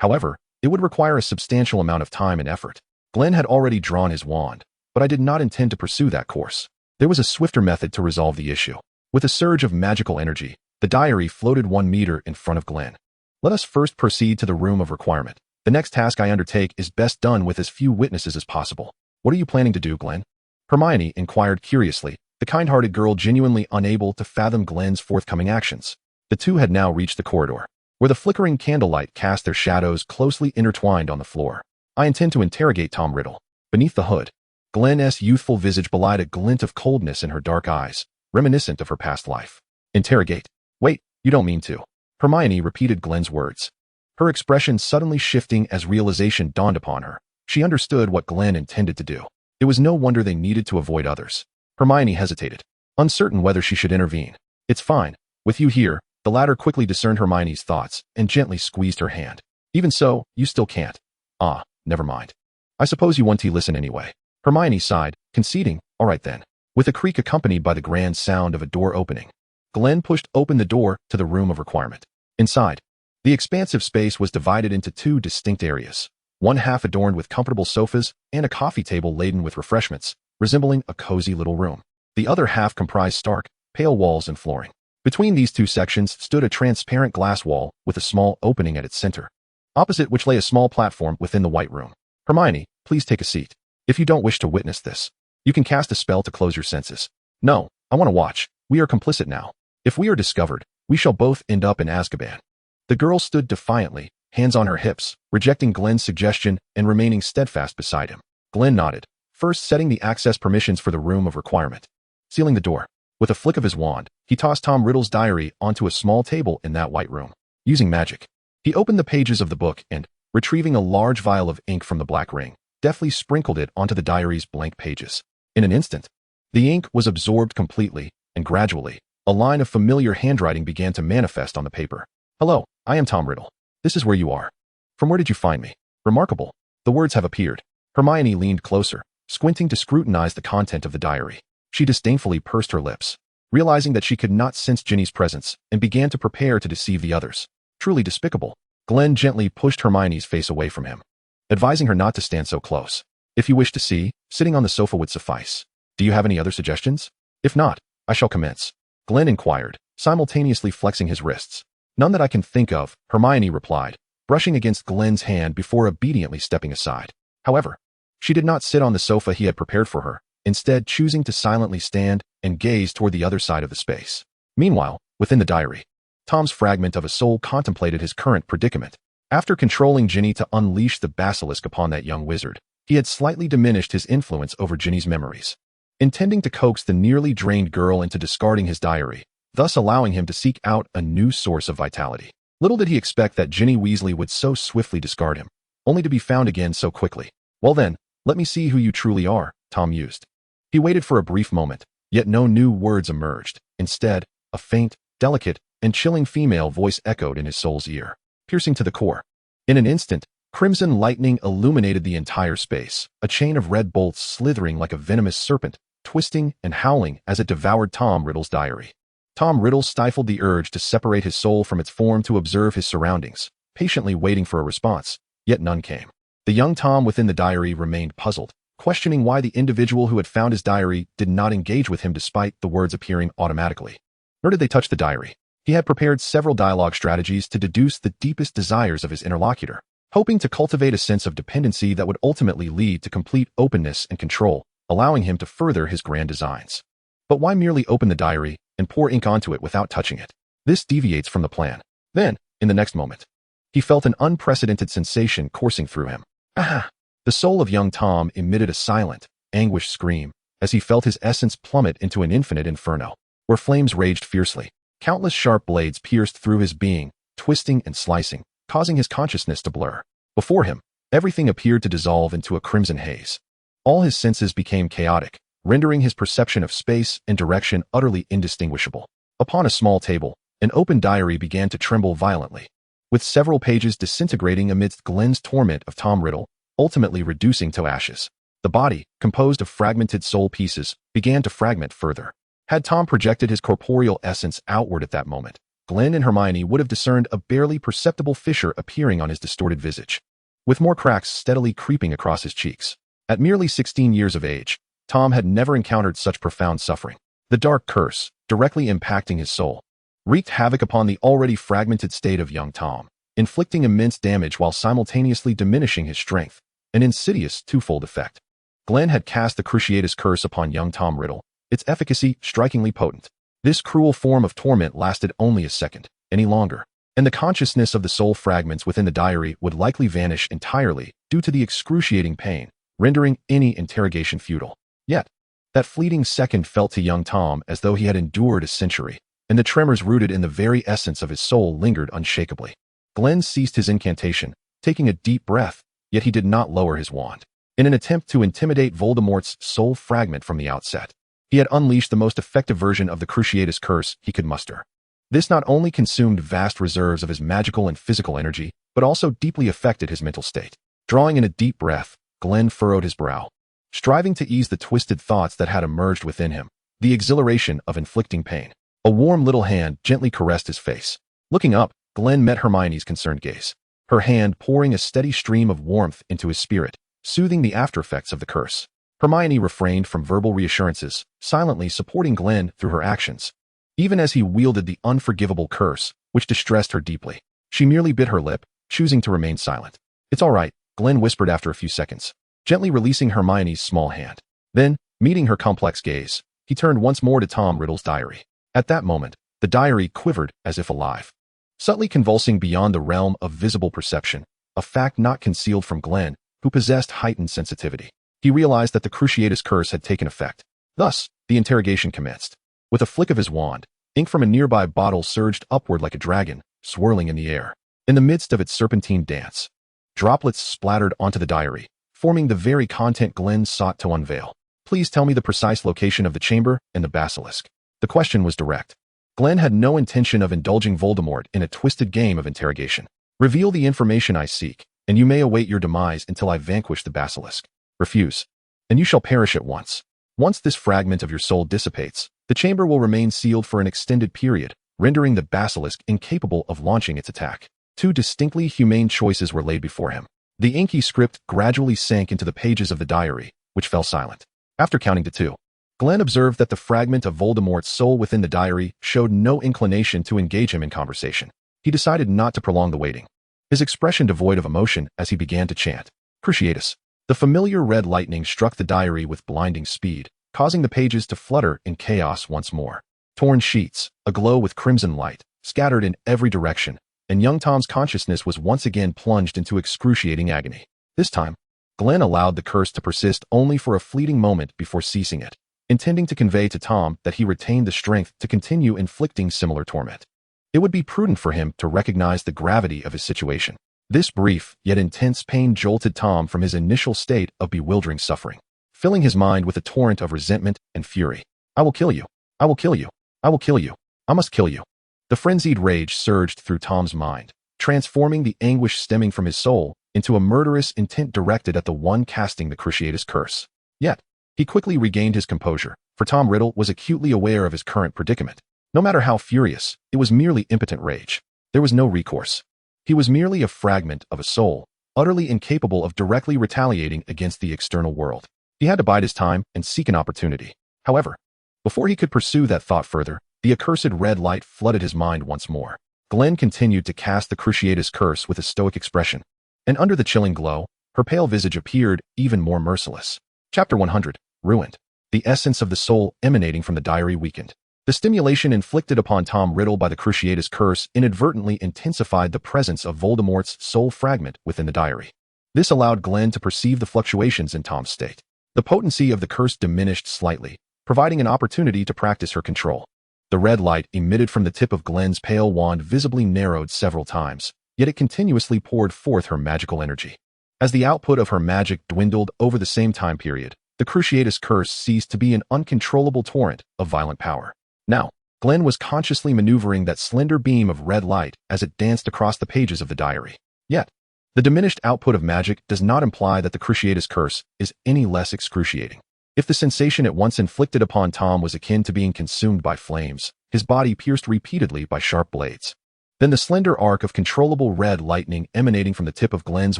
However, it would require a substantial amount of time and effort. Glen had already drawn his wand, but I did not intend to pursue that course. There was a swifter method to resolve the issue. With a surge of magical energy, the diary floated 1 meter in front of Glen. Let us first proceed to the room of requirement. The next task I undertake is best done with as few witnesses as possible. What are you planning to do, Glen? Hermione inquired curiously, the kind-hearted girl genuinely unable to fathom Glen's forthcoming actions. The two had now reached the corridor, where the flickering candlelight cast their shadows closely intertwined on the floor. I intend to interrogate Tom Riddle. Beneath the hood, Glen's youthful visage belied a glint of coldness in her dark eyes, reminiscent of her past life. Interrogate? Wait, you don't mean to. Hermione repeated Glen's words, her expression suddenly shifting as realization dawned upon her. She understood what Glen intended to do. It was no wonder they needed to avoid others. Hermione hesitated, uncertain whether she should intervene. It's fine. With you here, the latter quickly discerned Hermione's thoughts and gently squeezed her hand. Even so, you still can't. Ah, never mind. I suppose you want to listen anyway. Hermione sighed, conceding, all right then. With a creak accompanied by the grand sound of a door opening, Glen pushed open the door to the room of requirement. Inside, the expansive space was divided into 2 distinct areas, one half adorned with comfortable sofas and a coffee table laden with refreshments, resembling a cozy little room. The other half comprised stark, pale walls and flooring. Between these 2 sections stood a transparent glass wall with a small opening at its center, opposite which lay a small platform within the white room. Hermione, please take a seat. If you don't wish to witness this, you can cast a spell to close your senses. No, I want to watch. We are complicit now. If we are discovered, we shall both end up in Azkaban. The girl stood defiantly, hands on her hips, rejecting Glen's suggestion and remaining steadfast beside him. Glen nodded, first setting the access permissions for the room of requirement. Sealing the door, with a flick of his wand, he tossed Tom Riddle's diary onto a small table in that white room. Using magic, he opened the pages of the book and, retrieving a large vial of ink from the black ring, deftly sprinkled it onto the diary's blank pages. In an instant, the ink was absorbed completely, and gradually, a line of familiar handwriting began to manifest on the paper. Hello, I am Tom Riddle. This is where you are. From where did you find me? Remarkable. The words have appeared. Hermione leaned closer, squinting to scrutinize the content of the diary. She disdainfully pursed her lips, realizing that she could not sense Ginny's presence, and began to prepare to deceive the others. Truly despicable. Glen gently pushed Hermione's face away from him, advising her not to stand so close. If you wish to see, sitting on the sofa would suffice. Do you have any other suggestions? If not, I shall commence. Glen inquired, simultaneously flexing his wrists. None that I can think of, Hermione replied, brushing against Glen's hand before obediently stepping aside. However, she did not sit on the sofa he had prepared for her, instead choosing to silently stand and gaze toward the other side of the space. Meanwhile, within the diary, Tom's fragment of a soul contemplated his current predicament. After controlling Ginny to unleash the basilisk upon that young wizard, he had slightly diminished his influence over Ginny's memories, intending to coax the nearly drained girl into discarding his diary, thus allowing him to seek out a new source of vitality. Little did he expect that Ginny Weasley would so swiftly discard him, only to be found again so quickly. Well then, let me see who you truly are, Tom mused. He waited for a brief moment, yet no new words emerged. Instead, a faint, delicate, and chilling female voice echoed in his soul's ear, piercing to the core. In an instant, crimson lightning illuminated the entire space, a chain of red bolts slithering like a venomous serpent, twisting and howling as it devoured Tom Riddle's diary. Tom Riddle stifled the urge to separate his soul from its form to observe his surroundings, patiently waiting for a response, yet none came. The young Tom within the diary remained puzzled, questioning why the individual who had found his diary did not engage with him despite the words appearing automatically. Nor did they touch the diary. He had prepared several dialogue strategies to deduce the deepest desires of his interlocutor, hoping to cultivate a sense of dependency that would ultimately lead to complete openness and control, allowing him to further his grand designs. But why merely open the diary and pour ink onto it without touching it? This deviates from the plan. Then, in the next moment, he felt an unprecedented sensation coursing through him. Ah! The soul of young Tom emitted a silent, anguished scream as he felt his essence plummet into an infinite inferno, where flames raged fiercely. Countless sharp blades pierced through his being, twisting and slicing, causing his consciousness to blur. Before him, everything appeared to dissolve into a crimson haze. All his senses became chaotic, rendering his perception of space and direction utterly indistinguishable. Upon a small table, an open diary began to tremble violently, with several pages disintegrating amidst Glen's torment of Tom Riddle, ultimately reducing to ashes. The body, composed of fragmented soul pieces, began to fragment further. Had Tom projected his corporeal essence outward at that moment, Glen and Hermione would have discerned a barely perceptible fissure appearing on his distorted visage, with more cracks steadily creeping across his cheeks. At merely 16 years of age, Tom had never encountered such profound suffering. The dark curse, directly impacting his soul, wreaked havoc upon the already fragmented state of young Tom, inflicting immense damage while simultaneously diminishing his strength, an insidious twofold effect. Glen had cast the Cruciatus Curse upon young Tom Riddle, its efficacy strikingly potent. This cruel form of torment lasted only a second, any longer, and the consciousness of the soul fragments within the diary would likely vanish entirely due to the excruciating pain, rendering any interrogation futile. Yet, that fleeting second felt to young Tom as though he had endured a century, and the tremors rooted in the very essence of his soul lingered unshakably. Glen ceased his incantation, taking a deep breath, yet he did not lower his wand. In an attempt to intimidate Voldemort's soul fragment from the outset, he had unleashed the most effective version of the Cruciatus Curse he could muster. This not only consumed vast reserves of his magical and physical energy, but also deeply affected his mental state. Drawing in a deep breath, Glen furrowed his brow, striving to ease the twisted thoughts that had emerged within him, the exhilaration of inflicting pain. A warm little hand gently caressed his face. Looking up, Glen met Hermione's concerned gaze, her hand pouring a steady stream of warmth into his spirit, soothing the aftereffects of the curse. Hermione refrained from verbal reassurances, silently supporting Glen through her actions. Even as he wielded the unforgivable curse, which distressed her deeply, she merely bit her lip, choosing to remain silent. "It's all right," Glen whispered after a few seconds, gently releasing Hermione's small hand. Then, meeting her complex gaze, he turned once more to Tom Riddle's diary. At that moment, the diary quivered as if alive, subtly convulsing beyond the realm of visible perception, a fact not concealed from Glen, who possessed heightened sensitivity. He realized that the Cruciatus Curse had taken effect. Thus, the interrogation commenced. With a flick of his wand, ink from a nearby bottle surged upward like a dragon, swirling in the air. In the midst of its serpentine dance, droplets splattered onto the diary, forming the very content Glen sought to unveil. "Please tell me the precise location of the chamber and the basilisk." The question was direct. Glen had no intention of indulging Voldemort in a twisted game of interrogation. "Reveal the information I seek, and you may await your demise until I vanquish the basilisk. Refuse, and you shall perish at once. Once this fragment of your soul dissipates, the chamber will remain sealed for an extended period, rendering the basilisk incapable of launching its attack." Two distinctly humane choices were laid before him. The inky script gradually sank into the pages of the diary, which fell silent. After counting to 2, Glen observed that the fragment of Voldemort's soul within the diary showed no inclination to engage him in conversation. He decided not to prolong the waiting, his expression devoid of emotion as he began to chant, "Cruciatus." The familiar red lightning struck the diary with blinding speed, causing the pages to flutter in chaos once more. Torn sheets, aglow with crimson light, scattered in every direction, and young Tom's consciousness was once again plunged into excruciating agony. This time, Glen allowed the curse to persist only for a fleeting moment before ceasing it, intending to convey to Tom that he retained the strength to continue inflicting similar torment. It would be prudent for him to recognize the gravity of his situation. This brief yet intense pain jolted Tom from his initial state of bewildering suffering, filling his mind with a torrent of resentment and fury. "I will kill you. I will kill you. I will kill you. I must kill you." The frenzied rage surged through Tom's mind, transforming the anguish stemming from his soul into a murderous intent directed at the one casting the Cruciatus Curse. Yet, he quickly regained his composure, for Tom Riddle was acutely aware of his current predicament. No matter how furious, it was merely impotent rage. There was no recourse. He was merely a fragment of a soul, utterly incapable of directly retaliating against the external world. He had to bide his time and seek an opportunity. However, before he could pursue that thought further, the accursed red light flooded his mind once more. Glen continued to cast the Cruciatus Curse with a stoic expression, and under the chilling glow, her pale visage appeared even more merciless. Chapter 100, Ruined. The essence of the soul emanating from the diary weakened. The stimulation inflicted upon Tom Riddle by the Cruciatus Curse inadvertently intensified the presence of Voldemort's soul fragment within the diary. This allowed Glen to perceive the fluctuations in Tom's state. The potency of the curse diminished slightly, providing an opportunity to practice her control. The red light emitted from the tip of Glen's pale wand visibly narrowed several times, yet it continuously poured forth her magical energy. As the output of her magic dwindled over the same time period, the Cruciatus Curse ceased to be an uncontrollable torrent of violent power. Now, Glen was consciously maneuvering that slender beam of red light as it danced across the pages of the diary. Yet, the diminished output of magic does not imply that the Cruciatus Curse is any less excruciating. If the sensation at once inflicted upon Tom was akin to being consumed by flames, his body pierced repeatedly by sharp blades. Then the slender arc of controllable red lightning emanating from the tip of Glen's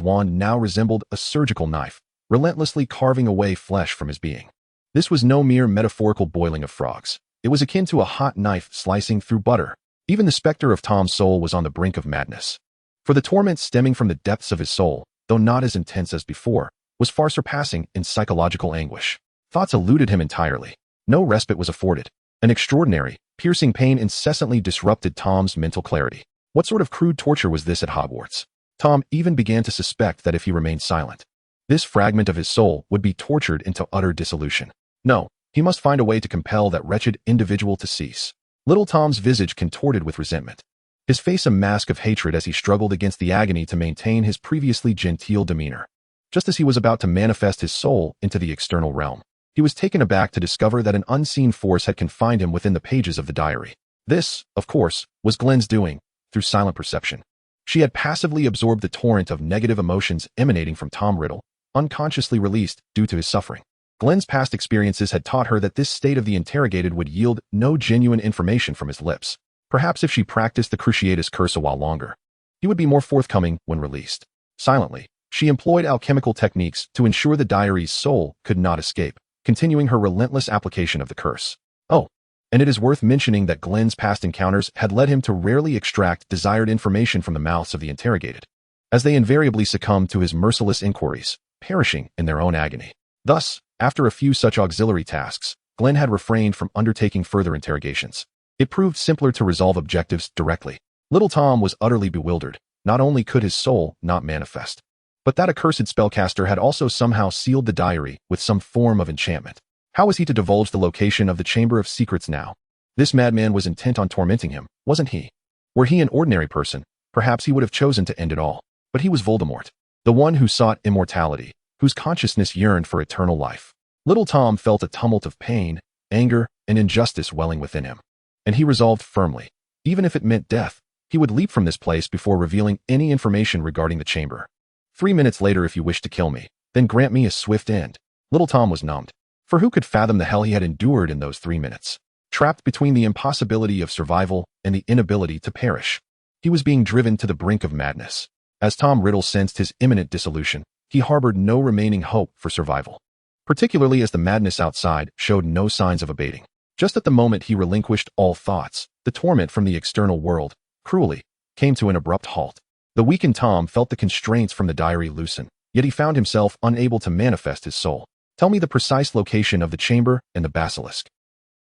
wand now resembled a surgical knife, relentlessly carving away flesh from his being. This was no mere metaphorical boiling of frogs. It was akin to a hot knife slicing through butter. Even the specter of Tom's soul was on the brink of madness. For the torment stemming from the depths of his soul, though not as intense as before, was far surpassing in psychological anguish. Thoughts eluded him entirely. No respite was afforded. An extraordinary, piercing pain incessantly disrupted Tom's mental clarity. What sort of crude torture was this at Hogwarts? Tom even began to suspect that if he remained silent, this fragment of his soul would be tortured into utter dissolution. No, he must find a way to compel that wretched individual to cease. Little Tom's visage contorted with resentment, his face a mask of hatred as he struggled against the agony to maintain his previously genteel demeanor. Just as he was about to manifest his soul into the external realm, he was taken aback to discover that an unseen force had confined him within the pages of the diary. This, of course, was Glen's doing, through silent perception. She had passively absorbed the torrent of negative emotions emanating from Tom Riddle, unconsciously released due to his suffering. Glen's past experiences had taught her that this state of the interrogated would yield no genuine information from his lips. Perhaps if she practiced the Cruciatus Curse a while longer, he would be more forthcoming when released. Silently, she employed alchemical techniques to ensure the diary's soul could not escape, continuing her relentless application of the curse. Oh, and it is worth mentioning that Glen's past encounters had led him to rarely extract desired information from the mouths of the interrogated, as they invariably succumbed to his merciless inquiries, perishing in their own agony. Thus, after a few such auxiliary tasks, Glen had refrained from undertaking further interrogations. It proved simpler to resolve objectives directly. Little Tom was utterly bewildered. Not only could his soul not manifest, but that accursed spellcaster had also somehow sealed the diary with some form of enchantment. How was he to divulge the location of the Chamber of Secrets now? This madman was intent on tormenting him, wasn't he? Were he an ordinary person, perhaps he would have chosen to end it all. But he was Voldemort, the one who sought immortality, whose consciousness yearned for eternal life. Little Tom felt a tumult of pain, anger, and injustice welling within him. And he resolved firmly, even if it meant death, he would leap from this place before revealing any information regarding the chamber. 3 minutes later if you wish to kill me, then grant me a swift end. Little Tom was numbed. For who could fathom the hell he had endured in those 3 minutes? Trapped between the impossibility of survival and the inability to perish. He was being driven to the brink of madness. As Tom Riddle sensed his imminent dissolution, he harbored no remaining hope for survival, particularly as the madness outside showed no signs of abating. Just at the moment he relinquished all thoughts, the torment from the external world, cruelly, came to an abrupt halt. The weakened Tom felt the constraints from the diary loosen, yet he found himself unable to manifest his soul. Tell me the precise location of the chamber and the basilisk.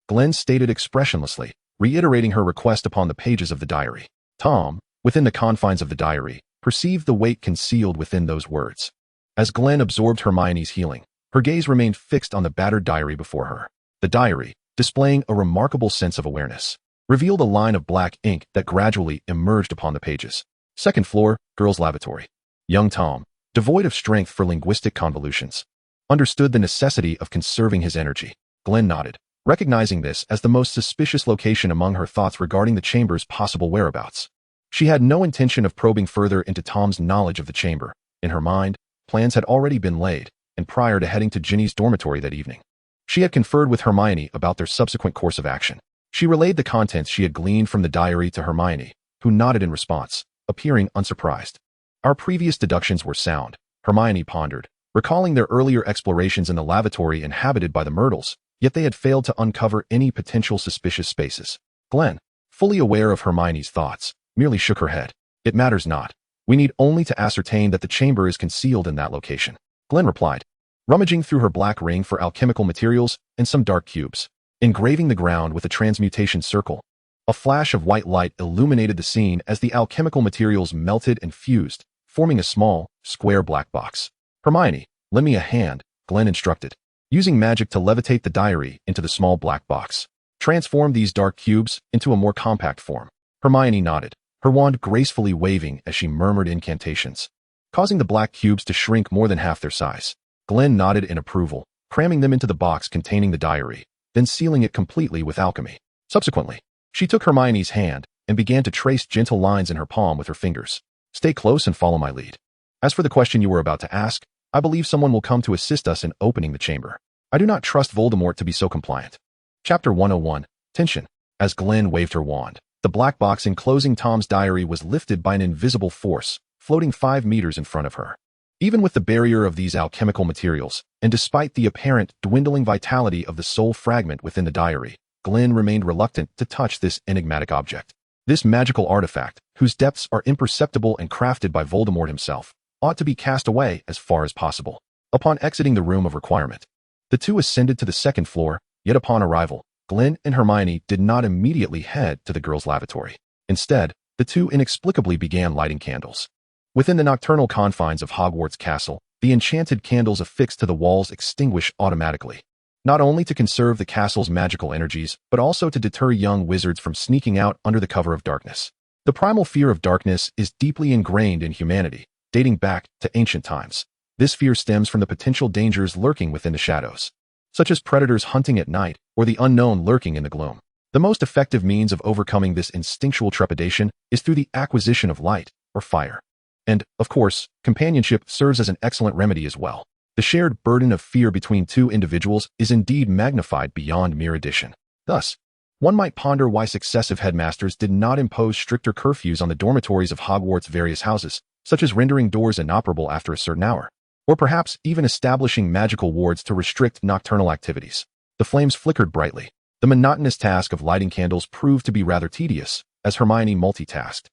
Glen stated expressionlessly, reiterating her request upon the pages of the diary. Tom, within the confines of the diary, perceived the weight concealed within those words. As Glen absorbed Hermione's healing, her gaze remained fixed on the battered diary before her. The diary, displaying a remarkable sense of awareness, revealed a line of black ink that gradually emerged upon the pages. Second floor, girls' lavatory. Young Tom, devoid of strength for linguistic convolutions, understood the necessity of conserving his energy. Glen nodded, recognizing this as the most suspicious location among her thoughts regarding the chamber's possible whereabouts. She had no intention of probing further into Tom's knowledge of the chamber. In her mind, plans had already been laid, and prior to heading to Ginny's dormitory that evening, she had conferred with Hermione about their subsequent course of action. She relayed the contents she had gleaned from the diary to Hermione, who nodded in response, appearing unsurprised. Our previous deductions were sound, Hermione pondered, recalling their earlier explorations in the lavatory inhabited by the Myrtles, yet they had failed to uncover any potential suspicious spaces. Glen, fully aware of Hermione's thoughts, merely shook her head. It matters not. We need only to ascertain that the chamber is concealed in that location. Glen replied, rummaging through her black ring for alchemical materials and some dark cubes. Engraving the ground with a transmutation circle, a flash of white light illuminated the scene as the alchemical materials melted and fused, forming a small, square black box. Hermione, lend me a hand, Glen instructed, using magic to levitate the diary into the small black box. Transform these dark cubes into a more compact form. Hermione nodded, her wand gracefully waving as she murmured incantations, causing the black cubes to shrink more than half their size. Glen nodded in approval, cramming them into the box containing the diary, then sealing it completely with alchemy. Subsequently, she took Hermione's hand and began to trace gentle lines in her palm with her fingers. Stay close and follow my lead. As for the question you were about to ask, I believe someone will come to assist us in opening the chamber. I do not trust Voldemort to be so compliant. Chapter 101, Tension. As Glen waved her wand, the black box enclosing Tom's diary was lifted by an invisible force, floating 5 meters in front of her. Even with the barrier of these alchemical materials, and despite the apparent dwindling vitality of the soul fragment within the diary, Glen remained reluctant to touch this enigmatic object. This magical artifact, whose depths are imperceptible and crafted by Voldemort himself, ought to be cast away as far as possible. Upon exiting the room of requirement, the two ascended to the second floor, yet upon arrival, Glen and Hermione did not immediately head to the girls' lavatory. Instead, the two inexplicably began lighting candles. Within the nocturnal confines of Hogwarts Castle, the enchanted candles affixed to the walls extinguish automatically, not only to conserve the castle's magical energies, but also to deter young wizards from sneaking out under the cover of darkness. The primal fear of darkness is deeply ingrained in humanity, dating back to ancient times. This fear stems from the potential dangers lurking within the shadows, such as predators hunting at night or the unknown lurking in the gloom. The most effective means of overcoming this instinctual trepidation is through the acquisition of light or fire. And, of course, companionship serves as an excellent remedy as well. The shared burden of fear between two individuals is indeed magnified beyond mere addition. Thus, one might ponder why successive headmasters did not impose stricter curfews on the dormitories of Hogwarts' various houses, such as rendering doors inoperable after a certain hour, or perhaps even establishing magical wards to restrict nocturnal activities. The flames flickered brightly. The monotonous task of lighting candles proved to be rather tedious, as Hermione multitasked,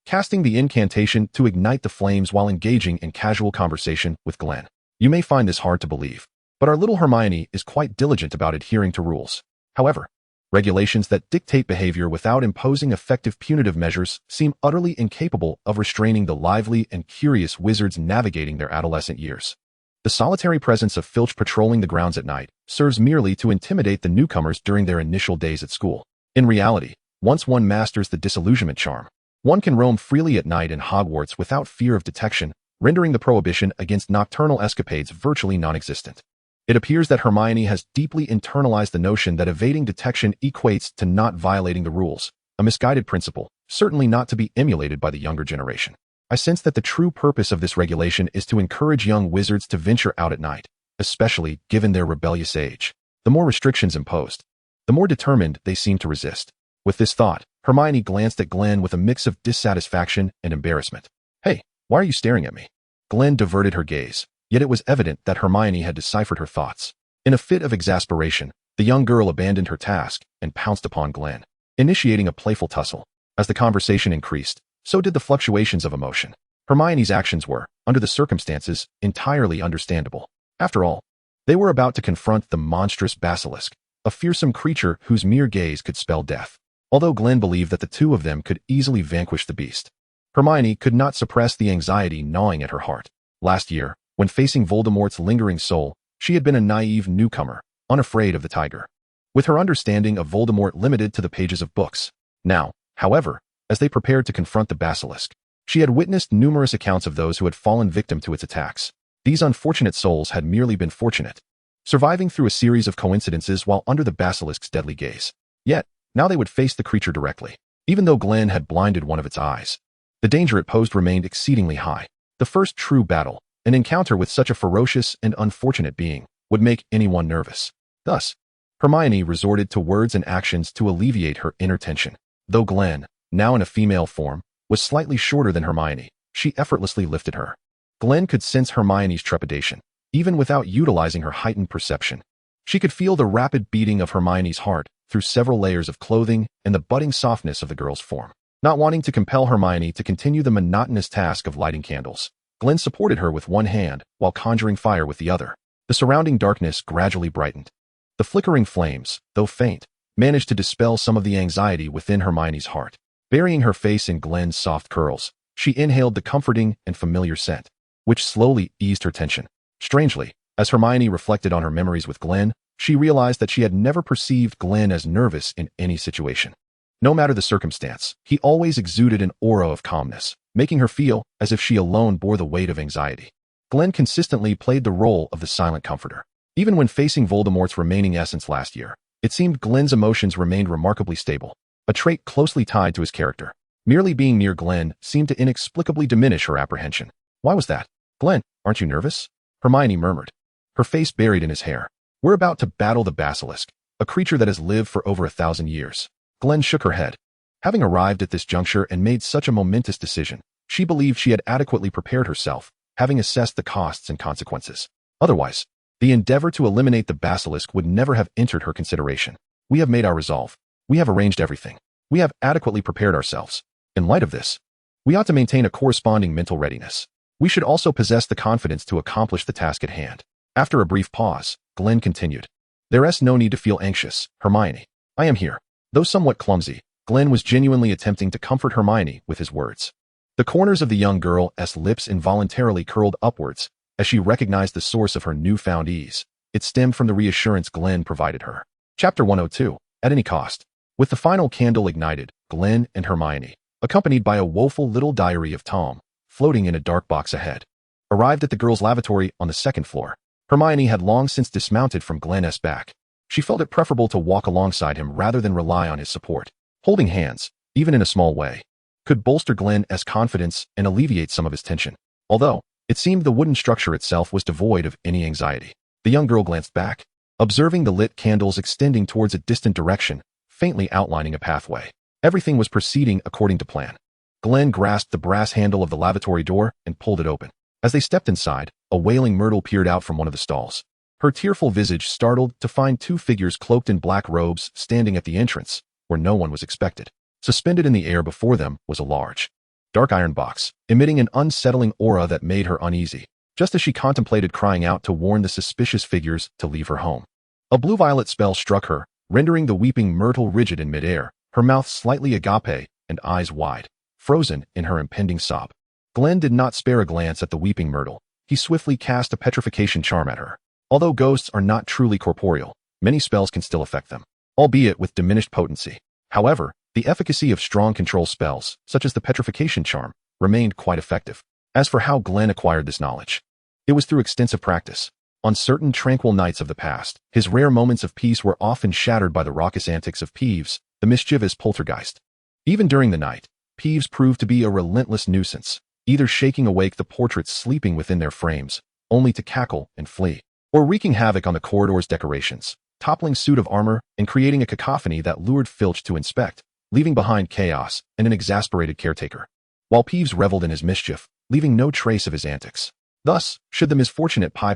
casting the incantation to ignite the flames while engaging in casual conversation with Glen. You may find this hard to believe, but our little Hermione is quite diligent about adhering to rules. However, regulations that dictate behavior without imposing effective punitive measures seem utterly incapable of restraining the lively and curious wizards navigating their adolescent years. The solitary presence of Filch patrolling the grounds at night serves merely to intimidate the newcomers during their initial days at school. In reality, once one masters the disillusionment charm, one can roam freely at night in Hogwarts without fear of detection, rendering the prohibition against nocturnal escapades virtually non-existent. It appears that Hermione has deeply internalized the notion that evading detection equates to not violating the rules, a misguided principle, certainly not to be emulated by the younger generation. I sense that the true purpose of this regulation is to encourage young wizards to venture out at night, especially given their rebellious age. The more restrictions imposed, the more determined they seem to resist. With this thought, Hermione glanced at Glen with a mix of dissatisfaction and embarrassment. "Hey, why are you staring at me?" Glen diverted her gaze, yet it was evident that Hermione had deciphered her thoughts. In a fit of exasperation, the young girl abandoned her task and pounced upon Glen, initiating a playful tussle. As the conversation increased, so did the fluctuations of emotion. Hermione's actions were, under the circumstances, entirely understandable. After all, they were about to confront the monstrous Basilisk, a fearsome creature whose mere gaze could spell death. Although Glen believed that the two of them could easily vanquish the beast, Hermione could not suppress the anxiety gnawing at her heart. Last year, when facing Voldemort's lingering soul, she had been a naive newcomer, unafraid of the tiger, with her understanding of Voldemort limited to the pages of books. Now, however, as they prepared to confront the Basilisk, she had witnessed numerous accounts of those who had fallen victim to its attacks. These unfortunate souls had merely been fortunate, surviving through a series of coincidences while under the Basilisk's deadly gaze. Yet, now they would face the creature directly. Even though Glen had blinded one of its eyes, the danger it posed remained exceedingly high. The first true battle, an encounter with such a ferocious and unfortunate being, would make anyone nervous. Thus, Hermione resorted to words and actions to alleviate her inner tension. Though Glen, now in a female form, was slightly shorter than Hermione, she effortlessly lifted her. Glen could sense Hermione's trepidation, even without utilizing her heightened perception. She could feel the rapid beating of Hermione's heart through several layers of clothing and the budding softness of the girl's form. Not wanting to compel Hermione to continue the monotonous task of lighting candles, Glen supported her with one hand while conjuring fire with the other. The surrounding darkness gradually brightened. The flickering flames, though faint, managed to dispel some of the anxiety within Hermione's heart. Burying her face in Glen's soft curls, she inhaled the comforting and familiar scent, which slowly eased her tension. Strangely, as Hermione reflected on her memories with Glen, she realized that she had never perceived Glen as nervous in any situation. No matter the circumstance, he always exuded an aura of calmness, making her feel as if she alone bore the weight of anxiety. Glen consistently played the role of the silent comforter. Even when facing Voldemort's remaining essence last year, it seemed Glen's emotions remained remarkably stable, a trait closely tied to his character. Merely being near Glen seemed to inexplicably diminish her apprehension. Why was that? "Glen, aren't you nervous?" Hermione murmured, her face buried in his hair. "We're about to battle the Basilisk, a creature that has lived for over 1,000 years. Glen shook her head. Having arrived at this juncture and made such a momentous decision, she believed she had adequately prepared herself, having assessed the costs and consequences. Otherwise, the endeavor to eliminate the Basilisk would never have entered her consideration. We have made our resolve. We have arranged everything. We have adequately prepared ourselves. In light of this, we ought to maintain a corresponding mental readiness. We should also possess the confidence to accomplish the task at hand. After a brief pause, Glen continued. There is no need to feel anxious, Hermione. I am here. Though somewhat clumsy, Glen was genuinely attempting to comfort Hermione with his words. The corners of the young girl's lips involuntarily curled upwards as she recognized the source of her newfound ease. It stemmed from the reassurance Glen provided her. Chapter 102. At any cost. With the final candle ignited, Glen and Hermione, accompanied by a woeful little diary of Tom, floating in a dark box ahead, arrived at the girls' lavatory on the second floor. Hermione had long since dismounted from Glen's back. She felt it preferable to walk alongside him rather than rely on his support. Holding hands, even in a small way, could bolster Glen's confidence and alleviate some of his tension. Although, it seemed the wooden structure itself was devoid of any anxiety. The young girl glanced back, observing the lit candles extending towards a distant direction, faintly outlining a pathway. Everything was proceeding according to plan. Glen grasped the brass handle of the lavatory door and pulled it open. As they stepped inside, a wailing Myrtle peered out from one of the stalls. Her tearful visage startled to find two figures cloaked in black robes standing at the entrance, where no one was expected. Suspended in the air before them was a large, dark iron box, emitting an unsettling aura that made her uneasy, just as she contemplated crying out to warn the suspicious figures to leave her home. A blue-violet spell struck her, rendering the weeping Myrtle rigid in midair, her mouth slightly agape and eyes wide, frozen in her impending sob. Glen did not spare a glance at the weeping Myrtle. He swiftly cast a petrification charm at her. Although ghosts are not truly corporeal, many spells can still affect them, albeit with diminished potency. However, the efficacy of strong control spells, such as the petrification charm, remained quite effective. As for how Glen acquired this knowledge, it was through extensive practice. On certain tranquil nights of the past, his rare moments of peace were often shattered by the raucous antics of Peeves, the mischievous poltergeist. Even during the night, Peeves proved to be a relentless nuisance, either shaking awake the portraits sleeping within their frames, only to cackle and flee, or wreaking havoc on the corridor's decorations, toppling suit of armor and creating a cacophony that lured Filch to inspect, leaving behind chaos and an exasperated caretaker. While Peeves reveled in his mischief, leaving no trace of his antics. Thus, should the misfortunate Pai,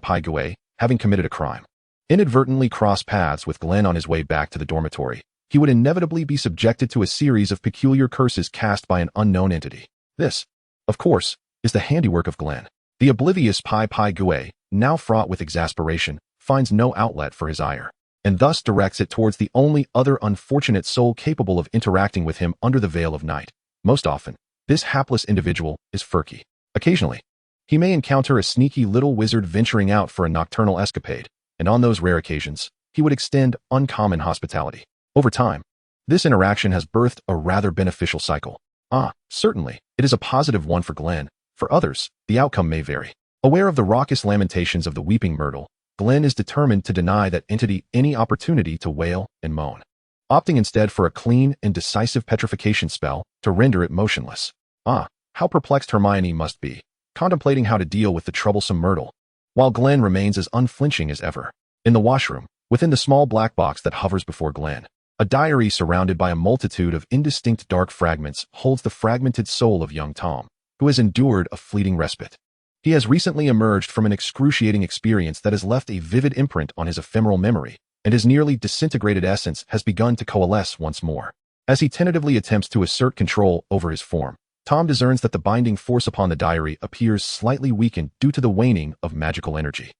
having committed a crime, inadvertently cross paths with Glen on his way back to the dormitory, he would inevitably be subjected to a series of peculiar curses cast by an unknown entity. This, of course, is the handiwork of Glen. The oblivious Pai, now fraught with exasperation, finds no outlet for his ire, and thus directs it towards the only other unfortunate soul capable of interacting with him under the veil of night. Most often, this hapless individual is Furky. Occasionally, he may encounter a sneaky little wizard venturing out for a nocturnal escapade, and on those rare occasions, he would extend uncommon hospitality. Over time, this interaction has birthed a rather beneficial cycle. Certainly, it is a positive one for Glen. For others, the outcome may vary. Aware of the raucous lamentations of the weeping Myrtle, Glen is determined to deny that entity any opportunity to wail and moan, opting instead for a clean and decisive petrification spell to render it motionless. How perplexed Hermione must be, contemplating how to deal with the troublesome Myrtle, while Glen remains as unflinching as ever. In the washroom, within the small black box that hovers before Glen, a diary surrounded by a multitude of indistinct dark fragments holds the fragmented soul of young Tom, who has endured a fleeting respite. He has recently emerged from an excruciating experience that has left a vivid imprint on his ephemeral memory, and his nearly disintegrated essence has begun to coalesce once more. As he tentatively attempts to assert control over his form, Tom discerns that the binding force upon the diary appears slightly weakened due to the waning of magical energy.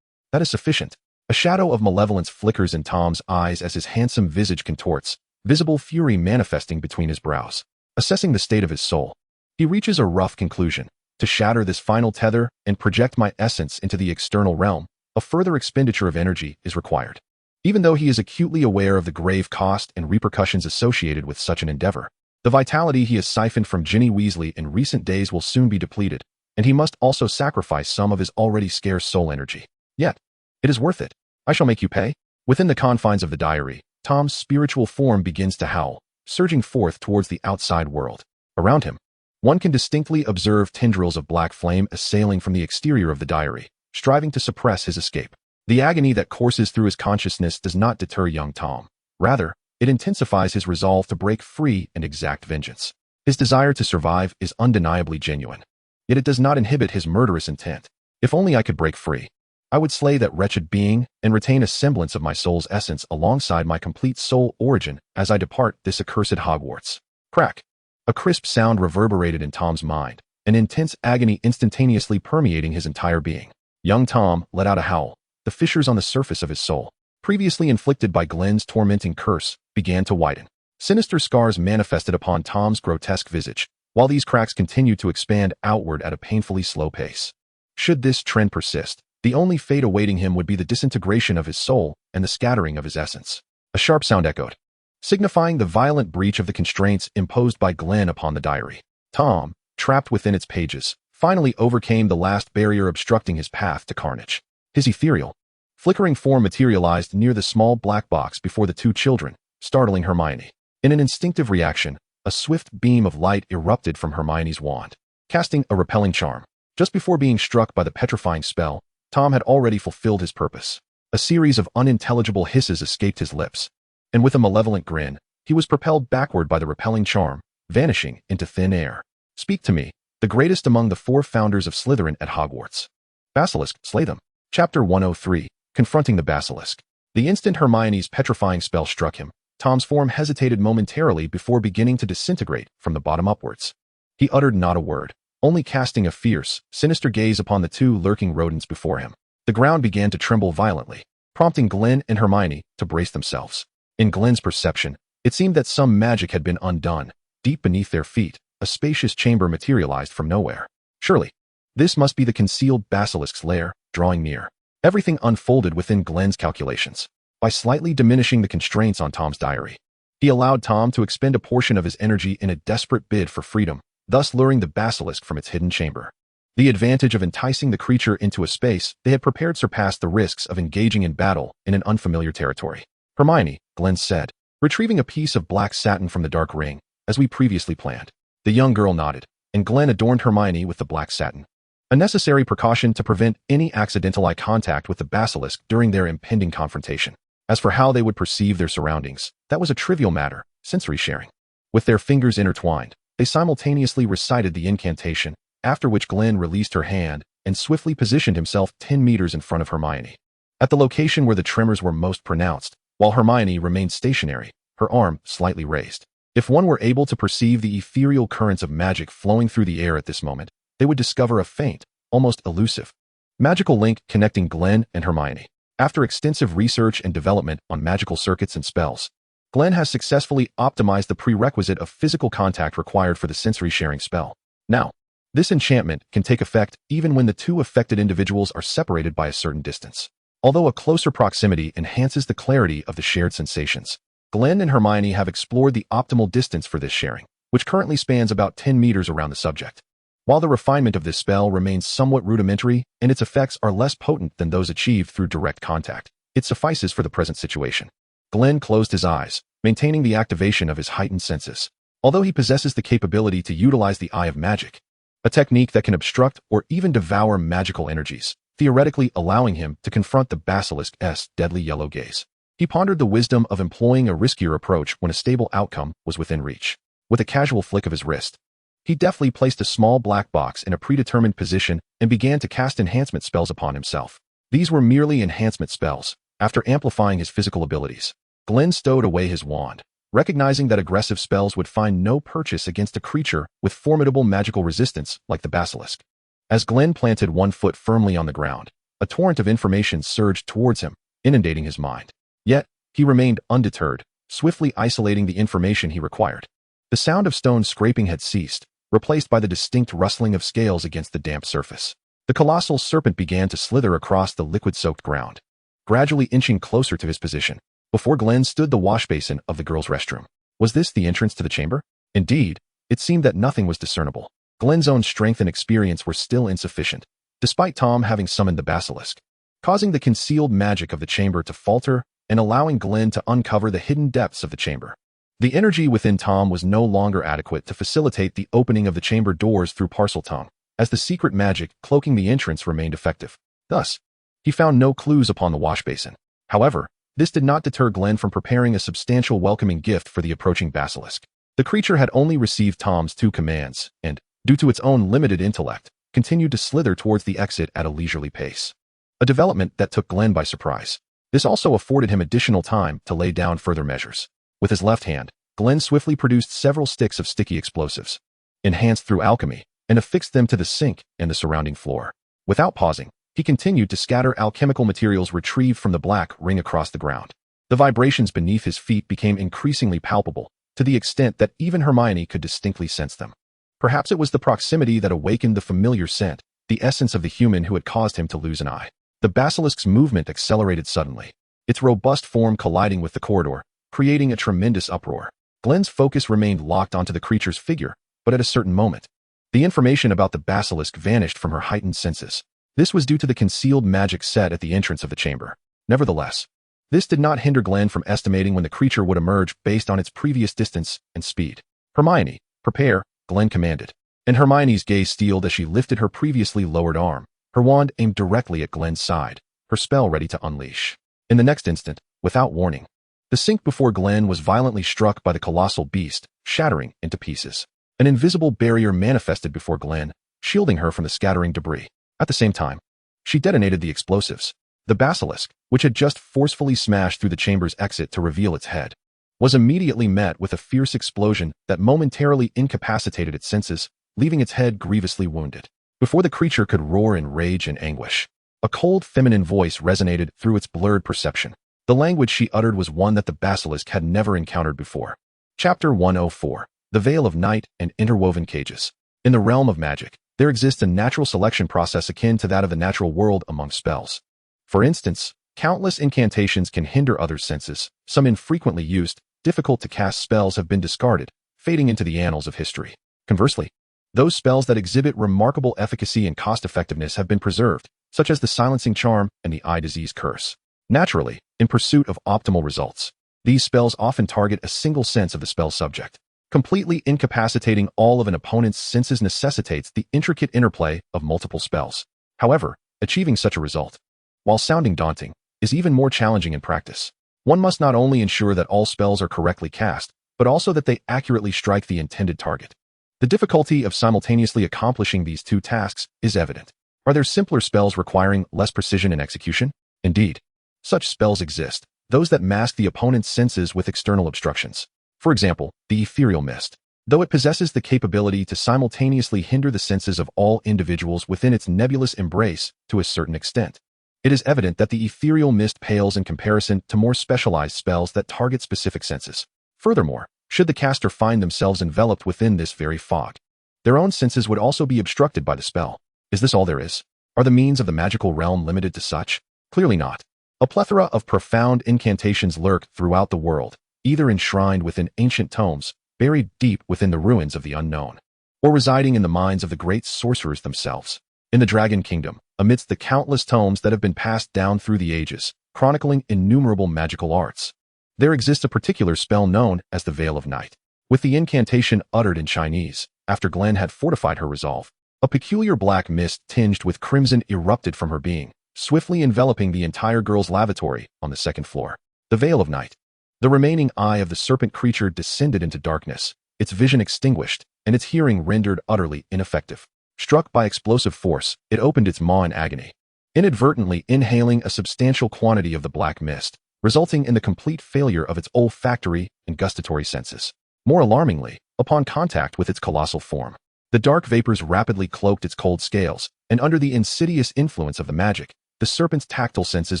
That is sufficient. A shadow of malevolence flickers in Tom's eyes as his handsome visage contorts, visible fury manifesting between his brows. Assessing the state of his soul, he reaches a rough conclusion. To shatter this final tether and project my essence into the external realm, a further expenditure of energy is required. Even though he is acutely aware of the grave cost and repercussions associated with such an endeavor, the vitality he has siphoned from Ginny Weasley in recent days will soon be depleted, and he must also sacrifice some of his already scarce soul energy. Yet, it is worth it. I shall make you pay. Within the confines of the diary, Tom's spiritual form begins to howl, surging forth towards the outside world. Around him, one can distinctly observe tendrils of black flame assailing from the exterior of the diary, striving to suppress his escape. The agony that courses through his consciousness does not deter young Tom. Rather, It intensifies his resolve to break free and exact vengeance. His desire to survive is undeniably genuine. Yet it does not inhibit his murderous intent. If only I could break free. I would slay that wretched being and retain a semblance of my soul's essence alongside my complete soul origin as I depart this accursed Hogwarts. Crack. A crisp sound reverberated in Tom's mind, an intense agony instantaneously permeating his entire being. Young Tom let out a howl. The fissures on the surface of his soul, previously inflicted by Glen's tormenting curse, began to widen. Sinister scars manifested upon Tom's grotesque visage, while these cracks continued to expand outward at a painfully slow pace. Should this trend persist, the only fate awaiting him would be the disintegration of his soul and the scattering of his essence. A sharp sound echoed, signifying the violent breach of the constraints imposed by Glen upon the diary. Tom, trapped within its pages, finally overcame the last barrier obstructing his path to carnage. His ethereal, flickering form materialized near the small black box before the two children, startling Hermione. In an instinctive reaction, a swift beam of light erupted from Hermione's wand, casting a repelling charm. Just before being struck by the petrifying spell, Tom had already fulfilled his purpose. A series of unintelligible hisses escaped his lips, and with a malevolent grin, he was propelled backward by the repelling charm, vanishing into thin air. Speak to me, the greatest among the 4 founders of Slytherin at Hogwarts. Basilisk, slay them. Chapter 103, Confronting the Basilisk. The instant Hermione's petrifying spell struck him, Tom's form hesitated momentarily before beginning to disintegrate from the bottom upwards. He uttered not a word, only casting a fierce, sinister gaze upon the 2 lurking rodents before him. The ground began to tremble violently, prompting Glen and Hermione to brace themselves. In Glen's perception, it seemed that some magic had been undone. Deep beneath their feet, a spacious chamber materialized from nowhere. Surely, this must be the concealed basilisk's lair, drawing near. Everything unfolded within Glen's calculations. By slightly diminishing the constraints on Tom's diary, he allowed Tom to expend a portion of his energy in a desperate bid for freedom, thus luring the basilisk from its hidden chamber. The advantage of enticing the creature into a space they had prepared surpassed the risks of engaging in battle in an unfamiliar territory. Hermione, Glen said, retrieving a piece of black satin from the dark ring, as we previously planned. The young girl nodded, and Glen adorned Hermione with the black satin, a necessary precaution to prevent any accidental eye contact with the basilisk during their impending confrontation. As for how they would perceive their surroundings, that was a trivial matter, sensory sharing. With their fingers intertwined, they simultaneously recited the incantation, after which Glen released her hand and swiftly positioned himself 10 meters in front of Hermione. At the location where the tremors were most pronounced, while Hermione remained stationary, her arm slightly raised. If one were able to perceive the ethereal currents of magic flowing through the air at this moment, they would discover a faint, almost elusive, magical link connecting Glen and Hermione. After extensive research and development on magical circuits and spells, Glen has successfully optimized the prerequisite of physical contact required for the sensory sharing spell. Now, this enchantment can take effect even when the 2 affected individuals are separated by a certain distance. Although a closer proximity enhances the clarity of the shared sensations, Glen and Hermione have explored the optimal distance for this sharing, which currently spans about 10 meters around the subject. While the refinement of this spell remains somewhat rudimentary and its effects are less potent than those achieved through direct contact, it suffices for the present situation. Glen closed his eyes, maintaining the activation of his heightened senses. Although he possesses the capability to utilize the Eye of Magic, a technique that can obstruct or even devour magical energies, theoretically allowing him to confront the basilisk's deadly yellow gaze. He pondered the wisdom of employing a riskier approach when a stable outcome was within reach. With a casual flick of his wrist, he deftly placed a small black box in a predetermined position and began to cast enhancement spells upon himself. These were merely enhancement spells. After amplifying his physical abilities, Glen stowed away his wand, recognizing that aggressive spells would find no purchase against a creature with formidable magical resistance like the basilisk. As Glen planted one foot firmly on the ground, a torrent of information surged towards him, inundating his mind. Yet, he remained undeterred, swiftly isolating the information he required. The sound of stone scraping had ceased, replaced by the distinct rustling of scales against the damp surface. The colossal serpent began to slither across the liquid-soaked ground, gradually inching closer to his position. Before Glen stood the wash basin of the girls' restroom. Was this the entrance to the chamber? Indeed, it seemed that nothing was discernible. Glen's own strength and experience were still insufficient, despite Tom having summoned the basilisk, causing the concealed magic of the chamber to falter and allowing Glen to uncover the hidden depths of the chamber. The energy within Tom was no longer adequate to facilitate the opening of the chamber doors through Parseltongue, as the secret magic cloaking the entrance remained effective. Thus, he found no clues upon the wash basin. However, This did not deter Glen from preparing a substantial welcoming gift for the approaching Basilisk. The creature had only received Tom's 2 commands, and, due to its own limited intellect, continued to slither towards the exit at a leisurely pace. A development that took Glen by surprise. This also afforded him additional time to lay down further measures. With his left hand, Glen swiftly produced several sticks of sticky explosives, enhanced through alchemy, and affixed them to the sink and the surrounding floor. Without pausing, he continued to scatter alchemical materials retrieved from the black ring across the ground. The vibrations beneath his feet became increasingly palpable, to the extent that even Hermione could distinctly sense them. Perhaps it was the proximity that awakened the familiar scent, the essence of the human who had caused him to lose an eye. The basilisk's movement accelerated suddenly, its robust form colliding with the corridor, creating a tremendous uproar. Glen's focus remained locked onto the creature's figure, but at a certain moment, the information about the basilisk vanished from her heightened senses. This was due to the concealed magic set at the entrance of the chamber. Nevertheless, this did not hinder Glen from estimating when the creature would emerge based on its previous distance and speed. "Hermione, prepare," Glen commanded, and Hermione's gaze steeled as she lifted her previously lowered arm, her wand aimed directly at Glen's side, her spell ready to unleash. In the next instant, without warning, the sink before Glen was violently struck by the colossal beast, shattering into pieces. An invisible barrier manifested before Glen, shielding her from the scattering debris. At the same time, she detonated the explosives. The basilisk, which had just forcefully smashed through the chamber's exit to reveal its head, was immediately met with a fierce explosion that momentarily incapacitated its senses, leaving its head grievously wounded. Before the creature could roar in rage and anguish, a cold feminine voice resonated through its blurred perception. The language she uttered was one that the basilisk had never encountered before. Chapter 104. The Veil of Night and Interwoven Cages. In the realm of magic, there exists a natural selection process akin to that of the natural world among spells. For instance, countless incantations can hinder others' senses. Some infrequently used, difficult to cast spells have been discarded, fading into the annals of history. Conversely, those spells that exhibit remarkable efficacy and cost-effectiveness have been preserved, such as the Silencing Charm and the Eye Disease Curse. Naturally, in pursuit of optimal results, these spells often target a single sense of the spell subject. Completely incapacitating all of an opponent's senses necessitates the intricate interplay of multiple spells. However, achieving such a result, while sounding daunting, is even more challenging in practice. One must not only ensure that all spells are correctly cast, but also that they accurately strike the intended target. The difficulty of simultaneously accomplishing these two tasks is evident. Are there simpler spells requiring less precision in execution? Indeed, such spells exist, those that mask the opponent's senses with external obstructions. For example, the Ethereal Mist. Though it possesses the capability to simultaneously hinder the senses of all individuals within its nebulous embrace to a certain extent, it is evident that the Ethereal Mist pales in comparison to more specialized spells that target specific senses. Furthermore, should the caster find themselves enveloped within this very fog, their own senses would also be obstructed by the spell. Is this all there is? Are the means of the magical realm limited to such? Clearly not. A plethora of profound incantations lurk throughout the world, either enshrined within ancient tomes, buried deep within the ruins of the unknown, or residing in the minds of the great sorcerers themselves. In the Dragon Kingdom, amidst the countless tomes that have been passed down through the ages, chronicling innumerable magical arts, there exists a particular spell known as the Veil of Night. With the incantation uttered in Chinese, after Glen had fortified her resolve, a peculiar black mist tinged with crimson erupted from her being, swiftly enveloping the entire girl's lavatory on the second floor. The Veil of Night. The remaining eye of the serpent creature descended into darkness, its vision extinguished, and its hearing rendered utterly ineffective. Struck by explosive force, it opened its maw in agony, inadvertently inhaling a substantial quantity of the black mist, resulting in the complete failure of its olfactory and gustatory senses. More alarmingly, upon contact with its colossal form, the dark vapors rapidly cloaked its cold scales, and under the insidious influence of the magic, the serpent's tactile senses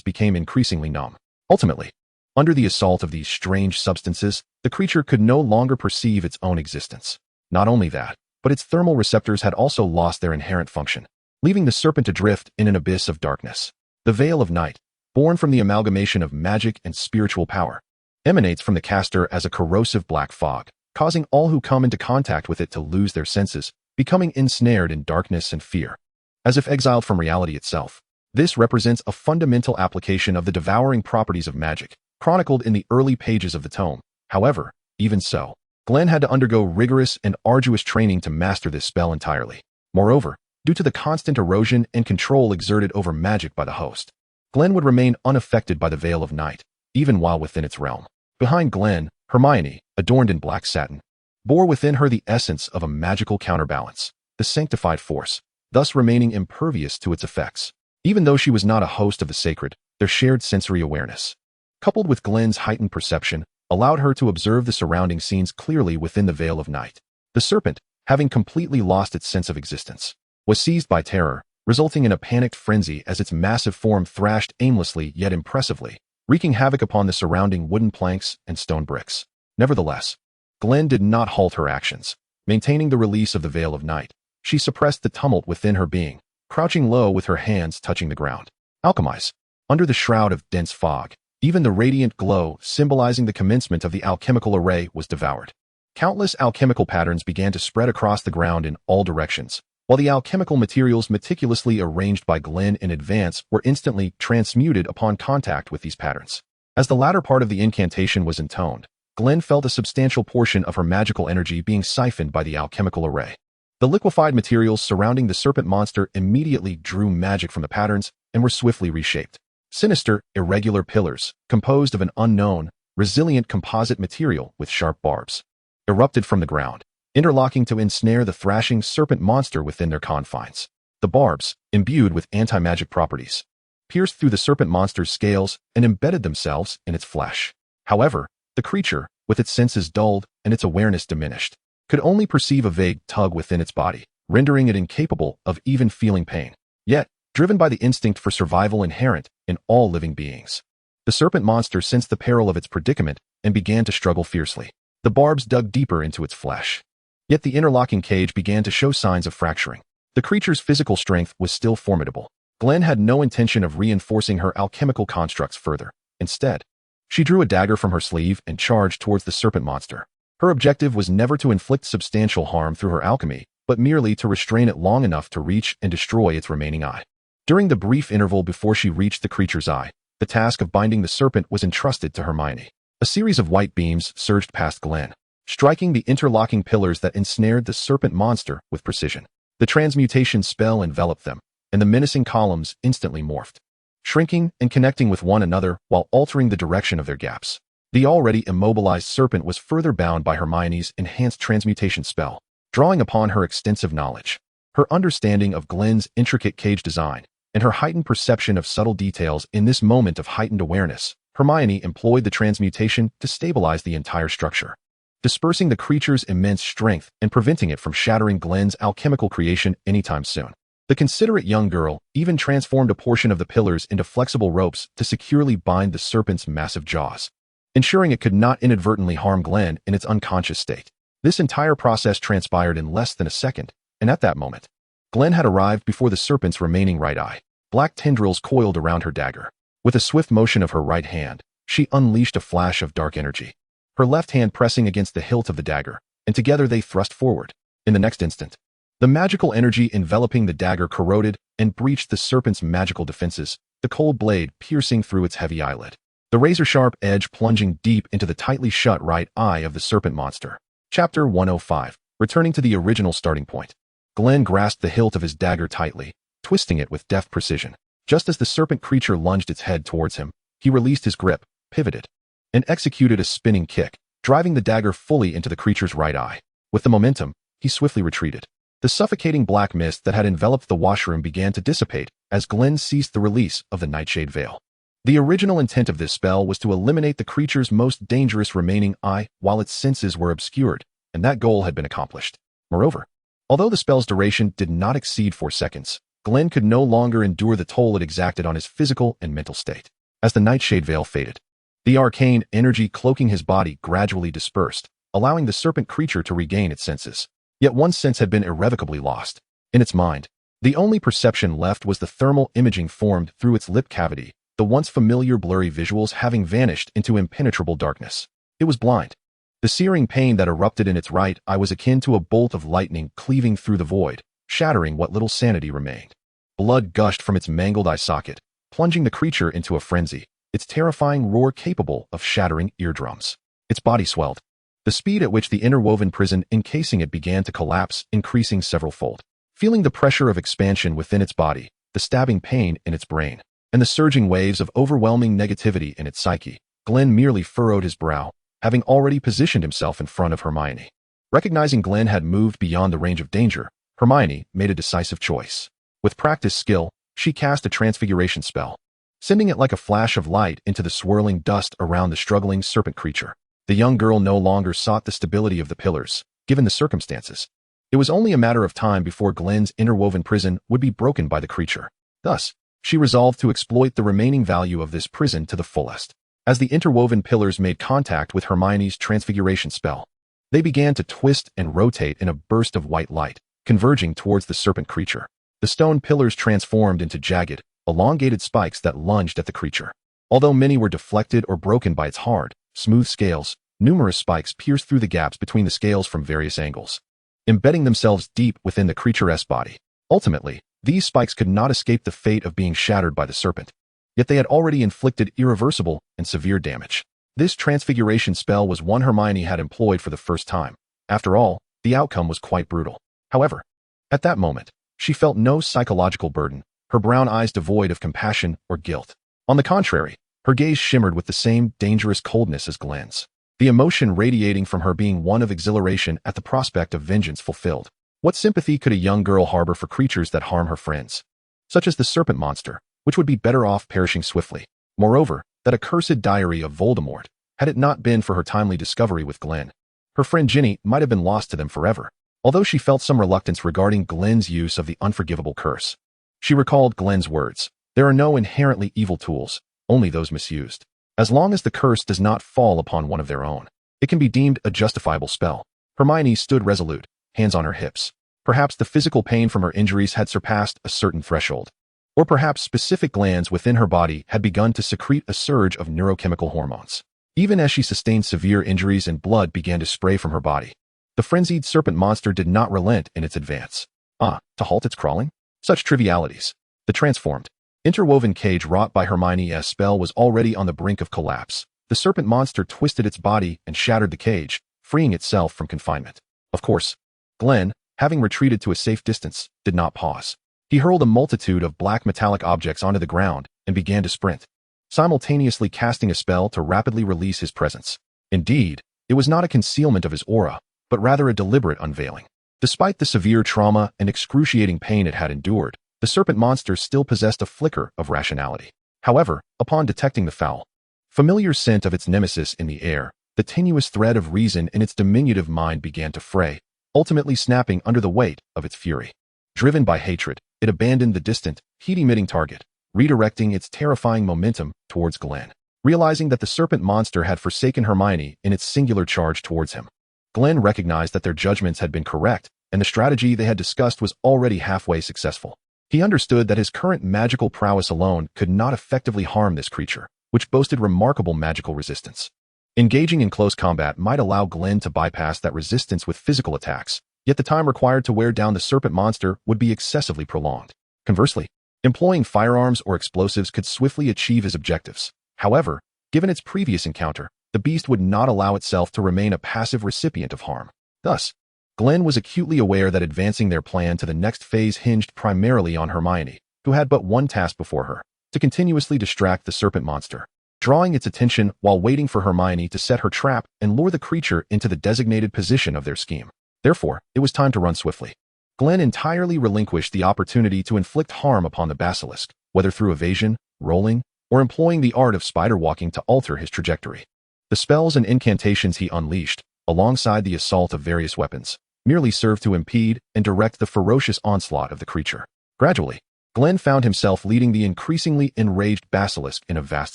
became increasingly numb. Ultimately, under the assault of these strange substances, the creature could no longer perceive its own existence. Not only that, but its thermal receptors had also lost their inherent function, leaving the serpent adrift in an abyss of darkness. The Veil of Night, born from the amalgamation of magic and spiritual power, emanates from the caster as a corrosive black fog, causing all who come into contact with it to lose their senses, becoming ensnared in darkness and fear. As if exiled from reality itself, this represents a fundamental application of the devouring properties of magic, chronicled in the early pages of the tome. However, even so, Glen had to undergo rigorous and arduous training to master this spell entirely. Moreover, due to the constant erosion and control exerted over magic by the host, Glen would remain unaffected by the Veil of Night, even while within its realm. Behind Glen, Hermione, adorned in black satin, bore within her the essence of a magical counterbalance, the sanctified force, thus remaining impervious to its effects. Even though she was not a host of the sacred, their shared sensory awareness, coupled with Glen's heightened perception, allowed her to observe the surrounding scenes clearly within the veil of night. The serpent, having completely lost its sense of existence, was seized by terror, resulting in a panicked frenzy as its massive form thrashed aimlessly yet impressively, wreaking havoc upon the surrounding wooden planks and stone bricks. Nevertheless, Glen did not halt her actions. Maintaining the release of the veil of night, she suppressed the tumult within her being, crouching low with her hands touching the ground. Alchemize. Under the shroud of dense fog, even the radiant glow symbolizing the commencement of the alchemical array was devoured. Countless alchemical patterns began to spread across the ground in all directions, while the alchemical materials meticulously arranged by Glen in advance were instantly transmuted upon contact with these patterns. As the latter part of the incantation was intoned, Glen felt a substantial portion of her magical energy being siphoned by the alchemical array. The liquefied materials surrounding the serpent monster immediately drew magic from the patterns and were swiftly reshaped. Sinister, irregular pillars, composed of an unknown, resilient composite material with sharp barbs, erupted from the ground, interlocking to ensnare the thrashing serpent monster within their confines. The barbs, imbued with anti-magic properties, pierced through the serpent monster's scales and embedded themselves in its flesh. However, the creature, with its senses dulled and its awareness diminished, could only perceive a vague tug within its body, rendering it incapable of even feeling pain. Yet, driven by the instinct for survival inherent in all living beings, the serpent monster sensed the peril of its predicament and began to struggle fiercely. The barbs dug deeper into its flesh. Yet the interlocking cage began to show signs of fracturing. The creature's physical strength was still formidable. Glen had no intention of reinforcing her alchemical constructs further. Instead, she drew a dagger from her sleeve and charged towards the serpent monster. Her objective was never to inflict substantial harm through her alchemy, but merely to restrain it long enough to reach and destroy its remaining eye. During the brief interval before she reached the creature's eye, the task of binding the serpent was entrusted to Hermione. A series of white beams surged past Glen, striking the interlocking pillars that ensnared the serpent monster with precision. The transmutation spell enveloped them, and the menacing columns instantly morphed, shrinking and connecting with one another while altering the direction of their gaps. The already immobilized serpent was further bound by Hermione's enhanced transmutation spell, drawing upon her extensive knowledge, her understanding of Glen's intricate cage design, and her heightened perception of subtle details. In this moment of heightened awareness, Hermione employed the transmutation to stabilize the entire structure, dispersing the creature's immense strength and preventing it from shattering Glen's alchemical creation anytime soon. The considerate young girl even transformed a portion of the pillars into flexible ropes to securely bind the serpent's massive jaws, ensuring it could not inadvertently harm Glen in its unconscious state. This entire process transpired in less than a second, and at that moment, Glen had arrived before the serpent's remaining right eye. Black tendrils coiled around her dagger. With a swift motion of her right hand, she unleashed a flash of dark energy, her left hand pressing against the hilt of the dagger, and together they thrust forward. In the next instant, the magical energy enveloping the dagger corroded and breached the serpent's magical defenses, the cold blade piercing through its heavy eyelid, the razor-sharp edge plunging deep into the tightly shut right eye of the serpent monster. Chapter 105. Returning to the original starting point. Glen grasped the hilt of his dagger tightly, twisting it with deft precision. Just as the serpent creature lunged its head towards him, he released his grip, pivoted, and executed a spinning kick, driving the dagger fully into the creature's right eye. With the momentum, he swiftly retreated. The suffocating black mist that had enveloped the washroom began to dissipate as Glen ceased the release of the nightshade veil. The original intent of this spell was to eliminate the creature's most dangerous remaining eye while its senses were obscured, and that goal had been accomplished. Moreover, although the spell's duration did not exceed 4 seconds, Glen could no longer endure the toll it exacted on his physical and mental state. As the nightshade veil faded, the arcane energy cloaking his body gradually dispersed, allowing the serpent creature to regain its senses. Yet one sense had been irrevocably lost. In its mind, the only perception left was the thermal imaging formed through its lip cavity, the once familiar blurry visuals having vanished into impenetrable darkness. It was blind. The searing pain that erupted in its right eye was akin to a bolt of lightning cleaving through the void, shattering what little sanity remained. Blood gushed from its mangled eye socket, plunging the creature into a frenzy, its terrifying roar capable of shattering eardrums. Its body swelled, the speed at which the interwoven prison encasing it began to collapse increasing several-fold. Feeling the pressure of expansion within its body, the stabbing pain in its brain, and the surging waves of overwhelming negativity in its psyche, Glen merely furrowed his brow, having already positioned himself in front of Hermione. Recognizing Glen had moved beyond the range of danger, Hermione made a decisive choice. With practiced skill, she cast a transfiguration spell, sending it like a flash of light into the swirling dust around the struggling serpent creature. The young girl no longer sought the stability of the pillars, given the circumstances. It was only a matter of time before Glen's interwoven prison would be broken by the creature. Thus, she resolved to exploit the remaining value of this prison to the fullest. As the interwoven pillars made contact with Hermione's transfiguration spell, they began to twist and rotate in a burst of white light, converging towards the serpent creature. The stone pillars transformed into jagged, elongated spikes that lunged at the creature. Although many were deflected or broken by its hard, smooth scales, numerous spikes pierced through the gaps between the scales from various angles, embedding themselves deep within the creature's body. Ultimately, these spikes could not escape the fate of being shattered by the serpent, yet they had already inflicted irreversible and severe damage. This transfiguration spell was one Hermione had employed for the first time. After all, the outcome was quite brutal. However, at that moment, she felt no psychological burden, her brown eyes devoid of compassion or guilt. On the contrary, her gaze shimmered with the same dangerous coldness as Glen's, the emotion radiating from her being one of exhilaration at the prospect of vengeance fulfilled. What sympathy could a young girl harbor for creatures that harm her friends, such as the serpent monster, which would be better off perishing swiftly? Moreover, that accursed diary of Voldemort, had it not been for her timely discovery with Glen, her friend Hinny might have been lost to them forever. Although she felt some reluctance regarding Glen's use of the unforgivable curse, she recalled Glen's words, "There are no inherently evil tools, only those misused. As long as the curse does not fall upon one of their own, it can be deemed a justifiable spell." Hermione stood resolute, hands on her hips. Perhaps the physical pain from her injuries had surpassed a certain threshold. Or perhaps specific glands within her body had begun to secrete a surge of neurochemical hormones. Even as she sustained severe injuries and blood began to spray from her body, the frenzied serpent monster did not relent in its advance. To halt its crawling? Such trivialities. The transformed, interwoven cage wrought by Hermione's spell was already on the brink of collapse. The serpent monster twisted its body and shattered the cage, freeing itself from confinement. Of course, Glen, having retreated to a safe distance, did not pause. He hurled a multitude of black metallic objects onto the ground and began to sprint, simultaneously casting a spell to rapidly release his presence. Indeed, it was not a concealment of his aura, but rather a deliberate unveiling. Despite the severe trauma and excruciating pain it had endured, the serpent monster still possessed a flicker of rationality. However, upon detecting the foul, familiar scent of its nemesis in the air, the tenuous thread of reason in its diminutive mind began to fray, ultimately snapping under the weight of its fury. Driven by hatred, it abandoned the distant, heat-emitting target, redirecting its terrifying momentum towards Glen. Realizing that the serpent monster had forsaken Hermione in its singular charge towards him, Glen recognized that their judgments had been correct, and the strategy they had discussed was already halfway successful. He understood that his current magical prowess alone could not effectively harm this creature, which boasted remarkable magical resistance. Engaging in close combat might allow Glen to bypass that resistance with physical attacks, yet the time required to wear down the serpent monster would be excessively prolonged. Conversely, employing firearms or explosives could swiftly achieve his objectives. However, given its previous encounter, the beast would not allow itself to remain a passive recipient of harm. Thus, Glen was acutely aware that advancing their plan to the next phase hinged primarily on Hermione, who had but one task before her: to continuously distract the serpent monster, drawing its attention while waiting for Hermione to set her trap and lure the creature into the designated position of their scheme. Therefore, it was time to run swiftly. Glen entirely relinquished the opportunity to inflict harm upon the basilisk, whether through evasion, rolling, or employing the art of spider walking to alter his trajectory. The spells and incantations he unleashed, alongside the assault of various weapons, merely served to impede and direct the ferocious onslaught of the creature. Gradually, Glen found himself leading the increasingly enraged basilisk in a vast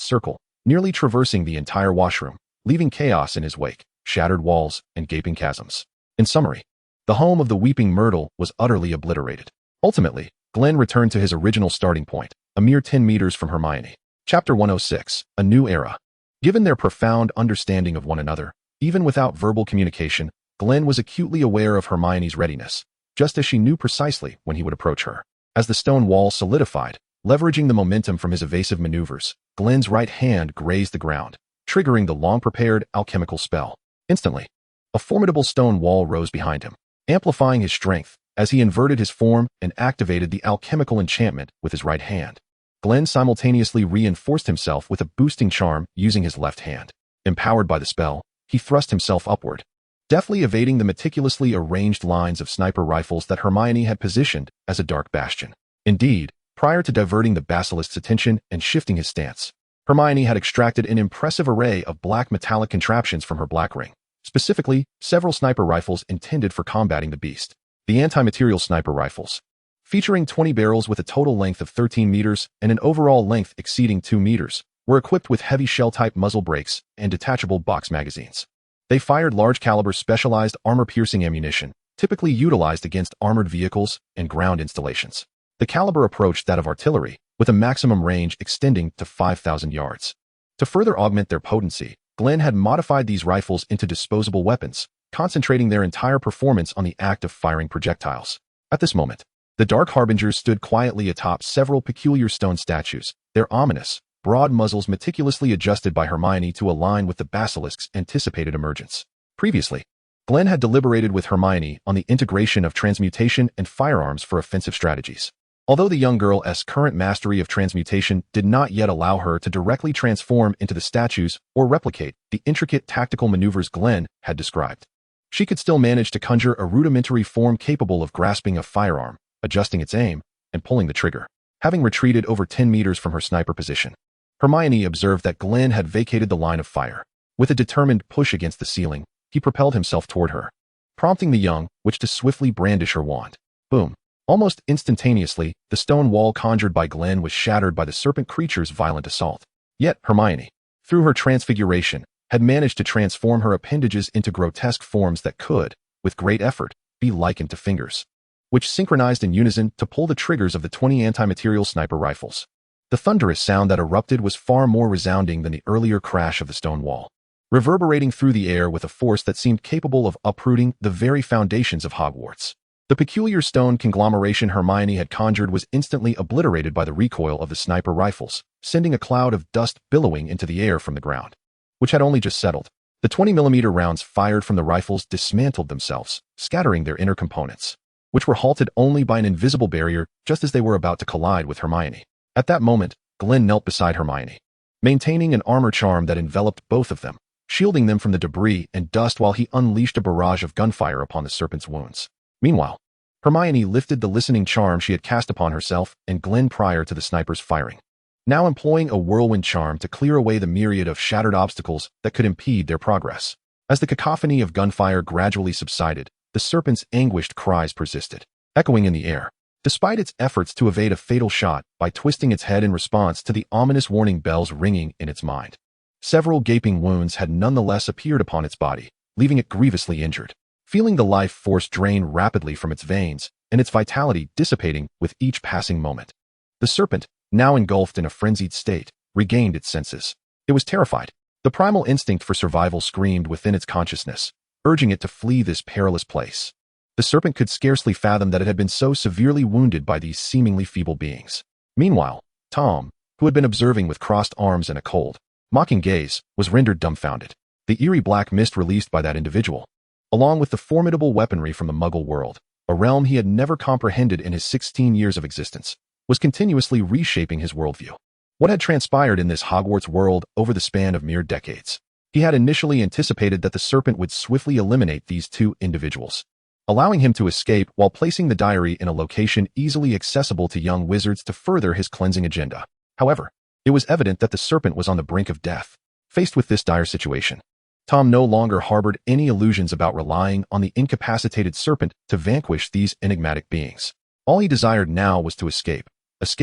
circle, nearly traversing the entire washroom, leaving chaos in his wake, shattered walls, and gaping chasms. In summary, the home of the Weeping Myrtle was utterly obliterated. Ultimately, Glen returned to his original starting point, a mere 10 meters from Hermione. Chapter 106, A New Era. Given their profound understanding of one another, even without verbal communication, Glen was acutely aware of Hermione's readiness, just as she knew precisely when he would approach her. As the stone wall solidified, leveraging the momentum from his evasive maneuvers, Glen's right hand grazed the ground, triggering the long-prepared alchemical spell. Instantly, a formidable stone wall rose behind him, amplifying his strength as he inverted his form and activated the alchemical enchantment with his right hand. Glen simultaneously reinforced himself with a boosting charm using his left hand. Empowered by the spell, he thrust himself upward, deftly evading the meticulously arranged lines of sniper rifles that Hermione had positioned as a dark bastion. Indeed, prior to diverting the Basilisk's attention and shifting his stance, Hermione had extracted an impressive array of black metallic contraptions from her black ring, specifically several sniper rifles intended for combating the beast. The anti-material sniper rifles, featuring 20 barrels with a total length of 13 meters and an overall length exceeding 2 meters, were equipped with heavy shell-type muzzle brakes and detachable box magazines. They fired large-caliber specialized armor-piercing ammunition, typically utilized against armored vehicles and ground installations. The caliber approached that of artillery, with a maximum range extending to 5,000 yards. To further augment their potency, Glen had modified these rifles into disposable weapons, concentrating their entire performance on the act of firing projectiles. At this moment, the Dark Harbingers stood quietly atop several peculiar stone statues, their ominous, broad muzzles meticulously adjusted by Hermione to align with the Basilisk's anticipated emergence. Previously, Glen had deliberated with Hermione on the integration of transmutation and firearms for offensive strategies. Although the young girl's current mastery of transmutation did not yet allow her to directly transform into the statues or replicate the intricate tactical maneuvers Glen had described, she could still manage to conjure a rudimentary form capable of grasping a firearm, adjusting its aim, and pulling the trigger. Having retreated over 10 meters from her sniper position, Hermione observed that Glen had vacated the line of fire. With a determined push against the ceiling, he propelled himself toward her, prompting the young witch to swiftly brandish her wand. Boom! Almost instantaneously, the stone wall conjured by Glen was shattered by the serpent creature's violent assault. Yet Hermione, through her transfiguration, had managed to transform her appendages into grotesque forms that could, with great effort, be likened to fingers, which synchronized in unison to pull the triggers of the 20 anti-material sniper rifles. The thunderous sound that erupted was far more resounding than the earlier crash of the stone wall, reverberating through the air with a force that seemed capable of uprooting the very foundations of Hogwarts. The peculiar stone conglomeration Hermione had conjured was instantly obliterated by the recoil of the sniper rifles, sending a cloud of dust billowing into the air from the ground, which had only just settled. The 20mm rounds fired from the rifles dismantled themselves, scattering their inner components, which were halted only by an invisible barrier just as they were about to collide with Hermione. At that moment, Glen knelt beside Hermione, maintaining an armor charm that enveloped both of them, shielding them from the debris and dust while he unleashed a barrage of gunfire upon the serpent's wounds. Meanwhile, Hermione lifted the listening charm she had cast upon herself and Glen prior to the sniper's firing, now employing a whirlwind charm to clear away the myriad of shattered obstacles that could impede their progress. As the cacophony of gunfire gradually subsided, the serpent's anguished cries persisted, echoing in the air, despite its efforts to evade a fatal shot by twisting its head in response to the ominous warning bells ringing in its mind. Several gaping wounds had nonetheless appeared upon its body, leaving it grievously injured. Feeling the life force drain rapidly from its veins and its vitality dissipating with each passing moment, the serpent, now engulfed in a frenzied state, regained its senses. It was terrified. The primal instinct for survival screamed within its consciousness, urging it to flee this perilous place. The serpent could scarcely fathom that it had been so severely wounded by these seemingly feeble beings. Meanwhile, Tom, who had been observing with crossed arms and a cold, mocking gaze, was rendered dumbfounded. The eerie black mist released by that individual, along with the formidable weaponry from the Muggle world, a realm he had never comprehended in his 16 years of existence, was continuously reshaping his worldview. What had transpired in this Hogwarts world over the span of mere decades? He had initially anticipated that the serpent would swiftly eliminate these two individuals, allowing him to escape while placing the diary in a location easily accessible to young wizards to further his cleansing agenda. However, it was evident that the serpent was on the brink of death. Faced with this dire situation, Tom no longer harbored any illusions about relying on the incapacitated serpent to vanquish these enigmatic beings. All he desired now was to escape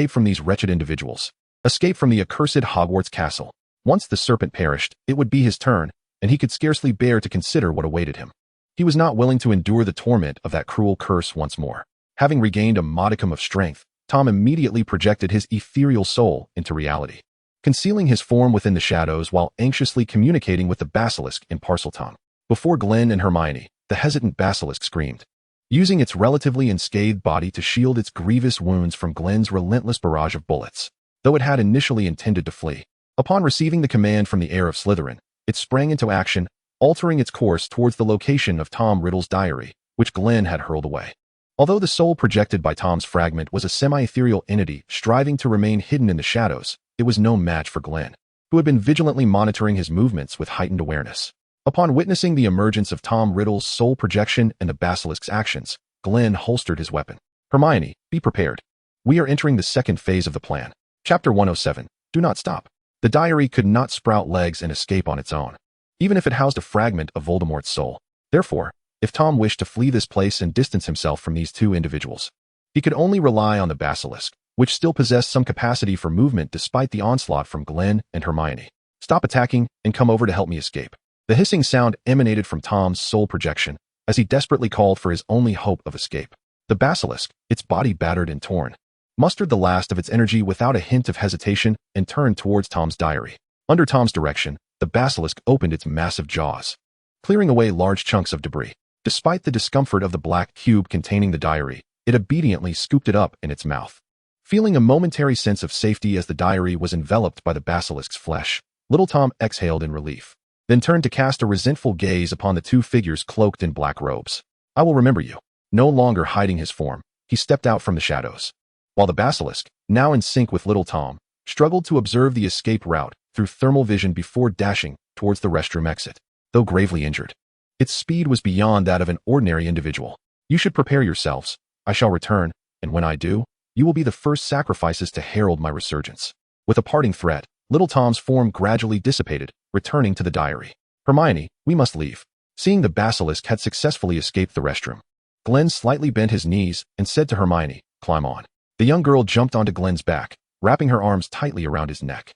from these wretched individuals, escape from the accursed Hogwarts castle. Once the serpent perished, it would be his turn, and he could scarcely bear to consider what awaited him. He was not willing to endure the torment of that cruel curse once more. Having regained a modicum of strength, Tom immediately projected his ethereal soul into reality, concealing his form within the shadows while anxiously communicating with the Basilisk in Parseltongue. Before Glen and Hermione, the hesitant Basilisk screamed, using its relatively unscathed body to shield its grievous wounds from Glen's relentless barrage of bullets, though it had initially intended to flee. Upon receiving the command from the heir of Slytherin, it sprang into action, altering its course towards the location of Tom Riddle's diary, which Glen had hurled away. Although the soul projected by Tom's fragment was a semi-ethereal entity striving to remain hidden in the shadows, it was no match for Glen, who had been vigilantly monitoring his movements with heightened awareness. Upon witnessing the emergence of Tom Riddle's soul projection and the Basilisk's actions, Glen holstered his weapon. Hermione, be prepared. We are entering the second phase of the plan. Chapter 107. Do not stop. The diary could not sprout legs and escape on its own, even if it housed a fragment of Voldemort's soul. Therefore, if Tom wished to flee this place and distance himself from these two individuals, he could only rely on the Basilisk, which still possessed some capacity for movement despite the onslaught from Glen and Hermione. Stop attacking and come over to help me escape. The hissing sound emanated from Tom's soul projection as he desperately called for his only hope of escape. The Basilisk, its body battered and torn, mustered the last of its energy without a hint of hesitation and turned towards Tom's diary. Under Tom's direction, the Basilisk opened its massive jaws, clearing away large chunks of debris. Despite the discomfort of the black cube containing the diary, it obediently scooped it up in its mouth. Feeling a momentary sense of safety as the diary was enveloped by the Basilisk's flesh, little Tom exhaled in relief, then turned to cast a resentful gaze upon the two figures cloaked in black robes. I will remember you. No longer hiding his form, he stepped out from the shadows, while the Basilisk, now in sync with little Tom, struggled to observe the escape route through thermal vision before dashing towards the restroom exit. Though gravely injured, its speed was beyond that of an ordinary individual. You should prepare yourselves. I shall return, and when I do, you will be the first sacrifices to herald my resurgence. With a parting threat, little Tom's form gradually dissipated, returning to the diary. Hermione, we must leave. Seeing the Basilisk had successfully escaped the restroom, Glen slightly bent his knees and said to Hermione, climb on. The young girl jumped onto Glen's back, wrapping her arms tightly around his neck.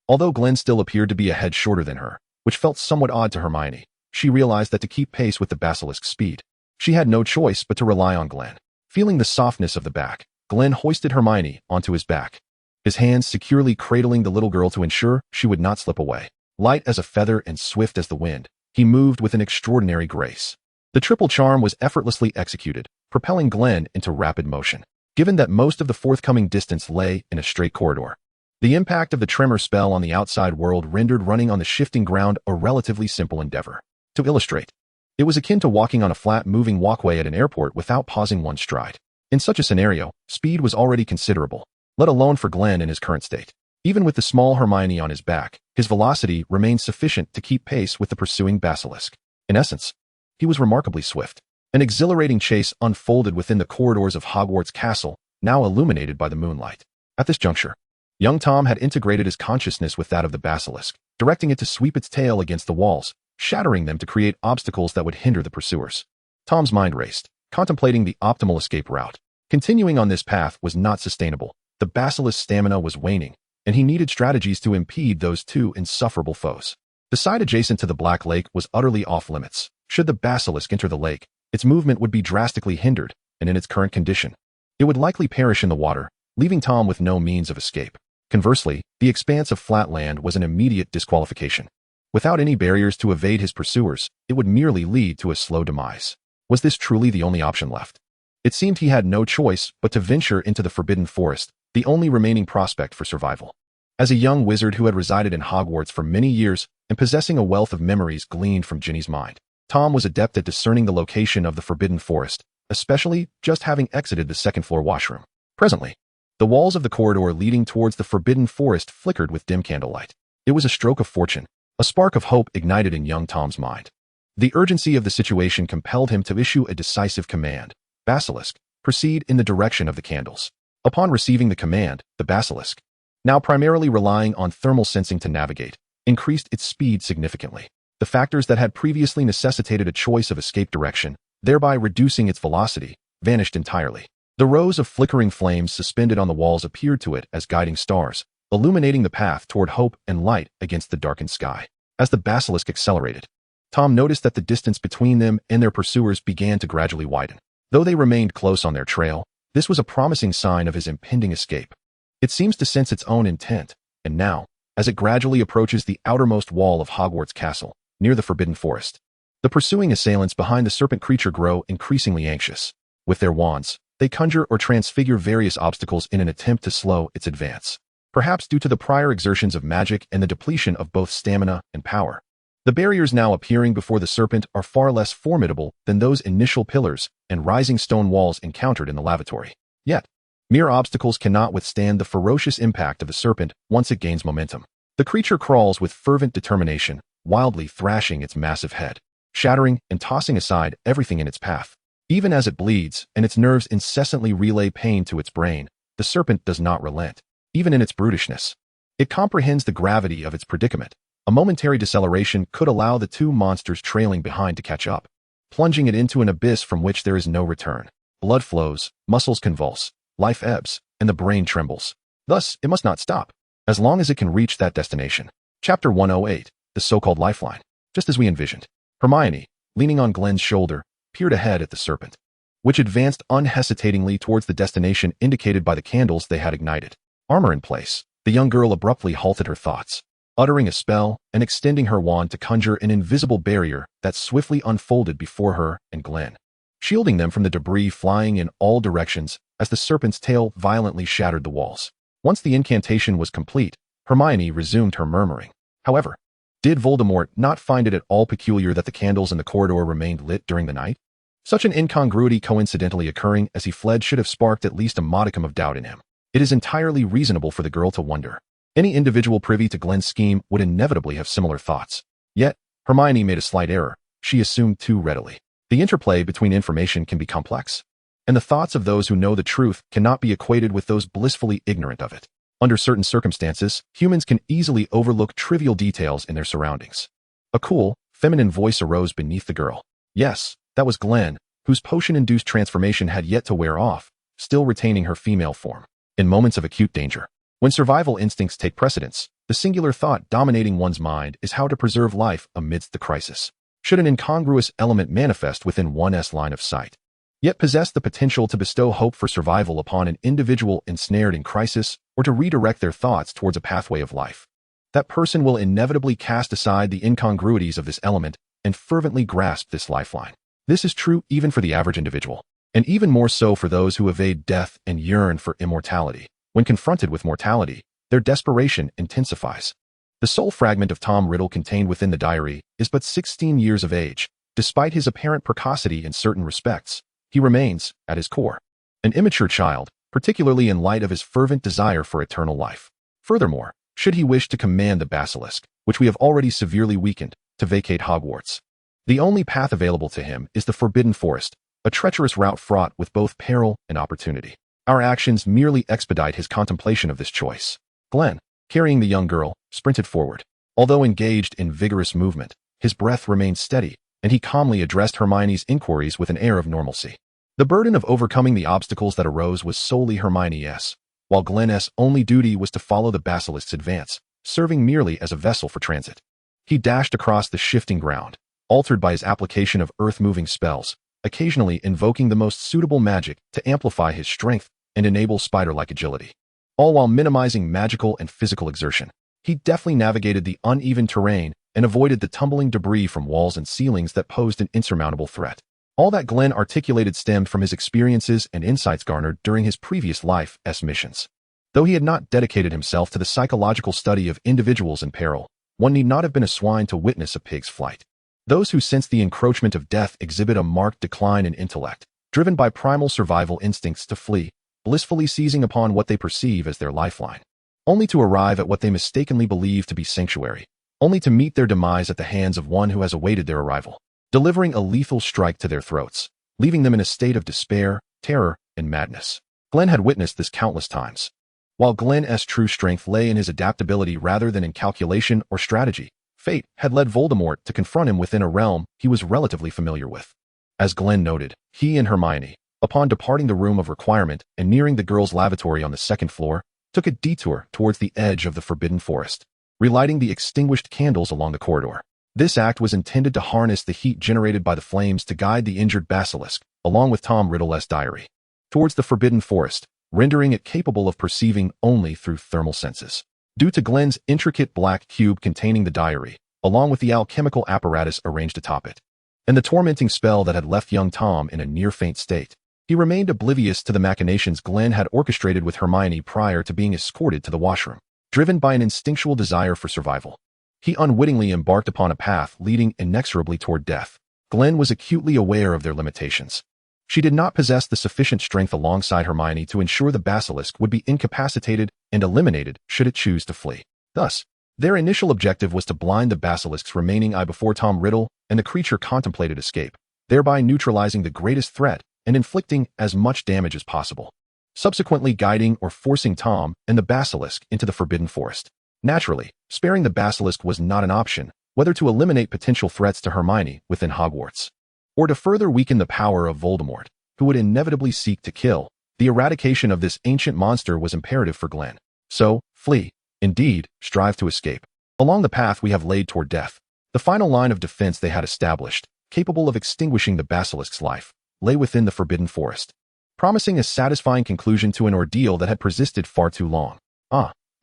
Although Glen still appeared to be a head shorter than her, which felt somewhat odd to Hermione, she realized that to keep pace with the Basilisk's speed, she had no choice but to rely on Glen. Feeling the softness of the back, Glen hoisted Hermione onto his back, his hands securely cradling the little girl to ensure she would not slip away. Light as a feather and swift as the wind, he moved with an extraordinary grace. The triple charm was effortlessly executed, propelling Glen into rapid motion. Given that most of the forthcoming distance lay in a straight corridor, the impact of the tremor spell on the outside world rendered running on the shifting ground a relatively simple endeavor. To illustrate, it was akin to walking on a flat moving walkway at an airport without pausing one stride. In such a scenario, speed was already considerable, let alone for Glen in his current state. Even with the small Hermione on his back, his velocity remained sufficient to keep pace with the pursuing Basilisk. In essence, he was remarkably swift. An exhilarating chase unfolded within the corridors of Hogwarts Castle, now illuminated by the moonlight. At this juncture, young Tom had integrated his consciousness with that of the Basilisk, directing it to sweep its tail against the walls, shattering them to create obstacles that would hinder the pursuers. Tom's mind raced, contemplating the optimal escape route. Continuing on this path was not sustainable. The Basilisk's stamina was waning, and he needed strategies to impede those two insufferable foes. The side adjacent to the Black Lake was utterly off-limits. Should the Basilisk enter the lake, its movement would be drastically hindered, and in its current condition, it would likely perish in the water, leaving Tom with no means of escape. Conversely, the expanse of flat land was an immediate disqualification. Without any barriers to evade his pursuers, it would merely lead to a slow demise. Was this truly the only option left? It seemed he had no choice but to venture into the Forbidden Forest, the only remaining prospect for survival. As a young wizard who had resided in Hogwarts for many years and possessing a wealth of memories gleaned from Ginny's mind, Tom was adept at discerning the location of the Forbidden Forest, especially just having exited the second-floor washroom. Presently, the walls of the corridor leading towards the Forbidden Forest flickered with dim candlelight. It was a stroke of fortune. A spark of hope ignited in young Tom's mind. The urgency of the situation compelled him to issue a decisive command. Basilisk, proceed in the direction of the candles. Upon receiving the command, the Basilisk, now primarily relying on thermal sensing to navigate, increased its speed significantly. The factors that had previously necessitated a choice of escape direction, thereby reducing its velocity, vanished entirely. The rows of flickering flames suspended on the walls appeared to it as guiding stars, illuminating the path toward hope and light against the darkened sky. As the Basilisk accelerated, Tom noticed that the distance between them and their pursuers began to gradually widen. Though they remained close on their trail, this was a promising sign of his impending escape. It seems to sense its own intent, and now, as it gradually approaches the outermost wall of Hogwarts Castle, near the Forbidden Forest, the pursuing assailants behind the serpent creature grow increasingly anxious. With their wands, they conjure or transfigure various obstacles in an attempt to slow its advance. Perhaps due to the prior exertions of magic and the depletion of both stamina and power, The barriers now appearing before the serpent are far less formidable than those initial pillars and rising stone walls encountered in the lavatory. Yet, mere obstacles cannot withstand the ferocious impact of the serpent once it gains momentum. The creature crawls with fervent determination, wildly thrashing its massive head, shattering and tossing aside everything in its path. Even as it bleeds and its nerves incessantly relay pain to its brain, the serpent does not relent, even in its brutishness. It comprehends the gravity of its predicament. A momentary deceleration could allow the two monsters trailing behind to catch up, plunging it into an abyss from which there is no return. Blood flows, muscles convulse, life ebbs, and the brain trembles. Thus, it must not stop, as long as it can reach that destination. Chapter 108, the so-called lifeline. Just as we envisioned, Hermione, leaning on Glen's shoulder, peered ahead at the serpent, which advanced unhesitatingly towards the destination indicated by the candles they had ignited. Armor in place, the young girl abruptly halted her thoughts, uttering a spell and extending her wand to conjure an invisible barrier that swiftly unfolded before her and Glen, shielding them from the debris flying in all directions as the serpent's tail violently shattered the walls. Once the incantation was complete, Hermione resumed her murmuring. However, did Voldemort not find it at all peculiar that the candles in the corridor remained lit during the night? Such an incongruity coincidentally occurring as he fled should have sparked at least a modicum of doubt in him. It is entirely reasonable for the girl to wonder. Any individual privy to Glen's scheme would inevitably have similar thoughts. Yet, Hermione made a slight error. She assumed too readily. The interplay between information can be complex, and the thoughts of those who know the truth cannot be equated with those blissfully ignorant of it. Under certain circumstances, humans can easily overlook trivial details in their surroundings. A cool, feminine voice arose beneath the girl. Yes, that was Glen, whose potion-induced transformation had yet to wear off, still retaining her female form. In moments of acute danger, when survival instincts take precedence, the singular thought dominating one's mind is how to preserve life amidst the crisis. Should an incongruous element manifest within one's line of sight, yet possess the potential to bestow hope for survival upon an individual ensnared in crisis or to redirect their thoughts towards a pathway of life, that person will inevitably cast aside the incongruities of this element and fervently grasp this lifeline. This is true even for the average individual, and even more so for those who evade death and yearn for immortality. When confronted with mortality, their desperation intensifies. The soul fragment of Tom Riddle contained within the diary is but 16 years of age. Despite his apparent precocity in certain respects, he remains, at his core, an immature child, particularly in light of his fervent desire for eternal life. Furthermore, should he wish to command the Basilisk, which we have already severely weakened, to vacate Hogwarts, the only path available to him is the Forbidden Forest, a treacherous route fraught with both peril and opportunity. Our actions merely expedite his contemplation of this choice. Glen, carrying the young girl, sprinted forward. Although engaged in vigorous movement, his breath remained steady, and he calmly addressed Hermione's inquiries with an air of normalcy. The burden of overcoming the obstacles that arose was solely Hermione's, while Glen's only duty was to follow the Basilisk's advance, serving merely as a vessel for transit. He dashed across the shifting ground, altered by his application of earth-moving spells, occasionally invoking the most suitable magic to amplify his strength and enable spider-like agility. All while minimizing magical and physical exertion, he deftly navigated the uneven terrain and avoided the tumbling debris from walls and ceilings that posed an insurmountable threat. All that Glen articulated stemmed from his experiences and insights garnered during his previous life's missions. Though he had not dedicated himself to the psychological study of individuals in peril, one need not have been a swine to witness a pig's flight. Those who sense the encroachment of death exhibit a marked decline in intellect, driven by primal survival instincts to flee, blissfully seizing upon what they perceive as their lifeline, only to arrive at what they mistakenly believe to be sanctuary, only to meet their demise at the hands of one who has awaited their arrival, delivering a lethal strike to their throats, leaving them in a state of despair, terror, and madness. Glen had witnessed this countless times. While Glen's true strength lay in his adaptability rather than in calculation or strategy, fate had led Voldemort to confront him within a realm he was relatively familiar with. As Glen noted, he and Hermione, upon departing the room of requirement and nearing the girls' lavatory on the second floor, took a detour towards the edge of the Forbidden Forest, relighting the extinguished candles along the corridor. This act was intended to harness the heat generated by the flames to guide the injured Basilisk, along with Tom Riddle's diary, towards the Forbidden Forest, rendering it capable of perceiving only through thermal senses. Due to Glen's intricate black cube containing the diary, along with the alchemical apparatus arranged atop it, and the tormenting spell that had left young Tom in a near-faint state, he remained oblivious to the machinations Glen had orchestrated with Hermione prior to being escorted to the washroom. Driven by an instinctual desire for survival, he unwittingly embarked upon a path leading inexorably toward death. Glen was acutely aware of their limitations. She did not possess the sufficient strength alongside Hermione to ensure the basilisk would be incapacitated and eliminated should it choose to flee. Thus, their initial objective was to blind the basilisk's remaining eye before Tom Riddle and the creature contemplated escape, thereby neutralizing the greatest threat and inflicting as much damage as possible, subsequently guiding or forcing Tom and the basilisk into the Forbidden Forest. Naturally, sparing the basilisk was not an option, whether to eliminate potential threats to Hermione within Hogwarts, or to further weaken the power of Voldemort, who would inevitably seek to kill. The eradication of this ancient monster was imperative for Glen. So, flee. Indeed, strive to escape. Along the path we have laid toward death, the final line of defense they had established, capable of extinguishing the basilisk's life, lay within the Forbidden Forest, promising a satisfying conclusion to an ordeal that had persisted far too long.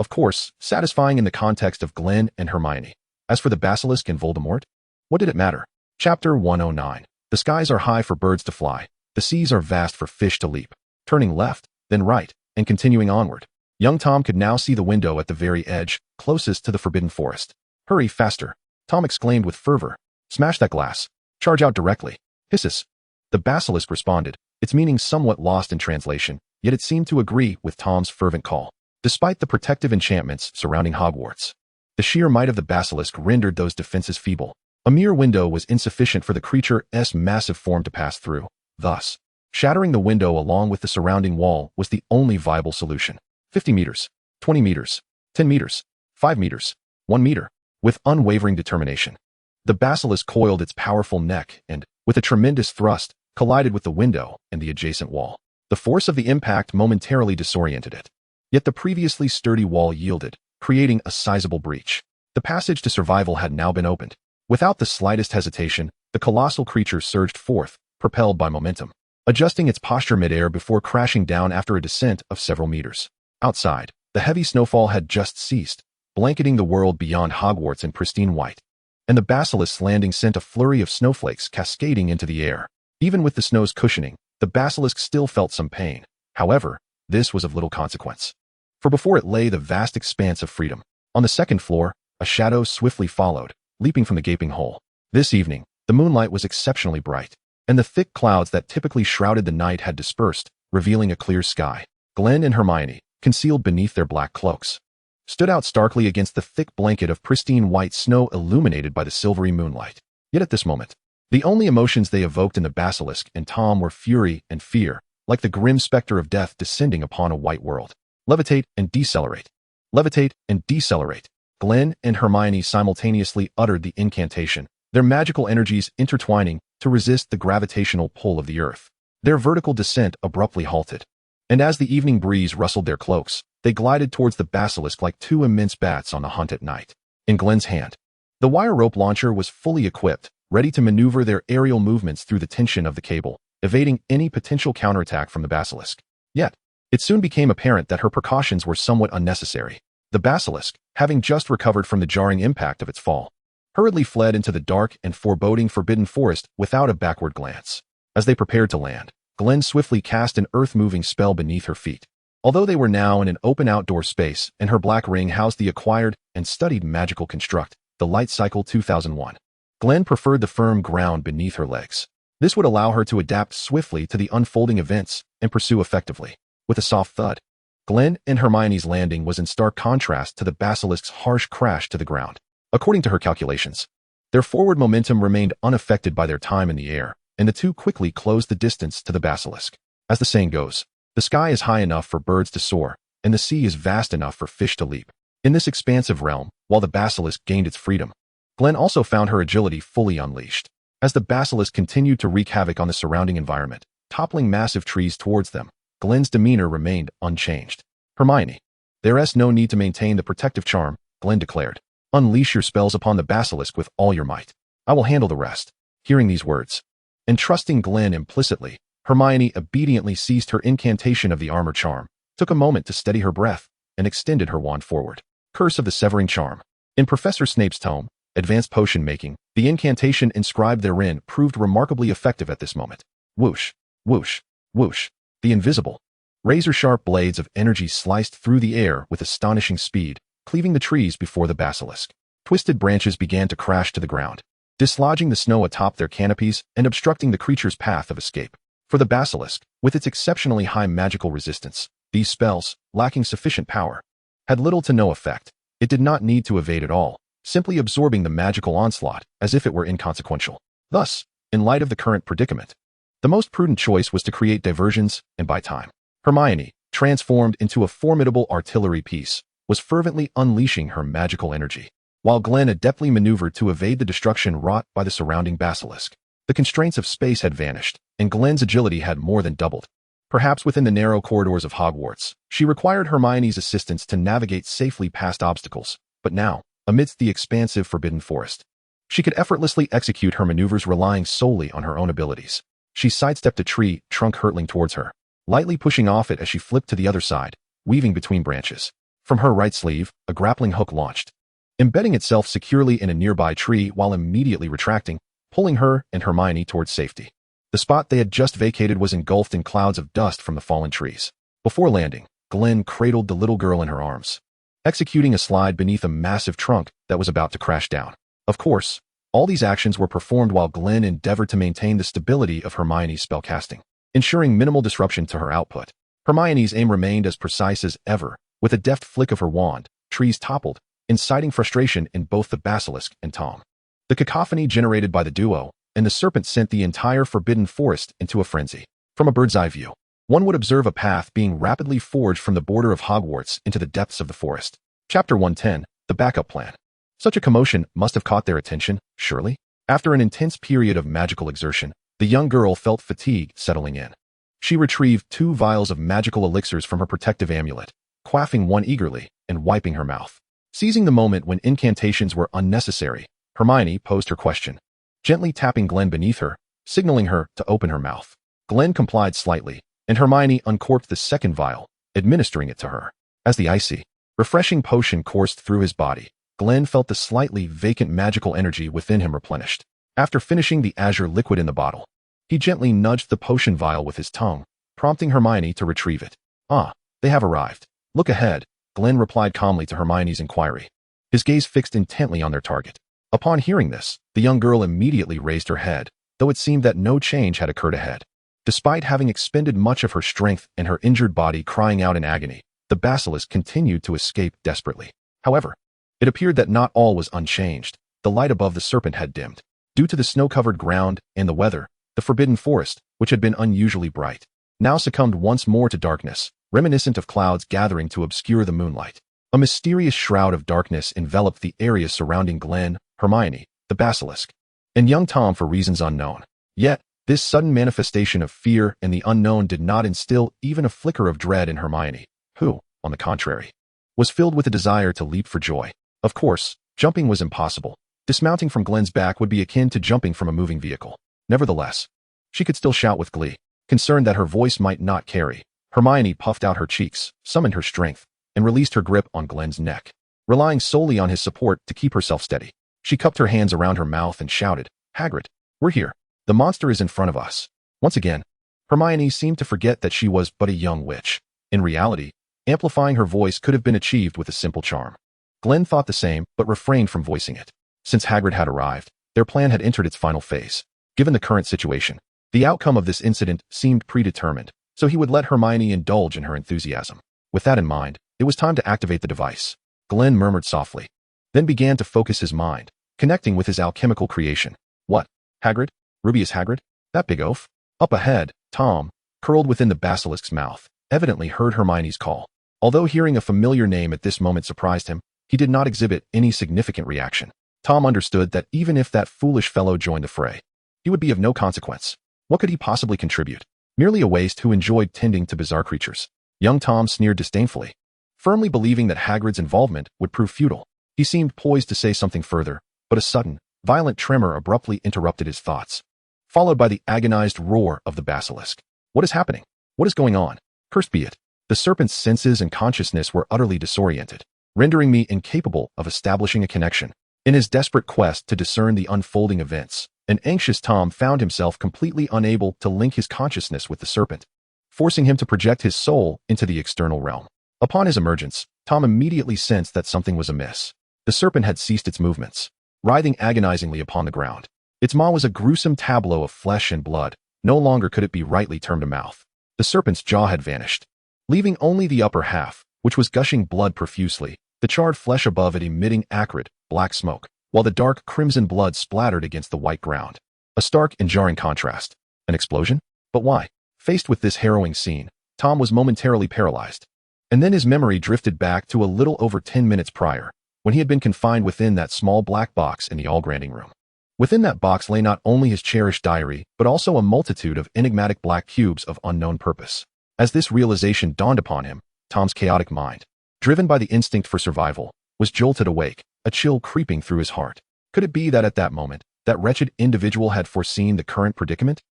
Of course, satisfying in the context of Glen and Hermione. As for the basilisk and Voldemort, what did it matter? Chapter 109. The skies are high for birds to fly, the seas are vast for fish to leap. Turning left, then right, and continuing onward, young Tom could now see the window at the very edge, closest to the Forbidden Forest. Hurry, faster, Tom exclaimed with fervor. Smash that glass. Charge out directly. Hisses. The basilisk responded, its meaning somewhat lost in translation, yet it seemed to agree with Tom's fervent call. Despite the protective enchantments surrounding Hogwarts, the sheer might of the basilisk rendered those defenses feeble. A mere window was insufficient for the creature's massive form to pass through. Thus, shattering the window along with the surrounding wall was the only viable solution. 50 meters, 20 meters, 10 meters, 5 meters, 1 meter. With unwavering determination, the basilisk coiled its powerful neck and, with a tremendous thrust, collided with the window and the adjacent wall. The force of the impact momentarily disoriented it. Yet the previously sturdy wall yielded, creating a sizable breach. The passage to survival had now been opened. Without the slightest hesitation, the colossal creature surged forth, propelled by momentum, adjusting its posture midair before crashing down after a descent of several meters. Outside, the heavy snowfall had just ceased, blanketing the world beyond Hogwarts in pristine white, and the basilisk's landing sent a flurry of snowflakes cascading into the air. Even with the snow's cushioning, the basilisk still felt some pain. However, this was of little consequence, for before it lay the vast expanse of freedom. On the second floor, a shadow swiftly followed, leaping from the gaping hole. This evening, the moonlight was exceptionally bright, and the thick clouds that typically shrouded the night had dispersed, revealing a clear sky. Glen and Hermione, concealed beneath their black cloaks, stood out starkly against the thick blanket of pristine white snow illuminated by the silvery moonlight. Yet at this moment, the only emotions they evoked in the basilisk and Tom were fury and fear, like the grim specter of death descending upon a white world. Levitate and decelerate. Levitate and decelerate. Glen and Hermione simultaneously uttered the incantation, their magical energies intertwining to resist the gravitational pull of the earth. Their vertical descent abruptly halted, and as the evening breeze rustled their cloaks, they glided towards the basilisk like two immense bats on a hunt at night. In Glen's hand, the wire rope launcher was fully equipped, ready to maneuver their aerial movements through the tension of the cable, evading any potential counterattack from the basilisk. Yet, it soon became apparent that her precautions were somewhat unnecessary. The basilisk, having just recovered from the jarring impact of its fall, hurriedly fled into the dark and foreboding Forbidden Forest without a backward glance. As they prepared to land, Glen swiftly cast an earth-moving spell beneath her feet. Although they were now in an open outdoor space and her black ring housed the acquired and studied magical construct, the Light Cycle 2001, Glen preferred the firm ground beneath her legs. This would allow her to adapt swiftly to the unfolding events and pursue effectively. With a soft thud, Glen and Hermione's landing was in stark contrast to the basilisk's harsh crash to the ground. According to her calculations, their forward momentum remained unaffected by their time in the air, and the two quickly closed the distance to the basilisk. As the saying goes, the sky is high enough for birds to soar, and the sea is vast enough for fish to leap. In this expansive realm, while the basilisk gained its freedom, Glen also found her agility fully unleashed. As the basilisk continued to wreak havoc on the surrounding environment, toppling massive trees towards them, Glen's demeanor remained unchanged. Hermione, there's no need to maintain the protective charm, Glen declared. Unleash your spells upon the basilisk with all your might. I will handle the rest. Hearing these words, and trusting Glen implicitly, Hermione obediently ceased her incantation of the armor charm, took a moment to steady her breath, and extended her wand forward. Curse of the Severing Charm. In Professor Snape's tome, Advanced Potion Making, the incantation inscribed therein proved remarkably effective at this moment. Whoosh, whoosh, whoosh. The invisible, razor-sharp blades of energy sliced through the air with astonishing speed, cleaving the trees before the basilisk. Twisted branches began to crash to the ground, dislodging the snow atop their canopies and obstructing the creature's path of escape. For the basilisk, with its exceptionally high magical resistance, these spells, lacking sufficient power, had little to no effect. It did not need to evade at all, simply absorbing the magical onslaught as if it were inconsequential. Thus, in light of the current predicament, the most prudent choice was to create diversions and buy time. Hermione, transformed into a formidable artillery piece, was fervently unleashing her magical energy, while Glen adeptly maneuvered to evade the destruction wrought by the surrounding basilisk. The constraints of space had vanished, and Glen's agility had more than doubled. Perhaps within the narrow corridors of Hogwarts, she required Hermione's assistance to navigate safely past obstacles, but now, amidst the expansive Forbidden Forest, she could effortlessly execute her maneuvers relying solely on her own abilities. She sidestepped a tree trunk hurtling towards her, lightly pushing off it as she flipped to the other side, weaving between branches. From her right sleeve, a grappling hook launched, embedding itself securely in a nearby tree while immediately retracting, pulling her and Hermione towards safety. The spot they had just vacated was engulfed in clouds of dust from the fallen trees. Before landing, Glen cradled the little girl in her arms, executing a slide beneath a massive trunk that was about to crash down. Of course, all these actions were performed while Glen endeavored to maintain the stability of Hermione's spellcasting, ensuring minimal disruption to her output. Hermione's aim remained as precise as ever. With a deft flick of her wand, trees toppled, inciting frustration in both the basilisk and Tom. The cacophony generated by the duo and the serpent sent the entire Forbidden Forest into a frenzy. From a bird's eye view, one would observe a path being rapidly forged from the border of Hogwarts into the depths of the forest. Chapter 110, The Backup Plan. Such a commotion must have caught their attention, surely? After an intense period of magical exertion, the young girl felt fatigue settling in. She retrieved 2 vials of magical elixirs from her protective amulet, quaffing one eagerly and wiping her mouth. Seizing the moment when incantations were unnecessary, Hermione posed her question, gently tapping Glen beneath her, signaling her to open her mouth. Glen complied slightly, and Hermione uncorked the second vial, administering it to her. As the icy, refreshing potion coursed through his body, Glen felt the slightly vacant magical energy within him replenished. After finishing the azure liquid in the bottle, he gently nudged the potion vial with his tongue, prompting Hermione to retrieve it. Ah, they have arrived. Look ahead, Glen replied calmly to Hermione's inquiry, his gaze fixed intently on their target. Upon hearing this, the young girl immediately raised her head, though it seemed that no change had occurred ahead. Despite having expended much of her strength and her injured body crying out in agony, the basilisk continued to escape desperately. However, it appeared that not all was unchanged. The light above the serpent had dimmed. Due to the snow-covered ground and the weather, the Forbidden Forest, which had been unusually bright, now succumbed once more to darkness, reminiscent of clouds gathering to obscure the moonlight. A mysterious shroud of darkness enveloped the area surrounding Glen, Hermione, the basilisk, and young Tom for reasons unknown. Yet, this sudden manifestation of fear and the unknown did not instill even a flicker of dread in Hermione, who, on the contrary, was filled with a desire to leap for joy. Of course, jumping was impossible. Dismounting from Glen's back would be akin to jumping from a moving vehicle. Nevertheless, she could still shout with glee. Concerned that her voice might not carry, Hermione puffed out her cheeks, summoned her strength, and released her grip on Glen's neck. Relying solely on his support to keep herself steady, she cupped her hands around her mouth and shouted, "Hagrid, we're here. The monster is in front of us." Once again, Hermione seemed to forget that she was but a young witch. In reality, amplifying her voice could have been achieved with a simple charm. Glen thought the same, but refrained from voicing it. Since Hagrid had arrived, their plan had entered its final phase. Given the current situation, the outcome of this incident seemed predetermined, so he would let Hermione indulge in her enthusiasm. With that in mind, it was time to activate the device. Glen murmured softly, then began to focus his mind, connecting with his alchemical creation. What? Hagrid? Rubius Hagrid? That big oaf? Up ahead, Tom, curled within the basilisk's mouth, evidently heard Hermione's call. Although hearing a familiar name at this moment surprised him, he did not exhibit any significant reaction. Tom understood that even if that foolish fellow joined the fray, he would be of no consequence. What could he possibly contribute? Merely a waste who enjoyed tending to bizarre creatures. Young Tom sneered disdainfully, firmly believing that Hagrid's involvement would prove futile. He seemed poised to say something further, but a sudden, violent tremor abruptly interrupted his thoughts, followed by the agonized roar of the basilisk. What is happening? What is going on? Cursed be it. The serpent's senses and consciousness were utterly disoriented, rendering me incapable of establishing a connection. In his desperate quest to discern the unfolding events, an anxious Tom found himself completely unable to link his consciousness with the serpent, forcing him to project his soul into the external realm. Upon his emergence, Tom immediately sensed that something was amiss. The serpent had ceased its movements, writhing agonizingly upon the ground. Its maw was a gruesome tableau of flesh and blood. No longer could it be rightly termed a mouth. The serpent's jaw had vanished, leaving only the upper half, which was gushing blood profusely, the charred flesh above it emitting acrid, black smoke, while the dark crimson blood splattered against the white ground. A stark and jarring contrast. An explosion? But why? Faced with this harrowing scene, Tom was momentarily paralyzed. And then his memory drifted back to a little over 10 minutes prior, when he had been confined within that small black box in the all-granding room. Within that box lay not only his cherished diary, but also a multitude of enigmatic black cubes of unknown purpose. As this realization dawned upon him, Tom's chaotic mind, driven by the instinct for survival, was jolted awake, a chill creeping through his heart. Could it be that at that moment, that wretched individual had foreseen the current predicament?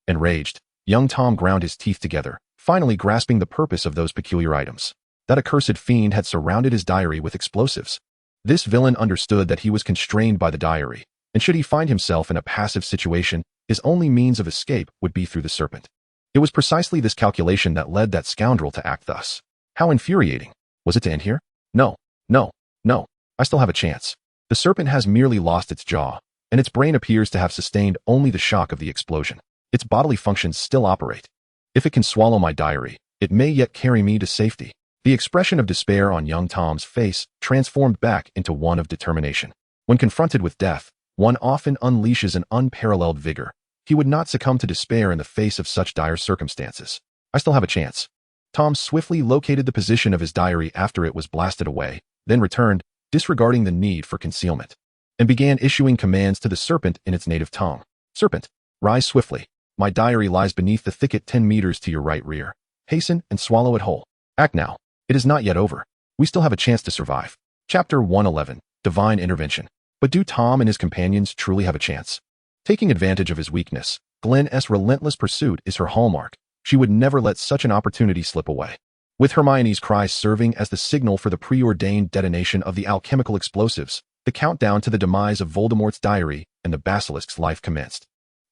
Enraged, young Tom ground his teeth together, finally grasping the purpose of those peculiar items. That accursed fiend had surrounded his diary with explosives. This villain understood that he was constrained by the diary, and should he find himself in a passive situation, his only means of escape would be through the serpent. It was precisely this calculation that led that scoundrel to act thus. How infuriating. Was it to end here? No, no, no. I still have a chance. The serpent has merely lost its jaw, and its brain appears to have sustained only the shock of the explosion. Its bodily functions still operate. If it can swallow my diary, it may yet carry me to safety. The expression of despair on young Tom's face transformed back into one of determination. When confronted with death, one often unleashes an unparalleled vigor. He would not succumb to despair in the face of such dire circumstances. I still have a chance. Tom swiftly located the position of his diary after it was blasted away, then returned, disregarding the need for concealment, and began issuing commands to the serpent in its native tongue. Serpent, rise swiftly. My diary lies beneath the thicket 10 meters to your right rear. Hasten and swallow it whole. Act now. It is not yet over. We still have a chance to survive. Chapter 111, Divine Intervention. But do Tom and his companions truly have a chance? Taking advantage of his weakness, Glen's relentless pursuit is her hallmark. She would never let such an opportunity slip away. With Hermione's cries serving as the signal for the preordained detonation of the alchemical explosives, the countdown to the demise of Voldemort's diary and the Basilisk's life commenced.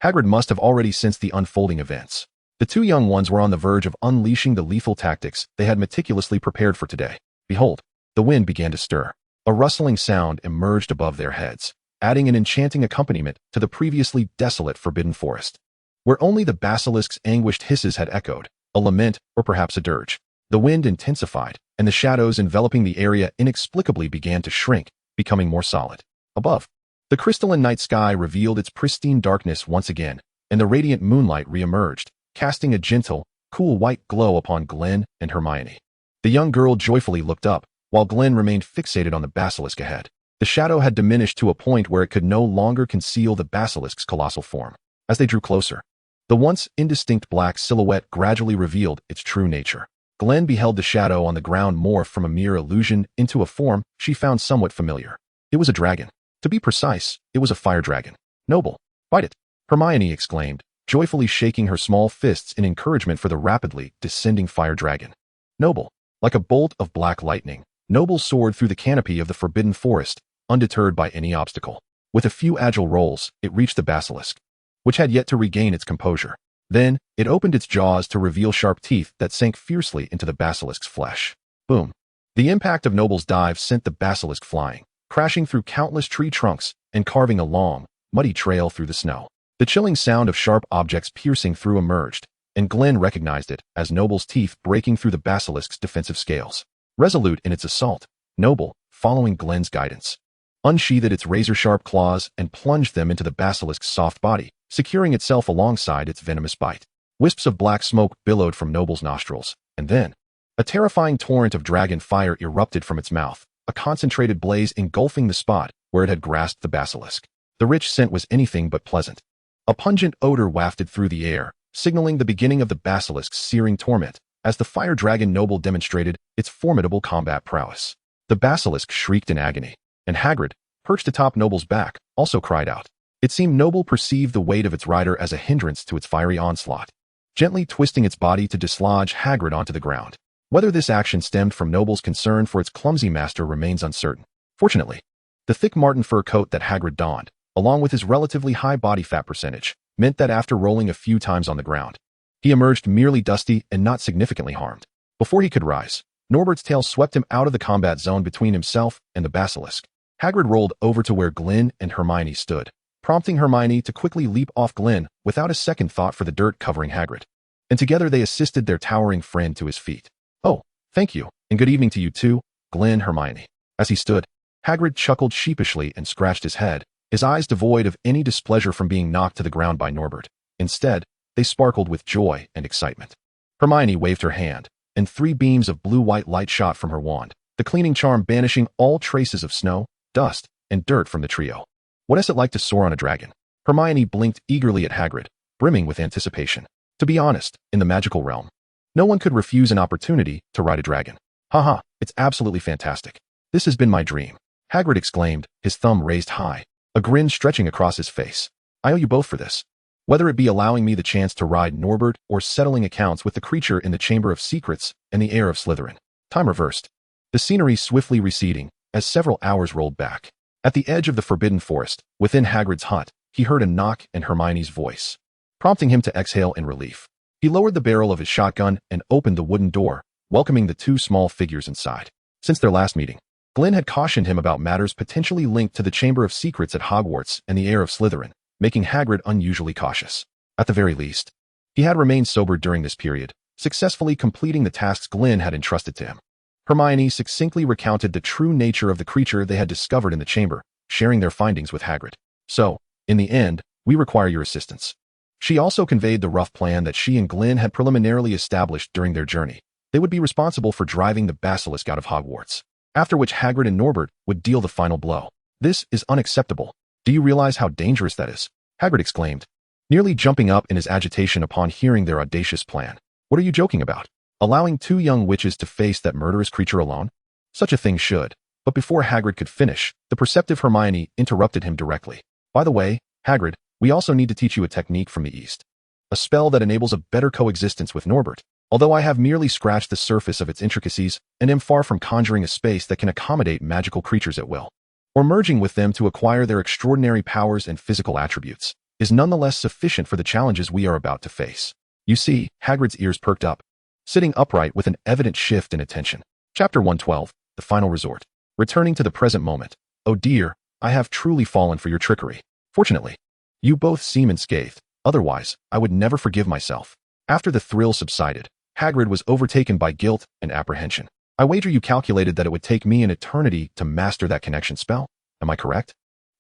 Hagrid must have already sensed the unfolding events. The two young ones were on the verge of unleashing the lethal tactics they had meticulously prepared for today. Behold, the wind began to stir. A rustling sound emerged above their heads, adding an enchanting accompaniment to the previously desolate forbidden forest, where only the basilisk's anguished hisses had echoed, a lament or perhaps a dirge. The wind intensified, and the shadows enveloping the area inexplicably began to shrink, becoming more solid. Above, the crystalline night sky revealed its pristine darkness once again, and the radiant moonlight re-emerged, casting a gentle, cool white glow upon Glen and Hermione. The young girl joyfully looked up, while Glen remained fixated on the basilisk ahead. The shadow had diminished to a point where it could no longer conceal the basilisk's colossal form. As they drew closer, the once indistinct black silhouette gradually revealed its true nature. Glen beheld the shadow on the ground morph from a mere illusion into a form she found somewhat familiar. It was a dragon. To be precise, it was a fire dragon. Noble. Fight it! Hermione exclaimed, joyfully shaking her small fists in encouragement for the rapidly descending fire dragon. Noble. Like a bolt of black lightning, Noble soared through the canopy of the forbidden forest, undeterred by any obstacle. With a few agile rolls, it reached the basilisk, which had yet to regain its composure. Then, it opened its jaws to reveal sharp teeth that sank fiercely into the basilisk's flesh. Boom. The impact of Noble's dive sent the basilisk flying, crashing through countless tree trunks and carving a long, muddy trail through the snow. The chilling sound of sharp objects piercing through emerged, and Glen recognized it as Noble's teeth breaking through the basilisk's defensive scales. Resolute in its assault, Noble, following Glen's guidance, unsheathed its razor-sharp claws and plunged them into the basilisk's soft body, securing itself alongside its venomous bite. Wisps of black smoke billowed from Noble's nostrils, and then, a terrifying torrent of dragon fire erupted from its mouth, a concentrated blaze engulfing the spot where it had grasped the basilisk. The rich scent was anything but pleasant. A pungent odor wafted through the air, signaling the beginning of the basilisk's searing torment, as the fire dragon Noble demonstrated its formidable combat prowess. The basilisk shrieked in agony, and Hagrid, perched atop Noble's back, also cried out. It seemed Noble perceived the weight of its rider as a hindrance to its fiery onslaught, gently twisting its body to dislodge Hagrid onto the ground. Whether this action stemmed from Noble's concern for its clumsy master remains uncertain. Fortunately, the thick marten fur coat that Hagrid donned, along with his relatively high body fat percentage, meant that after rolling a few times on the ground, he emerged merely dusty and not significantly harmed. Before he could rise, Norbert's tail swept him out of the combat zone between himself and the basilisk. Hagrid rolled over to where Glen and Hermione stood, prompting Hermione to quickly leap off Glen without a second thought for the dirt covering Hagrid. And together they assisted their towering friend to his feet. "Oh, thank you, and good evening to you too, Glen, Hermione." As he stood, Hagrid chuckled sheepishly and scratched his head, his eyes devoid of any displeasure from being knocked to the ground by Norbert. Instead, they sparkled with joy and excitement. Hermione waved her hand, and 3 beams of blue-white light shot from her wand, the cleaning charm banishing all traces of snow, dust, and dirt from the trio. "What is it like to soar on a dragon?" Hermione blinked eagerly at Hagrid, brimming with anticipation. To be honest, in the magical realm, no one could refuse an opportunity to ride a dragon. "Haha, it's absolutely fantastic. This has been my dream," Hagrid exclaimed, his thumb raised high, a grin stretching across his face. "I owe you both for this. Whether it be allowing me the chance to ride Norbert or settling accounts with the creature in the Chamber of Secrets and the heir of Slytherin." Time reversed, the scenery swiftly receding as several hours rolled back. At the edge of the Forbidden Forest, within Hagrid's hut, he heard a knock and Hermione's voice, prompting him to exhale in relief. He lowered the barrel of his shotgun and opened the wooden door, welcoming the 2 small figures inside. Since their last meeting, Glen had cautioned him about matters potentially linked to the Chamber of Secrets at Hogwarts and the heir of Slytherin, making Hagrid unusually cautious. At the very least, he had remained sober during this period, successfully completing the tasks Glen had entrusted to him. Hermione succinctly recounted the true nature of the creature they had discovered in the chamber, sharing their findings with Hagrid. "So, in the end, we require your assistance." She also conveyed the rough plan that she and Glen had preliminarily established during their journey. They would be responsible for driving the Basilisk out of Hogwarts, after which Hagrid and Norbert would deal the final blow. "This is unacceptable. Do you realize how dangerous that is?" Hagrid exclaimed, nearly jumping up in his agitation upon hearing their audacious plan. "What are you joking about? Allowing 2 young witches to face that murderous creature alone? Such a thing should..." But before Hagrid could finish, the perceptive Hermione interrupted him directly. "By the way, Hagrid, we also need to teach you a technique from the East. A spell that enables a better coexistence with Norbert. Although I have merely scratched the surface of its intricacies and am far from conjuring a space that can accommodate magical creatures at will, or merging with them to acquire their extraordinary powers and physical attributes, is nonetheless sufficient for the challenges we are about to face." You see, Hagrid's ears perked up, sitting upright with an evident shift in attention. Chapter 112, The Final Resort. Returning to the present moment. "Oh dear, I have truly fallen for your trickery. Fortunately, you both seem unscathed, otherwise, I would never forgive myself." After the thrill subsided, Hagrid was overtaken by guilt and apprehension. "I wager you calculated that it would take me an eternity to master that connection spell. Am I correct?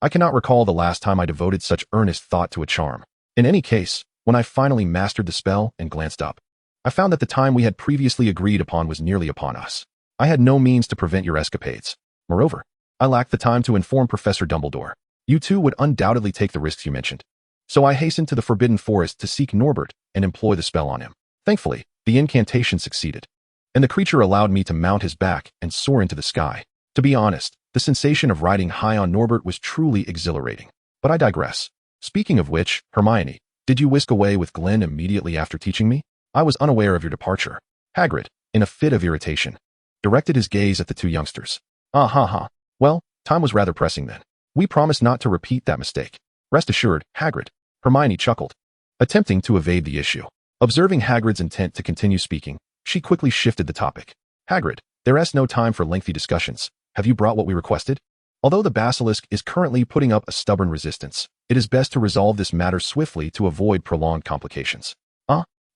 I cannot recall the last time I devoted such earnest thought to a charm. In any case, when I finally mastered the spell and glanced up, I found that the time we had previously agreed upon was nearly upon us. I had no means to prevent your escapades. Moreover, I lacked the time to inform Professor Dumbledore. You two would undoubtedly take the risks you mentioned. So I hastened to the Forbidden Forest to seek Norbert and employ the spell on him. Thankfully, the incantation succeeded, and the creature allowed me to mount his back and soar into the sky. To be honest, the sensation of riding high on Norbert was truly exhilarating. But I digress. Speaking of which, Hermione, did you whisk away with Glen immediately after teaching me? I was unaware of your departure." Hagrid, in a fit of irritation, directed his gaze at the 2 youngsters. "Ah ha ha. Well, time was rather pressing then. We promised not to repeat that mistake. Rest assured, Hagrid." Hermione chuckled, attempting to evade the issue. Observing Hagrid's intent to continue speaking, she quickly shifted the topic. "Hagrid, there is no time for lengthy discussions. Have you brought what we requested? Although the Basilisk is currently putting up a stubborn resistance, it is best to resolve this matter swiftly to avoid prolonged complications."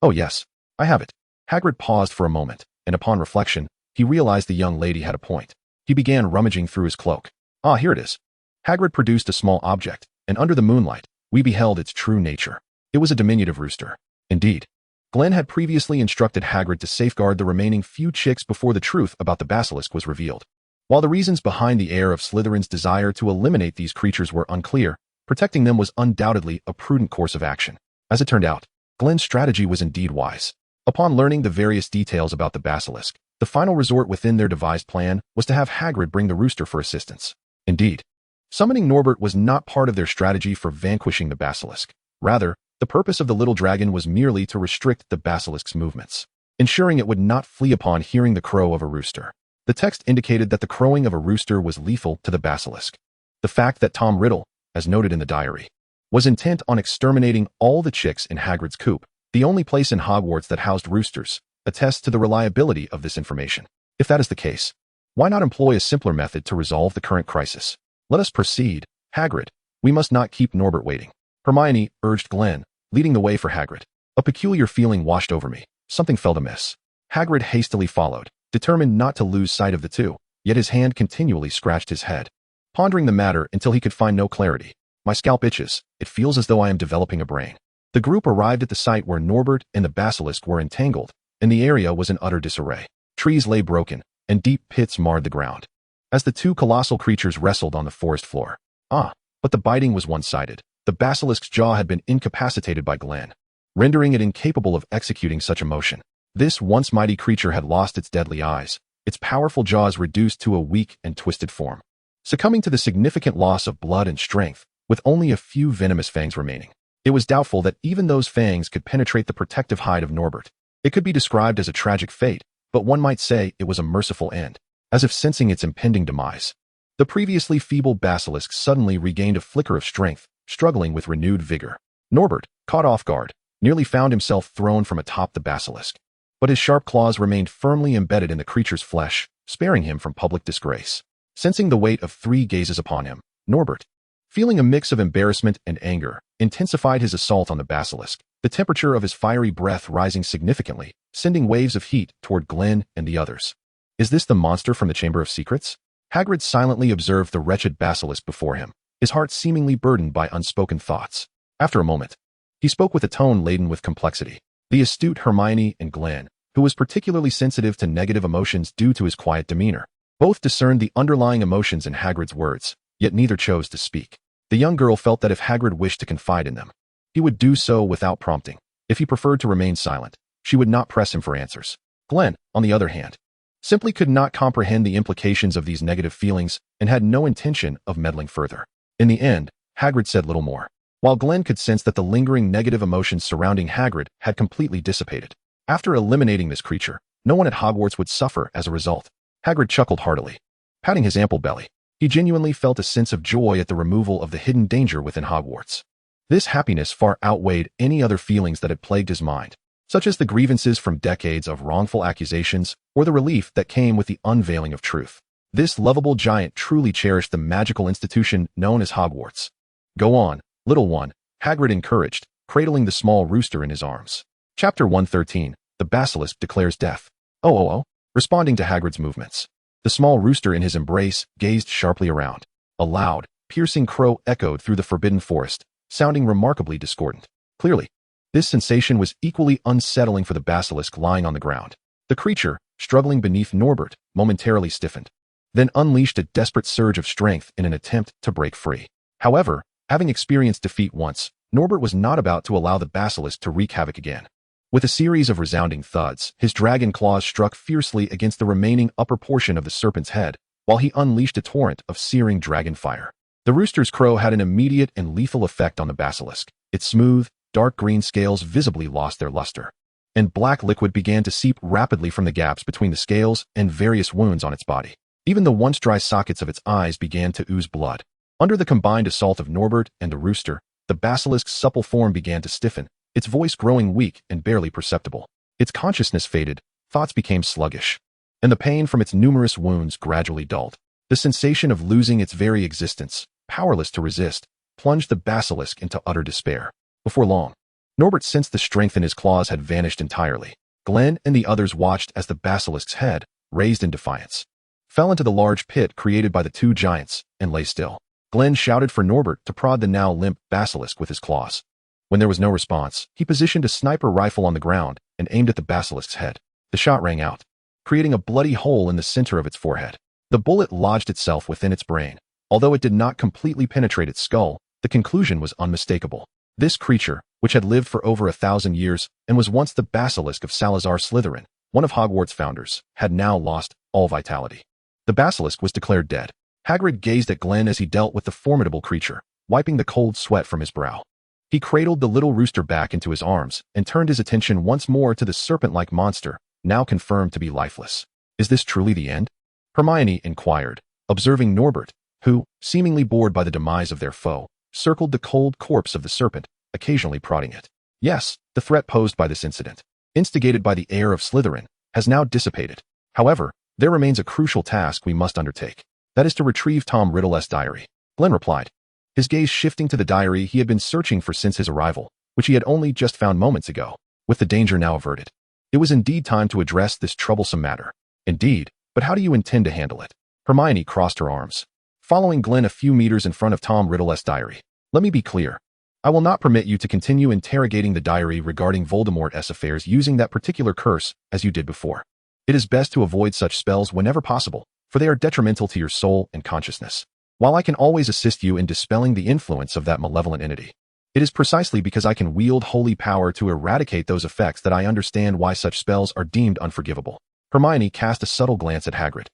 Oh yes, I have it." Hagrid paused for a moment, and upon reflection, he realized the young lady had a point. He began rummaging through his cloak. Here it is." Hagrid produced a small object, and under the moonlight, we beheld its true nature. It was a diminutive rooster. Indeed, Glen had previously instructed Hagrid to safeguard the remaining few chicks before the truth about the Basilisk was revealed. While the reasons behind the heir of Slytherin's desire to eliminate these creatures were unclear, protecting them was undoubtedly a prudent course of action. As it turned out, Glen's strategy was indeed wise. Upon learning the various details about the Basilisk, the final resort within their devised plan was to have Hagrid bring the rooster for assistance. Indeed, summoning Norbert was not part of their strategy for vanquishing the Basilisk. Rather, the purpose of the little dragon was merely to restrict the Basilisk's movements, ensuring it would not flee upon hearing the crow of a rooster. The text indicated that the crowing of a rooster was lethal to the Basilisk. The fact that Tom Riddle, as noted in the diary, was intent on exterminating all the chicks in Hagrid's coop, the only place in Hogwarts that housed roosters, attests to the reliability of this information. If that is the case, why not employ a simpler method to resolve the current crisis? Let us proceed, Hagrid. We must not keep Norbert waiting. Hermione urged Glen, leading the way for Hagrid. A peculiar feeling washed over me. Something felt amiss. Hagrid hastily followed, determined not to lose sight of the two, yet his hand continually scratched his head, pondering the matter until he could find no clarity. My scalp itches. It feels as though I am developing a brain. The group arrived at the site where Norbert and the Basilisk were entangled, and the area was in utter disarray. Trees lay broken, and deep pits marred the ground, as the two colossal creatures wrestled on the forest floor. But the biting was one-sided. The Basilisk's jaw had been incapacitated by Glen, rendering it incapable of executing such a motion. This once mighty creature had lost its deadly eyes, its powerful jaws reduced to a weak and twisted form, succumbing to the significant loss of blood and strength, with only a few venomous fangs remaining. It was doubtful that even those fangs could penetrate the protective hide of Norbert. It could be described as a tragic fate, but one might say it was a merciful end, as if sensing its impending demise. The previously feeble Basilisk suddenly regained a flicker of strength, struggling with renewed vigor. Norbert, caught off guard, nearly found himself thrown from atop the Basilisk, but his sharp claws remained firmly embedded in the creature's flesh, sparing him from public disgrace. Sensing the weight of 3 gazes upon him, Norbert, feeling a mix of embarrassment and anger, intensified his assault on the Basilisk, the temperature of his fiery breath rising significantly, sending waves of heat toward Glen and the others. Is this the monster from the Chamber of Secrets? Hagrid silently observed the wretched Basilisk before him, his heart seemingly burdened by unspoken thoughts. After a moment, he spoke with a tone laden with complexity. The astute Hermione and Glen, who was particularly sensitive to negative emotions due to his quiet demeanor, both discerned the underlying emotions in Hagrid's words, yet neither chose to speak. The young girl felt that if Hagrid wished to confide in them, he would do so without prompting. If he preferred to remain silent, she would not press him for answers. Glen, on the other hand, simply could not comprehend the implications of these negative feelings and had no intention of meddling further. In the end, Hagrid said little more, while Glen could sense that the lingering negative emotions surrounding Hagrid had completely dissipated. After eliminating this creature, no one at Hogwarts would suffer as a result. Hagrid chuckled heartily, patting his ample belly. He genuinely felt a sense of joy at the removal of the hidden danger within Hogwarts. This happiness far outweighed any other feelings that had plagued his mind, such as the grievances from decades of wrongful accusations or the relief that came with the unveiling of truth. This lovable giant truly cherished the magical institution known as Hogwarts. Go on, little one, Hagrid encouraged, cradling the small rooster in his arms. Chapter 113, The Basilisk Declares Death. Oh, responding to Hagrid's movements. The small rooster in his embrace gazed sharply around. A loud, piercing crow echoed through the forbidden forest, sounding remarkably discordant. Clearly, this sensation was equally unsettling for the Basilisk lying on the ground. The creature, struggling beneath Norbert, momentarily stiffened, then unleashed a desperate surge of strength in an attempt to break free. However, having experienced defeat once, Norbert was not about to allow the Basilisk to wreak havoc again. With a series of resounding thuds, his dragon claws struck fiercely against the remaining upper portion of the serpent's head, while he unleashed a torrent of searing dragon fire. The rooster's crow had an immediate and lethal effect on the Basilisk. Its smooth, dark green scales visibly lost their luster, and black liquid began to seep rapidly from the gaps between the scales and various wounds on its body. Even the once dry sockets of its eyes began to ooze blood. Under the combined assault of Norbert and the rooster, the Basilisk's supple form began to stiffen, its voice growing weak and barely perceptible. Its consciousness faded, thoughts became sluggish, and the pain from its numerous wounds gradually dulled. The sensation of losing its very existence, powerless to resist, plunged the Basilisk into utter despair. Before long, Norbert sensed the strength in his claws had vanished entirely. Glen and the others watched as the Basilisk's head, raised in defiance, fell into the large pit created by the two giants and lay still. Glen shouted for Norbert to prod the now limp Basilisk with his claws. When there was no response, he positioned a sniper rifle on the ground and aimed at the Basilisk's head. The shot rang out, creating a bloody hole in the center of its forehead. The bullet lodged itself within its brain. Although it did not completely penetrate its skull, the conclusion was unmistakable. This creature, which had lived for over 1,000 years and was once the Basilisk of Salazar Slytherin, one of Hogwarts' founders, had now lost all vitality. The Basilisk was declared dead. Hagrid gazed at Glen as he dealt with the formidable creature, wiping the cold sweat from his brow. He cradled the little rooster back into his arms and turned his attention once more to the serpent-like monster, now confirmed to be lifeless. Is this truly the end? Hermione inquired, observing Norbert, who, seemingly bored by the demise of their foe, circled the cold corpse of the serpent, occasionally prodding it. Yes, the threat posed by this incident, instigated by the heir of Slytherin, has now dissipated. However, there remains a crucial task we must undertake. That is to retrieve Tom Riddle's diary. Glen replied, his gaze shifting to the diary he had been searching for since his arrival, which he had only just found moments ago, with the danger now averted. It was indeed time to address this troublesome matter. Indeed, but how do you intend to handle it? Hermione crossed her arms, following Glen a few meters in front of Tom Riddle's diary. Let me be clear. I will not permit you to continue interrogating the diary regarding Voldemort's affairs using that particular curse as you did before. It is best to avoid such spells whenever possible, for they are detrimental to your soul and consciousness. While I can always assist you in dispelling the influence of that malevolent entity, it is precisely because I can wield holy power to eradicate those effects that I understand why such spells are deemed unforgivable. Hermione cast a subtle glance at Hagrid.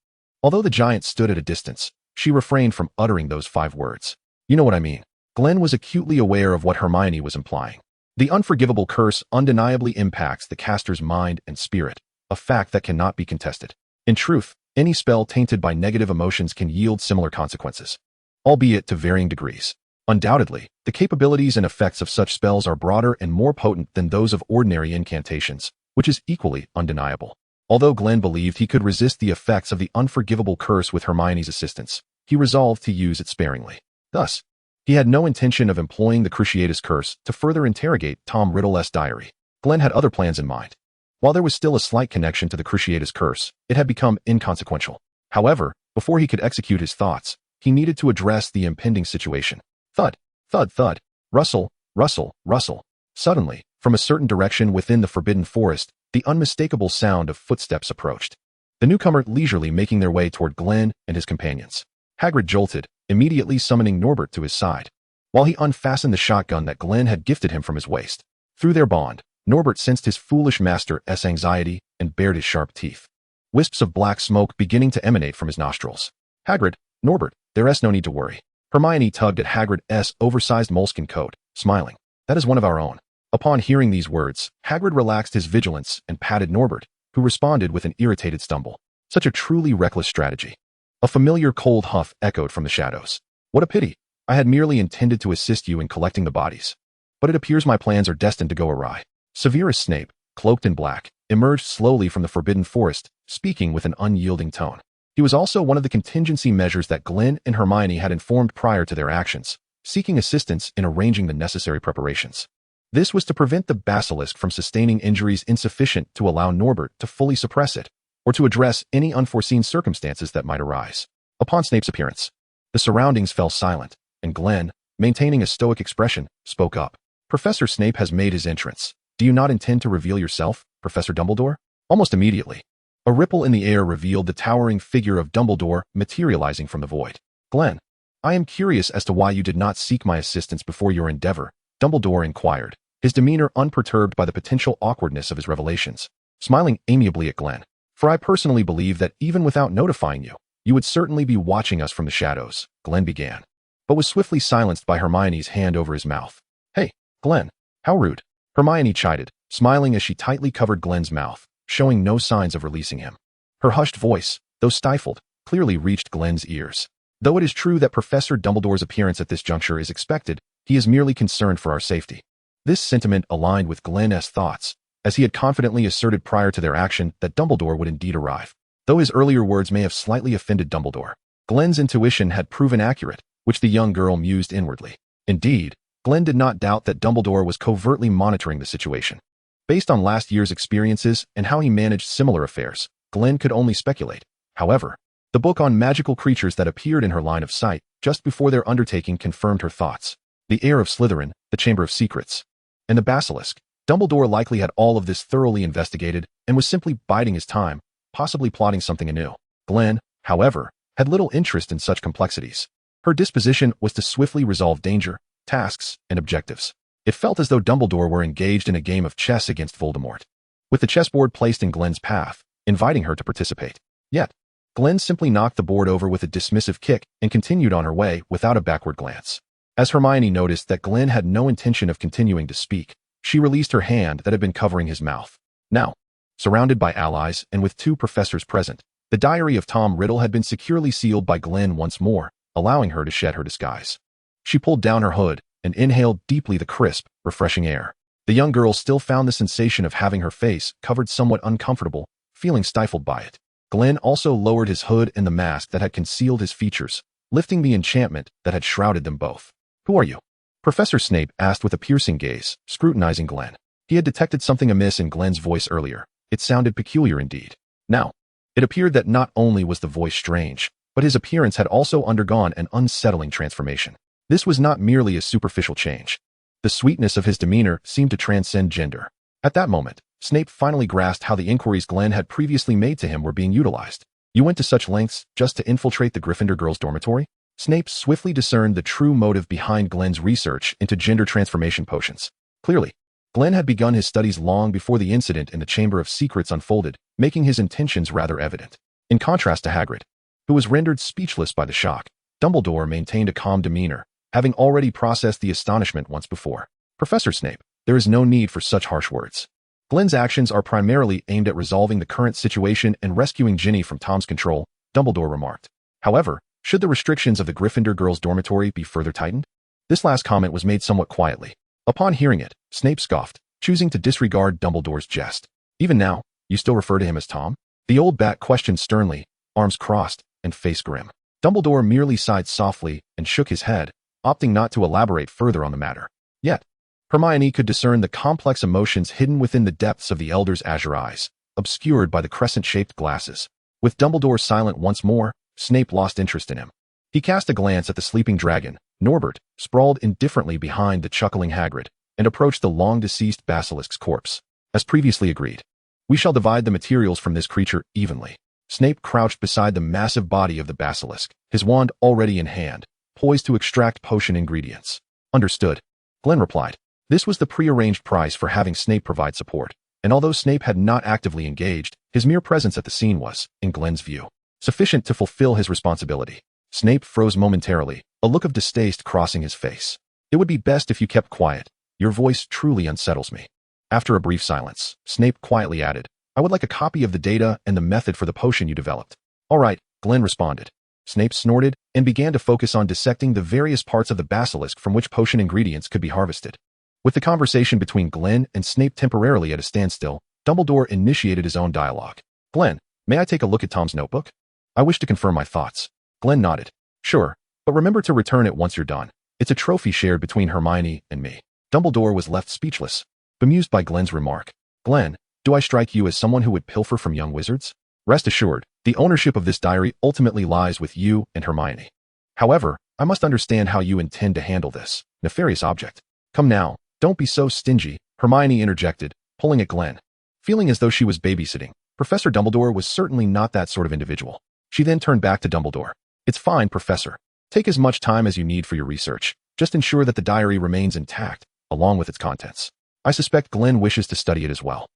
Although the giant stood at a distance, she refrained from uttering those 5 words. You know what I mean. Glen was acutely aware of what Hermione was implying. The unforgivable curse undeniably impacts the caster's mind and spirit, a fact that cannot be contested. In truth, any spell tainted by negative emotions can yield similar consequences, albeit to varying degrees. Undoubtedly, the capabilities and effects of such spells are broader and more potent than those of ordinary incantations, which is equally undeniable. Although Glen believed he could resist the effects of the unforgivable curse with Hermione's assistance, he resolved to use it sparingly. Thus, he had no intention of employing the Cruciatus curse to further interrogate Tom Riddle's diary. Glen had other plans in mind. While there was still a slight connection to the Cruciatus curse, it had become inconsequential. However, before he could execute his thoughts, he needed to address the impending situation. Thud, thud, thud, rustle, rustle, rustle. Suddenly, from a certain direction within the forbidden forest, the unmistakable sound of footsteps approached. The newcomer leisurely making their way toward Glen and his companions. Hagrid jolted, immediately summoning Norbert to his side, while he unfastened the shotgun that Glen had gifted him from his waist. Through their bond, Norbert sensed his foolish master's anxiety and bared his sharp teeth. Wisps of black smoke beginning to emanate from his nostrils. Hagrid, Norbert, there's no need to worry. Hermione tugged at Hagrid's oversized moleskin coat, smiling. That is one of our own. Upon hearing these words, Hagrid relaxed his vigilance and patted Norbert, who responded with an irritated stumble. Such a truly reckless strategy. A familiar cold huff echoed from the shadows. What a pity. I had merely intended to assist you in collecting the bodies. But it appears my plans are destined to go awry. Severus Snape, cloaked in black, emerged slowly from the forbidden forest, speaking with an unyielding tone. He was also one of the contingency measures that Glen and Hermione had informed prior to their actions, seeking assistance in arranging the necessary preparations. This was to prevent the Basilisk from sustaining injuries insufficient to allow Norbert to fully suppress it, or to address any unforeseen circumstances that might arise. Upon Snape's appearance, the surroundings fell silent, and Glen, maintaining a stoic expression, spoke up. Professor Snape has made his entrance. Do you not intend to reveal yourself, Professor Dumbledore? Almost immediately, a ripple in the air revealed the towering figure of Dumbledore materializing from the void. Glen, I am curious as to why you did not seek my assistance before your endeavor, Dumbledore inquired, his demeanor unperturbed by the potential awkwardness of his revelations. Smiling amiably at Glen, for I personally believe that even without notifying you, you would certainly be watching us from the shadows, Glen began, but was swiftly silenced by Hermione's hand over his mouth. Hey, Glen, how rude. Hermione chided, smiling as she tightly covered Glen's mouth, showing no signs of releasing him. Her hushed voice, though stifled, clearly reached Glen's ears. Though it is true that Professor Dumbledore's appearance at this juncture is expected, he is merely concerned for our safety. This sentiment aligned with Glen's thoughts, as he had confidently asserted prior to their action that Dumbledore would indeed arrive. Though his earlier words may have slightly offended Dumbledore, Glen's intuition had proven accurate, which the young girl mused inwardly. Indeed, Glen did not doubt that Dumbledore was covertly monitoring the situation. Based on last year's experiences and how he managed similar affairs, Glen could only speculate. However, the book on magical creatures that appeared in her line of sight just before their undertaking confirmed her thoughts. The heir of Slytherin, the Chamber of Secrets, and the Basilisk. Dumbledore likely had all of this thoroughly investigated and was simply biding his time, possibly plotting something anew. Glen, however, had little interest in such complexities. Her disposition was to swiftly resolve danger, tasks, and objectives. It felt as though Dumbledore were engaged in a game of chess against Voldemort, with the chessboard placed in Glen's path, inviting her to participate. Yet, Glen simply knocked the board over with a dismissive kick and continued on her way without a backward glance. As Hermione noticed that Glen had no intention of continuing to speak, she released her hand that had been covering his mouth. Now, surrounded by allies and with 2 professors present, the diary of Tom Riddle had been securely sealed by Glen once more, allowing her to shed her disguise. She pulled down her hood and inhaled deeply the crisp, refreshing air. The young girl still found the sensation of having her face covered somewhat uncomfortable, feeling stifled by it. Glen also lowered his hood and the mask that had concealed his features, lifting the enchantment that had shrouded them both. "Who are you?" Professor Snape asked with a piercing gaze, scrutinizing Glen. He had detected something amiss in Glen's voice earlier. It sounded peculiar indeed. Now, it appeared that not only was the voice strange, but his appearance had also undergone an unsettling transformation. This was not merely a superficial change. The sweetness of his demeanor seemed to transcend gender. At that moment, Snape finally grasped how the inquiries Glen had previously made to him were being utilized. "You went to such lengths just to infiltrate the Gryffindor girls' dormitory?" Snape swiftly discerned the true motive behind Glen's research into gender transformation potions. Clearly, Glen had begun his studies long before the incident in the Chamber of Secrets unfolded, making his intentions rather evident. In contrast to Hagrid, who was rendered speechless by the shock, Dumbledore maintained a calm demeanor, having already processed the astonishment once before. "Professor Snape, there is no need for such harsh words. Glen's actions are primarily aimed at resolving the current situation and rescuing Ginny from Tom's control," Dumbledore remarked. "However, should the restrictions of the Gryffindor girls' dormitory be further tightened?" This last comment was made somewhat quietly. Upon hearing it, Snape scoffed, choosing to disregard Dumbledore's jest. "Even now, you still refer to him as Tom?" The old bat questioned sternly, arms crossed and face grim. Dumbledore merely sighed softly and shook his head, opting not to elaborate further on the matter. Yet, Hermione could discern the complex emotions hidden within the depths of the elder's azure eyes, obscured by the crescent-shaped glasses. With Dumbledore silent once more, Snape lost interest in him. He cast a glance at the sleeping dragon, Norbert, sprawled indifferently behind the chuckling Hagrid, and approached the long-deceased Basilisk's corpse. As previously agreed, "We shall divide the materials from this creature evenly." Snape crouched beside the massive body of the Basilisk, his wand already in hand, poised to extract potion ingredients. "Understood," Glen replied. This was the prearranged price for having Snape provide support, and although Snape had not actively engaged, his mere presence at the scene was, in Glen's view, sufficient to fulfill his responsibility. Snape froze momentarily, a look of distaste crossing his face. "It would be best if you kept quiet. Your voice truly unsettles me." After a brief silence, Snape quietly added, "I would like a copy of the data and the method for the potion you developed." "All right," Glen responded. Snape snorted and began to focus on dissecting the various parts of the basilisk from which potion ingredients could be harvested. With the conversation between Glen and Snape temporarily at a standstill, Dumbledore initiated his own dialogue. "Glen, may I take a look at Tom's notebook? I wish to confirm my thoughts." Glen nodded. "Sure, but remember to return it once you're done. It's a trophy shared between Hermione and me." Dumbledore was left speechless, bemused by Glen's remark. "Glen, do I strike you as someone who would pilfer from young wizards?" "Rest assured, the ownership of this diary ultimately lies with you and Hermione. However, I must understand how you intend to handle this nefarious object." "Come now, don't be so stingy," Hermione interjected, pulling at Glen. Feeling as though she was babysitting, Professor Dumbledore was certainly not that sort of individual. She then turned back to Dumbledore. "It's fine, Professor. Take as much time as you need for your research. Just ensure that the diary remains intact, along with its contents. I suspect Glen wishes to study it as well."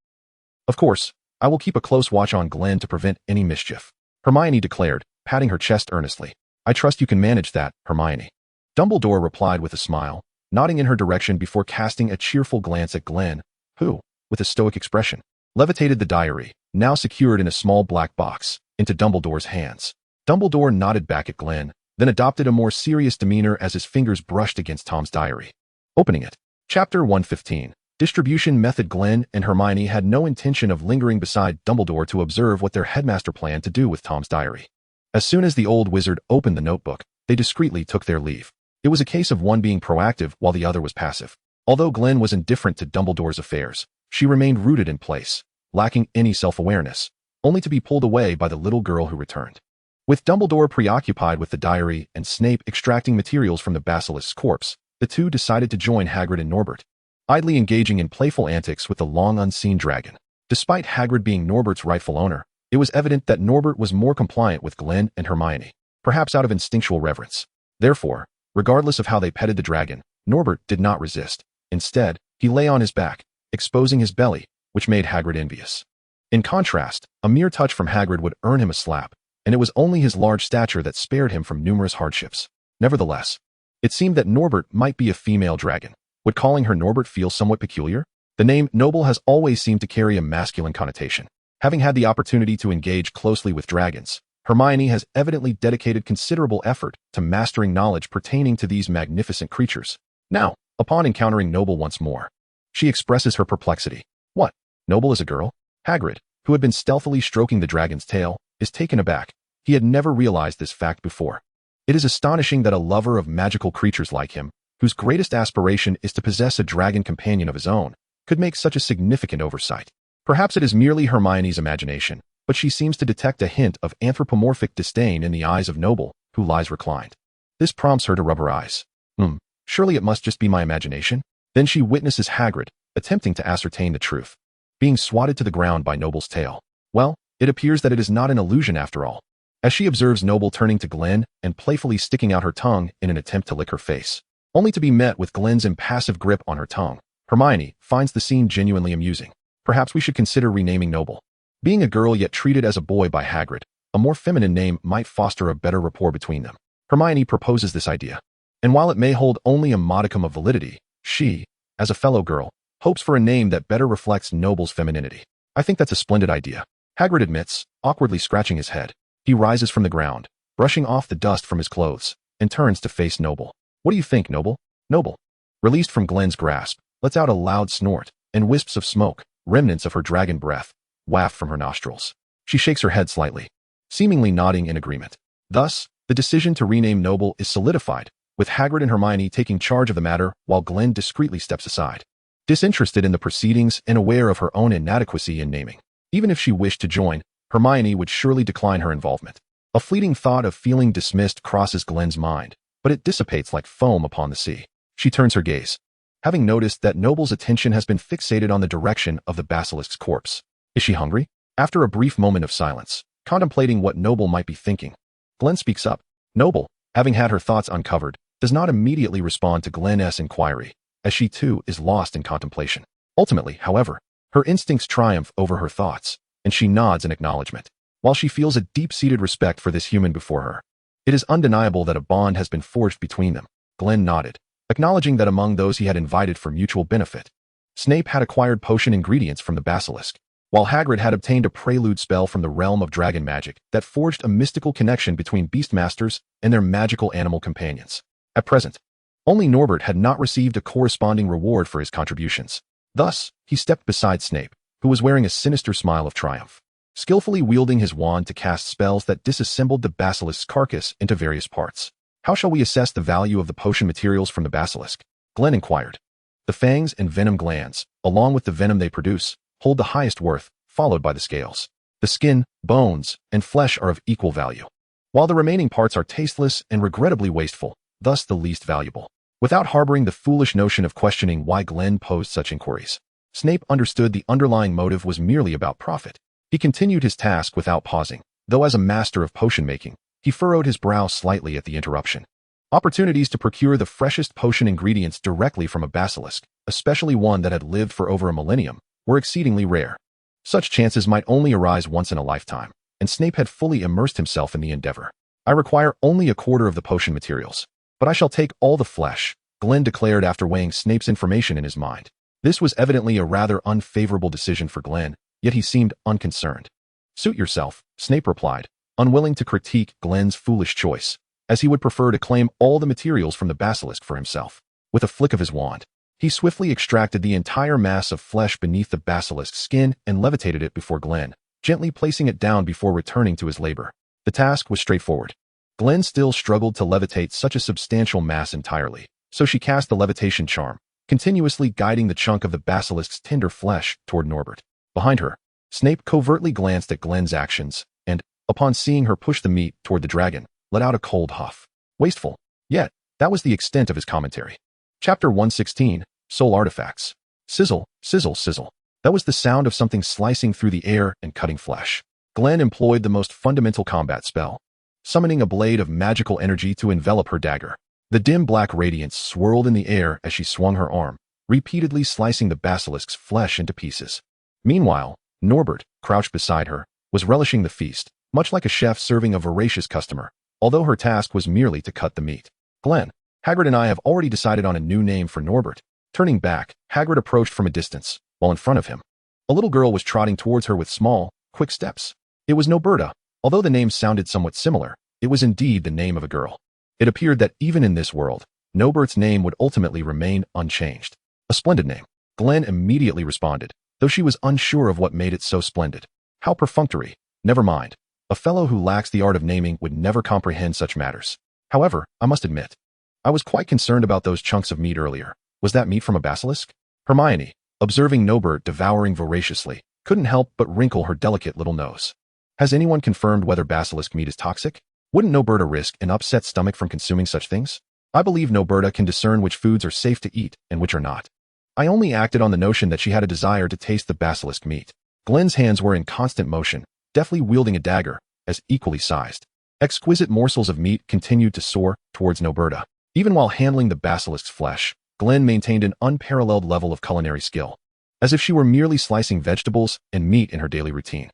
"Of course, I will keep a close watch on Glen to prevent any mischief," Hermione declared, patting her chest earnestly. "I trust you can manage that, Hermione." Dumbledore replied with a smile, nodding in her direction before casting a cheerful glance at Glen, who, with a stoic expression, levitated the diary, now secured in a small black box, into Dumbledore's hands. Dumbledore nodded back at Glen, then adopted a more serious demeanor as his fingers brushed against Tom's diary. Opening it. Chapter 115. Distribution Method. Glen and Hermione had no intention of lingering beside Dumbledore to observe what their headmaster planned to do with Tom's diary. As soon as the old wizard opened the notebook, they discreetly took their leave. It was a case of one being proactive while the other was passive. Although Glen was indifferent to Dumbledore's affairs, she remained rooted in place, lacking any self-awareness, only to be pulled away by the little girl who returned. With Dumbledore preoccupied with the diary and Snape extracting materials from the basilisk's corpse, the two decided to join Hagrid and Norbert, idly engaging in playful antics with the long-unseen dragon. Despite Hagrid being Norbert's rightful owner, it was evident that Norbert was more compliant with Glen and Hermione, perhaps out of instinctual reverence. Therefore, regardless of how they petted the dragon, Norbert did not resist. Instead, he lay on his back, exposing his belly, which made Hagrid envious. In contrast, a mere touch from Hagrid would earn him a slap, and it was only his large stature that spared him from numerous hardships. Nevertheless, it seemed that Norbert might be a female dragon. Would calling her Norbert feel somewhat peculiar? The name Noble has always seemed to carry a masculine connotation. Having had the opportunity to engage closely with dragons, Hermione has evidently dedicated considerable effort to mastering knowledge pertaining to these magnificent creatures. Now, upon encountering Noble once more, she expresses her perplexity. What? Noble is a girl? Hagrid, who had been stealthily stroking the dragon's tail, is taken aback. He had never realized this fact before. It is astonishing that a lover of magical creatures like him, whose greatest aspiration is to possess a dragon companion of his own, could make such a significant oversight. Perhaps it is merely Hermione's imagination, but she seems to detect a hint of anthropomorphic disdain in the eyes of Noble, who lies reclined. This prompts her to rub her eyes. Surely it must just be my imagination? Then she witnesses Hagrid, attempting to ascertain the truth, being swatted to the ground by Noble's tail. Well, it appears that it is not an illusion after all, as she observes Noble turning to Glen and playfully sticking out her tongue in an attempt to lick her face, only to be met with Glen's impassive grip on her tongue. Hermione finds the scene genuinely amusing. Perhaps we should consider renaming Noble. Being a girl yet treated as a boy by Hagrid, a more feminine name might foster a better rapport between them. Hermione proposes this idea, and while it may hold only a modicum of validity, she, as a fellow girl, hopes for a name that better reflects Noble's femininity. I think that's a splendid idea, Hagrid admits, awkwardly scratching his head. He rises from the ground, brushing off the dust from his clothes, and turns to face Noble. What do you think, Noble? Noble, released from Glen's grasp, lets out a loud snort, and wisps of smoke, remnants of her dragon breath, waft from her nostrils. She shakes her head slightly, seemingly nodding in agreement. Thus, the decision to rename Noble is solidified, with Hagrid and Hermione taking charge of the matter while Glen discreetly steps aside, disinterested in the proceedings and aware of her own inadequacy in naming. Even if she wished to join, Hermione would surely decline her involvement. A fleeting thought of feeling dismissed crosses Glen's mind, but it dissipates like foam upon the sea. She turns her gaze, having noticed that Noble's attention has been fixated on the direction of the basilisk's corpse. Is she hungry? After a brief moment of silence, contemplating what Noble might be thinking, Glen speaks up. Noble, having had her thoughts uncovered, does not immediately respond to Glen's inquiry, as she too is lost in contemplation. Ultimately, however, her instincts triumph over her thoughts, and she nods in acknowledgement. While she feels a deep-seated respect for this human before her, it is undeniable that a bond has been forged between them. Glen nodded, acknowledging that among those he had invited for mutual benefit, Snape had acquired potion ingredients from the Basilisk, while Hagrid had obtained a prelude spell from the realm of dragon magic that forged a mystical connection between Beastmasters and their magical animal companions. At present, only Norbert had not received a corresponding reward for his contributions. Thus, he stepped beside Snape, who was wearing a sinister smile of triumph, skillfully wielding his wand to cast spells that disassembled the basilisk's carcass into various parts. How shall we assess the value of the potion materials from the basilisk? Glen inquired. The fangs and venom glands, along with the venom they produce, hold the highest worth, followed by the scales. The skin, bones, and flesh are of equal value, while the remaining parts are tasteless and regrettably wasteful, thus the least valuable. Without harboring the foolish notion of questioning why Glen posed such inquiries, Snape understood the underlying motive was merely about profit. He continued his task without pausing, though as a master of potion making, he furrowed his brow slightly at the interruption. Opportunities to procure the freshest potion ingredients directly from a basilisk, especially one that had lived for over a millennium, were exceedingly rare. Such chances might only arise once in a lifetime, and Snape had fully immersed himself in the endeavor. I require only a quarter of the potion materials, but I shall take all the flesh, Glen declared after weighing Snape's information in his mind. This was evidently a rather unfavorable decision for Glen, yet he seemed unconcerned. Suit yourself, Snape replied, unwilling to critique Glen's foolish choice, as he would prefer to claim all the materials from the basilisk for himself. With a flick of his wand, he swiftly extracted the entire mass of flesh beneath the basilisk's skin and levitated it before Glen, gently placing it down before returning to his labor. The task was straightforward. Glen still struggled to levitate such a substantial mass entirely, so she cast the levitation charm, continuously guiding the chunk of the basilisk's tender flesh toward Norbert. Behind her, Snape covertly glanced at Glen's actions, and, upon seeing her push the meat toward the dragon, let out a cold huff. Wasteful. Yet, that was the extent of his commentary. Chapter 116, Soul Artifacts. Sizzle, sizzle, sizzle. That was the sound of something slicing through the air and cutting flesh. Glen employed the most fundamental combat spell, summoning a blade of magical energy to envelop her dagger. The dim black radiance swirled in the air as she swung her arm, repeatedly slicing the basilisk's flesh into pieces. Meanwhile, Norbert, crouched beside her, was relishing the feast, much like a chef serving a voracious customer, although her task was merely to cut the meat. Glen, Hagrid and I have already decided on a new name for Norbert. Turning back, Hagrid approached from a distance, while in front of him, a little girl was trotting towards her with small, quick steps. It was Noberta. Although the name sounded somewhat similar, it was indeed the name of a girl. It appeared that even in this world, Nobert's name would ultimately remain unchanged. A splendid name, Glen immediately responded, though she was unsure of what made it so splendid. How perfunctory. Never mind. A fellow who lacks the art of naming would never comprehend such matters. However, I must admit, I was quite concerned about those chunks of meat earlier. Was that meat from a basilisk? Hermione, observing Nobert devouring voraciously, couldn't help but wrinkle her delicate little nose. Has anyone confirmed whether basilisk meat is toxic? Wouldn't Noberta risk an upset stomach from consuming such things? I believe Noberta can discern which foods are safe to eat and which are not. I only acted on the notion that she had a desire to taste the basilisk meat. Glen's hands were in constant motion, deftly wielding a dagger, as equally sized. Exquisite morsels of meat continued to soar towards Noberta. Even while handling the basilisk's flesh, Glen maintained an unparalleled level of culinary skill, as if she were merely slicing vegetables and meat in her daily routine.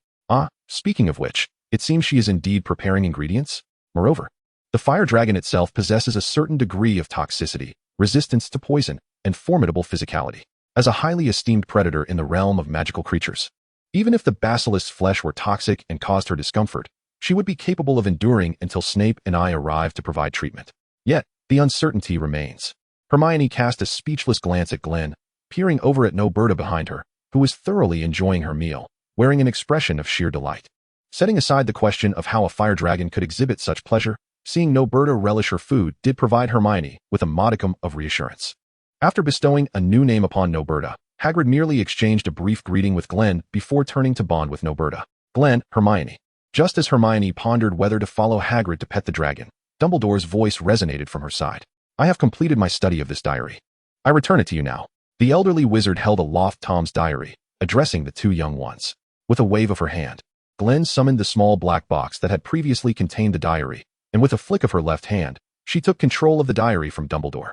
Speaking of which, it seems she is indeed preparing ingredients. Moreover, the fire dragon itself possesses a certain degree of toxicity, resistance to poison, and formidable physicality. As a highly esteemed predator in the realm of magical creatures, even if the basilisk's flesh were toxic and caused her discomfort, she would be capable of enduring until Snape and I arrived to provide treatment. Yet, the uncertainty remains. Hermione cast a speechless glance at Glen, peering over at Noberta behind her, who was thoroughly enjoying her meal, wearing an expression of sheer delight. Setting aside the question of how a fire dragon could exhibit such pleasure, seeing Noberta relish her food did provide Hermione with a modicum of reassurance. After bestowing a new name upon Noberta, Hagrid merely exchanged a brief greeting with Glen before turning to bond with Noberta. Glen, Hermione. Just as Hermione pondered whether to follow Hagrid to pet the dragon, Dumbledore's voice resonated from her side. I have completed my study of this diary. I return it to you now. The elderly wizard held aloft Tom's diary, addressing the two young ones. With a wave of her hand, Glen summoned the small black box that had previously contained the diary, and with a flick of her left hand, she took control of the diary from Dumbledore,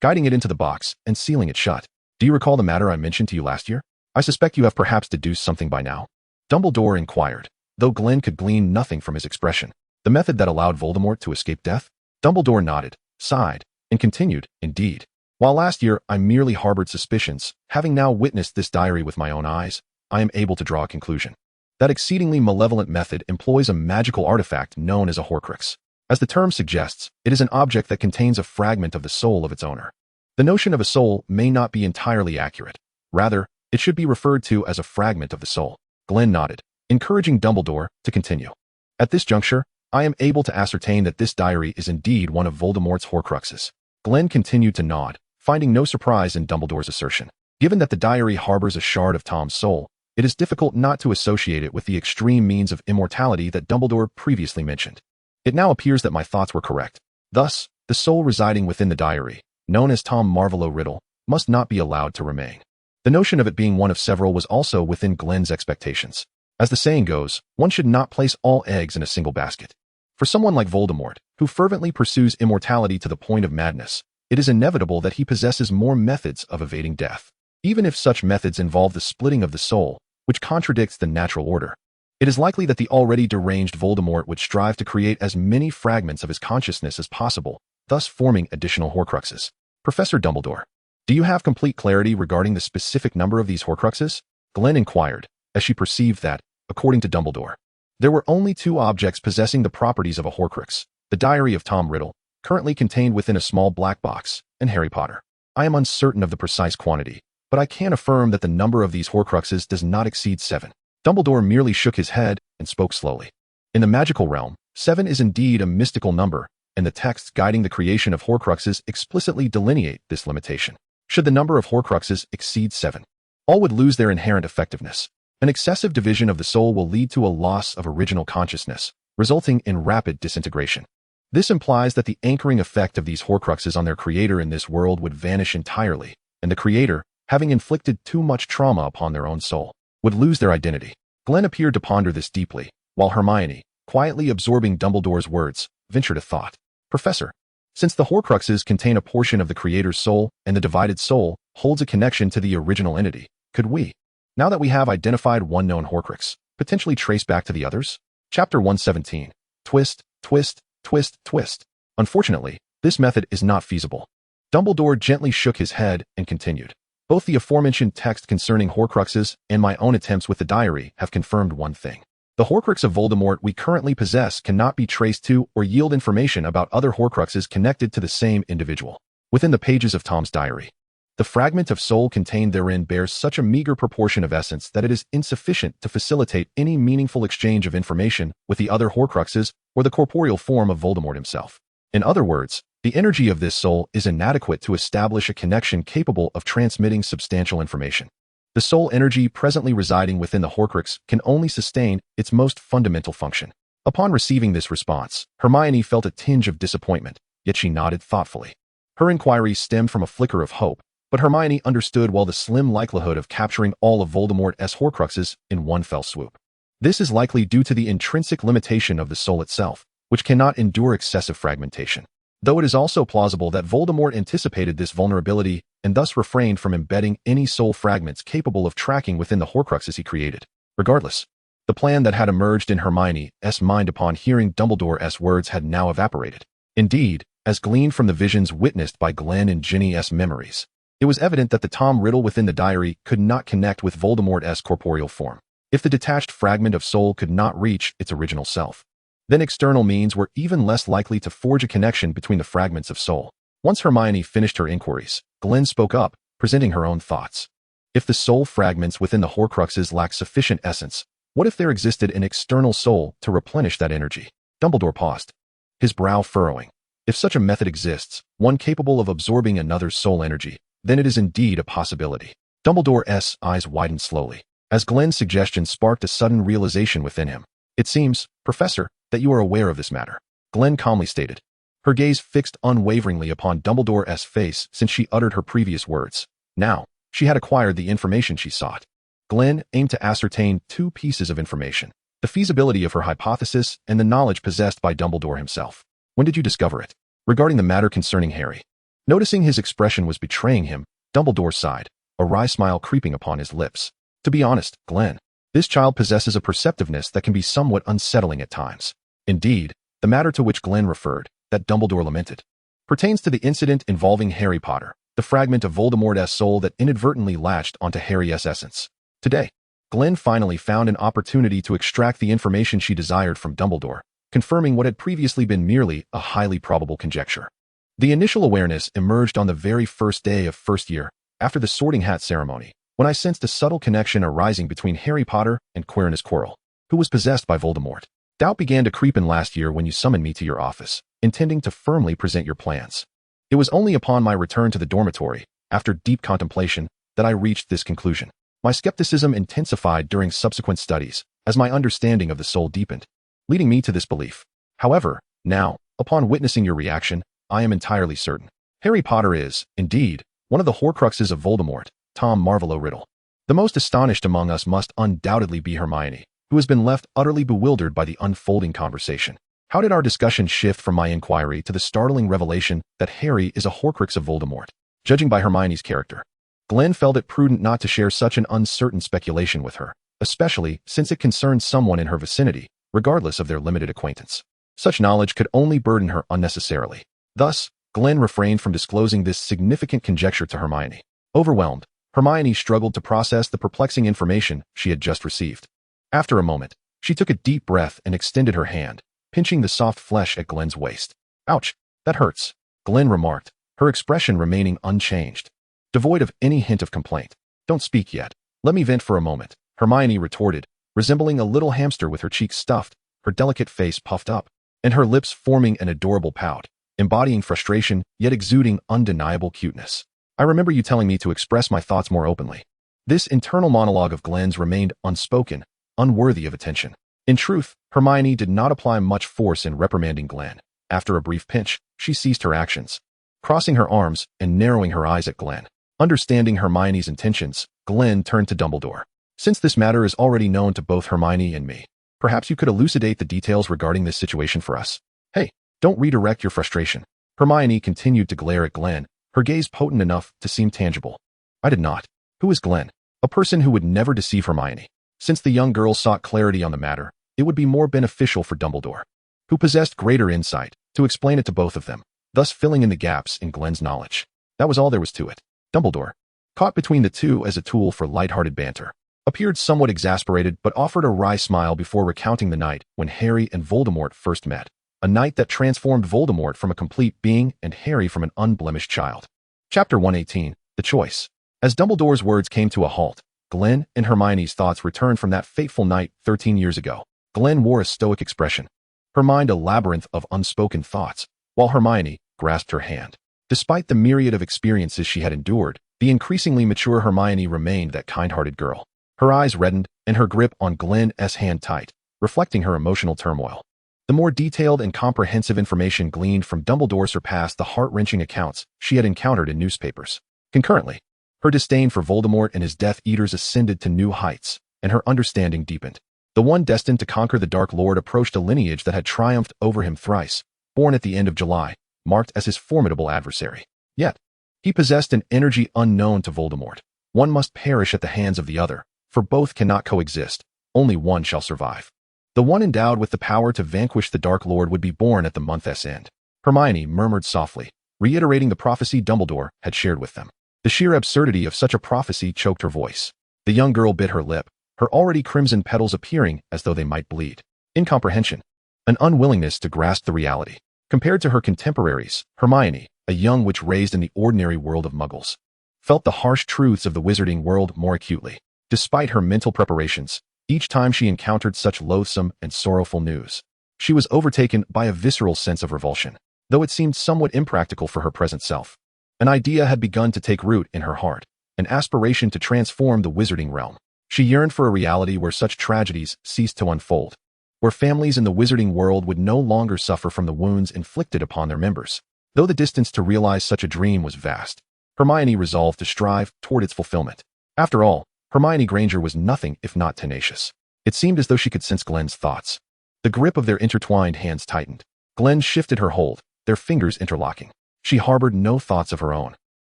guiding it into the box and sealing it shut. Do you recall the matter I mentioned to you last year? I suspect you have perhaps deduced something by now. Dumbledore inquired, though Glen could glean nothing from his expression. The method that allowed Voldemort to escape death? Dumbledore nodded, sighed, and continued, indeed. While last year I merely harbored suspicions, having now witnessed this diary with my own eyes, I am able to draw a conclusion. That exceedingly malevolent method employs a magical artifact known as a Horcrux. As the term suggests, it is an object that contains a fragment of the soul of its owner. The notion of a soul may not be entirely accurate. Rather, it should be referred to as a fragment of the soul. Glen nodded, encouraging Dumbledore to continue. At this juncture, I am able to ascertain that this diary is indeed one of Voldemort's Horcruxes. Glen continued to nod, finding no surprise in Dumbledore's assertion. Given that the diary harbors a shard of Tom's soul, it is difficult not to associate it with the extreme means of immortality that Dumbledore previously mentioned. It now appears that my thoughts were correct. Thus, the soul residing within the diary, known as Tom Marvolo Riddle, must not be allowed to remain. The notion of it being one of several was also within Glen's expectations. As the saying goes, one should not place all eggs in a single basket. For someone like Voldemort, who fervently pursues immortality to the point of madness, it is inevitable that he possesses more methods of evading death, even if such methods involve the splitting of the soul, which contradicts the natural order. It is likely that the already deranged Voldemort would strive to create as many fragments of his consciousness as possible, thus forming additional Horcruxes. Professor Dumbledore, do you have complete clarity regarding the specific number of these Horcruxes? Glen inquired, as she perceived that, according to Dumbledore, there were only two objects possessing the properties of a Horcrux: the diary of Tom Riddle, currently contained within a small black box, and Harry Potter. I am uncertain of the precise quantity, but I can affirm that the number of these Horcruxes does not exceed 7. Dumbledore merely shook his head and spoke slowly. In the magical realm, 7 is indeed a mystical number, and the texts guiding the creation of Horcruxes explicitly delineate this limitation. Should the number of Horcruxes exceed 7, all would lose their inherent effectiveness. An excessive division of the soul will lead to a loss of original consciousness, resulting in rapid disintegration. This implies that the anchoring effect of these Horcruxes on their creator in this world would vanish entirely, and the creator, having inflicted too much trauma upon their own soul, would lose their identity. Glen appeared to ponder this deeply, while Hermione, quietly absorbing Dumbledore's words, ventured a thought. Professor, since the Horcruxes contain a portion of the creator's soul and the divided soul holds a connection to the original entity, could we, now that we have identified one known Horcrux, potentially trace back to the others? Chapter 117. Twist, twist, twist, twist. Unfortunately, this method is not feasible. Dumbledore gently shook his head and continued. Both the aforementioned text concerning Horcruxes and my own attempts with the diary have confirmed one thing. The Horcrux of Voldemort we currently possess cannot be traced to or yield information about other Horcruxes connected to the same individual. Within the pages of Tom's diary, the fragment of soul contained therein bears such a meager proportion of essence that it is insufficient to facilitate any meaningful exchange of information with the other Horcruxes or the corporeal form of Voldemort himself. In other words, the energy of this soul is inadequate to establish a connection capable of transmitting substantial information. The soul energy presently residing within the Horcrux can only sustain its most fundamental function. Upon receiving this response, Hermione felt a tinge of disappointment, yet she nodded thoughtfully. Her inquiry stemmed from a flicker of hope, but Hermione understood well the slim likelihood of capturing all of Voldemort's Horcruxes in one fell swoop. This is likely due to the intrinsic limitation of the soul itself, which cannot endure excessive fragmentation. Though it is also plausible that Voldemort anticipated this vulnerability and thus refrained from embedding any soul fragments capable of tracking within the Horcruxes he created. Regardless, the plan that had emerged in Hermione's mind upon hearing Dumbledore's words had now evaporated. Indeed, as gleaned from the visions witnessed by Glen and Ginny's memories, it was evident that the Tom Riddle within the diary could not connect with Voldemort's corporeal form. If the detached fragment of soul could not reach its original self, then external means were even less likely to forge a connection between the fragments of soul. Once Hermione finished her inquiries, Glen spoke up, presenting her own thoughts. If the soul fragments within the Horcruxes lack sufficient essence, what if there existed an external soul to replenish that energy? Dumbledore paused, his brow furrowing. If such a method exists, one capable of absorbing another's soul energy, then it is indeed a possibility. Dumbledore's eyes widened slowly, as Glen's suggestion sparked a sudden realization within him. It seems, Professor, that you are aware of this matter, Glen calmly stated, her gaze fixed unwaveringly upon Dumbledore's face since she uttered her previous words. Now, she had acquired the information she sought. Glen aimed to ascertain two pieces of information: the feasibility of her hypothesis and the knowledge possessed by Dumbledore himself. When did you discover it? Regarding the matter concerning Harry. Noticing his expression was betraying him, Dumbledore sighed, a wry smile creeping upon his lips. To be honest, Glen, this child possesses a perceptiveness that can be somewhat unsettling at times. Indeed, the matter to which Glen referred, that Dumbledore lamented, pertains to the incident involving Harry Potter, the fragment of Voldemort's soul that inadvertently latched onto Harry's essence. Today, Glen finally found an opportunity to extract the information she desired from Dumbledore, confirming what had previously been merely a highly probable conjecture. The initial awareness emerged on the very first day of first year, after the Sorting Hat ceremony, when I sensed a subtle connection arising between Harry Potter and Quirrell, who was possessed by Voldemort. Doubt began to creep in last year when you summoned me to your office, intending to firmly present your plans. It was only upon my return to the dormitory, after deep contemplation, that I reached this conclusion. My skepticism intensified during subsequent studies, as my understanding of the soul deepened, leading me to this belief. However, now, upon witnessing your reaction, I am entirely certain. Harry Potter is, indeed, one of the Horcruxes of Voldemort, Tom Marvolo Riddle. The most astonished among us must undoubtedly be Hermione, who has been left utterly bewildered by the unfolding conversation. How did our discussion shift from my inquiry to the startling revelation that Harry is a Horcrux of Voldemort? Judging by Hermione's character, Glen felt it prudent not to share such an uncertain speculation with her, especially since it concerned someone in her vicinity, regardless of their limited acquaintance. Such knowledge could only burden her unnecessarily. Thus, Glen refrained from disclosing this significant conjecture to Hermione. Overwhelmed, Hermione struggled to process the perplexing information she had just received. After a moment, she took a deep breath and extended her hand, pinching the soft flesh at Glen's waist. Ouch, that hurts, Glen remarked, her expression remaining unchanged, devoid of any hint of complaint. Don't speak yet. Let me vent for a moment, Hermione retorted, resembling a little hamster with her cheeks stuffed, her delicate face puffed up, and her lips forming an adorable pout, embodying frustration yet exuding undeniable cuteness. I remember you telling me to express my thoughts more openly. This internal monologue of Glen's remained unspoken, unworthy of attention. In truth, Hermione did not apply much force in reprimanding Glen. After a brief pinch, she ceased her actions, crossing her arms and narrowing her eyes at Glen. Understanding Hermione's intentions, Glen turned to Dumbledore. Since this matter is already known to both Hermione and me, perhaps you could elucidate the details regarding this situation for us. Hey, don't redirect your frustration. Hermione continued to glare at Glen, her gaze potent enough to seem tangible. I did not. Who is Glen? A person who would never deceive Hermione. Since the young girl sought clarity on the matter, it would be more beneficial for Dumbledore, who possessed greater insight, to explain it to both of them, thus filling in the gaps in Glen's knowledge. That was all there was to it. Dumbledore, caught between the two as a tool for light-hearted banter, appeared somewhat exasperated but offered a wry smile before recounting the night when Harry and Voldemort first met, a night that transformed Voldemort from a complete being and Harry from an unblemished child. Chapter 118, The Choice. As Dumbledore's words came to a halt, Glen and Hermione's thoughts returned from that fateful night 13 years ago. Glen wore a stoic expression, her mind a labyrinth of unspoken thoughts, while Hermione grasped her hand. Despite the myriad of experiences she had endured, the increasingly mature Hermione remained that kind-hearted girl. Her eyes reddened, and her grip on Glen's hand tight, reflecting her emotional turmoil. The more detailed and comprehensive information gleaned from Dumbledore surpassed the heart-wrenching accounts she had encountered in newspapers. Concurrently, her disdain for Voldemort and his Death Eaters ascended to new heights, and her understanding deepened. The one destined to conquer the Dark Lord approached a lineage that had triumphed over him thrice, born at the end of July, marked as his formidable adversary. Yet, he possessed an energy unknown to Voldemort. One must perish at the hands of the other, for both cannot coexist. Only one shall survive. The one endowed with the power to vanquish the Dark Lord would be born at the month's end. Hermione murmured softly, reiterating the prophecy Dumbledore had shared with them. The sheer absurdity of such a prophecy choked her voice. The young girl bit her lip, her already crimson petals appearing as though they might bleed. Incomprehension, an unwillingness to grasp the reality. Compared to her contemporaries, Hermione, a young witch raised in the ordinary world of Muggles, felt the harsh truths of the wizarding world more acutely. Despite her mental preparations, each time she encountered such loathsome and sorrowful news, she was overtaken by a visceral sense of revulsion, though it seemed somewhat impractical for her present self. An idea had begun to take root in her heart, an aspiration to transform the wizarding realm. She yearned for a reality where such tragedies ceased to unfold, where families in the wizarding world would no longer suffer from the wounds inflicted upon their members. Though the distance to realize such a dream was vast, Hermione resolved to strive toward its fulfillment. After all, Hermione Granger was nothing if not tenacious. It seemed as though she could sense Glen's thoughts. The grip of their intertwined hands tightened. Glen shifted her hold, their fingers interlocking. She harbored no thoughts of her own,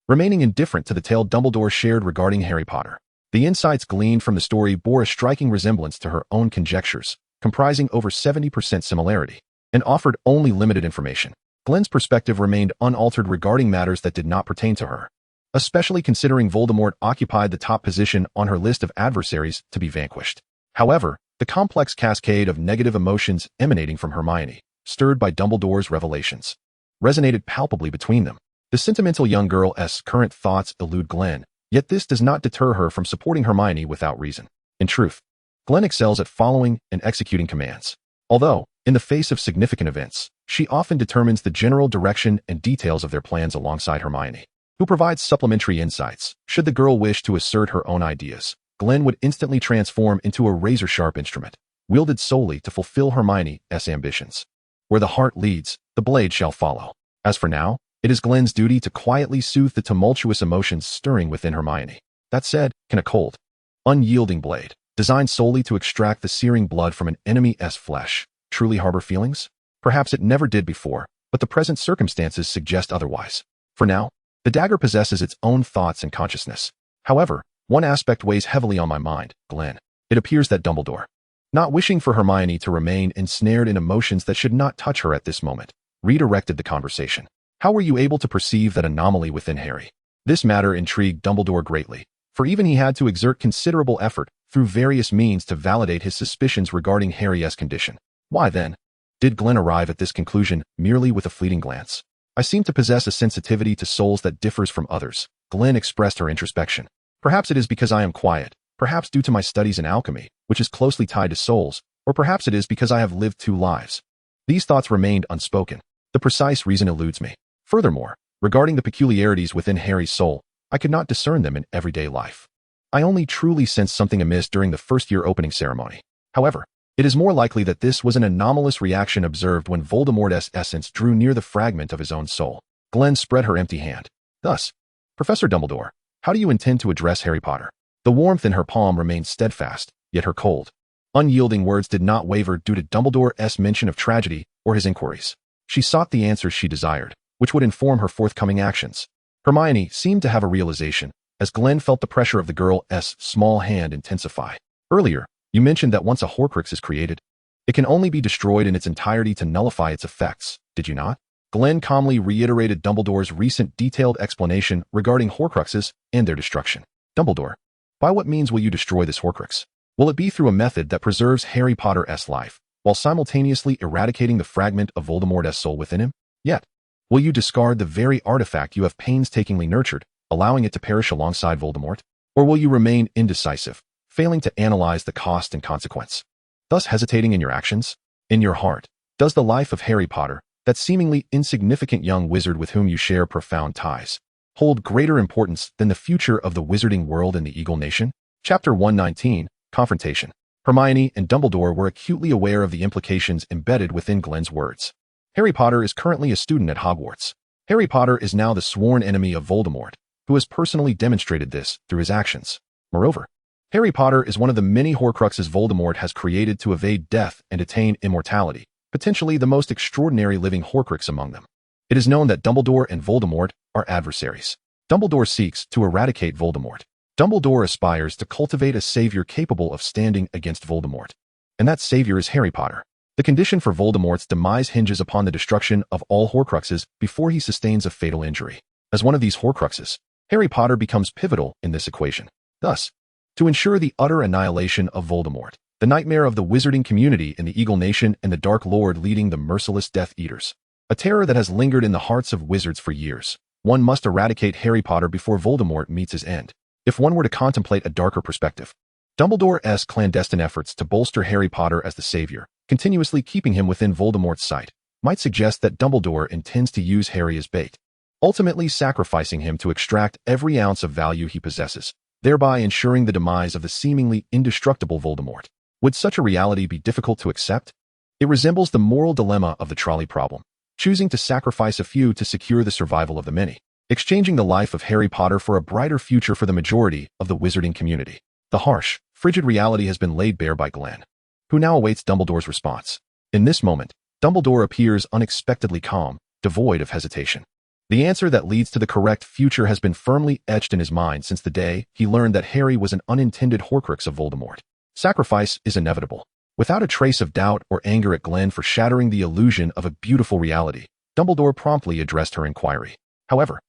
remaining indifferent to the tale Dumbledore shared regarding Harry Potter. The insights gleaned from the story bore a striking resemblance to her own conjectures, comprising over 70% similarity, and offered only limited information. Glen's perspective remained unaltered regarding matters that did not pertain to her, especially considering Voldemort occupied the top position on her list of adversaries to be vanquished. However, the complex cascade of negative emotions emanating from Hermione, stirred by Dumbledore's revelations, resonated palpably between them. The sentimental young girl's current thoughts elude Glen, yet this does not deter her from supporting Hermione without reason. In truth, Glen excels at following and executing commands. Although, in the face of significant events, she often determines the general direction and details of their plans alongside Hermione, who provides supplementary insights. Should the girl wish to assert her own ideas, Glen would instantly transform into a razor-sharp instrument, wielded solely to fulfill Hermione's ambitions. Where the heart leads, the blade shall follow. As for now, it is Glen's duty to quietly soothe the tumultuous emotions stirring within Hermione. That said, can a cold, unyielding blade, designed solely to extract the searing blood from an enemy's flesh, truly harbor feelings? Perhaps it never did before, but the present circumstances suggest otherwise. For now, the dagger possesses its own thoughts and consciousness. However, one aspect weighs heavily on my mind, Glen. It appears that Dumbledore, not wishing for Hermione to remain ensnared in emotions that should not touch her at this moment, redirected the conversation. How were you able to perceive that anomaly within Harry? This matter intrigued Dumbledore greatly, for even he had to exert considerable effort through various means to validate his suspicions regarding Harry's condition. Why then did Glen arrive at this conclusion merely with a fleeting glance? I seem to possess a sensitivity to souls that differs from others. Glen expressed her introspection. Perhaps it is because I am quiet, perhaps due to my studies in alchemy, which is closely tied to souls, or perhaps it is because I have lived 2 lives. These thoughts remained unspoken. The precise reason eludes me. Furthermore, regarding the peculiarities within Harry's soul, I could not discern them in everyday life. I only truly sensed something amiss during the first-year opening ceremony. However, it is more likely that this was an anomalous reaction observed when Voldemort's essence drew near the fragment of his own soul. Glen spread her empty hand. Thus, Professor Dumbledore, how do you intend to address Harry Potter? The warmth in her palm remained steadfast, yet her cold, unyielding words did not waver due to Dumbledore's mention of tragedy or his inquiries. She sought the answers she desired, which would inform her forthcoming actions. Hermione seemed to have a realization, as Glen felt the pressure of the girl's small hand intensify. Earlier, you mentioned that once a Horcrux is created, it can only be destroyed in its entirety to nullify its effects, did you not? Glen calmly reiterated Dumbledore's recent detailed explanation regarding Horcruxes and their destruction. Dumbledore, by what means will you destroy this Horcrux? Will it be through a method that preserves Harry Potter's life, while simultaneously eradicating the fragment of Voldemort's soul within him? Yet, will you discard the very artifact you have painstakingly nurtured, allowing it to perish alongside Voldemort? Or will you remain indecisive, failing to analyze the cost and consequence, thus hesitating in your actions? In your heart, does the life of Harry Potter, that seemingly insignificant young wizard with whom you share profound ties, hold greater importance than the future of the Wizarding World and the Eagle Nation? Chapter 119, Confrontation. Hermione and Dumbledore were acutely aware of the implications embedded within Glen's words. Harry Potter is currently a student at Hogwarts. Harry Potter is now the sworn enemy of Voldemort, who has personally demonstrated this through his actions. Moreover, Harry Potter is one of the many Horcruxes Voldemort has created to evade death and attain immortality, potentially the most extraordinary living Horcrux among them. It is known that Dumbledore and Voldemort are adversaries. Dumbledore seeks to eradicate Voldemort. Dumbledore aspires to cultivate a savior capable of standing against Voldemort. And that savior is Harry Potter. The condition for Voldemort's demise hinges upon the destruction of all Horcruxes before he sustains a fatal injury. As one of these Horcruxes, Harry Potter becomes pivotal in this equation. Thus, to ensure the utter annihilation of Voldemort, the nightmare of the wizarding community in the Eagle Nation and the Dark Lord leading the merciless Death Eaters, a terror that has lingered in the hearts of wizards for years, one must eradicate Harry Potter before Voldemort meets his end. If one were to contemplate a darker perspective, Dumbledore's clandestine efforts to bolster Harry Potter as the savior, continuously keeping him within Voldemort's sight, might suggest that Dumbledore intends to use Harry as bait, ultimately sacrificing him to extract every ounce of value he possesses, thereby ensuring the demise of the seemingly indestructible Voldemort. Would such a reality be difficult to accept? It resembles the moral dilemma of the trolley problem, choosing to sacrifice a few to secure the survival of the many, exchanging the life of Harry Potter for a brighter future for the majority of the wizarding community. The harsh, frigid reality has been laid bare by Glen, who now awaits Dumbledore's response. In this moment, Dumbledore appears unexpectedly calm, devoid of hesitation. The answer that leads to the correct future has been firmly etched in his mind since the day he learned that Harry was an unintended Horcrux of Voldemort. Sacrifice is inevitable. Without a trace of doubt or anger at Glen for shattering the illusion of a beautiful reality, Dumbledore promptly addressed her inquiry. However,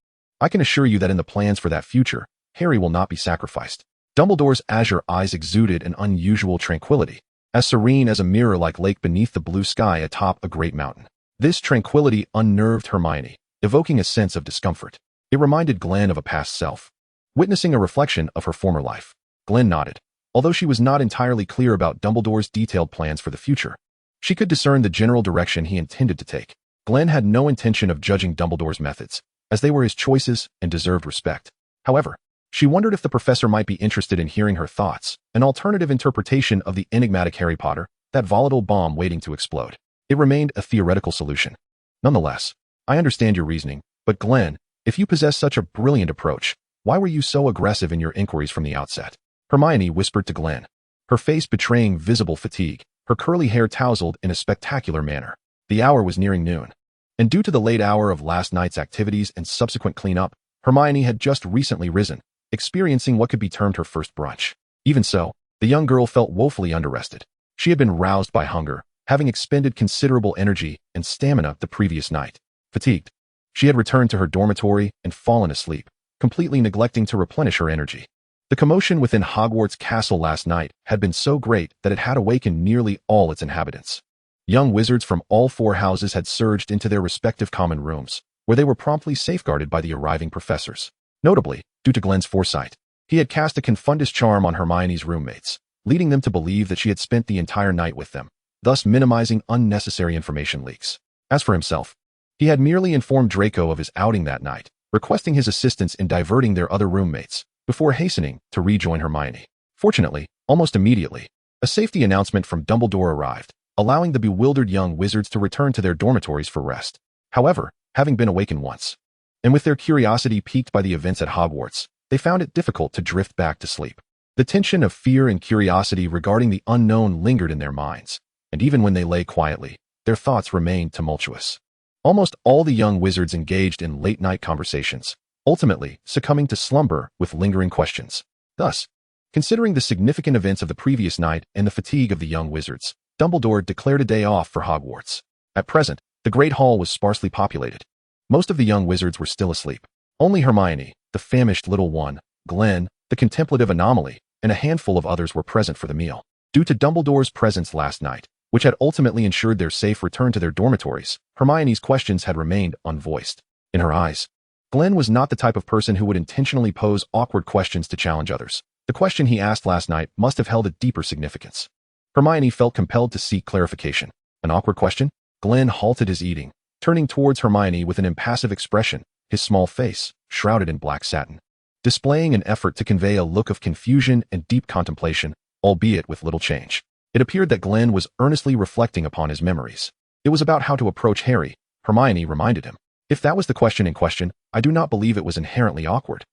I can assure you that in the plans for that future, Harry will not be sacrificed. Dumbledore's azure eyes exuded an unusual tranquility, as serene as a mirror-like lake beneath the blue sky atop a great mountain. This tranquility unnerved Hermione, evoking a sense of discomfort. It reminded Glen of a past self, witnessing a reflection of her former life. Glen nodded. Although she was not entirely clear about Dumbledore's detailed plans for the future, she could discern the general direction he intended to take. Glen had no intention of judging Dumbledore's methods, as they were his choices and deserved respect. However, she wondered if the professor might be interested in hearing her thoughts, an alternative interpretation of the enigmatic Harry Potter, that volatile bomb waiting to explode. It remained a theoretical solution. Nonetheless, I understand your reasoning, but Glen, if you possess such a brilliant approach, why were you so aggressive in your inquiries from the outset? Hermione whispered to Glen, her face betraying visible fatigue, her curly hair tousled in a spectacular manner. The hour was nearing noon, and due to the late hour of last night's activities and subsequent cleanup, Hermione had just recently risen, experiencing what could be termed her first brunch. Even so, the young girl felt woefully underrested. She had been roused by hunger, having expended considerable energy and stamina the previous night. Fatigued, she had returned to her dormitory and fallen asleep, completely neglecting to replenish her energy. The commotion within Hogwarts Castle last night had been so great that it had awakened nearly all its inhabitants. Young wizards from all four houses had surged into their respective common rooms, where they were promptly safeguarded by the arriving professors. Notably, due to Glen's foresight, he had cast a confundus charm on Hermione's roommates, leading them to believe that she had spent the entire night with them, thus minimizing unnecessary information leaks. As for himself, he had merely informed Draco of his outing that night, requesting his assistance in diverting their other roommates, before hastening to rejoin Hermione. Fortunately, almost immediately, a safety announcement from Dumbledore arrived, allowing the bewildered young wizards to return to their dormitories for rest. However, having been awakened once, and with their curiosity piqued by the events at Hogwarts, they found it difficult to drift back to sleep. The tension of fear and curiosity regarding the unknown lingered in their minds, and even when they lay quietly, their thoughts remained tumultuous. Almost all the young wizards engaged in late-night conversations, ultimately succumbing to slumber with lingering questions. Thus, considering the significant events of the previous night and the fatigue of the young wizards, Dumbledore declared a day off for Hogwarts. At present, the Great Hall was sparsely populated. Most of the young wizards were still asleep. Only Hermione, the famished little one, Glen, the contemplative anomaly, and a handful of others were present for the meal. Due to Dumbledore's presence last night, which had ultimately ensured their safe return to their dormitories, Hermione's questions had remained unvoiced. In her eyes, Glen was not the type of person who would intentionally pose awkward questions to challenge others. The question he asked last night must have held a deeper significance. Hermione felt compelled to seek clarification. An awkward question? Glen halted his eating, turning towards Hermione with an impassive expression, his small face shrouded in black satin, displaying an effort to convey a look of confusion and deep contemplation, albeit with little change. It appeared that Glen was earnestly reflecting upon his memories. It was about how to approach Harry, Hermione reminded him. If that was the question in question, I do not believe it was inherently awkward.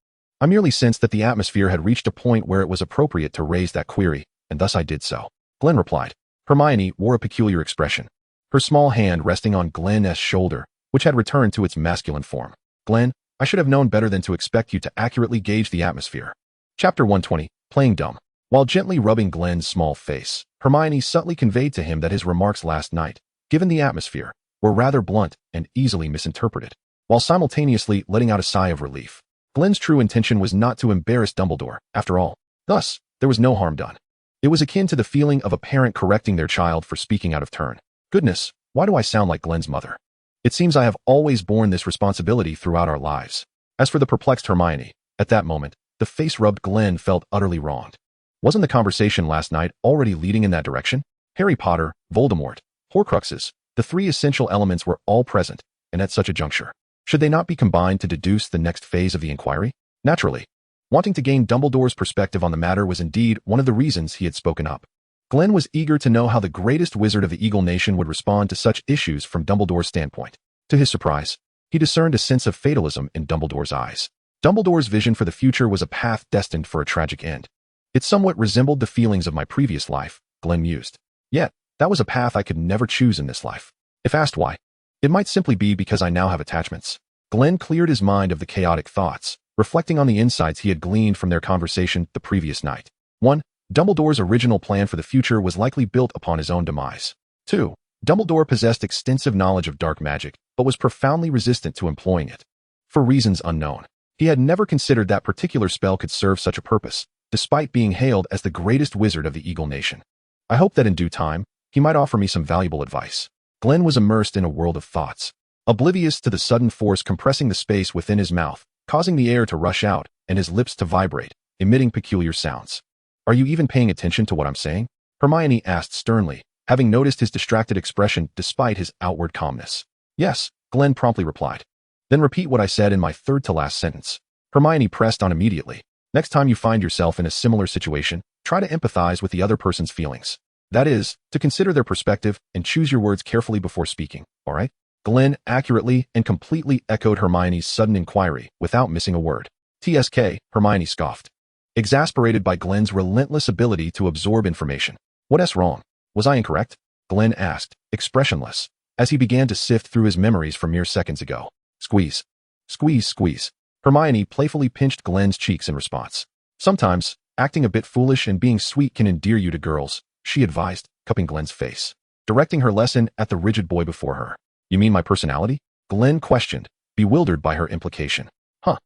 I merely sensed that the atmosphere had reached a point where it was appropriate to raise that query, and thus I did so. Glen replied. Hermione wore a peculiar expression, her small hand resting on Glen's shoulder, which had returned to its masculine form. Glen, I should have known better than to expect you to accurately gauge the atmosphere. Chapter 120, Playing Dumb. While gently rubbing Glen's small face, Hermione subtly conveyed to him that his remarks last night, given the atmosphere, were rather blunt and easily misinterpreted, while simultaneously letting out a sigh of relief. Glen's true intention was not to embarrass Dumbledore, after all. Thus, there was no harm done. It was akin to the feeling of a parent correcting their child for speaking out of turn. Goodness, why do I sound like Glen's mother? It seems I have always borne this responsibility throughout our lives. As for the perplexed Hermione, at that moment, the face-rubbed Glen felt utterly wronged. Wasn't the conversation last night already leading in that direction? Harry Potter, Voldemort, Horcruxes, the three essential elements were all present, and at such a juncture. Should they not be combined to deduce the next phase of the inquiry? Naturally. Wanting to gain Dumbledore's perspective on the matter was indeed one of the reasons he had spoken up. Glen was eager to know how the greatest wizard of the Eagle Nation would respond to such issues from Dumbledore's standpoint. To his surprise, he discerned a sense of fatalism in Dumbledore's eyes. Dumbledore's vision for the future was a path destined for a tragic end. It somewhat resembled the feelings of my previous life, Glen mused. Yet, that was a path I could never choose in this life. If asked why, it might simply be because I now have attachments. Glen cleared his mind of the chaotic thoughts, reflecting on the insights he had gleaned from their conversation the previous night. 1. Dumbledore's original plan for the future was likely built upon his own demise. 2. Dumbledore possessed extensive knowledge of dark magic, but was profoundly resistant to employing it. For reasons unknown, he had never considered that particular spell could serve such a purpose, despite being hailed as the greatest wizard of the Eagle Nation. I hope that in due time, he might offer me some valuable advice. Glen was immersed in a world of thoughts, oblivious to the sudden force compressing the space within his mouth, causing the air to rush out and his lips to vibrate, emitting peculiar sounds. Are you even paying attention to what I'm saying? Hermione asked sternly, having noticed his distracted expression despite his outward calmness. Yes, Glen promptly replied. Then repeat what I said in my third-to-last sentence. Hermione pressed on immediately. Next time you find yourself in a similar situation, try to empathize with the other person's feelings. That is, to consider their perspective and choose your words carefully before speaking, all right? Glen accurately and completely echoed Hermione's sudden inquiry without missing a word. TSK, Hermione scoffed, exasperated by Glen's relentless ability to absorb information. What's wrong? Was I incorrect? Glen asked, expressionless, as he began to sift through his memories from mere seconds ago. Squeeze. Squeeze, squeeze. Hermione playfully pinched Glen's cheeks in response. Sometimes, acting a bit foolish and being sweet can endear you to girls, she advised, cupping Glen's face, directing her lesson at the rigid boy before her. You mean my personality? Glen questioned, bewildered by her implication. Huh?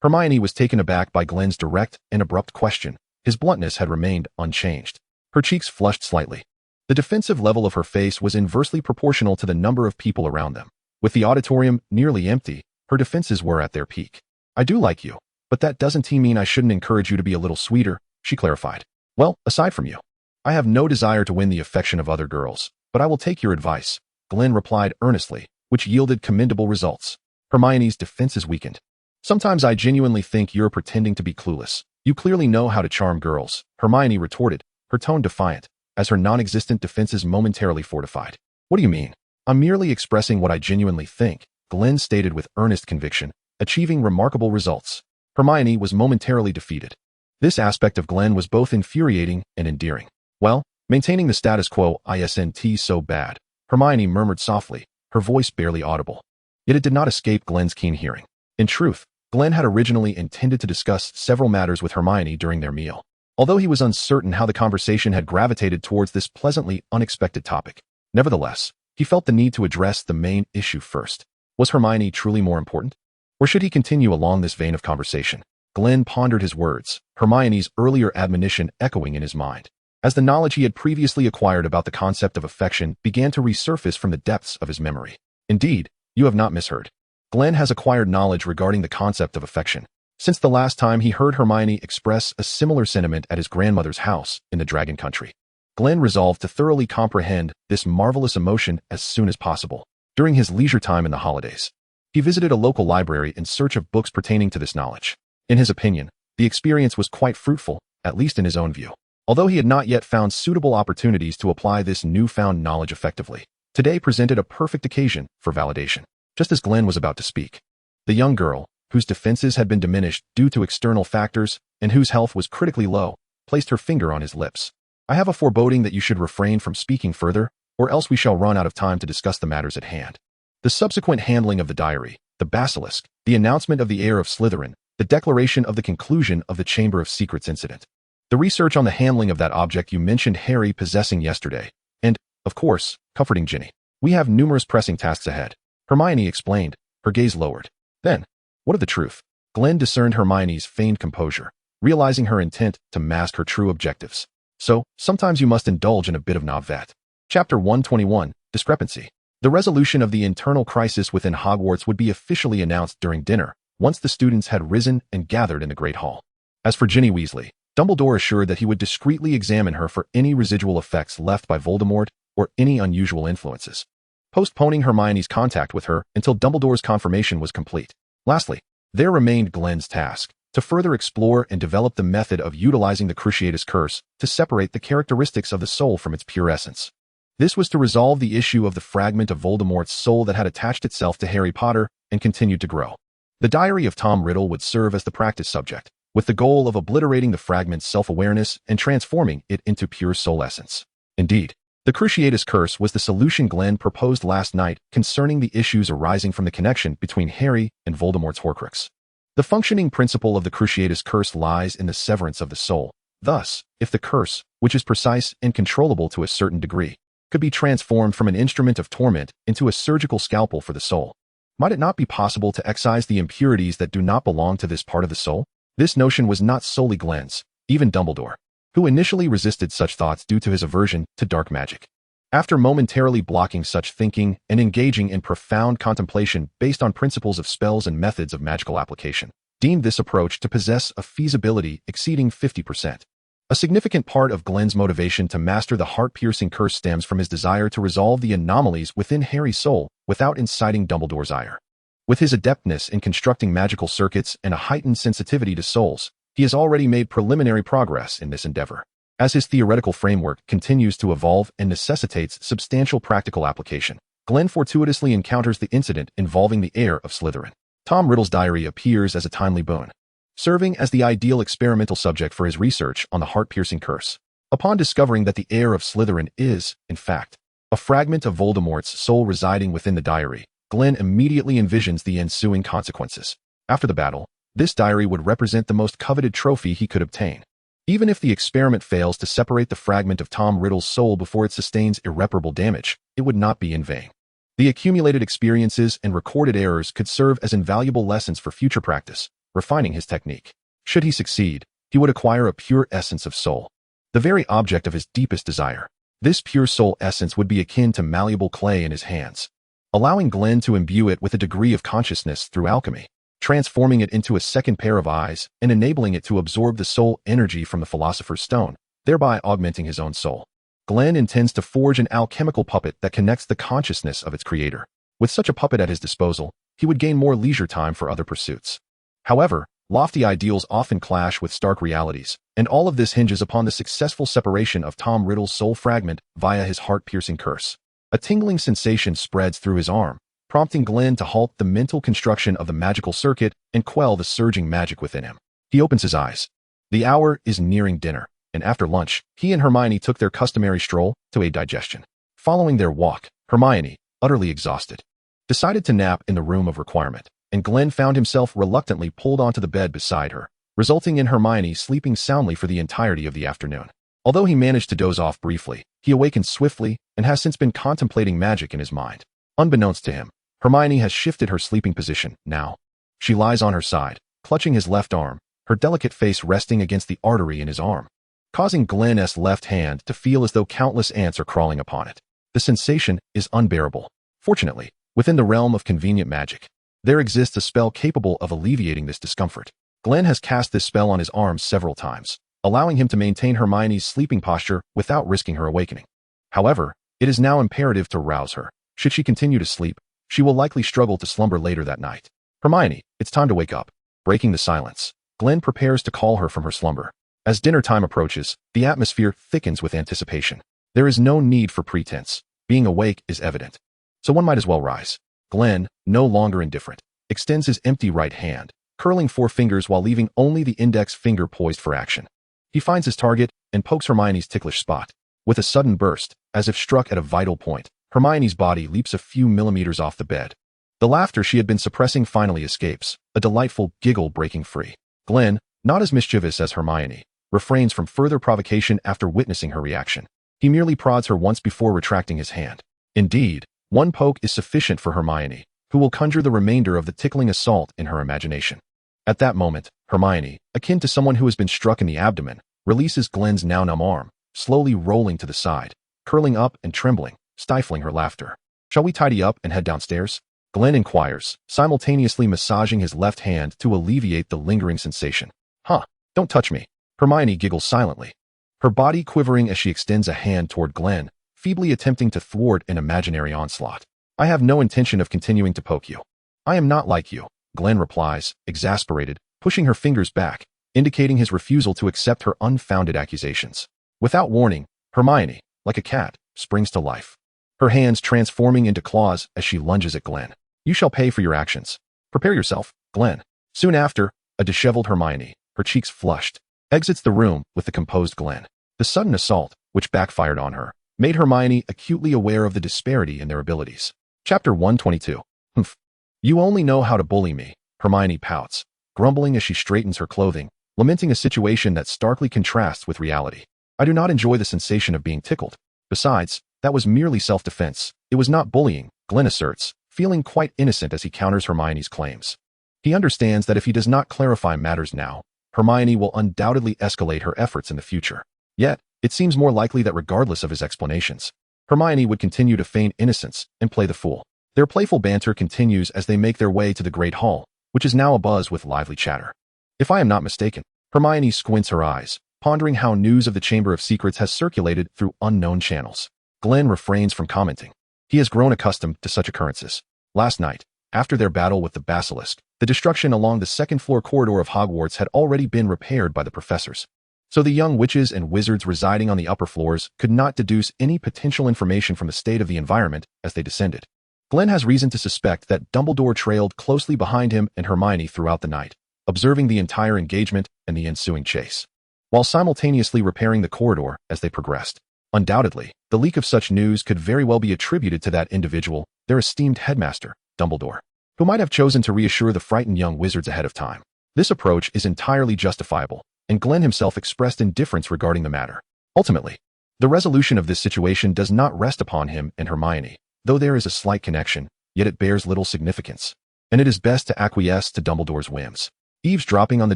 Hermione was taken aback by Glen's direct and abrupt question. His bluntness had remained unchanged. Her cheeks flushed slightly. The defensive level of her face was inversely proportional to the number of people around them. With the auditorium nearly empty, her defenses were at their peak. I do like you, but that doesn't mean I shouldn't encourage you to be a little sweeter, she clarified. Well, aside from you, I have no desire to win the affection of other girls, but I will take your advice, Glen replied earnestly, which yielded commendable results. Hermione's defenses weakened. Sometimes I genuinely think you're pretending to be clueless. You clearly know how to charm girls, Hermione retorted, her tone defiant, as her non-existent defenses momentarily fortified. What do you mean? I'm merely expressing what I genuinely think, Glen stated with earnest conviction, achieving remarkable results. Hermione was momentarily defeated. This aspect of Glen was both infuriating and endearing. Well, maintaining the status quo isn't so bad, Hermione murmured softly, her voice barely audible. Yet it did not escape Glen's keen hearing. In truth, Glen had originally intended to discuss several matters with Hermione during their meal, although he was uncertain how the conversation had gravitated towards this pleasantly unexpected topic. Nevertheless, he felt the need to address the main issue first. Was Hermione truly more important? Or should he continue along this vein of conversation? Glen pondered his words, Hermione's earlier admonition echoing in his mind, as the knowledge he had previously acquired about the concept of affection began to resurface from the depths of his memory. Indeed, you have not misheard. Glen has acquired knowledge regarding the concept of affection since the last time he heard Hermione express a similar sentiment at his grandmother's house in the Dragon Country. Glen resolved to thoroughly comprehend this marvelous emotion as soon as possible. during his leisure time in the holidays. He visited a local library in search of books pertaining to this knowledge. In his opinion, the experience was quite fruitful, at least in his own view. Although he had not yet found suitable opportunities to apply this newfound knowledge effectively, today presented a perfect occasion for validation. Just as Glen was about to speak, the young girl, whose defenses had been diminished due to external factors and whose health was critically low, placed her finger on his lips. I have a foreboding that you should refrain from speaking further, or else we shall run out of time to discuss the matters at hand. The subsequent handling of the diary, the Basilisk, the announcement of the heir of Slytherin, the declaration of the conclusion of the Chamber of Secrets incident, the research on the handling of that object you mentioned Harry possessing yesterday, and, of course, comforting Ginny. We have numerous pressing tasks ahead, Hermione explained, her gaze lowered. Then, what of the truth? Glen discerned Hermione's feigned composure, realizing her intent to mask her true objectives. So, sometimes you must indulge in a bit of navet. Chapter 121, Discrepancy. The resolution of the internal crisis within Hogwarts would be officially announced during dinner, once the students had risen and gathered in the Great Hall. As for Ginny Weasley, Dumbledore assured that he would discreetly examine her for any residual effects left by Voldemort or any unusual influences, postponing Hermione's contact with her until Dumbledore's confirmation was complete. Lastly, there remained Glen's task, to further explore and develop the method of utilizing the Cruciatus Curse to separate the characteristics of the soul from its pure essence. This was to resolve the issue of the fragment of Voldemort's soul that had attached itself to Harry Potter and continued to grow. The diary of Tom Riddle would serve as the practice subject, with the goal of obliterating the fragment's self-awareness and transforming it into pure soul essence. Indeed, the Cruciatus Curse was the solution Glen proposed last night concerning the issues arising from the connection between Harry and Voldemort's Horcrux. The functioning principle of the Cruciatus Curse lies in the severance of the soul. Thus, if the curse, which is precise and controllable to a certain degree, could be transformed from an instrument of torment into a surgical scalpel for the soul, might it not be possible to excise the impurities that do not belong to this part of the soul? This notion was not solely Glen's, even Dumbledore, who initially resisted such thoughts due to his aversion to dark magic. After momentarily blocking such thinking and engaging in profound contemplation based on principles of spells and methods of magical application, deemed this approach to possess a feasibility exceeding 50%. A significant part of Glen's motivation to master the heart-piercing curse stems from his desire to resolve the anomalies within Harry's soul without inciting Dumbledore's ire. With his adeptness in constructing magical circuits and a heightened sensitivity to souls, he has already made preliminary progress in this endeavor. As his theoretical framework continues to evolve and necessitates substantial practical application, Glen fortuitously encounters the incident involving the heir of Slytherin. Tom Riddle's diary appears as a timely boon, serving as the ideal experimental subject for his research on the heart-piercing curse. Upon discovering that the heir of Slytherin is, in fact, a fragment of Voldemort's soul residing within the diary, Glen immediately envisions the ensuing consequences. After the battle, this diary would represent the most coveted trophy he could obtain. Even if the experiment fails to separate the fragment of Tom Riddle's soul before it sustains irreparable damage, it would not be in vain. The accumulated experiences and recorded errors could serve as invaluable lessons for future practice, refining his technique. Should he succeed, he would acquire a pure essence of soul, the very object of his deepest desire. This pure soul essence would be akin to malleable clay in his hands, allowing Glen to imbue it with a degree of consciousness through alchemy, transforming it into a second pair of eyes and enabling it to absorb the soul energy from the Philosopher's Stone, thereby augmenting his own soul. Glen intends to forge an alchemical puppet that connects the consciousness of its creator. With such a puppet at his disposal, he would gain more leisure time for other pursuits. However, lofty ideals often clash with stark realities, and all of this hinges upon the successful separation of Tom Riddle's soul fragment via his heart-piercing curse. A tingling sensation spreads through his arm, prompting Glen to halt the mental construction of the magical circuit and quell the surging magic within him. He opens his eyes. The hour is nearing dinner, and after lunch, he and Hermione took their customary stroll to aid digestion. Following their walk, Hermione, utterly exhausted, decided to nap in the room of requirement, and Glen found himself reluctantly pulled onto the bed beside her, resulting in Hermione sleeping soundly for the entirety of the afternoon. Although he managed to doze off briefly, he awakened swiftly and has since been contemplating magic in his mind. Unbeknownst to him, Hermione has shifted her sleeping position now. She lies on her side, clutching his left arm, her delicate face resting against the artery in his arm, causing Glen's left hand to feel as though countless ants are crawling upon it. The sensation is unbearable. Fortunately, within the realm of convenient magic, there exists a spell capable of alleviating this discomfort. Glen has cast this spell on his arm several times, allowing him to maintain Hermione's sleeping posture without risking her awakening. However, it is now imperative to rouse her, Should she continue to sleep, she will likely struggle to slumber later that night. Hermione, it's time to wake up. Breaking the silence, Glen prepares to call her from her slumber. As dinner time approaches, the atmosphere thickens with anticipation. There is no need for pretense. Being awake is evident. So one might as well rise. Glen, no longer indifferent, extends his empty right hand, curling 4 fingers while leaving only the index finger poised for action. He finds his target and pokes Hermione's ticklish spot. With a sudden burst, as if struck at a vital point, Hermione's body leaps a few millimeters off the bed. The laughter she had been suppressing finally escapes, a delightful giggle breaking free. Glen, not as mischievous as Hermione, refrains from further provocation after witnessing her reaction. He merely prods her once before retracting his hand. Indeed, one poke is sufficient for Hermione, who will conjure the remainder of the tickling assault in her imagination. At that moment, Hermione, akin to someone who has been struck in the abdomen, releases Glen's now numb arm, slowly rolling to the side, curling up and trembling, stifling her laughter. Shall we tidy up and head downstairs? Glen inquires, simultaneously massaging his left hand to alleviate the lingering sensation. Huh, don't touch me. Hermione giggles silently, her body quivering as she extends a hand toward Glen, feebly attempting to thwart an imaginary onslaught. I have no intention of continuing to poke you. I am not like you, Glen replies, exasperated, pushing her fingers back, indicating his refusal to accept her unfounded accusations. Without warning, Hermione, like a cat, springs to life, her hands transforming into claws as she lunges at Glen. You shall pay for your actions. Prepare yourself, Glen. Soon after, a disheveled Hermione, her cheeks flushed, exits the room with the composed Glen. The sudden assault, which backfired on her, made Hermione acutely aware of the disparity in their abilities. Chapter 122. Humph. You only know how to bully me, Hermione pouts, grumbling as she straightens her clothing, lamenting a situation that starkly contrasts with reality. I do not enjoy the sensation of being tickled. Besides, that was merely self-defense. It was not bullying, Glen asserts, feeling quite innocent as he counters Hermione's claims. He understands that if he does not clarify matters now, Hermione will undoubtedly escalate her efforts in the future. Yet, it seems more likely that regardless of his explanations, Hermione would continue to feign innocence and play the fool. Their playful banter continues as they make their way to the Great Hall, which is now abuzz with lively chatter. If I am not mistaken, Hermione squints her eyes, pondering how news of the Chamber of Secrets has circulated through unknown channels. Glen refrains from commenting. He has grown accustomed to such occurrences. Last night, after their battle with the Basilisk, the destruction along the second-floor corridor of Hogwarts had already been repaired by the professors. So the young witches and wizards residing on the upper floors could not deduce any potential information from the state of the environment as they descended. Glen has reason to suspect that Dumbledore trailed closely behind him and Hermione throughout the night, observing the entire engagement and the ensuing chase, while simultaneously repairing the corridor as they progressed. Undoubtedly, the leak of such news could very well be attributed to that individual, their esteemed headmaster, Dumbledore, who might have chosen to reassure the frightened young wizards ahead of time. This approach is entirely justifiable, and Glen himself expressed indifference regarding the matter. Ultimately, the resolution of this situation does not rest upon him and Hermione, though there is a slight connection, yet it bears little significance, and it is best to acquiesce to Dumbledore's whims. Eavesdropping on the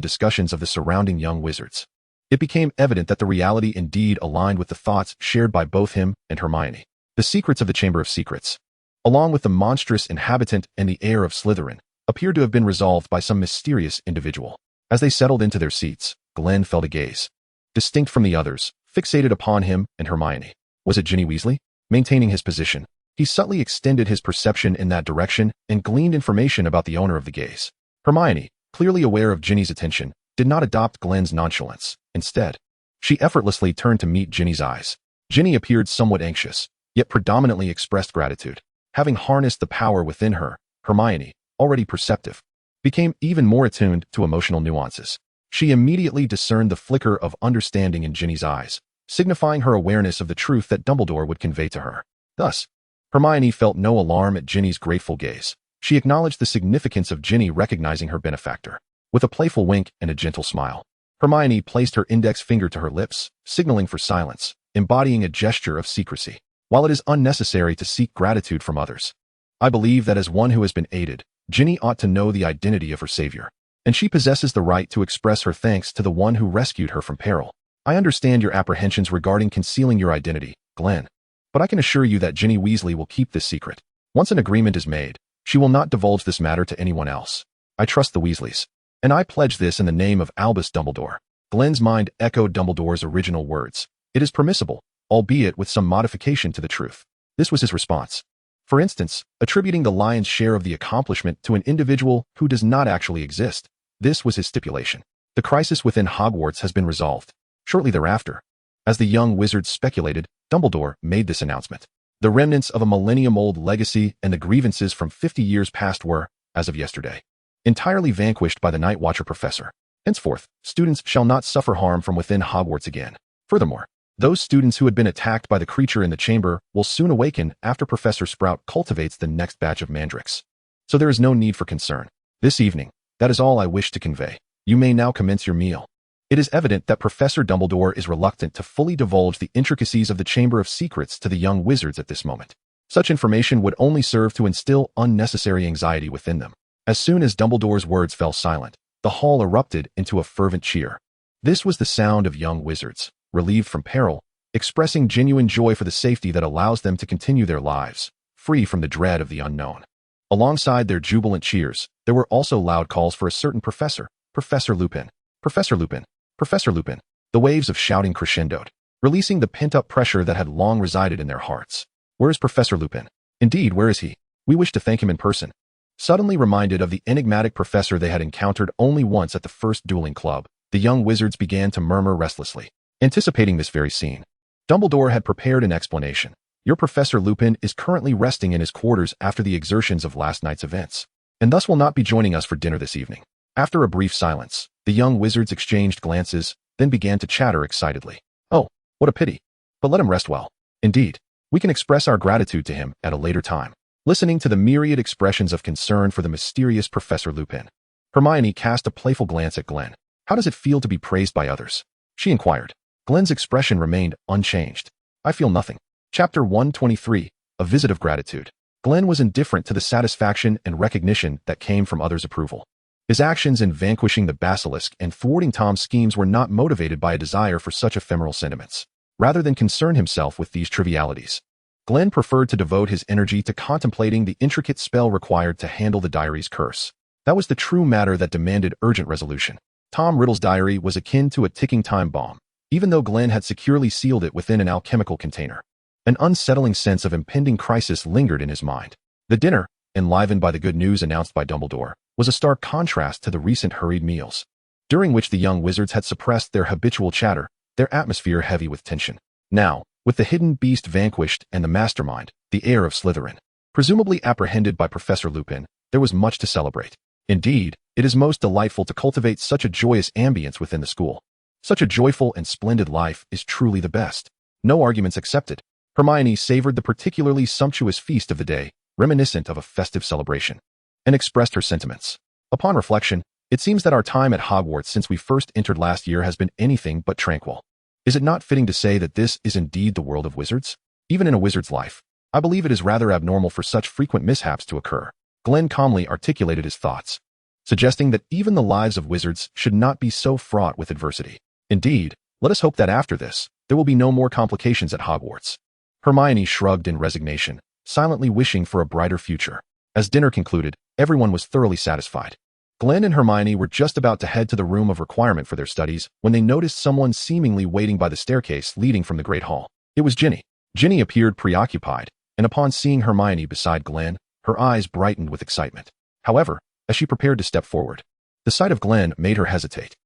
discussions of the surrounding young wizards, it became evident that the reality indeed aligned with the thoughts shared by both him and Hermione. The secrets of the Chamber of Secrets, along with the monstrous inhabitant and the heir of Slytherin, appeared to have been resolved by some mysterious individual. As they settled into their seats, Glen felt a gaze, distinct from the others, fixated upon him and Hermione. Was it Ginny Weasley? Maintaining his position, he subtly extended his perception in that direction and gleaned information about the owner of the gaze. Hermione, clearly aware of Ginny's attention, did not adopt Glen's nonchalance. Instead, she effortlessly turned to meet Ginny's eyes. Ginny appeared somewhat anxious, yet predominantly expressed gratitude. Having harnessed the power within her, Hermione, already perceptive, became even more attuned to emotional nuances. She immediately discerned the flicker of understanding in Ginny's eyes, signifying her awareness of the truth that Dumbledore would convey to her. Thus, Hermione felt no alarm at Ginny's grateful gaze. She acknowledged the significance of Ginny recognizing her benefactor. With a playful wink and a gentle smile, Hermione placed her index finger to her lips, signaling for silence, embodying a gesture of secrecy. While it is unnecessary to seek gratitude from others, I believe that as one who has been aided, Ginny ought to know the identity of her savior, and she possesses the right to express her thanks to the one who rescued her from peril. I understand your apprehensions regarding concealing your identity, Glen, but I can assure you that Ginny Weasley will keep this secret. Once an agreement is made, she will not divulge this matter to anyone else. I trust the Weasleys, and I pledge this in the name of Albus Dumbledore. Glen's mind echoed Dumbledore's original words. It is permissible, albeit with some modification to the truth. This was his response. For instance, attributing the lion's share of the accomplishment to an individual who does not actually exist. This was his stipulation. The crisis within Hogwarts has been resolved. Shortly thereafter, as the young wizards speculated, Dumbledore made this announcement. The remnants of a millennium-old legacy and the grievances from 50 years past were, as of yesterday, entirely vanquished by the Night Watcher professor. Henceforth, students shall not suffer harm from within Hogwarts again. Furthermore, those students who had been attacked by the creature in the chamber will soon awaken after Professor Sprout cultivates the next batch of mandrakes. So there is no need for concern. This evening, that is all I wish to convey. You may now commence your meal. It is evident that Professor Dumbledore is reluctant to fully divulge the intricacies of the Chamber of Secrets to the young wizards at this moment. Such information would only serve to instill unnecessary anxiety within them. As soon as Dumbledore's words fell silent, the hall erupted into a fervent cheer. This was the sound of young wizards, relieved from peril, expressing genuine joy for the safety that allows them to continue their lives, free from the dread of the unknown. Alongside their jubilant cheers, there were also loud calls for a certain professor, Professor Lupin, Professor Lupin, Professor Lupin. The waves of shouting crescendoed, releasing the pent-up pressure that had long resided in their hearts. Where is Professor Lupin? Indeed, where is he? We wish to thank him in person. Suddenly reminded of the enigmatic professor they had encountered only once at the first dueling club, the young wizards began to murmur restlessly. Anticipating this very scene, Dumbledore had prepared an explanation. Your Professor Lupin is currently resting in his quarters after the exertions of last night's events, and thus will not be joining us for dinner this evening. After a brief silence, the young wizards exchanged glances, then began to chatter excitedly. Oh, what a pity. But let him rest well. Indeed, we can express our gratitude to him at a later time. Listening to the myriad expressions of concern for the mysterious Professor Lupin, Hermione cast a playful glance at Glen. How does it feel to be praised by others? She inquired. Glen's expression remained unchanged. I feel nothing. Chapter 123, A Visit of Gratitude. Glen was indifferent to the satisfaction and recognition that came from others' approval. His actions in vanquishing the Basilisk and thwarting Tom's schemes were not motivated by a desire for such ephemeral sentiments, rather than concern himself with these trivialities. Glen preferred to devote his energy to contemplating the intricate spell required to handle the diary's curse. That was the true matter that demanded urgent resolution. Tom Riddle's diary was akin to a ticking time bomb, even though Glen had securely sealed it within an alchemical container. An unsettling sense of impending crisis lingered in his mind. The dinner, enlivened by the good news announced by Dumbledore, was a stark contrast to the recent hurried meals, during which the young wizards had suppressed their habitual chatter, their atmosphere heavy with tension. Now, with the hidden beast vanquished and the mastermind, the heir of Slytherin, presumably apprehended by Professor Lupin, there was much to celebrate. Indeed, it is most delightful to cultivate such a joyous ambience within the school. Such a joyful and splendid life is truly the best. No arguments accepted. Hermione savored the particularly sumptuous feast of the day, reminiscent of a festive celebration, and expressed her sentiments. Upon reflection, it seems that our time at Hogwarts since we first entered last year has been anything but tranquil. Is it not fitting to say that this is indeed the world of wizards? Even in a wizard's life, I believe it is rather abnormal for such frequent mishaps to occur. Glen calmly articulated his thoughts, suggesting that even the lives of wizards should not be so fraught with adversity. Indeed, let us hope that after this, there will be no more complications at Hogwarts. Hermione shrugged in resignation, silently wishing for a brighter future. As dinner concluded, everyone was thoroughly satisfied. Glen and Hermione were just about to head to the room of requirement for their studies when they noticed someone seemingly waiting by the staircase leading from the Great Hall. It was Ginny. Ginny appeared preoccupied, and upon seeing Hermione beside Glen, her eyes brightened with excitement. However, as she prepared to step forward, the sight of Glen made her hesitate.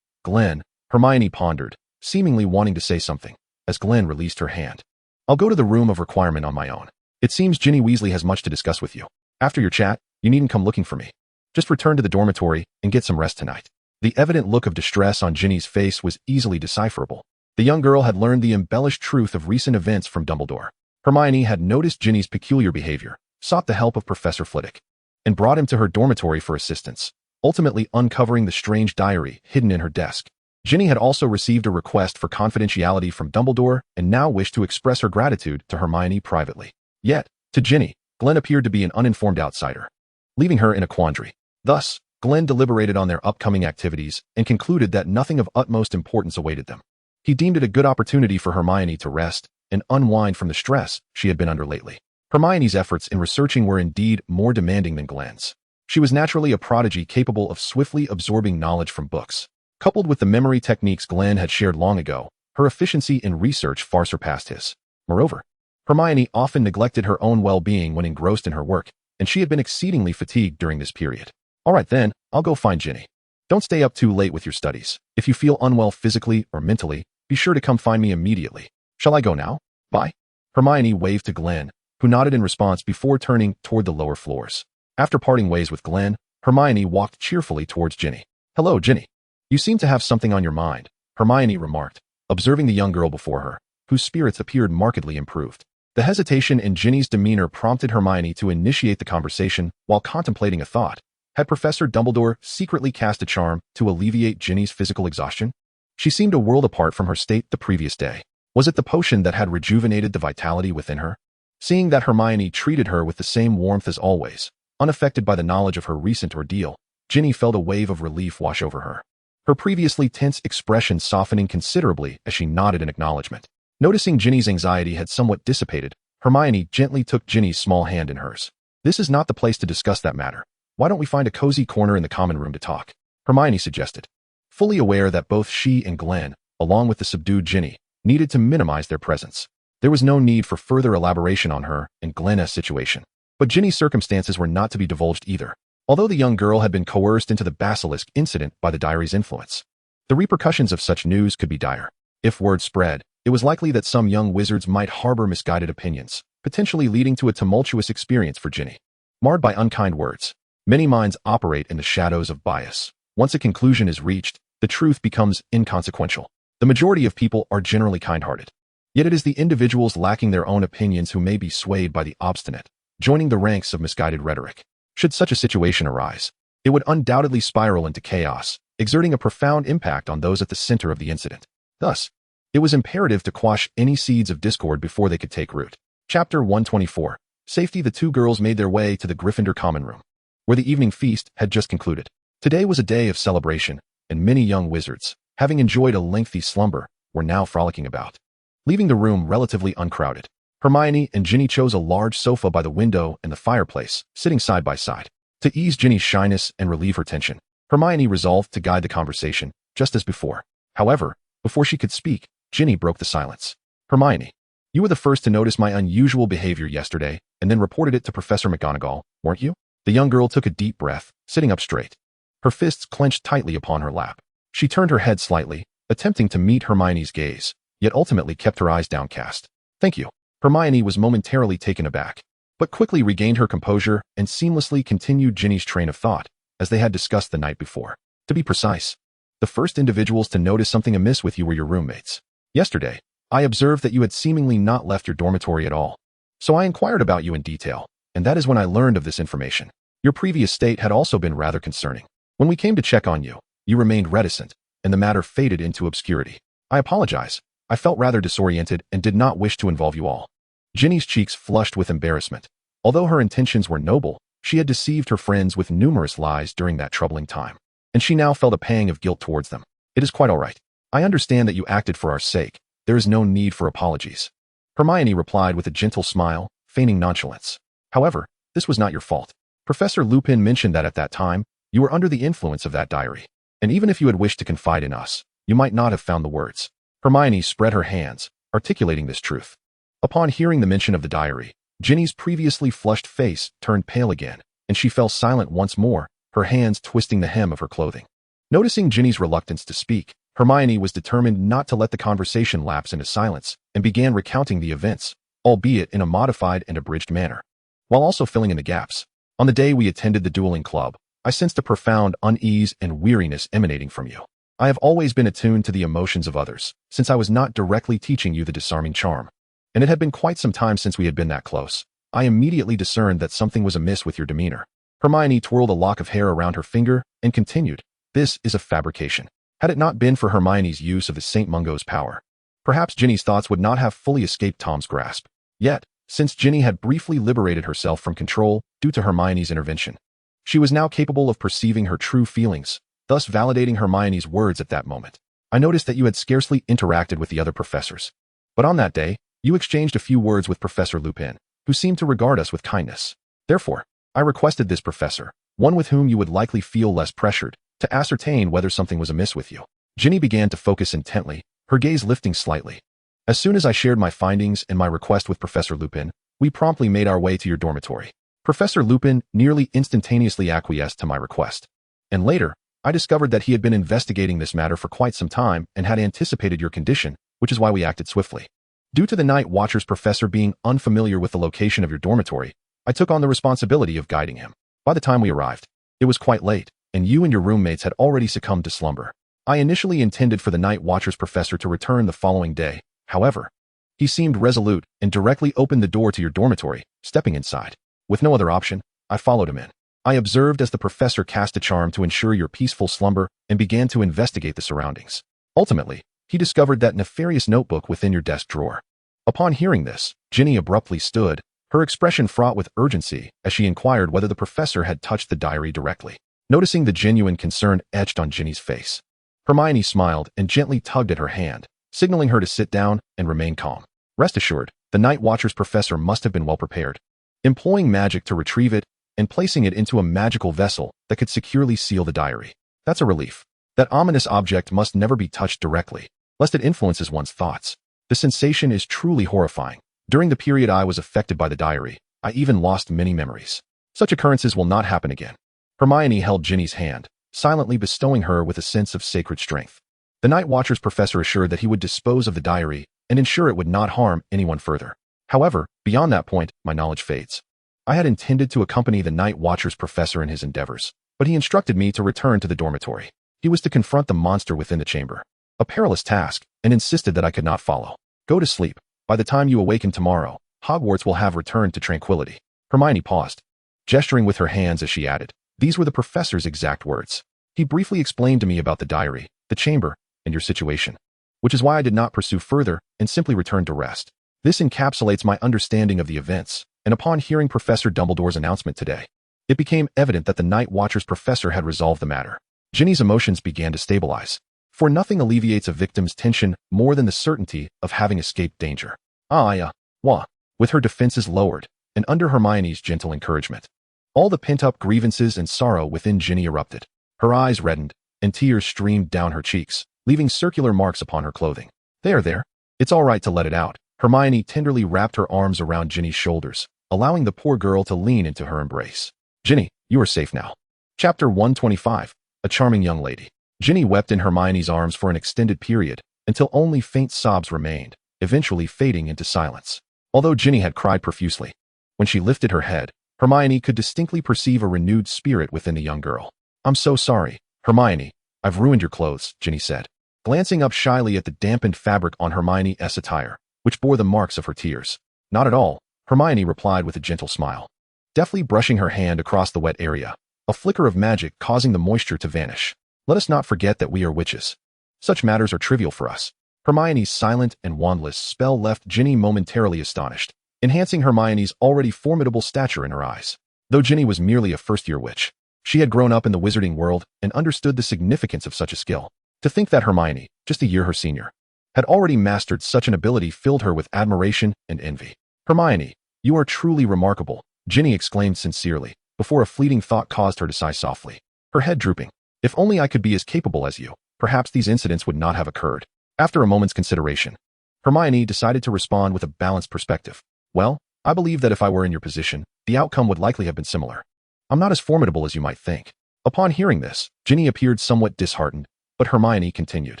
Glen, Hermione pondered, seemingly wanting to say something, as Glen released her hand. I'll go to the room of requirement on my own. It seems Ginny Weasley has much to discuss with you. After your chat, you needn't come looking for me. Just return to the dormitory and get some rest tonight. The evident look of distress on Ginny's face was easily decipherable. The young girl had learned the embellished truth of recent events from Dumbledore. Hermione had noticed Ginny's peculiar behavior, sought the help of Professor Flitwick, and brought him to her dormitory for assistance, ultimately uncovering the strange diary hidden in her desk. Ginny had also received a request for confidentiality from Dumbledore and now wished to express her gratitude to Hermione privately. Yet, to Ginny, Glen appeared to be an uninformed outsider, leaving her in a quandary. Thus, Glen deliberated on their upcoming activities and concluded that nothing of utmost importance awaited them. He deemed it a good opportunity for Hermione to rest and unwind from the stress she had been under lately. Hermione's efforts in researching were indeed more demanding than Glen's. She was naturally a prodigy capable of swiftly absorbing knowledge from books. Coupled with the memory techniques Glen had shared long ago, her efficiency in research far surpassed his. Moreover, Hermione often neglected her own well-being when engrossed in her work, and she had been exceedingly fatigued during this period. All right then, I'll go find Ginny. Don't stay up too late with your studies. If you feel unwell physically or mentally, be sure to come find me immediately. Shall I go now? Bye. Hermione waved to Glen, who nodded in response before turning toward the lower floors. After parting ways with Glen, Hermione walked cheerfully towards Ginny. Hello, Ginny. You seem to have something on your mind, Hermione remarked, observing the young girl before her, whose spirits appeared markedly improved. The hesitation in Ginny's demeanor prompted Hermione to initiate the conversation while contemplating a thought. Had Professor Dumbledore secretly cast a charm to alleviate Ginny's physical exhaustion? She seemed a world apart from her state the previous day. Was it the potion that had rejuvenated the vitality within her? Seeing that Hermione treated her with the same warmth as always, unaffected by the knowledge of her recent ordeal, Ginny felt a wave of relief wash over her. Her previously tense expression softening considerably as she nodded in acknowledgement. Noticing Ginny's anxiety had somewhat dissipated, Hermione gently took Ginny's small hand in hers. This is not the place to discuss that matter. Why don't we find a cozy corner in the common room to talk? Hermione suggested. Fully aware that both she and Glen, along with the subdued Ginny, needed to minimize their presence. There was no need for further elaboration on her and Glen's situation. But Ginny's circumstances were not to be divulged either. Although the young girl had been coerced into the Basilisk incident by the diary's influence, the repercussions of such news could be dire. If word spread, it was likely that some young wizards might harbor misguided opinions, potentially leading to a tumultuous experience for Ginny. Marred by unkind words, many minds operate in the shadows of bias. Once a conclusion is reached, the truth becomes inconsequential. The majority of people are generally kind-hearted. Yet it is the individuals lacking their own opinions who may be swayed by the obstinate, joining the ranks of misguided rhetoric. Should such a situation arise, it would undoubtedly spiral into chaos, exerting a profound impact on those at the center of the incident. Thus, it was imperative to quash any seeds of discord before they could take root. Chapter 124. Safety. The two girls made their way to the Gryffindor common room, where the evening feast had just concluded. Today was a day of celebration, and many young wizards, having enjoyed a lengthy slumber, were now frolicking about. Leaving the room relatively uncrowded, Hermione and Ginny chose a large sofa by the window and the fireplace, sitting side by side. To ease Ginny's shyness and relieve her tension, Hermione resolved to guide the conversation, just as before. However, before she could speak, Ginny broke the silence. Hermione, you were the first to notice my unusual behavior yesterday and then reported it to Professor McGonagall, weren't you? The young girl took a deep breath, sitting up straight. Her fists clenched tightly upon her lap. She turned her head slightly, attempting to meet Hermione's gaze, yet ultimately kept her eyes downcast. Thank you. Hermione was momentarily taken aback, but quickly regained her composure and seamlessly continued Ginny's train of thought, as they had discussed the night before. To be precise, the first individuals to notice something amiss with you were your roommates. Yesterday, I observed that you had seemingly not left your dormitory at all. So I inquired about you in detail, and that is when I learned of this information. Your previous state had also been rather concerning. When we came to check on you, you remained reticent, and the matter faded into obscurity. I apologize. I felt rather disoriented and did not wish to involve you all. Ginny's cheeks flushed with embarrassment. Although her intentions were noble, she had deceived her friends with numerous lies during that troubling time, and she now felt a pang of guilt towards them. It is quite all right. I understand that you acted for our sake. There is no need for apologies. Hermione replied with a gentle smile, feigning nonchalance. However, this was not your fault. Professor Lupin mentioned that at that time, you were under the influence of that diary, and even if you had wished to confide in us, you might not have found the words. Hermione spread her hands, articulating this truth. Upon hearing the mention of the diary, Ginny's previously flushed face turned pale again, and she fell silent once more, her hands twisting the hem of her clothing. Noticing Ginny's reluctance to speak, Hermione was determined not to let the conversation lapse into silence and began recounting the events, albeit in a modified and abridged manner, while also filling in the gaps. On the day we attended the dueling club, I sensed a profound unease and weariness emanating from you. I have always been attuned to the emotions of others, since I was not directly teaching you the disarming charm, and it had been quite some time since we had been that close. I immediately discerned that something was amiss with your demeanor. Hermione twirled a lock of hair around her finger and continued, This is a fabrication. Had it not been for Hermione's use of the St. Mungo's power, perhaps Ginny's thoughts would not have fully escaped Tom's grasp. Yet, since Ginny had briefly liberated herself from control due to Hermione's intervention, she was now capable of perceiving her true feelings, thus validating Hermione's words at that moment. I noticed that you had scarcely interacted with the other professors, but on that day, you exchanged a few words with Professor Lupin, who seemed to regard us with kindness. Therefore, I requested this professor, one with whom you would likely feel less pressured, to ascertain whether something was amiss with you. Ginny began to focus intently, her gaze lifting slightly. As soon as I shared my findings and my request with Professor Lupin, we promptly made our way to your dormitory. Professor Lupin nearly instantaneously acquiesced to my request. And later, I discovered that he had been investigating this matter for quite some time and had anticipated your condition, which is why we acted swiftly. Due to the Night Watcher's professor being unfamiliar with the location of your dormitory, I took on the responsibility of guiding him. By the time we arrived, it was quite late, and you and your roommates had already succumbed to slumber. I initially intended for the Night Watcher's professor to return the following day. However, he seemed resolute and directly opened the door to your dormitory, stepping inside. With no other option, I followed him in. I observed as the professor cast a charm to ensure your peaceful slumber and began to investigate the surroundings. Ultimately, he discovered that nefarious notebook within your desk drawer. Upon hearing this, Ginny abruptly stood, her expression fraught with urgency as she inquired whether the professor had touched the diary directly. Noticing the genuine concern etched on Ginny's face, Hermione smiled and gently tugged at her hand, signaling her to sit down and remain calm. Rest assured, the Night Watcher's professor must have been well prepared, employing magic to retrieve it and placing it into a magical vessel that could securely seal the diary. That's a relief. That ominous object must never be touched directly, lest it influences one's thoughts. The sensation is truly horrifying. During the period I was affected by the diary, I even lost many memories. Such occurrences will not happen again. Hermione held Ginny's hand, silently bestowing her with a sense of sacred strength. The Night Watcher's professor assured that he would dispose of the diary and ensure it would not harm anyone further. However, beyond that point, my knowledge fades. I had intended to accompany the Night Watcher's professor in his endeavors, but he instructed me to return to the dormitory. He was to confront the monster within the chamber, a perilous task, and insisted that I could not follow. Go to sleep. By the time you awaken tomorrow, Hogwarts will have returned to tranquility. Hermione paused, gesturing with her hands as she added, these were the professor's exact words. He briefly explained to me about the diary, the chamber, and your situation, which is why I did not pursue further and simply returned to rest. This encapsulates my understanding of the events, and upon hearing Professor Dumbledore's announcement today, it became evident that the Night Watcher's professor had resolved the matter. Ginny's emotions began to stabilize, for nothing alleviates a victim's tension more than the certainty of having escaped danger. With her defenses lowered, and under Hermione's gentle encouragement, all the pent-up grievances and sorrow within Ginny erupted. Her eyes reddened, and tears streamed down her cheeks, leaving circular marks upon her clothing. There. It's all right to let it out. Hermione tenderly wrapped her arms around Ginny's shoulders, allowing the poor girl to lean into her embrace. Ginny, you are safe now. Chapter 125, A Charming Young Lady. Ginny wept in Hermione's arms for an extended period, until only faint sobs remained, eventually fading into silence. Although Ginny had cried profusely, when she lifted her head, Hermione could distinctly perceive a renewed spirit within the young girl. I'm so sorry, Hermione. I've ruined your clothes, Ginny said, glancing up shyly at the dampened fabric on Hermione's attire, which bore the marks of her tears. Not at all, Hermione replied with a gentle smile, deftly brushing her hand across the wet area, a flicker of magic causing the moisture to vanish. Let us not forget that we are witches. Such matters are trivial for us. Hermione's silent and wandless spell left Ginny momentarily astonished, enhancing Hermione's already formidable stature in her eyes. Though Ginny was merely a first-year witch, she had grown up in the wizarding world and understood the significance of such a skill. To think that Hermione, just a year her senior, had already mastered such an ability filled her with admiration and envy. Hermione, you are truly remarkable, Ginny exclaimed sincerely, before a fleeting thought caused her to sigh softly, her head drooping. If only I could be as capable as you, perhaps these incidents would not have occurred. After a moment's consideration, Hermione decided to respond with a balanced perspective. Well, I believe that if I were in your position, the outcome would likely have been similar. I'm not as formidable as you might think. Upon hearing this, Ginny appeared somewhat disheartened, but Hermione continued.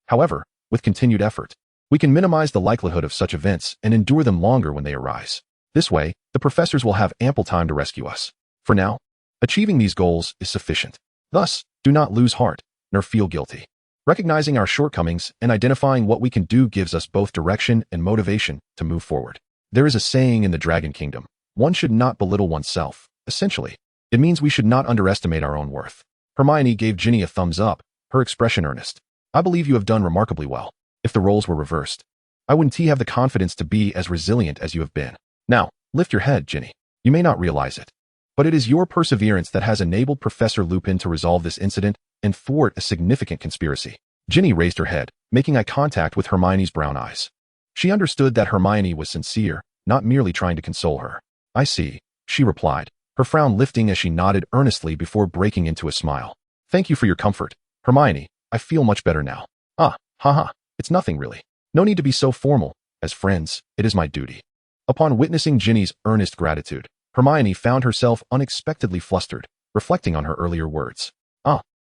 However, with continued effort, we can minimize the likelihood of such events and endure them longer when they arise. This way, the professors will have ample time to rescue us. For now, achieving these goals is sufficient. Thus, do not lose heart, nor feel guilty. Recognizing our shortcomings and identifying what we can do gives us both direction and motivation to move forward. There is a saying in the Dragon Kingdom, one should not belittle oneself. Essentially, it means we should not underestimate our own worth. Hermione gave Ginny a thumbs up, her expression earnest. I believe you have done remarkably well. If the roles were reversed, I wouldn't have the confidence to be as resilient as you have been. Now, lift your head, Ginny. You may not realize it, but it is your perseverance that has enabled Professor Lupin to resolve this incident and thwart a significant conspiracy. Ginny raised her head, making eye contact with Hermione's brown eyes. She understood that Hermione was sincere, not merely trying to console her. I see, she replied, her frown lifting as she nodded earnestly before breaking into a smile. Thank you for your comfort, Hermione. I feel much better now. It's nothing really. No need to be so formal. As friends, it is my duty." Upon witnessing Ginny's earnest gratitude, Hermione found herself unexpectedly flustered, reflecting on her earlier words.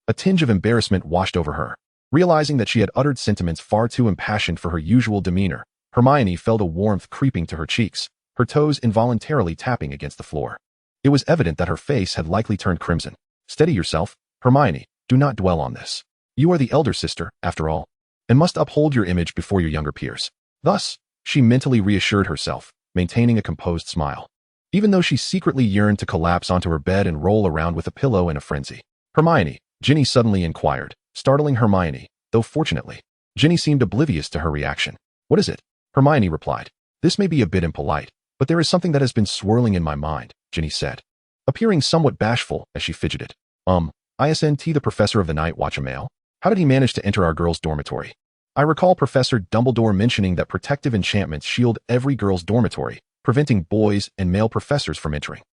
A tinge of embarrassment washed over her. Realizing that she had uttered sentiments far too impassioned for her usual demeanor, Hermione felt a warmth creeping to her cheeks, her toes involuntarily tapping against the floor. It was evident that her face had likely turned crimson. "Steady yourself, Hermione, do not dwell on this. You are the elder sister, after all, and must uphold your image before your younger peers." Thus, she mentally reassured herself, maintaining a composed smile. Even though she secretly yearned to collapse onto her bed and roll around with a pillow in a frenzy. "Hermione," Ginny suddenly inquired, startling Hermione, though fortunately, Ginny seemed oblivious to her reaction. "What is it?" Hermione replied. "This may be a bit impolite, but there is something that has been swirling in my mind," Ginny said, appearing somewhat bashful as she fidgeted. Isn't the professor of the Night Watch a male? How did he manage to enter our girls' dormitory? I recall Professor Dumbledore mentioning that protective enchantments shield every girl's dormitory, preventing boys and male professors from entering."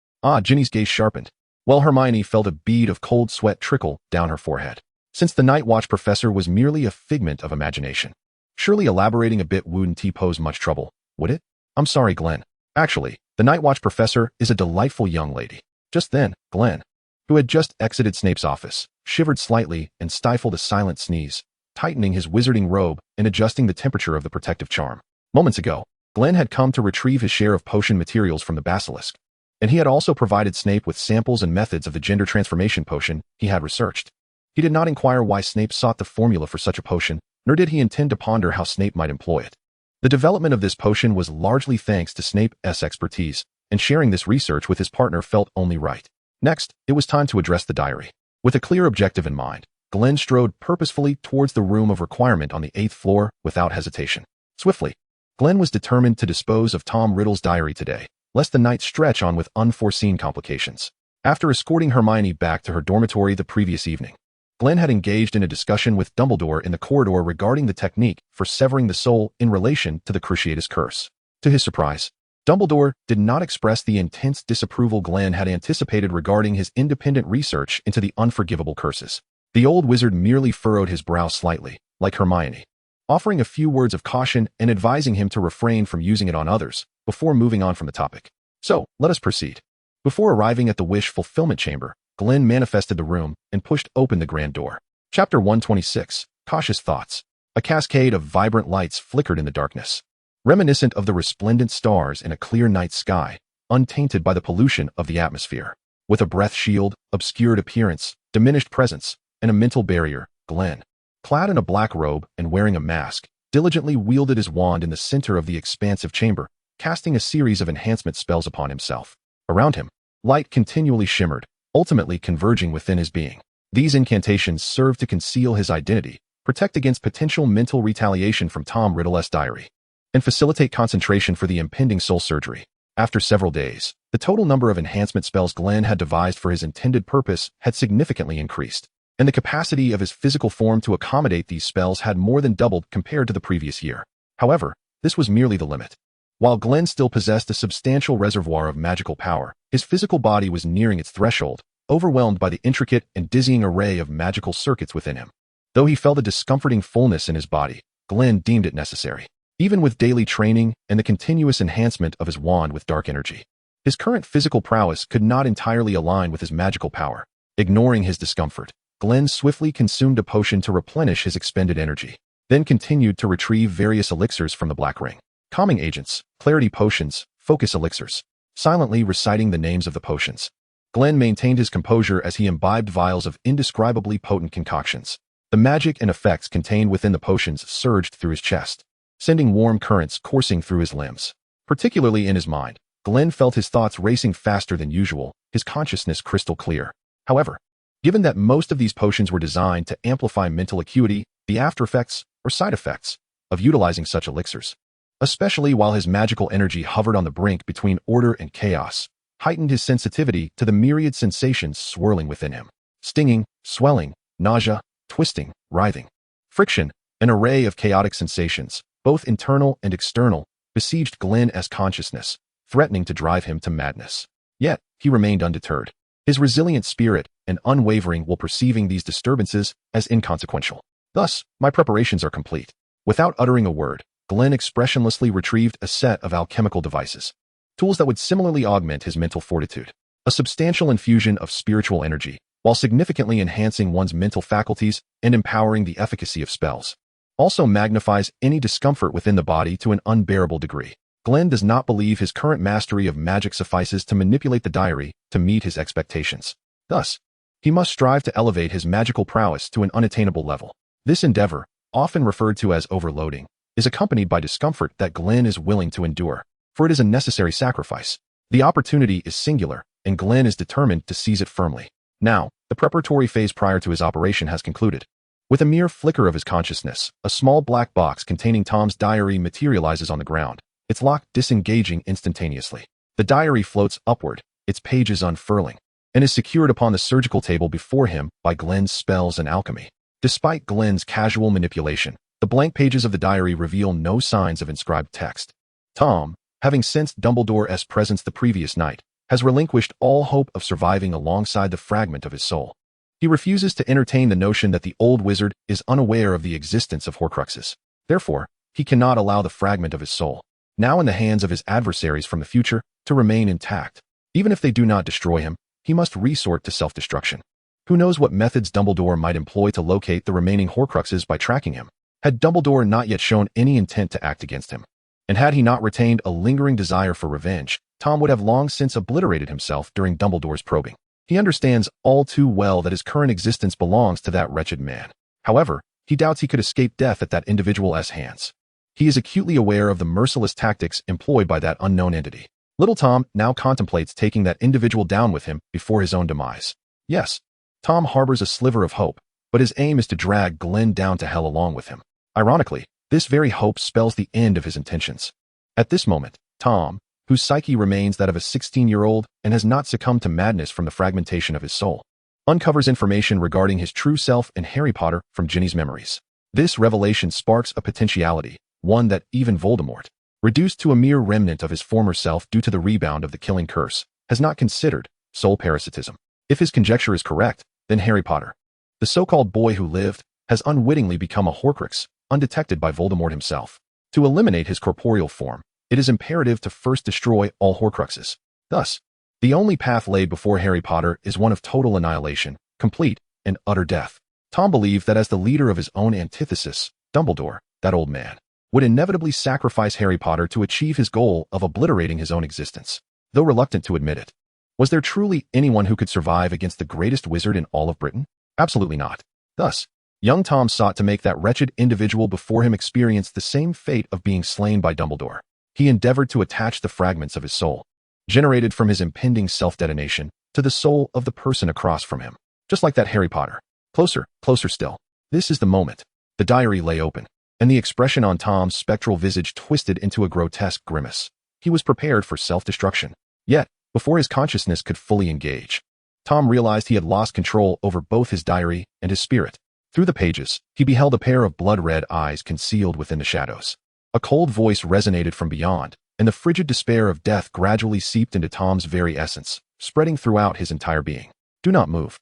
Ginny's gaze sharpened, while Hermione felt a bead of cold sweat trickle down her forehead. Since the Night Watch professor was merely a figment of imagination, surely elaborating a bit wouldn't pose much trouble, would it? "I'm sorry, Glen. Actually, the Night Watch professor is a delightful young lady." Just then, Glen, who had just exited Snape's office, shivered slightly and stifled a silent sneeze, tightening his wizarding robe and adjusting the temperature of the protective charm. Moments ago, Glen had come to retrieve his share of potion materials from the Basilisk, and he had also provided Snape with samples and methods of the gender transformation potion he had researched. He did not inquire why Snape sought the formula for such a potion, nor did he intend to ponder how Snape might employ it. The development of this potion was largely thanks to Snape's expertise, and sharing this research with his partner felt only right. Next, it was time to address the diary. With a clear objective in mind, Glen strode purposefully towards the room of requirement on the 8th floor without hesitation. Swiftly, Glen was determined to dispose of Tom Riddle's diary today, lest the night stretch on with unforeseen complications. After escorting Hermione back to her dormitory the previous evening, Glen had engaged in a discussion with Dumbledore in the corridor regarding the technique for severing the soul in relation to the Cruciatus Curse. To his surprise, Dumbledore did not express the intense disapproval Glen had anticipated regarding his independent research into the unforgivable curses. The old wizard merely furrowed his brow slightly, like Hermione, offering a few words of caution and advising him to refrain from using it on others before moving on from the topic. "So, let us proceed." Before arriving at the wish fulfillment chamber, Glen manifested the room and pushed open the grand door. Chapter 126, Cautious Thoughts. A cascade of vibrant lights flickered in the darkness, reminiscent of the resplendent stars in a clear night sky, untainted by the pollution of the atmosphere. With a breath shield, obscured appearance, diminished presence, and a mental barrier, Glen, clad in a black robe and wearing a mask, diligently wielded his wand in the center of the expansive chamber, casting a series of enhancement spells upon himself. Around him, light continually shimmered, ultimately converging within his being. These incantations served to conceal his identity, protect against potential mental retaliation from Tom Riddle's diary, and facilitate concentration for the impending soul surgery. After several days, the total number of enhancement spells Glen had devised for his intended purpose had significantly increased, and the capacity of his physical form to accommodate these spells had more than doubled compared to the previous year. However, this was merely the limit. While Glen still possessed a substantial reservoir of magical power, his physical body was nearing its threshold, overwhelmed by the intricate and dizzying array of magical circuits within him. Though he felt a discomforting fullness in his body, Glen deemed it necessary, even with daily training and the continuous enhancement of his wand with dark energy. His current physical prowess could not entirely align with his magical power. Ignoring his discomfort, Glen swiftly consumed a potion to replenish his expended energy, then continued to retrieve various elixirs from the Black Ring. Calming agents, clarity potions, focus elixirs. Silently reciting the names of the potions, Glen maintained his composure as he imbibed vials of indescribably potent concoctions. The magic and effects contained within the potions surged through his chest, sending warm currents coursing through his limbs. Particularly in his mind, Glen felt his thoughts racing faster than usual, his consciousness crystal clear. However, given that most of these potions were designed to amplify mental acuity, the after-effects, or side effects, of utilizing such elixirs, especially while his magical energy hovered on the brink between order and chaos, heightened his sensitivity to the myriad sensations swirling within him. Stinging, swelling, nausea, twisting, writhing, friction, an array of chaotic sensations, both internal and external, besieged Glen's consciousness, threatening to drive him to madness. Yet, he remained undeterred, his resilient spirit and unwavering will perceiving these disturbances as inconsequential. "Thus, my preparations are complete." Without uttering a word, Glen expressionlessly retrieved a set of alchemical devices, tools that would similarly augment his mental fortitude. A substantial infusion of spiritual energy, while significantly enhancing one's mental faculties and empowering the efficacy of spells, also magnifies any discomfort within the body to an unbearable degree. Glen does not believe his current mastery of magic suffices to manipulate the diary to meet his expectations. Thus, he must strive to elevate his magical prowess to an unattainable level. This endeavor, often referred to as overloading, is accompanied by discomfort that Glen is willing to endure, for it is a necessary sacrifice. The opportunity is singular, and Glen is determined to seize it firmly. Now, the preparatory phase prior to his operation has concluded. With a mere flicker of his consciousness, a small black box containing Tom's diary materializes on the ground, its lock disengaging instantaneously. The diary floats upward, its pages unfurling, and is secured upon the surgical table before him by Glen's spells and alchemy. Despite Glen's casual manipulation, the blank pages of the diary reveal no signs of inscribed text. Tom, having sensed Dumbledore's presence the previous night, has relinquished all hope of surviving alongside the fragment of his soul. He refuses to entertain the notion that the old wizard is unaware of the existence of Horcruxes. Therefore, he cannot allow the fragment of his soul, now in the hands of his adversaries from the future, to remain intact. Even if they do not destroy him, he must resort to self-destruction. Who knows what methods Dumbledore might employ to locate the remaining Horcruxes by tracking him? Had Dumbledore not yet shown any intent to act against him, and had he not retained a lingering desire for revenge, Tom would have long since obliterated himself during Dumbledore's probing. He understands all too well that his current existence belongs to that wretched man. However, he doubts he could escape death at that individual's hands. He is acutely aware of the merciless tactics employed by that unknown entity. Little Tom now contemplates taking that individual down with him before his own demise. Yes, Tom harbors a sliver of hope, but his aim is to drag Glen down to hell along with him. Ironically, this very hope spells the end of his intentions. At this moment, Tom, whose psyche remains that of a 16-year-old and has not succumbed to madness from the fragmentation of his soul, uncovers information regarding his true self and Harry Potter from Ginny's memories. This revelation sparks a potentiality, one that even Voldemort, reduced to a mere remnant of his former self due to the rebound of the killing curse, has not considered: soul parasitism. If his conjecture is correct, then Harry Potter, the so-called boy who lived, has unwittingly become a Horcrux, undetected by Voldemort himself. To eliminate his corporeal form, it is imperative to first destroy all Horcruxes. Thus, the only path laid before Harry Potter is one of total annihilation, complete and utter death. Tom believed that as the leader of his own antithesis, Dumbledore, that old man, would inevitably sacrifice Harry Potter to achieve his goal of obliterating his own existence, though reluctant to admit it. Was there truly anyone who could survive against the greatest wizard in all of Britain? Absolutely not. Thus, young Tom sought to make that wretched individual before him experience the same fate of being slain by Dumbledore. He endeavored to attach the fragments of his soul, generated from his impending self-detonation, to the soul of the person across from him. Just like that Harry Potter. Closer, closer still. This is the moment. The diary lay open, and the expression on Tom's spectral visage twisted into a grotesque grimace. He was prepared for self-destruction. Yet, before his consciousness could fully engage, Tom realized he had lost control over both his diary and his spirit. Through the pages, he beheld a pair of blood-red eyes concealed within the shadows. A cold voice resonated from beyond, and the frigid despair of death gradually seeped into Tom's very essence, spreading throughout his entire being. Do not move.